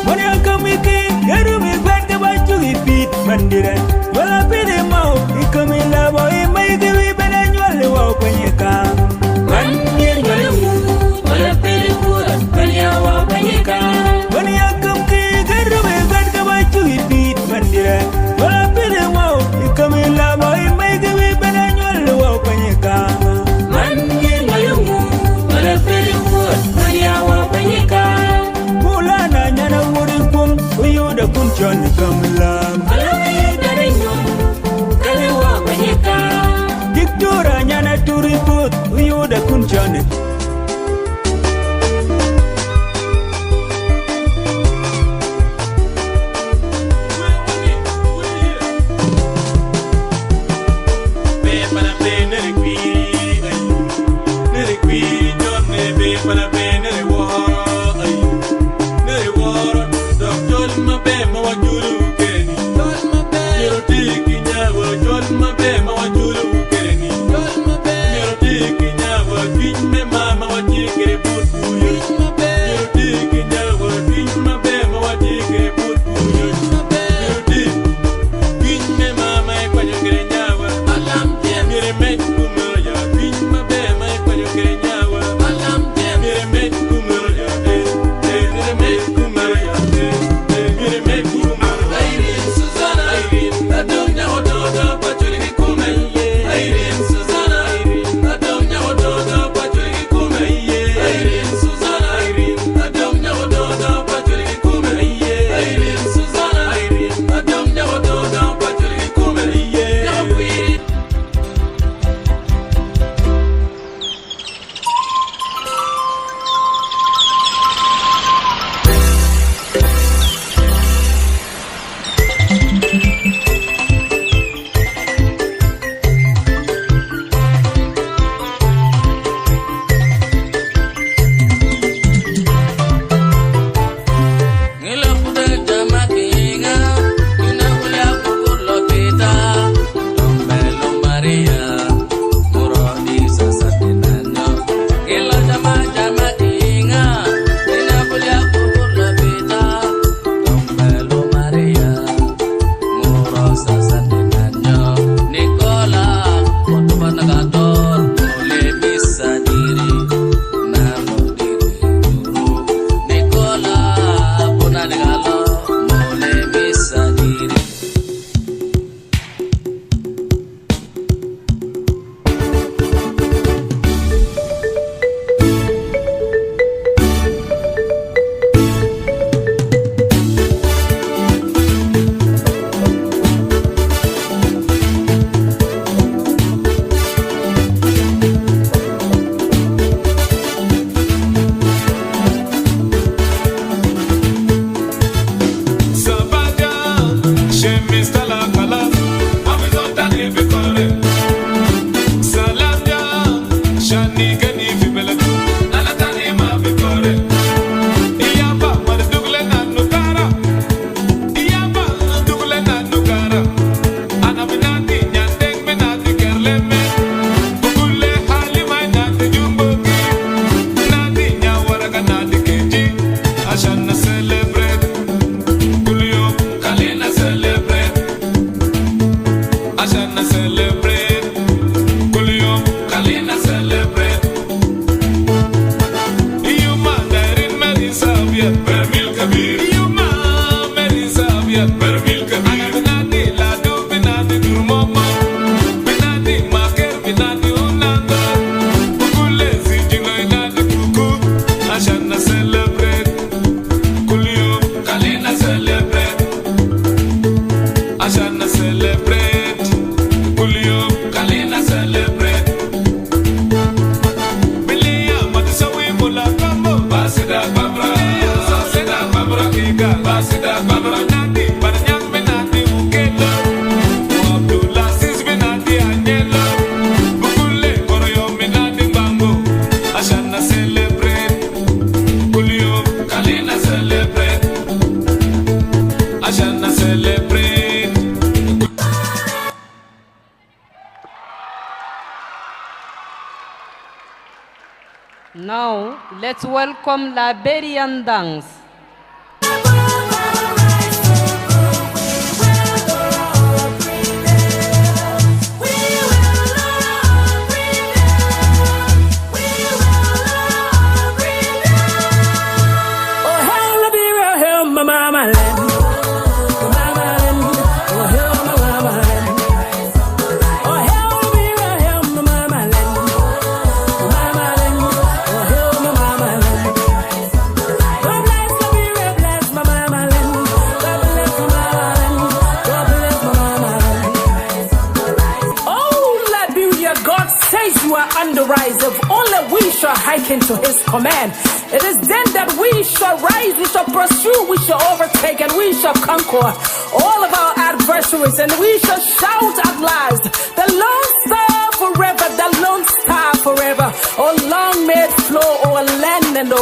Moni akamiki yarumi kwende baju ipit bandira wala pide mau ikamila boy mai gibi benanyole wa kwenyeka manye nyole wala pide kura benya wa kwenyeka Moni akamiki yarumi kwende baju ipit bandira wala pide mau Now, let's welcome Liberian dance. On the rise, if only we shall hearken to his command. It is then that we shall rise, we shall pursue, we shall overtake, and we shall conquer all of our adversaries, and we shall shout at last, the Lord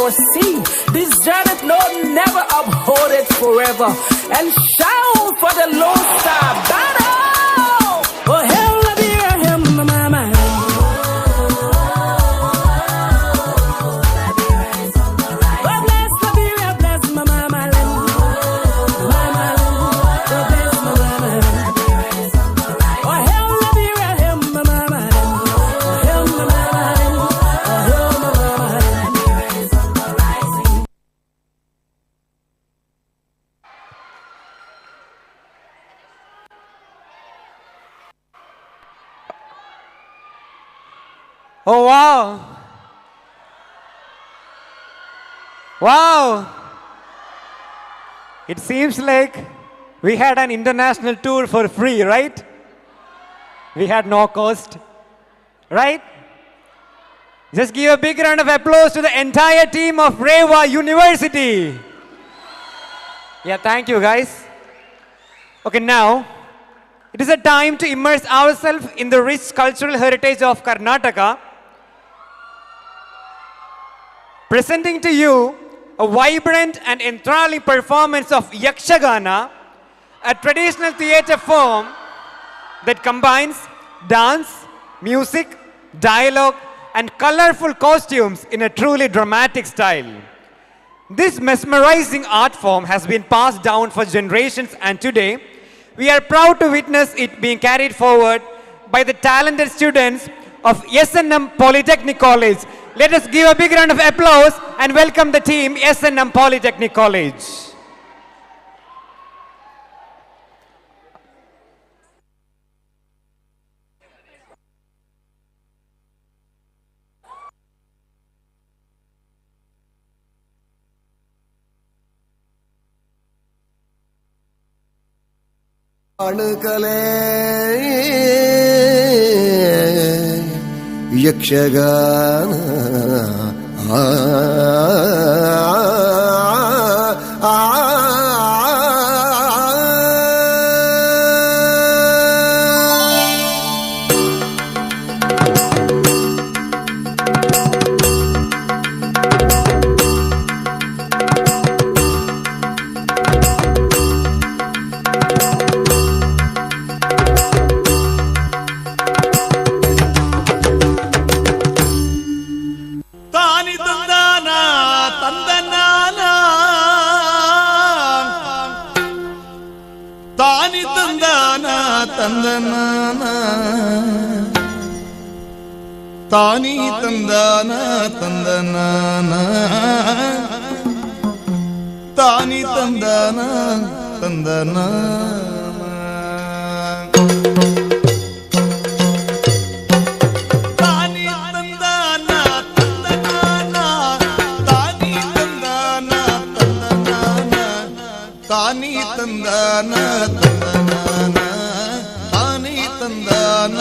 foresee. This journey, Lord, never uphold it forever. And shout for the Lord Star battle. Oh, hell, let me hear him, mama. Oh, wow. Wow. It seems like we had an international tour for free, right? We had no cost, right? Just give a big round of applause to the entire team of Rewa University. Yeah, thank you, guys. Okay, now, it is a time to immerse ourselves in the rich cultural heritage of Karnataka. Presenting to you a vibrant and enthralling performance of Yakshagana, a traditional theatre form that combines dance, music, dialogue, and colorful costumes in a truly dramatic style. This mesmerizing art form has been passed down for generations, and today we are proud to witness it being carried forward by the talented students of S&M Polytechnic College. Let us give a big round of applause and welcome the team S&M Polytechnic College. Yakshagana ತಾನಿ ತಂದಾನ ತಂದನಾನ ತಾನಿ ತಂದಾನ ತಂದನ ತಾನಿ ತಂದಾನ ತಂದನಾನ ತಾನಿ ತಂದಾನ ತಂದನಾನ ತಾನಿ ತಂದಾನ ತಂದನಾನ ತಾನಿ ತಂದಾನ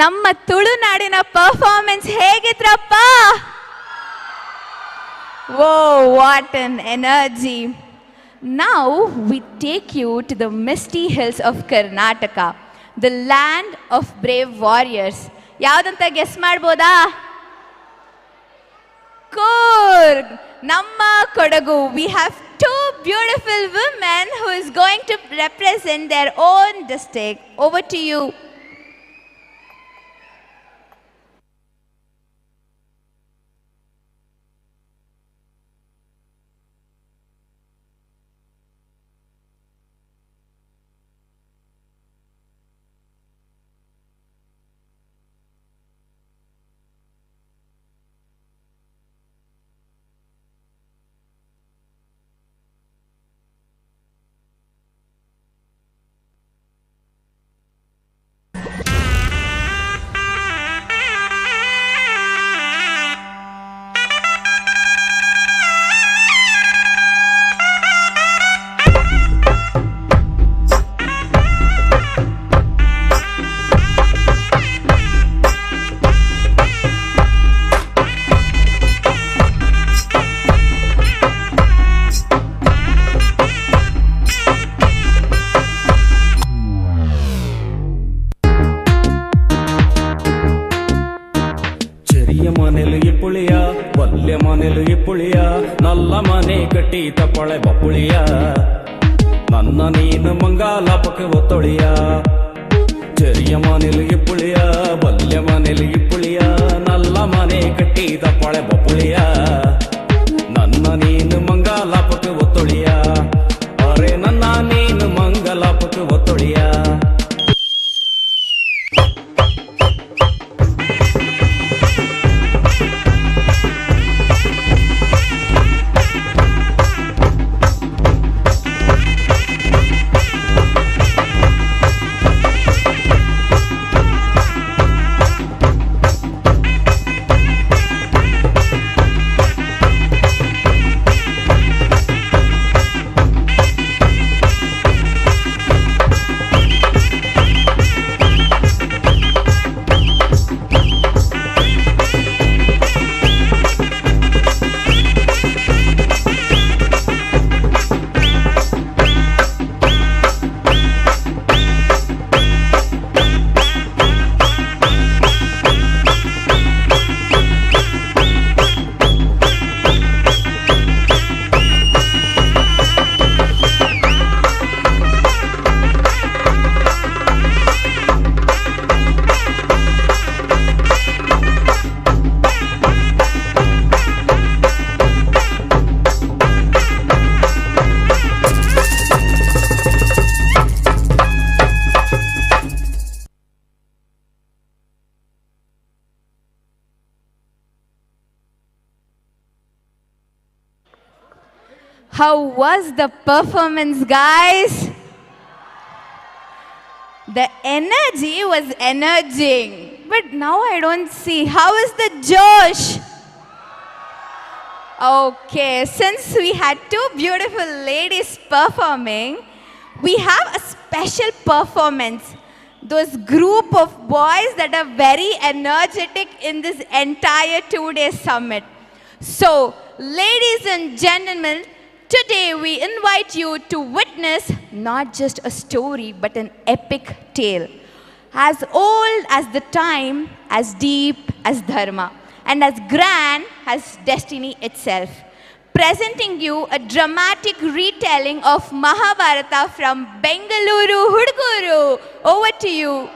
ನಮ್ಮ ತುಳುನಾಡಿನ performance ಹೇಗಿದ್ರಪ್ಪ? Whoa, what an energy. Now we take you to the misty hills of Karnataka, the land of brave warriors. ಯಾವುದಂತ ಗೆಸ್ ಮಾಡ್ಬೋದಾ? Cool. ನಮ್ಮ Kodagu. We have two beautiful women who is going to represent their own district. Over to you. ನಲ್ಲ ಮನೆ ಕಟ್ಟಿ ತಪ್ಪಳೆ ಬಪ್ಪುಳಿಯ ನನ್ನ ನೀನು ಮಂಗಾಲಾಪಕ್ಕೆ ಒತ್ತೊಳಿಯ ಚೆರಿಯ ಮನೆಲಿಗೆ ಪುಳಿಯ ಬಲ್ಯ ಮನೆಲಿಗೆ ಪುಳಿಯ ನಲ್ಲ ಮನೆ ಕಟ್ಟಿ ತಪ್ಪಳೆ ಬಪ್ಪುಳಿಯ ನನ್ನ ನೀನು ಮಂಗಾಲಾಪಕ್ಕೆ ಒತ್ತೊಳಿಯ ಅರೆ ನನ್ನ ನೀನು ಮಂಗಲಾಪಕ್ಕೆ ಒತ್ತೊಳಿಯ How was the performance, guys? The energy was energizing, but now I don't see. How is the Josh? Okay, since we had two beautiful ladies performing, we have a special performance. Those group of boys that are very energetic in this entire 2-day summit. So, ladies and gentlemen, Today we invite you to witness not just a story but an epic tale. As old as the time, as deep as dharma, and as grand as destiny itself. Presenting you a dramatic retelling of Mahabharata from Bengaluru, Hudguru. Over to you.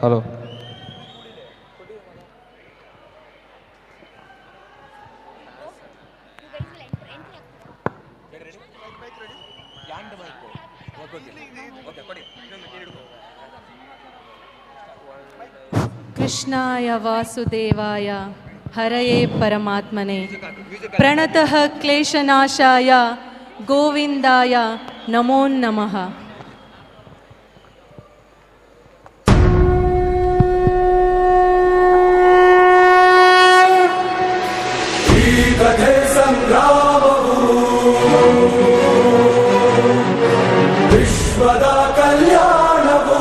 Hello. कृष्णाय वासुदेवाय हरये परमात्मने प्रणतः क्लेशनाशाय गोविन्दाय नमो नमः। कथे संग्रामವು ವಿಶ್ವದ ಕಲ್ಯಾಣವು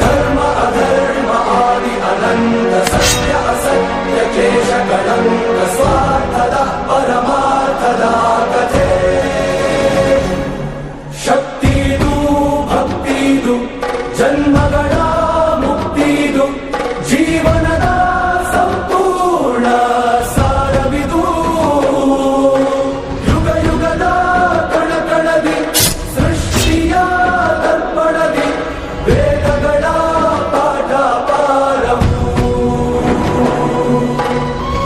ಧರ್ಮ ಅಧರ್ಮ ಆದಿ ಅನಂತ ಸತ್ಯ ಅಸತ್ಯ ಕ್ಲೇಶ ಕಳಂಕ ಸ್ವಾರ್ಥದ ಪರಮಾರ್ಥದ ಕಥೆ ಶಕ್ತಿದು ಭಕ್ತಿದು ಜನ್ಮಗಳ ಮುಕ್ತಿದು ಜೀವನದ ಸಂಪೂರ್ಣ ಸಾರವಿದು ಯುಗ ಯುಗದ ಕಣಕಣದಿ ಸೃಷ್ಟಿಯ ದರ್ಪಣದಿ ವೇದಗಳ ಪಾಠ ಪಾರವು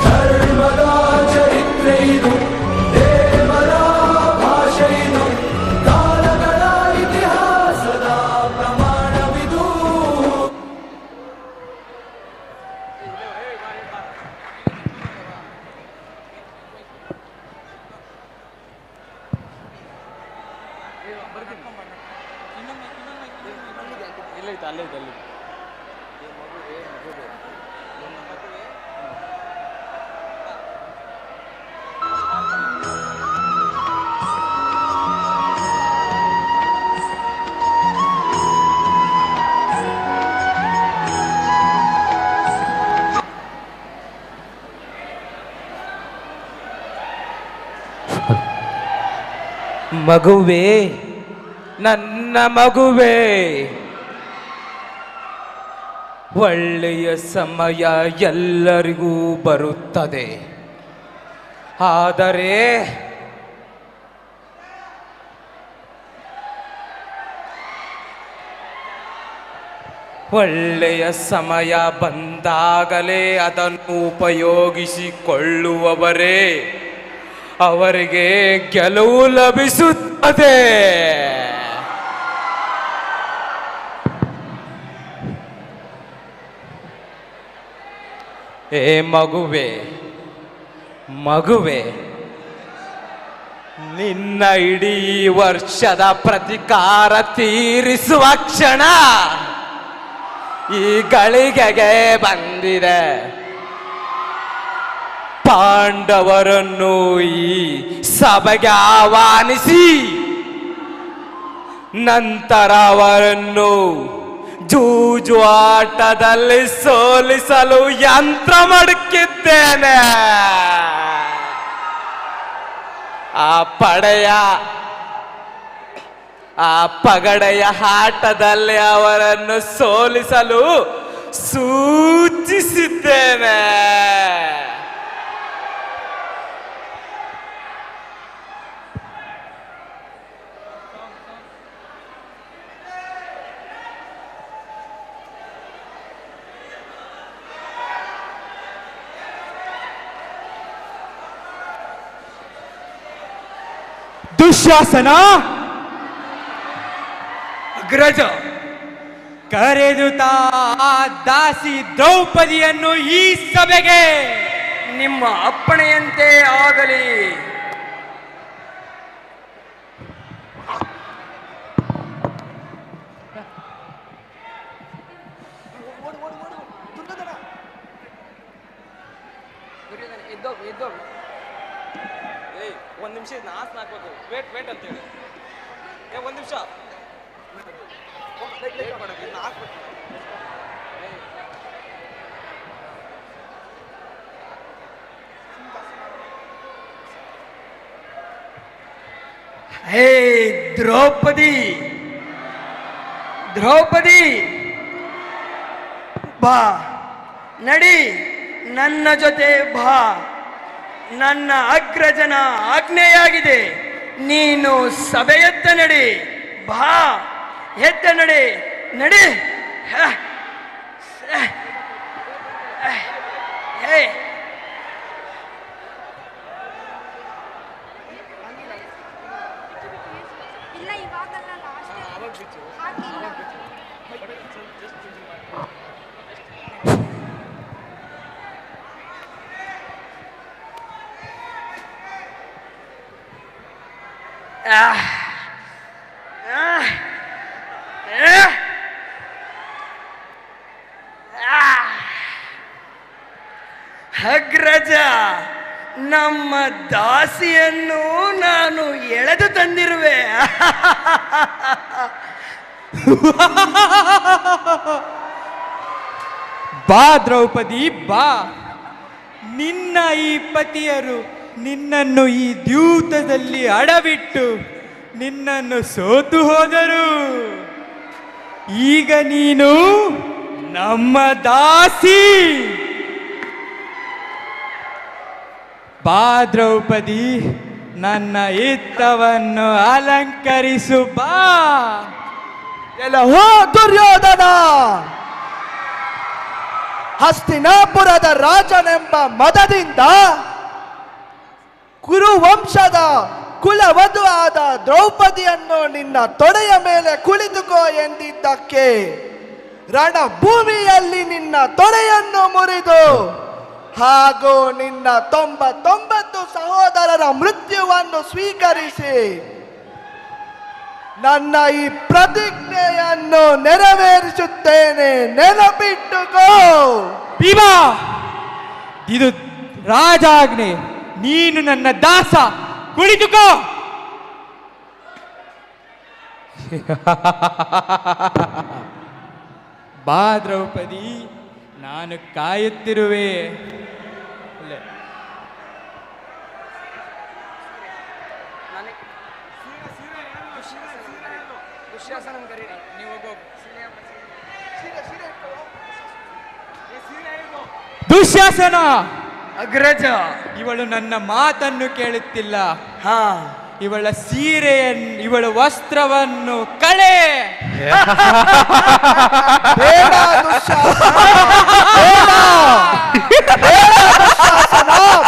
ಧರ್ಮದ ಚರಿತ್ರೆ ಇದು ದೇವರ ಭಾಷೆ ಇದು ಕಾಲಗಳ ಇತಿಹಾಸದ ಪ್ರಮಾಣವಿದು ಮಗುವೇ, ನನ್ನ ಮಗುವೇ, ಒಳ್ಳೆಯ ಸಮಯ ಎಲ್ಲರಿಗೂ ಬರುತ್ತದೆ. ಆದರೆ ಒಳ್ಳೆಯ ಸಮಯ ಬಂದಾಗಲೇ ಅದನ್ನು ಉಪಯೋಗಿಸಿಕೊಳ್ಳುವವರೇ ಅವರಿಗೆ ಗೆಲುವು ಲಭಿಸುತ್ತದೆ. ಏ ಮಗುವೆ, ಮಗುವೆ, ನಿನ್ನ ಇಡೀ ವರ್ಷದ ಪ್ರತಿಕಾರ ತೀರಿಸುವ ಕ್ಷಣ ಈ ಗಳಿಗೆಗೆ ಬಂದಿದೆ. ಪಾಂಡವರನ್ನು ಈ ಸಭೆಗೆ ಆಹ್ವಾನಿಸಿ ನಂತರ ಅವರನ್ನು ಜೂಜು ಆಟದಲ್ಲಿ ಸೋಲಿಸಲು ಯಂತ್ರ ಮಡಕಿದ್ದೇನೆ. ಆ ಪಗಡೆಯ ಆಟದಲ್ಲಿ ಅವರನ್ನು ಸೋಲಿಸಲು ಸೂಚಿಸಿದ್ದೇನೆ. ದುಶ್ಯಾಸನ ಅಗ್ರಜ ಕರೆದು ದಾಸಿ ದ್ರೌಪದಿಯನ್ನು ಈ ಸಭೆಗೆ ನಿಮ್ಮ ಅಪ್ಪಣೆಯಂತೆ ಆಗಲಿ. ಒಂದು ನಿಮಿಷ ನಾಸ್ನ ಹಾಕ್ಬೇಕು. ವೇಟ್ ಅಂತೇಳಿ ಒಂದು ನಿಮಿಷ ಹೇ ದ್ರೌಪದಿ, ಬಾ ನಡಿ, ನನ್ನ ಜೊತೆ ಬಾ. ನನ್ನ ಅಗ್ರಜನ ಆಜ್ಞೆಯಾಗಿದೆ, ನೀನು ಸಭೆಯತ್ತ ನಡಿ. ಬಾ, ಎದ್ದ ನಡಿ, ನಡಿ. ಹೇ ಅಗ್ರಜ, ನಮ್ಮ ದಾಸಿಯನ್ನು ನಾನು ಎಳೆದು ತಂದಿರುವೆ. ಬಾ ದ್ರೌಪದಿ, ಬಾ. ನಿನ್ನ ಈ ಪತಿಯರು ನಿನ್ನನ್ನು ಈ ದ್ಯೂತದಲ್ಲಿ ಅಡವಿಟ್ಟು ನಿನ್ನನ್ನು ಸೋತು ಹೋದರು. ಈಗ ನೀನು ನಮ್ಮ ದಾಸಿ. ಬಾ ದ್ರೌಪದಿ, ನನ್ನ ಹಿತವನ್ನು ಅಲಂಕರಿಸು. ಬಾ. ಎಲ್ಲ ಹೋ ದುರ್ಯೋಧನ, ಹಸ್ತಿನಾಪುರದ ರಾಜನೆಂಬ ಮದದಿಂದ ಕುರುವಂಶದ ಕುಲವಧು ಆದ ದ್ರೌಪದಿಯನ್ನು ನಿನ್ನ ತೊಡೆಯ ಮೇಲೆ ಕುಳಿತುಕೋ ಎಂದಿದ್ದಕ್ಕೆ ರಣಭೂಮಿಯಲ್ಲಿ ನಿನ್ನ ತೊಡೆಯನ್ನು ಮುರಿದು ಹಾಗೂ ನಿನ್ನ 99 ಸಹೋದರರ ಮೃತ್ಯುವನ್ನು ಸ್ವೀಕರಿಸಿ ನನ್ನ ಈ ಪ್ರತಿಜ್ಞೆಯನ್ನು ನೆರವೇರಿಸುತ್ತೇನೆ, ನೆನಪಿಟ್ಟುಕೋ. ಭೀಮಾ, ಇದು ರಾಜಾಜ್ಞೆ. ನೀನು ನನ್ನ ದಾಸ, ಕುಳಿತುಕೋ. ಬಾ ದ್ರೌಪದಿ, ನಾನು ಕಾಯುತ್ತಿರುವೆ. ದುಶ್ಯಾಸನ ಅಗ್ರಜ, ಇವಳು ನನ್ನ ಮಾತನ್ನು ಕೇಳುತ್ತಿಲ್ಲ. ಇವಳ ಸೀರೆಯನ್ನು, ಇವಳ ವಸ್ತ್ರವನ್ನು ಕಳೆ. ಬೇಡ ದುಶ್ಯಾಸನ,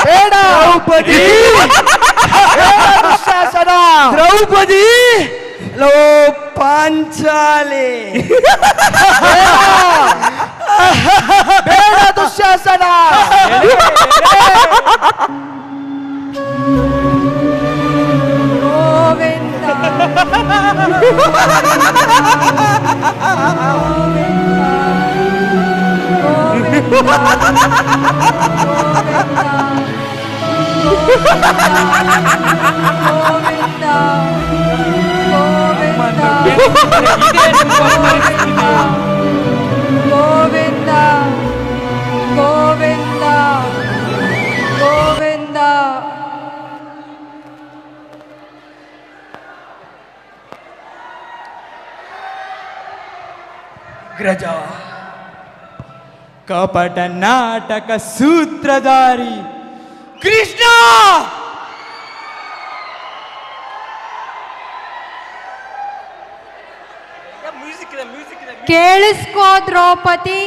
ಬೇಡ ದ್ರೌಪದಿ, ದುಶ್ಯಾಸನ, ದ್ರೌಪದಿ, ಲೋ ಪಾಂಚಾಲಿ, ಬೇಡ ದುಶ್ಯಾಸನ. ಗೋವಿಂದ ಗೋವಿಂದ ಗೋವಿಂದ. ಅಗ್ರಜ, ಕಪಟ ನಾಟಕ ಸೂತ್ರಧಾರಿ ಕೃಷ್ಣ. ಕೇಳಿಸ್ಕೋ ದ್ರೌಪದಿ,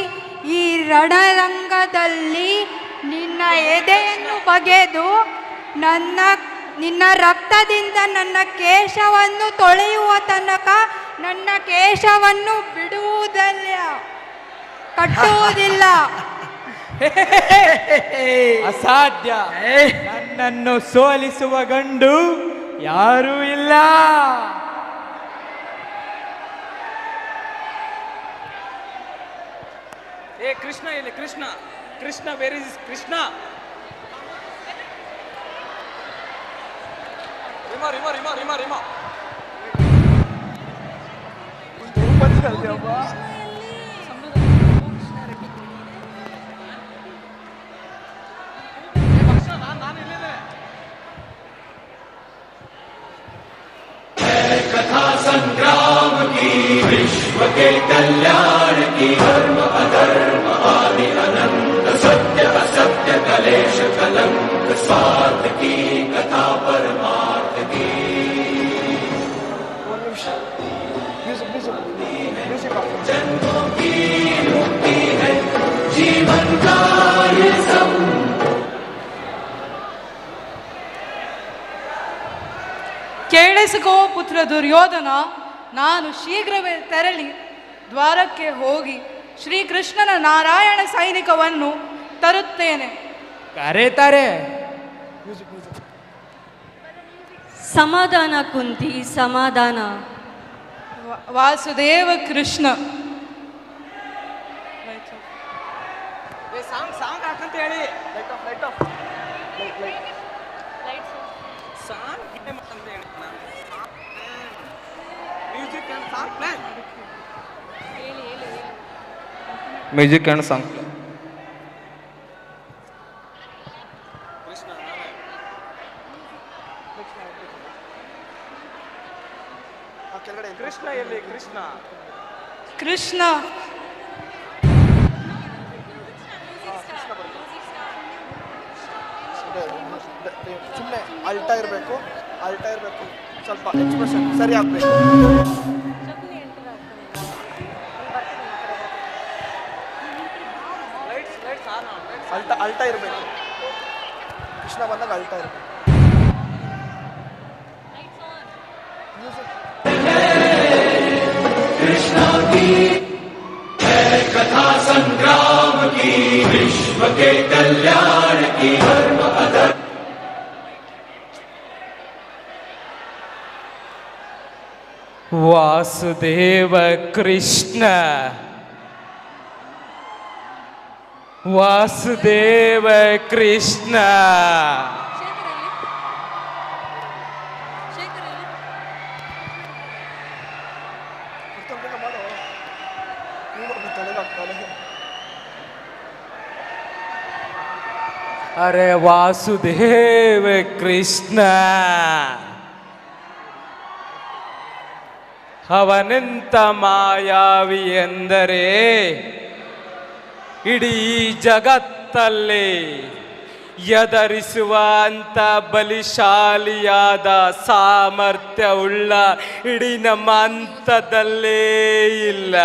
ಈ ರಣರಂಗದಲ್ಲಿ ನಿನ್ನ ಎದೆಯನ್ನು ಬಗೆದು ನಿನ್ನ ರಕ್ತದಿಂದ ನನ್ನ ಕೇಶವನ್ನು ತೊಳೆಯುವ ತನಕ ನನ್ನ ಕೇಶವನ್ನು ಬಿಡುವುದಿಲ್ಲ, ಕಟ್ಟುವುದಿಲ್ಲ. ಅಸಾಧ್ಯ. ನನ್ನನ್ನು ಸೋಲಿಸುವ ಗಂಡು ಯಾರೂ ಇಲ್ಲ. ಏ ಕೃಷ್ಣ ಇಲ್ಲಿ, ಕೃಷ್ಣ ಕೃಷ್ಣ, ವೇರ್ ಇಸ್ ಕೃಷ್ಣ? ರಿಮಾ ರಿಮಾ ರಿಮಾ ರಿಮಾ ರಿಮಾ. कथा संग्राम की, विश्व के कल्याण की, धर्म अधर्म आदि अनंत, सत्य असत्य कलेश कलंक, स्वार्थ की कथा परमार्थ की. जन्मों की मुक्ति है जीवन का ये सब. ಕೇಳಿಸಿಕೋ ಪುತ್ರ ದುರ್ಯೋಧನ, ನಾನು ಶೀಘ್ರವೇ ತೆರಳಿ ದ್ವಾರಕ್ಕೆ ಹೋಗಿ ಶ್ರೀಕೃಷ್ಣನ ನಾರಾಯಣ ಸೈನಿಕವನ್ನು ತರುತ್ತೇನೆ. ಕರೆತಾರೆ. ಸಮಾಧಾನ ಕುಂತಿ, ಸಮಾಧಾನ. ವಾಸುದೇವ ಕೃಷ್ಣ. ಸಾಂಗ್ ಸಾಂಗ್ ಹಾಕಂತ ಹೇಳಿ. Light off light off song ಅಂತ ಹೇಳಿ. Music and song plan. Music and song. Krishna ಎಲ್ಲಿ? ಕೃಷ್ಣ ಕೃಷ್ಣ ಸುಮ್ಮನೆ ಅಲ್ಟಾ ಇರಬೇಕು, ಅಲ್ಟಾ ಇರಬೇಕು, ಸ್ವಲ್ಪ ಎಕ್ಸ್ಪ್ರೆಷನ್ ಸರಿ ಆಗಬೇಕು. ಅಲ್ಟಾ ಅಲ್ಟಾ ಇರಬೇಕು. ಕೃಷ್ಣ ಬಂದಾಗ ಅಲ್ಟಾ ಇರಬೇಕು. कृष्ण की कथा संग्राम की, विश्व के कल्याण की, धर्म अधर्म. ವಾಸುದೇವ ಕೃಷ್ಣ, ವಾಸುದೇವ ಕೃಷ್ಣ. ಅರೆ ವಾಸುದೇವ ಕೃಷ್ಣ, ಅವನೆಂತ ಮಾಯಾವಿ ಎಂದರೆ ಇಡೀ ಜಗತ್ತಲ್ಲಿ ಎದರಿಸುವ ಅಂತ ಬಲಿಶಾಲಿಯಾದ ಸಾಮರ್ಥ್ಯವುಳ್ಳ ಇಡೀ ನಮ್ಮ ಹಂತದಲ್ಲೇ ಇಲ್ಲ.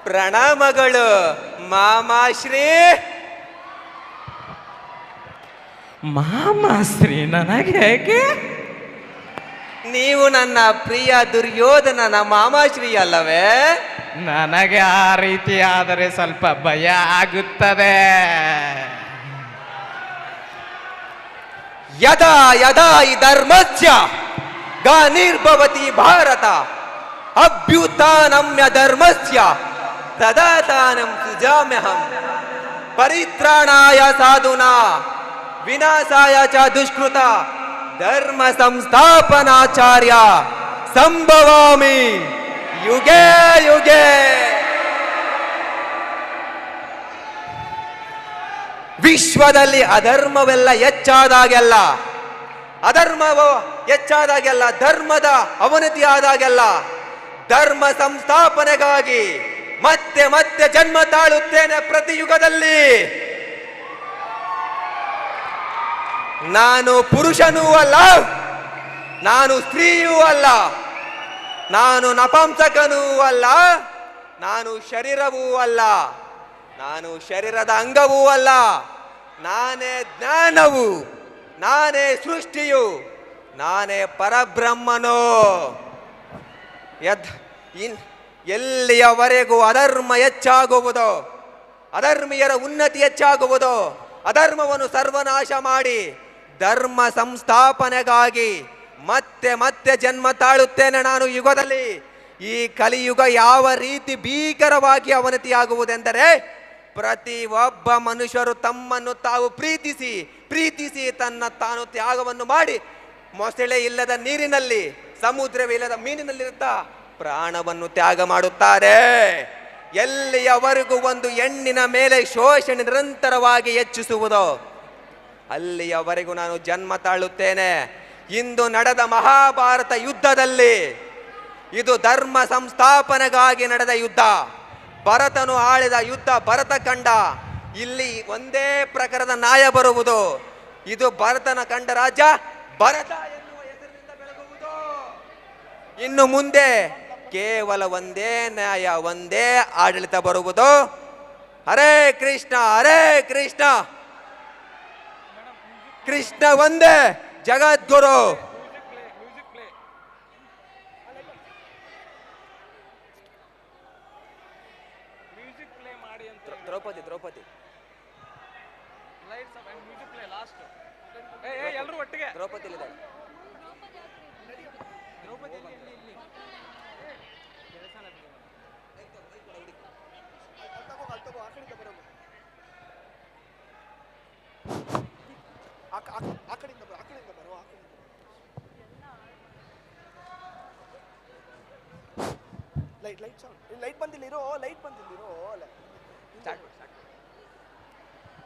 ಪ್ರಣಾಮಗಳು ಮಾಮಾಶ್ರೀ. ಮಾಮಾಶ್ರೀ ನನಗೆ? ನೀವು ನನ್ನ ಪ್ರಿಯ ದುರ್ಯೋಧನನ ಮಾಮಾಶ್ರೀ ಅಲ್ಲವೇ? ನನಗೆ ಆ ರೀತಿ ಆದರೆ ಸ್ವಲ್ಪ ಭಯ ಆಗುತ್ತದೆ. ಯದಾ ಯದಾ ಹಿ ಧರ್ಮಸ್ಯ ಗ್ಲಾನಿರ್ಭವತಿ ಭಾರತ ಅಭ್ಯುತ್ಥಾನಮ್ಯ ಧರ್ಮಸ್ಯ ತದಾತಾನಂ ಸೃಜಾಮ್ಯಹಂ ಪರಿತ್ರಾಣಾಯ ಸಾಧುನಾ ವಿನಾಶಾಯ ಚ ದುಷ್ಕೃತ ಧರ್ಮ ಸಂಸ್ಥಾಪನಾಚಾರ್ಯ ಸಂಭವಾಮಿ ಯುಗೆ ಯುಗೆ. ವಿಶ್ವದಲ್ಲಿ ಅಧರ್ಮವೆಲ್ಲ ಹೆಚ್ಚಾದಾಗೆಲ್ಲ, ಅಧರ್ಮವು ಹೆಚ್ಚಾದಾಗೆಲ್ಲ, ಧರ್ಮದ ಅವನತಿ ಆದಾಗೆಲ್ಲ ಧರ್ಮ ಸಂಸ್ಥಾಪನೆಗಾಗಿ ಮತ್ತೆ ಮತ್ತೆ ಜನ್ಮ ತಾಳುತ್ತೇನೆ ಪ್ರತಿ ಯುಗದಲ್ಲಿ. ನಾನು ಪುರುಷನೂ ಅಲ್ಲ, ನಾನು ಸ್ತ್ರೀಯೂ ಅಲ್ಲ, ನಾನು ನಪಂಸಕನೂ ಅಲ್ಲ, ನಾನು ಶರೀರವೂ ಅಲ್ಲ, ನಾನು ಶರೀರದ ಅಂಗವೂ ಅಲ್ಲ, ನಾನೇ ಜ್ಞಾನವು, ನಾನೇ ಸೃಷ್ಟಿಯು, ನಾನೇ ಪರಬ್ರಹ್ಮನು. ಎಲ್ಲಿಯವರೆಗೂ ಅಧರ್ಮ ಹೆಚ್ಚಾಗುವುದೋ, ಅಧರ್ಮೀಯರ ಉನ್ನತಿ ಹೆಚ್ಚಾಗುವುದೋ, ಅಧರ್ಮವನ್ನು ಸರ್ವನಾಶ ಮಾಡಿ ಧರ್ಮ ಸಂಸ್ಥಾಪನೆಗಾಗಿ ಮತ್ತೆ ಮತ್ತೆ ಜನ್ಮ ತಾಳುತ್ತೇನೆ ನಾನು ಯುಗದಲ್ಲಿ. ಈ ಕಲಿಯುಗ ಯಾವ ರೀತಿ ಭೀಕರವಾಗಿ ಅವನತಿಯಾಗುವುದೆಂದರೆ, ಪ್ರತಿ ಒಬ್ಬ ಮನುಷ್ಯರು ತಮ್ಮನ್ನು ತಾವು ಪ್ರೀತಿಸಿ ಪ್ರೀತಿಸಿ ತನ್ನ ತಾನು ತ್ಯಾಗವನ್ನು ಮಾಡಿ ಮೊಸಳೆ ಇಲ್ಲದ ನೀರಿನಲ್ಲಿ, ಸಮುದ್ರವಿಲ್ಲದ ಮೀನಿನಲ್ಲಿರುತ್ತಾ ಪ್ರಾಣವನ್ನು ತ್ಯಾಗ ಮಾಡುತ್ತಾರೆ. ಎಲ್ಲಿಯವರೆಗೂ ಒಂದು ಹೆಣ್ಣಿನ ಮೇಲೆ ಶೋಷಣೆ ನಿರಂತರವಾಗಿ ಹೆಚ್ಚಿಸುವುದೋ ಅಲ್ಲಿಯವರೆಗೂ ನಾನು ಜನ್ಮ ತಾಳುತ್ತೇನೆ. ಇಂದು ನಡೆದ ಮಹಾಭಾರತ ಯುದ್ಧದಲ್ಲಿ ಇದು ಧರ್ಮ ಸಂಸ್ಥಾಪನೆಗಾಗಿ ನಡೆದ ಯುದ್ಧ, ಭರತನು ಆಳಿದ ಯುದ್ಧ, ಭರತ ಕಂಡ. ಇಲ್ಲಿ ಒಂದೇ ಪ್ರಕಾರದ ನ್ಯಾಯ ಬರುವುದು. ಇದು ಭರತನ ಕಂಡ ರಾಜ್ಯ ಭರತ ಎನ್ನುವ ಹೆಸರಿನಿಂದ ಬೆಳಗುವುದು. ಇನ್ನು ಮುಂದೆ ಕೇವಲ ಒಂದೇ ನ್ಯಾಯ, ಒಂದೇ ಆಡಳಿತ ಬರುವುದು. ಹರೇ ಕೃಷ್ಣ ಹರೇ ಕೃಷ್ಣ, ಕೃಷ್ಣ ಒಂದೇ ಜಗದ್ಗುರು. ದ್ರೌಪದಿ ದ್ರೌಪದಿ ಎಲ್ಲರೂ ಒಟ್ಟಿಗೆ ದ್ರೌಪದಿ ಲೈಟ್ ಬಂದಿಲ್ಲಿರೋ, ಲೈಟ್ ಬಂದಿಲ್ಲಿರೋ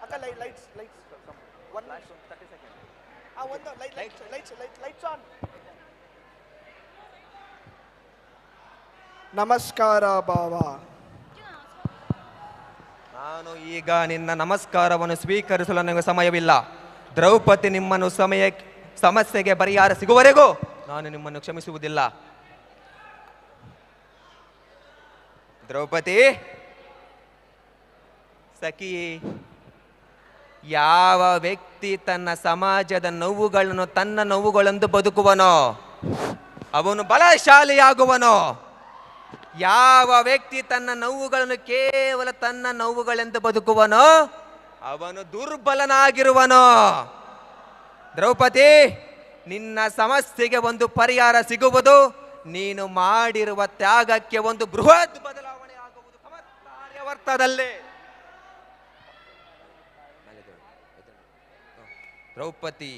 ಅಕ್ಕ. Lights one 30 second. ಒಂದು ಲೈಟ್ಸ್ ಆನ್. ನಮಸ್ಕಾರ ಬಾವ. ನಾನು ಈಗ ನಿನ್ನ ನಮಸ್ಕಾರವನ್ನು ಸ್ವೀಕರಿಸಲು ನನಗೆ ಸಮಯವಿಲ್ಲ. ದ್ರೌಪದಿ ನಿಮ್ಮನ್ನು ಸಮಸ್ಯೆಗೆ ಪರಿಹಾರ ಸಿಗುವವರೆಗೂ ನಾನು ನಿಮ್ಮನ್ನು ಕ್ಷಮಿಸುವುದಿಲ್ಲ. ದ್ರೌಪದಿ ಸಖಿ, ಯಾವ ವ್ಯಕ್ತಿ ತನ್ನ ಸಮಾಜದ ನೋವುಗಳನ್ನು ತನ್ನ ನೋವುಗಳೆಂದು ಬದುಕುವನೋ ಅವನು ಬಲಶಾಲಿಯಾಗುವನೋ. ಯಾವ ವ್ಯಕ್ತಿ ತನ್ನ ನೋವುಗಳನ್ನು ಕೇವಲ ತನ್ನ ನೋವುಗಳೆಂದು ಬದುಕುವನೋ ಅವನು ದುರ್ಬಲನಾಗಿರುವನೋ. ದ್ರೌಪದಿ, ನಿನ್ನ ಸಮಸ್ಯೆಗೆ ಒಂದು ಪರಿಹಾರ ಸಿಗುವುದು. ನೀನು ಮಾಡಿರುವ ತ್ಯಾಗಕ್ಕೆ ಒಂದು ಬೃಹತ್ ಬದಲಾವಣೆ ಆಗುವುದು ಕಾರ್ಯವರ್ತದಲ್ಲಿ. ದ್ರೌಪದಿ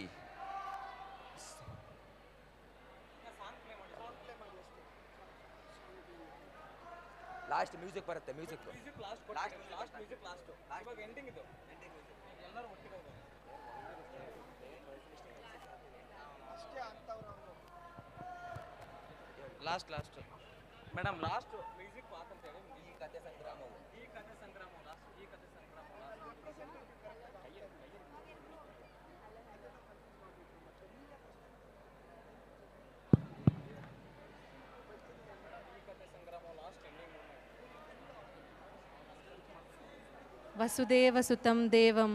ಲಾಸ್ಟ್ ಮ್ಯೂಸಿಕ್ ಬರುತ್ತೆ. Music last madam, last music ಮಾತಂತೇಳಿ ಈ ಕಥೆ ಸಂಗ್ರಾಮವು ವಸುದೇವಸುತಂ ದೇವಂ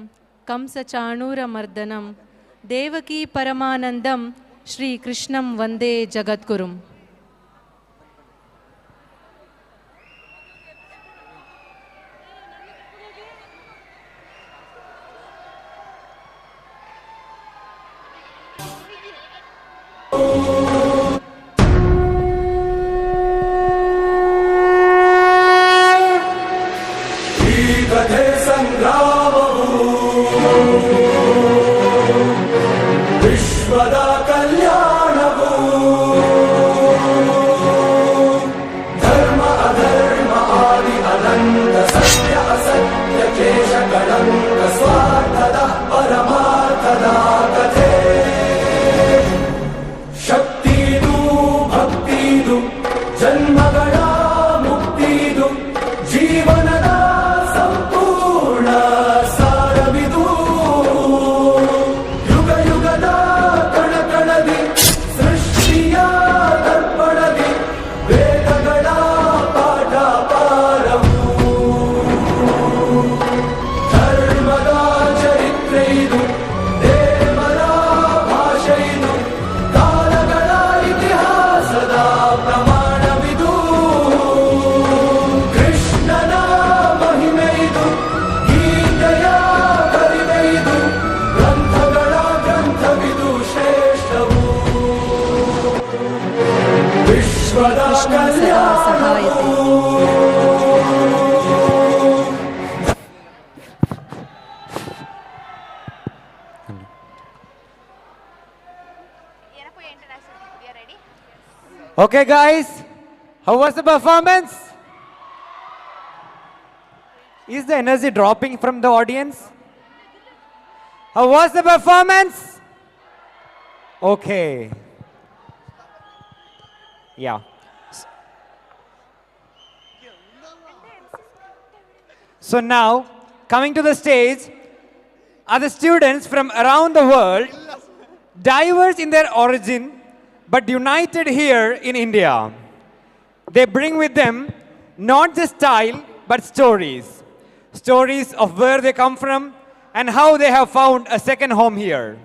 ಕಂಸಚಾಣೂರಮರ್ದನಂ Devaki ಪರಮಾನಂದಂ ಶ್ರೀಕೃಷ್ಣಂ Vande ಜಗದ್ಗುರುಂ. Okay, guys, how was the performance? Is the energy dropping from the audience? How was the performance? Okay. Yeah. So now, coming to the stage, are the students from around the world, diverse in their origin, but united here in India. They bring with them not just style, but stories. Stories of where they come from and how they have found a second home here.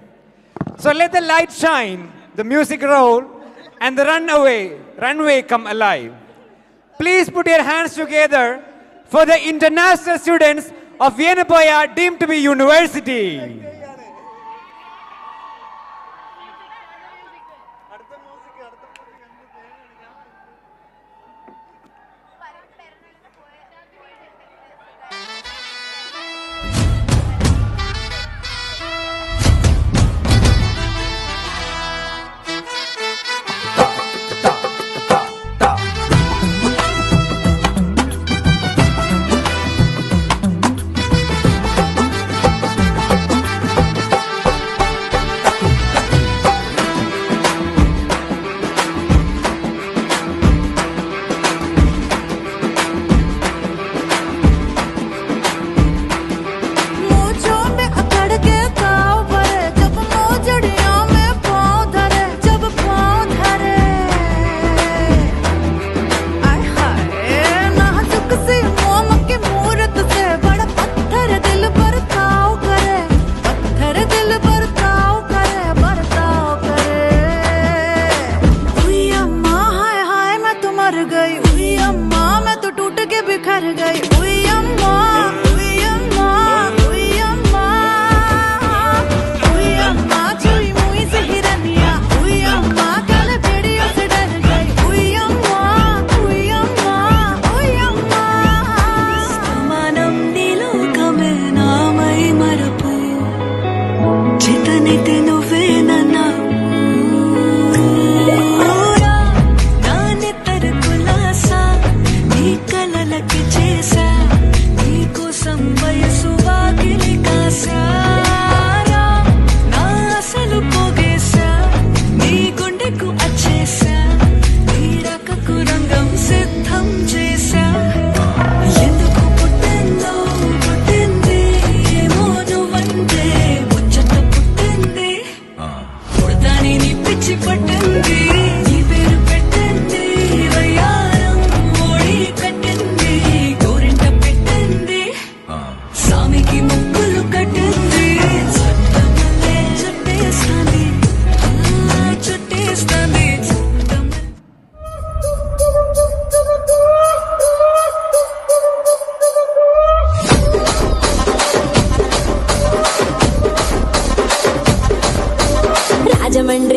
So let the light shine, the music roll, and the runway come alive. Please put your hands together for the international students of Yenepoya, deemed to be university.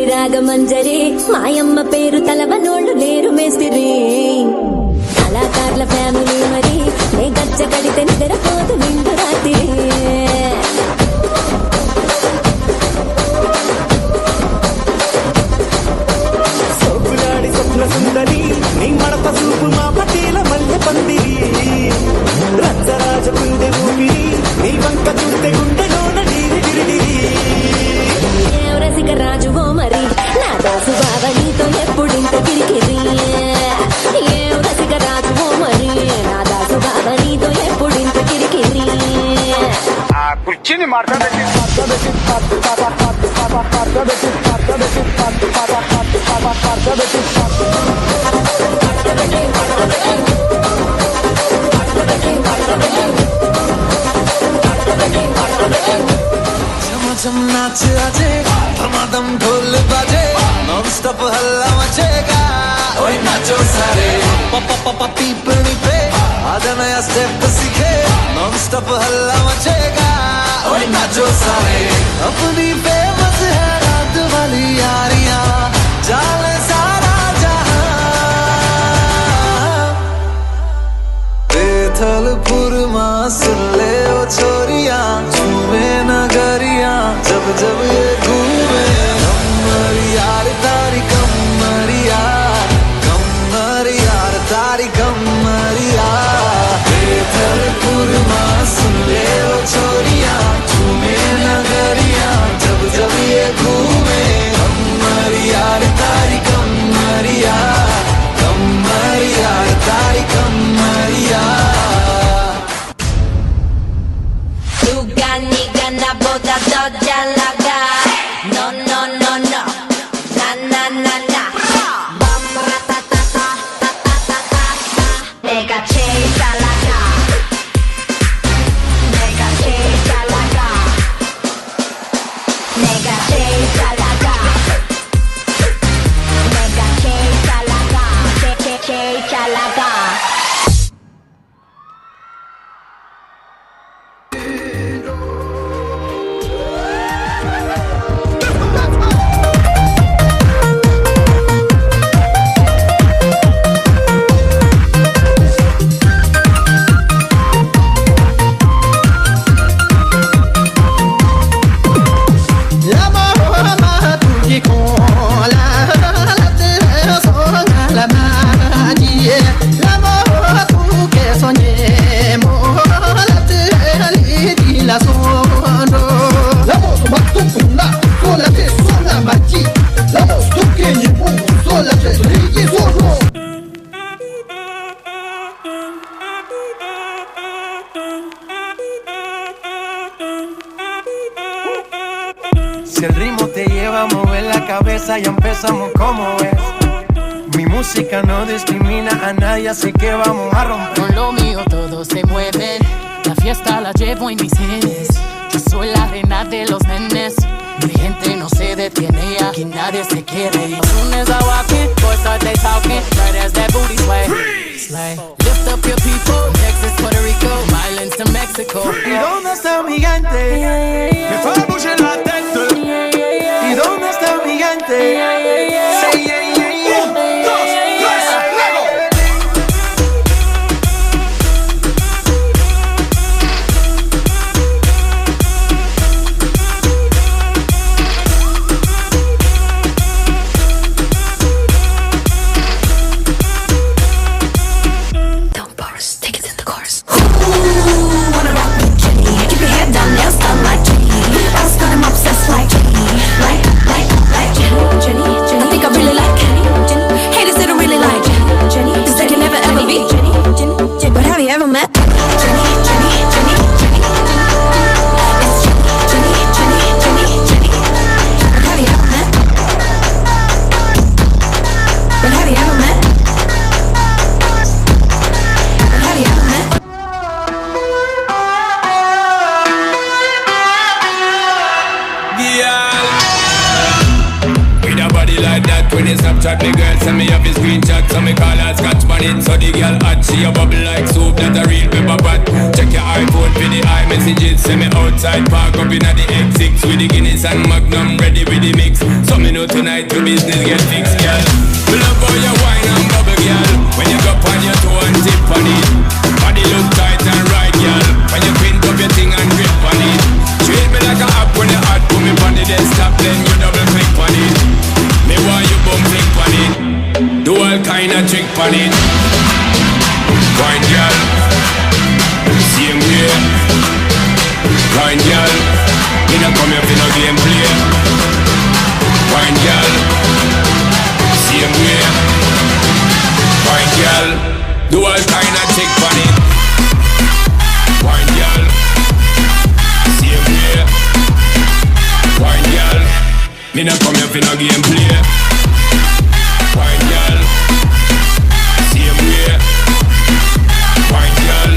Ragamanjari మాయమ్మ పేరు తలవనోళ్ళు లేరు మేస్తిరి కళాకారుల family మరి నే గచ్చ కడితే నిద్రపోతు నిండు రాత్రి సోకులాడి స్వప్న సుందరి నీ మడప చూపు మా పటేల మల్లె పందిరి రచ్చరాజ పుండె ఊపిరి నీ వంక చూస్తే గుండెలోన నీరి విరిడిరి రసిక రాజువో మరి నా దాసు బాబా నీతో ఎప్పుడింత కిరికిరి ఏ రసిక రాజువో మరి నా దాసు బాబా నీతో ఎప్పుడింత కిరికిరి కుర్చీని మాట్లాడేసి झम नाच आजे धमाधम ढोल बाजे नॉन स्टॉप हल्ला मचेगा ओए नाचो सारे पापा पीपनी पे आजा नया स्टेप सीखे नॉन स्टॉप हल्ला मचेगा ओए नाचो सारे अपनी फेमस है रात वाली यारियां जाने सारा जहां बेथलपुर मां सुन ले ओ छोरियां झूमे नगरियां जब जब ये घूमे कमरिया तारी कमरिया jalaga. No, no, no, no. Na, na, na, na. Bam, ratatata, tatatata. Nega che jalaga. Nega che jalaga. Nega che jalaga. Nega che jalaga. Che jalaga. Si el ritmo te lleva a mover la cabeza, ya empezamos como es. Mi música no discrimina a nadie, así que vamos a romper. Con lo mío todos se mueven, la fiesta la llevo en mis genes. Yo soy la reina de los nenes, mi gente no se detiene, aquí nadie se quiere ir. As soon as I walk in, boys start they talking, right as that booty sway. Slay. Lift up your people, Texas, Puerto Rico, Islands to Mexico. ¿Y dónde está mi gente? Que fue a bouger la tête. ¿Y dónde está mi gente? Say yeah, yeah, yeah. 1, 2, 3, luego. Don't bars, take it in the chorus. Ooh, wanna rock with Jenny? Keep your head down, nails done like Jenny. I've got him obsessed like Jenny. Like Jenny. I think I really like Jenny. Haters that don't really like Jenny. 'Cause they can never ever be Jenny. But have you ever met Jenny? It's Jenny. But have you ever met? But have you ever met? But have you ever met? With a body like that, when you Snapchat me girl, send me up a screenshot. So me call her scotch bonnet, so the girl hot. She a bubble like soup, that a real pepper pot. Check your iPhone for the iMessages. Send me outside, park up inna the X6 with the Guinness and Magnum, ready with the mix. So me know tonight your business get fixed, girl. Me love how you wine and bubble, girl. When you go on your toe and tip on it, body look tight and right, girl. When you print up your thing and grip on it, treat me like a app when you hot. Put me on the desktop, then you double click on it. Me want you bum click on it. Do all kind of trick on it. Wine, girl. Same way. Wine, girl. Me not come here for no gameplay. Wine, girl. Same way. Wine, girl. Do all kind of trick on it. Wine, girl. Same way. Wine, girl. Me not come here for no gameplay. Wine, girl. Same way. Wine, girl.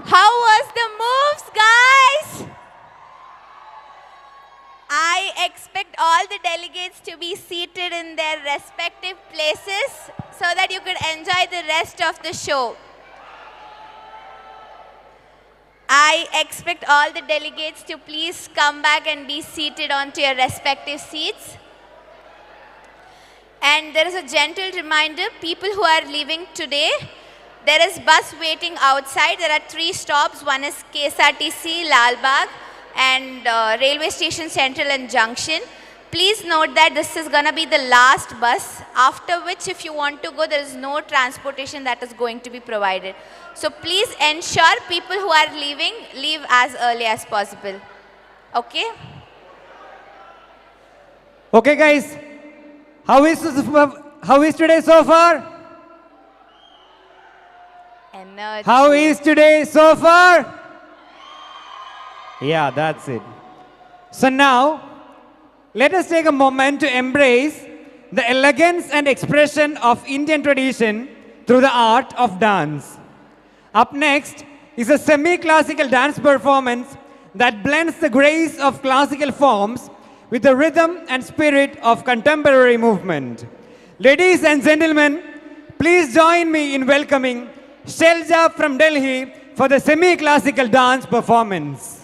How was the moves, guys? I expect all the delegates to be seated in their respective places so that you could enjoy the rest of the show. I expect all the delegates to please come back and be seated onto your respective seats. And there is a gentle reminder, people who are leaving today, There is bus waiting outside. There are 3 stops. One is KSRTC, Lalbagh, and Railway Station Central and Junction. Please note that this is going to be the last bus, after which if you want to go, there is no transportation that is going to be provided. So please ensure people who are leaving, leave as early as possible. Okay? Okay guys, how is today so far? Energy. How is today so far? Yeah, that's it. So now, let us take a moment to embrace the elegance and expression of Indian tradition through the art of dance. Up next is a semi-classical dance performance that blends the grace of classical forms with the rhythm and spirit of contemporary movement. Ladies and gentlemen, please join me in welcoming Shelja from Delhi for the semi-classical dance performance.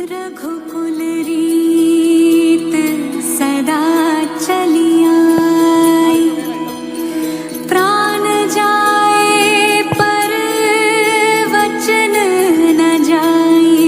रघुकुल रीत सदा चली आई, प्राण जाए पर वचन न जाए।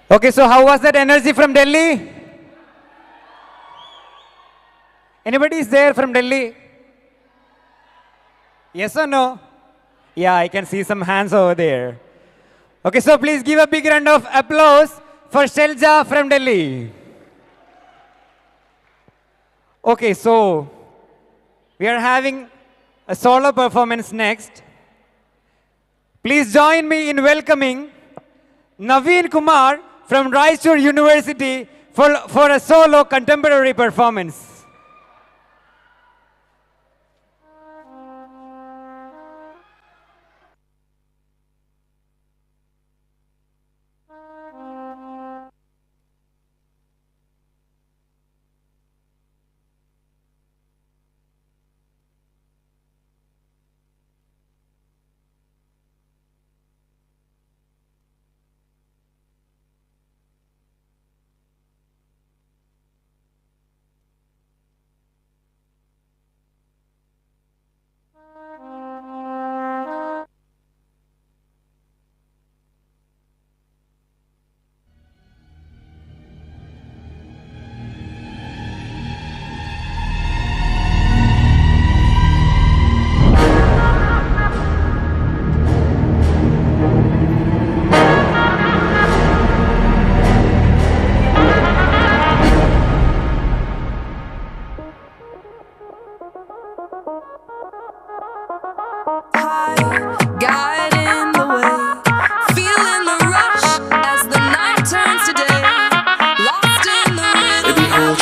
Okay, so how was that energy from Delhi? Anybody is there from Delhi? Yes or no? Yeah, I can see some hands over there. Okay, so please give a big round of applause for Shelja from Delhi. Okay, so we are having a solo performance next. Please join me in welcoming Naveen Kumar from Raichur University for a solo contemporary performance.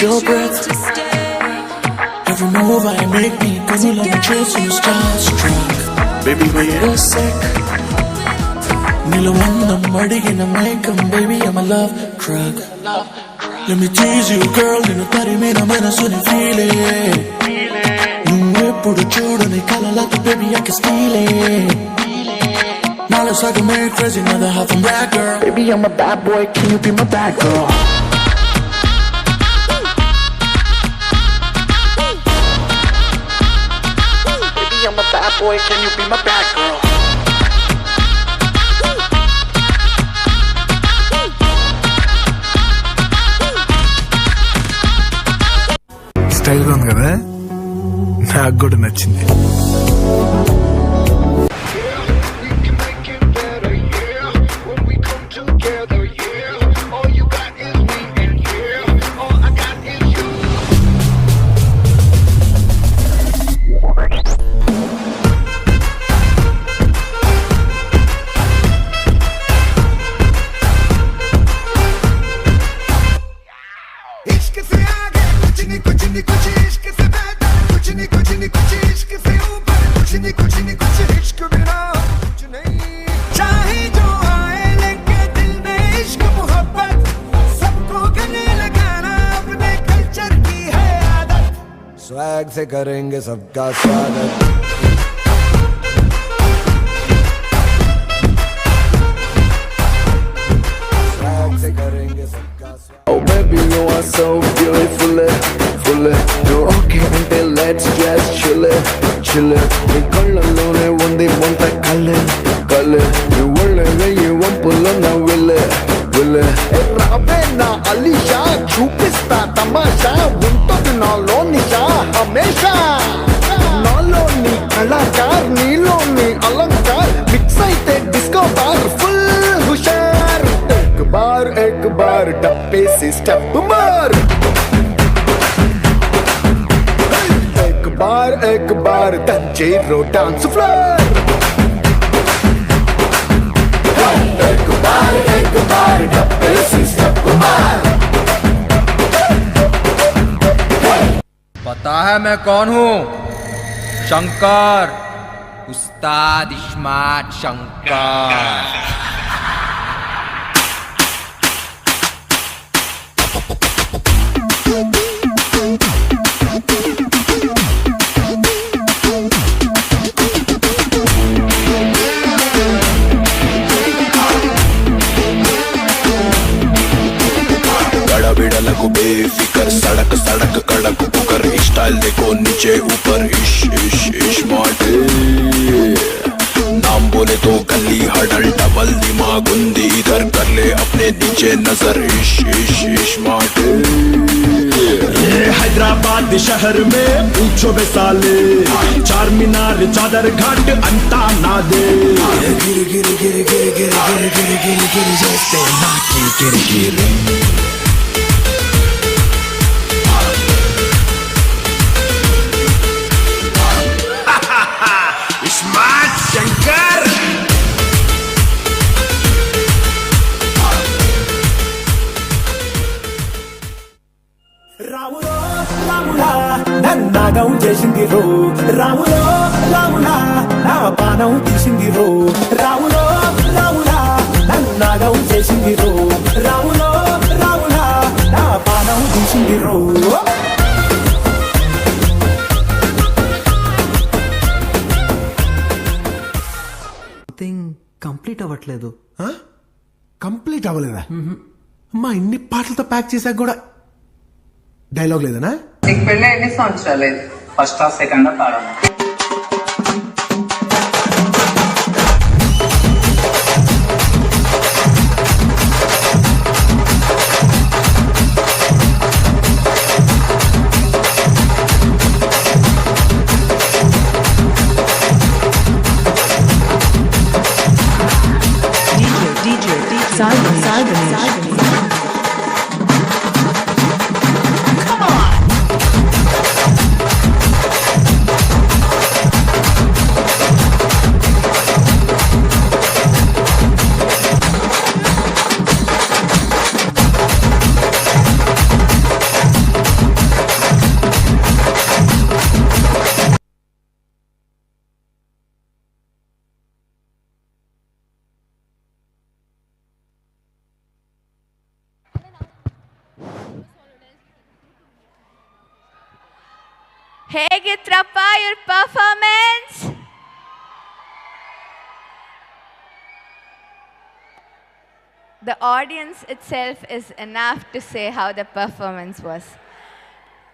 your breath. Every move I make me cause you like a chase you starstruck. Baby wait a sec. Nilo vandam adigina maikam, baby I'm a love drug. Let me tease you girl, ninu tarimena manasuni feel it. Nuveppudu chudani kalalatu, baby I can steal it. Now let's like a man crazy, another half from black girl. Baby I'm a bad boy, can you be my bad girl? Baby I'm a bad boy, can you be my bad girl? స్టైల్గా ఉంది కదా, నాకు కూడా నచ్చింది. Swag से करेंगे सबका स्वागत. स्वैग से करेंगे सबका स्वागत. Oh baby you are so beautiful, you're okay until let's just chill it. నీ కళ్ళల్లోనే ఉంది వంట కళ్ళే నీ ఒళ్ళగా ఈ వంపులో నా వెళ్ళే రావే నా అలీషా, చూపిస్తా తమాషా, ఉంటుంది నాలో నిషా హమేషా. నాలో నీ కళాకార్, నీలో నీ అలంకార్, మిక్స్ అయితే డిస్కో బార్ ఫుల్ హుషార్. एक बार डब्बे से स्टेप मार. एक बार तंजीरो डांस फ्लोर. एक बार डब्बे से स्टेप मार. पता है मैं कौन हूँ? शंकर, उस्ताद इस्मात शंकर. बिड़लको बेफिकर सड़क सड़क कड़क पुकर. स्टाइल देखो नीचे ऊपर इश इश इश माटे. नाम बोले तो गली हडल डबल दिमाग उंदी इधर कर ले अपने नीचे नजर इश इश इश माटे. हैदराबाद शहर में पूछो बे साले, चार मीनार चादर घाट अंता ना दे. गिर गिर गिर गिर गिर गिर गिर गिर गिर जैसे नाकी गिर गिर. शंकर రాములో రాములా నన్నాగం చేసింది రో. రాములో రాములా నా పానం తీసింది రో. రాములో రాములా నన్నాగం చేసింది రో. రాములో రాములా నా పానం తీసింది రో. కంప్లీట్ అవ్వట్లేదు. కంప్లీట్ అవ్వలేదా? అమ్మా ఇన్ని పాటలతో ప్యాక్ చేశాక కూడా డైలాగ్ లేదనా? నీకు పెళ్ళి ఎన్ని సంవత్సరాలు? First second third? ಹೇಗಿತ್ರಪ್ಪ your performance? The audience itself is enough to say how the performance was.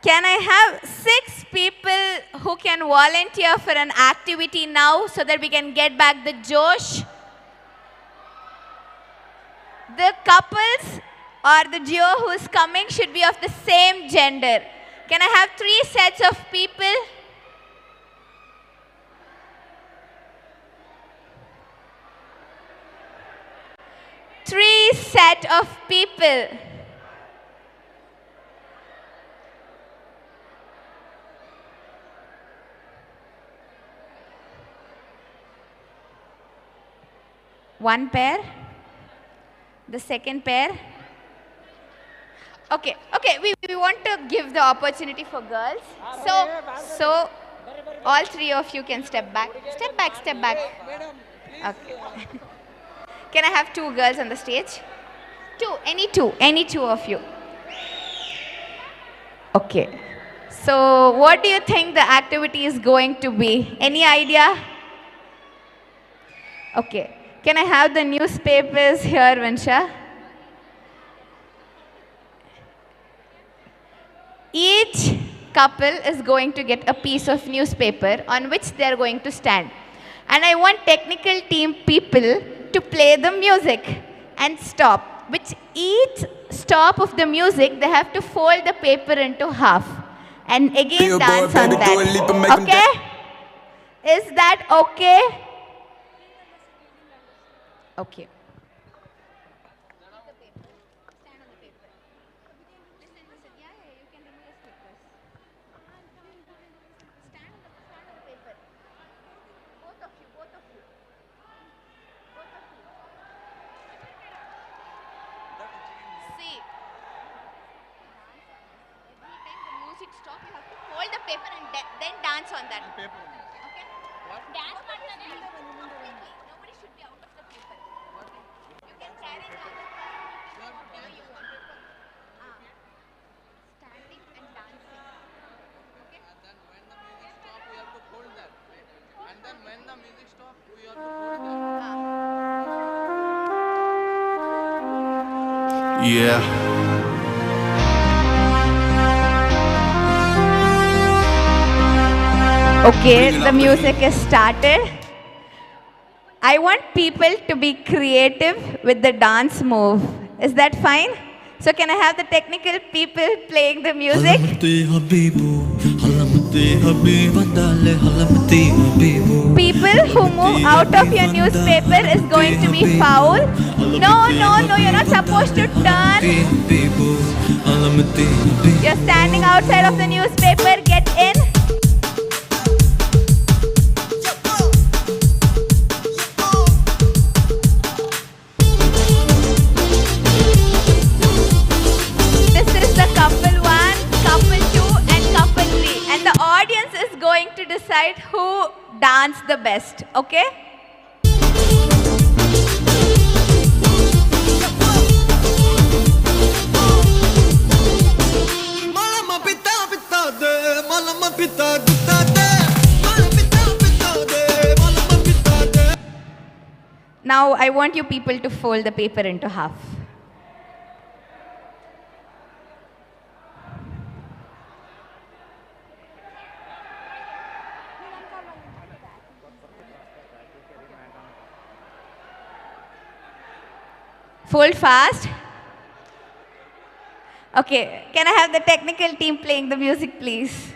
Can I have 6 people who can volunteer for an activity now so that we can get back the josh? The couples or the duo who is coming should be of the same gender. Can I have 3 sets of people? Three set of people. One pair. The second pair. Okay, we want to give the opportunity for girls. So all 3 of you can step back. Step back. Okay. Can I have 2 girls on the stage? 2, any two of you. Okay. So what do you think the activity is going to be? Any idea? Okay. Can I have the newspapers here, Vansha? Each couple is going to get a piece of newspaper on which they are going to stand. And I want technical team people to play the music and stop. With each stop of the music, they have to fold the paper into half and again dance on that. Okay? Is that okay? Okay. Stop, you have to fold the paper and then dance on that. Paper. Okay? What? Dance completely. Nobody should be out of the paper. Okay? You can carry that. Whatever you want. Standing and dancing. Okay? And then when the music stops, we have to hold that. And then when the music stops, we have to hold that. Yeah. Okay, the music is started. I want people to be creative with the dance move. Is that fine? So can I have the technical people playing the music? People who move out of your newspaper is going to be foul. No, you're not supposed to turn. You're standing outside of the newspaper, get in. To decide who danced the best, okay? Now I want you people to fold the paper into half. Fold fast. Okay, can I have the technical team playing the music, please?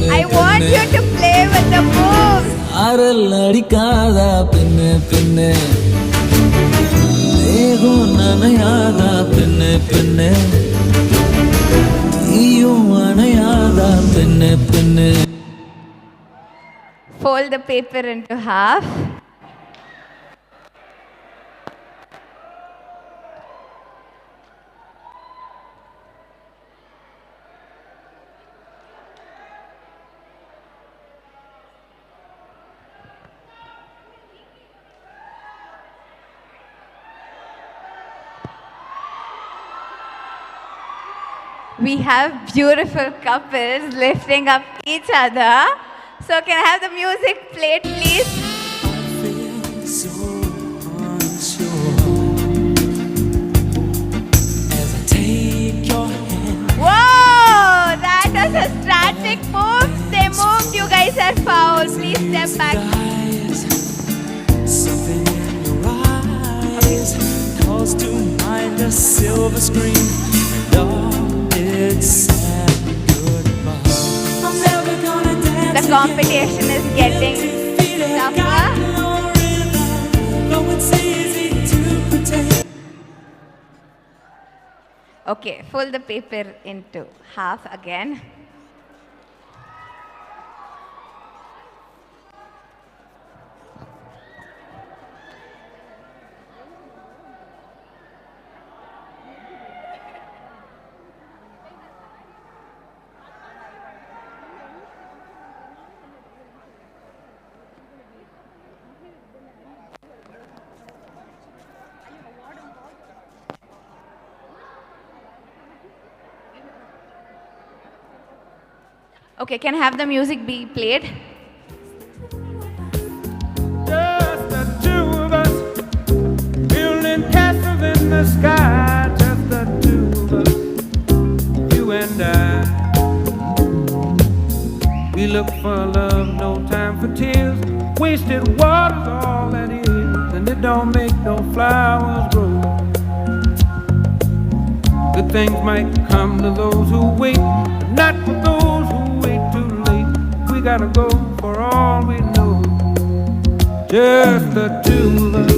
I want you to play with the moves. fold the paper into half. We have beautiful couples lifting up each other. So can I have the music played, please? Whoa! That was a strategic move. They moved. You guys are foul. Please step back. Something in your eyes calls to mind a silver screen. And all it's sad goodbye. I'm never gonna dance. The competition is getting tougher. Though it's easy to pretend. Okay, fold the paper into half again. Okay, can I have the music be played? Just the two of us building castles in the sky. Just the two of us, you and I. We look for love, no time for tears. Wasted water's all that is, and it don't make no flowers grow. Good things might come to those who wait, but not for those who wait too late. We gotta go for all we know. Just the two of us.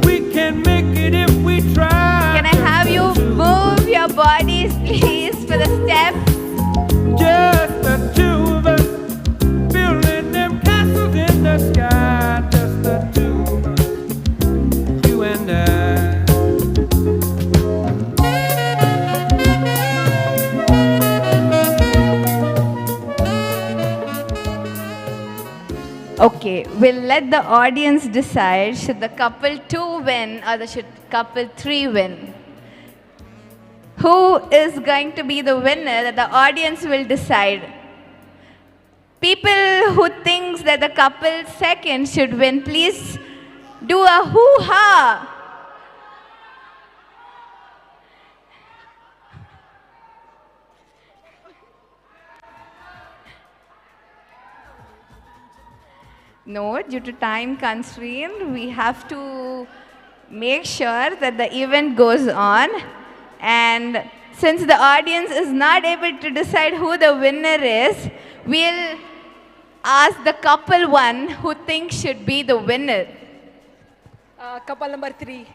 We can make it if we try. Can I have you move your bodies, please, for the steps? Just the two of us, building them castles in the sky. Just the two of us, you and I. Okay, we'll let the audience decide, should the couple 2 win or should couple 3 win? Who is going to be the winner that the audience will decide? People who thinks that the couple second should win, please do a hoo-ha. No, due to time constraint, we have to make sure that the event goes on. And since the audience is not able to decide who the winner is, we'll ask the couple 1 who thinks should be the winner. Couple number 3.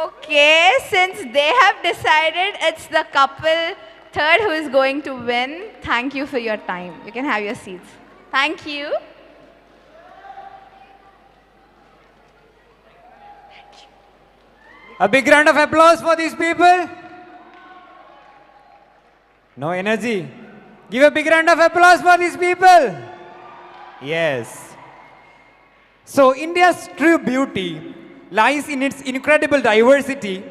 Okay, since they have decided it's the couple 3rd who is going to win, thank you for your time. You can have your seats. Thank you. A big round of applause for these people. No energy. Give a big round of applause for these people. Yes. So India's true beauty lies in its incredible diversity,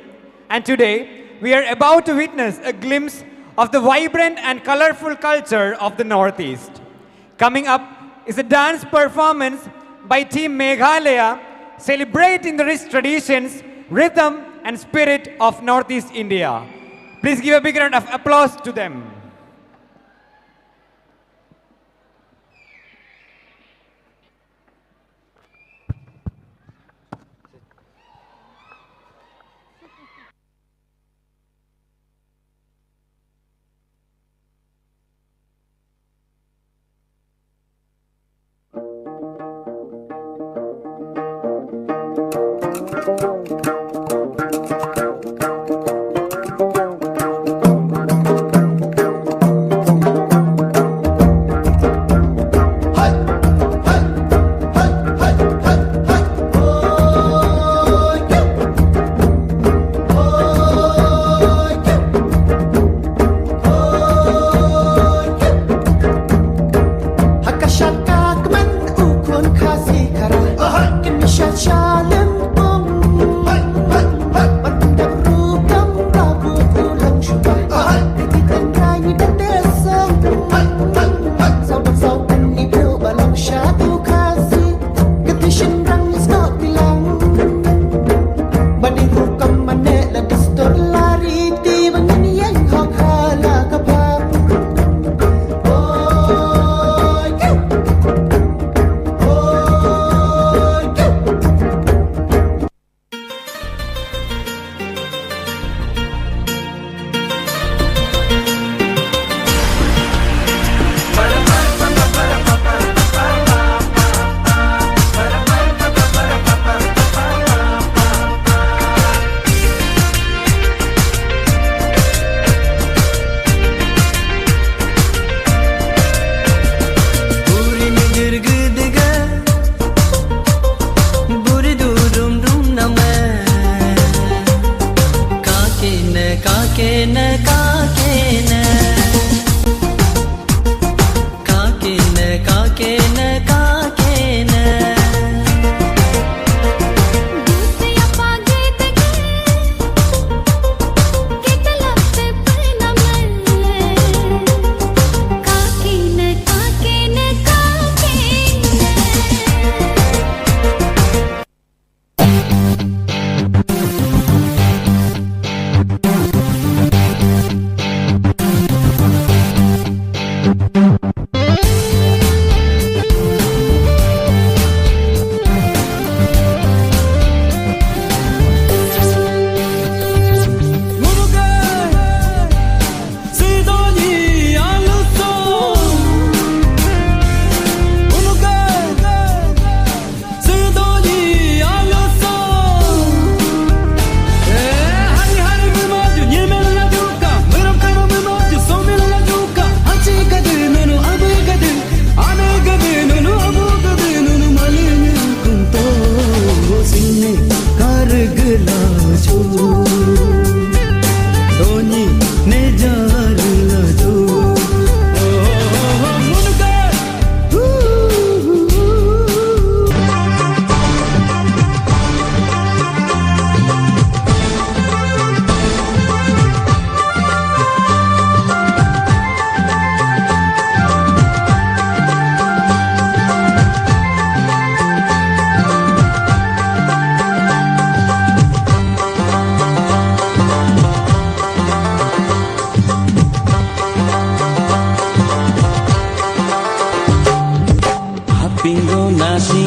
and today we are about to witness a glimpse of the vibrant and colorful culture of the Northeast. Coming up is a dance performance by Team Meghalaya celebrating the rich traditions, rhythm and spirit of Northeast India. Please give a big round of applause to them.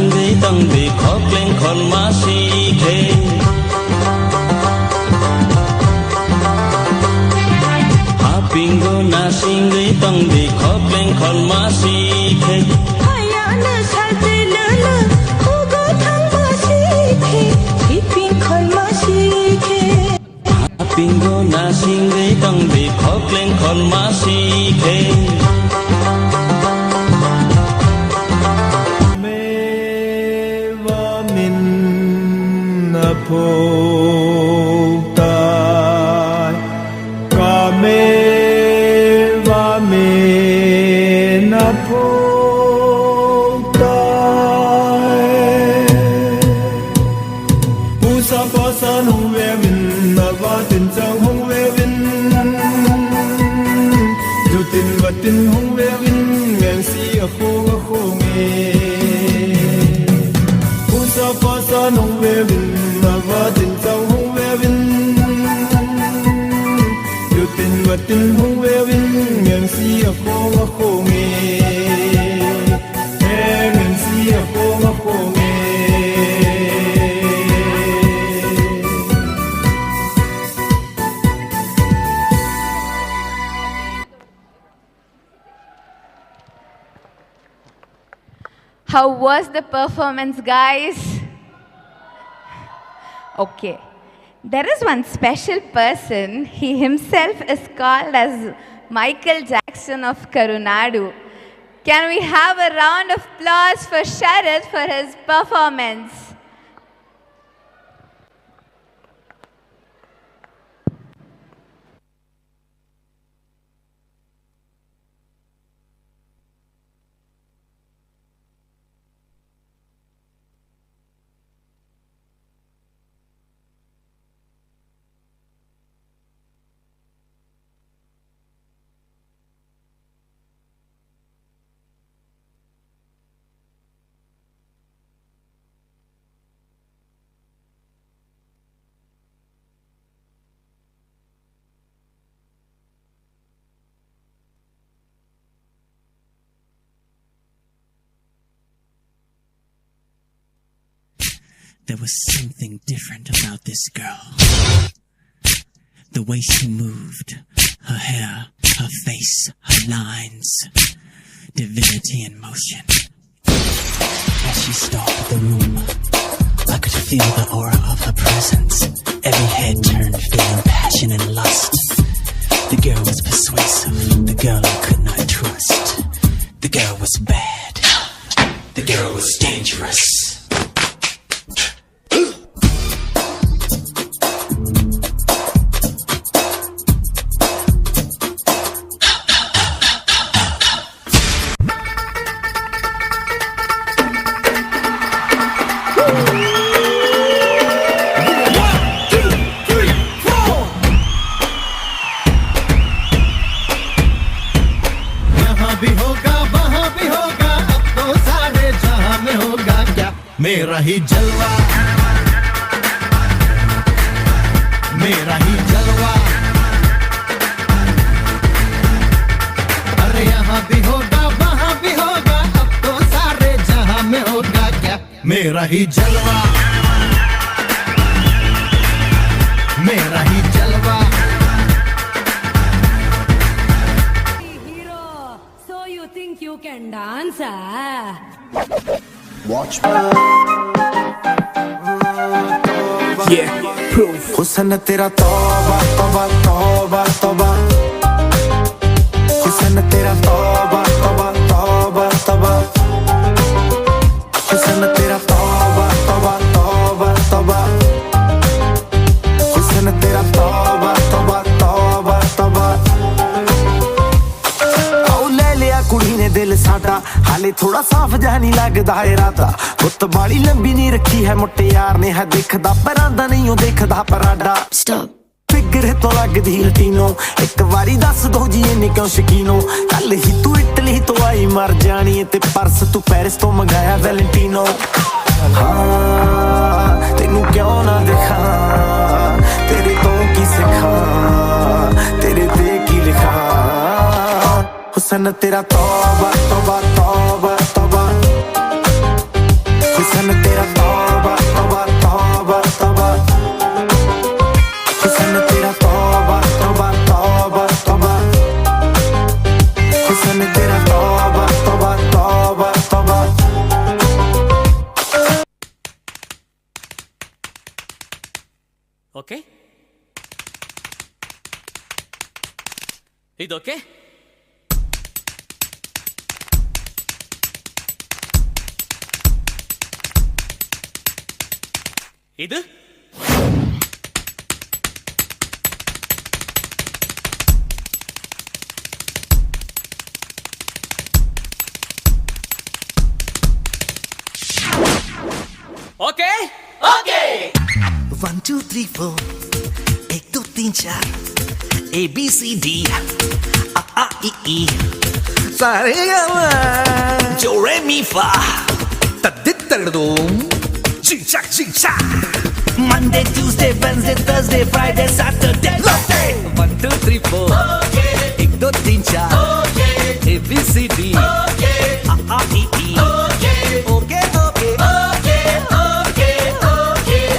singay tang de khoklen khon ma sikhe Hapingo na singay tang de khoklen khon ma sikhe haya na salte na na hogo thang ma sikhe hipin khol ma sikhe Hapingo na singay tang de khoklen khon ma sikhe Pogtai kame va me na pogtai usa pasan hong ve vin na va tin chang hong ve vin du tin va tin hong ve vin ngang si a khong e usa pasan hong ve vin Vatin tao hong ve vin Yu tin vatin hong ve vin Ngang si a khong e Ngang si a khong e How was the performance, guys? Okay. There is one special person. He himself is called as Michael Jackson of Karunadu. Can we have a round of applause for Sharad for his performance? There was something different about this girl. The way she moved, her hair, her face, her lines, divinity in motion. As she stalked the room, I could feel the aura of her presence. Every head turned, feeling passion and lust. The girl was persuasive, the girl I could not trust. The girl was bad, the girl was dangerous. मेरा ही जलवा मेरा ही जलवा अरे यहाँ भी होगा वहाँ भी होगा अब तो सारे जहाँ में होगा क्या मेरा ही जलवा मेरा ही जलवा Hero, so you think you can dance, Watch Yeah, proof. हुस्न तेरा तौबा तौबा तौबा तौबा हुस्न तेरा तौबा तौबा तौबा तौबा हुस्न तेरा तौबा तौबा तौबा तौबा हुस्न तेरा तौबा तौबा तौबा तौबा आओ ले लिया कुड़ी ने दिल साडा हाले थोड़ा साफ जहा नहीं लगदा इरादा गुत्त बाली लंबी नहीं रखी है मुट्टे यार ने है देखदा परांदा नहीं हो देखदा पराडा स्टॉप फिगर तो लगदी लटीनो एक बारी दस दो जी इन्नी क्यों शकीनो कल ही तू इटली तो आई मर जानी ते परस तू पेरिस तो मंगाया वैलेंटिनो हाँ तेनू क्यों ना दिखा तेरे तो की सिखा तेरे ते की लिखा हुस्न तेरा तौबा तौबा तौबा तौबा हुसन तेरा तौबा तौबा तौबा तौबा हुसन तेरा तौबा तौबा तौबा तौबा हुसन तेरा तौबा तौबा तौबा तौबा ಓಕೆ ಇದೋಕೆ ಇದು okay okay 1 2 3 4 1 2 3 4 A B C D A A I E सारे गामा जो रे मी फा तद्दित तगड़ो चिंचाक चिंचा Monday Tuesday Wednesday Thursday Friday Saturday Sunday 1 2 3 4 okay 1 2 3 4 okay A B C D okay A A I E okay okay okay okay okay okay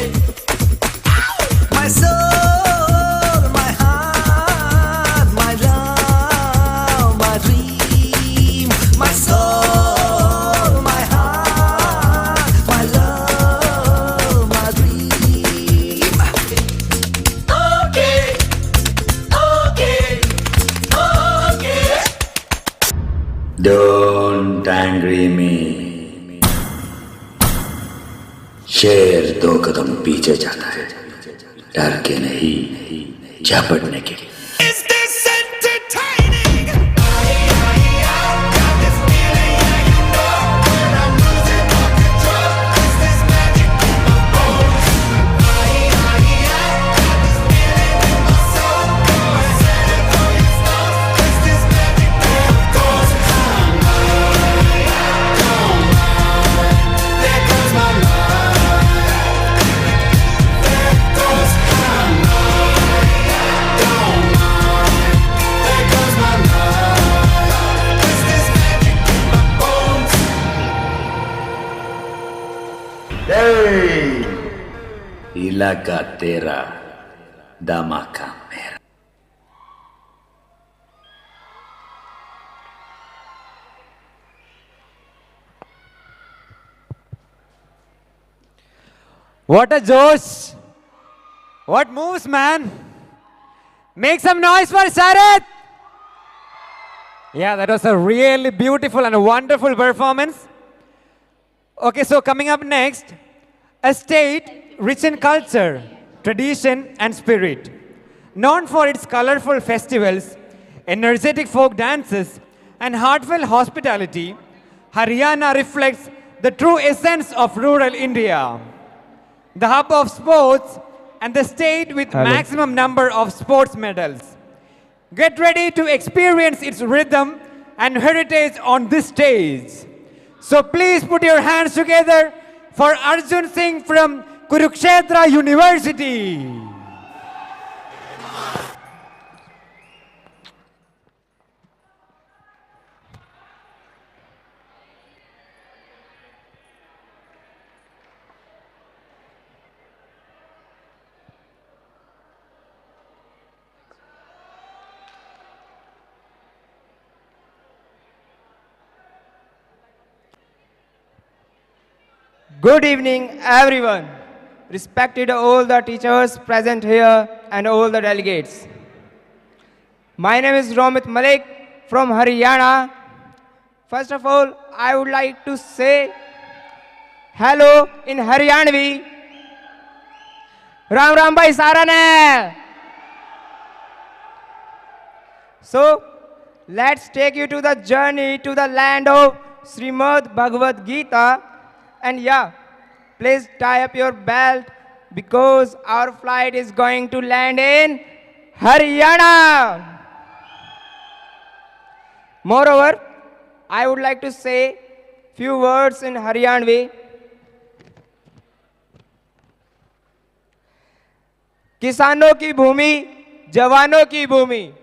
My soul my heart my love my dream my soul my heart my love my dream okay okay okay Don't angry me. शेर 2 कदम पीछे जाता है, डर के नहीं, झपटने के लिए। Is this entertaining? इलाका तेरा, धमाका मेरा। What a Josh! What moves, man! Make some noise for Sarath! Yeah, that was a really beautiful and a wonderful performance. Okay, so coming up next, a state rich in culture, tradition, and spirit. Known for its colorful festivals, energetic folk dances, and heartfelt hospitality, Haryana reflects the true essence of rural India. The hub of sports and the state with maximum number of sports medals. Get ready to experience its rhythm and heritage on this stage. So please put your hands together for Arjun Singh from Kurukshetra University. Good evening, everyone. Respected all the teachers present here and all the delegates. My name is Romit Malik from Haryana. First of all, I would like to say hello in Haryanvi. Ram Ram Bhai Sarane. So, let's take you to the journey to the land of Srimad Bhagavad Gita. And yeah, please tie up your belt because our flight is going to land in Haryana. Moreover, I would like to say few words in Haryanvi. किसानों की भूमि, जवानों की भूमि,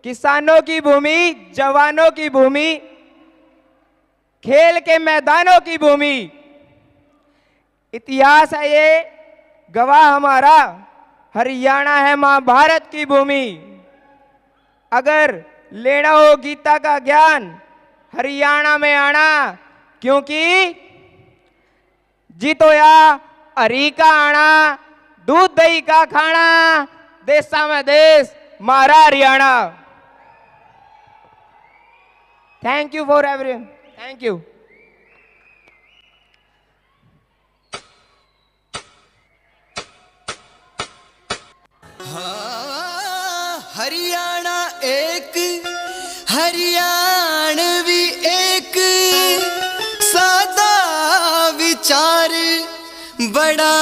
किसानों की भूमि, जवानों की भूमि, खेल के मैदानों की भूमि, इतिहास है ये, गवाह हमारा, हरियाणा है माँ भारत की भूमि। अगर लेना हो गीता का ज्ञान, हरियाणा में आना, क्योंकि जीतो या हरी का आना, दूध दही का खाना, देशा में देश मारा Haryana. Thank you for everyone, thank you. Haryana एक, हरियाणवी एक, सादा विचार बड़ा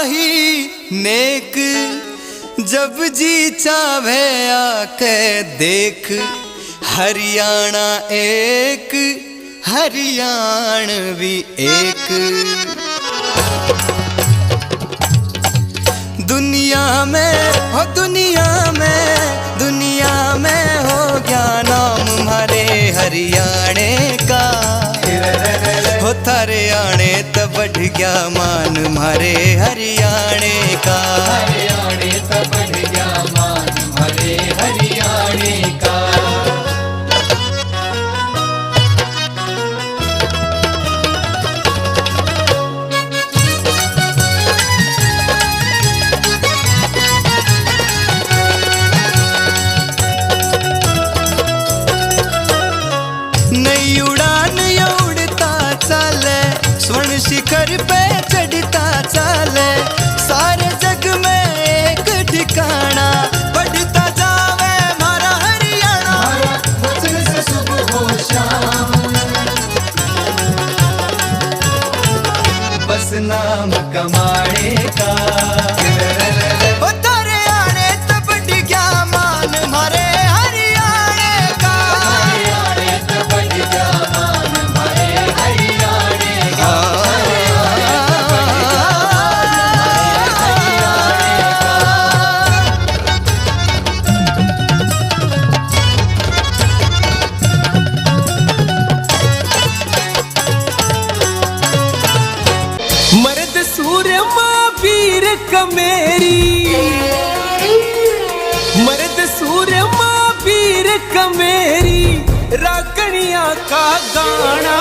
ही नेक, जब जी चाहे आके देख, हरियाणा एक, हरियाणवी एक। दुनिया में हो, दुनिया में, दुनिया में हो गया नाम हमारे हरियाणे का, हो थारे आने तब बढ़ गया मान हमारे हरियाणे का, हरियाणे तब बढ़ गया मान हमारे हरियाणे का। शिखर पे चढ़ता चाले, सारे जग में एक ठिकाना, बढ़ता जावे हमारा हरियाणा, वचन से सुबह हो शाम, बस नाम कमाने का। तारे आने तब बढ़ गया मान हमारे हरियाणे का, हरियाणे तब बढ़ गया मान हमारे हरियाणे का। मेरी मर्द सूर्य माँ वीर कमेरी, रागणिया का गाना,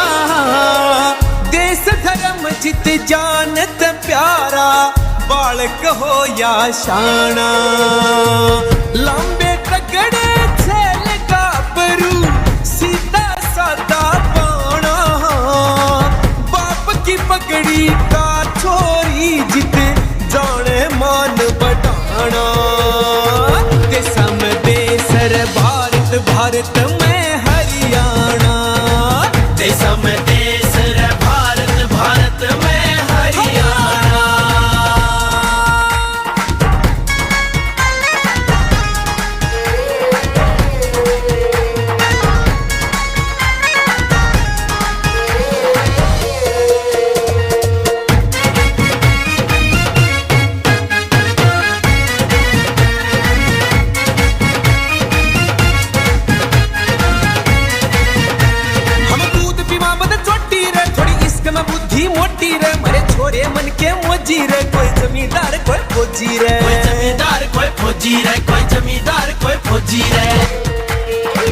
देश धर्म जित जानत प्यारा, बालक हो या शाना, लंबे तगड़े छेल गाभरू, सीधा सादा बाणा, बाप की पगड़ी का छोरी जित जाने मान बढ़ाना, देशा में देसर भारत, भारत में हरियाणा, देशा में देसर भारत, भारत में हरियाणा। मोटी रे मरे छोरे मन के मोजी रे, कोई जमींदार कोई फौजी रे, कोई जमींदार कोई फौजी रे, कोई जमींदार कोई फौजी रे।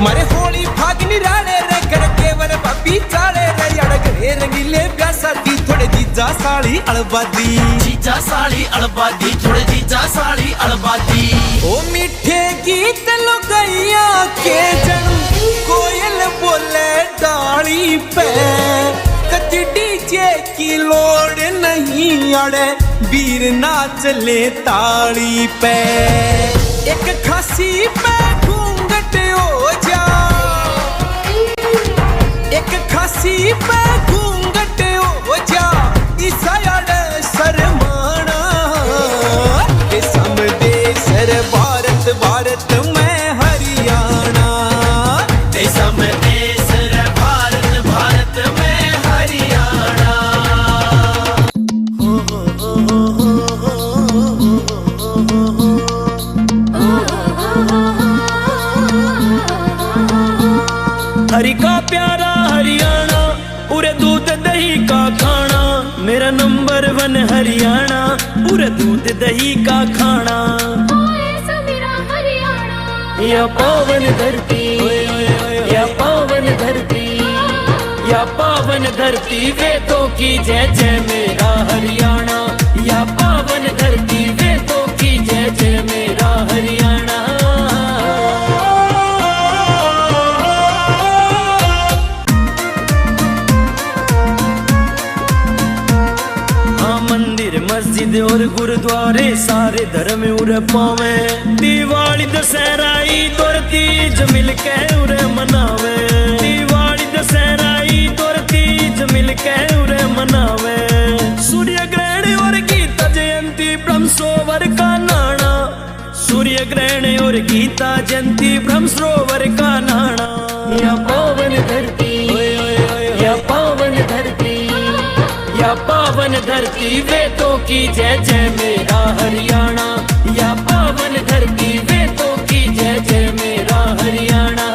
मरे होली फागनी राणे रे, कर केवर बापी चाले रे, अड़गरे रंगीले प्यासा दी, थोड़े जीजा साड़ी अड़बादी, जीजा साड़ी अड़बादी, थोड़े जीजा साड़ी अड़बादी। ओ मीठे गीत लुगाइया के जन, कोयल बोले डाली पे, डीजे की लोड़ नहीं अड़े, वीर नाच ले ताली पे, एक खासी पे घूंघट हो जा, एक खासी पे घूंघट हो जा, ईसा अड़े शर्माना, देशम देसर भारत, भारत में हरियाणा, देशम देसर भारत, भारत में हरि का प्यारा हरियाणा, पूरे दूध दही का खाना, मेरा नंबर 1 हरियाणा, पूरे दूध दही का खाना। या पावन धरती, या पावन धरती, या पावन धरती वेदों की जय जय मेरा हरियाणा। या पावन धरती वेदों की जय जय मेरा हरियाणा। मंदिर मस्जिद और गुरुद्वारे सारे धर्म उरे पावे। दिवाली दशहरा ईद और तीज मिलके उरे मनावे। दिवाली दशहरा ईद और तीज मिलके उरे मनावे। सूर्य ग्रहण और गीता जयंती ब्रह्मसरोवर का नाना। सूर्य ग्रहण और गीता जयंती ब्रह्मसरोवर का नाना। या पावन धरती, या पावन धरती, या पावन धरती वेदों की जय जय मेरा हरियाणा। या पावन धरती वेदों की जय जय मेरा Haryana.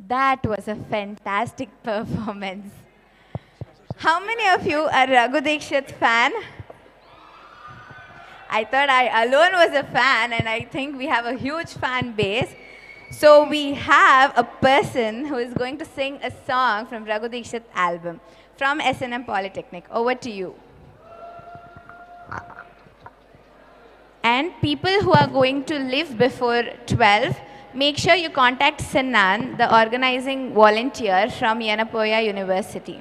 That was a fantastic performance. How many of you are Raghu Dikshit fan? I thought I alone was a fan, and I think we have a huge fan base. So we have a person who is going to sing a song from Raghu Dikshit album from SNM Polytechnic. Over to you. And people who are going to leave before 12, make sure you contact Sinan, the organizing volunteer from Yenepoya University.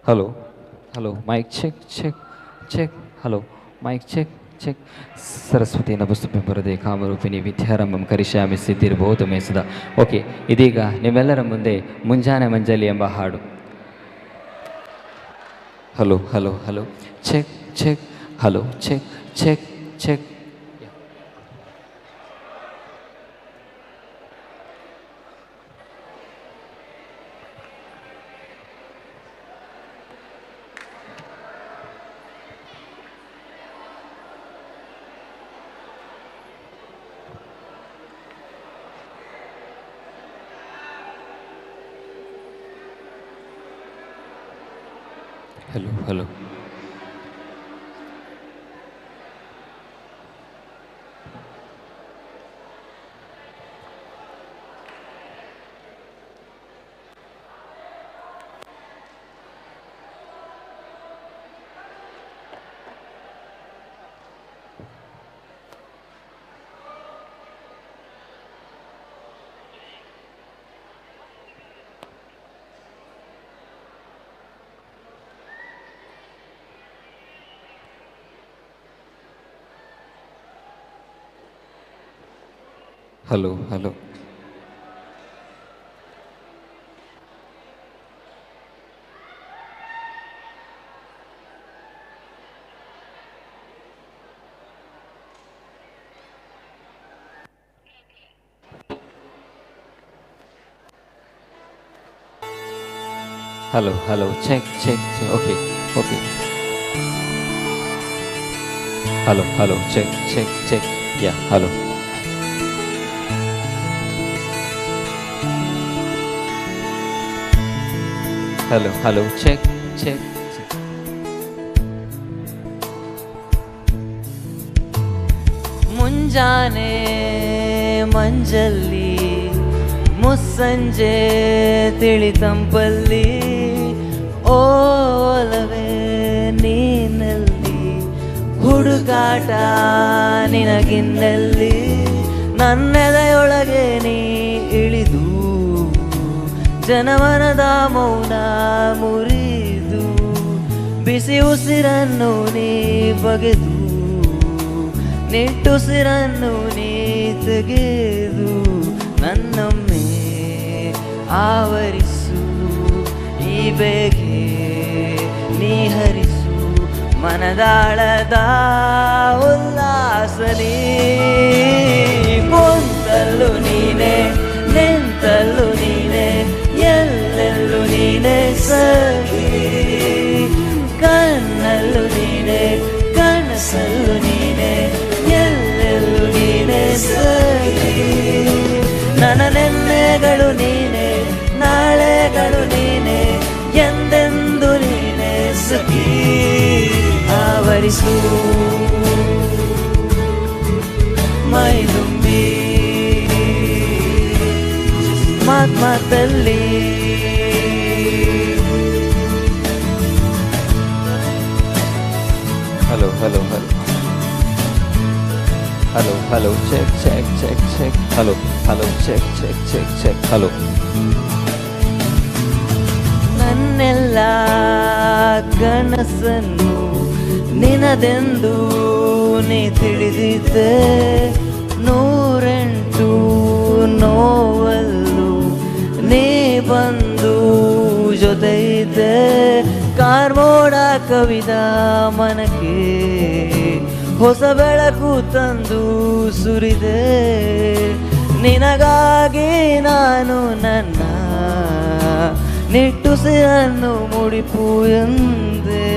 Hello, hello, mic check, check, check, hello, mic check, check. Saraswati ನಭಸ್ತುಭ್ಯಂ ವರದೆ Kamarupini ವಿದ್ಯಾರಂಭಂ ಕರಿಷ್ಯಾಮಿ ಸಿದ್ಧಿರ್ಭೂತಮೇ ಸದಾ. Okay, ಇದೀಗ ನಿಮ್ಮೆಲ್ಲರ ಮುಂದೆ ಮುಂಜಾನೆ ಮಂಜಲಿ ಎಂಬ ಹಾಡು. Hello hello hello check check, hello check check check. Hello hello hello hello hello hello check check okay okay hello hello check check check yeah hello hello hello check check ಮುಂಜಾನೆ ಮಂಜಲ್ಲಿ ಮುಸ್ಸಂಜೆ ತಿಳಿತಂಪಲ್ಲಿ ಓಲವೇ ನೀನಲ್ಲಿ ಹುಡುಕಾಟ ನಿನಗಿನ್ನಲ್ಲಿ ನನ್ನೆದೆಯೊಳಗೆ ನೀ ಇಳಿದು ಜನಮನದ ಮೌನ ಮುರಿದು ಬಿಸಿ ಉಸಿರನ್ನು ನೀ ಬಗೆದು ನಿಟ್ಟುಸಿರನ್ನು ನೀ ತೆಗೆದು ನನ್ನೊಮ್ಮೆ ಆವರಿಸು ಈ ಬೇಗೆ ನೀ ಹರಿಸು ಮನದಾಳದ ಉಲ್ಲಾಸನೇ ಕುಂತಲ್ಲು ನೀನೆ ನಿಂತಲ್ಲು ನೀನೆ ಎಲ್ಲೆಲ್ಲೂ ನೀನೆ ಸಖಿ ಕಣ್ಣಲ್ಲೂ ನೀನೆ ಕನಸಲ್ಲೂ ನೀನೆ ಎಲ್ಲೆಲ್ಲೂ ನೀನೆ ಸಖಿ ನನ್ನ ನೆನ್ನೆಗಳು ನೀನೆ ನಾಳೆಗಳು ನೀನೆ ಎಂದೆಂದು ನೀನೆ ಸಖಿ ಆವರಿಸು ಮೈದುಂಬಿ ಮಾತಲ್ಲಿ hello hello hello hello hello check check check check hello hello check check check check hello ನನ್ನೆಲ್ಲ ಕನಸನ್ನು ನಿನದೆಂದು ನೀ ತಿಳಿದಿದ್ದೆ ನೂರೆಂಟು ನೋವಲ್ಲು ನೀ ಬಂದು ಜೊತೆ ಇದ್ದೆ ಕಾರ್ಮೋಡ ಕವಿದ ಮನಕ್ಕೆ ಹೊಸ ಬೆಳಕು ತಂದು ಸುರಿದೆ ನಿನಗಾಗಿ ನಾನು ನನ್ನ ನಿಟ್ಟುಸಿರನ್ನು ಮುಡಿಪು ಎಂದೆ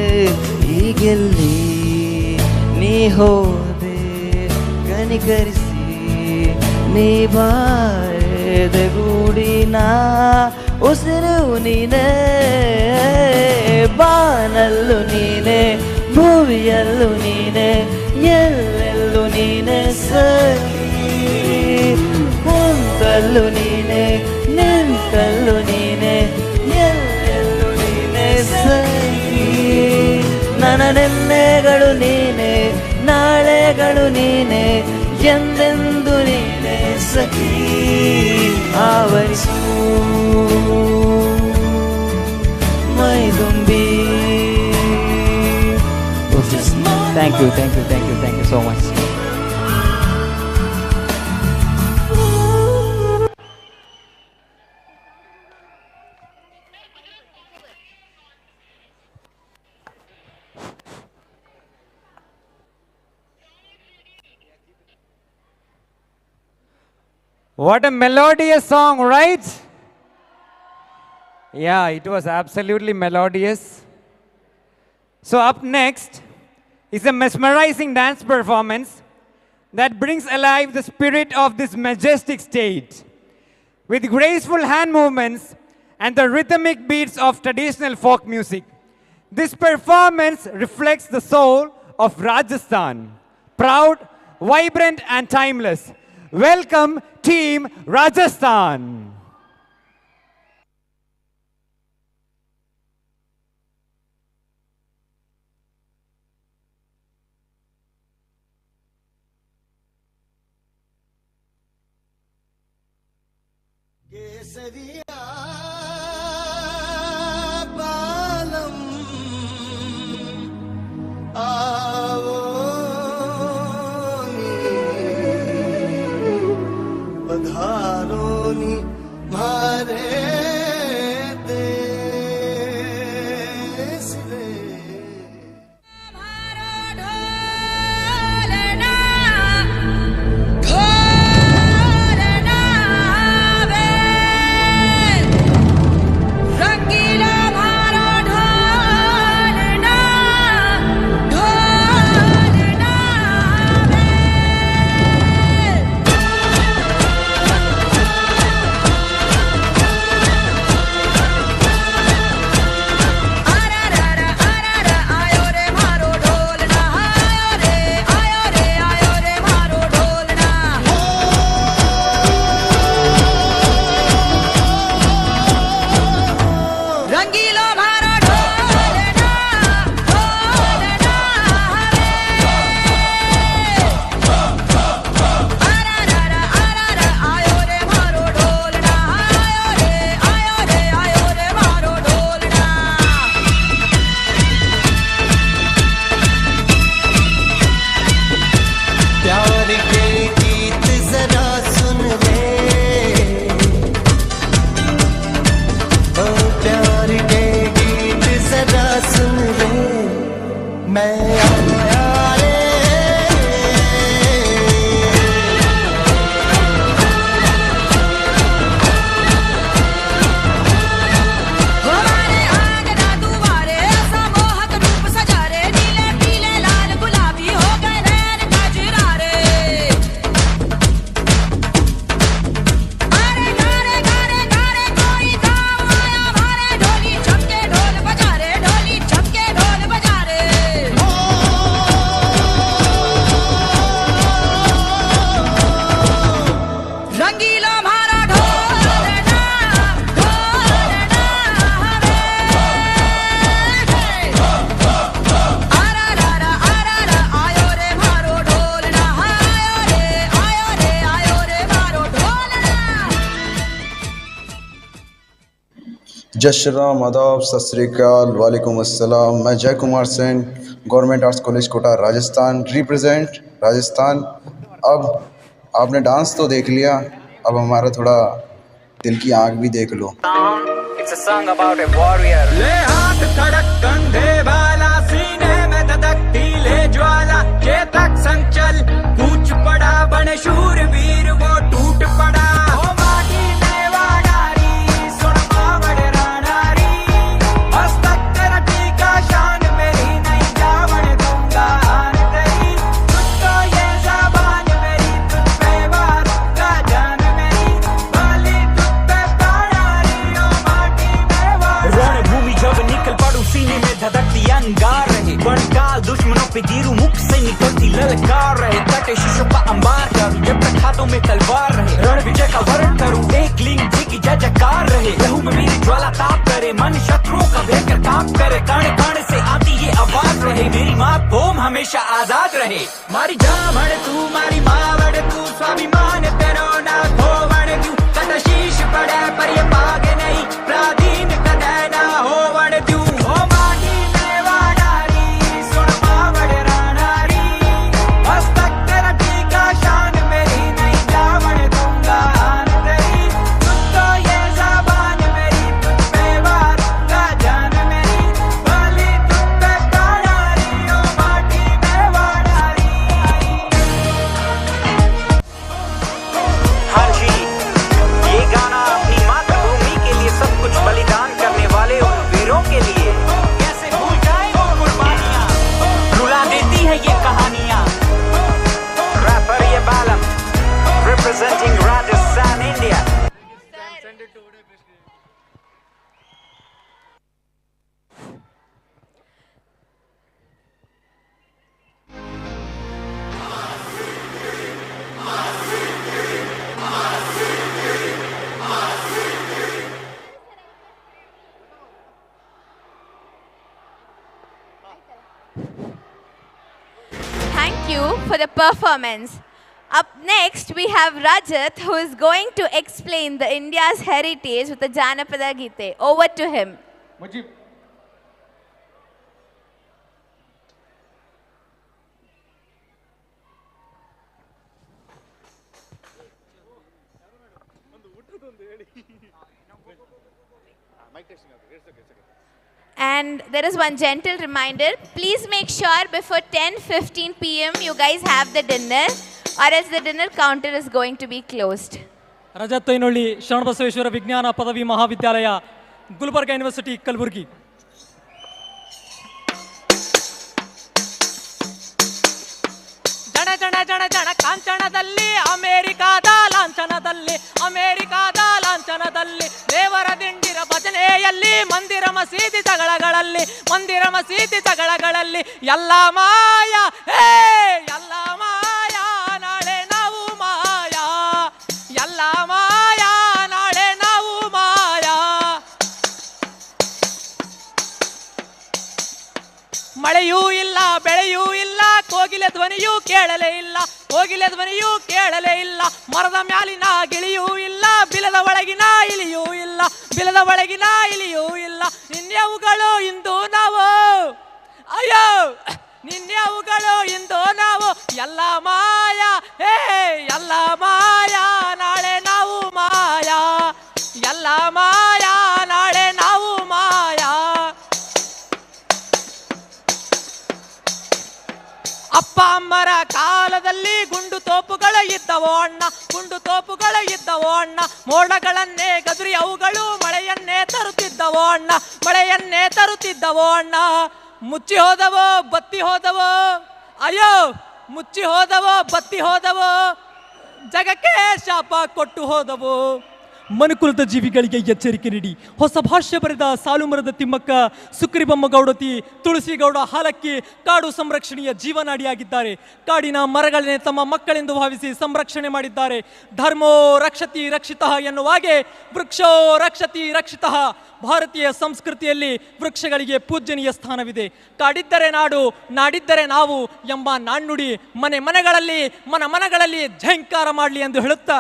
ಈಗೆಲ್ಲಿ ನೀ ಹೋದೆ ಕನಿಕರಿಸಿ ನೀ ಬಾರೆದಗೂಡಿನ ಉಸಿರು ನೀನೆ ಬಾನಲ್ಲು ನೀನೆ ಭುವಿಯಲ್ಲೂ ನೀನೆ ಎಲ್ಲೆಲ್ಲೂ ನೀನೆ ಸಖಿ ಕುಂತಲ್ಲು ನೀನೆ ನಿಂತಲ್ಲು ನೀನೆ ಎಲ್ಲೆಲ್ಲೂ ನೀನೆ ಸಖಿ ನನ್ನ ನೆನ್ನೆಗಳು ನೀನೆ ನಾಳೆಗಳು ನೀನೆ ಎಂದೆಂದು ನೀನೆ ಸಖಿ ಆವರಿಸು ಮೈದುಂಬಿ thank you thank you thank you thank you so much What a melodious song, right? Yeah, it was absolutely melodious. So up next is a mesmerizing dance performance that brings alive the spirit of this majestic state. With graceful hand movements and the rhythmic beats of traditional folk music, this performance reflects the soul of Rajasthan. Proud, vibrant and timeless. Welcome, Team Rajasthan. केसरिया बालम आओ पधारो नी मारे देश रे मैं आया रे जय श्री राम, आदाब, सत श्री अकाल, वालेकुम अस्सलाम। मैं Jai Kumar Sen, government arts college Kota Rajasthan, represent Rajasthan. अब आपने डांस तो देख लिया, अब हमारा थोड़ा दिल की आंख भी देख लो। It's a song about a warrior. ले हाथ खड़क कंधे वाला, सीने में धधकती ले ज्वाला, चेतक संचल कूच पड़ा, बने शूरवीर वो टूट पड़ा। ओ माटी में वाडारी, सुन बावड़ रानारी, मस्तक तेरा टीका, शान मेरी नहीं जावड़ दूंगा आन तेरी। तुझको ये ज़बान मेरी, तुझ पे वार का जान मेरी, बाली तुझ पे प्राणारी, ओ माटी में वाडारी। रणभूमि जब निकल पड़ू, सीने में धधकती अंगार रहे, बड़काल दुश्मनों पे गिरू, मुख से निकलती ललकार रहे, कटे शीशों का अंबार करूं, जब तक हाथों में तलवार रहे, रण विजय का वर्ण करूं, एक लिंग जी की जय जयकार रहे, लहू में मेरी ज्वाला ताप करे, मन शत्रुओं का भेकर कांप करे, कण कण से आती ये आवाज रहे, मेरी माँ भूम हमेशा आजाद रहे। मारी जामड़ तू, मारी मावड़ तू, स्वाभिमान तेरो ना खोवड़ क्यों, कद शीश पड़े पर ये पागे नहीं, प्राधीन कदे ना होवड़ क्यों। ओ माटी में वाडारी, सुन मावड़ रानारी, मस्तक तेरा टीका, शान मेरी नहीं जावड़ दूंगा आन तेरी। तुझको ये ज़बान मेरी, तुझ पे वार का जान मेरी, बाली तुझ पे प्राणारी, ओ माटी में वाडारी। हाँ जी, ये गाना अपनी मातृभूमि के लिए सब कुछ बलिदान करने वाले उन वीरों के लिए। कैसे भूल जाए वो कुर्बानियां, रुला देती है ये कहानियां। रैपर ये बालम, representing Rajasthan, India. Thank you for the performance. Up next, we have Rajat, who is going to explain the India's heritage with the Janapada Gite. Over to him. And there is one gentle reminder, please make sure before 10:15 p.m. you guys have the dinner, or else the dinner counter is going to be closed. ರಜತೈನೊಳ್ಳಿ Sharanabasaveshwara ವಿಜ್ಞಾನ ಪದವಿ ಮಹಾವಿದ್ಯಾಲಯ, Gulbarga university, Kalaburagi. ಜನ ಜನ ಜನ ಜನ ಕಾಂಚನದಲ್ಲಿ, ಅಮೆರಿಕಾದ ಲಾಂಛನದಲ್ಲಿ, ಅಮೆರಿಕಾದ ಲಾಂಛನದಲ್ಲಿ, ದೇವರ ದಿಂಡಿರ ಭಜನೆಯಲ್ಲಿ, ಮಂದಿರ ಮಸೀದಿ ಜಗಳಗಳಲ್ಲಿ, ಮಂದಿರ ಮಸೀದಿ ಜಗಳಗಳಲ್ಲಿ, ಎಲ್ಲ ಮಾಯ ಹೇ ಎಲ್ಲ ಮಾಯ, ನಾಳೆ ನಾವು ಮಾಯ, ಎಲ್ಲ ಮಾಯ, ನಾಳೆ ನಾವು ಮಾಯ. ಮಳೆಯೂ ಇಲ್ಲ, ಬೆಳೆಯೂ ಇಲ್ಲ, ಕೋಗಿಲೆ ಧ್ವನಿಯೂ ಕೇಳಲೇ ಇಲ್ಲ, ಕೋಗಿಲೆ ಧ್ವನಿಯೂ ಕೇಳಲೇ ಇಲ್ಲ, ಮರದ ಮ್ಯಾಲಿನ ಗಿಳಿಯೂ ಇಲ್ಲ, ಬಿಲದ ಒಳಗಿನ ಇಲಿಯೂ ಇಲ್ಲ, ಬಿಲದ ಒಳಗಿನ ಇಲಿಯೂ ಇಲ್ಲ. ನಿನ್ನೆವುಗಳು ಇಂದು ನಾವು, ಅಯ್ಯೋ ನಿನ್ನೆವುಗಳು ಇಂದು ನಾವು, ಎಲ್ಲ ಮಾಯ ಹೇ ಎಲ್ಲ ಮಾಯ, ನಾಳೆ ನಾವು ಮಾಯ, ಎಲ್ಲ ಮಾಯ, ನಾಳೆ ನಾವು ಮಾಯ. ಅಪ್ಪ ಅಮ್ಮರ ಕಾಲದಲ್ಲಿ ಗುಂಡು ತೋಪುಗಳು ಇದ್ದವೋ ಅಣ್ಣ, ಗುಂಡು ತೋಪುಗಳು ಇದ್ದವೋ ಅಣ್ಣ. ಮೋಡಗಳನ್ನೇ ಗದುರಿ ಅವುಗಳು ಮಳೆಯನ್ನೇ ತರುತ್ತಿದ್ದವೋ ಅಣ್ಣ, ಮಳೆಯನ್ನೇ ತರುತ್ತಿದ್ದವೋ ಅಣ್ಣ. ಮುಚ್ಚಿ ಹೋದವೋ ಬತ್ತಿ ಹೋದವೋ, ಅಯ್ಯೋ ಮುಚ್ಚಿ ಹೋದವೋ ಬತ್ತಿ ಹೋದವೋ, ಜಗಕ್ಕೆ ಶಾಪ ಕೊಟ್ಟು ಹೋದವೋ. ಮನುಕುಲದ ಜೀವಿಗಳಿಗೆ ಎಚ್ಚರಿಕೆ ನೀಡಿ ಹೊಸ ಭಾಷ್ಯ ಬರೆದ ಸಾಲುಮರದ ತಿಮ್ಮಕ್ಕ, ಸುಕ್ರಿಬೊಮ್ಮ ಗೌಡತಿ, ತುಳಸಿಗೌಡ ಹಾಲಕ್ಕಿ ಕಾಡು ಸಂರಕ್ಷಣೆಯ ಜೀವನಾಡಿಯಾಗಿದ್ದಾರೆ. ಕಾಡಿನ ಮರಗಳನ್ನೇ ತಮ್ಮ ಮಕ್ಕಳೆಂದು ಭಾವಿಸಿ ಸಂರಕ್ಷಣೆ ಮಾಡಿದ್ದಾರೆ. ಧರ್ಮೋ ರಕ್ಷತಿ ರಕ್ಷಿತಃ ಎನ್ನುವಾಗೆ ವೃಕ್ಷೋ ರಕ್ಷತಿ ರಕ್ಷಿತಃ. ಭಾರತೀಯ ಸಂಸ್ಕೃತಿಯಲ್ಲಿ ವೃಕ್ಷಗಳಿಗೆ ಪೂಜ್ಯನೀಯ ಸ್ಥಾನವಿದೆ. ಕಾಡಿದ್ದರೆ ನಾಡು, ನಾಡಿದ್ದರೆ ನಾವು ಎಂಬ ನಾಣ್ಣುಡಿ ಮನೆ ಮನೆಗಳಲ್ಲಿ ಮನಗಳಲ್ಲಿ ಝಂಕಾರ ಮಾಡಲಿ ಎಂದು ಹೇಳುತ್ತಾ,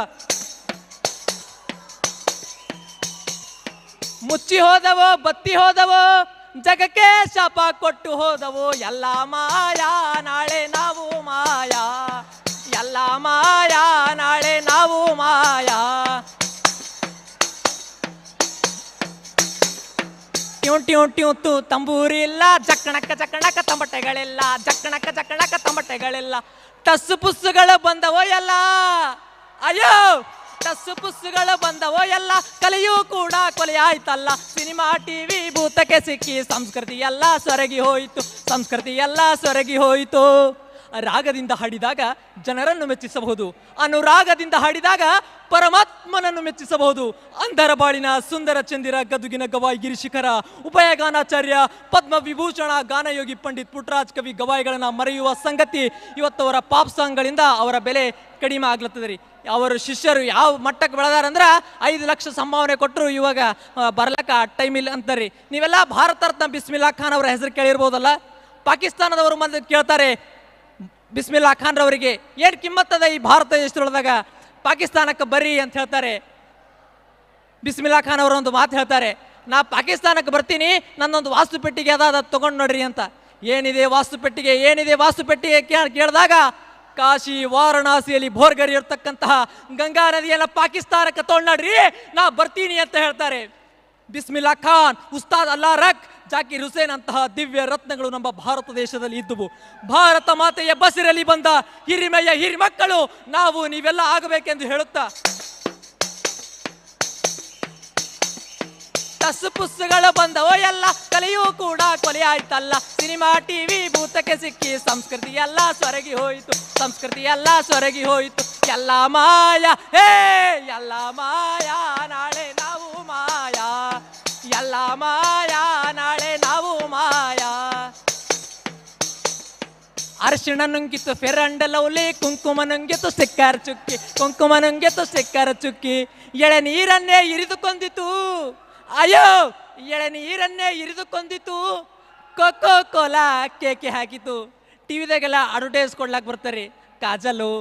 ಮುಚ್ಚಿ ಹೋದವೋ ಬತ್ತಿ ಹೋದವೋ, ಜಗಕ್ಕೆ ಶಾಪ ಕೊಟ್ಟು ಹೋದವೋ. ಎಲ್ಲ ಮಾಯಾ ನಾಳೆ ನಾವು ಮಾಯಾ, ಎಲ್ಲ ಮಾಯಾ ನಾಳೆ ನಾವು ಮಾಯಾ. ಟ್ಯೂ ಟ್ಯೂ ಟ್ಯೂತು ತಂಬೂರಿಲ್ಲ, ಜಕ್ಕಣಕ್ಕ ಜಕ್ಕಣಕ್ಕ ತಂಬಟೆಗಳಿಲ್ಲ, ಜಕ್ಕಣಕ್ಕ ಜಕ್ಕಣಕ್ಕ ತಂಬಟೆಗಳಿಲ್ಲ. ಟಸ್ಸು ಪುಸ್ಸುಗಳು ಬಂದವೋ ಎಲ್ಲ, ಅಯ್ಯೋ ಟಸ್ಸು ಪುಸ್ಸುಗಳು ಬಂದವೋ ಎಲ್ಲ. ಕಲೆಯೂ ಕೂಡ ಕೊಲೆ ಆಯ್ತಲ್ಲ, ಸಿನಿಮಾ ಟಿವಿ ಭೂತಕ್ಕೆ ಸಿಕ್ಕಿ ಸಂಸ್ಕೃತಿ ಎಲ್ಲ ಸೊರಗಿ ಹೋಯಿತು, ಸಂಸ್ಕೃತಿ ಎಲ್ಲ ಸೊರಗಿ ಹೋಯಿತು. ರಾಗದಿಂದ ಹಾಡಿದಾಗ ಜನರನ್ನು ಮೆಚ್ಚಿಸಬಹುದು, ಅನುರಾಗದಿಂದ ಹಾಡಿದಾಗ ಪರಮಾತ್ಮನನ್ನು ಮೆಚ್ಚಿಸಬಹುದು. ಅಂಧರ ಬಾಳಿನ ಸುಂದರ ಚಂದಿರ ಗದುಗಿನ ಗವಾಯಿ ಗಿರಿಶಿಖರ, ಉಭಯಗಾನಾಚಾರ್ಯ ಪದ್ಮವಿಭೂಷಣ ಗಾನಯೋಗಿ ಪಂಡಿತ್ ಪುಟ್ಟರಾಜ್ ಕವಿ ಗವಾಯಿಗಳನ್ನು ಮರೆಯುವ ಸಂಗತಿ ಇವತ್ತು ಅವರ ಪಾಪ್ ಸಾಂಗ್ಗಳಿಂದ ಅವರ ಬೆಲೆ ಕಡಿಮೆ ಆಗ್ಲತ್ತದ ರೀ. ಅವರು ಶಿಷ್ಯರು ಯಾವ ಮಟ್ಟಕ್ಕೆ ಬೆಳೆದಾರಂದ್ರೆ 5 ಲಕ್ಷ ಸಂಭಾವನೆ ಕೊಟ್ಟರು, ಇವಾಗ ಬರ್ಲಕ್ಕ ಟೈಮ್ ಇಲ್ಲ ಅಂತಾರೆ. ನೀವೆಲ್ಲ ಭಾರತ ರತ್ನ ಬಿಸ್ಮಿಲ್ಲಾ ಖಾನ್ ಅವರ ಹೆಸರು ಕೇಳಿರ್ಬೋದಲ್ಲ. ಪಾಕಿಸ್ತಾನದವರು ಮಂದಿ ಕೇಳ್ತಾರೆ ಬಿಸ್ಮಿಲ್ಲಾ ಖಾನ್ ರವರಿಗೆ ಏನು ಕಿಮ್ಮತ್ತದ ಈ ಭಾರತ ದೇಶದೊಳದಾಗ, ಪಾಕಿಸ್ತಾನಕ್ಕೆ ಬರ್ರಿ ಅಂತ ಹೇಳ್ತಾರೆ. ಬಿಸ್ಮಿಲ್ಲಾ ಖಾನ್ ಅವರು ಒಂದು ಮಾತು ಹೇಳ್ತಾರೆ, ನಾ ಪಾಕಿಸ್ತಾನಕ್ಕೆ ಬರ್ತೀನಿ, ನನ್ನೊಂದು ವಾಸ್ತು ಪೆಟ್ಟಿಗೆ ಅದ ತೊಗೊಂಡು ನೋಡ್ರಿ ಅಂತ. ಏನಿದೆ ವಾಸ್ತು ಪೆಟ್ಟಿಗೆ, ಏನಿದೆ ವಾಸ್ತು ಪೆಟ್ಟಿಗೆ ಕೇಳಿದಾಗ, ಕಾಶಿ ವಾರಣಾಸಿಯಲ್ಲಿ ಭೋರ್ಗರಿ ಇರ್ತಕ್ಕಂತಹ ಗಂಗಾ ನದಿಯನ್ನು ಪಾಕಿಸ್ತಾನಕ್ಕೆ ತೊಗೊಂಡ್ರಿ, ನಾ ಬರ್ತೀನಿ ಅಂತ ಹೇಳ್ತಾರೆ. ಬಿಸ್ಮಿಲ್ಲಾ ಖಾನ್, ಉಸ್ತಾದ್ ಅಲ್ಲಾ ರಕ್, ಜಾಕಿರ್ ಹುಸೇನ್ ಅಂತಹ ದಿವ್ಯ ರತ್ನಗಳು ನಮ್ಮ ಭಾರತ ದೇಶದಲ್ಲಿ ಇದ್ದುವು. ಭಾರತ ಮಾತೆಯ ಬಸಿರಲ್ಲಿ ಬಂದ ಹಿರಿಮೆಯ ಹಿರಿಮಕ್ಕಳು ನಾವು ನೀವೆಲ್ಲ ಆಗಬೇಕೆಂದು ಹೇಳುತ್ತಾ, ಟಸ್ಸು ಪುಸ್ಸುಗಳು ಬಂದವೋ ಎಲ್ಲ, ಕಲೆಯೂ ಕೂಡ ಕೊಲೆ ಆಯ್ತಲ್ಲ, ಸಿನಿಮಾ ಟಿವಿ ಭೂತಕ್ಕೆ ಸಿಕ್ಕಿ ಸಂಸ್ಕೃತಿ ಎಲ್ಲ ಸೊರಗಿ ಹೋಯಿತು, ಸಂಸ್ಕೃತಿ ಎಲ್ಲ ಸೊರಗಿ ಹೋಯಿತು. ಎಲ್ಲ ಮಾಯಾ ಹೇ ಎಲ್ಲ ಮಾಯಾ ನಾಳೆ ನಾವು ಮಾಯಾ, ಎಲ್ಲ ಮಾಯಾ ನಾಳೆ ನಾವು ಮಾಯಾ. ಅರಿಶಿಣ ನುಂಗಿತು ಫೆರಂಡ ಲವ್ಲಿ, ಕುಂಕುಮ ನುಂಗಿತು ಸಿಕ್ಕಾರ ಚುಕ್ಕಿ, ಕುಂಕುಮ ನುಂಗಿತು ಸಿಕ್ಕಾರ ಚುಕ್ಕಿ. ಎಳೆ ನೀರನ್ನೇ ಇರಿದುಕೊಂಡಿತು, ಅಯ್ಯೋ ಎಳೆ ನೀರನ್ನೇ ಇರಿದುಕೊಂಡಿತು, ಕೊಕೋ ಕೋಲಾ ಕೇಕೆ ಹಾಕಿತು. ಟಿವಿದಾಗೆಲ್ಲ ಅಡ್ವರ್ಟೈಸ್ ಕೊಡ್ಲಾಕ್ ಬರ್ತಾರೆ, ಕಾಜಲು,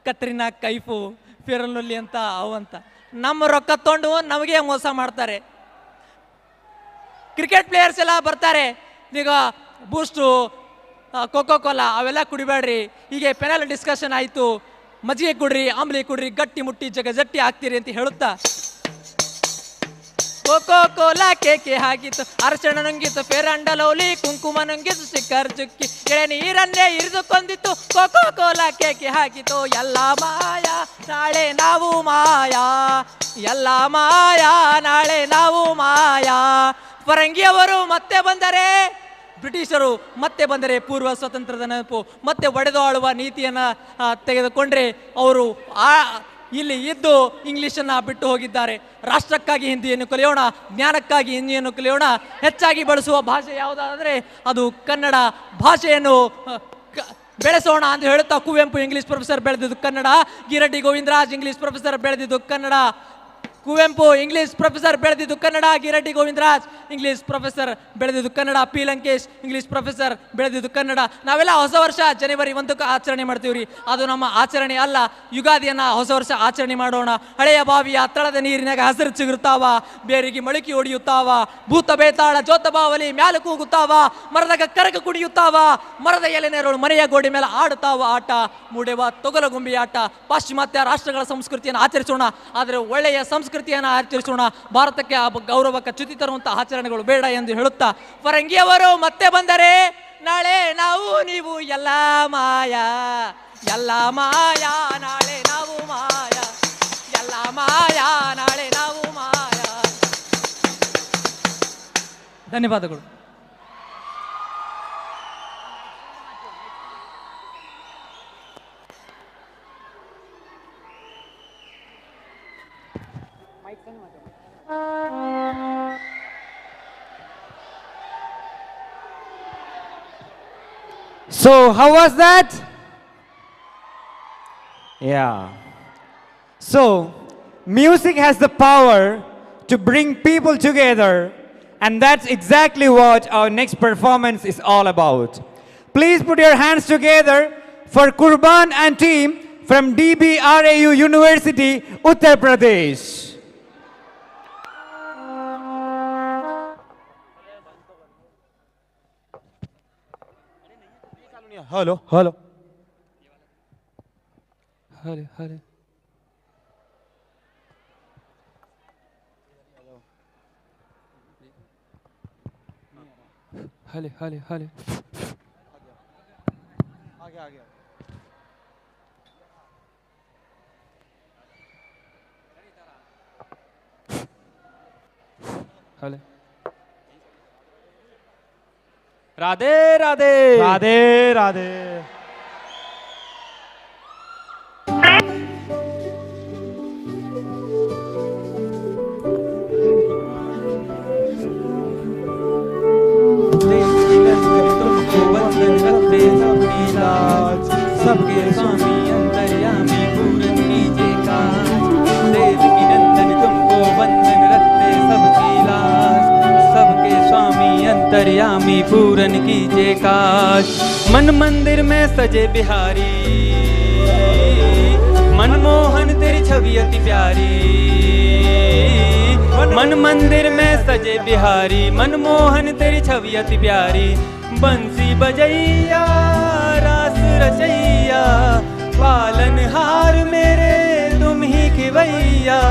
ಕತ್ರಿನಾ ಕೈಫು, ಫಿರಲ್ಲೊಲ್ಲಿ ಅಂತ ಅವಂತ. ನಮ್ಮ ರೊಕ್ಕ ತೊಗೊಂಡು ನಮಗೆ ಮೋಸ ಮಾಡ್ತಾರೆ. ಕ್ರಿಕೆಟ್ ಪ್ಲೇಯರ್ಸ್ ಎಲ್ಲ ಬರ್ತಾರೆ, ಈಗ ಬೂಸ್ಟು ಕೋಕೋ ಕೋಲಾ ಅವೆಲ್ಲ ಕುಡಿಬೇಡ್ರಿ, ಹೀಗೆ ಪೆನಲ್ ಡಿಸ್ಕಷನ್ ಆಯಿತು, ಮಜ್ಜಿಗೆ ಕುಡ್ರಿ, ಆಮ್ಲಿ ಕುಡ್ರಿ, ಗಟ್ಟಿ ಮುಟ್ಟಿ ಜಟ್ಟಿ ಆಗ್ತೀರಿ ಅಂತ ಹೇಳುತ್ತಾ, ಕೋಕೋ ಕೋಲಾ ಕೇಕೆ ಹಾಕಿತ್ತು, ಅರಶಿಣ ನುಂಗಿತ್ತು ಫೆರಂಡ ಲವ್ಲಿ, ಕುಂಕುಮ ನುಂಗಿತ್ತು ಸಿಕ್ಕರ್ ಚುಕ್ಕಿ. ಎಳೆ ನೀರನ್ನೇ ಇರಿದುಕೊಂಡಿತ್ತು, ಕೋಕೋ ಕೋಲಾ ಕೇಕೆ ಹಾಕಿತು. ಎಲ್ಲ ಮಾಯಾ ನಾಳೆ ನಾವು ಮಾಯಾ, ಎಲ್ಲ ಮಾಯಾ ನಾಳೆ ನಾವು ಮಾಯಾ. ಫರಂಗಿಯವರು ಮತ್ತೆ ಬಂದರೆ, ಬ್ರಿಟಿಷರು ಮತ್ತೆ ಬಂದರೆ ಪೂರ್ವ ಸ್ವಾತಂತ್ರ್ಯದ ನೆನಪು, ಮತ್ತೆ ಒಡೆದು ಆಳುವ ನೀತಿಯನ್ನು ತೆಗೆದುಕೊಂಡ್ರೆ ಅವರು ಇಲ್ಲಿ ಇದ್ದು ಇಂಗ್ಲೀಷನ್ನು ಬಿಟ್ಟು ಹೋಗಿದ್ದಾರೆ. ರಾಷ್ಟ್ರಕ್ಕಾಗಿ ಹಿಂದಿಯನ್ನು ಕಲಿಯೋಣ, ಜ್ಞಾನಕ್ಕಾಗಿ ಹಿಂದಿಯನ್ನು ಕಲಿಯೋಣ. ಹೆಚ್ಚಾಗಿ ಬಳಸುವ ಭಾಷೆ ಯಾವುದಾದರೆ ಅದು ಕನ್ನಡ ಭಾಷೆಯನ್ನು ಬೆಳೆಸೋಣ ಅಂತ ಹೇಳುತ್ತಾ, ಕುವೆಂಪು ಇಂಗ್ಲೀಷ್ ಪ್ರೊಫೆಸರ್ ಬೆಳೆದಿದ್ದು ಕನ್ನಡ, ಗಿರಡ್ಡಿ ಗೋವಿಂದರಾಜ್ ಇಂಗ್ಲೀಷ್ ಪ್ರೊಫೆಸರ್ ಬೆಳೆದಿದ್ದು ಕನ್ನಡ. ಕುವೆಂಪು ಇಂಗ್ಲೀಷ್ ಪ್ರೊಫೆಸರ್ ಬೆಳೆದಿದ್ದು ಕನ್ನಡ, ಗಿರಡ್ಡಿ ಗೋವಿಂದರಾಜ್ ಇಂಗ್ಲೀಷ್ ಪ್ರೊಫೆಸರ್ ಬೆಳೆದಿದ್ದು Kannada, P Lankesh English professor ಬೆಳೆದಿದ್ದು ಕನ್ನಡ. ನಾವೆಲ್ಲ ಹೊಸ ವರ್ಷ ಜನವರಿ 1ಕ್ಕೆ ಆಚರಣೆ ಮಾಡ್ತೀವಿ ರೀ, ಅದು ನಮ್ಮ ಆಚರಣೆ ಅಲ್ಲ. ಯುಗಾದಿಯನ್ನು ಹೊಸ ವರ್ಷ ಆಚರಣೆ ಮಾಡೋಣ. ಹಳೆಯ ಬಾವಿಯ ತಳದ ನೀರಿನಾಗ ಹಸಿರು ಚಿಗುರುತ್ತಾವ, ಬೇರಿಗೆ ಮೊಳಕೆ ಹೊಡೆಯುತ್ತಾವ, ಭೂತ ಬೇತಾಳ ಜೋತ ಬಾವಲಿ ಮ್ಯಾಲ ಕೂಗುತ್ತಾವ, ಮರದಾಗ ಕರಗ ಕುಡಿಯುತ್ತಾವ, ಮರದ ಎಲೆನೇರಳು ಮನೆಯ ಗೋಡೆ ಮೇಲೆ ಆಡುತ್ತಾವ ಆಟ, ಮೂಡೆವ ತೊಗಲಗುಂಬಿ ಆಟ. ಪಾಶ್ಚಿಮಾತ್ಯ ರಾಷ್ಟ್ರಗಳ ಸಂಸ್ಕೃತಿಯನ್ನು ಆಚರಿಸೋಣ, ಆದರೆ ಒಳ್ಳೆಯ ಸಂಸ್ಕೃತಿಯನ್ನು ಆಚರಿಸೋಣ. ಭಾರತಕ್ಕೆ ಗೌರವಕ್ಕೆ ಚ್ಯುತಿ ತರುವಂತಹ ಆಚರಣೆಗಳು ಬೇಡ ಎಂದು ಹೇಳುತ್ತಾ, ಫರಂಗಿಯವರು ಮತ್ತೆ ಬಂದರೆ ನಾಳೆ ನಾವು ನೀವು ಎಲ್ಲ ಮಾಯ ಎಲ್ಲ ಮಾಯ ನಾಳೆ ನಾವು ಮಾಯ ಎಲ್ಲ ಮಾಯ ನಾಳೆ ನಾವು ಮಾಯ. ಧನ್ಯವಾದಗಳು. So, how was that? Yeah. So, music has the power to bring people together, and that's exactly what our next performance is all about. Please put your hands together for Kurban and team from DBRAU University, Uttar Pradesh. Hello, hello. Hello, hello. Hello, hello, hello. आ गया. Hello. Radhe Radhe Radhe Radhe. सबके स्वामी अंतर्यामी पूरन कीजे काज. देव की नंदन तुमको वंदन रखते सबकी लाज. सबके स्वामी अंतर्यामी पूरन कीजे काज. मन मंदिर में सजे बिहारी मनमोहन तेरी छवि अति प्यारी. मन मंदिर में सजे बिहारी मनमोहन तेरी छवि अति प्यारी. बंसी बजैया रास रचैया पालनहार मेरे तुम ही खिवैया.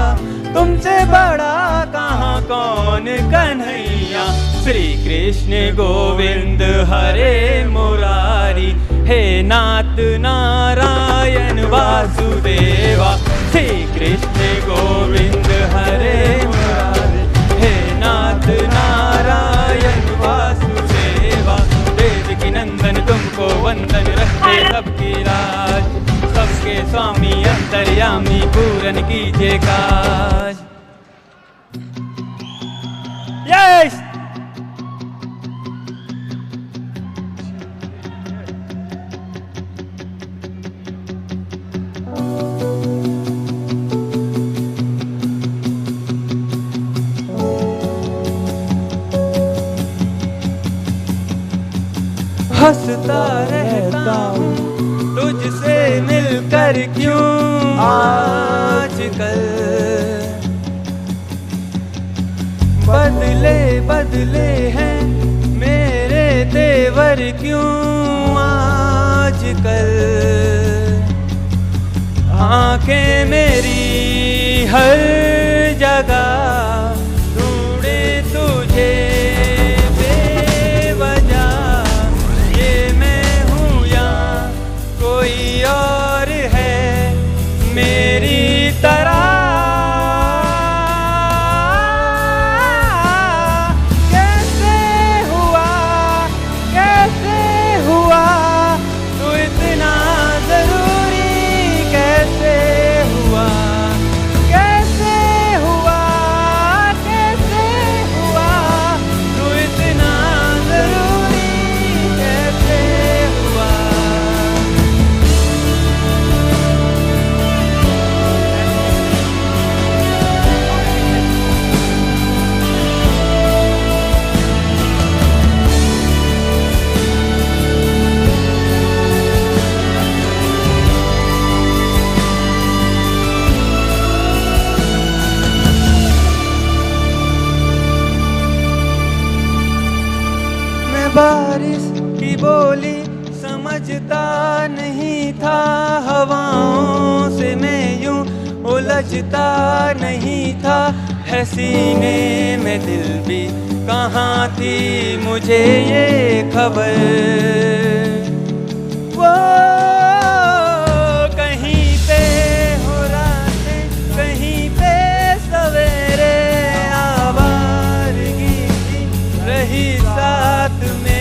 तुमसे बड़ा कहाँ कौन कन्हैया. श्री कृष्ण गोविंद हरे मुरारी. हे नाथ नारायण वासुदेवा. श्री कृष्ण गोविंद हरे मुरारी. हे नाथ नारायण वासुदेवा. वेद की नंदन तुमको वंदन रखते सबकी राज. सबके स्वामी अंतर्यामी पूरन कीजिए काज. यस हंसता रहता हूँ तुझसे मिलकर क्यों आजकल. बदले बदले हैं मेरे तेवर क्यों आजकल. आंखें मेरी हर जगह ढूंढे तुझे और है मेरी तरह. कैसे हुआ तू इतना जरूरी. कैसे हुआ तू इतना जरूरी. कैसे हुआ. बारिश की बोली समझता नहीं था. हवाओं से मैं यूं उलझता नहीं था. है सीने में दिल भी कहाँ थी मुझे ये खबर. साथ में